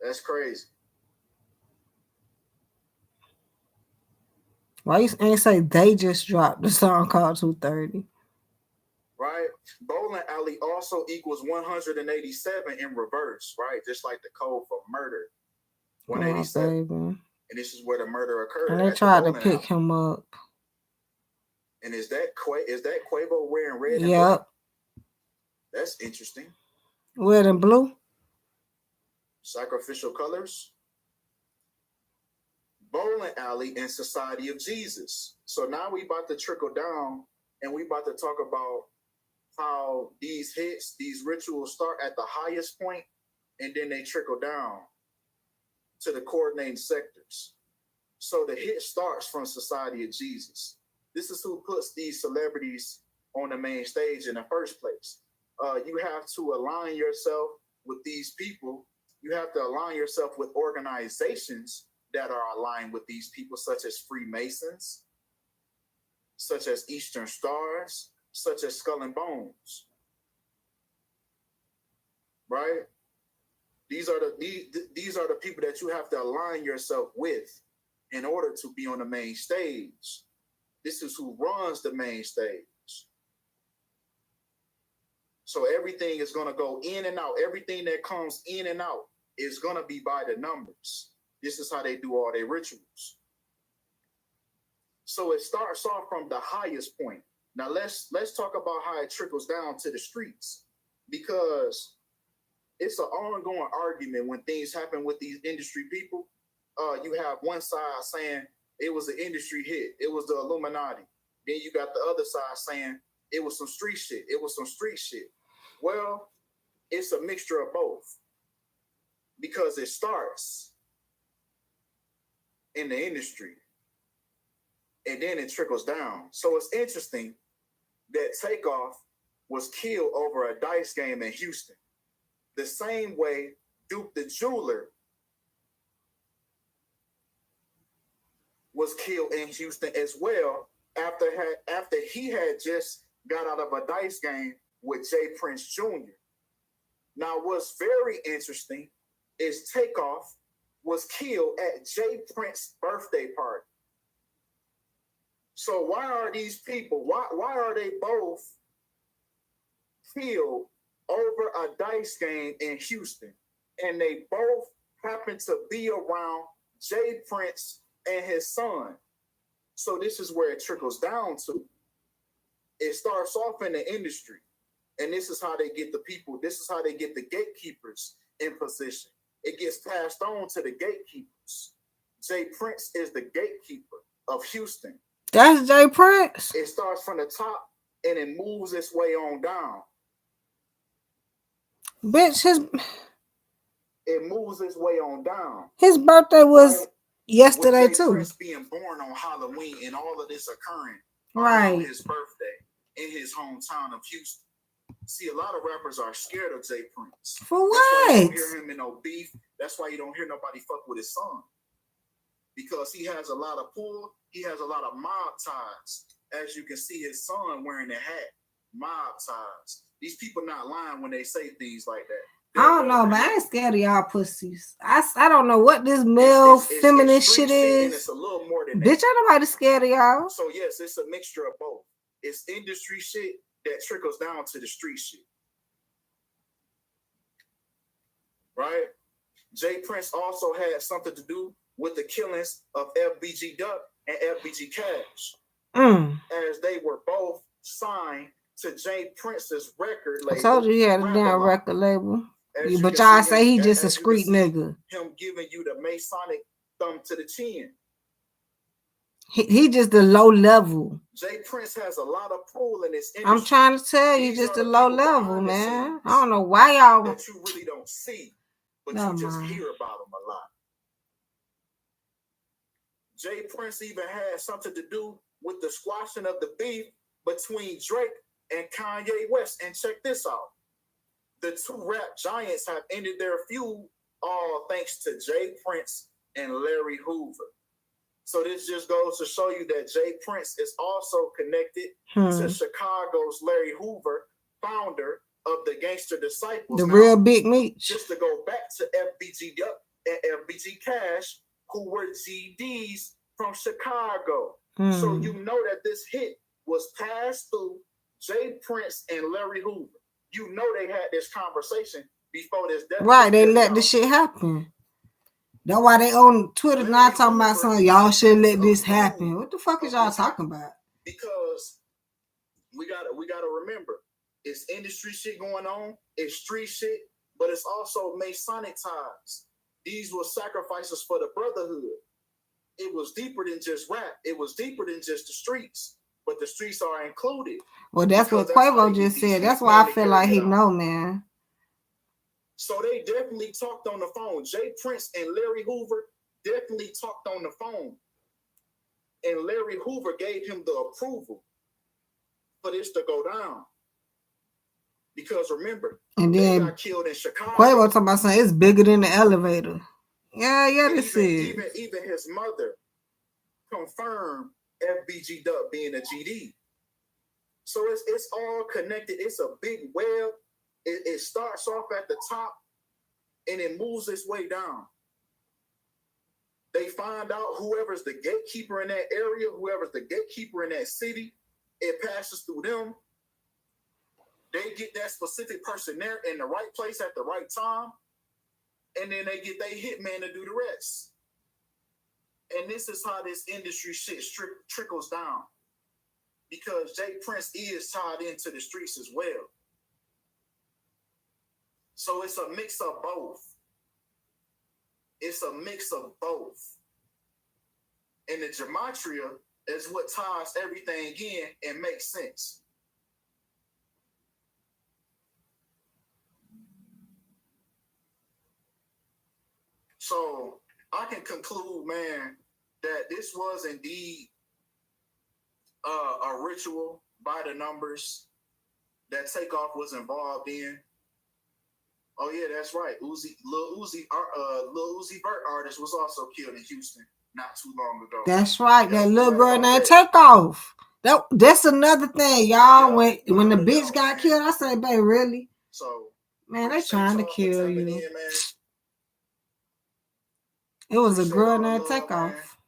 That's crazy. Why you ain't say they just dropped the song called 2:30? Right? Bowling alley also equals 187 in reverse, right? Just like the code for murder. 187. Oh, and this is where the murder occurred. And they tried to pick him up. And is that Quavo wearing red and Yep. blue? That's interesting. Red and blue? Sacrificial colors. Bowling alley and Society of Jesus. So now we about to trickle down and we about to talk about how these hits, these rituals start at the highest point and then they trickle down to the coordinating sectors. So the hit starts from Society of Jesus. This is who puts these celebrities on the main stage in the first place. You have to align yourself with these people. You have to align yourself with organizations that are aligned with these people, such as Freemasons, such as Eastern Stars, such as Skull and Bones. Right? These are the people that you have to align yourself with in order to be on the main stage. This is who runs the main stage. So everything is going to go in and out. Everything that comes in and out is going to be by the numbers. This is how they do all their rituals. So it starts off from the highest point. Now let's talk about how it trickles down to the streets, because it's an ongoing argument when things happen with these industry people. You have one side saying it was an industry hit. It was the Illuminati. Then you got the other side saying it was some street shit. It was some street shit. Well, it's a mixture of both, because it starts in the industry and then it trickles down. So it's interesting that Takeoff was killed over a dice game in Houston, the same way Duke the Jeweler was killed in Houston as well, after he had just got out of a dice game with Jay Prince Jr. Now, what's very interesting is Takeoff was killed at Jay Prince's birthday party. So why are these people, why are they both killed over a dice game in Houston? And they both happen to be around Jay Prince and his son. So this is where it trickles down to. It starts off in the industry, and this is how they get the people, this is how they get the gatekeepers in position. It gets passed on to the gatekeepers. Jay Prince is the gatekeeper of Houston. That's Jay Prince? It starts from the top and it moves its way on down. Bitch, it moves its way on down. His birthday was yesterday with Jay too. Prince being born on Halloween and all of this occurring Right. On his birthday in his hometown of Houston. See, a lot of rappers are scared of Jay Prince. For what? That's why you don't hear him in no beef. That's why you don't hear nobody fuck with his son. Because he has a lot of pull. He has a lot of mob ties. As you can see, his son wearing a hat. Mob ties. These people not lying when they say things like that. I don't know, but I ain't scared of y'all pussies. I don't know what this male feminist shit is. And it's a little more than Bitch, ain't nobody scared of y'all. So yes, it's a mixture of both. It's industry shit that trickles down to the street shit. Right? Jay Prince also had something to do with the killings of FBG Duck and FBG Cash. As they were both signed to Jay Prince's record label. I told you he had a damn record label. But y'all say he just a street nigga. Him giving you the Masonic thumb to the chin. He just the low level. Jay Prince has a lot of pull in this industry. I'm trying to tell you, just the low level, man. I don't know why y'all that you really don't see, but you just hear about them a lot. Jay Prince even had something to do with the squashing of the beef between Drake and Kanye West. And check this out. The two rap giants have ended their feud all thanks to Jay Prince and Larry Hoover. So this just goes to show you that Jay Prince is also connected to Chicago's Larry Hoover, founder of the Gangster Disciples. The real Big Meech. Just to go back to FBG Duck and FBG Cash, who were GDs from Chicago. So you know that this hit was passed through Jay Prince and Larry Hoover. You know they had this conversation before this death. Right, they let this shit happen. That's why they on Twitter now talking about something. Y'all should let this happen. What the fuck is y'all talking about? Because we gotta remember, it's industry shit going on, it's street shit, but it's also Masonic ties. These were sacrifices for the brotherhood. It was deeper than just rap. It was deeper than just the streets. But the streets are included. Well, that's what Quavo just said. That's why I feel like he know, man. So they definitely talked on the phone. Jay Prince and Larry Hoover definitely talked on the phone. And Larry Hoover gave him the approval for this to go down. Because remember, and they then got killed in Chicago. Quavo talking about something, it's bigger than the elevator. Yeah, this is. Even his mother confirmed FBG Duck being a GD. So it's all connected. It's a big web. It starts off at the top and it moves its way down. They find out whoever's the gatekeeper in that area, whoever's the gatekeeper in that city, it passes through them. They get that specific person there in the right place at the right time. And then they get their hitman to do the rest. And this is how this industry shit trickles down. Because Jay Prince is tied into the streets as well. So it's a mix of both. It's a mix of both. And the gematria is what ties everything in and makes sense. So I can conclude, man, that this was indeed a ritual by the numbers that Takeoff was involved in. Oh yeah, that's right. Lil Uzi Vert artist was also killed in Houston not too long ago. That's right. That little girl named Takeoff. That's another thing, y'all. When the bitch got killed, I said, babe, really? So man, they trying to kill you. It was a girl named Takeoff.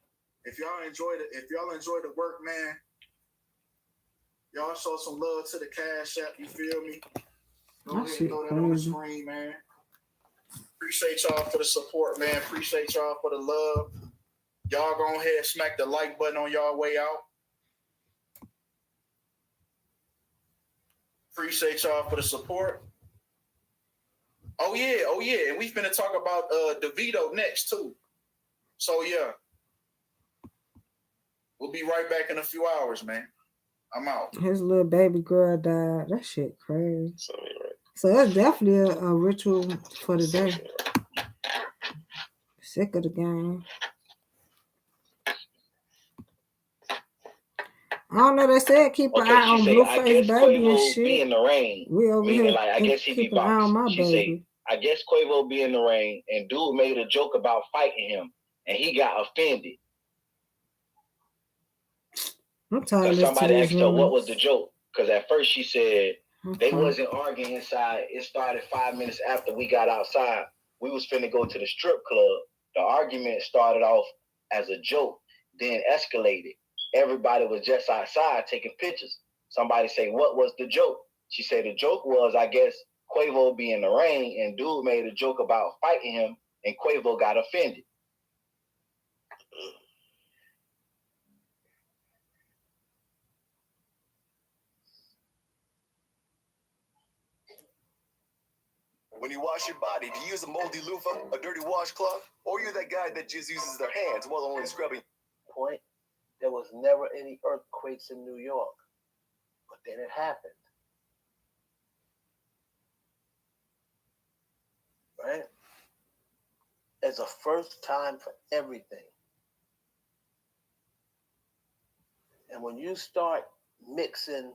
If y'all enjoy the work, man, y'all show some love to the Cash App. You feel me? Go ahead and throw that on the screen, man. Appreciate y'all for the support, man. Appreciate y'all for the love. Y'all go ahead and smack the like button on y'all way out. Appreciate y'all for the support. Oh yeah. And we finna talk about DeVito next too. So yeah. We'll be right back in a few hours, man. I'm out. His little baby girl died. That shit crazy. So that's definitely a ritual for the day. Sick of the game. I don't know. They said keep an eye on Blueface Baby and shit. Be in the rain. We over meaning here like I guess he keep be an eye on boxing. my She baby. say I guess Quavo be in the rain, and dude made a joke about fighting him, and he got offended. I'm tired Because of somebody these asked her what was rumors. the joke. Because at first she said they Okay. wasn't arguing inside. It started 5 minutes after we got outside. We was finna go to the strip club. The argument started off as a joke, then escalated. Everybody was just outside taking pictures. Somebody say, what was the joke? She said the joke was, I guess, Quavo be in the rain, and dude made a joke about fighting him, and Quavo got offended. When you wash your body, do you use a moldy loofah, a dirty washcloth, or you're that guy that just uses their hands while only scrubbing? Point. There was never any earthquakes in New York, but then it happened. Right? There's a first time for everything. And when you start mixing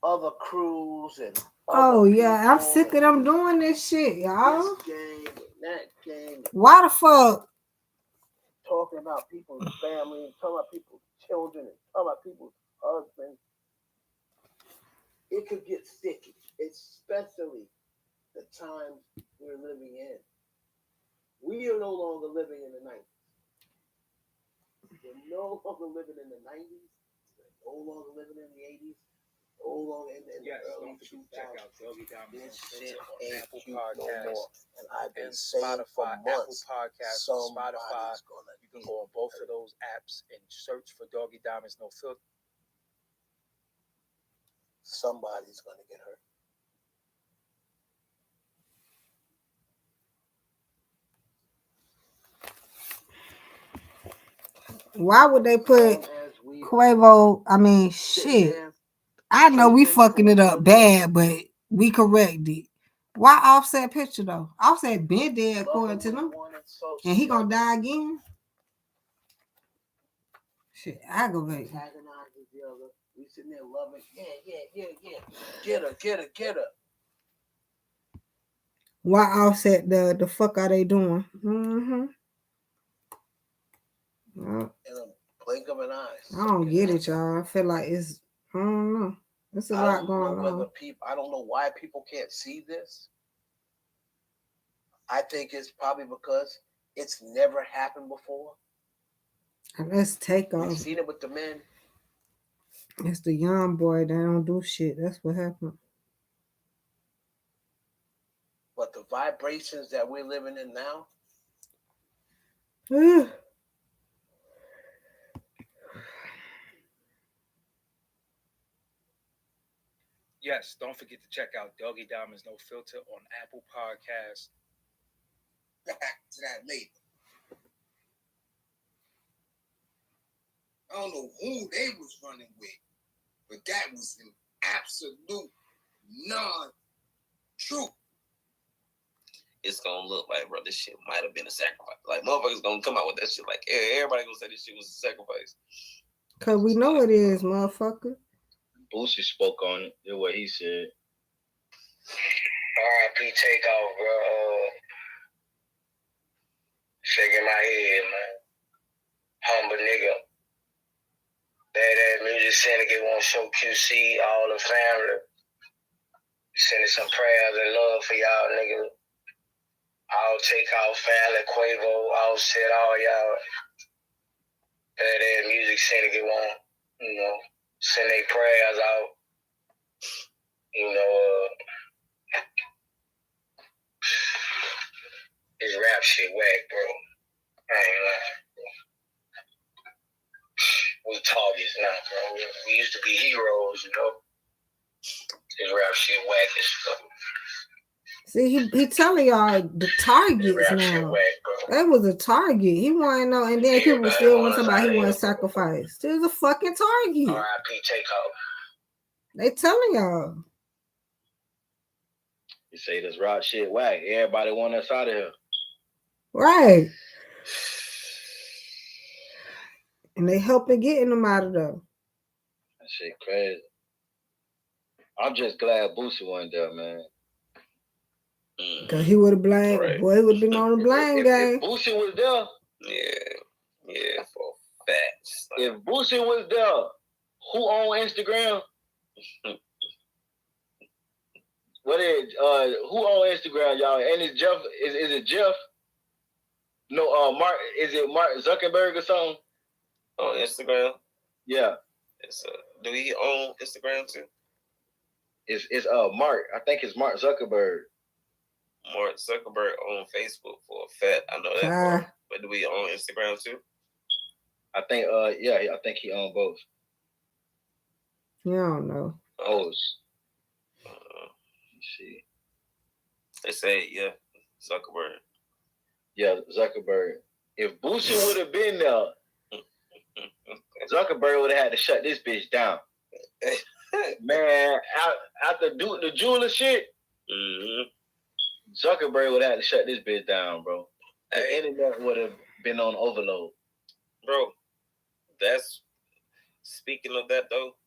other crews and Oh yeah, I'm sick of them doing this shit, y'all. this game and that game, Why the fuck? talking about people's family, talking about people's children, and talking about people's husbands, it could get sticky, especially the times we're living in. We are no longer living in the 90s. We're no longer living in the 90s. We're no longer living in the 80s. No longer in the early 2000s. Check out Doggy Diamonds This shit on ain't Apple cute no Podcasts more. And I've been and saying for Spotify. months, Apple Podcasts, Spotify. You can go on both of those apps and search for Doggy Diamonds No Filter. Somebody's gonna get hurt. Why would they put Quavo? I mean, shit. I know we fucking it up bad, but we corrected. Why Offset picture though? Offset been dead according to them, and he gonna die again. Shit, aggravating. We sitting there loving, yeah. Get her. Why Offset the fuck are they doing? Mm-hmm. Well, In a blink of an eye. I don't get it, y'all. I feel like it's I don't know. There's a lot going on. I don't know why people can't see this. I think it's probably because it's never happened before. And let's take off. We've seen it with the men. It's the young boy that don't do shit. That's what happened. But the vibrations that we're living in now. Yes, don't forget to check out Doggy Diamonds No Filter on Apple Podcasts. Back to that later. I don't know who they was running with, but that was an absolute non-truth. It's gonna look like, bro, this shit might have been a sacrifice. Like, motherfuckers gonna come out with that shit. Like, everybody gonna say this shit was a sacrifice. Cause we know it is, motherfucker. Boosie spoke on it. That's what he said. R.I.P. Takeoff, bro. Shaking my head, man. Humble nigga. That music syndicate won't show QC, all the family. Sending some prayers and love for y'all niggas. I'll Takeoff family, Quavo, Offset, all y'all. That music syndicate won't, send their prayers out. This rap shit whack, bro. I ain't lying. We targets now, bro. We used to be heroes, This rap shit whack as fuck. See, he telling y'all the targets now. That was a target. He wanted know, and then people still want somebody he want to sacrifice. Still a fucking target. R.I.P. Takeoff. They telling y'all. You say this rock shit whack. Everybody want us out of here. Right. And they helping getting them out of there. That shit crazy. I'm just glad Boosie wasn't there, man. Because he would have blamed, right. Boy, he would have been on the blame game. If Boosie was there, yeah, for facts. If Boosie was there, who on Instagram? What is who on Instagram, y'all? And is Jeff? Is it Jeff? No, Mark. Is it Mark Zuckerberg or something? On Instagram? Yeah. Do he own Instagram too? It's Mark. I think it's Mark Zuckerberg. Mark Zuckerberg on Facebook for a fact. I know that. But do we own Instagram too? I think I think he owns both. You don't know. Oh, see. They say Zuckerberg. Yeah, Zuckerberg. If Boosie would have been there, Zuckerberg would have had to shut this bitch down. Man, after the jeweler shit, Zuckerberg would have had to shut this bitch down, bro. The internet would have been on overload. Bro, that's speaking of that though,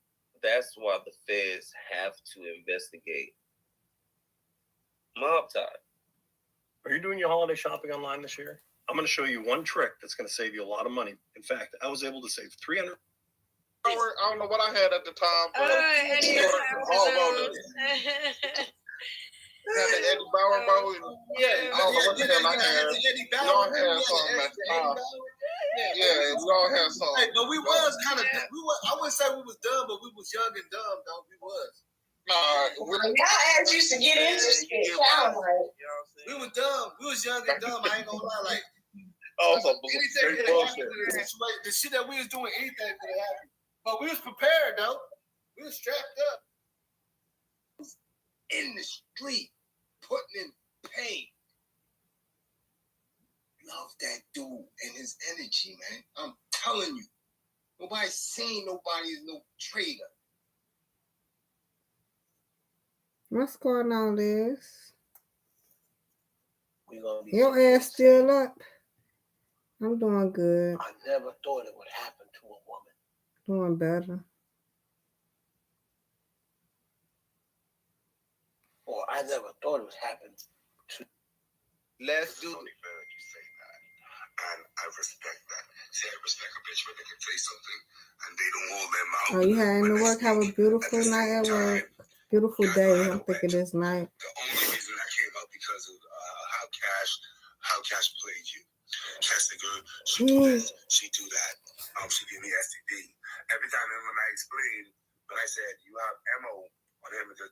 that's why the feds have to investigate mob tie. Are you doing your holiday shopping online this year? I'm going to show you one trick that's going to save you a lot of money. In fact, I was able to save $300. I don't know what I had at the time. But had the Eddie Bauer bro. I don't know what the hell I had. Y'all had something at the time. Yeah, we all had something. Hey, but we was kind of, I wouldn't say we was dumb, but we was young and dumb, though. We was. Y'all ass used to get into shit. We was dumb. We was young and dumb. I ain't gonna lie. Like, anything could have happened. The shit that we was doing, anything could have happened. But we was prepared, though. We was strapped up. In the street, putting in pain. Love that dude and his energy, man. I'm telling you. Nobody's saying nobody is no traitor. What's going on, Liz? Your ass still up? I'm doing good. I never thought it would happen to a woman. Doing better. Or I never thought it would happen to. Let's do it. And I respect that. See, I respect a bitch when they can say something and they don't hold their mouth. Oh, you heading to work? Have a beautiful night at work. Beautiful day. I'm thinking this night. The only reason I came out because of how Cash played you. Cash the girl, she do this, she do that. She gave me STD. Every time when I explained, but I said you have ammo on him to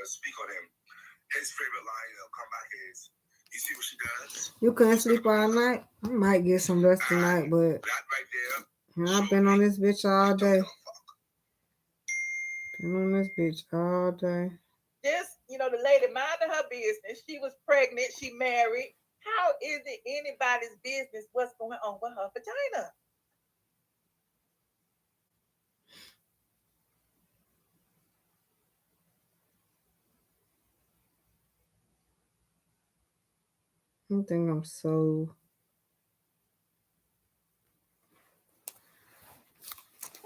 speak on him. His favorite line, come back is, you see what she does? You couldn't sleep all night? I might get some rest tonight, but I've been on this bitch all day. Been on this bitch all day. Just, the lady minding her business. She was pregnant. She married. How is it anybody's business what's going on with her vagina? I think I'm so.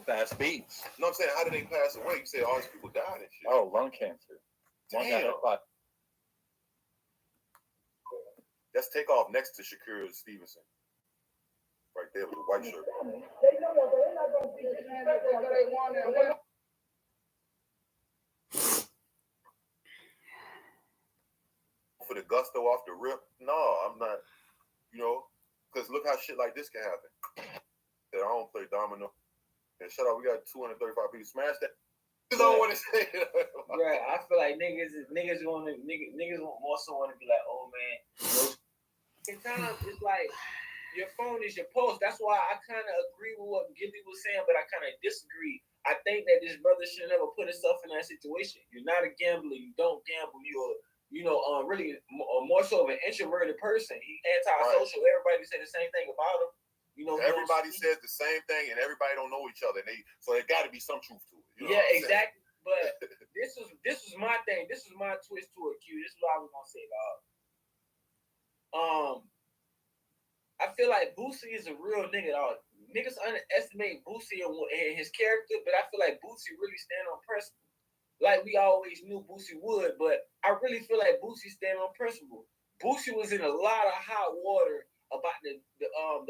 Fast beats. No, I'm saying, how did they pass away? You said all these people died and shit. Oh, lung cancer. Damn. Let's take off next to Shakira Stevenson. Right there with the white shirt. For the gusto off the rip, no, I'm not, because look how shit like this can happen. That I don't play domino. And shut up, we got 235 people. Smash that. I don't want to say it. Right, I feel like niggas also want to be like, oh man. Sometimes it's like your phone is your pulse. That's why I kind of agree with what Gibby was saying, but I kind of disagree. I think that this brother should never put himself in that situation. You're not a gambler. You don't gamble. You're really more so of an introverted person. He antisocial. Right. Everybody say the same thing about him. Everybody says the same thing, and everybody don't know each other. So there got to be some truth to it. Yeah, exactly. But this is my thing. This is my twist to it, Q. This is what I was gonna say, dog. I feel like Boosie is a real nigga, dog. niggas underestimate Boosie and his character, but I feel like Boosie really stand on principle. Like we always knew Boosie would, but I really feel like Boosie stand on principle. Boosie was in a lot of hot water about the 09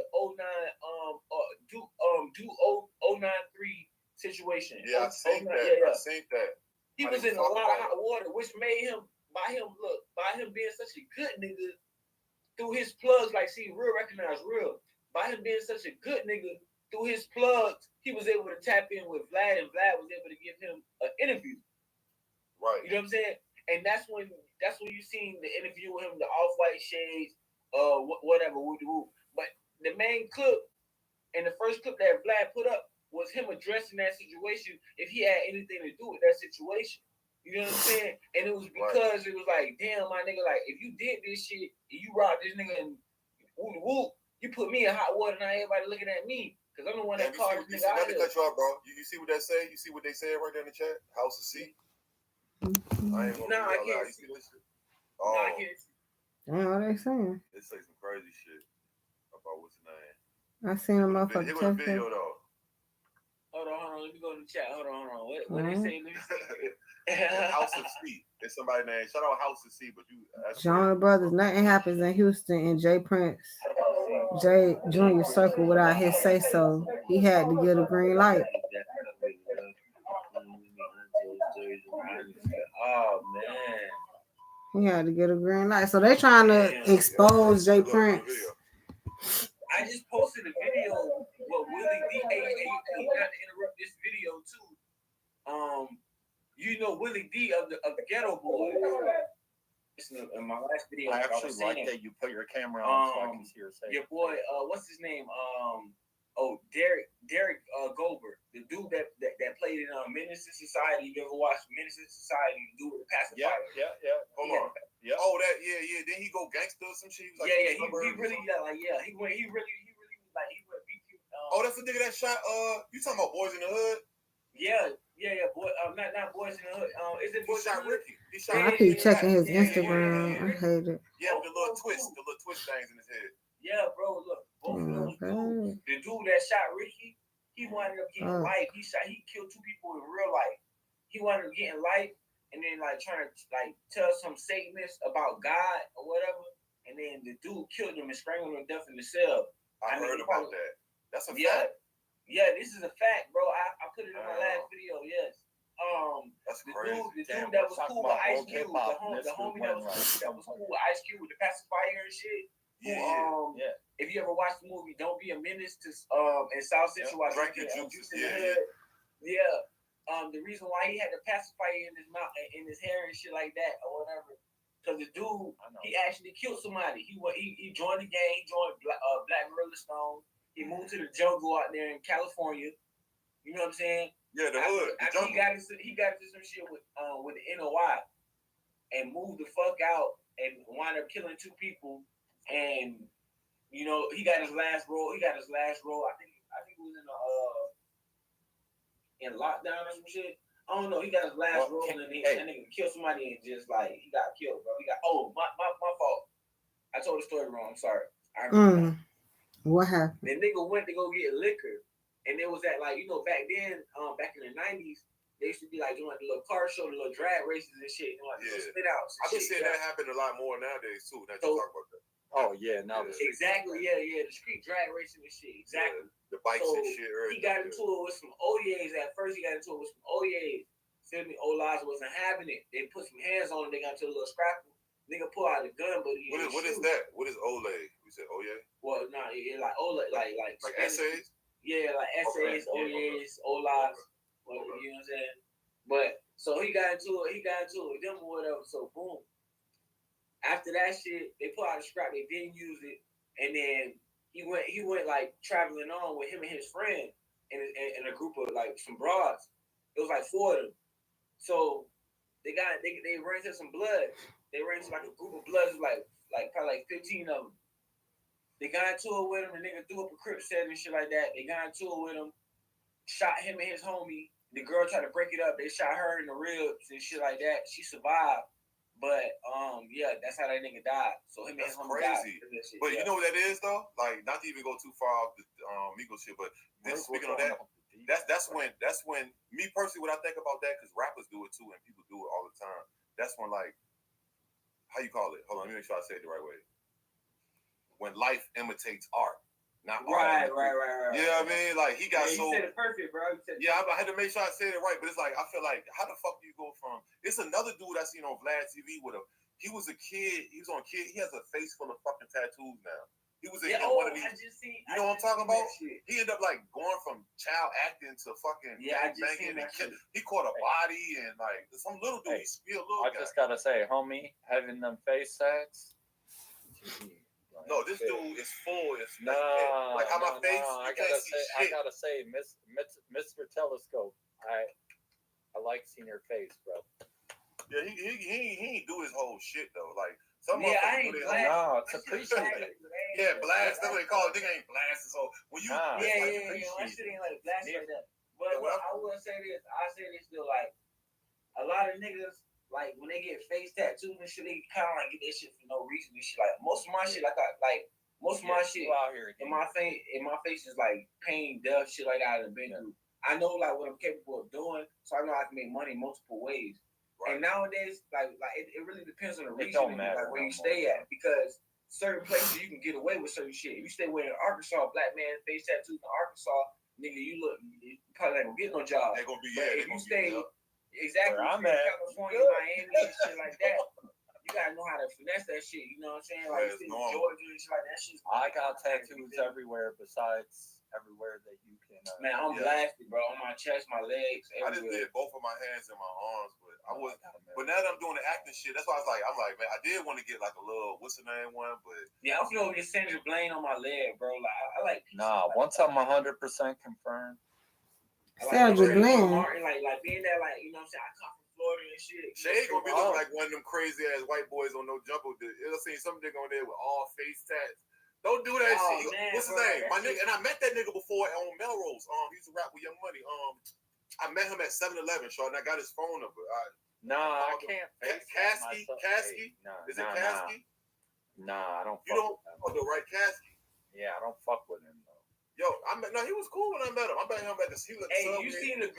093 situation. Yeah, I seen that. I seen that. He was in a lot of hot water, which made him by him being such a good nigga through his plugs, like see real recognize real. By him being such a good nigga through his plugs, he was able to tap in with Vlad, and Vlad was able to give him an interview. Right. You know what I'm saying? And that's when you seen the interview with him, the off-white shades, whatever. But the main clip and the first clip that Vlad put up was him addressing that situation if he had anything to do with that situation. You know what I'm saying? And it was because it was like, damn, my nigga, like if you did this shit and you robbed this nigga and whoop, you put me in hot water, now everybody looking at me because I'm the one that called this nigga out here. Cut you off, bro. You see what they say? You see what they said right there in the chat? House of C. I ain't gonna I can't. You see this shit? Oh, I can't. Damn, what they saying? They say some crazy shit about what's his name. I seen a motherfucker. Here go the video though. Hold on. Let me go to the chat. Hold on. What they say? Let me see. House of C. There's somebody named. Shout out House of C, but you. Jonas Brothers. Nothing happens in Houston, and Jay Junior circle without his say so. He had to get a green light. Oh man. He had to get a green light. So they trying to expose Jay Prince. I just posted a video with Willie D. Not to interrupt this video too. You know Willie D of the Ghetto Boys. In my last video, I actually like that you put your camera on so I can see your face. Your boy, what's his name? Derek Goldberg, the dude that played in Menace to Society. You ever watched Menace to Society? The dude with the pacifier. Yeah. Hold on. Yeah. Oh, that. Yeah. Then he go gangster or some shit. He was like, He really beat you. Oh, that's the nigga that shot. You talking about Boys in the Hood? Yeah. Boy, not Boys in the Hood. Is it Boys shot Ricky? I keep checking his Instagram. I hate it. Yeah, with the little twist things in his head. Yeah, bro. Look, both of those dudes. The dude that shot Ricky, he wound up getting life. He killed 2 people in real life. He wound up getting life, and then like trying to like tell some Satanists about God or whatever, and then the dude killed him and strangled him to death in the cell. I heard about that. That's a fact. Yeah, this is a fact, bro. I put it in my last video. Yes. That's crazy. The dude that was cool with Ice Cube, the homie that was cool with Ice Cube with the pacifier and shit. If you ever watch the movie Don't Be a Menace to in South Central Washington, the reason why he had the pacifier in his mouth, in his hair and shit like that or whatever, because the dude he actually killed somebody. He joined the gang. He joined Black Gorilla Stone. He moved to the jungle out there in California. You know what I'm saying? Yeah, the hood. He got into some shit with the NOI and moved the fuck out and wound up killing 2 people. And you know he got his last role. I think he was in lockdown or some shit. I don't know. He got his last role and that nigga killed somebody and just like he got killed, bro. My fault. I told the story wrong. I'm sorry. What happened? The nigga went to go get liquor, and it was at like back then, back in the 90s, they used to be like doing like the little car show, the little drag races and shit, and like spit outs. I've been seeing that happen a lot more nowadays too. That you talk about that. Oh yeah, now exactly, the street drag racing and shit, exactly. The bikes and shit. He got into it with some OYAs at first. Feel me? Olas wasn't having it. They put some hands on him. They got into a little scrapple. Nigga pull out a gun, but he what is that? What is Olay? You said Oye? Well, nah, like Olay, like essays. Yeah, like essays, Oyes, Olas. You know what I'm saying? But so he got into it with them or whatever. So boom. After that shit, they put out a scrap. They didn't use it, and then he went like traveling on with him and his friend and a group of like some broads. It was like 4 of them. So they ran into some blood. They ran into like a group of bloods, like probably like 15 of them. They got into it with him. The nigga threw up a crip set and shit like that. They got into it with him, shot him and his homie. The girl tried to break it up. They shot her in the ribs and shit like that. She survived. But yeah, that's how that nigga died. So him and his homie died. But you know what that is though? Like, not to even go too far off the Migos shit, but this, speaking of that, that's when me personally, what I think about that, because rappers do it too and people do it all the time. That's when, like, how you call it? Hold on, let me make sure I say it the right way. When life imitates art. Not right. You know what I mean? Like, he got so. You said it perfect, bro. Yeah, I had to make sure I said it right, but it's like, I feel like, how the fuck do you go from? It's another dude I seen on Vlad TV with a. He was a kid. He was on kid. He has a face full of fucking tattoos now. He was in one of these. You know what I'm talking about? He ended up like going from child acting to fucking banging. He caught a body and like some little dude. He spilled little. I just gotta say, homie, having them face tats. No, this dude is full. It's like how my face. I gotta say, Mr. Telescope. I like seeing your face, bro. Yeah, he ain't do his whole shit though. Like some I ain't blast. No, it's appreciated. Yeah, blast. That's what they call it. They ain't blast. So when you That shit ain't like blast like that. But I will say this. I say this still, like a lot of niggas. Like when they get face tattoos and shit, they kind of like get that shit for no reason and shit. Like most of my shit, most of my shit in my face is like pain, death, shit like that I've been through. I know like what I'm capable of doing, so I know I can make money multiple ways. Right. And nowadays, like it really depends on the region, like where you stay at, because certain places you can get away with certain shit. If you stay away in Arkansas, black man face tattoos in Arkansas, nigga, you probably not gonna get no job. They gonna be if you stay. Exactly. Where I'm at. California, Miami, and shit like that. You gotta know how to finesse that shit. You know what I'm saying? Like Georgia and shit like that. Shit. I got tattoos everywhere besides everywhere that you can. Man, I'm blasted, bro. On my chest, my legs, everywhere. I just did both of my hands and my arms, but I was. But now that I'm doing the acting shit, that's why I'm like, man, I did want to get like a little what's the name one, but yeah, I'm feeling get Sandra Blaine on my leg, bro. Like I like. Nah, once I'm 100% confirmed. Sandra Blaine. Like being that, like, you know what I'm saying? I come from Florida and shit. Shay gonna be looking like one of them crazy ass white boys on No Jumbo. You'll see some nigga on there with all face tats. Don't do that shit. Man, what's his name? My nigga, and I met that nigga before on Melrose. He used to rap with Young Money. I met him at 7-Eleven, Sean, and I got his phone number. I can't. Kasky? Is it Kasky? Nah, I don't. You don't? Oh, the right Kasky. Yeah, I don't fuck with him though. Yo, he was cool when I met him. I met him at the. He you seen the